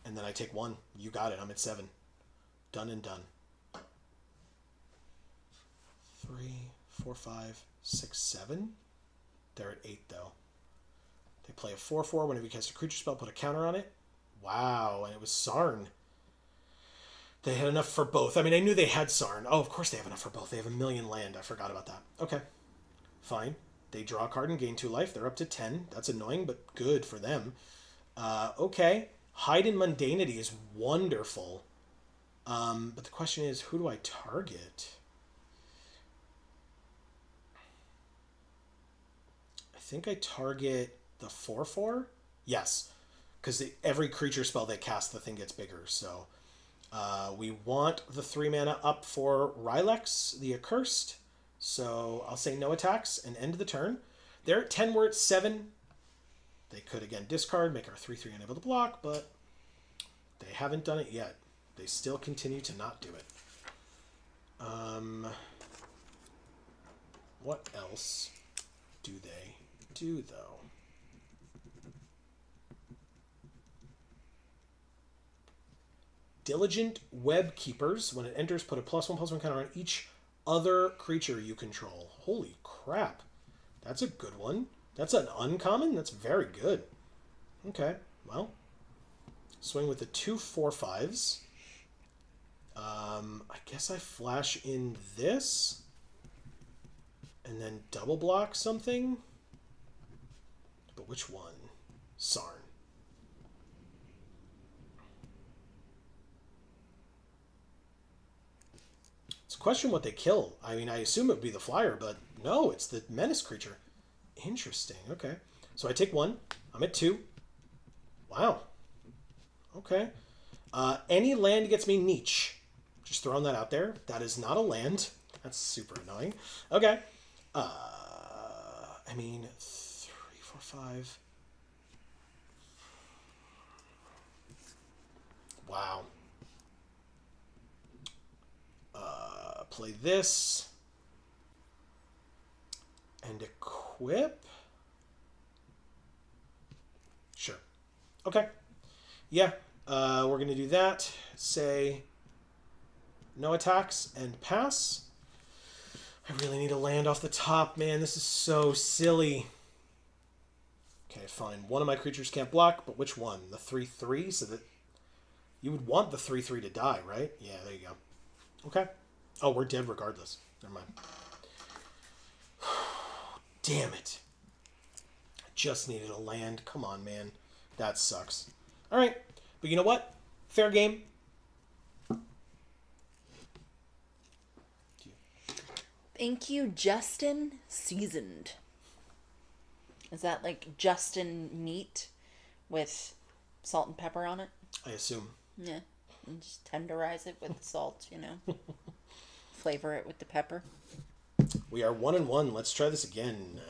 And then I take 1. You got it. I'm at 7. Done and done. 3, 4, 5, 6, 7. They're at 8, though. They play a 4/4. Whenever you cast a creature spell, put a counter on it. Wow, and it was Sarn. They had enough for both. I mean, I knew they had Sarn. Oh, of course they have enough for both. They have 1,000,000 land. I forgot about that. Okay, fine. They draw a card and gain 2 life. They're up to 10. That's annoying, but good for them. Okay. Hide in Mundanity is wonderful. But the question is, who do I target? I think I target the 4/4. Yes, because every creature spell they cast, the thing gets bigger. So we want the 3 mana up for Rylex, the Accursed. So I'll say no attacks and end the turn. They're at 10, we're at 7. They could again discard, make our 3/3 unable to block, but they haven't done it yet. They still continue to not do it. What else do they do, though? Diligent Web Keepers. When it enters, put a +1/+1 counter on each other creature you control. Holy crap. That's a good one. That's an uncommon? That's very good. Okay, well. Swing with the 2 4/5s. I guess I flash in this. And then double block something. But which one? Sarn. It's a question what they kill. I mean, I assume it would be the flyer, but no, it's the menace creature. Interesting. Okay. So I take 1. I'm at 2. Wow. Okay. Any land gets me Niche. Just throwing that out there. That is not a land. That's super annoying. Okay. I mean, 3, 4, 5. Wow. Play this. And equip. Sure. Okay. Yeah. We're going to do that. Say no attacks and pass. I really need to land off the top, man. This is so silly. Okay, fine. One of my creatures can't block, but which one? The 3/3? So that you would want the 3/3 to die, right? Yeah, there you go. Okay. Oh, we're dead regardless. Never mind. Damn it. I just needed a land. Come on, man. That sucks. All right. But you know what? Fair game. Thank you, Justin Seasoned. Is that like Justin meat with salt and pepper on it? I assume. Yeah. And just tenderize it with salt, Flavor it with the pepper. We are 1-1. Let's try this again.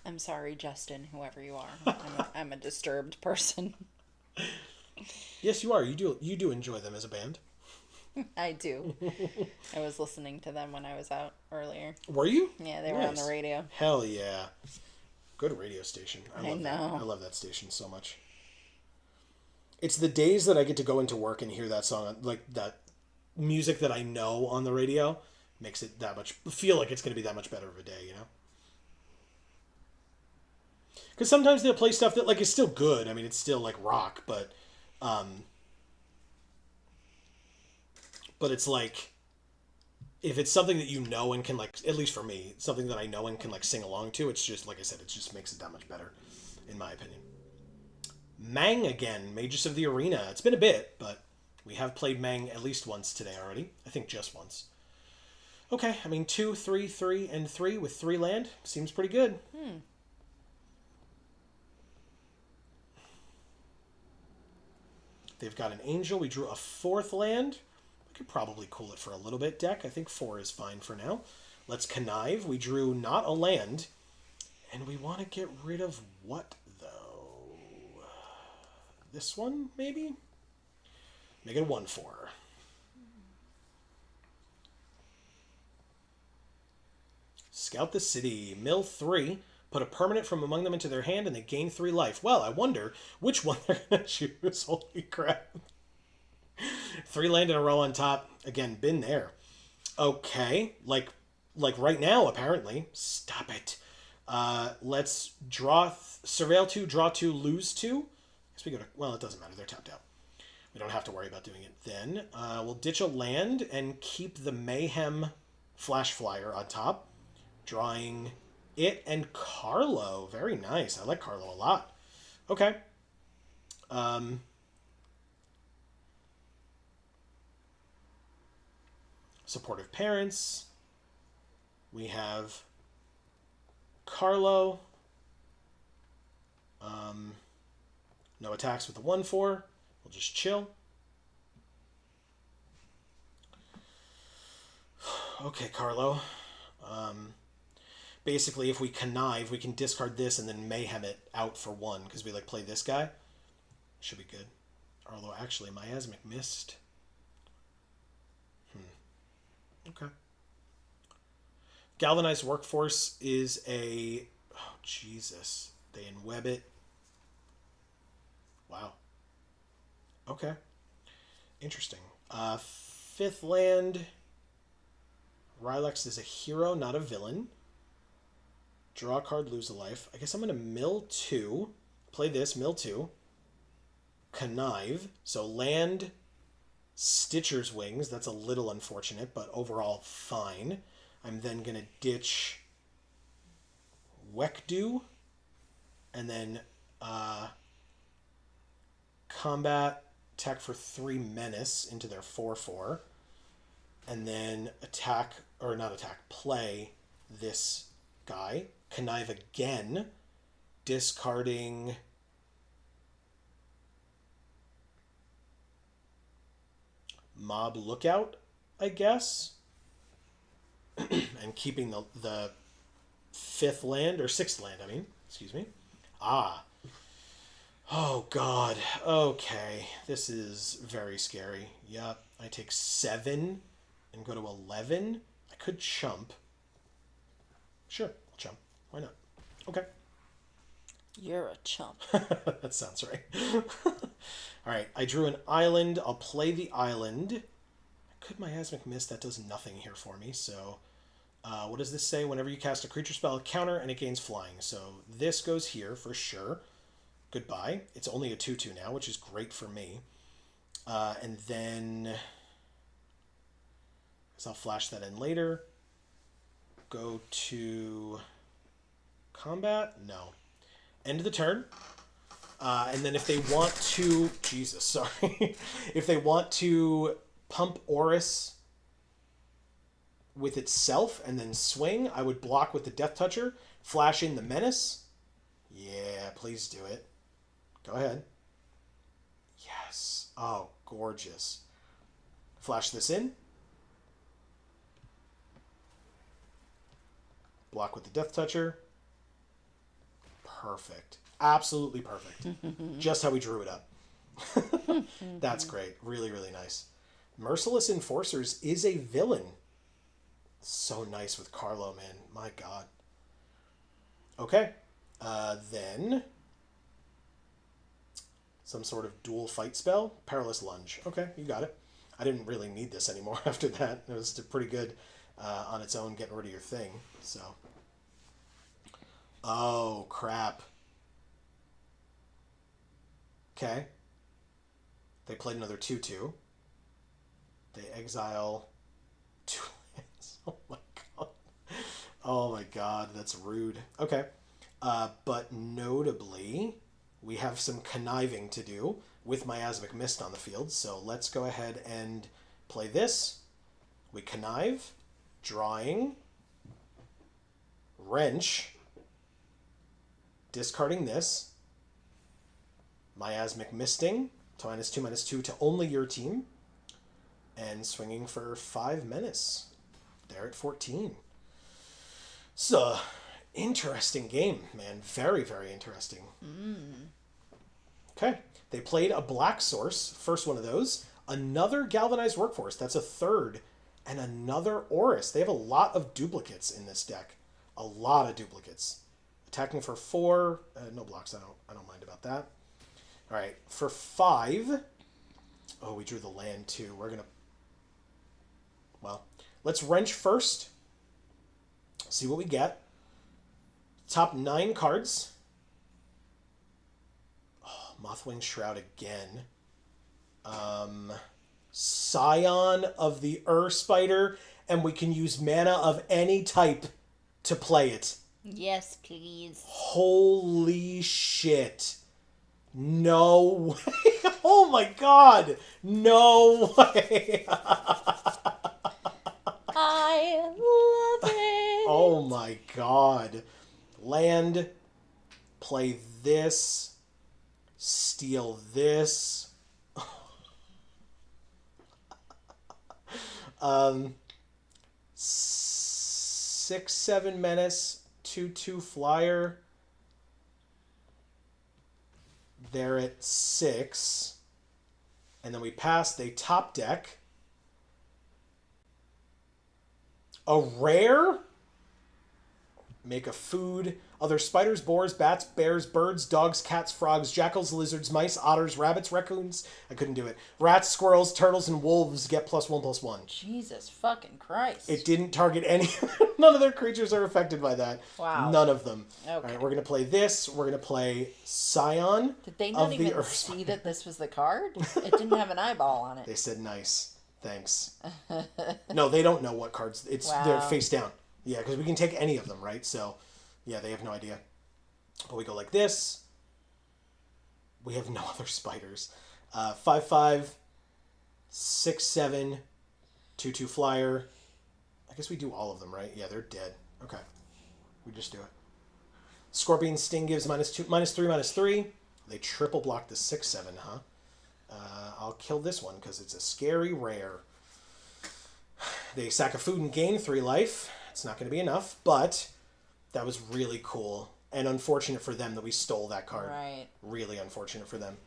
I'm sorry, Justin, whoever you are. I'm a disturbed person. Yes, you are. You do enjoy them as a band. I do. I was listening to them when I was out earlier. Were you? Yeah, they were on the radio. Hell yeah. Good radio station. I know. That. I love that station so much. It's the days that I get to go into work and hear that song, like that music that I know on the radio, makes it that much, feel like it's going to be that much better of a day, Because sometimes they'll play stuff that, like, is still good. I mean, it's still, like, rock, but it's like, if it's something that you know and can, like, at least for me, something that I know and can, like, sing along to, it's just, like I said, it just makes it that much better, in my opinion. Mang again, Magus of the Arena. It's been a bit, but we have played Mang at least once today already. I think just once. Okay, I mean, 2, 3, 3, and 3 with 3 land. Seems pretty good. They've got an angel. We drew a 4th land. We could probably cool it for a little bit, deck. I think 4 is fine for now. Let's connive. We drew not a land. And we want to get rid of what, though? This one, maybe? Make it a 1-4. Scout the city. Mill 3. Put a permanent from among them into their hand, and they gain 3 life. Well, I wonder which one they're going to choose. Holy crap. 3 land in a row on top. Again, been there. Okay. Like right now, apparently. Stop it. Let's draw... surveil 2, draw 2, lose 2. I guess we go to... Well, it doesn't matter. They're tapped out. We don't have to worry about doing it then. We'll ditch a land and keep the Mayhem Flash Flyer on top. Drawing... it and Carlo. Very nice. I like Carlo a lot. Okay. Supportive parents. We have Carlo. No attacks with the 1-4. We'll just chill. Okay, Carlo. Basically, if we connive, we can discard this and then mayhem it out for 1 because we play this guy. Should be good. Although, actually, Miasmic Mist. Okay. Galvanized Workforce is a... Oh, Jesus. They inweb it. Wow. Okay. Interesting. 5th land. Rylex is a hero, not a villain. Draw a card, lose a life. I guess I'm going to mill 2. Play this, mill 2. Connive. So land Stitcher's Wings. That's a little unfortunate, but overall fine. I'm then going to ditch Wekdu. And then combat, attack for 3 menace into their 4-4. And then attack, or not attack, play this guy. Connive again, discarding Mob Lookout, I guess, and keeping the 5th land, or 6th land, I mean, excuse me. Oh, God. Okay, this is very scary. Yep, I take 7 and go to 11. I could chump. Sure, I'll chump. Why not? Okay. You're a chump. That sounds right. All right, I drew an island. I'll play the island. I could Miasmic Mist. That does nothing here for me. So what does this say? Whenever you cast a creature spell, counter, and it gains flying. So this goes here for sure. Goodbye. It's only a 2/2 now, which is great for me. And then I'll flash that in later. Go to... combat? No. End of the turn. And then if they want to... Jesus, sorry. If they want to pump Oris with itself and then swing, I would block with the Death Toucher, flash in the Menace. Yeah, please do it. Go ahead. Yes. Oh, gorgeous. Flash this in. Block with the Death Toucher. Perfect. Absolutely perfect. Just how we drew it up. That's great. Really, really nice. Merciless Enforcers is a villain. So nice with Carlo, man. My God. Okay. Then some sort of dual fight spell. Perilous Lunge. Okay, you got it. I didn't really need this anymore after that. It was pretty good on its own, getting rid of your thing. So. Oh, crap. Okay. They played another 2/2. They exile 2 lands. Oh my god. Oh my god, that's rude. Okay. But notably, we have some conniving to do with Miasmic Mist on the field. So let's go ahead and play this. We connive, drawing, wrench, discarding this, Miasmic Misting, to -2/-2 to only your team, and swinging for 5 Menace. They're at 14. It's a interesting game, man. Very, very interesting. Okay. They played a Black Source, first one of those. Another Galvanized Workforce, that's a third. And another Oris. They have a lot of duplicates in this deck. A lot of duplicates. Attacking for 4. No blocks, I don't mind about that. All right, for 5. Oh, we drew the land too. We're going to... Well, let's wrench first. See what we get. Top 9 cards. Oh, Mothwing Shroud again. Scion of the Ur Spider, and we can use mana of any type to play it. Yes, please. Holy shit. No way. Oh my god. No way. I love it. Oh my god. Land. Play this. Steal this. 6/7 Menace. 2/2 Flyer. They're at 6. And then we pass. They top deck. A rare? Make a food. Other spiders, boars, bats, bears, birds, dogs, cats, frogs, jackals, lizards, mice, otters, rabbits, raccoons. I couldn't do it. Rats, squirrels, turtles, and wolves get +1/+1. Jesus fucking Christ. It didn't target any. None of their creatures are affected by that. Wow. None of them. Okay. All right, we're going to play this. We're going to play Scion. Did they not of even the Earth see that this was the card? It didn't have an eyeball on it. They said nice. Thanks. No, they don't know what cards. They're face down. Yeah, because we can take any of them, right? So, yeah, they have no idea. But we go like this. We have no other spiders. 5/5, 6/7, 2/2 Flyer. I guess we do all of them, right? Yeah, they're dead. Okay. We just do it. Scorpion Sting gives -3/-3. They triple block the 6/7, huh? I'll kill this one because it's a scary rare. They sack a food and gain 3 life. It's not going to be enough, but that was really cool. And unfortunate for them that we stole that card. Right. Really unfortunate for them.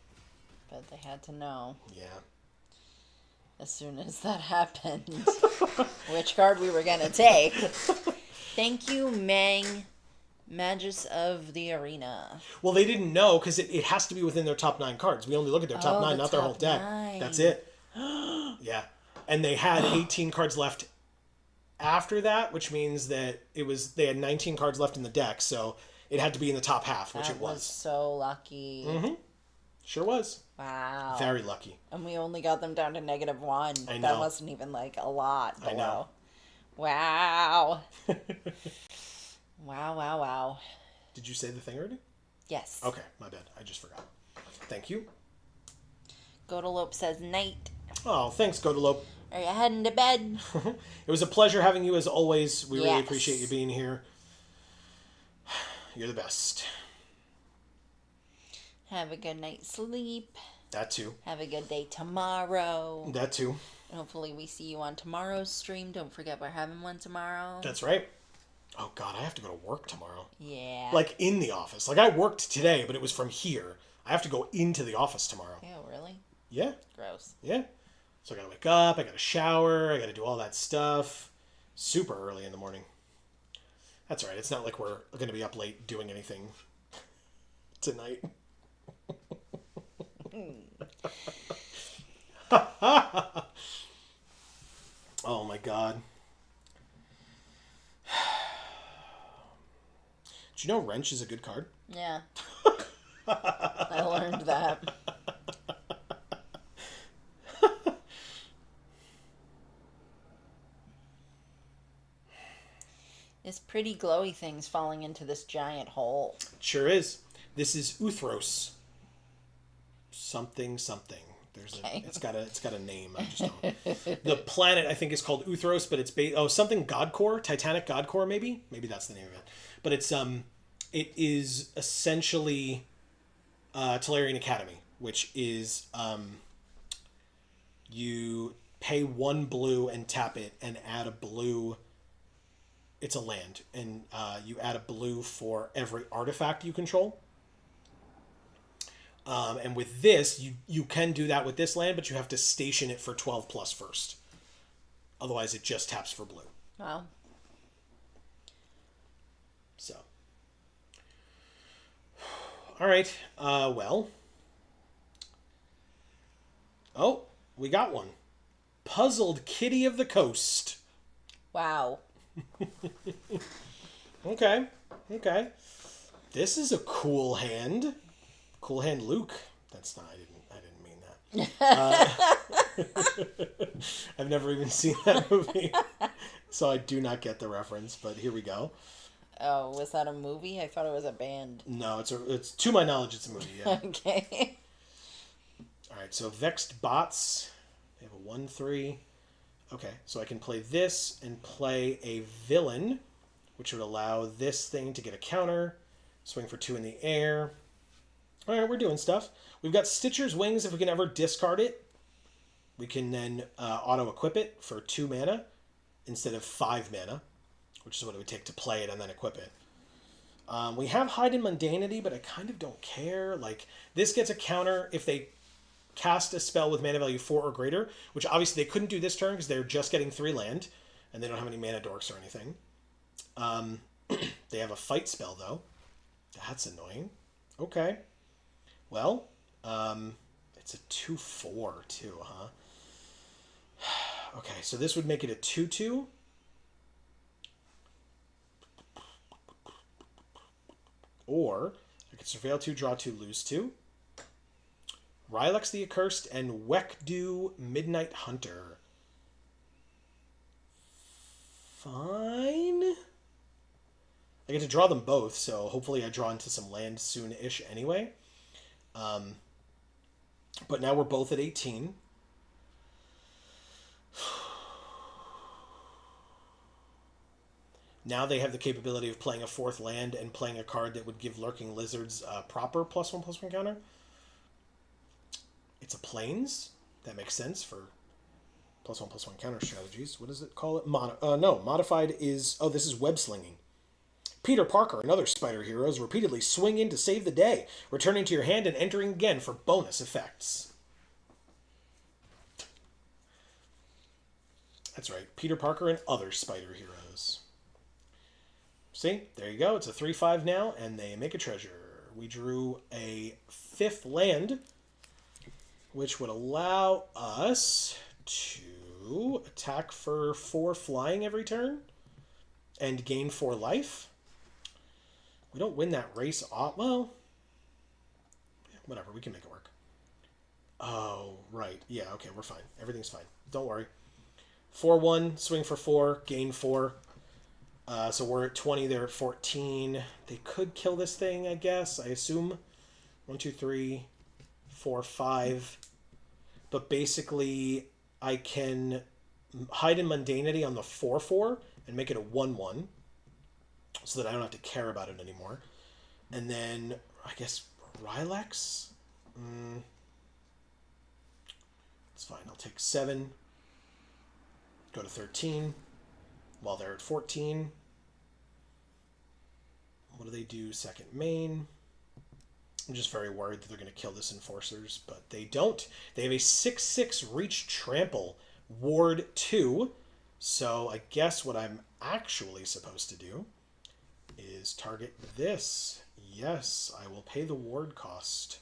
But they had to know. Yeah. As soon as that happened, which card we were going to take. Thank you, Mang, Magus of the Arena. Well, they didn't know because it has to be within their top 9 cards. We only look at their top 9, not their whole deck. 9. That's it. Yeah. And they had 18 cards left after that, which means that they had 19 cards left in the deck, so it had to be in the top half, which That it was. was so lucky. Mm-hmm. Sure was. Wow. Very lucky. And we only got them down to -1. I know. That wasn't even like a lot below. I know. Wow. Wow. Did you say the thing already? Yes. Okay, my bad. I just forgot. Thank you. Godalope says night. Oh, thanks, Godalope. Are you heading to bed? It was a pleasure having you as always. We really Yes. appreciate you being here. You're the best. Have a good night's sleep. That too. Have a good day tomorrow. That too. Hopefully we see you on tomorrow's stream. Don't forget we're having one tomorrow. That's right. Oh God, I have to go to work tomorrow. Yeah. Like in the office. Like I worked today, but it was from here. I have to go into the office tomorrow. Ew, really? Yeah. Gross. Yeah. So I gotta wake up, I gotta shower, I gotta do all that stuff. Super early in the morning. That's right. It's not like we're gonna be up late doing anything tonight. Oh my God. Do you know Wrench is a good card? Yeah. I learned that. This pretty glowy thing's falling into this giant hole. It sure is. This is Uthros. Something something. Okay. It's got a name. I just don't. The planet I think is called Uthros, but it's something God Core, Titanic God Core maybe. Maybe that's the name of it. But it is essentially Tolarian Academy, which is you pay 1 blue and tap it and add a blue. It's a land, and you add a blue for every artifact you control. And with this, you can do that with this land, but you have to station it for 12 plus first. Otherwise, it just taps for blue. Wow. So. All right. Well. Oh, we got one. Puzzled Kitty of the Coast. Wow. Okay. This is a cool hand. Cool hand, Luke. That's not. I didn't mean that. I've never even seen that movie, so I do not get the reference. But here we go. Oh, was that a movie? I thought it was a band. No, it's to my knowledge, it's a movie. Yeah. Okay. All right. So Vexed Bots. They have a 1/3. Okay, so I can play this and play a villain, which would allow this thing to get a counter, swing for 2 in the air. All right, we're doing stuff. We've got Stitcher's Wings. If we can ever discard it, we can then auto-equip it for 2 mana instead of 5 mana, which is what it would take to play it and then equip it. We have Hide in Mundanity, but I kind of don't care. Like, this gets a counter if they cast a spell with mana value 4 or greater, which obviously they couldn't do this turn because they're just getting 3 land, and they don't have any mana dorks or anything. They have a fight spell, though. That's annoying. Okay. Well, it's a 2/4, too, huh? Okay, so this would make it a 2/2. Or, I could Surveil 2, draw 2, lose 2. Rylex the Accursed and Wekdu Midnight Hunter. Fine. I get to draw them both, so hopefully I draw into some land soon-ish anyway. But now we're both at 18. Now they have the capability of playing a 4th land and playing a card that would give Lurking Lizards proper +1/+1 counter. It's a Plains. That makes sense for +1/+1 counter strategies. What does it call it? Modified is... Oh, this is Web Slinging. Peter Parker and other spider heroes repeatedly swing in to save the day, returning to your hand and entering again for bonus effects. That's right. Peter Parker and other spider heroes. See? There you go. It's a 3/5 now, and they make a treasure. We drew a 5th land, which would allow us to attack for 4 flying every turn and gain 4 life. We don't win that race off. Well, whatever. We can make it work. Oh, right. Yeah, okay, we're fine. Everything's fine. Don't worry. 4/1, swing for 4, gain 4. So we're at 20, they're at 14. They could kill this thing, I guess. I assume. 1, 2, 3, 4, 5. But basically, I can hide in mundanity on the 4/4 and make it a 1/1 so that I don't have to care about it anymore. And then I guess Rylex. It's fine. I'll take 7. Go to 13. While they're at 14. What do they do? Second main. I'm just very worried that they're going to kill this Enforcers, but they don't. They have a 6/6 Reach Trample, Ward 2. So I guess what I'm actually supposed to do is target this. Yes, I will pay the ward cost.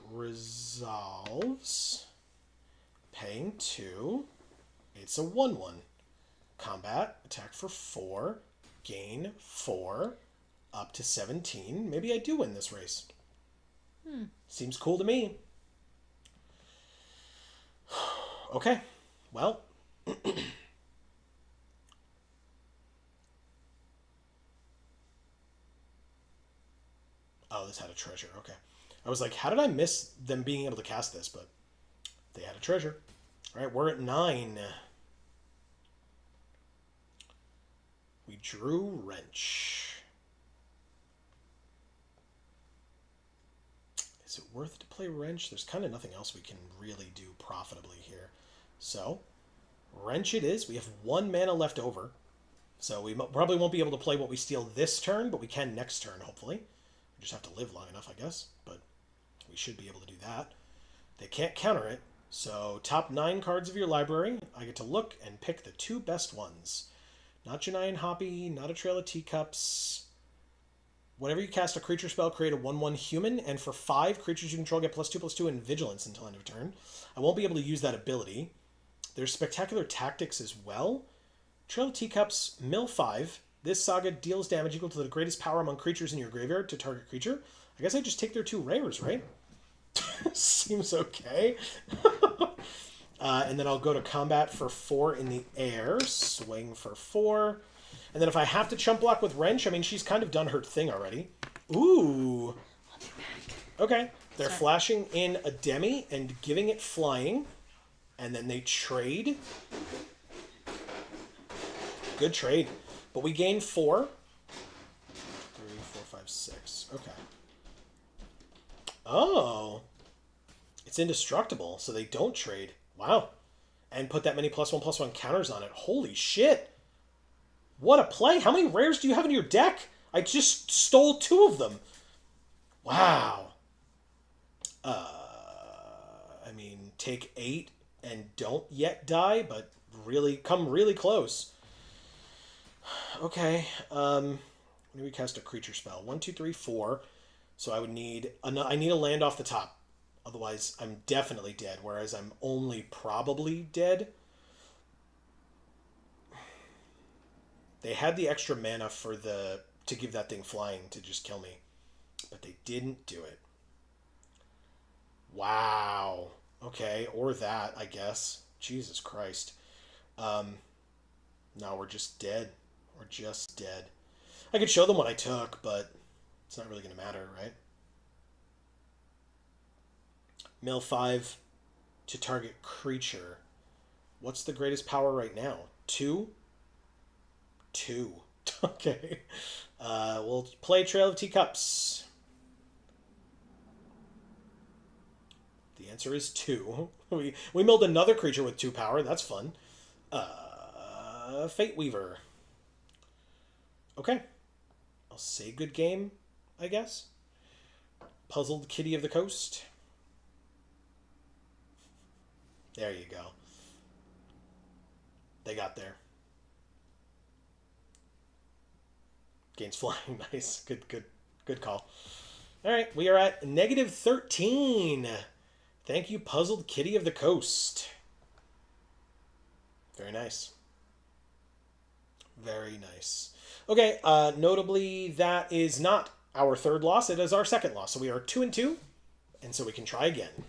Resolves. Paying 2. It's a 1/1. Combat, attack for 4, gain 4, up to 17. Maybe I do win this race. Seems cool to me. Okay, well. Oh, this had a treasure. Okay. I was like, how did I miss them being able to cast this? But they had a treasure. All right, we're at 9. We drew Wrench. Is it worth it to play Wrench? There's kind of nothing else we can really do profitably here. So, Wrench it is. We have 1 mana left over. So we probably won't be able to play what we steal this turn, but we can next turn, hopefully. We just have to live long enough, I guess. But we should be able to do that. They can't counter it. So, top 9 cards of your library. I get to look and pick the 2 best ones. Not Janai and Hoppy, not a Trail of Teacups. Whenever you cast a creature spell, create a 1/1 human, and for 5 creatures you control get +2/+2 in Vigilance until end of turn. I won't be able to use that ability. There's Spectacular Tactics as well. Trail of Teacups, mill 5. This saga deals damage equal to the greatest power among creatures in your graveyard to target creature. I guess I just take their 2 rares, right? Seems okay. And then I'll go to combat for 4 in the air. Swing for 4. And then if I have to chump block with Wrench, I mean, she's kind of done her thing already. Ooh. I'll be back. Okay. They're flashing in a Demi and giving it flying. And then they trade. Good trade. But we gain 4. 3, 4, 5, 6. Okay. Oh. It's indestructible, so they don't trade. Wow. And put that many +1/+1 counters on it. Holy shit. What a play. How many rares do you have in your deck? I just stole 2 of them. Wow. I mean, take 8 and don't yet die, but really come really close. Okay. Maybe we cast a creature spell. 1, 2, 3, 4. So I would need I need a land off the top. Otherwise, I'm definitely dead, whereas I'm only probably dead. They had the extra mana for to give that thing flying to just kill me. But they didn't do it. Wow. Okay, or that, I guess. Jesus Christ. No, we're just dead. We're just dead. I could show them what I took, but it's not really going to matter, right? Mill 5 to target creature. What's the greatest power right now? 2? 2. Okay. We'll play Trail of Teacups. The answer is 2. We milled another creature with 2 power. That's fun. Fate Weaver. Okay. I'll say good game, I guess. Puzzled Kitty of the Coast. There you go. They got there. Gains flying. Nice. Good call. All right, we are at -13. Thank you, Puzzled Kitty of the Coast. Very nice. Very nice. Okay, notably, that is not our 3rd loss. It is our 2nd loss. So we are 2-2, and so we can try again.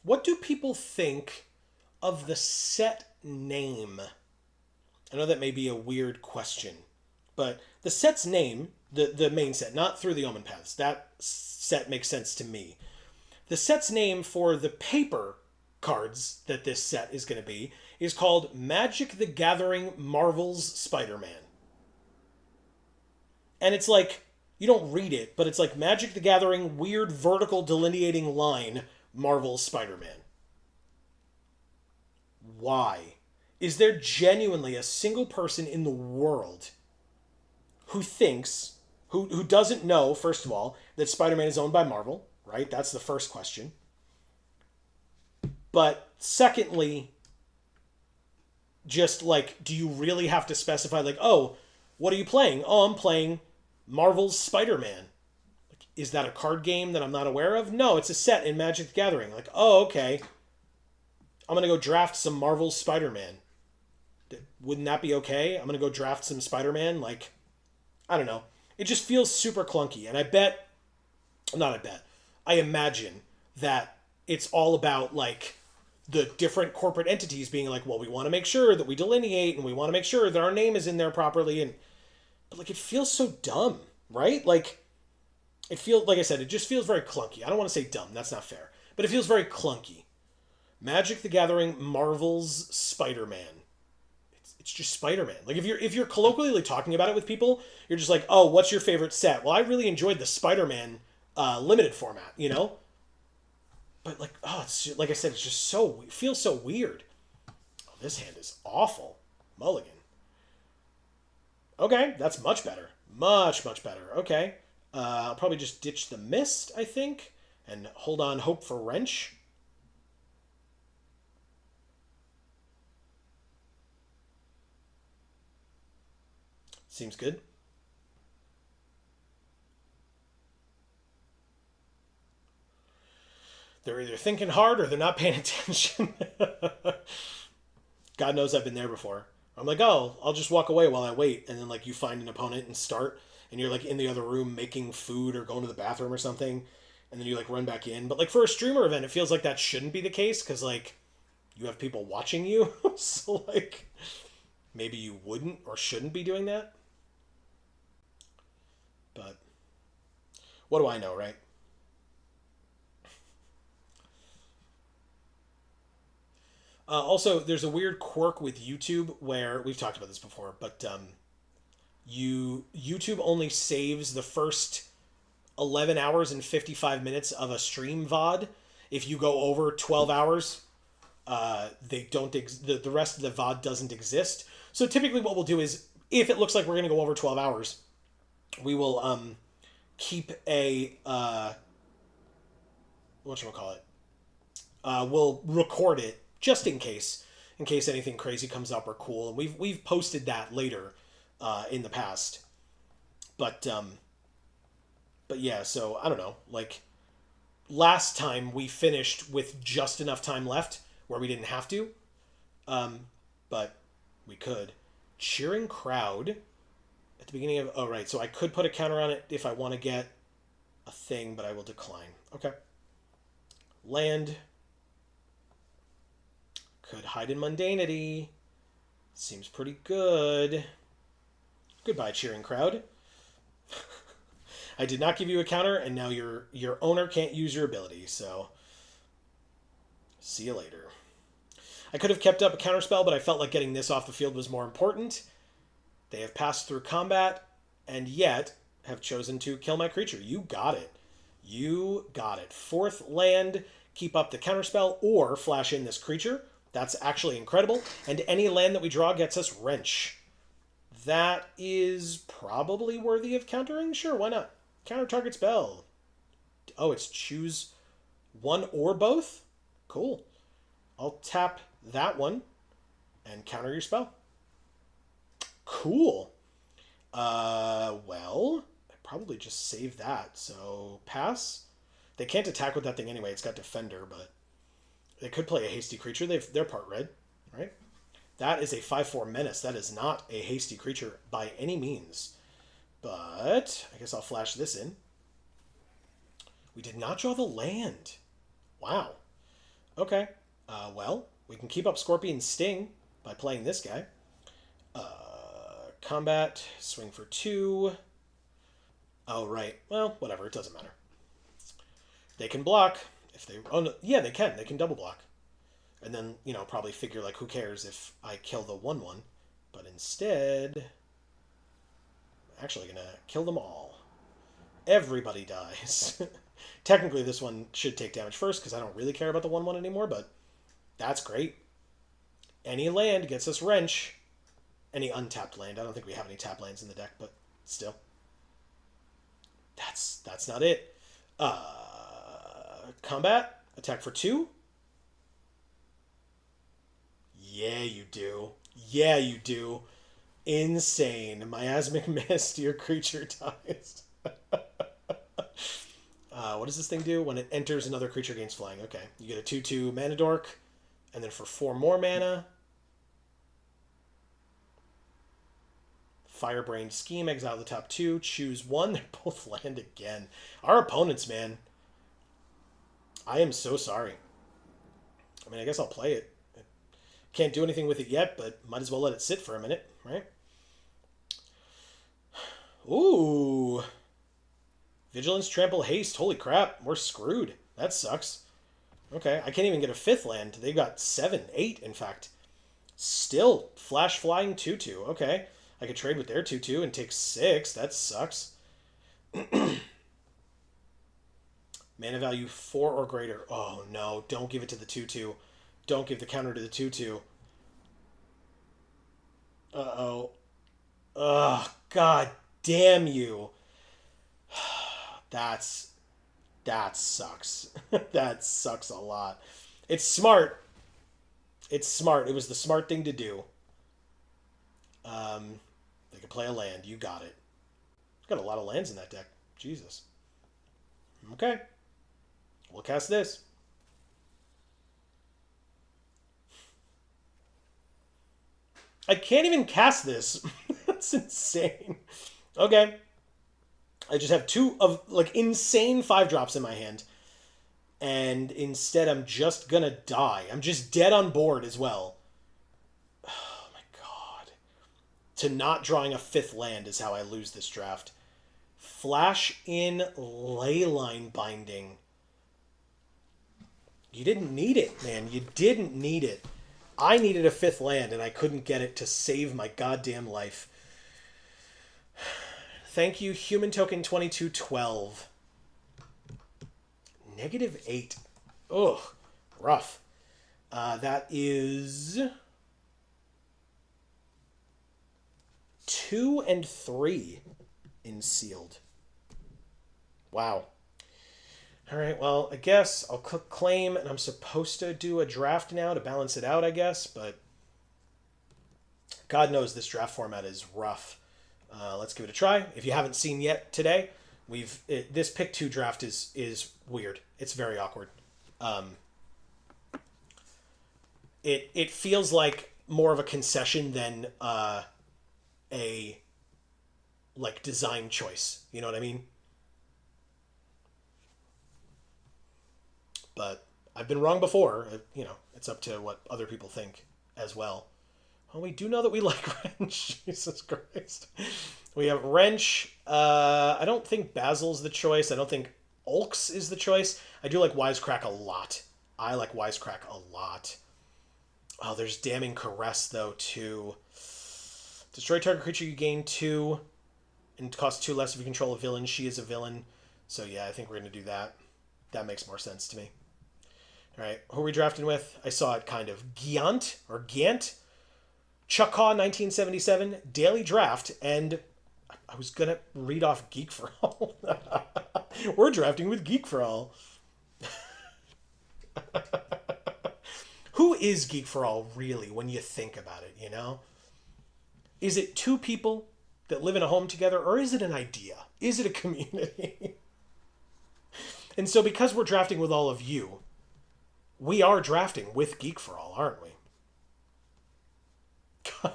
What do people think of the set name? I know that may be a weird question, but the set's name, the main set, not Through the Omenpaths, that set makes sense to me. The set's name for the paper cards that this set is going to be is called Magic the Gathering Marvel's Spider-Man. And it's like, you don't read it, but it's like Magic the Gathering weird vertical delineating line Marvel's Spider-Man. Why? Is there genuinely a single person in the world who thinks, who doesn't know, first of all, that Spider-Man is owned by Marvel, right? That's the first question. But secondly, just like, do you really have to specify, like, oh, what are you playing? Oh, I'm playing Marvel's Spider-Man. Like, is that a card game that I'm not aware of? No, it's a set in Magic the Gathering. Like, oh, okay. I'm going to go draft some Marvel's Spider-Man. Wouldn't that be okay? I'm going to go draft some Spider-Man. Like, I don't know. It just feels super clunky. And I imagine that it's all about, like, the different corporate entities being like, well, we want to make sure that we delineate and we want to make sure that our name is in there properly. But, like, it feels so dumb, right? Like, like I said, it just feels very clunky. I don't want to say dumb. That's not fair. But it feels very clunky. Magic the Gathering Marvel's Spider-Man. It's just Spider-Man. Like, if you're colloquially talking about it with people, you're just like, oh, what's your favorite set? Well, I really enjoyed the Spider-Man limited format, you know? But, like, oh, it's, like I said, it's just it feels so weird. Oh, this hand is awful. Mulligan. Okay, that's much better. Much, much better. Okay. I'll probably just ditch the Mist, I think, and hold on Hope for Wrench. Seems good. They're either thinking hard or they're not paying attention. God knows I've been there before. I'm like, oh, I'll just walk away while I wait. And then, like, you find an opponent and start, and you're, like, in the other room making food or going to the bathroom or something. And then you, like, run back in. But, like, for a streamer event, it feels like that shouldn't be the case because, like, you have people watching you. So, like, maybe you wouldn't or shouldn't be doing that. But what do I know, right? Also, there's a weird quirk with YouTube where we've talked about this before, but YouTube only saves the first 11 hours and 55 minutes of a stream VOD. If you go over 12 hours, they don't the rest of the VOD doesn't exist. So typically, what we'll do is, if it looks like we're going to go over 12 hours, we will keep a whatchamacallit. We'll record it just in case anything crazy comes up or cool, and we've posted that later in the past. But yeah, so I don't know. Like, last time we finished with just enough time left where we didn't have to, but we could. Cheering Crowd. At the beginning of... Oh, right. So I could put a counter on it if I want to get a thing, but I will decline. Okay. Land. Could Hide in Mundanity. Seems pretty good. Goodbye, Cheering Crowd. I did not give you a counter, and now your owner can't use your ability, so... See you later. I could have kept up a counterspell, but I felt like getting this off the field was more important. They have passed through combat, and yet have chosen to kill my creature. You got it. You got it. 4th land, keep up the counterspell, or flash in this creature. That's actually incredible. And any land that we draw gets us Wrench. That is probably worthy of countering? Sure, why not? Counter target spell. Oh, it's choose one or both? Cool. I'll tap that one and counter your spell. Cool. Well, I probably just save that. So, pass. They can't attack with that thing anyway. It's got Defender, but they could play a hasty creature. They're part red, right? That is a 5/4 menace. That is not a hasty creature by any means. But I guess I'll flash this in. We did not draw the land. Wow. Okay. Well, we can keep up Scorpion's Sting by playing this guy. Combat, swing for 2. Oh, right. Well, whatever. It doesn't matter. They can block if they... Oh, no, yeah, they can. They can double block. And then, probably figure, like, who cares if I kill the 1/1. But instead... I'm actually going to kill them all. Everybody dies. Technically, this one should take damage first, because I don't really care about the 1/1 anymore, but that's great. Any land gets us Wrench. Any untapped land. I don't think we have any tapped lands in the deck, but still. That's not it. Combat. Attack for 2. Yeah, you do. Yeah, you do. Insane. Miasmic Mist, your creature dies. What does this thing do? When it enters, another creature gains flying. Okay. You get a 2/2 mana dork. And then for 4 more mana... Firebrained Scheme, exile the top 2, choose 1. They both land again. Our opponents, man. I am so sorry. I mean, I guess I'll play it. Can't do anything with it yet, but might as well let it sit for a minute, right? Ooh. Vigilance, Trample, Haste. Holy crap, we're screwed. That sucks. Okay, I can't even get a 5th land. They've got 7, 8, in fact. Still, Flash Flying 2/2. Okay. I could trade with their 2/2 and take 6. That sucks. Mana value 4 or greater. Oh, no. Don't give it to the 2/2. Don't give the counter to the 2/2. Uh-oh. Ugh. God damn you. That sucks. That sucks a lot. It's smart. It's smart. It was the smart thing to do. They could play a land. You got it. Got a lot of lands in that deck. Jesus. Okay. We'll cast this. I can't even cast this. That's insane. Okay. I just have 2 of, like, insane 5-drops in my hand. And instead I'm just gonna die. I'm just dead on board as well. To not drawing a 5th land is how I lose this draft. Flash in Leyline Binding. You didn't need it, man. You didn't need it. I needed a 5th land, and I couldn't get it to save my goddamn life. Thank you, Human Token 2212. -8. Ugh. Rough. That is... 2 and 3 in sealed. Wow. All right, well, I guess I'll click claim, and I'm supposed to do a draft now to balance it out, I guess, but God knows this draft format is rough. Let's give it a try. If you haven't seen yet today, this pick 2 draft is weird. It's very awkward. It feels like more of a concession than a like design choice, you know what I mean? But I've been wrong before. It's up to what other people think as well. Well, we do know that we like Wrench. Jesus Christ. We have Wrench. I don't think Basil's the choice. I don't think Ulks is the choice. I do like Wisecrack a lot. I like Wisecrack a lot. Oh, there's Damning Caress, though, too. Destroy target creature, you gain 2. And it costs 2 less if you control a villain. She is a villain. So, yeah, I think we're going to do that. That makes more sense to me. All right, who are we drafting with? I saw it kind of. Giant, or Gant. Chakaw 1977, Daily Draft, and I was going to read off Geek for All. We're drafting with Geek for All. Who is Geek for All, really, when you think about it, you know? Is it 2 people that live in a home together, or is it an idea? Is it a community? And so because we're drafting with all of you, we are drafting with Geek for All, aren't we? God.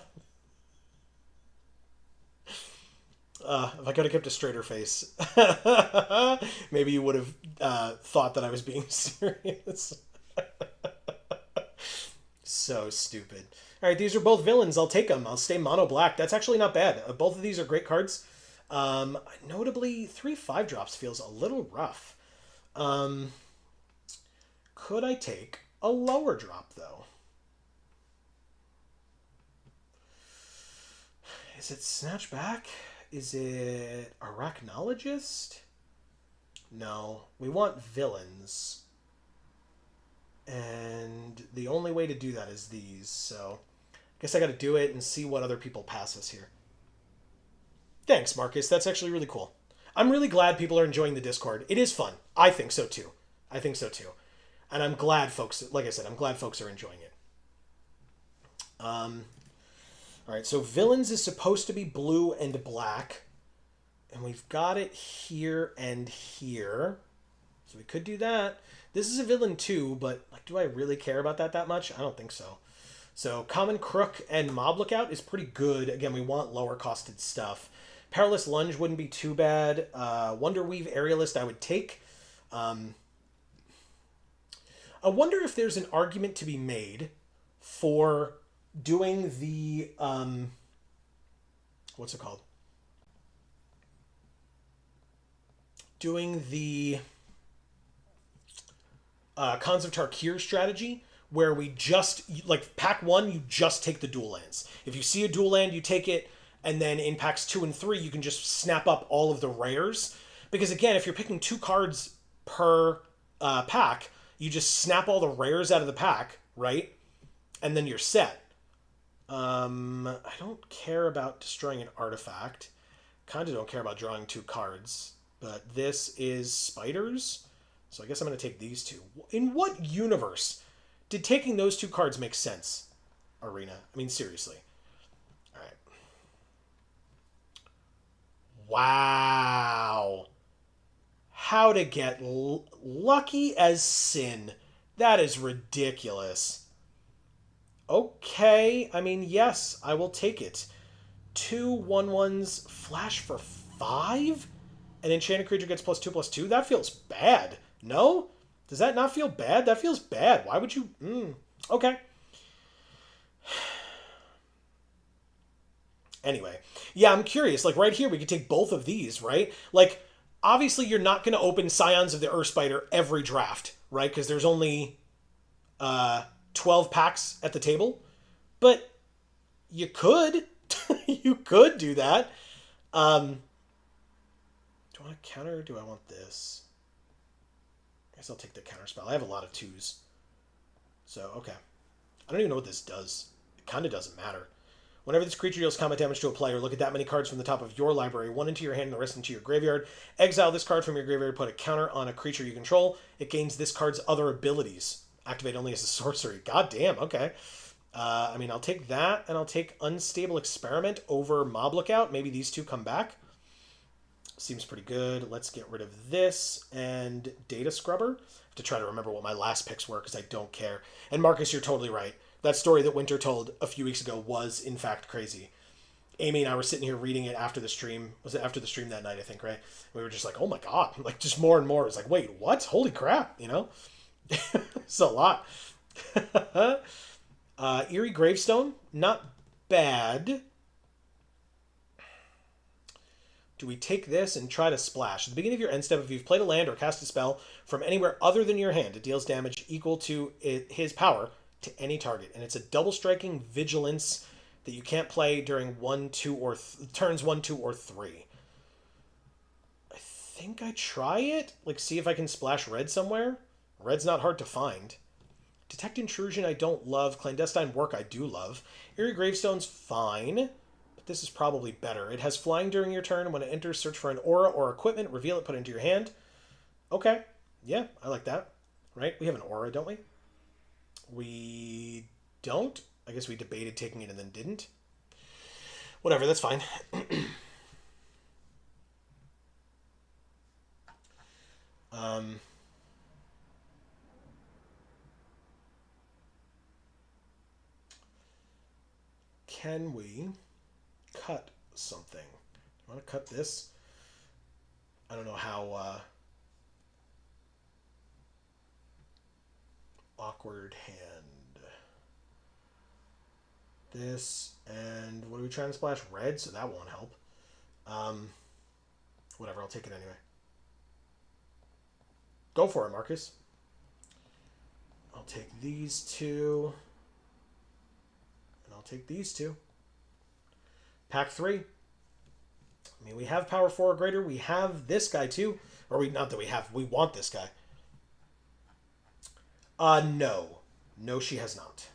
If I could have kept a straighter face, maybe you would have thought that I was being serious. So stupid. All right, these are both villains. I'll take them. I'll stay mono black. That's actually not bad. Both of these are great cards. Notably, 3/5 drops feels a little rough. Could I take a lower drop, though? Is it Snatch Back? Is it Arachnologist? No. We want villains. And the only way to do that is these, so I guess I gotta do it and see what other people pass us here. Thanks, Marcus. That's actually really cool. I'm really glad people are enjoying the Discord. It is fun. I think so too. I think so too. And I'm glad folks, like I said, I'm glad folks are enjoying it. All right, so villains is supposed to be blue and black. And we've got it here and here. So we could do that. This is a villain too, but like, do I really care about that much? I don't think so. So Common Crook and Mob Lookout is pretty good. Again, we want lower costed stuff. Perilous Lunge wouldn't be too bad. Wonderweave Aerialist I would take. I wonder if there's an argument to be made for doing the what's it called? Doing the Khans of Tarkir strategy, where we just, like, pack 1, you just take the dual lands. If you see a dual land, you take it, and then in packs 2 and 3, you can just snap up all of the rares. Because, again, if you're picking 2 cards per pack, you just snap all the rares out of the pack, right? And then you're set. I don't care about destroying an artifact. Kind of don't care about drawing 2 cards. But this is Spiders. So I guess I'm going to take these 2. In what universe did taking those 2 cards make sense, Arena? I mean, seriously. All right. Wow. How to get lucky as sin. That is ridiculous. Okay. I mean, yes, I will take it. 2 1/1s flash for 5? An enchanted creature gets +2/+2? That feels bad. No? Does that not feel bad? That feels bad. Why would you... Okay. Anyway. Yeah, I'm curious. Like, right here, we could take both of these, right? Like, obviously, you're not going to open Scions of the Earthspider every draft, right? Because there's only 12 packs at the table. But you could. You could do that. Do I want to counter or do I want this? I guess I'll take the counter spell. I have a lot of 2s. So, okay. I don't even know what this does. It kind of doesn't matter. Whenever this creature deals combat damage to a player, look at that many cards from the top of your library, 1 into your hand and the rest into your graveyard. Exile this card from your graveyard, put a counter on a creature you control. It gains this card's other abilities. Activate only as a sorcery. God damn, okay. I mean, I'll take that, and I'll take Unstable Experiment over Mob Lookout. Maybe these 2 come back. Seems pretty good. Let's get rid of this and Data Scrubber. I have to try to remember what my last picks were because I don't care. And Marcus, you're totally right. That story that Winter told a few weeks ago was, in fact, crazy. Amy and I were sitting here reading it after the stream. Was it after the stream that night, I think, right? We were just like, oh my god. Like, just more and more. It's like, wait, what? Holy crap, you know? It's a lot. Eerie Gravestone, not bad. Do we take this and try to splash? At the beginning of your end step, if you've played a land or cast a spell from anywhere other than your hand, it deals damage equal to his power to any target. And it's a double striking vigilance that you can't play during turns 1, 2, or 3. I think I try it. Like, see if I can splash red somewhere. Red's not hard to find. Detect Intrusion I don't love. Clandestine Work I do love. Eerie Gravestone's fine. This is probably better. It has flying during your turn. When it enters, search for an aura or equipment, reveal it, put it into your hand. Okay. Yeah, I like that. Right? We have an aura, don't we? We don't. I guess we debated taking it and then didn't. Whatever, that's fine. Can we cut something? I want to cut this. I don't know how awkward hand. this, and what are we trying to splash? Red, so that won't help. Whatever, I'll take it anyway. Go for it, Marcus. I'll take these two. And I'll take these two. Pack 3. I mean, we have power 4 or greater. We have this guy too. Or not that we have. We want this guy. No. No, she has not.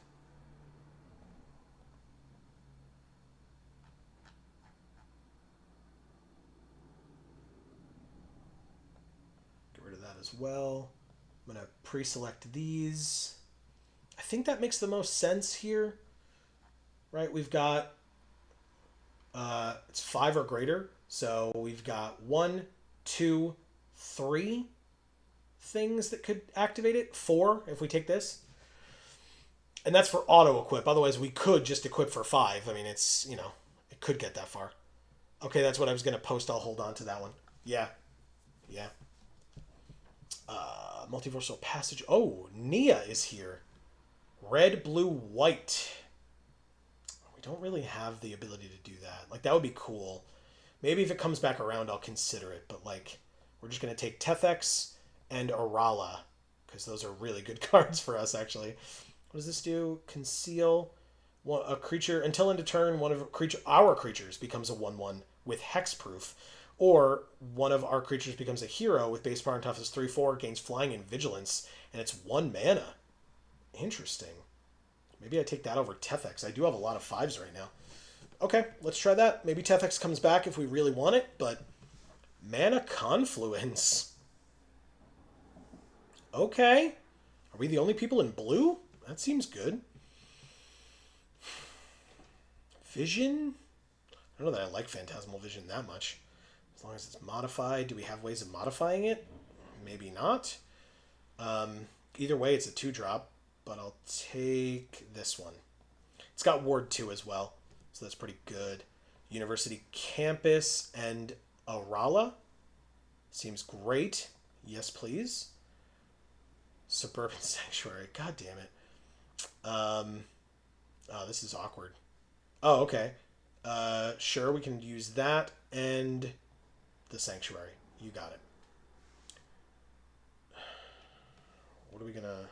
Get rid of that as well. I'm going to pre-select these. I think that makes the most sense here. Right? We've got... it's 5 or greater. So we've got 1, 2, 3 things that could activate it. 4 if we take this. And that's for auto-equip. Otherwise, we could just equip for 5. I mean, it's, you know, it could get that far. Okay, that's what I was going to post. I'll hold on to that one. Yeah. Yeah. Multiversal Passage. Oh, Nia is here. Red, blue, white. We don't really have the ability to do that. Like, that would be cool. Maybe if it comes back around, I'll consider it. But, like, we're just going to take Tethex and Orala. Because those are really good cards for us, actually. What does this do? Conceal a creature until end of turn. One of our creatures becomes a 1/1 with hexproof, or one of our creatures becomes a hero with base power and toughness 3/4, gains flying and vigilance, and it's 1 mana. Interesting. Maybe I take that over Tethex. I do have a lot of 5s right now. Okay, let's try that. Maybe Tethex comes back if we really want it, but Mana Confluence. Okay. Are we the only people in blue? That seems good. Vision? I don't know that I like Phantasmal Vision that much. As long as it's modified. Do we have ways of modifying it? Maybe not. Either way, it's a 2-drop, but I'll take this one. It's got Ward 2 as well, so that's pretty good. University Campus and Orala. Seems great. Yes, please. Suburban Sanctuary. God damn it. Oh, this is awkward. Oh, okay. Sure, we can use that and the Sanctuary. You got it. What are we gonna...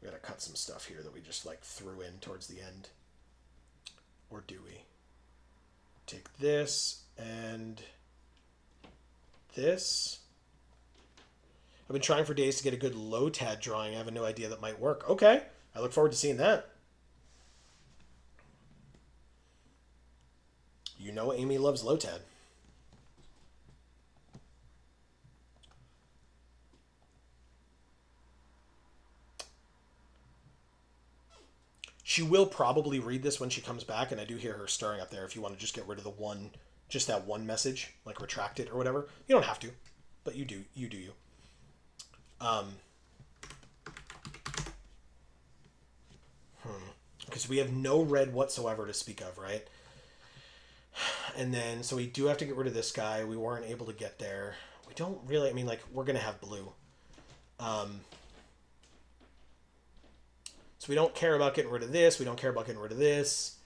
We gotta cut some stuff here that we just, like, threw in towards the end. Or do we? Take this and this. I've been trying for days to get a good Lotad drawing. I have a new idea that might work. Okay. I look forward to seeing that. You know Amy loves Lotad. She will probably read this when she comes back, and I do hear her stirring up there if you want to just get rid of the one, just that one message, like retract it or whatever. You don't have to, but you do. You do you. Because we have no red whatsoever to speak of, right? And then, so we do have to get rid of this guy. We weren't able to get there. We don't really, I mean, like, we're going to have blue. So we don't care about getting rid of this. We don't care about getting rid of this.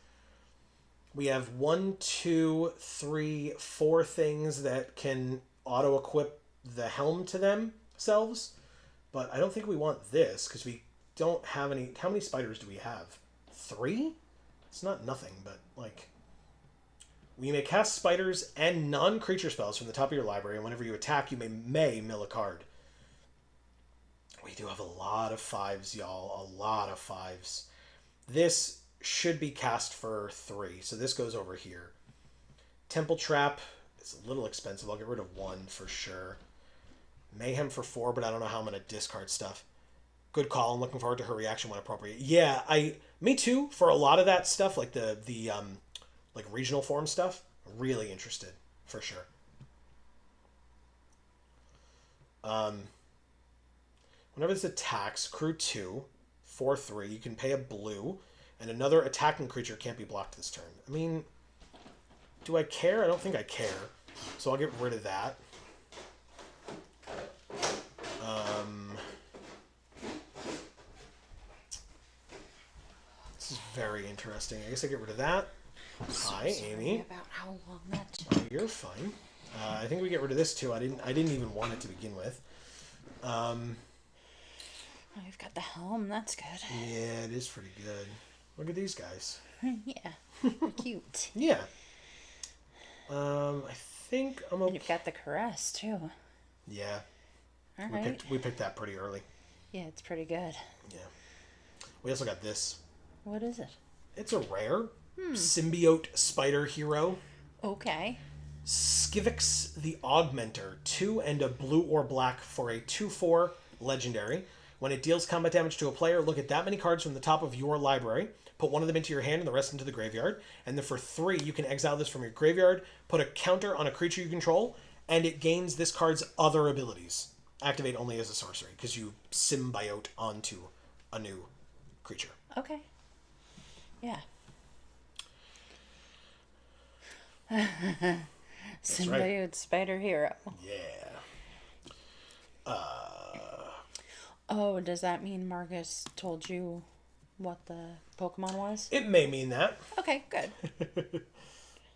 We have 1, 2, 3, 4 things that can auto-equip the helm to themselves. But I don't think we want this, because we don't have any... How many spiders do we have? 3? It's not nothing, but, like... We may cast spiders and non-creature spells from the top of your library, and whenever you attack, you may mill a card. We do have a lot of 5s, y'all. A lot of 5s. This should be cast for 3, so this goes over here. Temple Trap is a little expensive. I'll get rid of 1 for sure. Mayhem for 4, but I don't know how I'm going to discard stuff. Good call. I'm looking forward to her reaction when appropriate. Yeah, me too. For a lot of that stuff, like the like regional form stuff, really interested for sure. Whenever this attacks, crew 2, 4/3, you can pay a blue, and another attacking creature can't be blocked this turn. I mean, do I care? I don't think I care. So I'll get rid of that. This is very interesting. I guess I get rid of that. Hi, Sorry Amy. about how long that Oh, took. you're fine. I think we get rid of this too. I didn't even want it to begin with. Oh, we've got the helm. That's good. Yeah, it is pretty good. Look at these guys. Yeah, they're cute. Yeah. I think I'm And okay. you've got the caress too. Yeah, All right. we picked that pretty early. Yeah, it's pretty good. Yeah. We also got this. What is it? It's a rare symbiote spider hero. Okay. Skivix the Augmenter, 2 and a blue or black for a 2/4 legendary. When it deals combat damage to a player, look at that many cards from the top of your library, put one of them into your hand and the rest into the graveyard, and then for 3, you can exile this from your graveyard, put a counter on a creature you control, and it gains this card's other abilities. Activate only as a sorcery, because you symbiote onto a new creature. Okay. Yeah. Symbiote Spider Hero. Yeah. Oh, does that mean Marcus told you what the Pokemon was? It may mean that. Okay, good.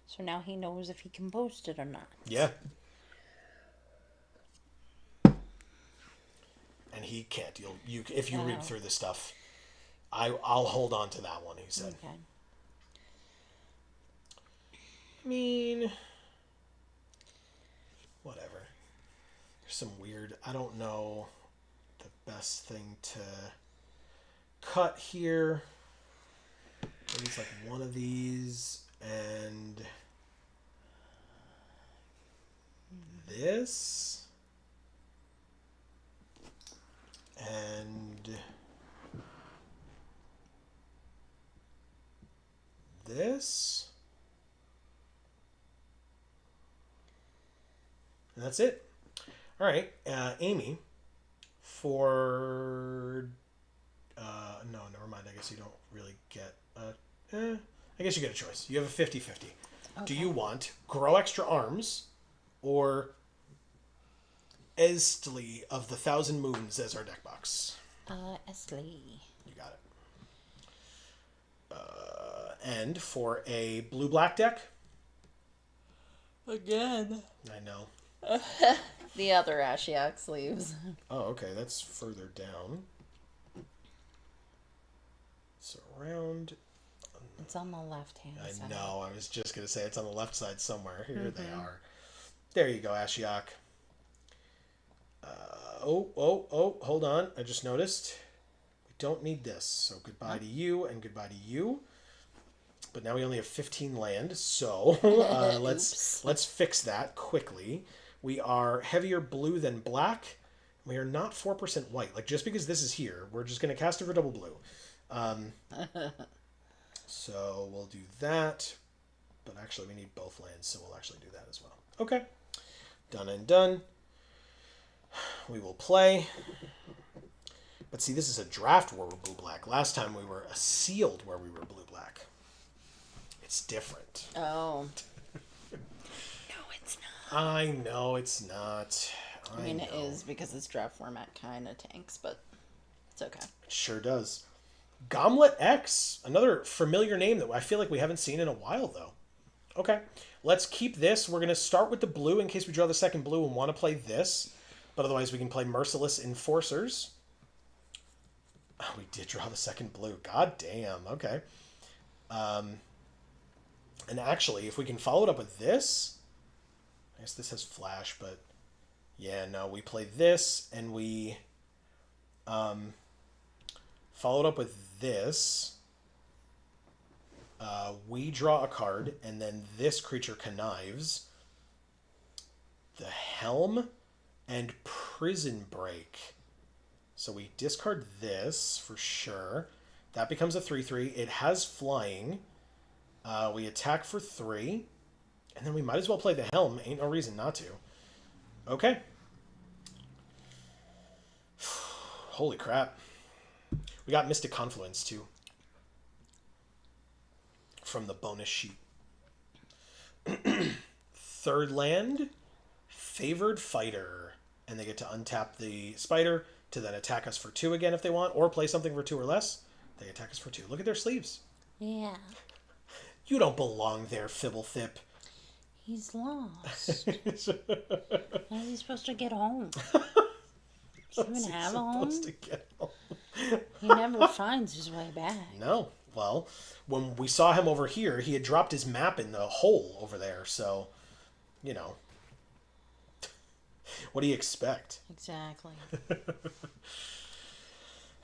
So now he knows if he can post it or not. Yeah. And he can't. You if you read through this stuff, I'll hold on to that one. He said. Okay. I mean, whatever. There's some weird. I don't know the best thing to cut here. Maybe it's like one of these and this. And this. And that's it. All right, Amy, for... no, never mind. I guess you don't really get... I guess you get a choice. You have a 50-50. Okay. Do you want Grow Extra Arms or Estli of the Thousand Moons as our deck box? Esley. You got it. And for a blue-black deck? Again. I know. The other Ashiok sleeves. Oh, okay. That's further down. It's around... It's on the left hand I side. know. I was just going to say it's on the left side somewhere. Here they are. There you go, Ashiok. Hold on. I just noticed. We don't need this. So goodbye to you and goodbye to you. But now we only have 15 land. So let's fix that quickly. We are heavier blue than black. We are not 4% white. Like, just because this is here, we're just going to cast it for double blue. So we'll do that. But actually, we need both lands, so we'll actually do that as well. Okay. Done and done. We will play. But see, this is a draft where we're blue-black. Last time we were a sealed where we were blue-black. It's different. Oh. No, it's not. I know it's not. I mean, it is because this draft format kind of tanks, but it's okay. It sure does. Gomlet X. Another familiar name that I feel like we haven't seen in a while, though. Okay. Let's keep this. We're going to start with the blue in case we draw the second blue and want to play this. But otherwise, we can play Merciless Enforcers. Oh, we did draw the second blue. God damn. Okay. And actually, if we can follow it up with this... I guess this has flash, but... Yeah, no, we play this, and we... followed up with this. We draw a card, and then this creature connives. The Helm and Prison Break. So we discard this for sure. That becomes a 3/3. It has flying. We attack for 3. And then we might as well play the Helm. Ain't no reason not to. Okay. Holy crap. We got Mystic Confluence, too. From the bonus sheet. Third land, Favored Fighter. And they get to untap the Spider to then attack us for 2 again if they want, or play something for 2 or less. They attack us for 2. Look at their sleeves. Yeah. You don't belong there, Fibblethip. He's lost. How is he supposed to get home? Does he even have a home? He never finds his way back. No. Well, when we saw him over here, he had dropped his map in the hole over there, so, you know. What do you expect? Exactly.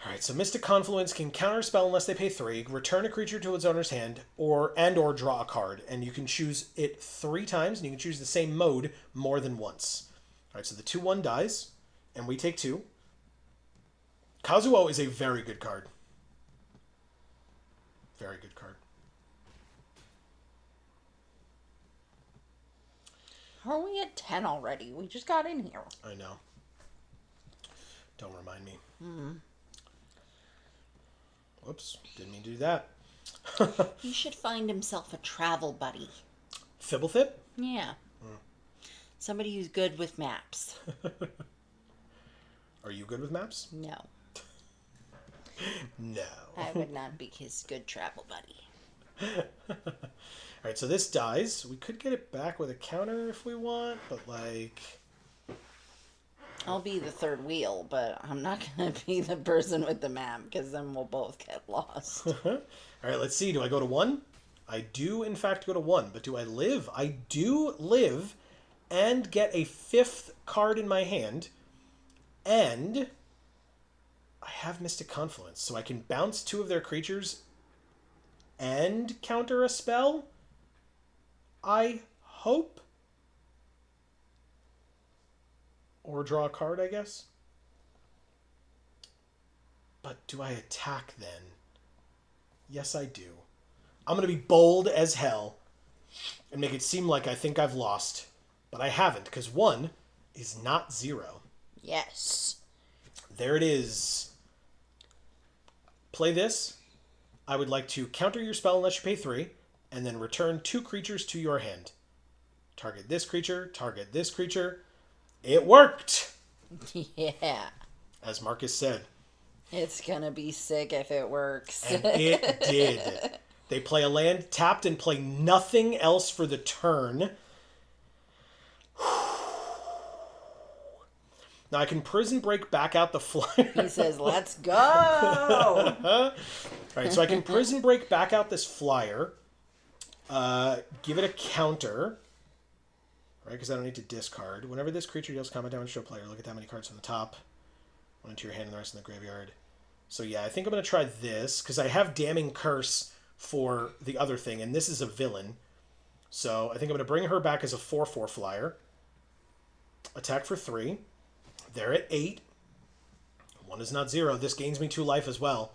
Alright, so Mystic Confluence can counterspell unless they pay 3, return a creature to its owner's hand, or draw a card. And you can choose it 3 times, and you can choose the same mode more than once. Alright, so the 2/1 dies, and we take 2. Kazuo is a very good card. Very good card. How are we at 10 already? We just got in here. I know. Don't remind me. Whoops, didn't mean to do that. He should find himself a travel buddy. Fibblethip? Yeah. Somebody who's good with maps. Are you good with maps? No. No. I would not be his good travel buddy. Alright, so this dies. We could get it back with a counter if we want, but like... I'll be the third wheel, but I'm not going to be the person with the map, because then we'll both get lost. Alright, let's see. Do I go to 1? I do, in fact, go to 1. But do I live? I do live and get a 5th card in my hand. And I have Mystic Confluence, so I can bounce 2 of their creatures and counter a spell? I hope? Or draw a card, I guess? But do I attack then? Yes, I do. I'm going to be bold as hell and make it seem like I think I've lost. But I haven't, because 1 is not 0. Yes. There it is. Play this. I would like to counter your spell unless you pay 3, and then return 2 creatures to your hand. Target this creature, target this creature. It worked! Yeah. As Marcus said. It's gonna be sick if it works. And it did. They play a land tapped and play nothing else for the turn. Now I can prison break back out the flyer. He says, let's go! Alright, so I can prison break back out this flyer. Give it a counter. Right, because I don't need to discard. Whenever this creature deals combat damage to a player, look at how many cards on the top. 1 into your hand and the rest in the graveyard. So yeah, I think I'm going to try this, because I have Damning Curse for the other thing, and this is a villain. So I think I'm going to bring her back as a 4/4 flyer. Attack for 3. They're at 8. 1 is not 0. This gains me 2 life as well.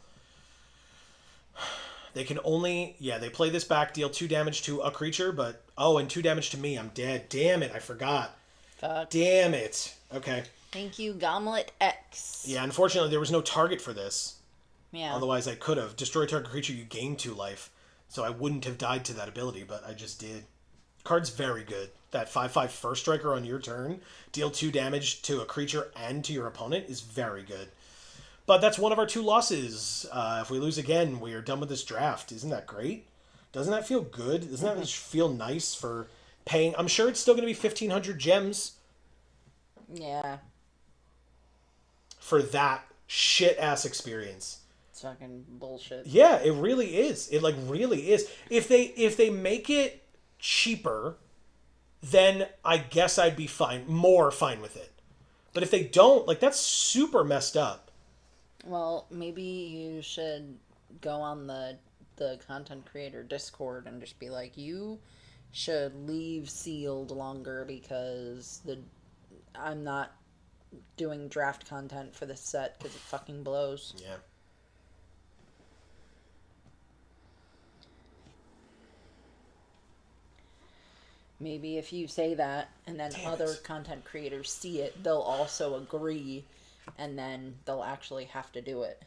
They can only... Yeah, they play this back, deal 2 damage to a creature, but... Oh, and 2 damage to me. I'm dead. Damn it, I forgot. Fuck. Damn it. Okay. Thank you, Gomlet X. Yeah, unfortunately, there was no target for this. Yeah. Otherwise, I could have. Destroy target creature, you gain 2 life. So I wouldn't have died to that ability, but I just did. Card's very good. That 5/5 first striker on your turn, deal 2 damage to a creature and to your opponent is very good. But that's one of our 2 losses. If we lose again, we are done with this draft. Isn't that great? Doesn't that feel good? Doesn't that just feel nice for paying? I'm sure it's still going to be 1,500 gems. Yeah. For that shit-ass experience. It's fucking bullshit. Yeah, it really is. It, like, really is. If they make it cheaper, then I guess I'd be more fine with it. But if they don't, like, that's super messed up. Well, maybe you should go on the content creator Discord and just be like, you should leave sealed longer because I'm not doing draft content for this set because it fucking blows. Yeah. Maybe if you say that and then other content creators see it, they'll also agree, and then they'll actually have to do it.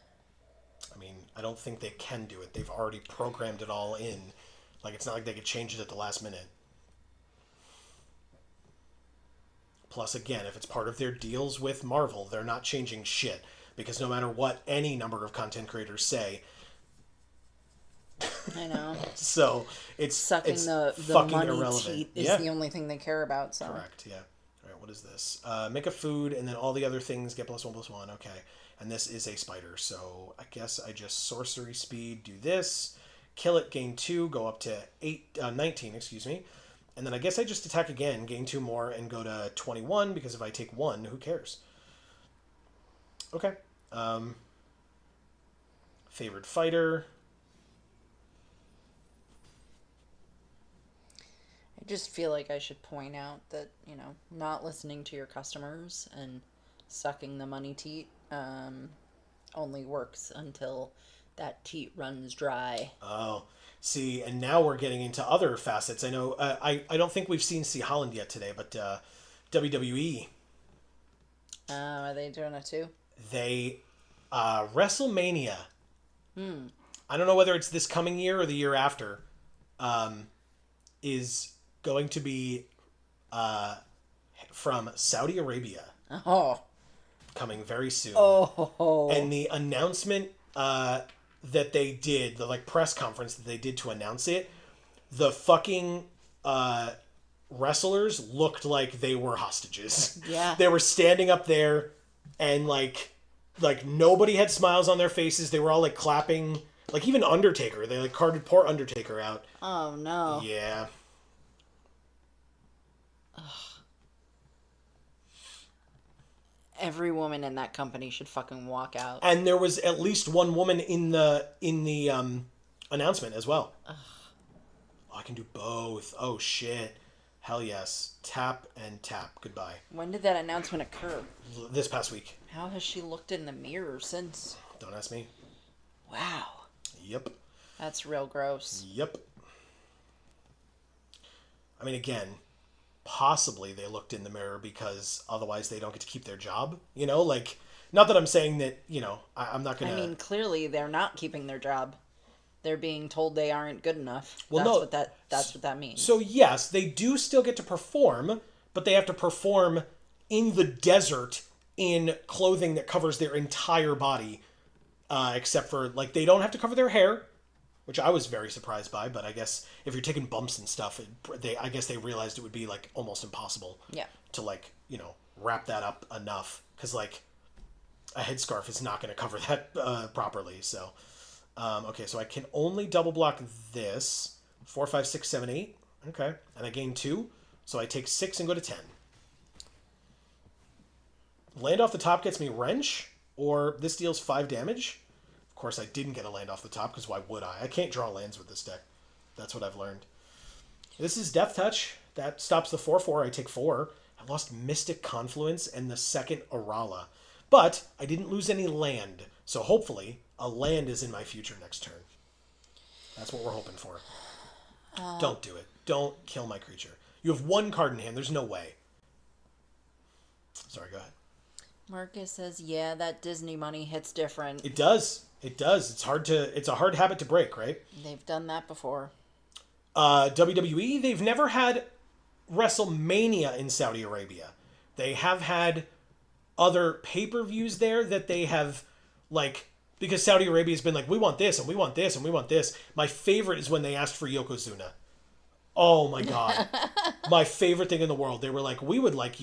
I mean, I don't think they can do it. They've already programmed it all in. Like, it's not like they could change it at the last minute. Plus, again, if it's part of their deals with Marvel, they're not changing shit. Because no matter what any number of content creators say, I know. So it's Sucking it's the fucking money irrelevant. teat is Yeah. the only thing they care about. So Correct, yeah. All right, what is this? Make a food, and then all the other things get +1/+1. Okay. And this is a spider, so I guess I just sorcery speed, do this, kill it, gain 2, go up to 19, excuse me. And then I guess I just attack again, gain 2 more, and go to 21, because if I take 1, who cares? Okay. Favored fighter. I just feel like I should point out that, not listening to your customers and sucking the money teat only works until that teat runs dry. Oh, see, and now we're getting into other facets. I know, I don't think we've seen C. Holland yet today, but WWE. Are they doing it too? They, WrestleMania. I don't know whether it's this coming year or the year after, is going to be from Saudi Arabia. Oh. Coming very soon. Oh. And the announcement that they did, the press conference that they did to announce it, the fucking wrestlers looked like they were hostages. Yeah. They were standing up there and like nobody had smiles on their faces. They were all clapping. Even Undertaker, they carted poor Undertaker out. Oh no. Yeah. Every woman in that company should fucking walk out. And there was at least one woman in the announcement as well. Ugh. Oh, I can do both. Oh shit. Hell yes. Tap and tap. Goodbye. When did that announcement occur? This past week. How has she looked in the mirror since? Don't ask me. Wow. Yep. That's real gross. Yep. I mean, again, possibly they looked in the mirror because otherwise they don't get to keep their job. Not that I'm saying that, I'm not going to... I mean, clearly they're not keeping their job. They're being told they aren't good enough. Well, that's what that means. So yes, they do still get to perform, but they have to perform in the desert in clothing that covers their entire body, except for, they don't have to cover their hair, which I was very surprised by, but I guess if you're taking bumps and stuff, I guess they realized it would be, almost impossible to, wrap that up enough, because, a headscarf is not going to cover that properly, so... okay, so I can only double block this. 4, 5, 6, 7, 8. Okay. And I gain 2. So I take 6 and go to 10. Land off the top gets me wrench, or this deals 5 damage. Of course, I didn't get a land off the top, because why would I? I can't draw lands with this deck. That's what I've learned. This is Death Touch. That stops the 4/4. I take 4. I lost Mystic Confluence and the second Orala. But I didn't lose any land, so hopefully a land is in my future next turn. That's what we're hoping for. Don't do it. Don't kill my creature. You have 1 card in hand. There's no way. Sorry, go ahead. Marcus says, yeah, that Disney money hits different. It does. It does. It's a hard habit to break, right? They've done that before. WWE, they've never had WrestleMania in Saudi Arabia. They have had other pay-per-views there that they have, because Saudi Arabia has been we want this, and we want this, and we want this. My favorite is when they asked for Yokozuna. Oh my God. My favorite thing in the world. They were we would like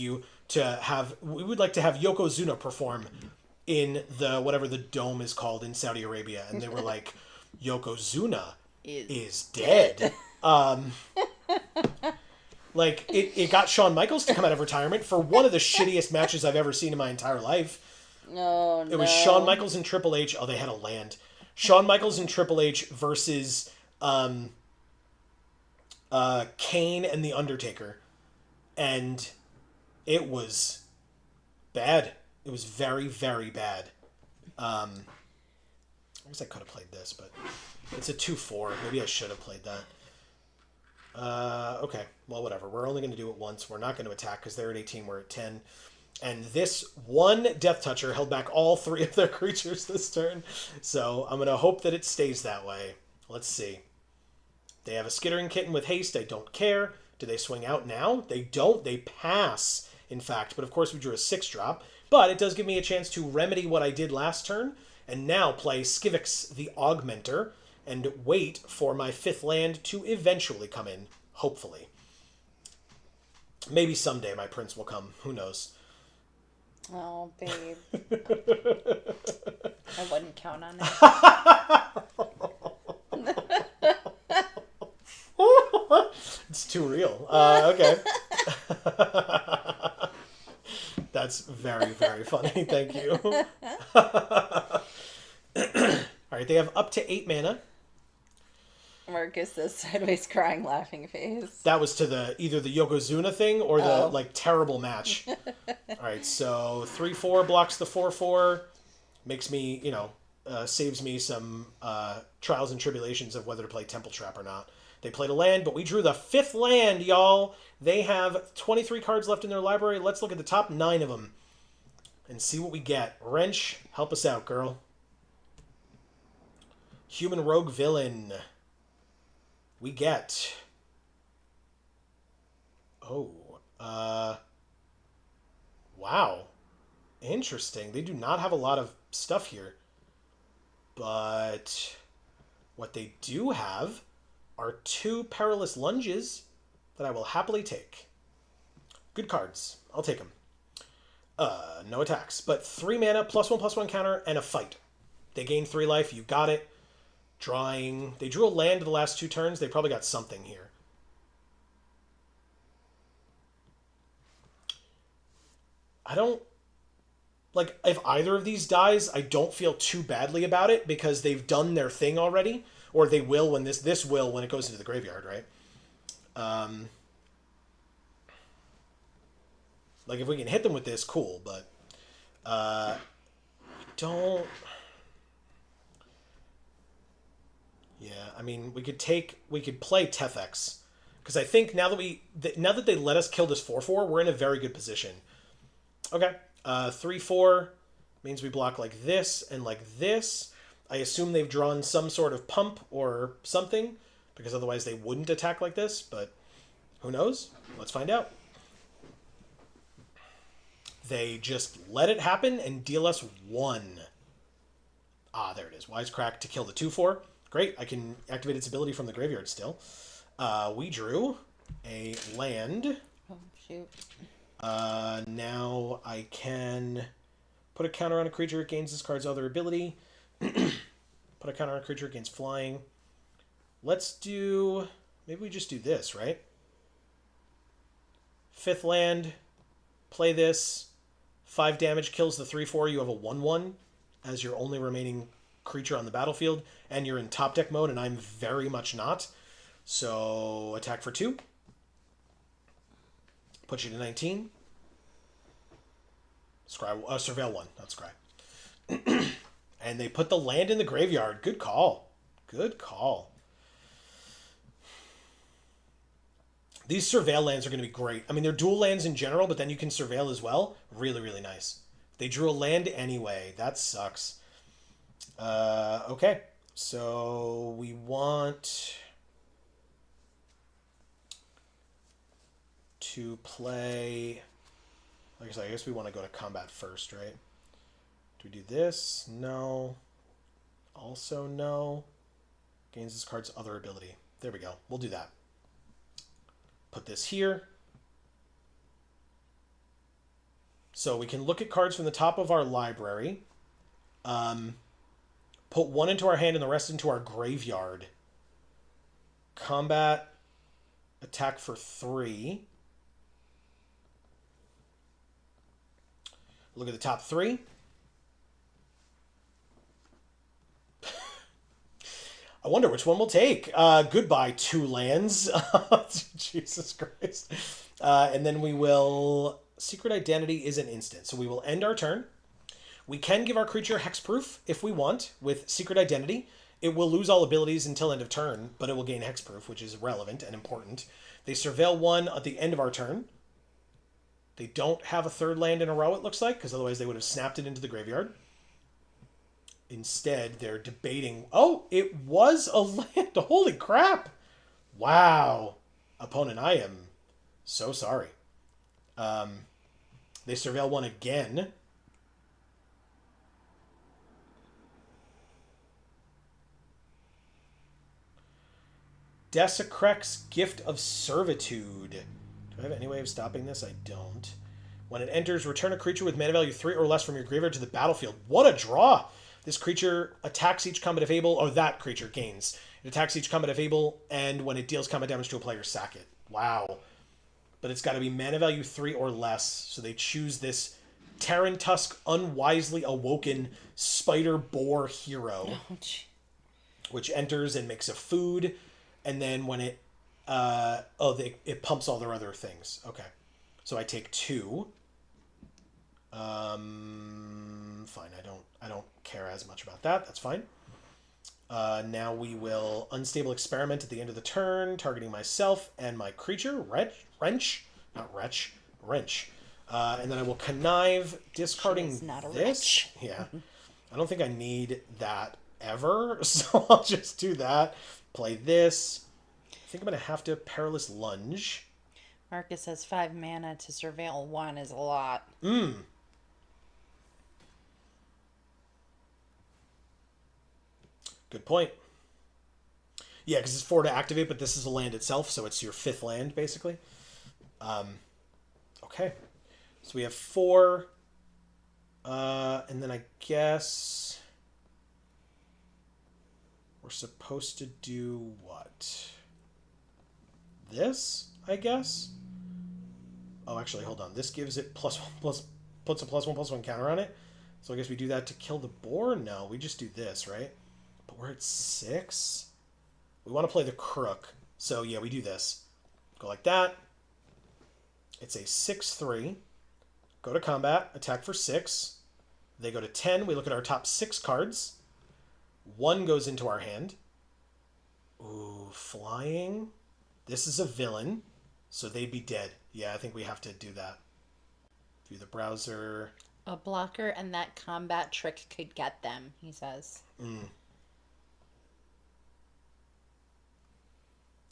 to have Yokozuna perform in the, whatever the dome is called in Saudi Arabia. And they were Yokozuna is dead. It got Shawn Michaels to come out of retirement for one of the shittiest matches I've ever seen in my entire life. Oh, no. It was Shawn Michaels and Triple H. Oh, they had a land. Shawn Michaels and Triple H versus Kane and The Undertaker. And it was bad. It was very, very bad. I guess I could have played this, but it's a 2/4. Maybe I should have played that. Okay. Well, whatever. We're only going to do it once. We're not going to attack because they're at 18. We're at 10. And this one Death Toucher held back all 3 of their creatures this turn. So I'm going to hope that it stays that way. Let's see. They have a Skittering Kitten with haste. I don't care. Do they swing out now? They don't. They pass, in fact. But of course we drew a 6-drop. But it does give me a chance to remedy what I did last turn. And now play Skivix the Augmenter. and wait for my 5th land to eventually come in, hopefully. Maybe someday my prince will come. Who knows? Oh, babe. I wouldn't count on it. It's too real. Okay. That's very, very funny. Thank you. All right, they have up to 8 mana. Marcus says sideways crying laughing face. That was to either the Yokozuna thing or the terrible match. All right, so 3/4 blocks the 4/4, makes me, saves me some trials and tribulations of whether to play Temple Trap or not. They played a land, but we drew the 5th land, y'all. They have 23 cards left in their library. Let's look at the top 9 of them and see what we get. Wrench, help us out, girl. Human Rogue Villain. We get... wow. Interesting. They do not have a lot of stuff here. But what they do have are 2 Perilous Lunges that I will happily take. Good cards. I'll take them. No attacks, but 3 mana, +1/+1 counter, and a fight. They gain 3 life. You got it. Drawing. They drew a land the last 2 turns. They probably got something here. I don't... Like, if either of these dies, I don't feel too badly about it because they've done their thing already. Or they will when this will when it goes into the graveyard, right? Like, if we can hit them with this, cool, but... don't... Yeah, I mean, we could play Tefex. Because I think now that they let us kill this 4/4, we're in a very good position. Okay, 3/4 means we block like this and like this. I assume they've drawn some sort of pump or something, because otherwise they wouldn't attack like this, but who knows? Let's find out. They just let it happen and deal us 1. Ah, there it is. Wisecrack to kill the 2/4. Great, I can activate its ability from the graveyard still. We drew a land. Oh, shoot. Now I can put a counter on a creature, it gains this card's other ability. Put a counter on a creature, it gains flying. Maybe we just do this, right? 5th land, play this. 5 damage, kills the 3/4, you have a 1/1 as your only remaining creature on the battlefield, and you're in top deck mode, and I'm very much not. So, attack for 2. Put you to 19. Surveil 1, not Scry. And they put the land in the graveyard. Good call. Good call. These Surveil lands are going to be great. I mean, they're dual lands in general, but then you can Surveil as well. Really, really nice. They drew a land anyway. That sucks. Okay. So we want to play... Like I said, I guess we want to go to combat first, right? Do we do this? No. Also no. Gains this card's other ability. There we go. We'll do that. Put this here. So we can look at cards from the top of our library. Put 1 into our hand and the rest into our graveyard. Combat. Attack for 3. Look at the top 3. I wonder which one we'll take. Goodbye, 2 lands. Jesus Christ. And then we will... Secret Identity is an instant. So we will end our turn. We can give our creature hexproof if we want with Secret Identity. It will lose all abilities until end of turn, but it will gain hexproof, which is relevant and important. They Surveil 1 at the end of our turn. They don't have a 3rd land in a row, it looks like, because otherwise they would have snapped it into the graveyard. Instead, they're debating... Oh, it was a land! Holy crap! Wow. Opponent, I am so sorry. They Surveil 1 again. Desecrex, Gift of Servitude. Do I have any way of stopping this? I don't. When it enters, return a creature with mana value 3 or less from your graveyard to the battlefield. What a draw! This creature attacks each combat if able, or that creature gains. It attacks each combat if able, and when it deals combat damage to a player, sack it. Wow. But it's got to be mana value 3 or less, so they choose this Terran Tusk Unwisely Awoken Spider Boar Hero, which enters and makes a food, and then when it it pumps all their other things. Okay, so I take 2. Fine. I don't care as much about that. That's fine. Now we will Unstable Experiment at the end of the turn, targeting myself and my creature, Wrench. And then I will Connive, discarding not a this. wretch. Yeah. I don't think I need that ever, so I'll just do that. Play this. I think I'm going to have to Perilous Lunge. Marcus says 5 mana to surveil 1 is a lot. Good point. Yeah, because it's 4 to activate, but this is a land itself, so it's your 5th land, basically. Okay. So we have 4. And then I guess we're supposed to do what? This, I guess? Oh, actually, hold on. This gives it puts a +1/+1 counter on it. So I guess we do that to kill the boar? No, we just do this, right? But we're at 6. We want to play the crook. So yeah, we do this. Go like that. It's a 6/3. Go to combat. Attack for 6. They go to 10. We look at our top 6 cards. 1 goes into our hand. Ooh, flying. This is a villain. So they'd be dead. Yeah, I think we have to do that. View the browser. A blocker and that combat trick could get them, he says.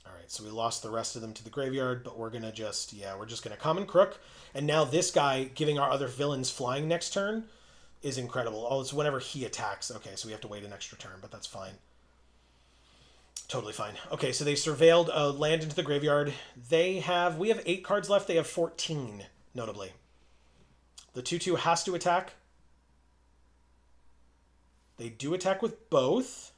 Alright, so we lost the rest of them to the graveyard, but we're going to just, we're just going to common crook. And now this guy giving our other villains flying next turn is incredible. Oh, it's whenever he attacks. Okay, so we have to wait an extra turn, but that's fine. Totally fine. Okay, so they surveilled a land into the graveyard. We have 8 cards left. They have 14, notably. The 2/2 has to attack. They do attack with both.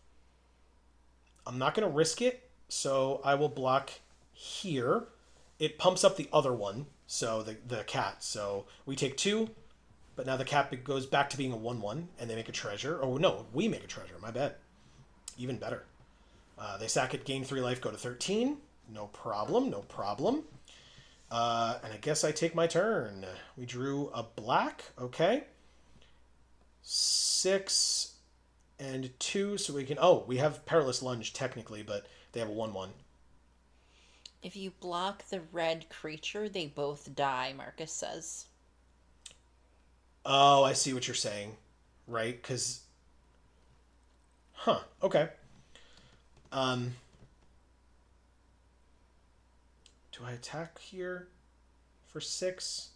I'm not going to risk it, so I will block here. It pumps up the other one, so the cat. So we take 2, but now the cat goes back to being a 1/1, and they make a treasure. Oh, no, we make a treasure. My bad. Even better. They sack it, gain 3 life, go to 13. No problem, no problem. And I guess I take my turn. We drew a black. Okay. 6 and 2, so we can... Oh, we have Perilous Lunge, technically, but they have a 1/1. If you block the red creature, they both die, Marcus says. Oh, I see what you're saying. Right? Because... Huh. Okay. Do I attack here for 6?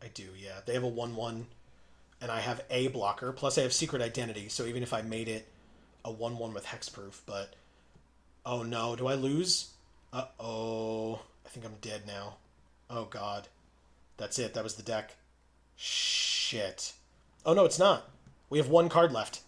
I do, yeah. They have a 1/1, and I have a blocker. Plus, I have Secret Identity, so even if I made it a 1/1 with Hexproof, but... Oh, no. Do I lose? Uh-oh. I think I'm dead now. Oh, God. That's it. That was the deck. Shit. Oh, no, it's not. We have 1 card left.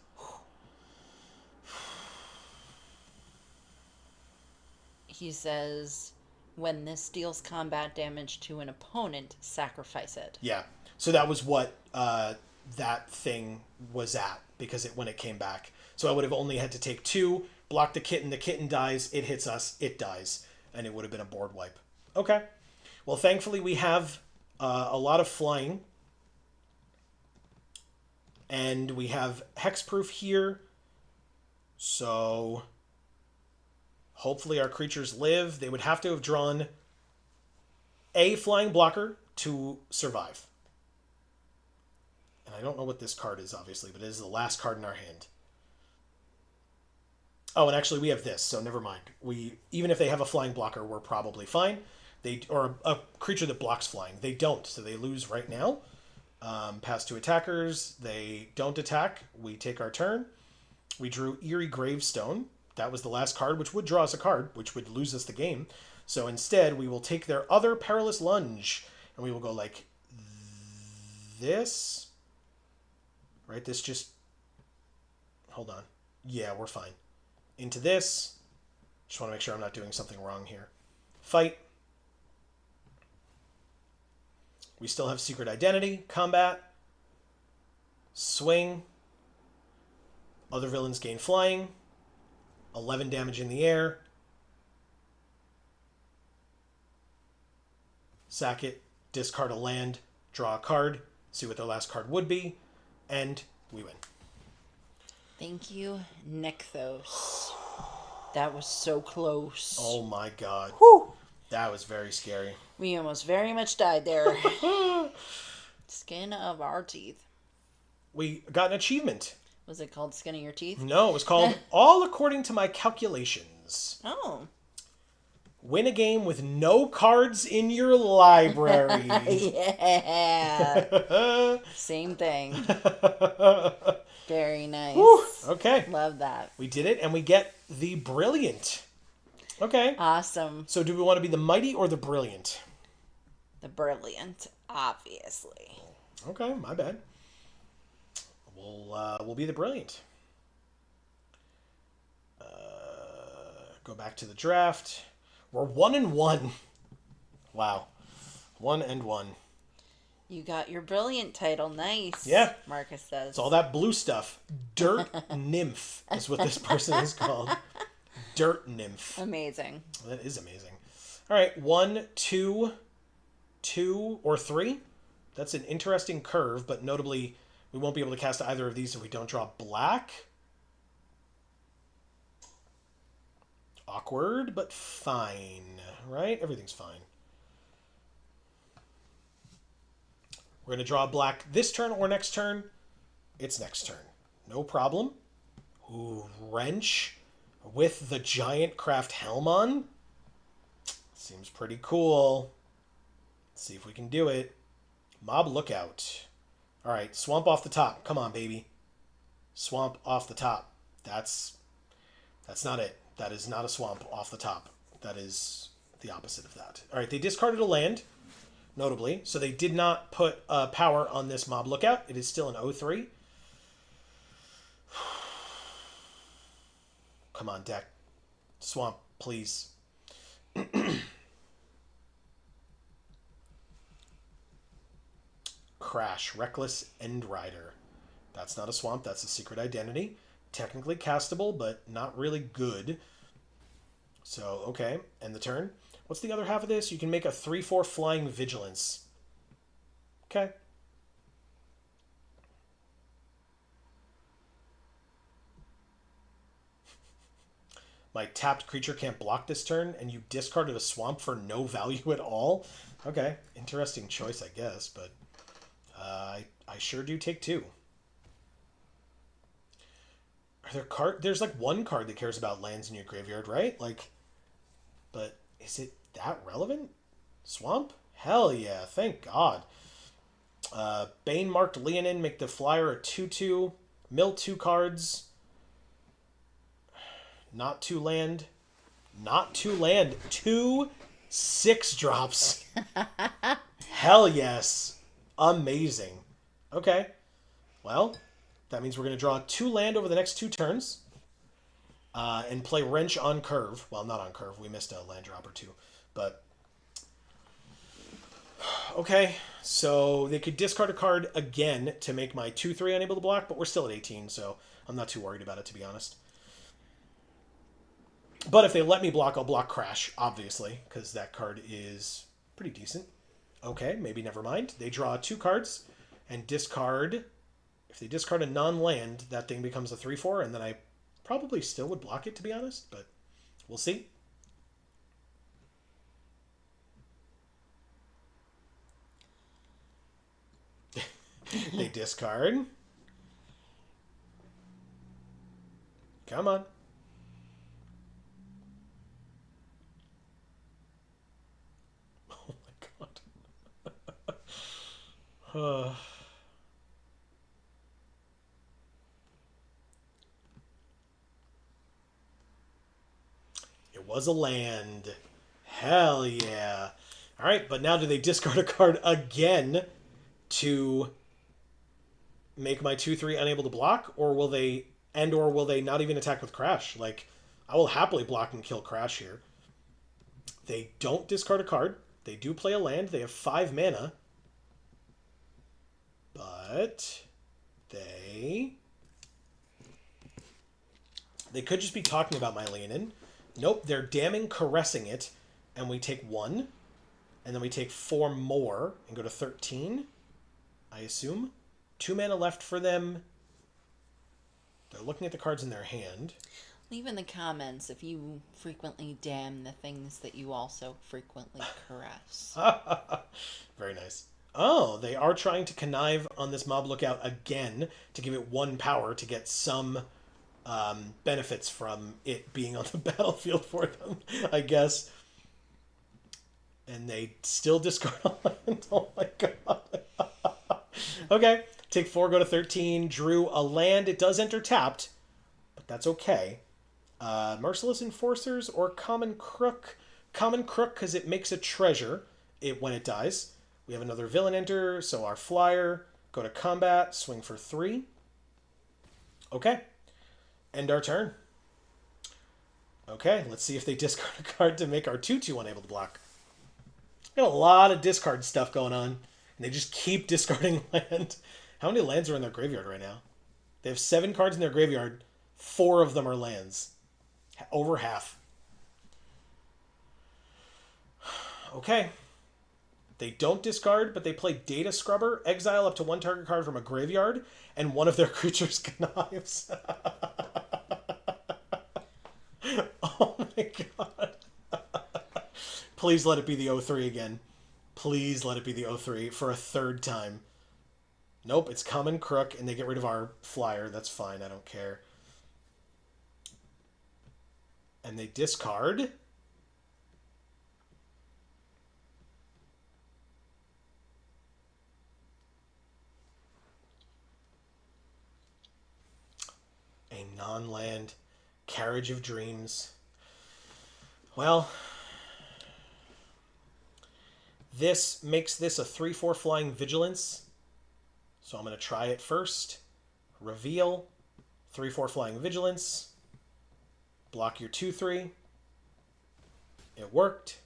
He says, when this deals combat damage to an opponent, sacrifice it. Yeah. So that was what that thing was at, because when it came back. So I would have only had to take 2, block the kitten dies, it hits us, it dies, and it would have been a board wipe. Okay. Well, thankfully we have a lot of flying, and we have hexproof here, so hopefully our creatures live. They would have to have drawn a flying blocker to survive. And I don't know what this card is, obviously, but it is the last card in our hand. Oh, and actually we have this, so never mind. Even if they have a flying blocker, we're probably fine. Or a creature that blocks flying. They don't, so they lose right now. Pass to attackers. They don't attack. We take our turn. We drew Eerie Gravestone that was the last card, which would draw us a card, which would lose us the game. So instead, we will take their other Perilous Lunge, and we will go like this. Right, this just... Hold on. Yeah, we're fine. Into this. Just want to make sure I'm not doing something wrong here. Fight. We still have Secret Identity. Combat. Swing. Other villains gain flying. 11 damage in the air. Sack it. Discard a land. Draw a card. See what their last card would be. And we win. Thank you, Nykthos. That was so close. Oh my god. Whew. That was very scary. We almost very much died there. Skin of our teeth. We got an achievement. Was it called Skin of Your Teeth? No, it was called All According to My Calculations. Oh. Win a game with no cards in your library. Yeah. Same thing. Very nice. Whew, okay. Love that. We did it, and we get the Brilliant. Okay. Awesome. So do we want to be the Mighty or the Brilliant? The Brilliant, obviously. Okay, my bad. We'll be the Brilliant. Go back to the draft. We're 1-1. Wow. 1-1. You got your Brilliant title. Nice. Yeah. Marcus says. It's all that blue stuff. Dirt Nymph is what this person is called. Dirt Nymph. Amazing. That is amazing. All right. 1, 2, 2, or 3. That's an interesting curve, but notably, we won't be able to cast either of these if we don't draw black. Awkward, but fine, right? Everything's fine. We're going to draw black this turn or next turn. It's next turn. No problem. Ooh, Wrench with the giant craft helm on. Seems pretty cool. Let's see if we can do it. Mob Lookout. All right, Swamp off the top. Come on, baby. Swamp off the top. That's not it. That is not a swamp off the top. That is the opposite of that. All right, they discarded a land, notably. So they did not put power on this Mob Lookout. It is still an 0-3. Come on, deck. Swamp, please. Crash, Reckless End Rider. That's not a swamp. That's a Secret Identity. Technically castable, but not really good. So, okay. End the turn. What's the other half of this? You can make a 3/4 Flying Vigilance. Okay. My tapped creature can't block this turn, and you discarded a swamp for no value at all? Okay. Interesting choice, I guess, but I sure do take 2. Are there there's like one card that cares about lands in your graveyard, right? Like, but is it that relevant? Swamp? Hell yeah, thank God. Bane marked Leonin, make the flyer a 2/2. Mill 2 cards. Not 2 land. Not 2 land. 2 6-drops. Hell yes. Amazing. Okay. Well, that means we're going to draw 2 land over the next 2 turns. And play Wrench on curve. Well, not on curve. We missed a land drop or 2. But, okay. So they could discard a card again to make my 2/3 unable to block, but we're still at 18, so I'm not too worried about it, to be honest. But if they let me block, I'll block Crash, obviously, because that card is pretty decent. Okay, maybe never mind. They draw 2 cards and discard... If they discard a non-land, that thing becomes a 3/4, and then I probably still would block it, to be honest, but we'll see. They discard. Come on. Oh my god. It was a land. Hell yeah. All right, but now do they discard a card again to make my 2/3 unable to block, or will they not even attack with Crash? Like, I will happily block and kill Crash here. They don't discard a card. They do play a land. They have 5 mana. But they could just be talking about my Leonin. Nope, they're damning caressing it, and we take 1, and then we take 4 more and go to 13, I assume. 2 mana left for them. They're looking at the cards in their hand. Leave in the comments if you frequently damn the things that you also frequently caress. Very nice. Oh, they are trying to connive on this mob lookout again to give it 1 power to get some benefits from it being on the battlefield for them, I guess. And they still discard a land. Oh my god. Okay, take 4, go to 13. Drew a land. It does enter tapped, but that's okay. Merciless Enforcers or Common Crook. Common Crook because it makes a treasure when it dies. We have another villain enter, so our flyer. Go to combat, swing for 3. Okay. End our turn. Okay, let's see if they discard a card to make our 2/2 unable to block. Got a lot of discard stuff going on, and they just keep discarding land. How many lands are in their graveyard right now? They have 7 cards in their graveyard. 4 of them are lands. Over half. Okay. They don't discard, but they play Data Scrubber, exile up to 1 target card from a graveyard, and one of their creatures connives. Oh my god. Please let it be the 0/3 again. Please let it be the 0/3 for a 3rd time. Nope, it's Common Crook, and they get rid of our flyer. That's fine, I don't care. And they discard. A non-land Carriage of Dreams. Well, this makes this a 3/4 flying Vigilance. So I'm going to try it first. Reveal. 3/4 flying Vigilance. Block your 2/3. It worked.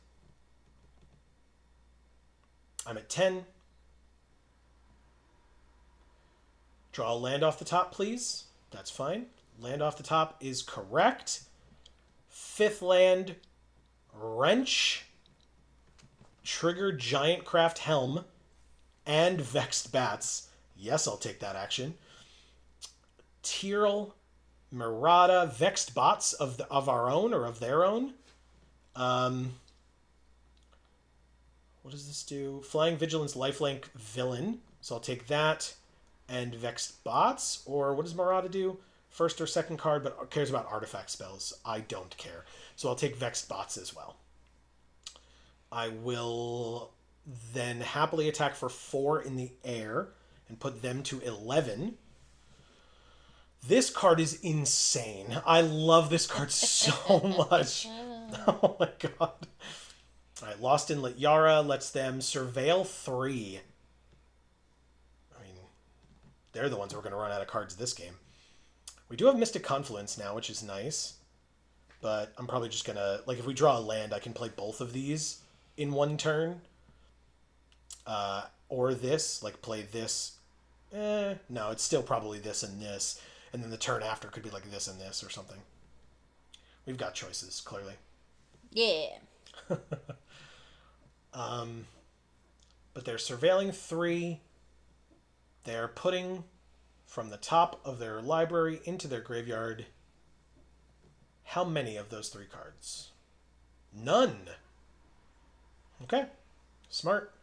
I'm at 10. Draw a land off the top, please. That's fine. Land off the top is correct. 5th land, Wrench. Trigger Giant Craft Helm. And Vexed Bats. Yes, I'll take that action. Tyrell, Murata, Vexed Bots of our own or of their own. What does this do? Flying Vigilance, Lifelink, Villain. So I'll take that and Vexed Bots. Or what does Murata do? First or second card, but cares about artifact spells. I don't care. So I'll take Vexed Bots as well. I will then happily attack for 4 in the air and put them to 11. This card is insane. I love this card so much. Oh my god. Alright, Lost in Lityara lets them surveil 3. I mean, they're the ones who are going to run out of cards this game. We do have Mystic Confluence now, which is nice. But I'm probably just going to... Like, if we draw a land, I can play both of these in one turn. Or this. Like, play this. No, it's still probably this and this. And then the turn after could be like this and this or something. We've got choices, clearly. Yeah. But they're surveilling 3. They're putting from the top of their library into their graveyard. How many of those 3 cards? None. Okay. Smart.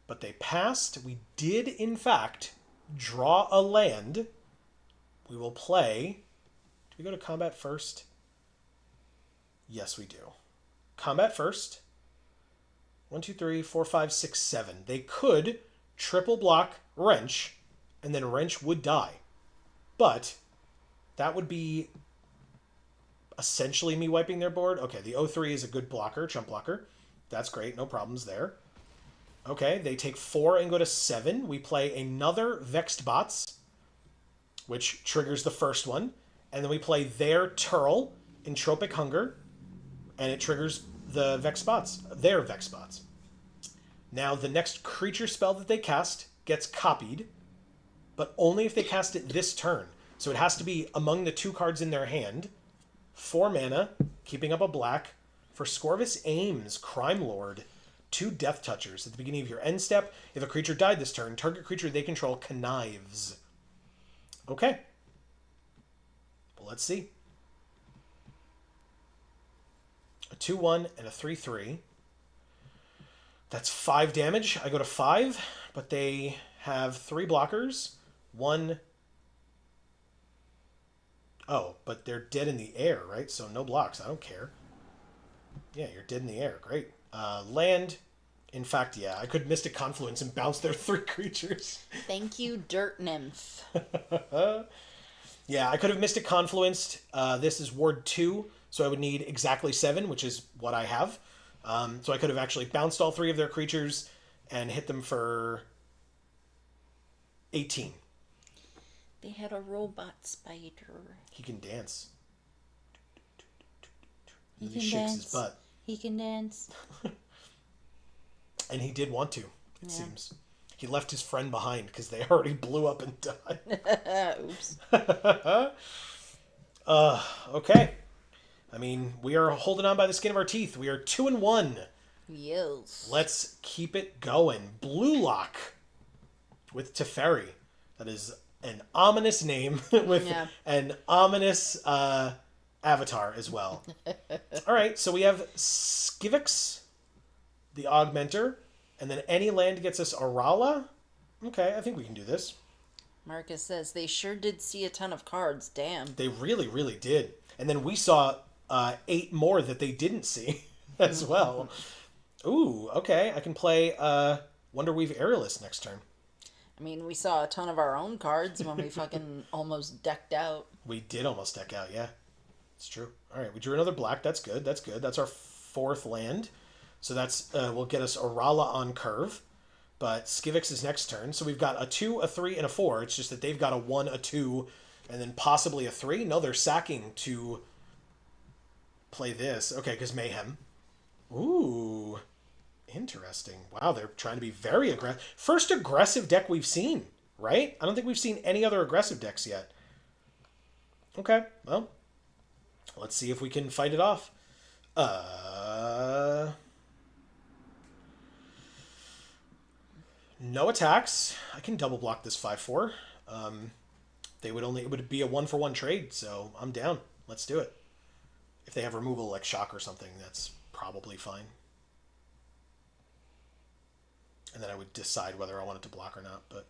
But they passed. We did, in fact, draw a land. We will play... Do we go to combat first? Yes, we do. Combat first. 1, 2, 3, 4, 5, 6, 7. They could triple block Wrench, and then Wrench would die. But that would be essentially me wiping their board. Okay, the 0-3 is a good blocker, chump blocker. That's great, no problems there. Okay, they take 4 and go to 7. We play another Vexed Bots, which triggers the first one. And then we play their Turl, Entropic Hunger, and it triggers the Vexed Bots, their Vexed Bots. Now, the next creature spell that they cast gets copied, but only if they cast it this turn. So it has to be among the 2 cards in their hand. 4 mana, keeping up a black, for Scorvus Ames, Crime Lord. 2 Death Touchers. At the beginning of your end step, if a creature died this turn, target creature they control connives. Okay. Well, let's see. A 2-1 and a 3-3. That's 5 damage. I go to 5, but they have 3 blockers. 1... Oh, but they're dead in the air, right? So no blocks. I don't care. Yeah, you're dead in the air. Great. Land. In fact, yeah, I could Mystic Confluence and bounce their 3 creatures. Thank you, Dirt Nymph. Yeah, I could have Mystic Confluenced. This is Ward 2, so I would need exactly 7, which is what I have. So I could have actually bounced all 3 of their creatures and hit them for 18. They had a robot spider. He can dance. He He shakes his butt. He can dance. And he did want to, it seems. He left his friend behind because they already blew up and died. Oops. Okay. I mean, we are holding on by the skin of our teeth. We are 2-1. Yes. Let's keep it going. Blue Lock with Teferi. That is an ominous name with an ominous avatar as well. All right, so we have Skivix, the Augmenter, and then any land gets us Arala. Okay, I think we can do this. Marcus says they sure did see a ton of cards. Damn. They really, really did. And then we saw 8 more that they didn't see as well. Ooh, okay. I can play Wonderweave Aerialist next turn. I mean, we saw a ton of our own cards when we fucking almost decked out. We did almost deck out, yeah. It's true. All right, we drew another black. That's good. That's good. That's our 4th land. So that's will get us Arala on curve. But Skivix is next turn. So we've got a 2, a 3, and a 4. It's just that they've got a 1, a 2, and then possibly a 3. No, they're sacking to play this. Okay, because Mayhem. Ooh. Interesting. Wow, they're trying to be very aggressive. First aggressive deck we've seen, right? I don't think we've seen any other aggressive decks yet. Okay, well, let's see if we can fight it off. No attacks. I can double block this 5/4. It would be a 1-for-1 trade, so I'm down. Let's do it. If they have removal like Shock or something, that's probably fine. And then I would decide whether I wanted to block or not, but...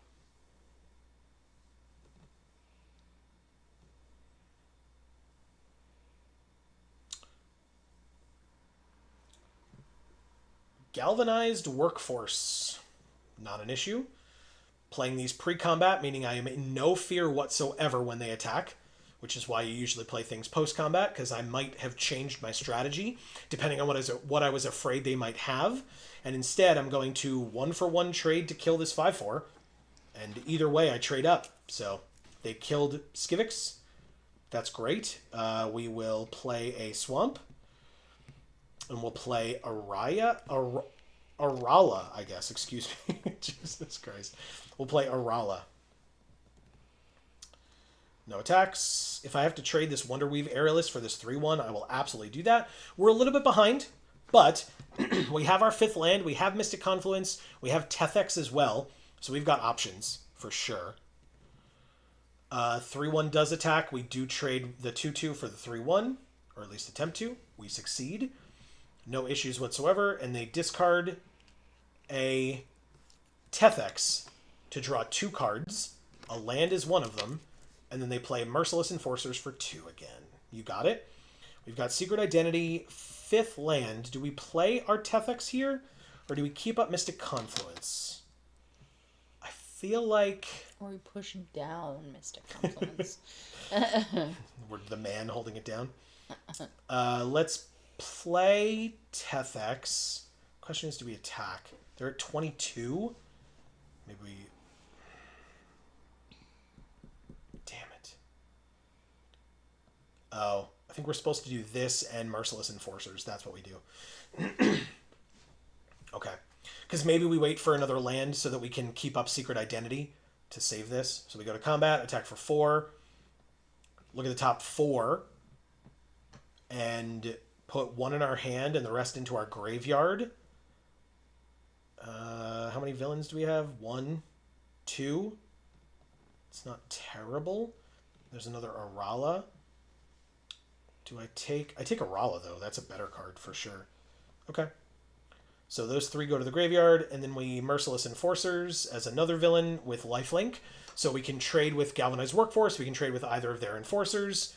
Galvanized Workforce. Not an issue. Playing these pre-combat, meaning I am in no fear whatsoever when they attack, which is why you usually play things post-combat, because I might have changed my strategy, depending on what I was afraid they might have. And instead, I'm going to 1-for-1 trade to kill this 5/4. And either way, I trade up. So they killed Skivix. That's great. We will play a Swamp. And we'll play Arala, I guess. Excuse me. Jesus Christ. We'll play Arala. No attacks. If I have to trade this Wonderweave Aerialist for this 3/1, I will absolutely do that. We're a little bit behind, but we have our 5th land. We have Mystic Confluence. We have Tethex as well. So we've got options for sure. 3/1 does attack. We do trade the 2/2 for the 3/1, or at least attempt to. We succeed. No issues whatsoever. And they discard a Tethex to draw 2 cards. A land is one of them. And then they play Merciless Enforcers for 2 again. You got it? We've got Secret Identity, 5th land. Do we play our Tethex here? Or do we keep up Mystic Confluence? I feel like... Or we push down Mystic Confluence. We're the man holding it down. Let's play Tethex. Question is, do we attack? They're at 22. Maybe we... Damn it. Oh, I think we're supposed to do this and Merciless Enforcers. That's what we do. Okay. Because maybe we wait for another land so that we can keep up Secret Identity to save this. So we go to combat, attack for 4. Look at the top 4. And put 1 in our hand and the rest into our graveyard. How many villains do we have? 1, 2. It's not terrible. There's another Arala. I take Arala, though. That's a better card for sure. Okay. So those 3 go to the graveyard, and then we Merciless Enforcers as another villain with lifelink. So we can trade with Galvanized Workforce. We can trade with either of their Enforcers.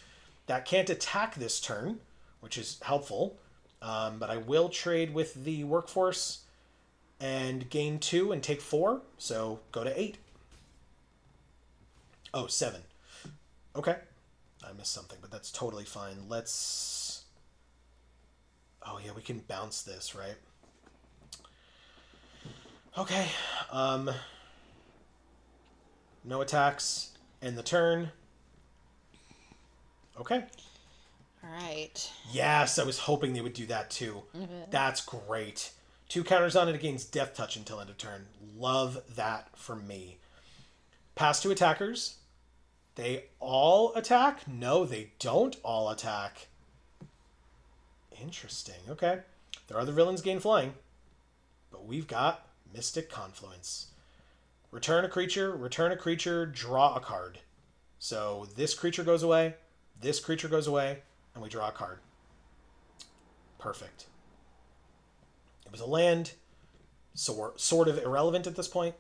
That can't attack this turn, which is helpful. But I will trade with the Workforce and gain 2 and take 4. So go to 8. Oh, 7. Okay. I missed something, but that's totally fine. Let's... Oh, yeah, we can bounce this, right? Okay. No attacks. End the turn. Okay. All right. Yes, I was hoping they would do that too. That's great. 2 counters on it against Death Touch until end of turn. Love that for me. Pass to attackers. They all attack? No, they don't all attack. Interesting. Okay. Their other villains gain flying. But we've got Mystic Confluence. Return a creature, draw a card. So this creature goes away, this creature goes away, and we draw a card. Perfect. It was a land, so sort of irrelevant at this point.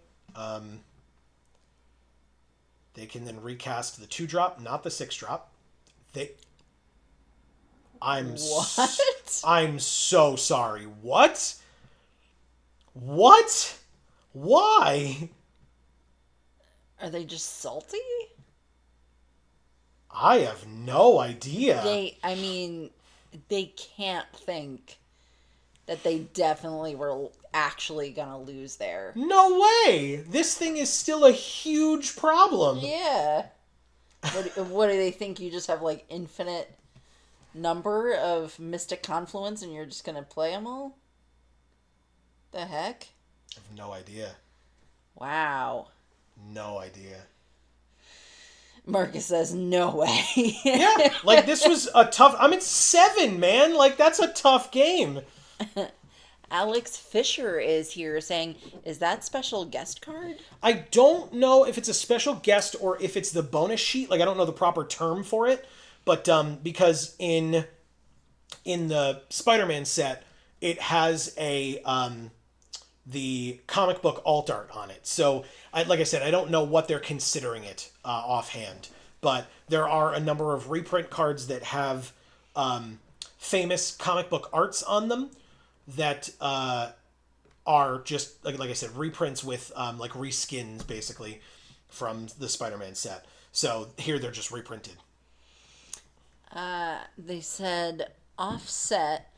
They can then recast the 2-drop, not the 6-drop. I'm so sorry. What? What? Why? Are they just salty? I have no idea. They can't think that they definitely were actually gonna lose there. No way! This thing is still a huge problem. Yeah. What do they think? You just have like infinite number of Mystic Confluence and you're just gonna play them all? The heck? I have no idea. Wow. No idea. Marcus says, no way. Yeah, like this was a tough... I'm at 7, man. Like, that's a tough game. Alex Fisher is here saying, is that special guest card? I don't know if it's a special guest or if it's the bonus sheet. Like, I don't know the proper term for it. But because in the Spider-Man set, it has the comic book alt art on it. So, like I said, I don't know what they're considering it offhand. But there are a number of reprint cards that have famous comic book arts on them that are just, like I said, reprints with like reskins, basically, from the Spider-Man set. So here they're just reprinted. They said offset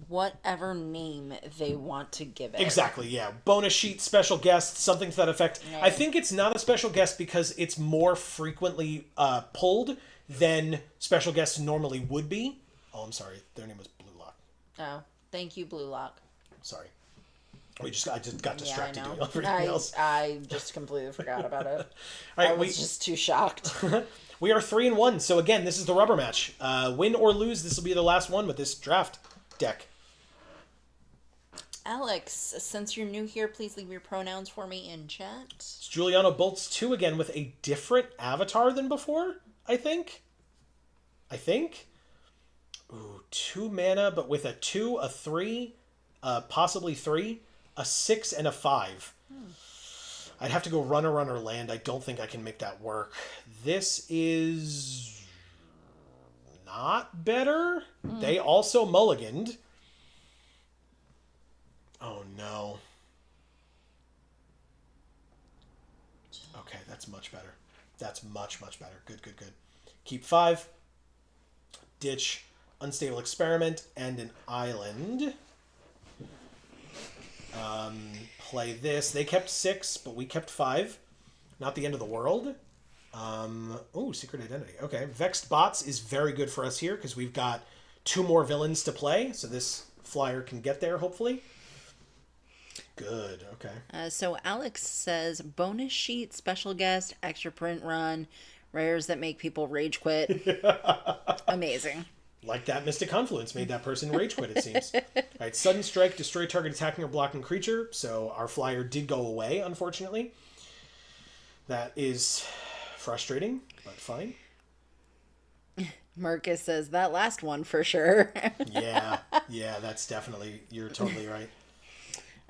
whatever name they want to give it. Exactly, yeah. Bonus sheet, special guest, something to that effect. Yeah. I think it's not a special guest because it's more frequently pulled than special guests normally would be. Oh, I'm sorry. Their name was Blue Lock. Oh, thank you, Blue Lock. Sorry. I just got distracted doing everything else. I just completely forgot about it. All right, I was just too shocked. We are 3-1. So again, this is the rubber match. Win or lose, this will be the last one with this draft deck. Alex, since you're new here, please leave your pronouns for me in chat. It's Giuliano Bolts 2 again with a different avatar than before, I think. Ooh, 2 mana, but with a 2, a 3, possibly 3, a 6, and a 5. I'd have to go runner, land. I don't think I can make that work. This is not better. They also mulliganed. Oh, no. Okay, that's much better. That's much better. Good. Keep 5. Ditch. Unstable Experiment, and an island. Play this. They kept 6, but we kept 5. Not the end of the world. Secret Identity. Okay. Vexed Bots is very good for us here because we've got 2 more villains to play, so this flyer can get there, hopefully. Good. Okay. So Alex says, bonus sheet, special guest, extra print run, rares that make people rage quit. Amazing. Like that Mystic Confluence made that person rage quit, it seems. All right, Sudden Strike, destroy target attacking or blocking creature. So our flyer did go away, unfortunately. That is frustrating, but fine. Marcus says, that last one for sure. Yeah, that's definitely, you're totally right.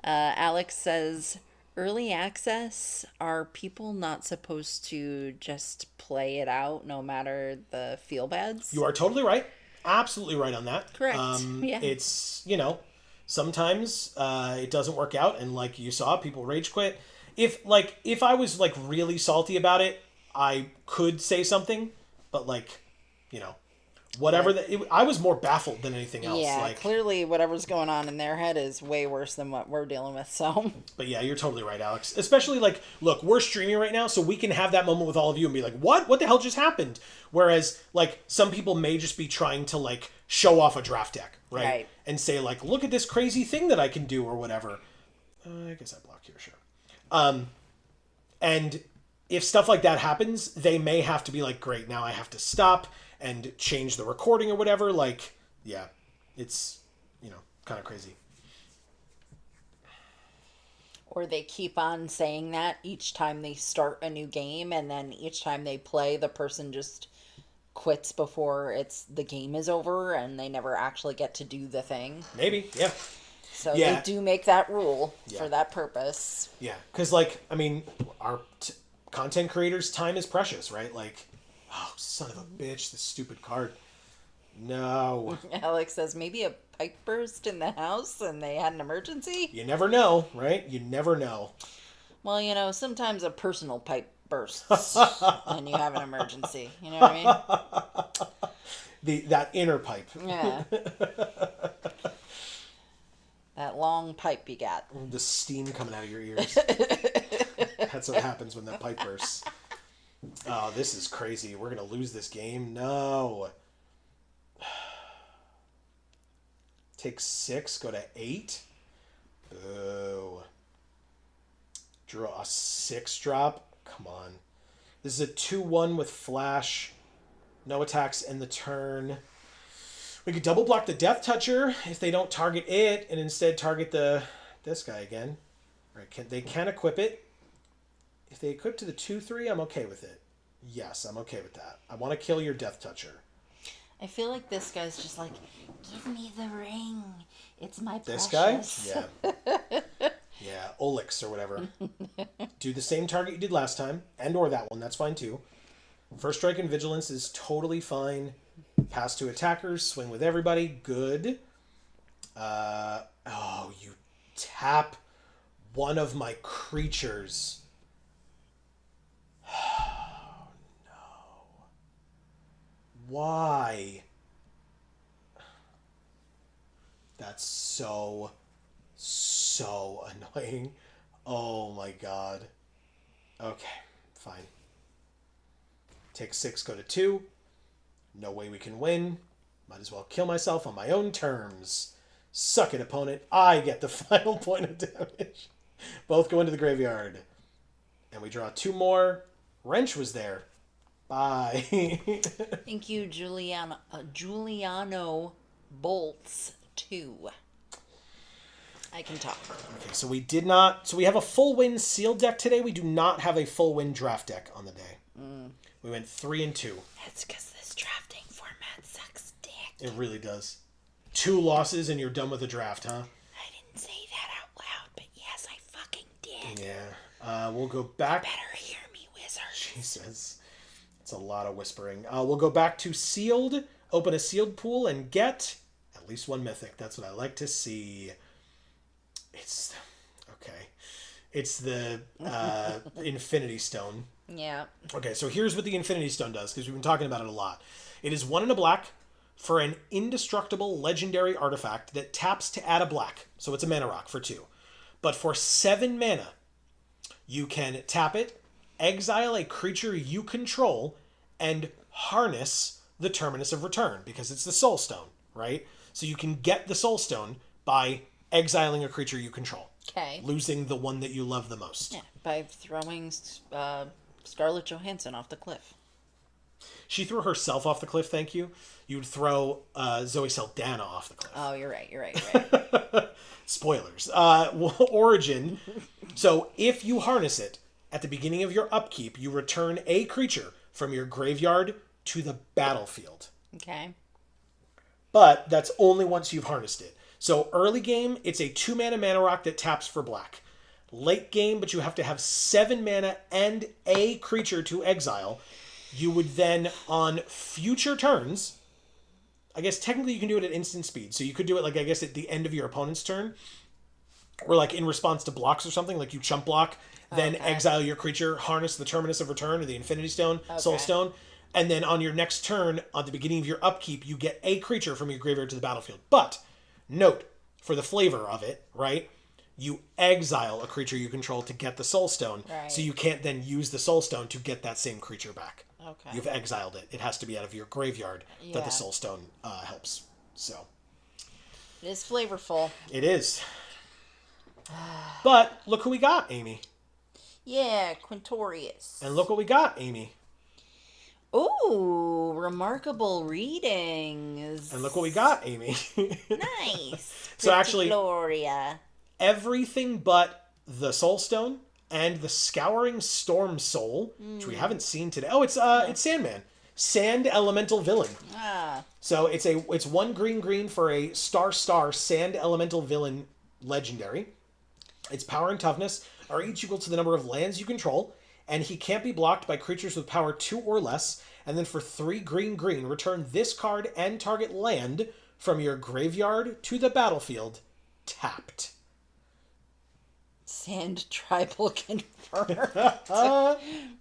Alex says, early access, are people not supposed to just play it out no matter the feel bads? You are totally right. Absolutely right on that. Correct. Yeah. It's, sometimes it doesn't work out, and like you saw, people rage quit. If I was like really salty about it, I could say something, but whatever. I was more baffled than anything else. Yeah, clearly whatever's going on in their head is way worse than what we're dealing with. So. But yeah, you're totally right, Alex. Especially look, we're streaming right now, so we can have that moment with all of you and be like, "What? What the hell just happened?" Whereas some people may just be trying to show off a draft deck, right? And say look at this crazy thing that I can do or whatever. I guess I block here, sure. And if stuff like that happens, they may have to be like, great, now I have to stop and change the recording or whatever. Yeah, it's, kind of crazy. Or they keep on saying that each time they start a new game, and then each time they play, the person just quits before the game is over, and they never actually get to do the thing. Maybe, yeah. So they do make that rule for that purpose. Yeah, because, our content creators' time is precious, right? Oh, son of a bitch, this stupid card. No. Alex says, maybe a pipe burst in the house and they had an emergency? You never know, right? You never know. Well, sometimes a personal pipe bursts and you have an emergency. You know what I mean? That inner pipe. Yeah. That long pipe you got. The steam coming out of your ears. That's what happens when that pipe bursts. Oh, this is crazy. We're going to lose this game. No. Take 6, go to 8. Boo. Draw a 6 drop. Come on. This is a 2-1 with flash. No attacks in the turn. We could double block the Death Toucher if they don't target it and instead target this guy again. Right, they can equip it. If they equip to the 2/3, I'm okay with it. Yes, I'm okay with that. I want to kill your Death Toucher. I feel like this guy's just like, give me the ring. It's my this precious. Guy? Yeah. Yeah, Olix or whatever. Do the same target you did last time, and or that one. That's fine too. First Strike and Vigilance is totally fine. Pass to attackers. Swing with everybody. Good. You tap one of my creatures. Oh, no. Why? That's so annoying. Oh my god. Okay, fine. Take 6, go to 2. No way we can win. Might as well kill myself on my own terms. Suck it, opponent. I get the final point of damage. Both go into the graveyard. And we draw 2 more. Wrench was there. Bye. Thank you, Giuliano Bolts 2. I can talk. Okay, so we did not... So we have a full win sealed deck today. We do not have a full win draft deck on the day. We went 3-2. That's because this drafting format sucks dick. It really does. 2 losses and you're done with the draft, huh? I didn't say that out loud, but yes, I fucking did. Yeah. We'll go back... You better hear me, wizard. Jesus. It's a lot of whispering. We'll go back to sealed, open a sealed pool, and get at least 1 mythic. That's what I like to see. It's... Okay. It's the Infinity Stone. Yeah. Okay, so here's what the Infinity Stone does, because we've been talking about it a lot. It is 1 and a black for an indestructible legendary artifact that taps to add a black. So it's a mana rock for 2. But for 7 mana, you can tap it, exile a creature you control, and harness the Terminus of Return, because it's the Soul Stone, right? So you can get the Soul Stone by exiling a creature you control. Okay. Losing the one that you love the most. Yeah, by throwing Scarlett Johansson off the cliff. She threw herself off the cliff, thank you. You'd throw Zoe Saldana off the cliff. Oh, you're right. Spoilers. Origin. So if you harness it, at the beginning of your upkeep, you return a creature from your graveyard to the battlefield. Okay. But that's only once you've harnessed it. So early game, it's a 2 mana rock that taps for black. Late game, but you have to have 7 mana and a creature to exile. You would then, on future turns, I guess technically you can do it at instant speed. So you could do it, like, I guess at the end of your opponent's turn. Or like in response to blocks or something, like you chump block, then exile your creature, harness the Terminus of Return or the Infinity Stone, Soul Stone. And then on your next turn, at the beginning of your upkeep, you get a creature from your graveyard to the battlefield. But, note, for the flavor of it, right, you exile a creature you control to get the Soul Stone, so you can't then use the Soul Stone to get that same creature back. Okay. You've exiled it. It has to be out of your graveyard that the Soul Stone helps. So it is flavorful. it is. But look who we got, Amy. Yeah, Quintorius. And look what we got, Amy. Ooh, remarkable readings. And look what we got, Amy. Nice. So actually, Gloria. everything but the Soul Stone and the Scouring Storm Soul, which we haven't seen today. Oh, it's Sandman. Sand Elemental Villain. Ah. So it's 1 green for a star Sand Elemental Villain legendary. Its power and toughness are each equal to the number of lands you control, and he can't be blocked by creatures with power 2 or less. And then for 3 green, return this card and target land from your graveyard to the battlefield, tapped. Sand tribal confirmed.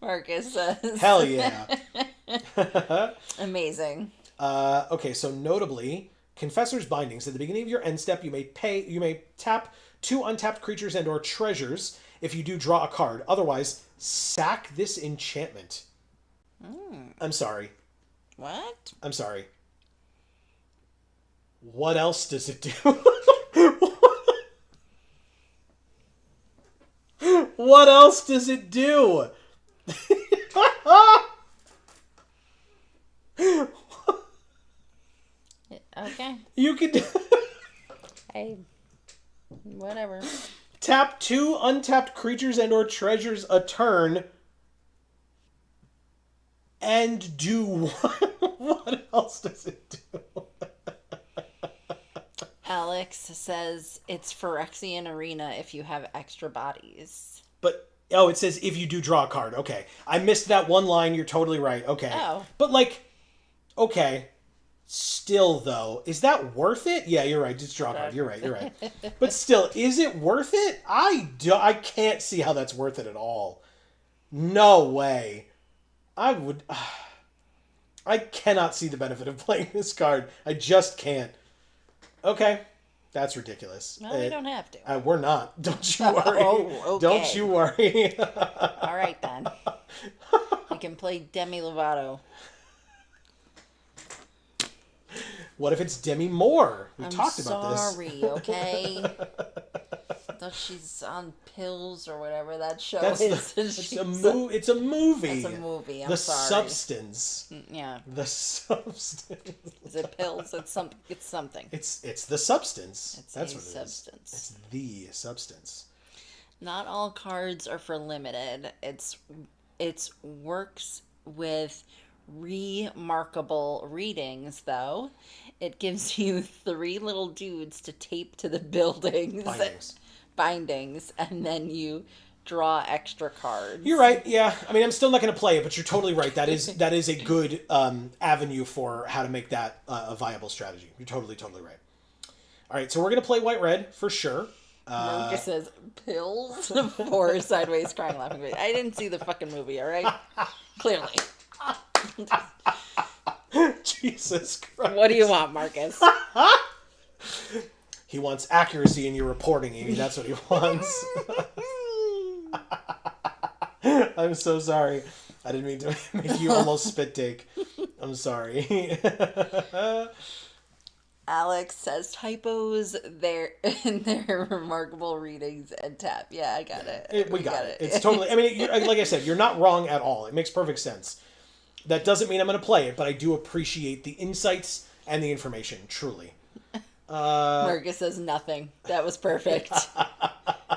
Marcus says. Hell yeah. Amazing. Okay, so notably, Confessor's Bindings. At the beginning of your end step, you may tap 2 untapped creatures and or treasures if you do draw a card. Otherwise, sack this enchantment. I'm sorry. What? I'm sorry. What else does it do? What else does it do? Okay. You could Hey. Whatever. tap 2 untapped creatures and or treasures a turn and do what? What else does it do? Alex says it's Phyrexian Arena if you have extra bodies. But, oh, it says if you do draw a card. Okay. I missed that one line. You're totally right. Okay. Oh. But, like, okay. Still, though, is that worth it? Yeah, you're right. Just draw a card. You're right. But still, is it worth it? I can't see how that's worth it at all. No way. I cannot see the benefit of playing this card. I just can't. Okay. That's ridiculous. No, we don't have to. We're not. Don't you worry. Oh, okay. Don't you worry. All right, then. We can play Demi Lovato. What if it's Demi Moore? We talked about this. I'm sorry, okay? I thought she's on pills or whatever that show is. It's a movie. It's a movie, I'm the sorry. Substance. Yeah. The substance. Is it pills? It's something. It's the substance. It's That's a what it is. substance. It's the substance. Not all cards are for limited. It's works with remarkable readings, though. It gives you 3 little dudes to tape to the buildings. Bindings, and then you draw extra cards. You're right. Yeah. I mean, I'm still not going to play it, but you're totally right. That is a good avenue for how to make that a viable strategy. You're totally right. All right, so we're going to play white-red for sure. Marcus says pills for sideways crying laughing face. I didn't see the fucking movie. All right, clearly. Jesus Christ. What do you want, Marcus? He wants accuracy in your reporting, Amy. That's what he wants. I'm so sorry. I didn't mean to make you almost spit take. I'm sorry. Alex says typos there in their remarkable readings and tap. Yeah, I got it. We got it. It's totally. I mean, like I said, you're not wrong at all. It makes perfect sense. That doesn't mean I'm going to play it, but I do appreciate the insights and the information. Truly. Marcus says nothing. That was perfect.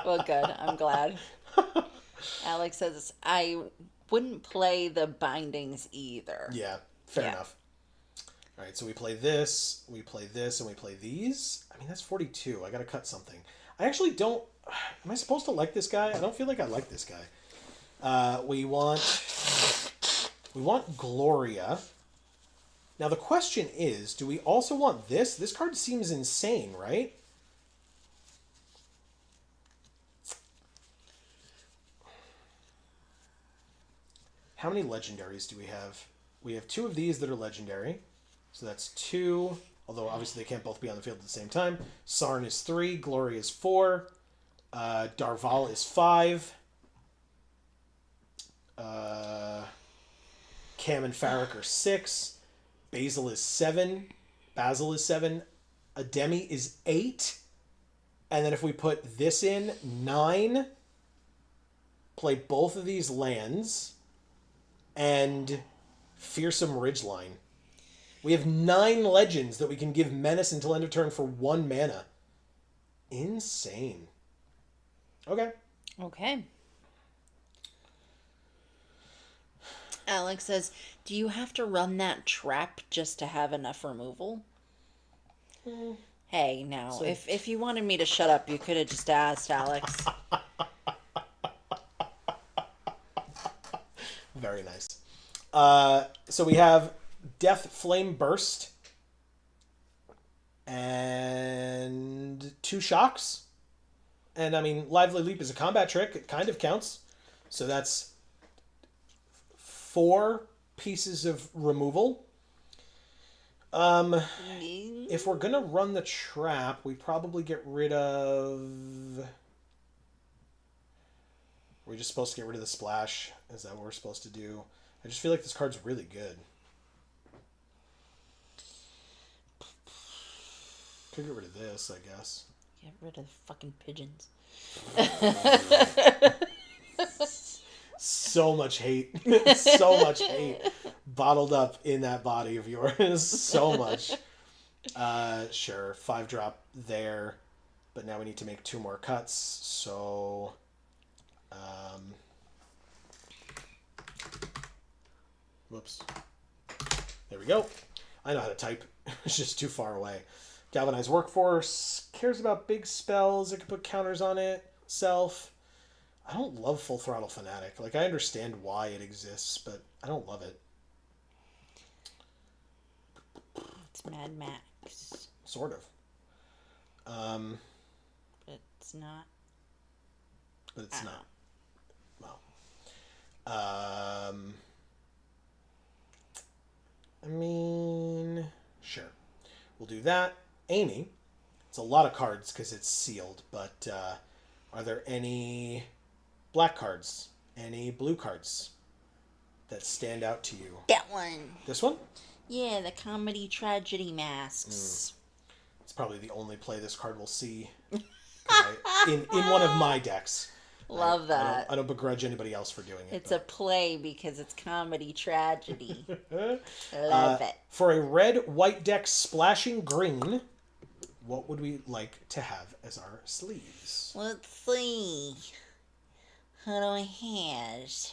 Well, good. I'm glad. Alex says I wouldn't play the bindings either. Yeah, fair enough. All right, so we play this, and we play these. I mean, that's 42. I got to cut something. I actually don't... Am I supposed to like this guy? I don't feel like I like this guy. We want Gloria. Now, the question is, do we also want this? This card seems insane, right? How many legendaries do we have? We have 2 of these that are legendary. So that's 2, although obviously they can't both be on the field at the same time. Sarn is 3, Gloria is 4, Darval is 5, Cam and Farrick are 6, Basil is 7, Ademi is 8, and then if we put this in, 9, play both of these lands, and Fearsome Ridgeline. We have 9 legends that we can give Menace until end of turn for 1 mana. Insane. Okay. Okay. Alex says, do you have to run that trap just to have enough removal? Hey, now, So- if you wanted me to shut up, you could have just asked, Alex. Very nice. So we have Death Flame Burst and 2 shocks. And I mean, Lively Leap is a combat trick. It kind of counts. So that's 4 pieces of removal. If we're going to run the trap, we probably get rid of... We're just supposed to get rid of the splash. Is that what we're supposed to do? I just feel like this card's really good. Could get rid of this, I guess. Get rid of the fucking pigeons. So much hate. So much hate bottled up in that body of yours. So much. Sure. 5-drop there. But now we need to make 2 more cuts. So... Whoops. There we go. I know how to type. It's just too far away. Galvanized Workforce. Cares about big spells. It can put counters on it. Self. I don't love Full Throttle Fanatic. Like, I understand why it exists, but I don't love it. It's Mad Max. Sort of. But it's not. But it's not. Well. I mean, sure. We'll do that. Amy. It's a lot of cards because it's sealed, but are there any black cards? Any blue cards that stand out to you? That one. This one? Yeah, the comedy tragedy masks. It's probably the only play this card will see. In one of my decks. Love that. I don't begrudge anybody else for doing it. It's a play because it's comedy tragedy. Love it. For a red-white deck splashing green, what would we like to have as our sleeves? Let's see. Who do I have?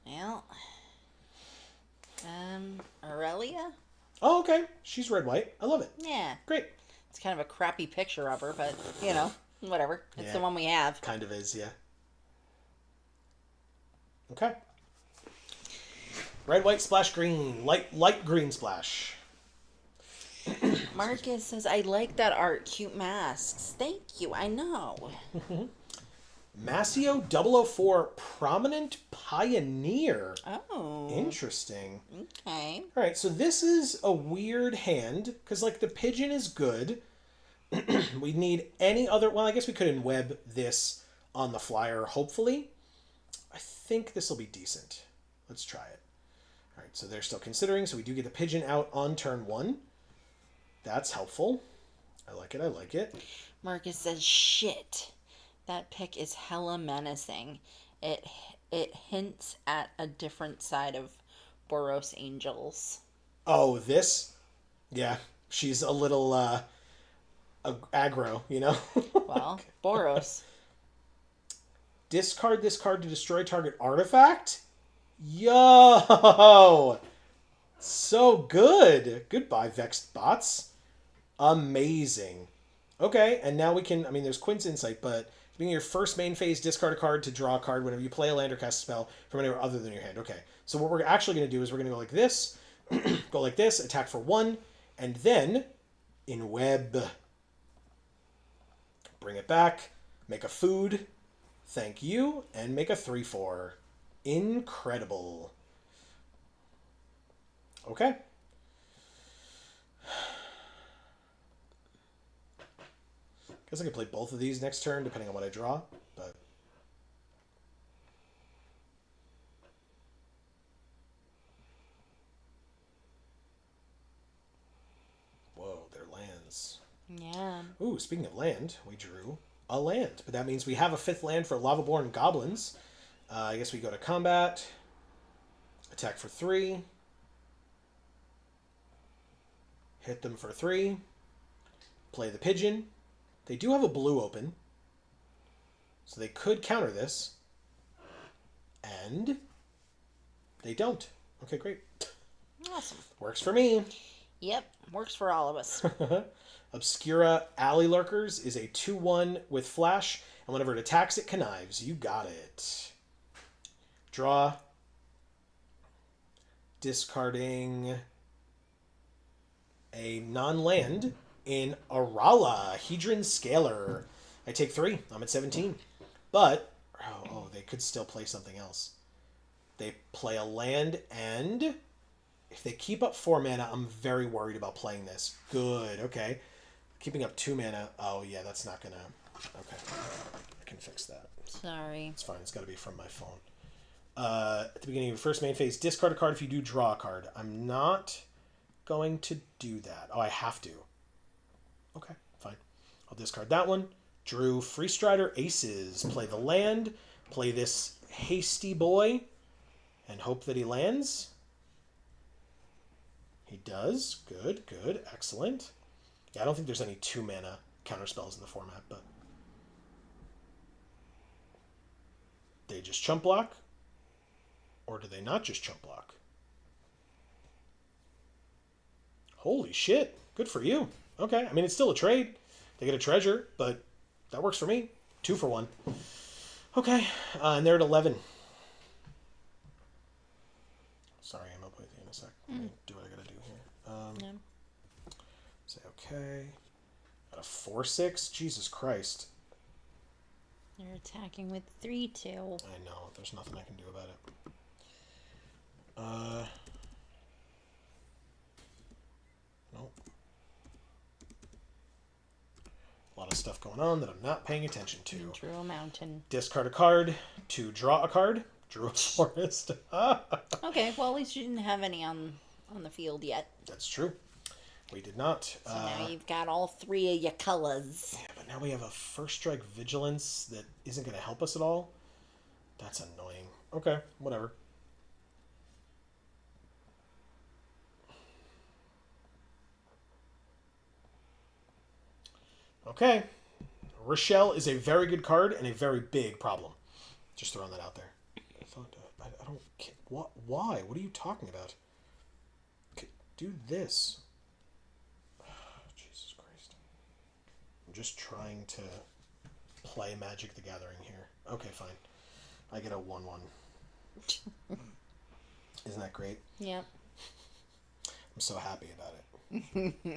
Well, Aurelia? Oh, okay. She's red-white. I love it. Yeah. Great. It's kind of a crappy picture of her, but, you know, whatever. It's Yeah. the one we have. Kind of is, yeah. Okay. Red, white, splash, green. Light green splash. Marcus says, I like that art. Cute masks. Thank you. I know. Masio 004 Prominent Pioneer. Oh. Interesting. Okay. All right, so this is a weird hand because, like, the pigeon is good. We need any other... Well, I guess we could enweb this on the flyer, hopefully. I think this will be decent. Let's try it. All right, so they're still considering, so we do get the pigeon out on turn 1. That's helpful. I like it, I like it. Marcus says, shit. That pick is hella menacing. It hints at a different side of Boros Angels. Oh, this? Yeah, she's a little aggro, you know? Well, Boros. Discard this card to destroy target artifact? Yo! So good! Goodbye, Vexed Bots. Amazing. Okay, and now we can... I mean, there's Quint's Insight, but... Being your first main phase, discard a card to draw a card whenever you play a land or cast a spell from anywhere other than your hand. Okay, so what we're actually going to do is we're going to go like this, go like this, attack for 1, and then in web. Bring it back, make a food, thank you, and make a 3/4. Incredible. Okay. Guess I could play both of these next turn, depending on what I draw, but... Whoa, they're lands. Yeah. Ooh, speaking of land, we drew a land. But that means we have a 5th land for Lavaborn Goblins. I guess we go to combat. Attack for 3. Hit them for 3. Play the pigeon. They do have a blue open, so they could counter this, and they don't. Okay, great. Awesome. Works for me. Yep, works for all of us. Obscura Alley Lurkers is a 2/1 with flash, and whenever it attacks, it connives. You got it. Draw. Discarding a non-land in Arala, Hedron Scalar. I take 3. I'm at 17. But, they could still play something else. They play a land, and if they keep up 4 mana, I'm very worried about playing this. Good, okay. Keeping up 2 mana, oh yeah, that's not gonna... Okay, I can fix that. Sorry. It's fine, it's gotta be from my phone. At the beginning of your first main phase, discard a card if you do draw a card. I'm not going to do that. Oh, I have to. Okay, fine. I'll discard that one. Drew Free Strider Aces. Play the land. Play this hasty boy. And hope that he lands. He does. Good, good, excellent. Yeah, I don't think there's any 2 mana counterspells in the format, but... They just chump block? Or do they not just chump block? Holy shit. Good for you. Okay, I mean, it's still a trade. They get a treasure, but that works for me. 2 for 1. Okay, and they're at 11. Sorry, I'm up with you in a sec. Let me do what I gotta do here. Say okay. Got a 4/6? Jesus Christ. They're attacking with 3/2. I know, there's nothing I can do about it. Nope. A lot of stuff going on that I'm not paying attention to. Drew a mountain. Discard a card to draw a card. Drew a forest. Okay, well, at least you didn't have any on the field yet. That's true. We did not. So now you've got all 3 of your colors. Yeah, but now we have a first strike vigilance that isn't going to help us at all. That's annoying. Okay, whatever. Okay. Rochelle is a very good card and a very big problem. Just throwing that out there. I don't... What? Why? What are you talking about? Do this. Jesus Christ. I'm just trying to play Magic the Gathering here. Okay, fine. I get a 1/1. Isn't that great? Yep. I'm so happy about it.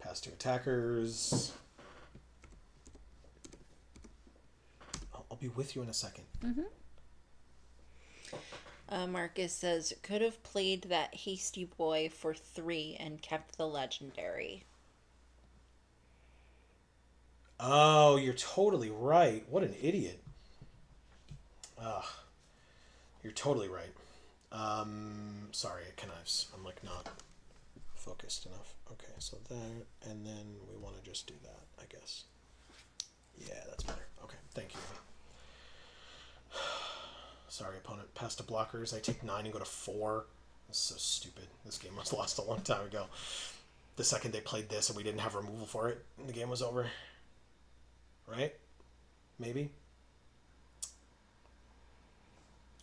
Pass 2 attackers. be with you in a second. Marcus says, could have played that hasty boy for 3 and kept the legendary. Oh, you're totally right. What an idiot. Ugh. You're totally right. Sorry, connives. I'm like not focused enough. Okay, so that, and then we want to just do that, I guess. Yeah, that's better. Okay, thank you. Sorry, opponent. Pass to blockers. I take 9 and go to 4. This is so stupid. This game was lost a long time ago. The second they played this and we didn't have removal for it, the game was over. Right? Maybe?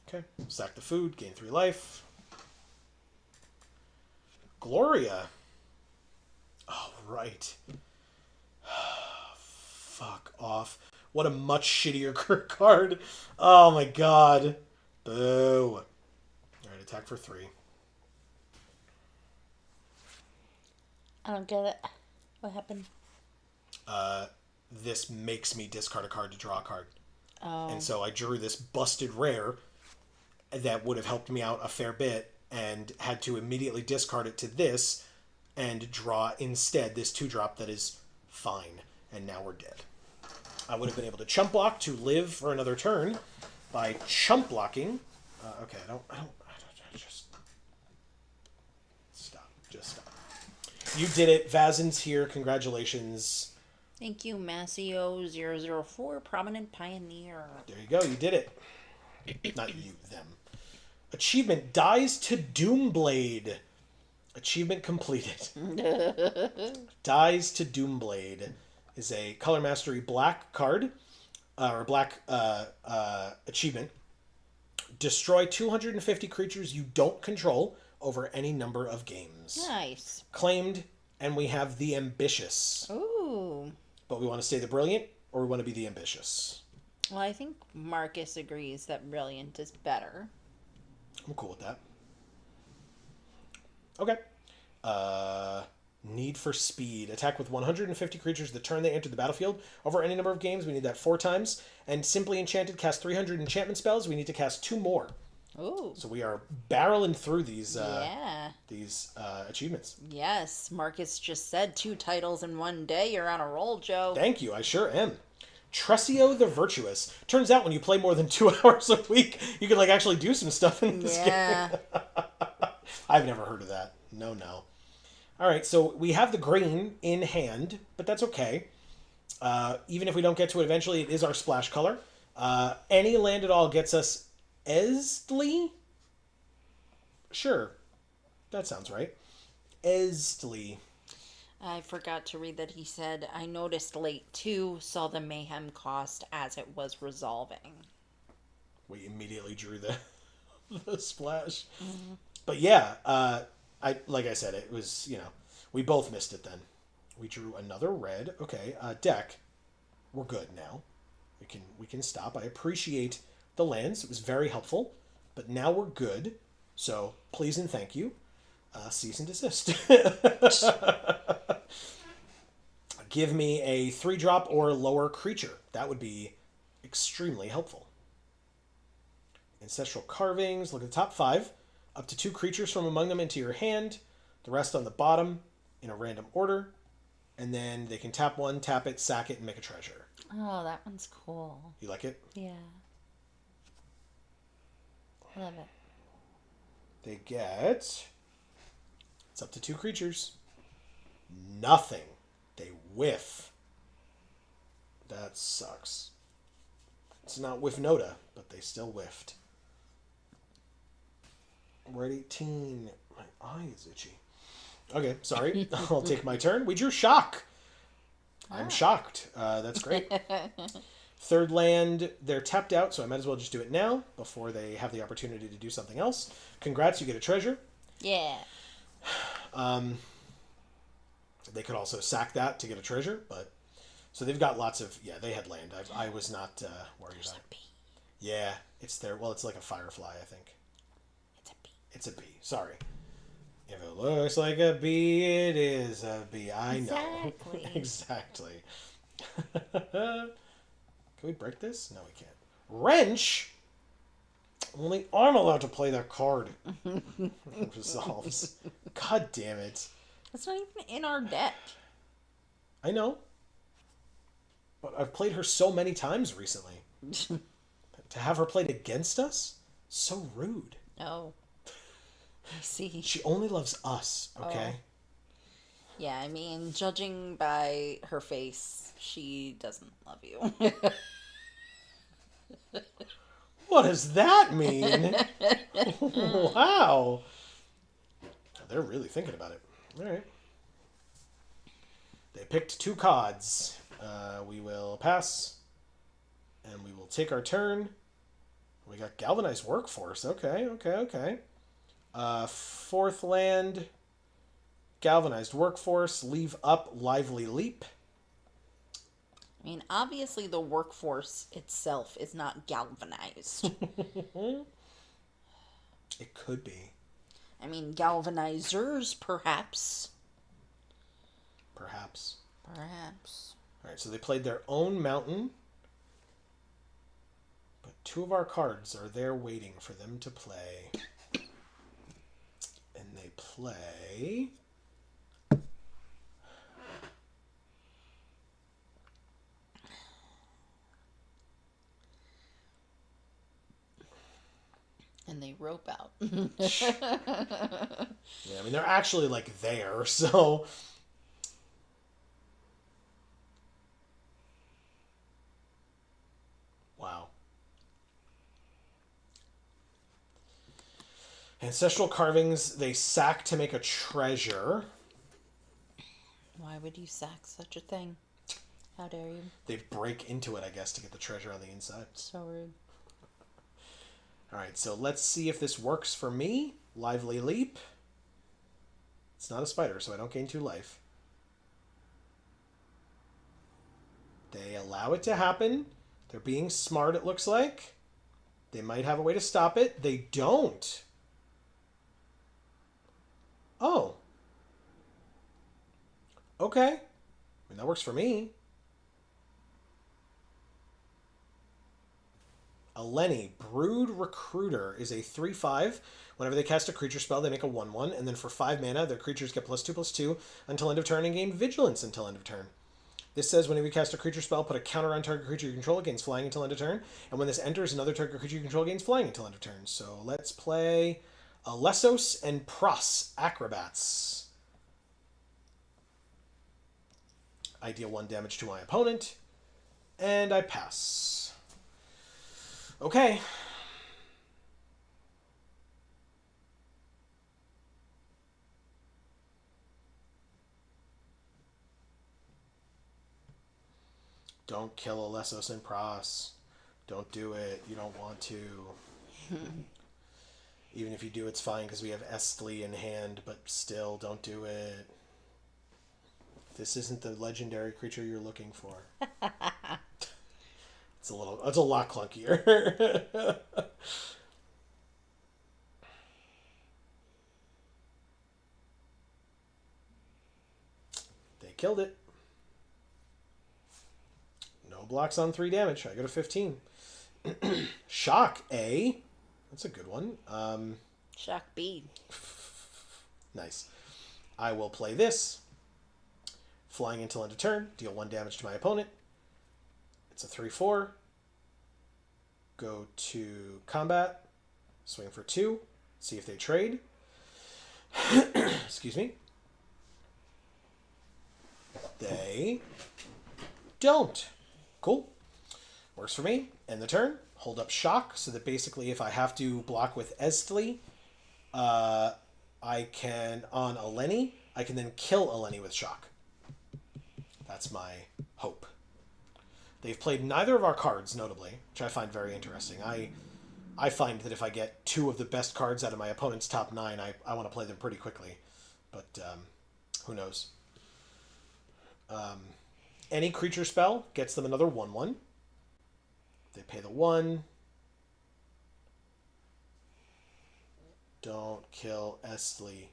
Okay. Sack the food. Gain 3 life. Gloria. Oh, right. Fuck off. What a much shittier card. Oh my god. Boo. Alright, attack for 3. I don't get it. What happened? This makes me discard a card to draw a card. Oh. And so I drew this busted rare that would have helped me out a fair bit and had to immediately discard it to this and draw instead this 2-drop that is fine. And now we're dead. I would have been able to chump block to live for another turn by chump blocking. Okay, I don't just stop. Just stop. You did it. Vazen's here. Congratulations. Thank you, Massio004, Prominent Pioneer. There you go. You did it. Not you, them. Achievement, Dies to Doomblade. Achievement completed. Dies to Doomblade is a Color Mastery black card, or black achievement. Destroy 250 creatures you don't control over any number of games. Nice. Claimed, and we have the Ambitious. Ooh. But we want to stay the Brilliant, or we want to be the Ambitious? Well, I think Marcus agrees that Brilliant is better. I'm cool with that. Okay. Need for speed. Attack with 150 creatures the turn they enter the battlefield over any number of games. We need that 4 times. And simply enchanted, cast 300 enchantment spells. We need to cast 2 more. Ooh. So we are barreling through these achievements. Yes. Marcus just said 2 titles in one day. You're on a roll, Joe. Thank you. I sure am. Tressio the Virtuous. Turns out when you play more than 2 hours a week, you can like actually do some stuff in this game. I've never heard of that. No. All right, so we have the green in hand, but that's okay. Even if we don't get to it eventually, it is our splash color. Any land at all gets us Esli? Sure. That sounds right. Esli. I forgot to read that he said, I noticed late too, saw the mayhem cost as it was resolving. We immediately drew the splash. Mm-hmm. But yeah, like I said, it was, we both missed it then. We drew another red. Okay, deck. We're good now. We can stop. I appreciate the lands. It was very helpful. But now we're good. So please and thank you. Cease and desist. Give me a 3-drop or lower creature. That would be extremely helpful. Ancestral Carvings. Look at the top 5. Up to 2 creatures from among them into your hand. The rest on the bottom in a random order. And then they can tap 1, tap it, sack it, and make a treasure. Oh, that one's cool. You like it? Yeah. I love it. They get... It's up to 2 creatures. Nothing. They whiff. That sucks. It's not whiff Noda, but they still whiffed. We're at 18. My eye is itchy. Okay, sorry. I'll take my turn. We drew Shock. I'm shocked. That's great. 3rd land, they're tapped out, so I might as well just do it now before they have the opportunity to do something else. Congrats, you get a treasure. Yeah. They could also sack that to get a treasure, but... So they've got lots of... Yeah, they had land. I was not worried about it. Yeah, it's there. Well, it's like a firefly, I think. It's a bee. It's a bee. Sorry. If it looks like a bee, it is a bee. I know. Exactly. Exactly. Can we break this? No, we can't. Wrench? Only I'm allowed to play that card. Resolves. God damn it. That's not even in our deck. I know. But I've played her so many times recently. To have her played against us? So rude. Oh. I see. She only loves us, okay? Oh. Yeah, I mean, judging by her face, she doesn't love you. What does that mean? Wow. They're really thinking about it. All right. They picked 2 cards. We will pass. And we will take our turn. We got Galvanized Workforce. Okay. 4th land. Galvanized Workforce. Leave up Lively Leap. I mean, obviously the workforce itself is not galvanized. It could be. I mean, galvanizers, perhaps. Perhaps. Perhaps. Alright, so they played their own mountain. But 2 of our cards are there waiting for them to play. And they play... And they rope out. Yeah, I mean, they're actually, like, there, so... Wow. Ancestral Carvings, they sack to make a treasure. Why would you sack such a thing? How dare you? They break into it, I guess, to get the treasure on the inside. So rude. Alright, so let's see if this works for me. Lively Leap. It's not a spider, so I don't gain 2 life. They allow it to happen. They're being smart, it looks like. They might have a way to stop it. They don't. Oh. Okay. I mean, that works for me. Eleni, Brood Recruiter, is a 3/5. Whenever they cast a creature spell, they make a 1/1, and then for 5 mana, their creatures get +2/+2 until end of turn and gain Vigilance until end of turn. This says whenever you cast a creature spell, put a counter on target creature you control, it gains flying until end of turn, and when this enters, another target creature you control gains flying until end of turn. So let's play Alessos and Pros Acrobats. I deal 1 damage to my opponent, and I pass. Okay. Don't kill Alessos and Pros. Don't do it. You don't want to. Even if you do, it's fine because we have Estli in hand, but still, don't do it. This isn't the legendary creature you're looking for. It's a lot clunkier. They killed it. No blocks on 3 damage. I go to 15. Shock A. That's a good one. Shock B. Nice. I will play this. Flying until end of turn. Deal 1 damage to my opponent. It's a 3/4. Go to combat. Swing for 2. See if they trade. Excuse me. They don't. Cool. Works for me. End the turn. Hold up shock so that basically if I have to block with Estli, I can, on Eleni, I can then kill Eleni with shock. That's my hope. They've played neither of our cards, notably, which I find very interesting. I find that if I get 2 of the best cards out of my opponent's top 9, I want to play them pretty quickly. But who knows? Any creature spell gets them another 1/1. They pay the 1. Don't kill Estli.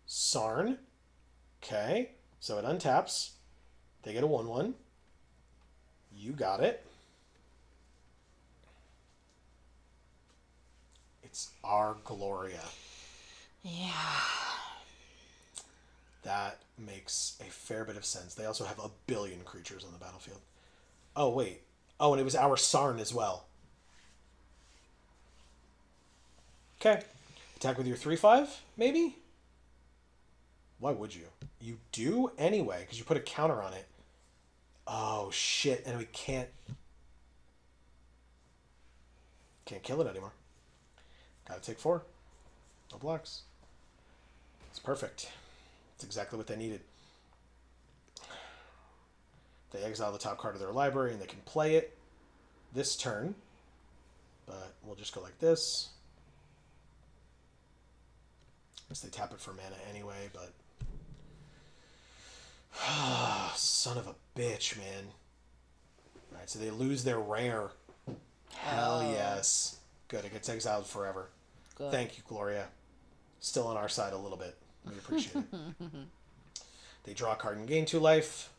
Sarn. Okay. So it untaps. They get a 1/1. You got it. It's our Gloria. Yeah. That makes a fair bit of sense. They also have a billion creatures on the battlefield. Oh, wait. Oh, and it was our Sarn as well. Okay. Attack with your 3/5, maybe? Why would you? You do anyway, because you put a counter on it. Oh, shit. And we can't kill it anymore. Gotta take 4. No blocks. It's perfect. It's exactly what they needed. They exile the top card of their library and they can play it this turn. But we'll just go like this. I guess they tap it for mana anyway, but... Son of a bitch, man. Alright, so they lose their rare. Hell yes. Good, it gets exiled forever. Good. Thank you, Gloria. Still on our side a little bit. We appreciate it. They draw a card and gain 2 life.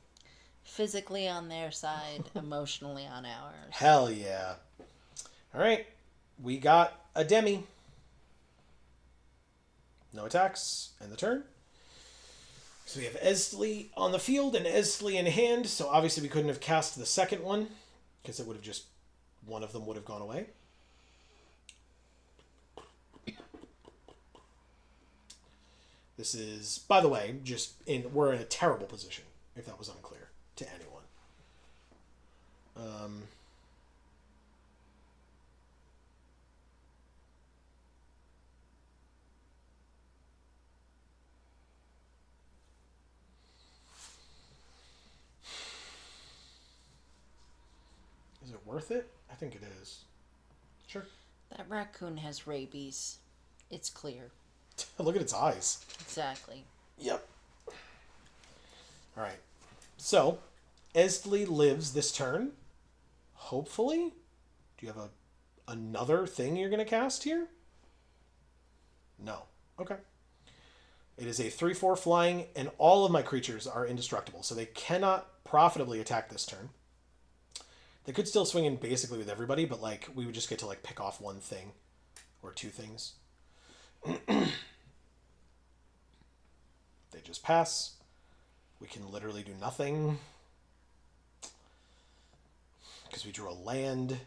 Physically on their side, emotionally on ours. Hell yeah. Alright, we got a Demi. No attacks. End the turn. So we have Esli on the field and Esli in hand, so obviously we couldn't have cast the second one, because it would have just... one of them would have gone away. This is, by the way, we're in a terrible position, if that was unclear to anyone. Is it worth it? I think it is. Sure. That raccoon has rabies. It's clear. Look at its eyes. Exactly. Yep. Alright. So, Esli lives this turn. Hopefully. Do you have another thing you're going to cast here? No. Okay. It is a 3/4 flying, and all of my creatures are indestructible, so they cannot profitably attack this turn. They could still swing in basically with everybody, but like we would just get to like pick off one thing or 2 things. They just pass. We can literally do nothing because we drew a land.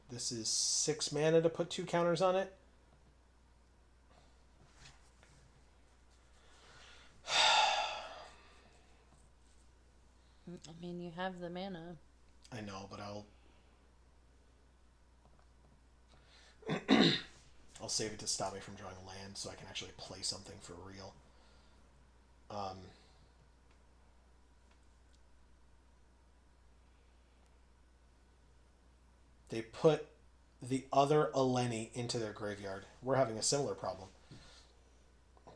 This is 6 mana to put 2 counters on it. I mean, you have the mana. I know, but I'll save it to stop me from drawing land so I can actually play something for real. They put the other Eleni into their graveyard. We're having a similar problem.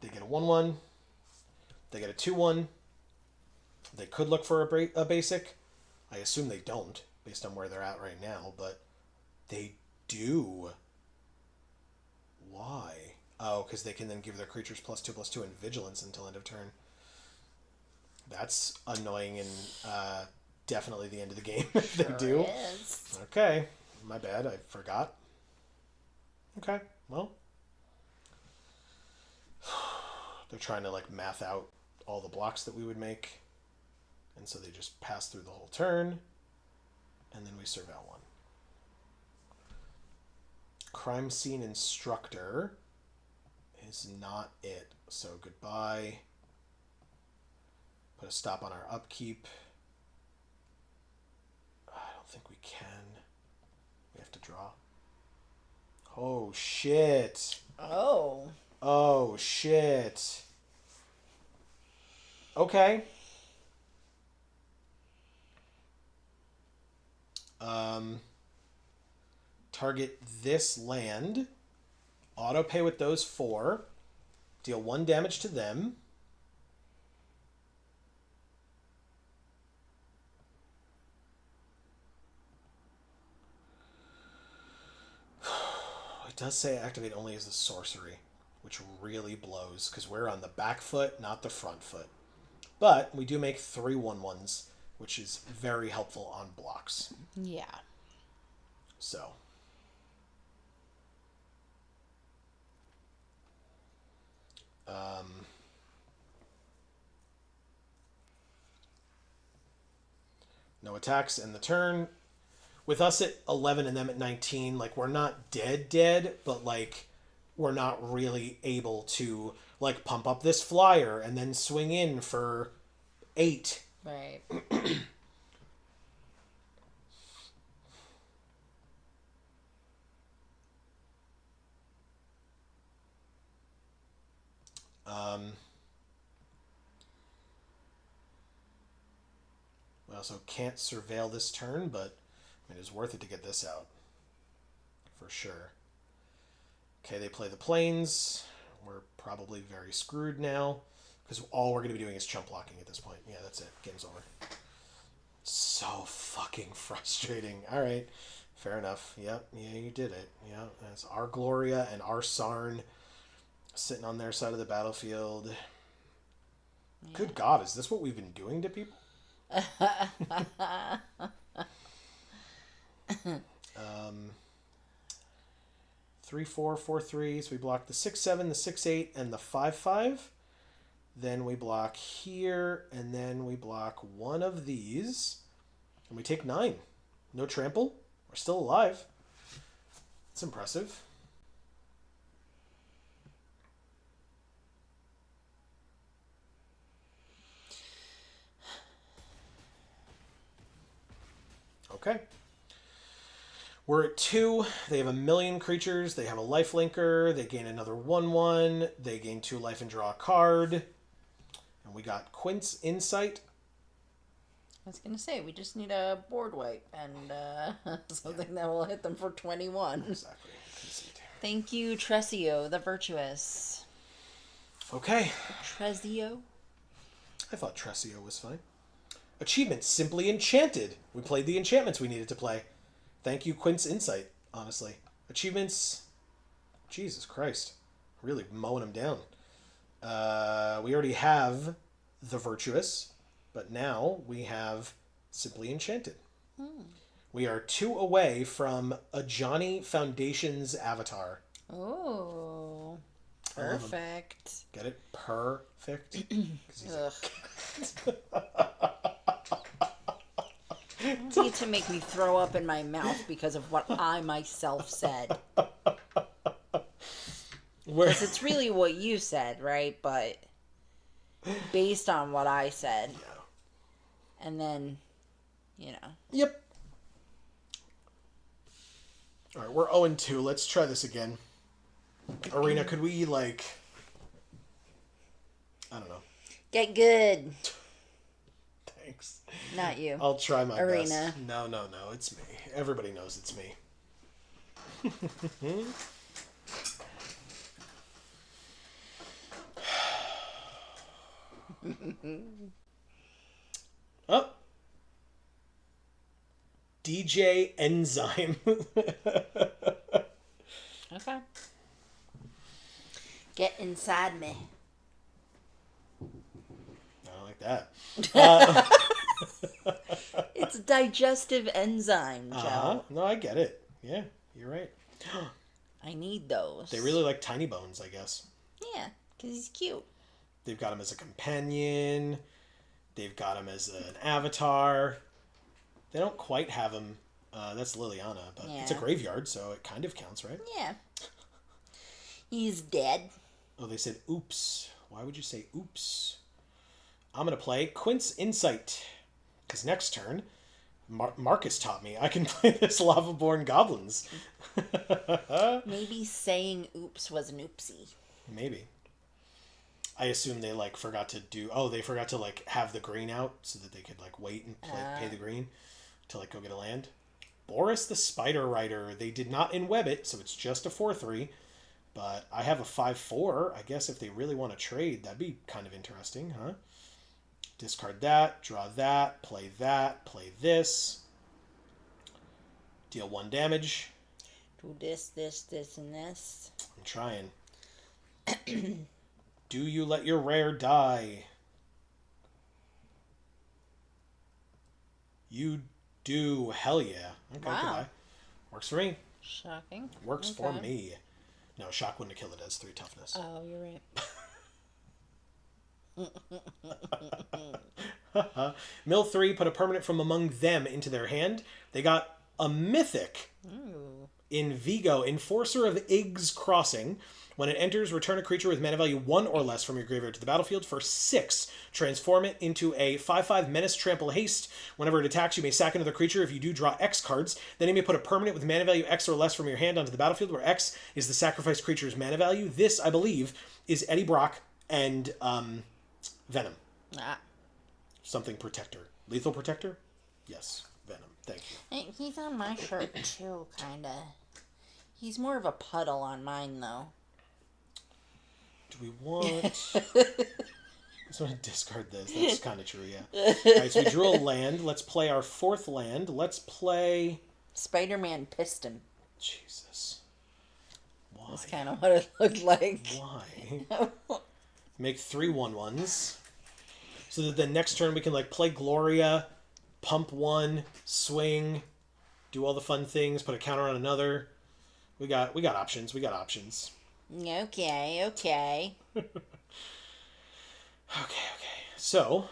They get a 1/1. They get a 2/1. They could look for a basic. I assume they don't, based on where they're at right now, but they do. Why? Oh, because they can then give their creatures +2/+2 and vigilance until end of turn. That's annoying and definitely the end of the game if they do. Is. Okay. My bad. I forgot. Okay. Well. They're trying to like math out all the blocks that we would make. And so they just pass through the whole turn. And then we surveil 1. Crime Scene Instructor is not it. So goodbye. Put a stop on our upkeep. I don't think we can. We have to draw. Oh, shit. Oh. Oh, shit. Okay. Target this land. Auto pay with those 4. Deal 1 damage to them. It does say activate only as a sorcery, which really blows because we're on the back foot, not the front foot. But we do make 3 1/1s, which is very helpful on blocks. Yeah. So. No attacks in the turn. With us at 11 and them at 19, like, we're not dead, but, like, we're not really able to, like, pump up this flyer and then swing in for 8. Right. We also can't surveil this turn, but I mean, it's worth it to get this out. For sure. Okay, they play the planes. We're probably very screwed now, because all we're going to be doing is chump blocking at this point. Yeah, that's it. Game's over. So fucking frustrating. Alright, fair enough. Yep, yeah, you did it. Yeah, that's our Gloria and our Sarn sitting on their side of the battlefield. Yeah. Good God, is this what we've been doing to people? 3/4, 4/3. So we block the 6/7, the 6/8, and the 5/5. Then we block here, and then we block one of these, and we take 9. No trample. We're still alive. It's impressive. Okay. We're at 2. They have 1,000,000 creatures. They have a lifelinker. They gain another 1/1. They gain 2 life and draw a card. And we got Quint's Insight. I was going to say, we just need a board wipe and something that will hit them for 21. Exactly. Conceit. Thank you, Tresio, the Virtuous. Okay. Trezio? I thought Tresio was fine. Achievement, Simply Enchanted. We played the enchantments we needed to play. Thank you, Quint's Insight, honestly. Achievements, Jesus Christ. Really mowing them down. We already have the Virtuous, but now we have Simply Enchanted. We are 2 away from a Johnny Foundation's avatar. Oh, perfect. Get it? Perfect? You need to make me throw up in my mouth because of what I myself said. Because it's really what you said, right? But based on what I said. Yeah. And then, you know. Yep. Alright, we're 0-2. Let's try this again. Arena, could we, like... I don't know. Get good. Thanks. Not you. I'll try my Arena. best. No, it's me. Everybody knows it's me. Oh. DJ Enzyme. Okay. Get inside me. I don't like that. It's a digestive enzyme, Joe. No, I get it. Yeah, you're right. I need those. They really like Tiny Bones, I guess. Yeah, because he's cute. They've got him as a companion. They've got him as an avatar. They don't quite have him. That's Liliana, but it's a graveyard, so it kind of counts, right? Yeah. He's dead. Oh, they said oops. Why would you say oops? I'm going to play Quint's Insight. Because next turn, Marcus taught me I can play this Lava-Born Goblins. Maybe saying oops was an oopsie. Maybe. I assume they, like, forgot to do... Oh, they forgot to, like, have the green out so that they could, like, wait and pay the green to, like, go get a land. Boris the Spider Rider. They did not in-web it, so it's just a 4/3. But I have a 5/4. I guess if they really want to trade, that'd be kind of interesting, huh? Discard that, draw that, play this. Deal 1 damage. Do this, and this. I'm trying. Do you let your rare die? You do. Hell yeah. Okay, Wow. goodbye. Works for me. Shocking. Works for Okay. me. No, shock wouldn't have killed it as 3 toughness. Oh, you're right. Mill 3 put a permanent from among them into their hand. They got a mythic Ooh. in Vigo, Enforcer of Ig's Crossing. When it enters, return a creature with mana value 1 or less from your graveyard to the battlefield for 6. Transform it into a 5/5 Menace Trample Haste. Whenever it attacks, you may sack another creature. If you do, draw X cards. Then you may put a permanent with mana value X or less from your hand onto the battlefield, where X is the sacrificed creature's mana value. This, I believe, is Eddie Brock and Venom. Ah. Something Protector. Lethal Protector? Yes, Venom. Thank you. Hey, he's on my shirt too, kinda. He's more of a puddle on mine, though. Do we want... I just want to discard this. That's kind of true, yeah. Alright, so we drew a land. Let's play our 4th land. Let's play... Spider-Man Piston. Jesus. Why? That's kind of what it looked like. Why? Make 3 1/1s. So that the next turn we can like play Gloria, pump 1, swing, do all the fun things, put a counter on another. We got options. We got options. Okay, okay. Okay. So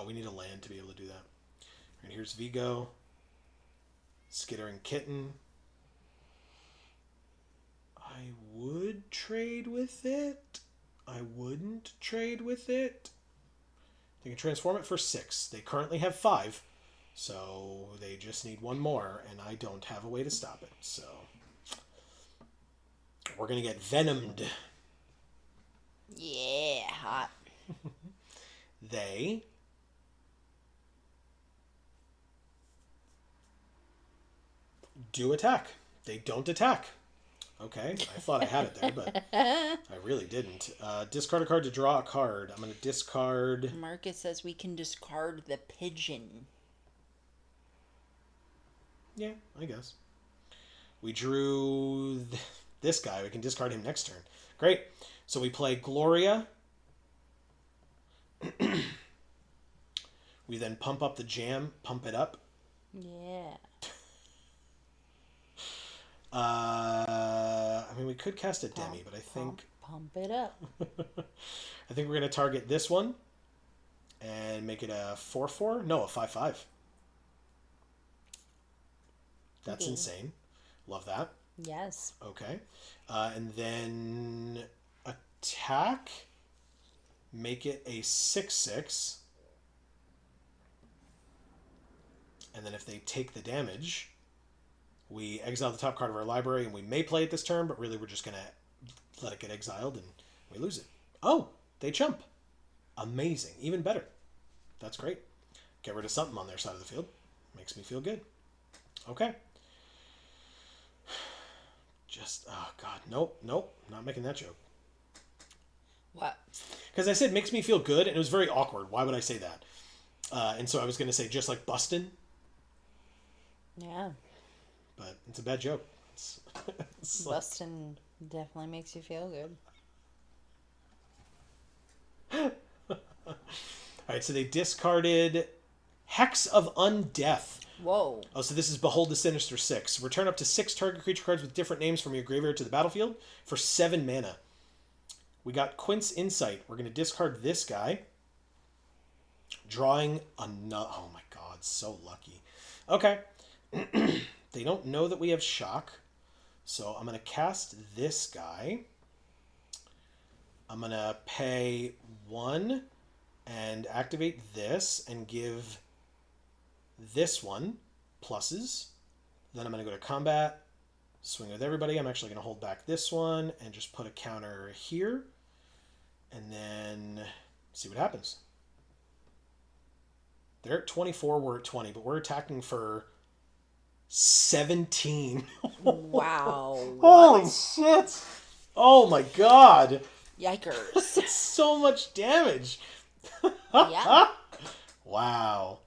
we need a land to be able to do that. And here's Vigo. Skittering Kitten. I would trade with it. I wouldn't trade with it. They can transform it for 6. They currently have 5. So they just need 1 more, and I don't have a way to stop it. So we're going to get venomed. Yeah, hot. They do attack. They don't attack. Okay, I thought I had it there, but I really didn't. Discard a card to draw a card. I'm going to discard... Marcus says we can discard the pigeon. Yeah, I guess. We drew this guy. We can discard him next turn. Great. So we play Gloria. We then pump up the jam, pump it up. Yeah. I mean, we could cast a Demi, but I think... Pump it up. I think we're going to target this one and make it a 4/4. No, a 5/5. That's insane. Love that. Yes. Okay. And then attack. Make it a 6/6. And then if they take the damage, we exile the top card of our library, and we may play it this turn, but really we're just going to let it get exiled, and we lose it. Oh, they chump. Amazing. Even better. That's great. Get rid of something on their side of the field. Makes me feel good. Okay. Just, oh God, nope, not making that joke. What? Because I said makes me feel good, and it was very awkward. Why would I say that? And so I was going to say just like bustin'. Yeah. But it's a bad joke. It's like... Bustin' definitely makes you feel good. Alright, so they discarded Hex of Undeath. Whoa. Oh, so this is Behold the Sinister 6. Return up to 6 target creature cards with different names from your graveyard to the battlefield for 7 mana. We got Quint's Insight. We're going to discard this guy. Drawing another... Oh my God, so lucky. Okay. They don't know that we have Shock. So I'm going to cast this guy. I'm going to pay 1 and activate this and give this one pluses. Then I'm going to go to combat, swing with everybody. I'm actually going to hold back this one and just put a counter here. And then see what happens. They're at 24, we're at 20, but we're attacking for 17. Wow. Holy shit! Oh my God! Yikers. That's so much damage! Yeah. Wow.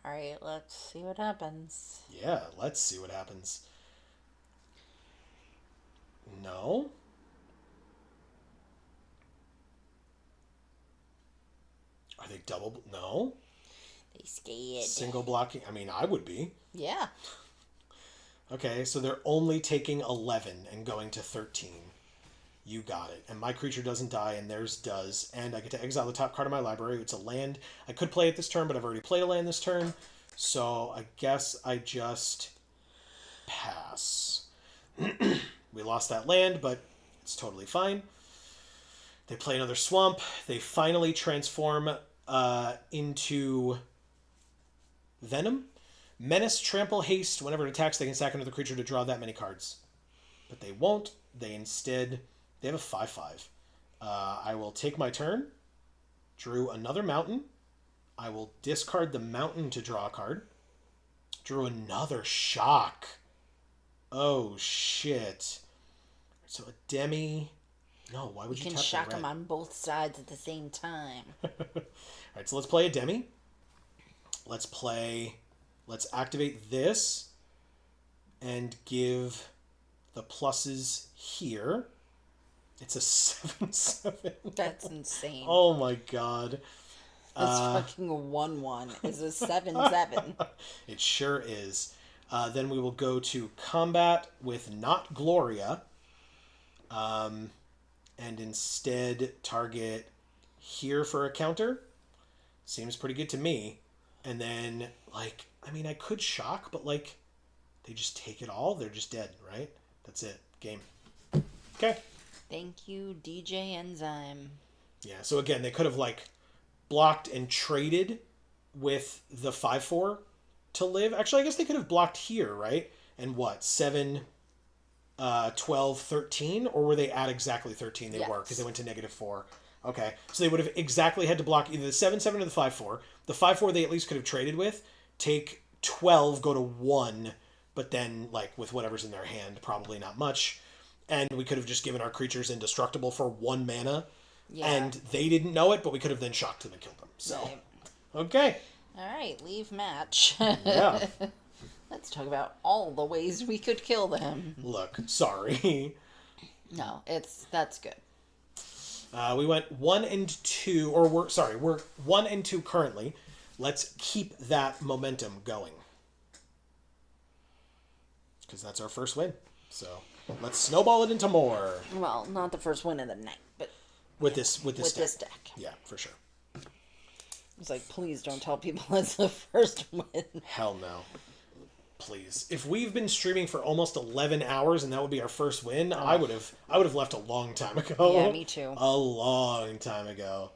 Alright, let's see what happens. Yeah, let's see what happens. No. double... No. They scared. Single blocking... I mean, I would be. Yeah. Okay, so they're only taking 11 and going to 13. You got it. And my creature doesn't die, and theirs does. And I get to exile the top card of my library. It's a land. I could play it this turn, but I've already played a land this turn. So I guess I just pass. We lost that land, but it's totally fine. They play another swamp. They finally transform into Venom. Menace, Trample, Haste. Whenever it attacks, they can sack another creature to draw that many cards. But they won't. They instead... They have a 5/5. I will take my turn. Drew another mountain. I will discard the mountain to draw a card. Drew another shock. Oh, shit. So a demi... No, why would you can tap shock the red? them on both sides at the same time. Alright, so let's play a demi. Let's activate this and give the pluses here. It's a 7/7. That's insane. Oh my god. This fucking 1/1 is a 7/7. It sure is. Then we will go to combat with not Gloria. And instead target here for a counter. Seems pretty good to me. And then, like, I mean, I could shock, but, like, they just take it all. They're just dead, right? That's it. Game. Okay. Thank you, DJ Enzyme. Yeah, so again, they could have, like, blocked and traded with the 5/4 to live. Actually, I guess they could have blocked here, right? And what? 7, 12, 13? Or were they at exactly 13? They were, because they went to -4. Okay, so they would have exactly had to block either the 7/7 or the 5/4. The 5/4 they at least could have traded with. Take 12, go to 1, but then, like, with whatever's in their hand, probably not much. And we could have just given our creatures indestructible for 1 mana. Yeah. And they didn't know it, but we could have then shocked them and killed them. So, right. Okay. All right, leave match. Yeah. Let's talk about all the ways we could kill them. Look, sorry. No, that's good. We went 1 and 2, or we're 1 and 2 currently. Let's keep that momentum going. Because that's our first win. So let's snowball it into more. Well, not the first win of the night, but with this deck. Yeah, for sure. It's like, please don't tell people it's the first win. Hell no. Please. If we've been streaming for almost 11 hours and that would be our first win, I would have left a long time ago. Yeah, me too. A long time ago.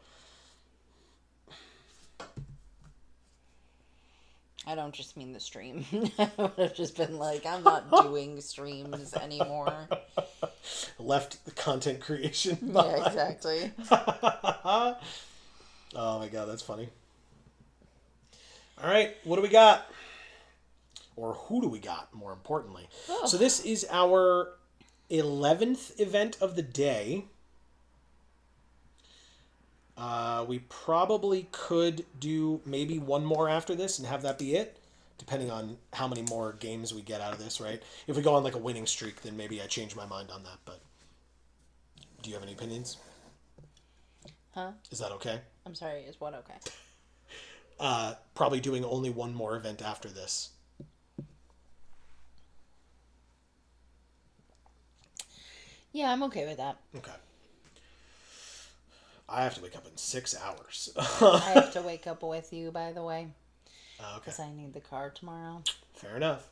I don't just mean the stream. I would have just been like, I'm not doing streams anymore. Left the content creation behind. Yeah, exactly. Oh my god, that's funny. Alright, what do we got? Or who do we got, more importantly? Oh. So this is our 11th event of the day. We probably could do maybe one more after this and have that be it, depending on how many more games we get out of this, right? If we go on like a winning streak, then maybe I change my mind on that, but do you have any opinions? Huh? Is that okay? I'm sorry, is what okay? Probably doing only one more event after this. Yeah, I'm okay with that. Okay. I have to wake up in 6 hours. I have to wake up with you, by the way. Okay. Because I need the car tomorrow. Fair enough.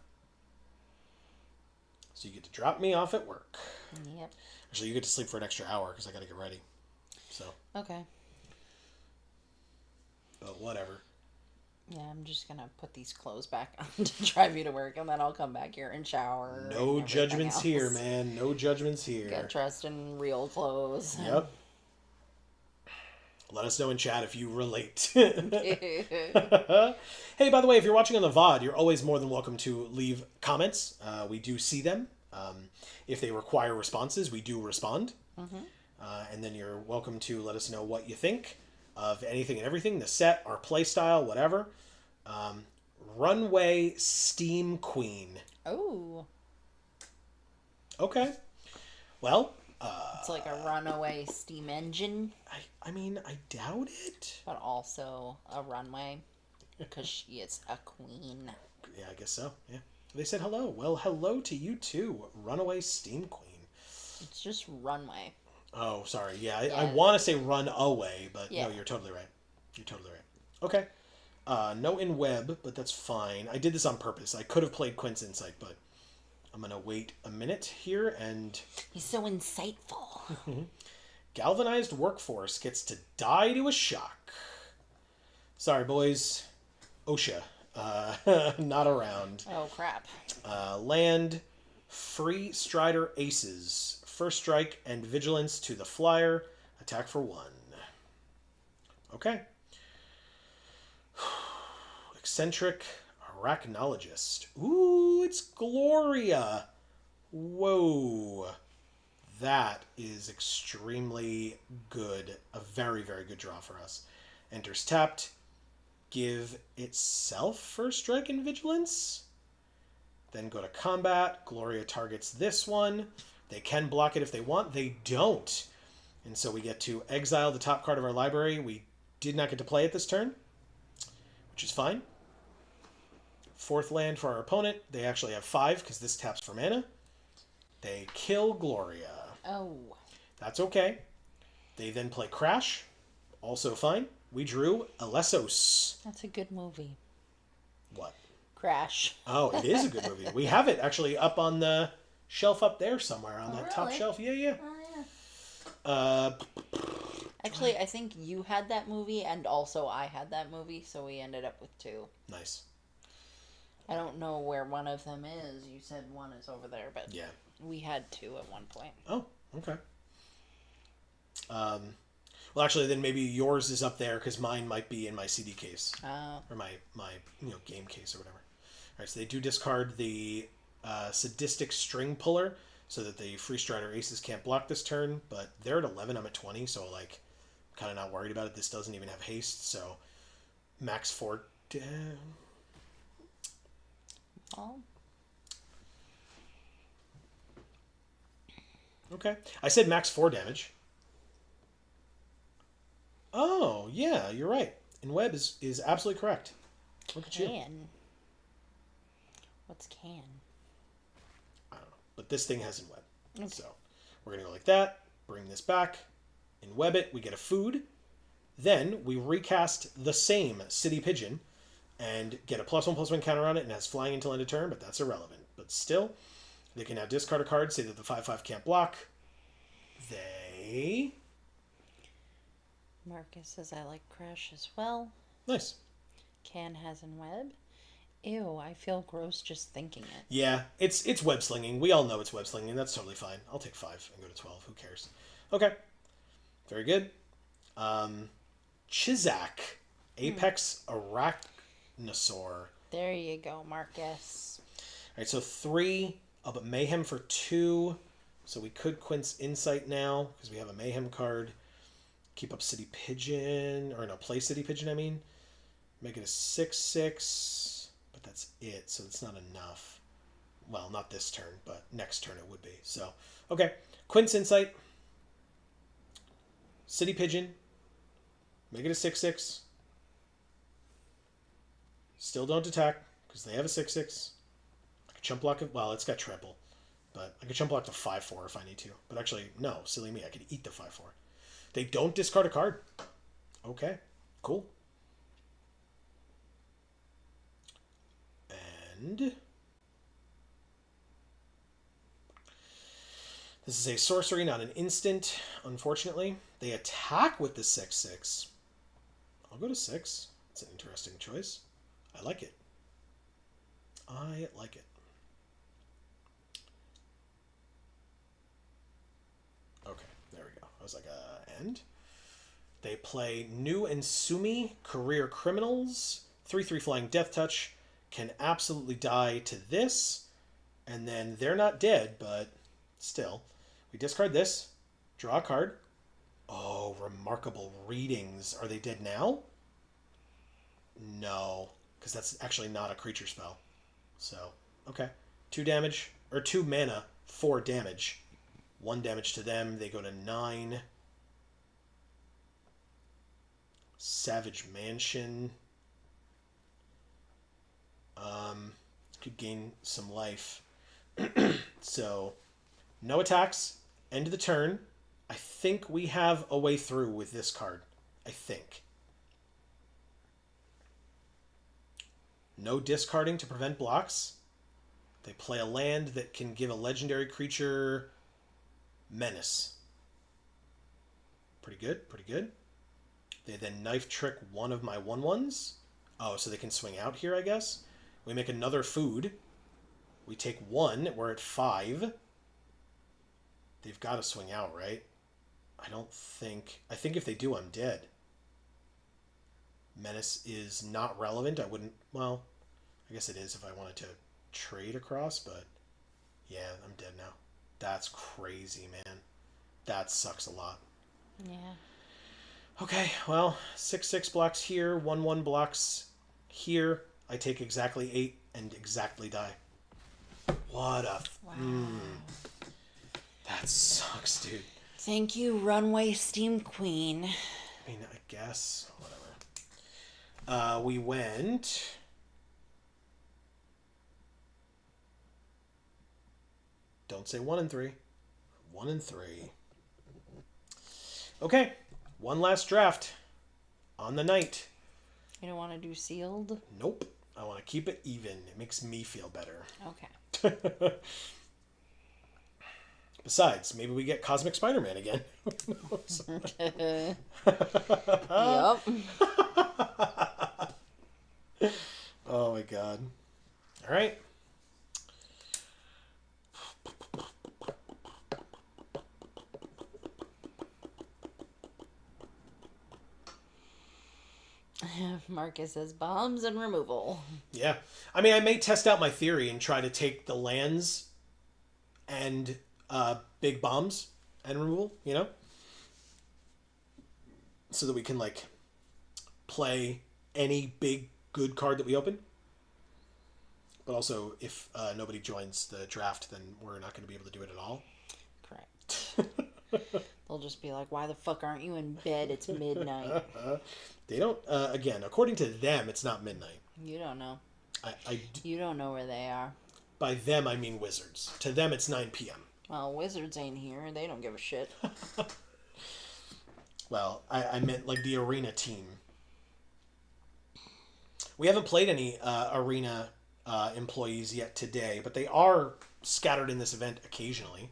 So you get to drop me off at work. Yep. Actually, you get to sleep for an extra hour because I got to get ready. So. Okay. But whatever. Yeah, I'm just going to put these clothes back on to drive you to work, and then I'll come back here and shower. No judgments here, man. No judgments here. Get dressed in real clothes. Yep. Let us know in chat if you relate. Hey, by the way, if you're watching on the VOD, you're always more than welcome to leave comments. We do see them. If they require responses, we do respond. Mm-hmm. And then you're welcome to let us know what you think of anything and everything, the set, our play style, whatever. Runway Steam Queen. Oh. Okay. Well, It's like a runaway steam engine, I mean, I doubt it. but also a runway because she is a queen. Yeah, I guess so. Yeah. They said hello. Well, hello to you too, Runaway Steam Queen. It's just runway. Oh, sorry. Yeah, I Yeah. want to say run away, but Yeah. no, you're totally right. You're totally right. Okay. No in web, but that's fine. I did this on purpose. I could have played Quint's Insight, but I'm going to wait a minute here, and He's so insightful. Galvanized Workforce gets to die to a shock. Sorry, boys. OSHA. Not around. Oh, crap. Land, free Strider Aces. First strike and vigilance to the flyer. Attack for 1. Okay. Eccentric Arachnologist. Ooh, it's Gloria. Whoa. That is extremely good. A very, very good draw for us. Enters tapped. Give itself first strike and vigilance. Then go to combat. Gloria targets this one. They can block it if they want. They don't. And so we get to exile the top card of our library. We did not get to play it this turn, which is fine. 4th land for our opponent. They actually have 5 because this taps for mana. They kill Gloria. Oh. That's okay. They then play Crash. Also fine. We drew Alessos. That's a good movie. What? Crash. Oh, it is a good movie. We have it actually up on the shelf up there somewhere on that top really? shelf. Yeah, yeah. Oh, yeah. Actually, I think you had that movie, and also I had that movie, so we ended up with 2. Nice. I don't know where one of them is. You said one is over there, but Yeah. we had 2 at one point. Oh, okay. Well, actually, then maybe yours is up there because mine might be in my CD case or my game case or whatever. All right, so they do discard the sadistic string puller so that the free strider aces can't block this turn. But they're at 11. I'm at 20, so like, kind of not worried about it. This doesn't even have haste, so max 4. Oh. Okay, I said max 4 damage. Oh, yeah, you're right. And web is absolutely correct. Look at you. Can. What's can? I don't know. But this thing has in web. Okay. So we're going to go like that, bring this back, in web it, we get a food. Then we recast the same City Pigeon and get a +1/+1 counter on it and has flying until end of turn, but that's irrelevant. But still, they can now discard a card, say that the 5/5 can't block. They... Marcus says I like Crash as well. Nice. Can has in web. Ew, I feel gross just thinking it. Yeah, it's web slinging. We all know it's web slinging. That's totally fine. I'll take 5 and go to 12. Who cares? Okay. Very good. Chizak. Apex Arachnosaur. There you go, Marcus. All right, so 3. Oh, but Mayhem for 2. So we could Quint's Insight now because we have a Mayhem card. Keep up City Pigeon. Or no, play City Pigeon, I mean. Make it a 6/6. But that's it, so it's not enough. Well, not this turn, but next turn it would be. So, okay. Quint's Insight. City Pigeon. Make it a 6/6. Still don't attack, because they have a 6/6. I could chump block it. Well, it's got trample. But I could chump block to 5/4 if I need to. But actually, no. Silly me. I could eat the 5/4. They don't discard a card. Okay. Cool. And this is a sorcery, not an instant, unfortunately. They attack with the 6/6. I'll go to 6. It's an interesting choice. I like it. I like it. Okay, there we go. I was like, and? They play New and Sumi, Career Criminals. 3/3 Flying Death Touch. Can absolutely die to this. And then they're not dead, but still. We discard this. Draw a card. Oh, Remarkable Readings. Are they dead now? No, because that's actually not a creature spell. So, okay. 2 damage, or 2 mana, 4 damage. 1 damage to them. They go to 9. Savage Mansion. Could gain some life. So, no attacks. End of the turn. I think we have a way through with this card. I think. No discarding to prevent blocks. They play a land that can give a legendary creature menace. Pretty good, pretty good. They then knife trick one of my 1/1s. Oh, so they can swing out here, I guess. We make another food. We take 1. We're at 5. They've got to swing out, right? I don't think... I think if they do, I'm dead. Menace is not relevant. I wouldn't... Well, I guess it is if I wanted to trade across, but... Yeah, I'm dead now. That's crazy, man. That sucks a lot. Yeah. Okay, well, 6/6 blocks here, 1/1 blocks here. I take exactly 8 and exactly die. What a... Wow. That sucks, dude. Thank you, Runway Steam Queen. I mean, I guess. Whatever. We went... Don't say 1 and 3. 1 and 3. Okay. One last draft. On the night. You don't want to do sealed? Nope. I want to keep it even. It makes me feel better. Okay. Besides, maybe we get Cosmic Spider-Man again. Yup. Oh my god. All right. Marcus says bombs and removal. Yeah. I mean, I may test out my theory and try to take the lands and big bombs and removal, you know? So that we can, like, play any big good card that we open. But also, if nobody joins the draft, then we're not going to be able to do it at all. Correct. They'll just be like, why the fuck aren't you in bed? It's midnight. They don't, again, according to them, it's not midnight. You don't know. I You don't know where they are. by them, I mean wizards. To them, it's 9 p.m. Well, wizards ain't here. They don't give a shit. Well, I meant like the arena team. We haven't played any arena employees yet today, but they are scattered in this event occasionally.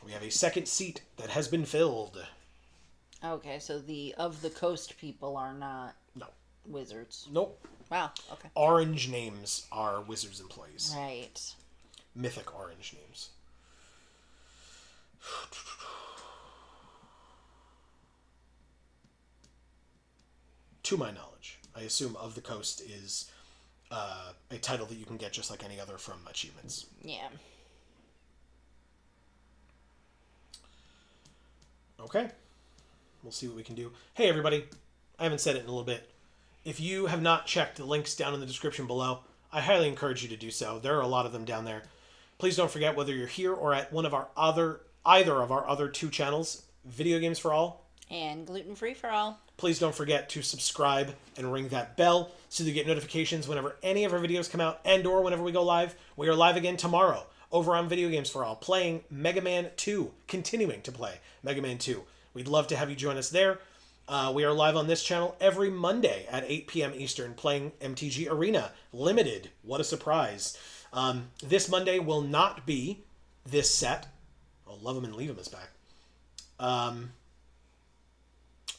We have a second seat that has been filled. Okay, so the of the coast people are not No. wizards. Nope. Wow, okay. Orange names are wizards employees. Right. Mythic orange names. To my knowledge, I assume Of the Coast is a title that you can get just like any other from achievements. Yeah. Okay. We'll see what we can do. Hey, everybody. I haven't said it in a little bit. If you have not checked the links down in the description below, I highly encourage you to do so. There are a lot of them down there. Please don't forget, whether you're here or at one of our either of our other 2 channels, Video Games for All, And gluten-free for all. please don't forget to subscribe and ring that bell so you get notifications whenever any of our videos come out and or whenever we go live. We are live again tomorrow over on Video Games for All, playing Mega Man 2, continuing to play Mega Man 2. We'd love to have you join us there. We are live on this channel every Monday at 8 p.m. Eastern, playing MTG Arena Limited. What a surprise. This Monday will not be this set. I'll love him and leave him is back.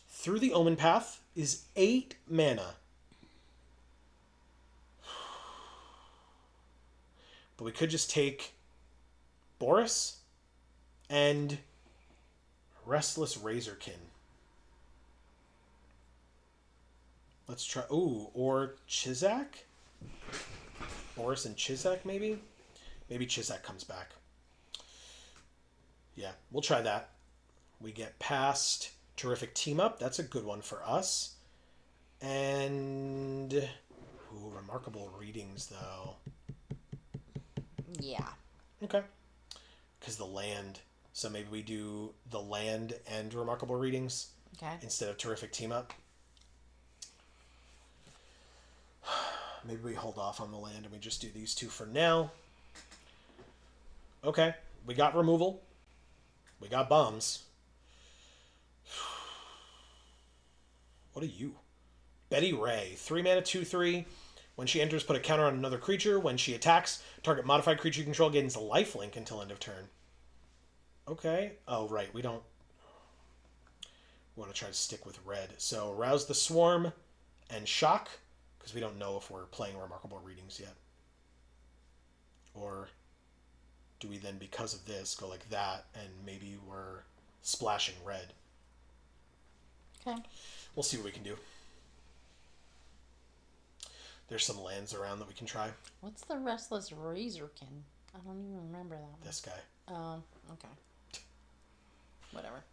Through the Omenpath is 8 mana. But we could just take Boris and Restless Razorkin. Let's try... Ooh, or Chizak? Boris and Chizak, maybe? Maybe Chizak comes back. Yeah, we'll try that. We get past Terrific Team Up. That's a good one for us. And... Ooh, Remarkable Readings, though. Yeah. Okay. Because the land So maybe we do the land and Remarkable Readings Okay. instead of Terrific Team Up. Maybe we hold off on the land and we just do these two for now. Okay, we got removal. We got bombs. What are you? Betty Ray. 3 mana, 2/3. When she enters, put a counter on another creature. When she attacks, target modified creature you control gains a lifelink until end of turn. Okay. Oh, right. We don't... We want to try to stick with red. So, Rouse the Swarm and Shock, because we don't know if we're playing Remarkable Readings yet. Or do we then, because of this, go like that, and maybe we're splashing red? Okay. We'll see what we can do. There's some lands around that we can try. What's the Restless Razorkin? I don't even remember that one. This guy. Oh, okay. Whatever.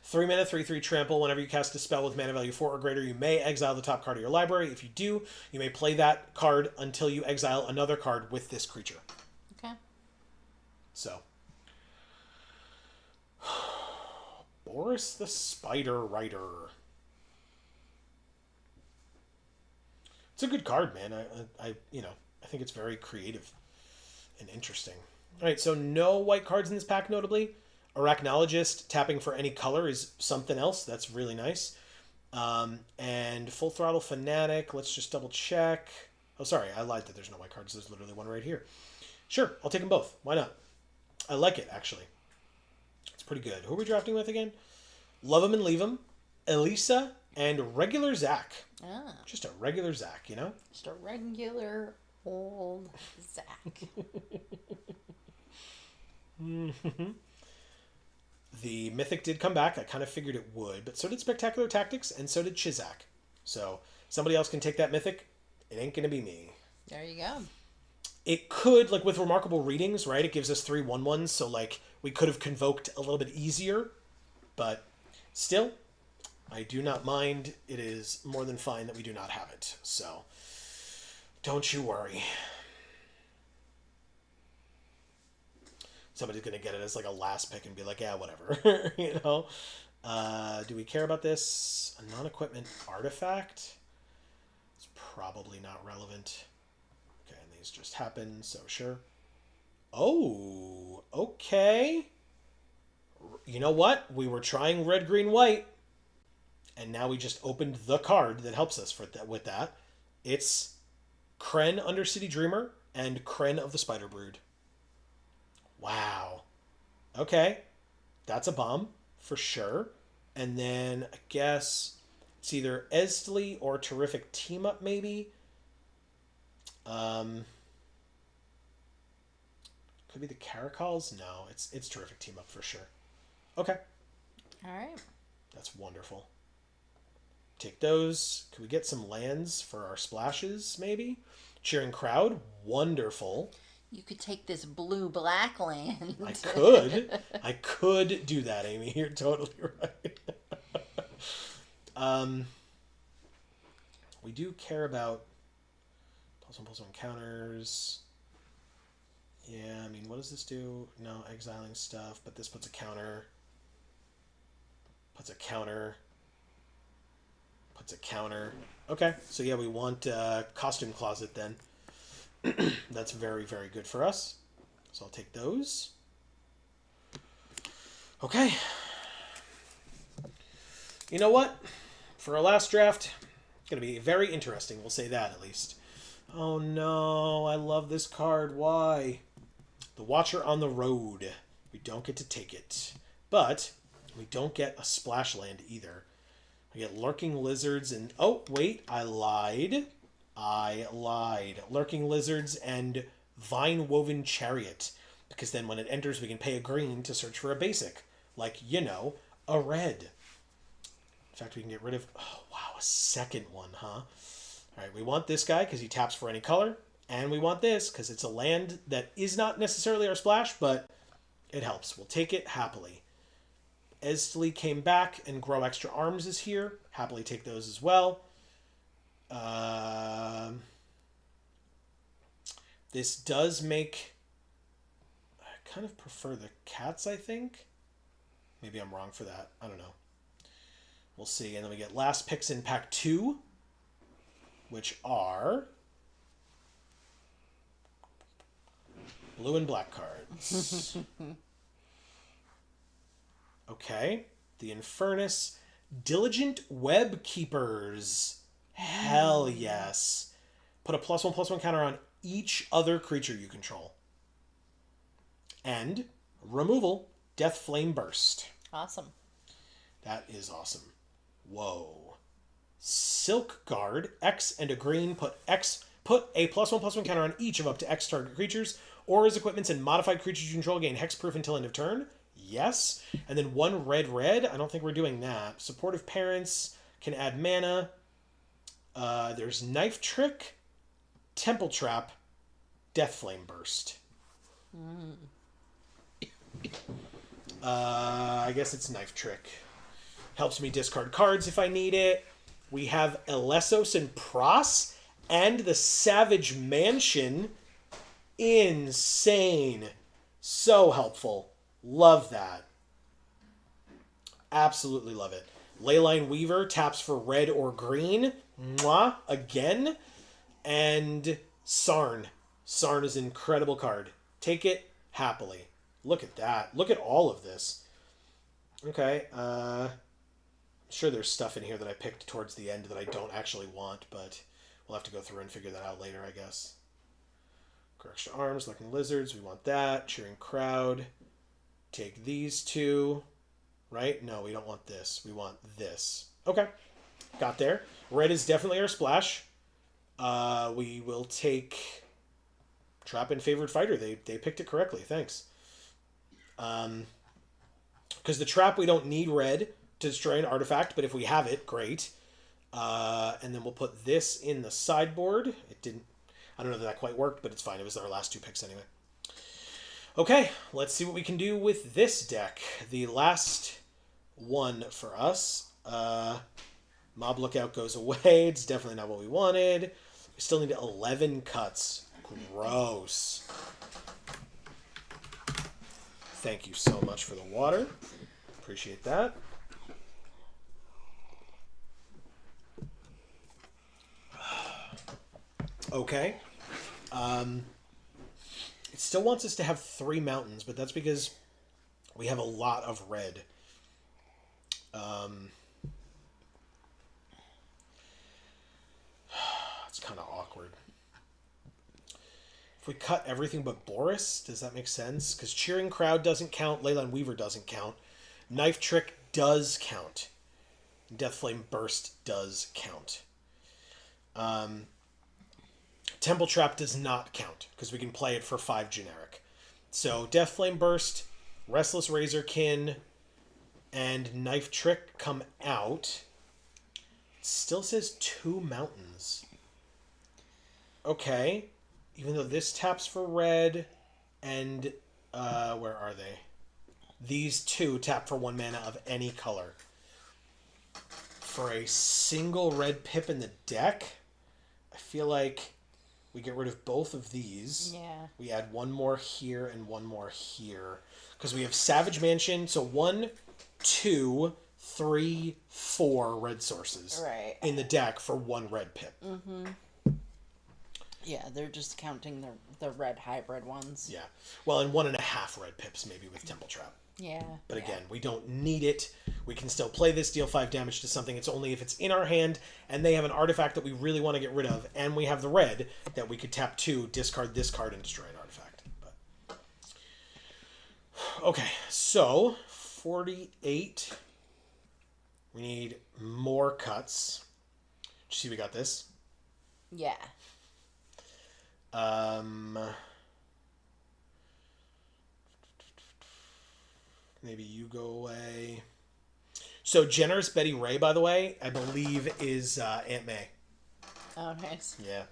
3 mana, 3/3 trample. Whenever you cast a spell with mana value 4 or greater, you may exile the top card of your library. If you do, you may play that card until you exile another card with this creature. Okay. So. Boris the Spider Rider. It's a good card, man. I think it's very creative and interesting. All right, so no white cards in this pack, notably. Arachnologist, tapping for any color is something else. That's really nice. And Full Throttle Fanatic. Let's just double check. Oh, sorry, I lied that there's no white cards. There's literally one right here. Sure, I'll take them both. Why not? I like it, actually. It's pretty good. Who are we drafting with again? Love 'em and Leave 'em, Elisa, and regular Zach. Ah. Just a regular Zach, you know? Just a regular old Zach. The Mythic did come back. I kind of figured it would, but so did Spectacular Tactics, and so did Chizak. So somebody else can take that Mythic. It ain't going to be me. There you go. It could, like with Remarkable Readings, right? It gives us 3 1/1s, so like we could have convoked a little bit easier, but still, I do not mind. It is more than fine that we do not have it. So don't you worry. Somebody's going to get it as like a last pick and be like, yeah, whatever. You know? Do we care about this? A non-equipment artifact? It's probably not relevant. Okay, and these just happen, so sure. Oh, okay. You know what? We were trying red, green, white, and now we just opened the card that helps us with that. It's Kren Undercity Dreamer and Kren of the Spider Brood. Wow. Okay. That's a bomb, for sure. And then, I guess, it's either Estley or Terrific Team Up, maybe. Could be the Caracals? No, it's Terrific Team Up for sure. Okay. All right. That's wonderful. Take those. Could we get some lands for our splashes, maybe? Cheering Crowd? Wonderful. You could take this blue-black land. I could. I could do that, Amy. You're totally right. We do care about +1/+1 counters. Yeah, I mean, what does this do? No, exiling stuff, but this puts a counter. Puts a counter. Puts a counter. Okay, so yeah, we want Costume Closet then. That's very, very good for us. So I'll take those. Okay. You know what? For our last draft, it's going to be very interesting. We'll say that at least. Oh no, I love this card. Why? The Watcher on the Road. We don't get to take it. But we don't get a splash land either. We get Lurking Lizards and... Oh, wait, I lied. Lurking Lizards and Vine Woven Chariot. Because then when it enters, we can pay a green to search for a basic. Like, you know, a red. In fact, we can get rid of... Oh, wow, a second one, huh? Alright, we want this guy because he taps for any color. And we want this because it's a land that is not necessarily our splash, but it helps. We'll take it happily. Estley came back and Grow Extra Arms is here. Happily take those as well. This does make kind of prefer the cats, I think. Maybe I'm wrong for that. I don't know. We'll see. And then we get last picks in pack 2, which are blue and black cards. Okay. The Infernus Diligent Web Keepers. Hell yes. Put a +1/+1 counter on each other creature you control. And removal, Death Flame Burst. Awesome. That is awesome. Whoa. Silk Guard, X and a green, put a +1/+1 counter on each of up to X target creatures, or as equipments and modified creatures you control gain hexproof until end of turn. Yes. And then 1 red. I don't think we're doing that. Supportive Parents can add mana. There's Knife Trick, Temple Trap, Death Flame Burst. I guess it's Knife Trick. Helps me discard cards if I need it. We have Elesos and Pros and the Savage Mansion. Insane. So helpful. Love that. Absolutely love it. Leyline Weaver taps for red or green. Mwah. Again. And Sarn. Sarn is an incredible card. Take it happily. Look at that. Look at all of this. Okay. I'm sure there's stuff in here that I picked towards the end that I don't actually want, but we'll have to go through and figure that out later, I guess. Correction Arms, Lurking Lizards. We want that. Cheering Crowd. Take these 2. Right? No, we don't want this. We want this. Okay. Got there. Red is definitely our splash. We will take Trap and Favored Fighter. They picked it correctly. Thanks. Because the trap, we don't need red to destroy an artifact, but if we have it, great. And then we'll put this in the sideboard. It didn't... I don't know that quite worked, but it's fine. It was our last 2 picks anyway. Okay, let's see what we can do with this deck. The last one for us. Mob Lookout goes away. It's definitely not what we wanted. We still need 11 cuts. Gross. Thank you so much for the water. Appreciate that. Okay. It still wants us to have 3 mountains, but that's because we have a lot of red. It's kind of awkward. If we cut everything but Boris, does that make sense? Because Cheering Crowd doesn't count. Leyline Weaver doesn't count. Knife Trick does count. Death Flame Burst does count. Temple Trap does not count because we can play it for 5 generic. So Death Flame Burst, Restless Razorkin, and Knife Trick come out. It still says 2 mountains. Okay. Even though this taps for red, and where are they? These 2 tap for 1 mana of any color. For a single red pip in the deck, I feel like we get rid of both of these. Yeah. We add 1 more here and 1 more here. Because we have Savage Mansion, so 1, 2, 3, 4 red sources in the deck for 1 red pip. Mm-hmm. Yeah, they're just counting the red hybrid ones. Yeah. Well, and 1.5 red pips maybe with Temple Trap. Yeah. But again, we don't need it. We can still play this, deal 5 damage to something. It's only if it's in our hand and they have an artifact that we really want to get rid of, and we have the red, that we could tap 2, discard this card, and destroy an artifact. But okay, so 48. We need more cuts. Did you see we got this? Yeah. Maybe you go away. So Generous Betty Ray, by the way, I believe is Aunt May. Oh, nice. Yeah.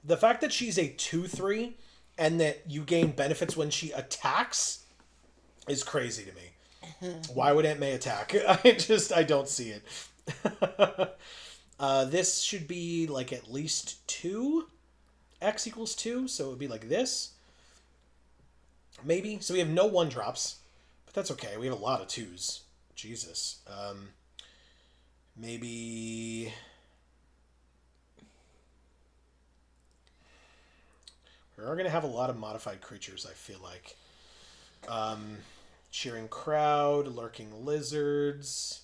The fact that she's a 2/3 and that you gain benefits when she attacks is crazy to me. Why would Aunt May attack? I don't see it. This should be like at least 2. X equals 2, so it would be like this. Maybe. So we have no 1-drops, but that's okay. We have a lot of 2s. Jesus. Maybe... We are going to have a lot of modified creatures, I feel like. Cheering Crowd, Lurking Lizards,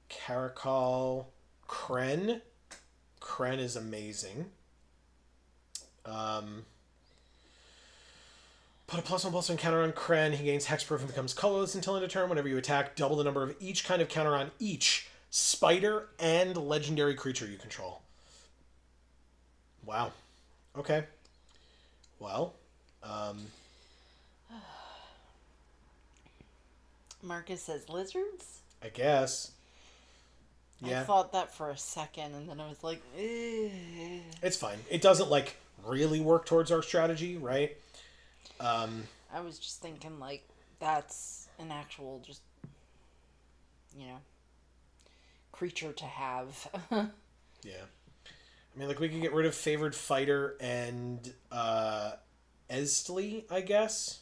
Caracal, Kren. Kren is amazing. Put a +1/+1 counter on Kren. He gains hexproof and becomes colorless until end of turn. Whenever you attack, double the number of each kind of counter on each spider and legendary creature you control. Wow. Okay. Well, Marcus says lizards? I guess. Yeah. I thought that for a second, and then I was like, "Ugh." It's fine. It doesn't, like, really work towards our strategy, right? I was just thinking, like, that's an actual, just, creature to have. Yeah. I mean, like, we could get rid of Favored Fighter and Estley, I guess.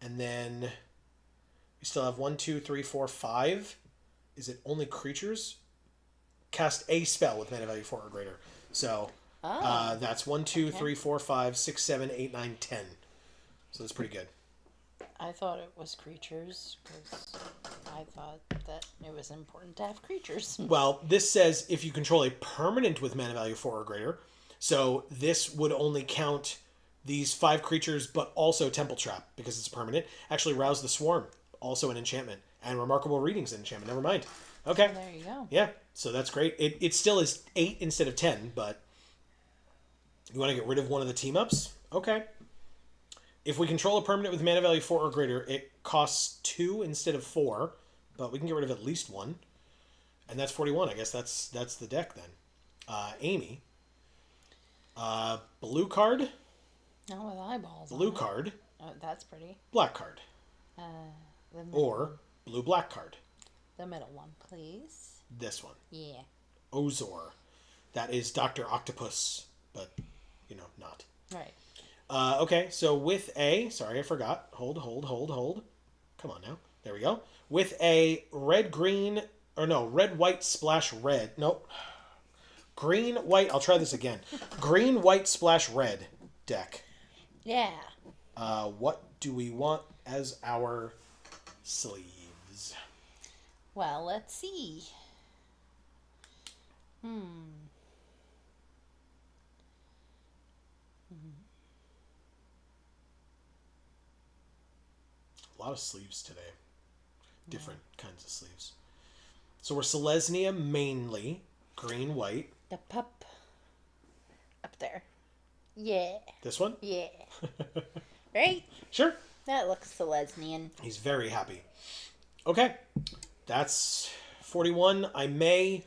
And then we still have 1, 2, 3, 4, 5. Is it only creatures? Cast a spell with mana value 4 or greater. So that's 1, 2, 3, 4, 5, 6, 7, 8, 9, 10. So that's pretty good. I thought it was creatures, because I thought that it was important to have creatures. Well, this says if you control a permanent with mana value 4 or greater. So this would only count these 5 creatures, but also Temple Trap, because it's permanent. Actually, Rouse the Swarm, also an enchantment. And Remarkable Reading's an enchantment. Never mind. Okay. There you go. Yeah, so that's great. It still is 8 instead of 10, but you want to get rid of one of the team-ups? Okay. If we control a permanent with mana value 4 or greater, it costs 2 instead of 4, but we can get rid of at least 1. And that's 41. I guess that's the deck then. Amy. Blue card. Not with eyeballs. Blue card. Oh, that's pretty. Black card. The middle, Or blue-black card. the middle one, please. This one. Yeah. Ozor. That is Dr. Octopus, but, not. Right. Okay, so with a... Sorry, I forgot. Hold. Come on now. There we go. With a red-green... Or no, red-white splash red. Nope. Green-white... I'll try this again. Green-white splash red deck. Yeah. What do we want as our sleeves? Well, let's see. A lot of sleeves today. Different kinds of sleeves. So we're Selesnya mainly. Green, white. The pup. Up there. Yeah. This one? Yeah. Right? Sure. That looks Selesnian. He's very happy. Okay. That's 41. I may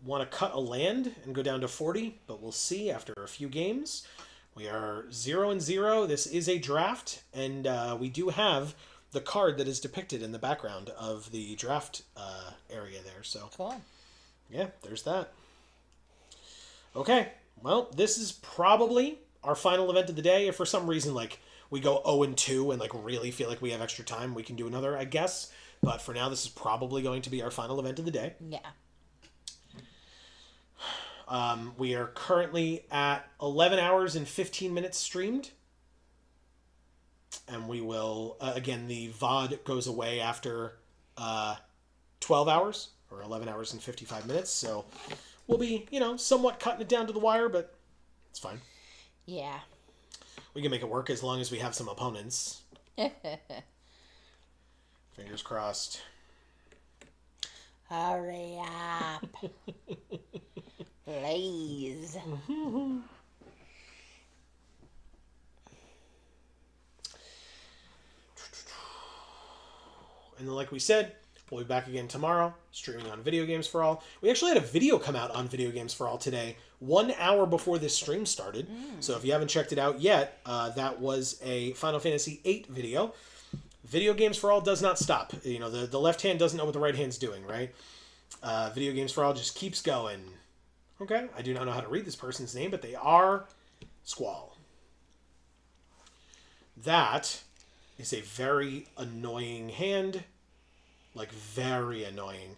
want to cut a land and go down to 40, but we'll see after a few games. We are 0-0. This is a draft, and we do have the card that is depicted in the background of the draft area there. So, Cool. yeah, there's that. Okay. Well, this is probably our final event of the day. If for some reason, like, we go 0-2 and, like, really feel like we have extra time, we can do another, I guess. But for now, this is probably going to be our final event of the day. Yeah. We are currently at 11 hours and 15 minutes streamed. And we will, again, the VOD goes away after 12 hours, or 11 hours and 55 minutes. So we'll be, somewhat cutting it down to the wire, but it's fine. Yeah. We can make it work as long as we have some opponents. Fingers crossed. Hurry up. Please. And then, like we said, we'll be back again tomorrow, streaming on Video Games for All. We actually had a video come out on Video Games for All today, 1 hour before this stream started. So if you haven't checked it out yet, that was a Final Fantasy VIII video. Video Games for All does not stop. The left hand doesn't know what the right hand's doing, right? Video Games for All just keeps going. Okay, I do not know how to read this person's name, but they are Squall. That is a very annoying hand. Like, very annoying.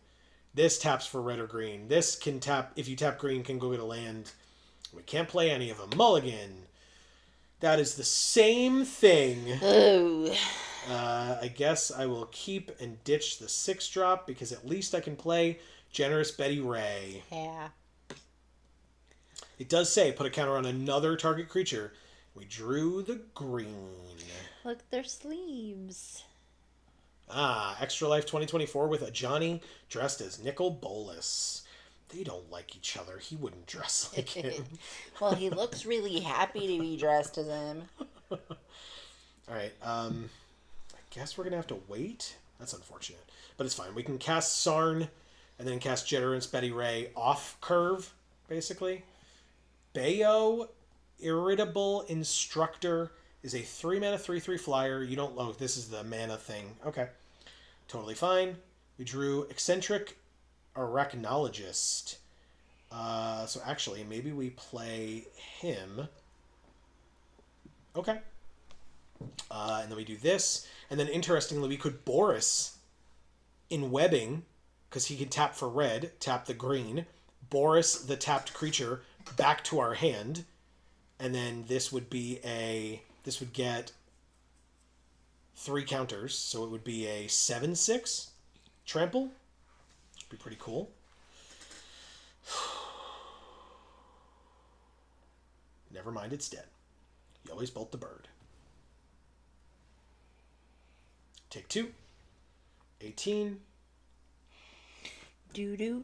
This taps for red or green. This can tap, if you tap green, can go get a land. We can't play any of them. Mulligan. That is the same thing. Oh. I guess I will keep and ditch the 6-drop because at least I can play Generous Betty Ray. Yeah. It does say put a counter on another target creature. We drew the green. Look, their sleeves. Extra Life 2024 with a Johnny dressed as Nicol Bolas. They don't like each other. He wouldn't dress like him. Well, he looks really happy to be dressed as him. Alright, I guess we're going to have to wait. That's unfortunate. But it's fine. We can cast Sarn and then cast Generous Betty Ray off curve, basically. Bayo, Irritable Instructor, is a 3-mana 3/3 flyer. You don't... Oh, this is the mana thing. Okay. Totally fine. We drew Eccentric Arachnologist. So actually, maybe we play him. Okay. And then we do this. And then, interestingly, we could Boris in webbing, because he can tap for red, tap the green, Boris the tapped creature back to our hand, and then this would be this would get 3 counters, so it would be a 7/6 trample. Which would be pretty cool. Never mind, it's dead. You always bolt the bird. Take 2. 18. Do.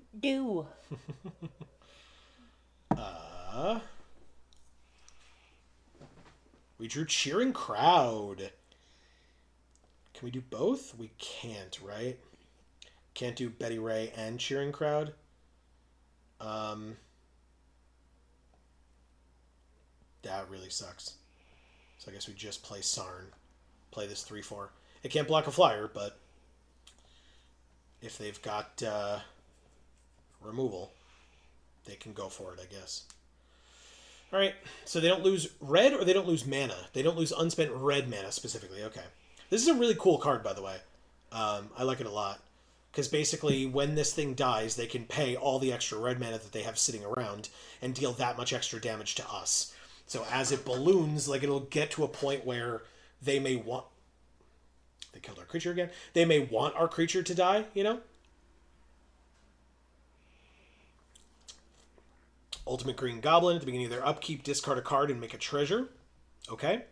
We drew Cheering Crowd. Can we do both? We can't, right? Can't do Betty Ray and Cheering Crowd. That really sucks. So I guess we just play Sarn. Play this 3/4. It can't block a flyer, but if they've got removal, they can go for it, I guess. All right, so they don't lose red or they don't lose mana. They don't lose unspent red mana specifically. Okay. This is a really cool card, by the way. I like it a lot. Because basically, when this thing dies, they can pay all the extra red mana that they have sitting around and deal that much extra damage to us. So as it balloons, like, it'll get to a point where they may want... They killed our creature again. They may want our creature to die, you know? Ultimate Green Goblin. At the beginning of their upkeep, discard a card and make a treasure. Okay.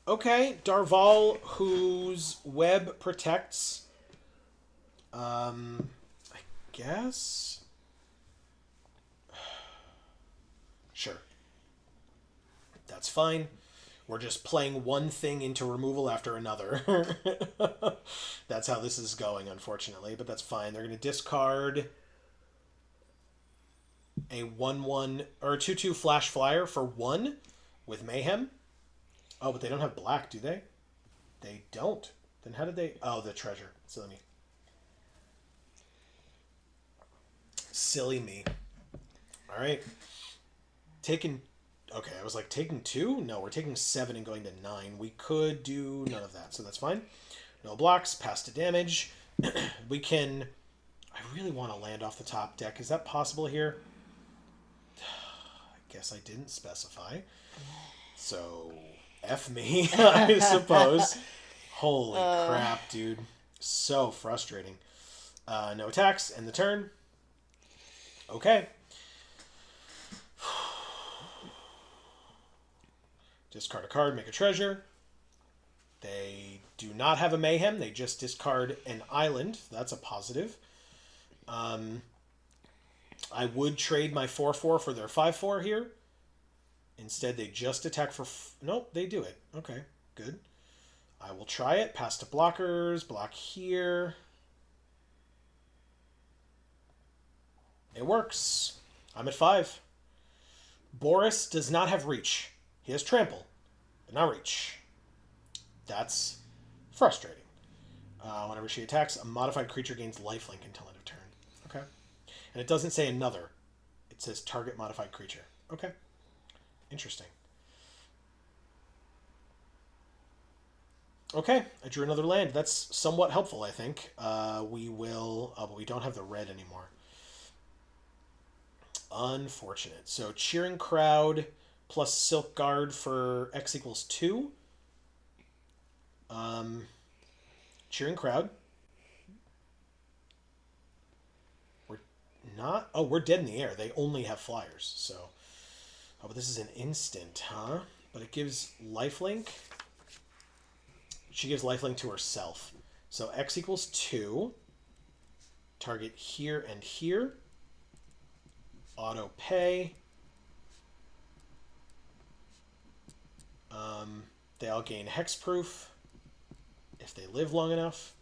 Okay. Darval, whose web protects... I guess... Sure. That's fine. We're just playing one thing into removal after another. That's how this is going, unfortunately. But that's fine. They're going to discard a 1/1 or a 2/2 flash flyer for 1 with Mayhem. Oh, but they don't have black, do they? They don't. Then how did they... Oh, the treasure. Silly me. Silly me. All right. Taking... Okay, I was like, taking 2? No, we're taking 7 and going to 9. We could do none of that, so that's fine. No blocks, pass to damage. We can... I really want to land off the top deck. Is that possible here? I guess I didn't specify. So, F me, I suppose. Holy crap, dude. So frustrating. No attacks, end the turn. Okay. Discard a card, make a treasure. They do not have a Mayhem. They just discard an island. That's a positive. I would trade my 4/4 for their 5/4 here. Instead, they just attack for... Nope, they do it. Okay, good. I will try it. Pass to blockers. Block here. It works. I'm at 5. Boris does not have reach. He has trample, but not reach. That's frustrating. Whenever she attacks, a modified creature gains lifelink until end of turn. Okay. And it doesn't say another. It says target modified creature. Okay. Interesting. Okay, I drew another land. That's somewhat helpful, I think. We will... but we don't have the red anymore. Unfortunate. So Cheering Crowd plus Silk Guard for X equals 2. Cheering Crowd. We're not... Oh, we're dead in the air. They only have flyers, so... Oh, but this is an instant, huh? But it gives lifelink. She gives lifelink to herself. So X equals 2. Target here and here. Auto pay. They all gain hexproof if they live long enough.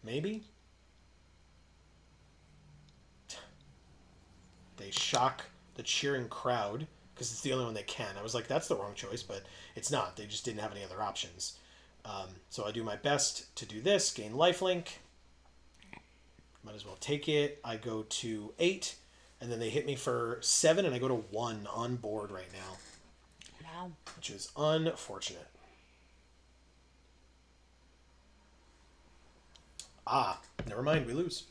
Maybe. They shock the Cheering Crowd because it's the only one they can. I was like, that's the wrong choice, but it's not. They just didn't have any other options. So I do my best to do this, gain lifelink. Might as well take it. I go to 8, and then they hit me for 7, and I go to 1 on board right now. Wow. Which is unfortunate. Ah, never mind, we lose.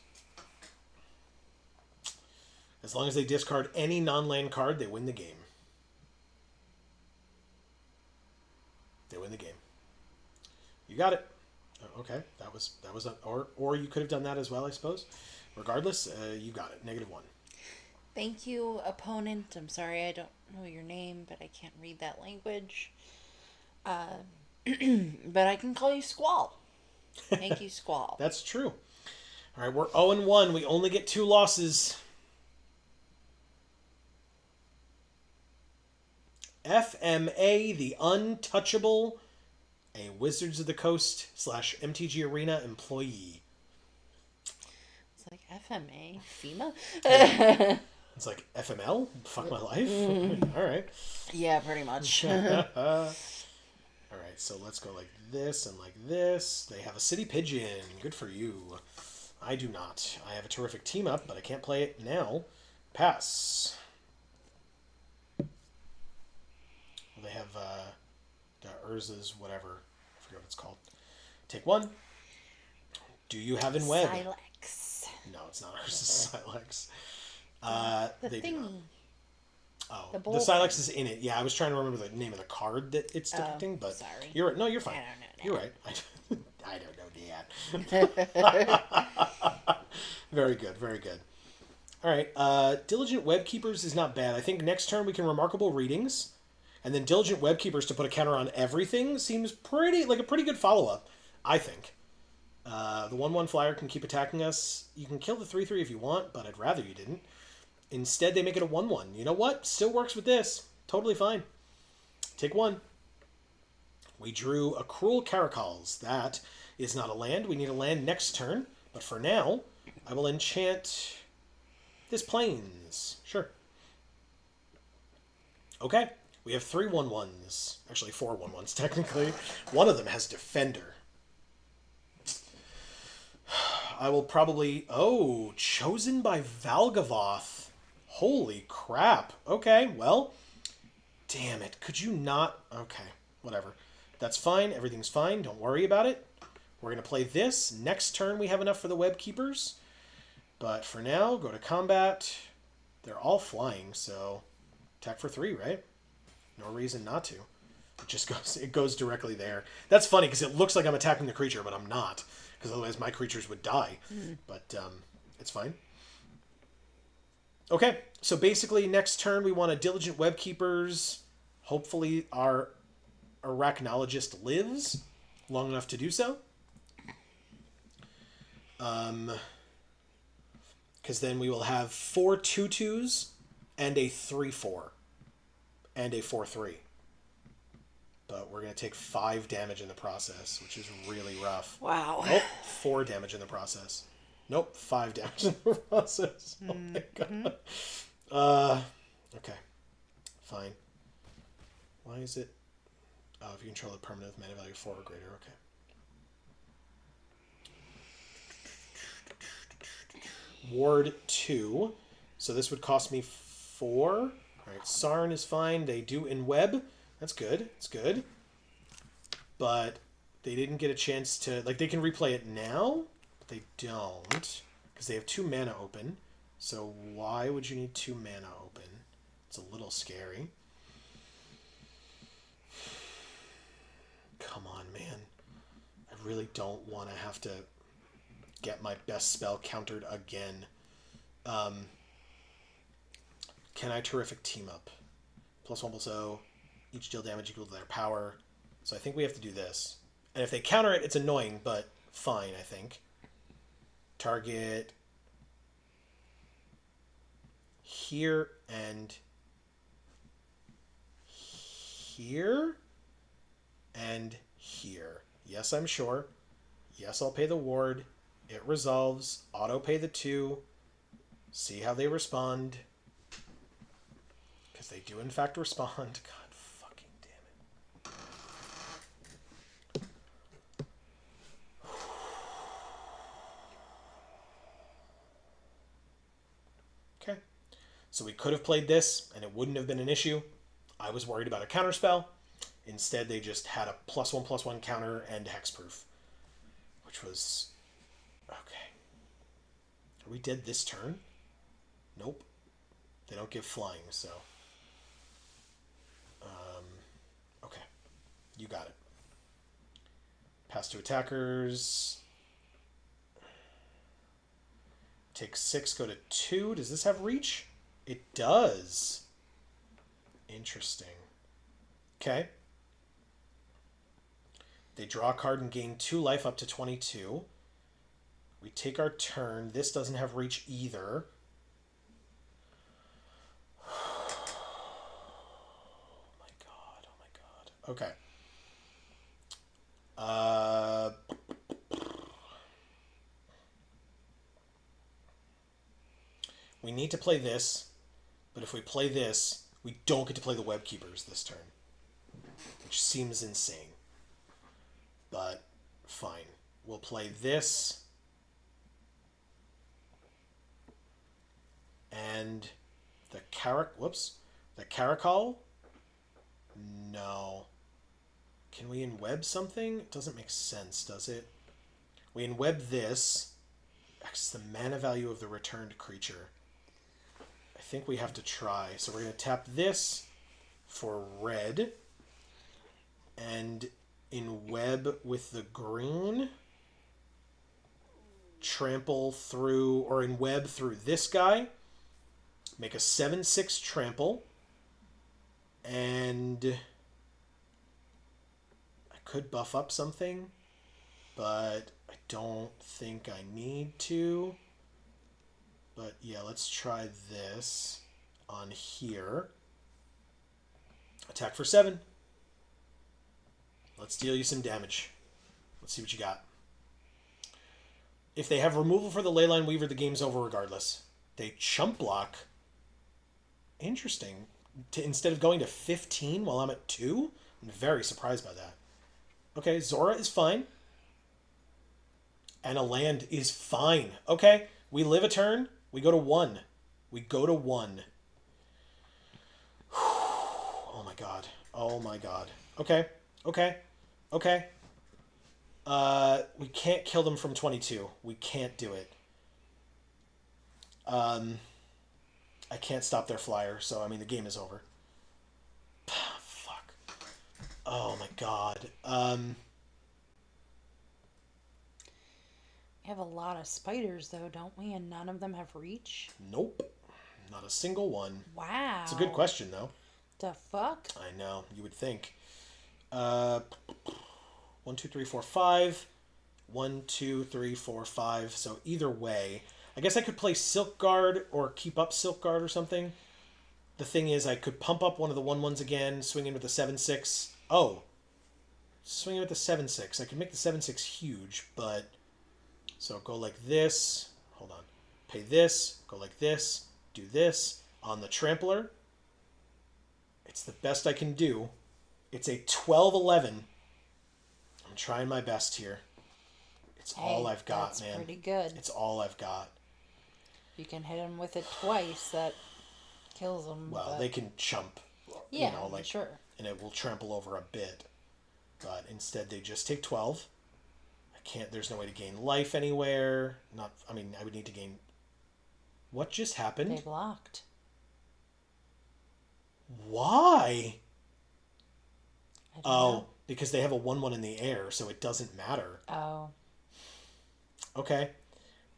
As long as they discard any non-land card, they win the game. They win the game. You got it. Okay, that was or you could have done that as well, I suppose. Regardless, you got it. -1. Thank you, opponent. I'm sorry I don't know your name, but I can't read that language. But I can call you Squall. Thank you, Squall. That's true. All right, we're 0-1. We only get 2 losses. FMA, the Untouchable, a Wizards of the Coast / MTG Arena employee. It's like FMA, FEMA. It's like FML? Fuck my life? All right. Yeah, pretty much. All right, so let's go like this and like this. They have a City Pigeon. Good for you. I do not. I have a terrific team up, but I can't play it now. Pass. They have the Urza's whatever. I forget what it's called. Take 1. Do you have in web? Silex. No, it's not Urza's Silex. The they do not. thingy. Oh, The the bowl Silex is in it. Yeah, I was trying to remember the name of the card that it's depicting, but sorry. you're right. No, you're fine. I don't know. You're right. I don't know, Dad. Very good, very good. All right, Diligent Web Keepers is not bad. I think next turn we can Remarkable Readings, and then Diligent Web Keepers to put a counter on everything seems pretty like a pretty good follow-up, I think. The 1/1 flyer can keep attacking us. You can kill the 3/3 if you want, but I'd rather you didn't. Instead, they make it a 1/1. You know what? Still works with this. Totally fine. Take 1. We drew a Cruel Caracals. That is not a land. We need a land next turn. But for now, I will enchant this Plains. Sure. Okay. We have 3 1/1s. Actually, 4 1/1s, technically. One of them has Defender. I will probably... Oh, chosen by Valgavoth. Holy crap. Okay, well. Damn it. Could you not... Okay, whatever. That's fine. Everything's fine. Don't worry about it. We're going to play this. Next turn we have enough for the Web Keepers. But for now, go to combat. They're all flying, so... Attack for 3, right? No reason not to. It goes directly there. That's funny, because it looks like I'm attacking the creature, but I'm not. Because otherwise my creatures would die. But it's fine. Okay, so basically next turn we want a Diligent Web Keepers. Hopefully our Arachnologist lives long enough to do so. Because then we will have 4 2/2s and a 3/4 and a 4/3. But we're going to take 5 damage in the process, which is really rough. Wow. Nope, 4 damage in the process. Nope, 5 damage in the process. Oh my god. Okay. Fine. Why is it... Oh, if you control a permanent with mana value 4 or greater, okay. ward 2. So this would cost me 4. All right, Sarn is fine. They do in web. That's good. It's good. But they didn't get a chance to... Like, they can replay it now, but they don't. Because they have 2 mana open. So why would you need 2 mana open? It's a little scary. Come on, man. I really don't want to have to get my best spell countered again. Can I Terrific Team Up? +1/+0. Each deal damage equal to their power. So I think we have to do this. And if they counter it, it's annoying, but fine, I think. Target here and here and here. Yes, I'm sure. Yes, I'll pay the ward. It resolves. Auto pay the 2. See how they respond. Because they do in fact respond. God fucking damn it. Okay. So we could have played this and it wouldn't have been an issue. I was worried about a counterspell. Instead, they just had a +1/+1 counter and hexproof. Which was... Okay. Are we dead this turn? Nope. They don't give flying, so... Okay. You got it. Pass to attackers. Take 6, go to 2. Does this have reach? It does. Interesting. Okay. They draw a card and gain 2 life up to 22. We take our turn. This doesn't have reach either. Oh my god. Oh my god. Okay. We need to play this, but if we play this, we don't get to play the Web Keepers this turn, which seems insane. But fine. We'll play this. And the the Caracal? No. Can we in-web something? It doesn't make sense, does it? We in-web this. X the mana value of the returned creature. I think we have to try. So we're going to tap this for red. And in web with the green, trample through, or in web through this guy, make a 7/6 trample, and I could buff up something, but I don't think I need to. But yeah, let's try this on here. Attack for 7. Let's deal you some damage. Let's see what you got. If they have removal for the Leyline Weaver, the game's over regardless. They chump block. Interesting. Instead of going to 15 while I'm at 2? I'm very surprised by that. Okay, Zora is fine. And a land is fine. Okay, we live a turn. We go to 1. We go to 1. Oh my god. Oh my god. Okay. Okay. Okay. We can't kill them from 22. We can't do it. I can't stop their flyer, so I mean the game is over. Fuck. Oh my god. We have a lot of spiders though, don't we? And none of them have reach? Nope. Not a single one. Wow. It's a good question though. The fuck? I know, you would think. 1, 2, 3, 4, 5. 1, 2, 3, 4, 5. So either way, I guess I could play Silk Guard or keep up Silk Guard or something. The thing is, I could pump up one of the 1/1s again, swing in with the 7/6. Oh, swing in with the 7/6. I could make the 7/6 huge, but so go like this. Hold on. Pay this. Go like this. Do this on the Trampler. It's the best I can do. It's a 12/11. I'm trying my best here. It's all I've got, that's man. Pretty good. It's all I've got. You can hit him with it twice. That kills him. Well, but... they can chump, yeah, sure. And it will trample over a bit. But instead, they just take 12. There's no way to gain life anywhere. I would need to gain... What just happened? They blocked. Why? I don't know. Because they have a 1/1 in the air, so it doesn't matter. Oh. Okay.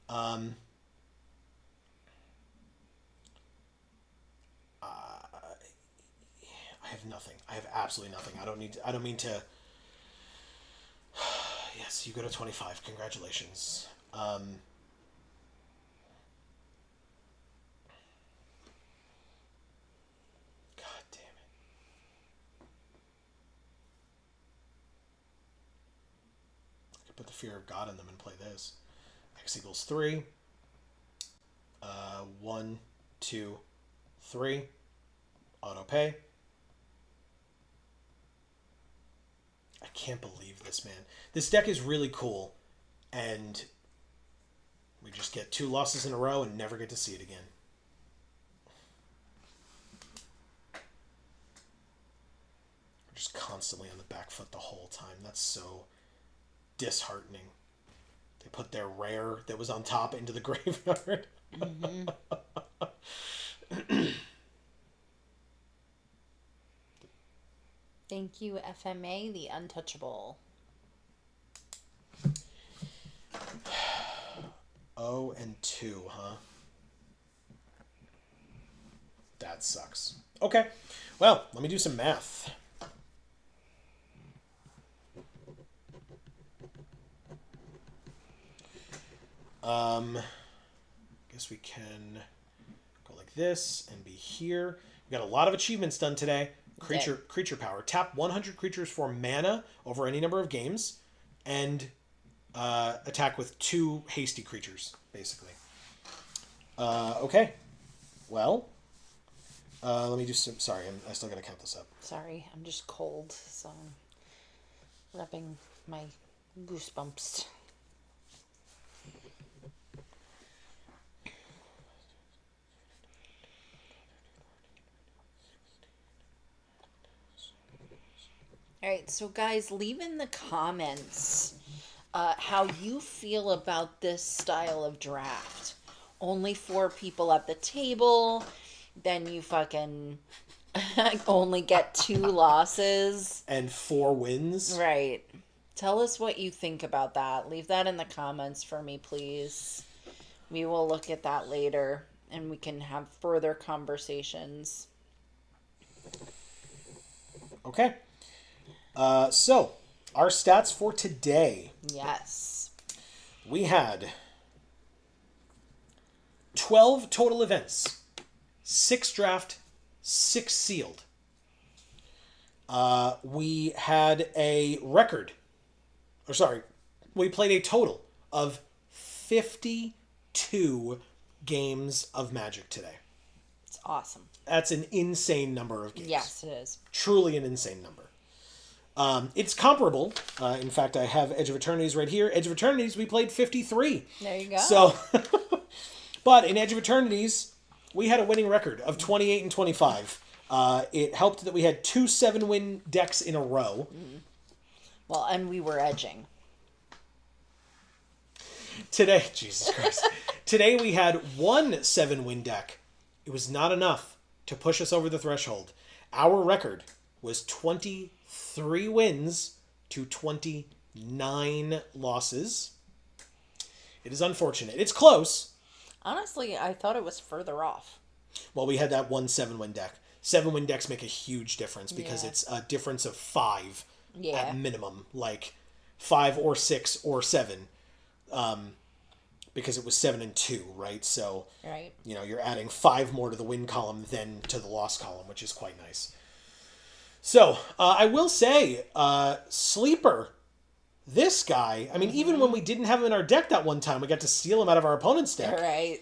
I have nothing. I have absolutely nothing. I don't mean to... Yes, you go to 25. Congratulations. God damn it. I could put the fear of God in them and play this. X equals 3. 1, 2, 3. Auto pay. I can't believe this, man. This deck is really cool, and we just get 2 losses in a row and never get to see it again. We're just constantly on the back foot the whole time. That's so disheartening. They put their rare that was on top into the graveyard. Mm-hmm. Thank you, FMA, the Untouchable. 0-2, huh? That sucks. Okay. Well, let me do some math. Guess we can go like this and be here. We got a lot of achievements done today. Creature power. Tap 100 creatures for mana over any number of games, and attack with 2 hasty creatures, basically. Okay. Well, let me do some... Sorry, I still got to count this up. Sorry, I'm just cold, so I'm rubbing my goosebumps. All right, so guys, leave in the comments how you feel about this style of draft. Only 4 people at the table, then you fucking only get 2 losses. And 4 wins. Right. Tell us what you think about that. Leave that in the comments for me, please. We will look at that later, and we can have further conversations. Okay. So, our stats for today. Yes. We had 12 total events. 6 draft, 6 sealed. We had a record. We played a total of 52 games of Magic today. It's awesome. That's an insane number of games. Yes, it is. Truly an insane number. It's comparable. In fact, I have Edge of Eternities right here. Edge of Eternities, we played 53. There you go. So, but in Edge of Eternities, we had a winning record of 28 and 25. It helped that we had 2 7-win decks in a row. Mm-hmm. Well, and we were edging. Today, Jesus Christ. Today we had 1 7-win deck. It was not enough to push us over the threshold. Our record was 23 wins to 29 losses. It is unfortunate. It's close. Honestly, I thought it was further off. Well, we had that 1 7-win deck. 7-win decks make a huge difference because it's a difference of 5 at minimum. Like 5 or 6 or 7. Because it was 7 and 2, right? So, right. You know, you're adding 5 more to the win column than to the loss column, which is quite nice. So, I will say, Sleeper, this guy, I mean, even when we didn't have him in our deck that one time, we got to steal him out of our opponent's deck. Right.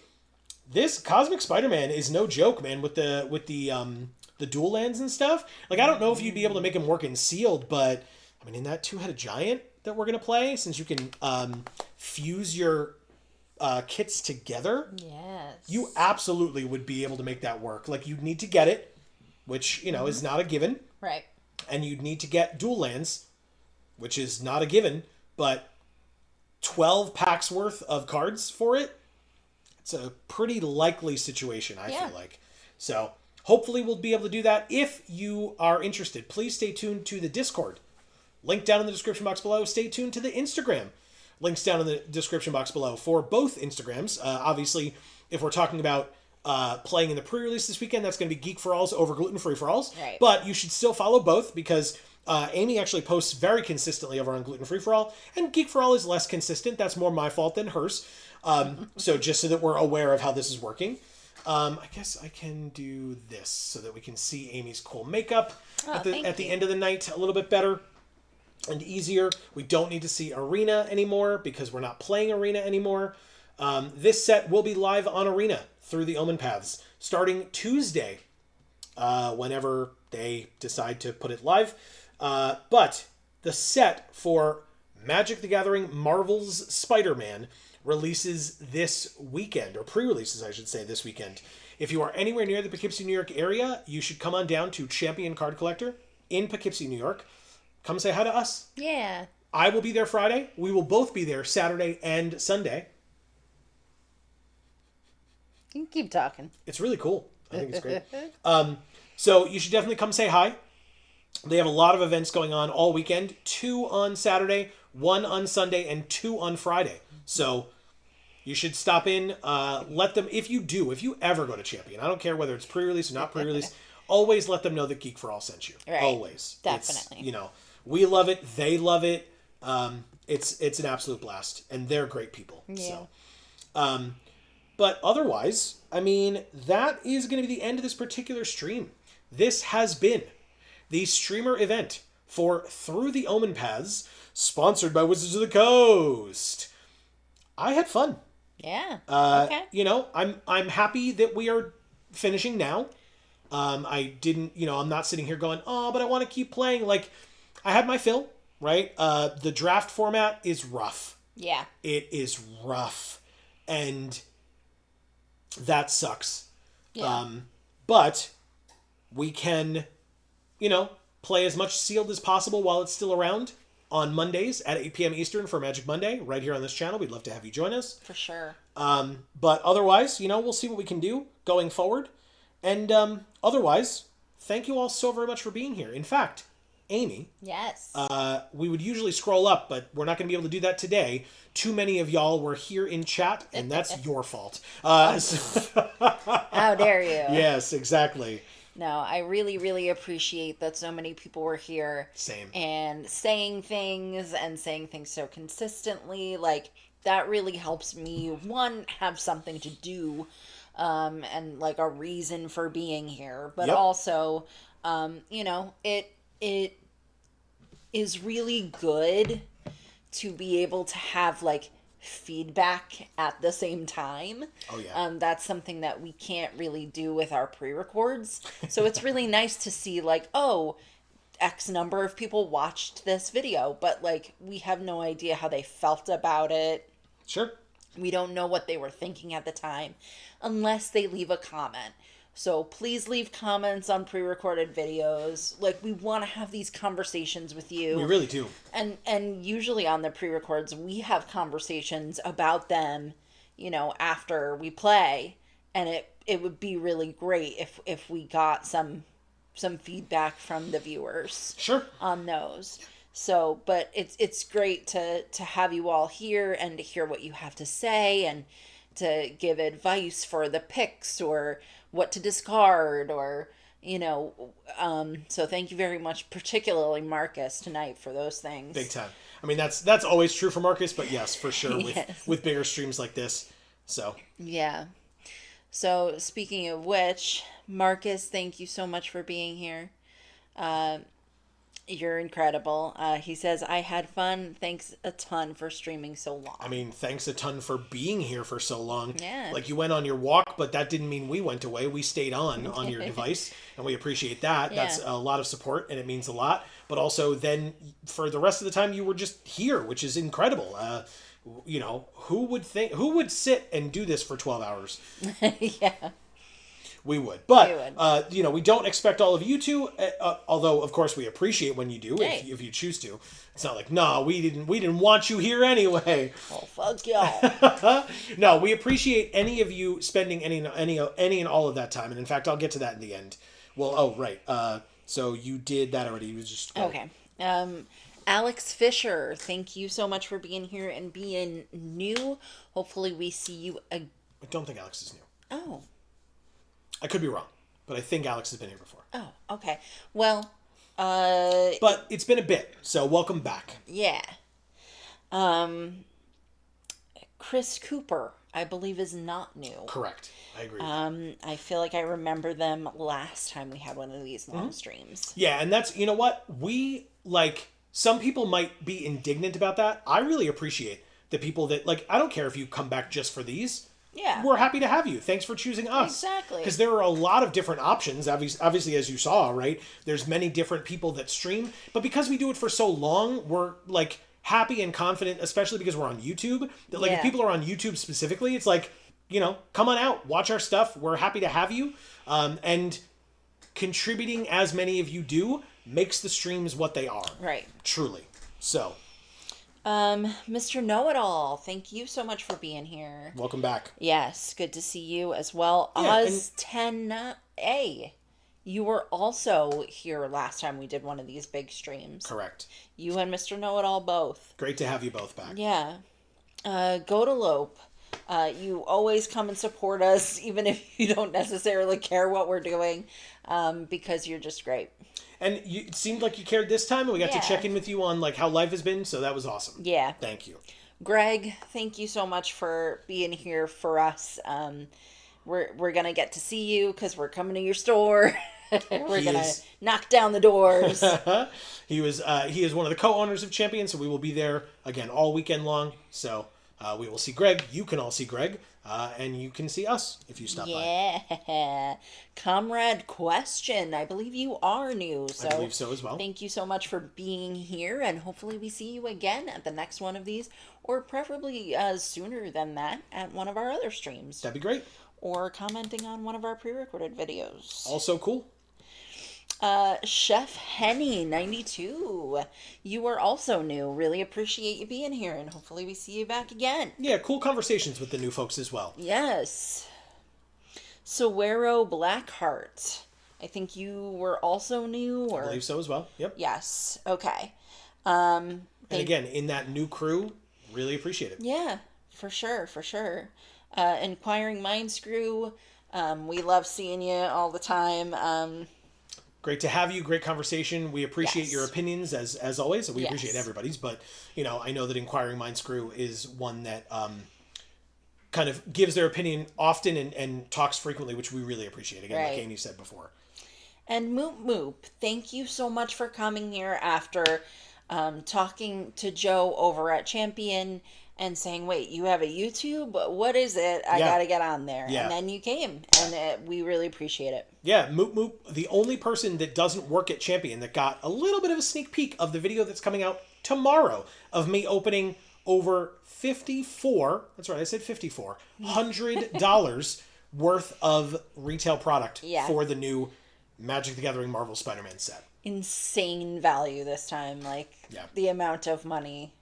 This Cosmic Spider-Man is no joke, man, with the dual lands and stuff. Like, I don't know if you'd be able to make him work in sealed, but, I mean, in that 2-headed giant that we're going to play, since you can fuse your kits together, Yes. you absolutely would be able to make that work. Like, you'd need to get it, which, you know, is not a given. Right. And you'd need to get dual lands, which is not a given, but 12 packs worth of cards for it, it's a pretty likely situation, I feel like. So hopefully we'll be able to do that. If you are interested, please stay tuned to the Discord. Link down in the description box below. Stay tuned to the Instagram. Links down in the description box below for both Instagrams. Obviously, if we're talking about playing in the pre-release this weekend, that's going to be Geek for Alls over Gluten Free for Alls. Right. But you should still follow both because Amy actually posts very consistently over on Gluten Free for All, and Geek for All is less consistent. That's more my fault than hers. So just so that we're aware of how this is working. I guess I can do this so that we can see Amy's cool makeup at the end of the night a little bit better and easier. We don't need to see Arena anymore because we're not playing Arena anymore. This set will be live on Arena through the Omenpaths starting Tuesday, whenever they decide to put it live. But the set for Magic the Gathering Marvel's Spider-Man releases this weekend, or pre-releases, I should say, this weekend. If you are anywhere near the Poughkeepsie, New York area, you should come on down to Champion Card Collector in Poughkeepsie, New York. Come say hi to us. Yeah. I will be there Friday. We will both be there Saturday and Sunday. You can keep talking. It's really cool. I think it's great. So you should definitely come say hi. They have a lot of events going on all weekend. 2 on Saturday, 1 on Sunday, and 2 on Friday. So you should stop in. Let them, if you ever go to Champion, I don't care whether it's pre-release or not pre-release, always let them know that Geek for All sent you. Right. Always. Definitely. It's, we love it. They love it. It's an absolute blast. And they're great people. Yeah. So, but otherwise, I mean, that is going to be the end of this particular stream. This has been the streamer event for Through the Omenpaths, sponsored by Wizards of the Coast. I had fun. Yeah. Okay. I'm happy that we are finishing now. I didn't, I'm not sitting here going, oh, but I want to keep playing. Like, I had my fill, right? The draft format is rough. Yeah. It is rough. And that sucks. Yeah. But we can, play as much sealed as possible while it's still around on Mondays at 8 p.m. Eastern for Magic Monday, right here on this channel. We'd love to have you join us. For sure. But otherwise, we'll see what we can do going forward. And otherwise, thank you all so very much for being here. In fact, Amy. Yes. We would usually scroll up, but we're not going to be able to do that today. Too many of y'all were here in chat, and that's your fault. How dare you? Yes, exactly. No, I really, really appreciate that so many people were here. Same. And saying things so consistently. Like, that really helps me, one, have something to do, and like a reason for being here. But also, it is really good to be able to have like feedback at the same time. Oh yeah. That's something that we can't really do with our pre-records. So it's really nice to see like, oh, X number of people watched this video, but like we have no idea how they felt about it. Sure. We don't know what they were thinking at the time unless they leave a comment. So please leave comments on pre-recorded videos. Like, we want to have these conversations with you. We really do. And usually on the pre-records, we have conversations about them, after we play. And it would be really great if we got some feedback from the viewers. Sure. On those. So, but it's great to have you all here and to hear what you have to say and to give advice for the picks or what to discard or, so thank you very much, particularly Marcus tonight for those things. Big time. I mean, that's always true for Marcus, but yes, for sure with bigger streams like this. So. Yeah. So speaking of which, Marcus, thank you so much for being here. You're incredible. He says, I had fun. Thanks a ton for streaming so long. I mean, thanks a ton for being here for so long. Yeah. Like, you went on your walk, but that didn't mean we went away. We stayed on your device, and we appreciate that. Yeah. That's a lot of support, and it means a lot. But also, then, for the rest of the time, you were just here, which is incredible. who would sit and do this for 12 hours? Yeah. We would. But, We would. we don't expect all of you to, although, of course, we appreciate when you do, Hey. if you choose to. It's not like, no, we didn't want you here anyway. Well, fuck y'all. No, we appreciate any of you spending any and all of that time. And in fact, I'll get to that in the end. Well, oh, right. So you did that already. You was just... Okay. Alex Fisher, thank you so much for being here and being new. Hopefully we see you I don't think Alex is new. Oh. I could be wrong, but I think Alex has been here before. Oh, okay. Well, but it's been a bit, so welcome back. Yeah. Chris Cooper, I believe, is not new. Correct. I agree. I feel like I remember them last time we had one of these long streams. Yeah, and that's, you know what? Some people might be indignant about that. I really appreciate the people that, I don't care if you come back just for these. Yeah. We're happy to have you. Thanks for choosing us. Exactly. Because there are a lot of different options, obviously, as you saw, right? There's many different people that stream. But because we do it for so long, we're, happy and confident, especially because we're on YouTube, that, if people are on YouTube specifically, it's come on out, watch our stuff. We're happy to have you. And contributing as many of you do makes the streams what they are. Right. Truly. So... Mr. Know-It-All, thank you so much for being here. welcome back. Yes, good to see you as well. Yeah, Oz10A, you were also here last time we did one of these big streams. Correct. You and Mr. Know-It-All both. Great to have you both back. Yeah. Go to Lope. You always come and support us, even if you don't necessarily care what we're doing, because you're just great. And it seemed like you cared this time, and we got to check in with you on how life has been, so that was awesome. Yeah. Thank you. Greg, thank you so much for being here for us. We're gonna get to see you because we're coming to your store. We're gonna knock down the doors. He is one of the co-owners of Champion, so we will be there again all weekend long. So we will see Greg. You can all see Greg. And you can see us if you stop by. Yeah. Comrade Question. I believe you are new. So I believe so as well. Thank you so much for being here, and hopefully we see you again at the next one of these, or preferably sooner than that at one of our other streams. That'd be great. Or commenting on one of our pre-recorded videos. Also cool. Chef Henny 92, you are also new. Really appreciate you being here, and hopefully we see you back again. Yeah, cool conversations with the new folks as well. Yes. Sowero Blackheart, I think you were also new, or I believe so as well. Yep. yes. Okay. And again, in that new crew, really appreciate it. Yeah, for sure, for sure. Inquiring Mind Screw, we love seeing you all the time. Great to have you. Great conversation. We appreciate your opinions as always. We appreciate everybody's, but I know that Inquiring Mind Screw is one that kind of gives their opinion often and talks frequently, which we really appreciate. Again, like Amy said before. And Moop Moop, thank you so much for coming here after talking to Joe over at Champion and saying, wait, you have a YouTube? What is it? I got to get on there. Yeah. And then you came, and we really appreciate it. Yeah, Moop Moop, the only person that doesn't work at Champion that got a little bit of a sneak peek of the video that's coming out tomorrow of me opening over 54, that's right, I said 54, $100 worth of retail product for the new Magic the Gathering Marvel Spider-Man set. Insane value this time. The amount of money.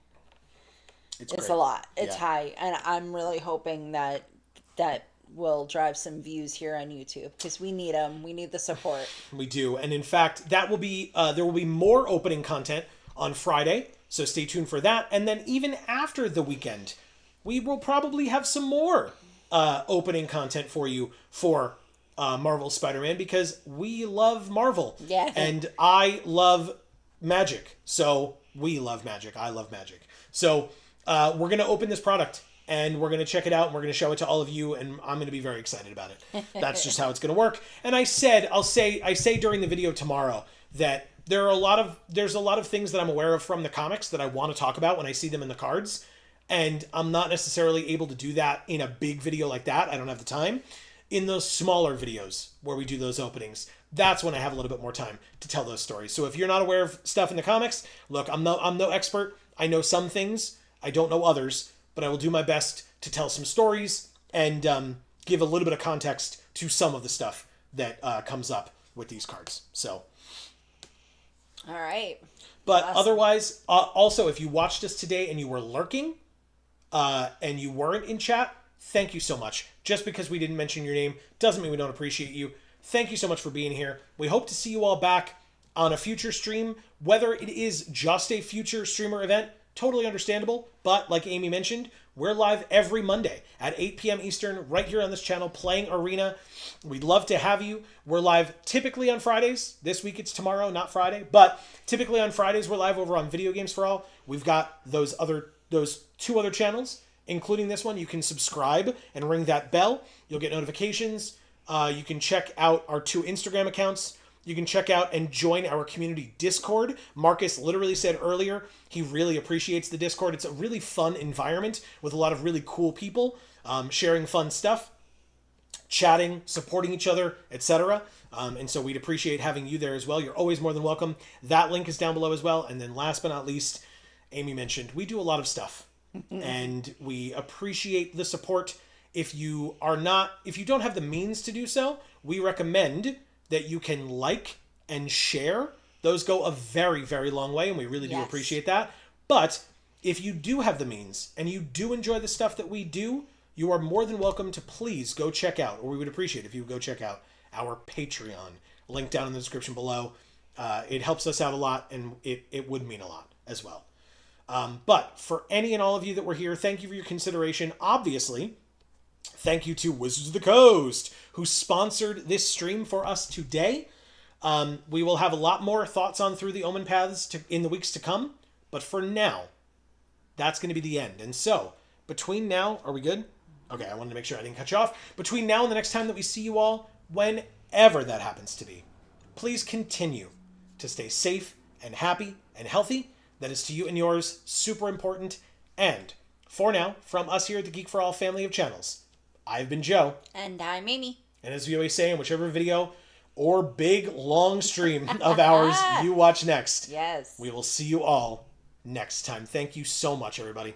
It's a lot. It's high. And I'm really hoping that will drive some views here on YouTube, because we need them. We need the support. We do. And in fact, that will be there will be more opening content on Friday, so stay tuned for that. And then even after the weekend, we will probably have some more opening content for you for Marvel Spider-Man, because we love Marvel. Yeah. And I love Magic. So we love Magic. I love Magic. So we're going to open this product, and we're going to check it out, and we're going to show it to all of you, and I'm going to be very excited about it. That's just how it's going to work. And I say during the video tomorrow that there's a lot of things that I'm aware of from the comics that I want to talk about when I see them in the cards, and I'm not necessarily able to do that in a big video like that. I don't have the time. In those smaller videos where we do those openings, that's when I have a little bit more time to tell those stories. So if you're not aware of stuff in the comics, look, I'm no expert. I know some things. I don't know others. but I will do my best to tell some stories and give a little bit of context to some of the stuff that comes up with these cards. So, All right. but Awesome. otherwise, also, if you watched us today and you were lurking and you weren't in chat, thank you so much. Just because we didn't mention your name doesn't mean we don't appreciate you. Thank you so much for being here. We hope to see you all back on a future stream, whether it is just a future streamer event, totally understandable. But like Amy mentioned, we're live every Monday at 8 p.m. Eastern right here on this channel playing Arena. We'd love to have you. We're live typically on Fridays. This week it's tomorrow, not Friday. But typically on Fridays, we're live over on Video Games for All. We've got those two other channels, including this one. You can subscribe and ring that bell. You'll get notifications. You can check out our 2 Instagram accounts. You can check out and join our community Discord. Marcus literally said earlier he really appreciates the Discord. It's a really fun environment with a lot of really cool people sharing fun stuff, chatting, supporting each other, etc. And so we'd appreciate having you there as well. You're always more than welcome. That link is down below as well. And then last but not least, Amy mentioned we do a lot of stuff and we appreciate the support. If you don't have the means to do so, we recommend that you can like and share. Those go a very, very long way, and we really do Yes. appreciate that. But if you do have the means and you do enjoy the stuff that we do, you are more than welcome to please go check out, or we would appreciate if you would go check out our Patreon. Link down in the description below. It helps us out a lot, and it would mean a lot as well. But for any and all of you that were here, thank you for your consideration. Obviously, thank you to Wizards of the Coast, who sponsored this stream for us today. We will have a lot more thoughts on Through the Omenpaths in the weeks to come. But for now, that's going to be the end. And so, between now, are we good? Okay, I wanted to make sure I didn't cut you off. Between now and the next time that we see you all, whenever that happens to be, please continue to stay safe and happy and healthy. That is to you and yours super important. And for now, from us here at the Geek for All family of channels, I've been Joe. And I'm Amy. And as we always say, in whichever video or big, long stream of ours you watch next, Yes. we will see you all next time. Thank you so much, everybody.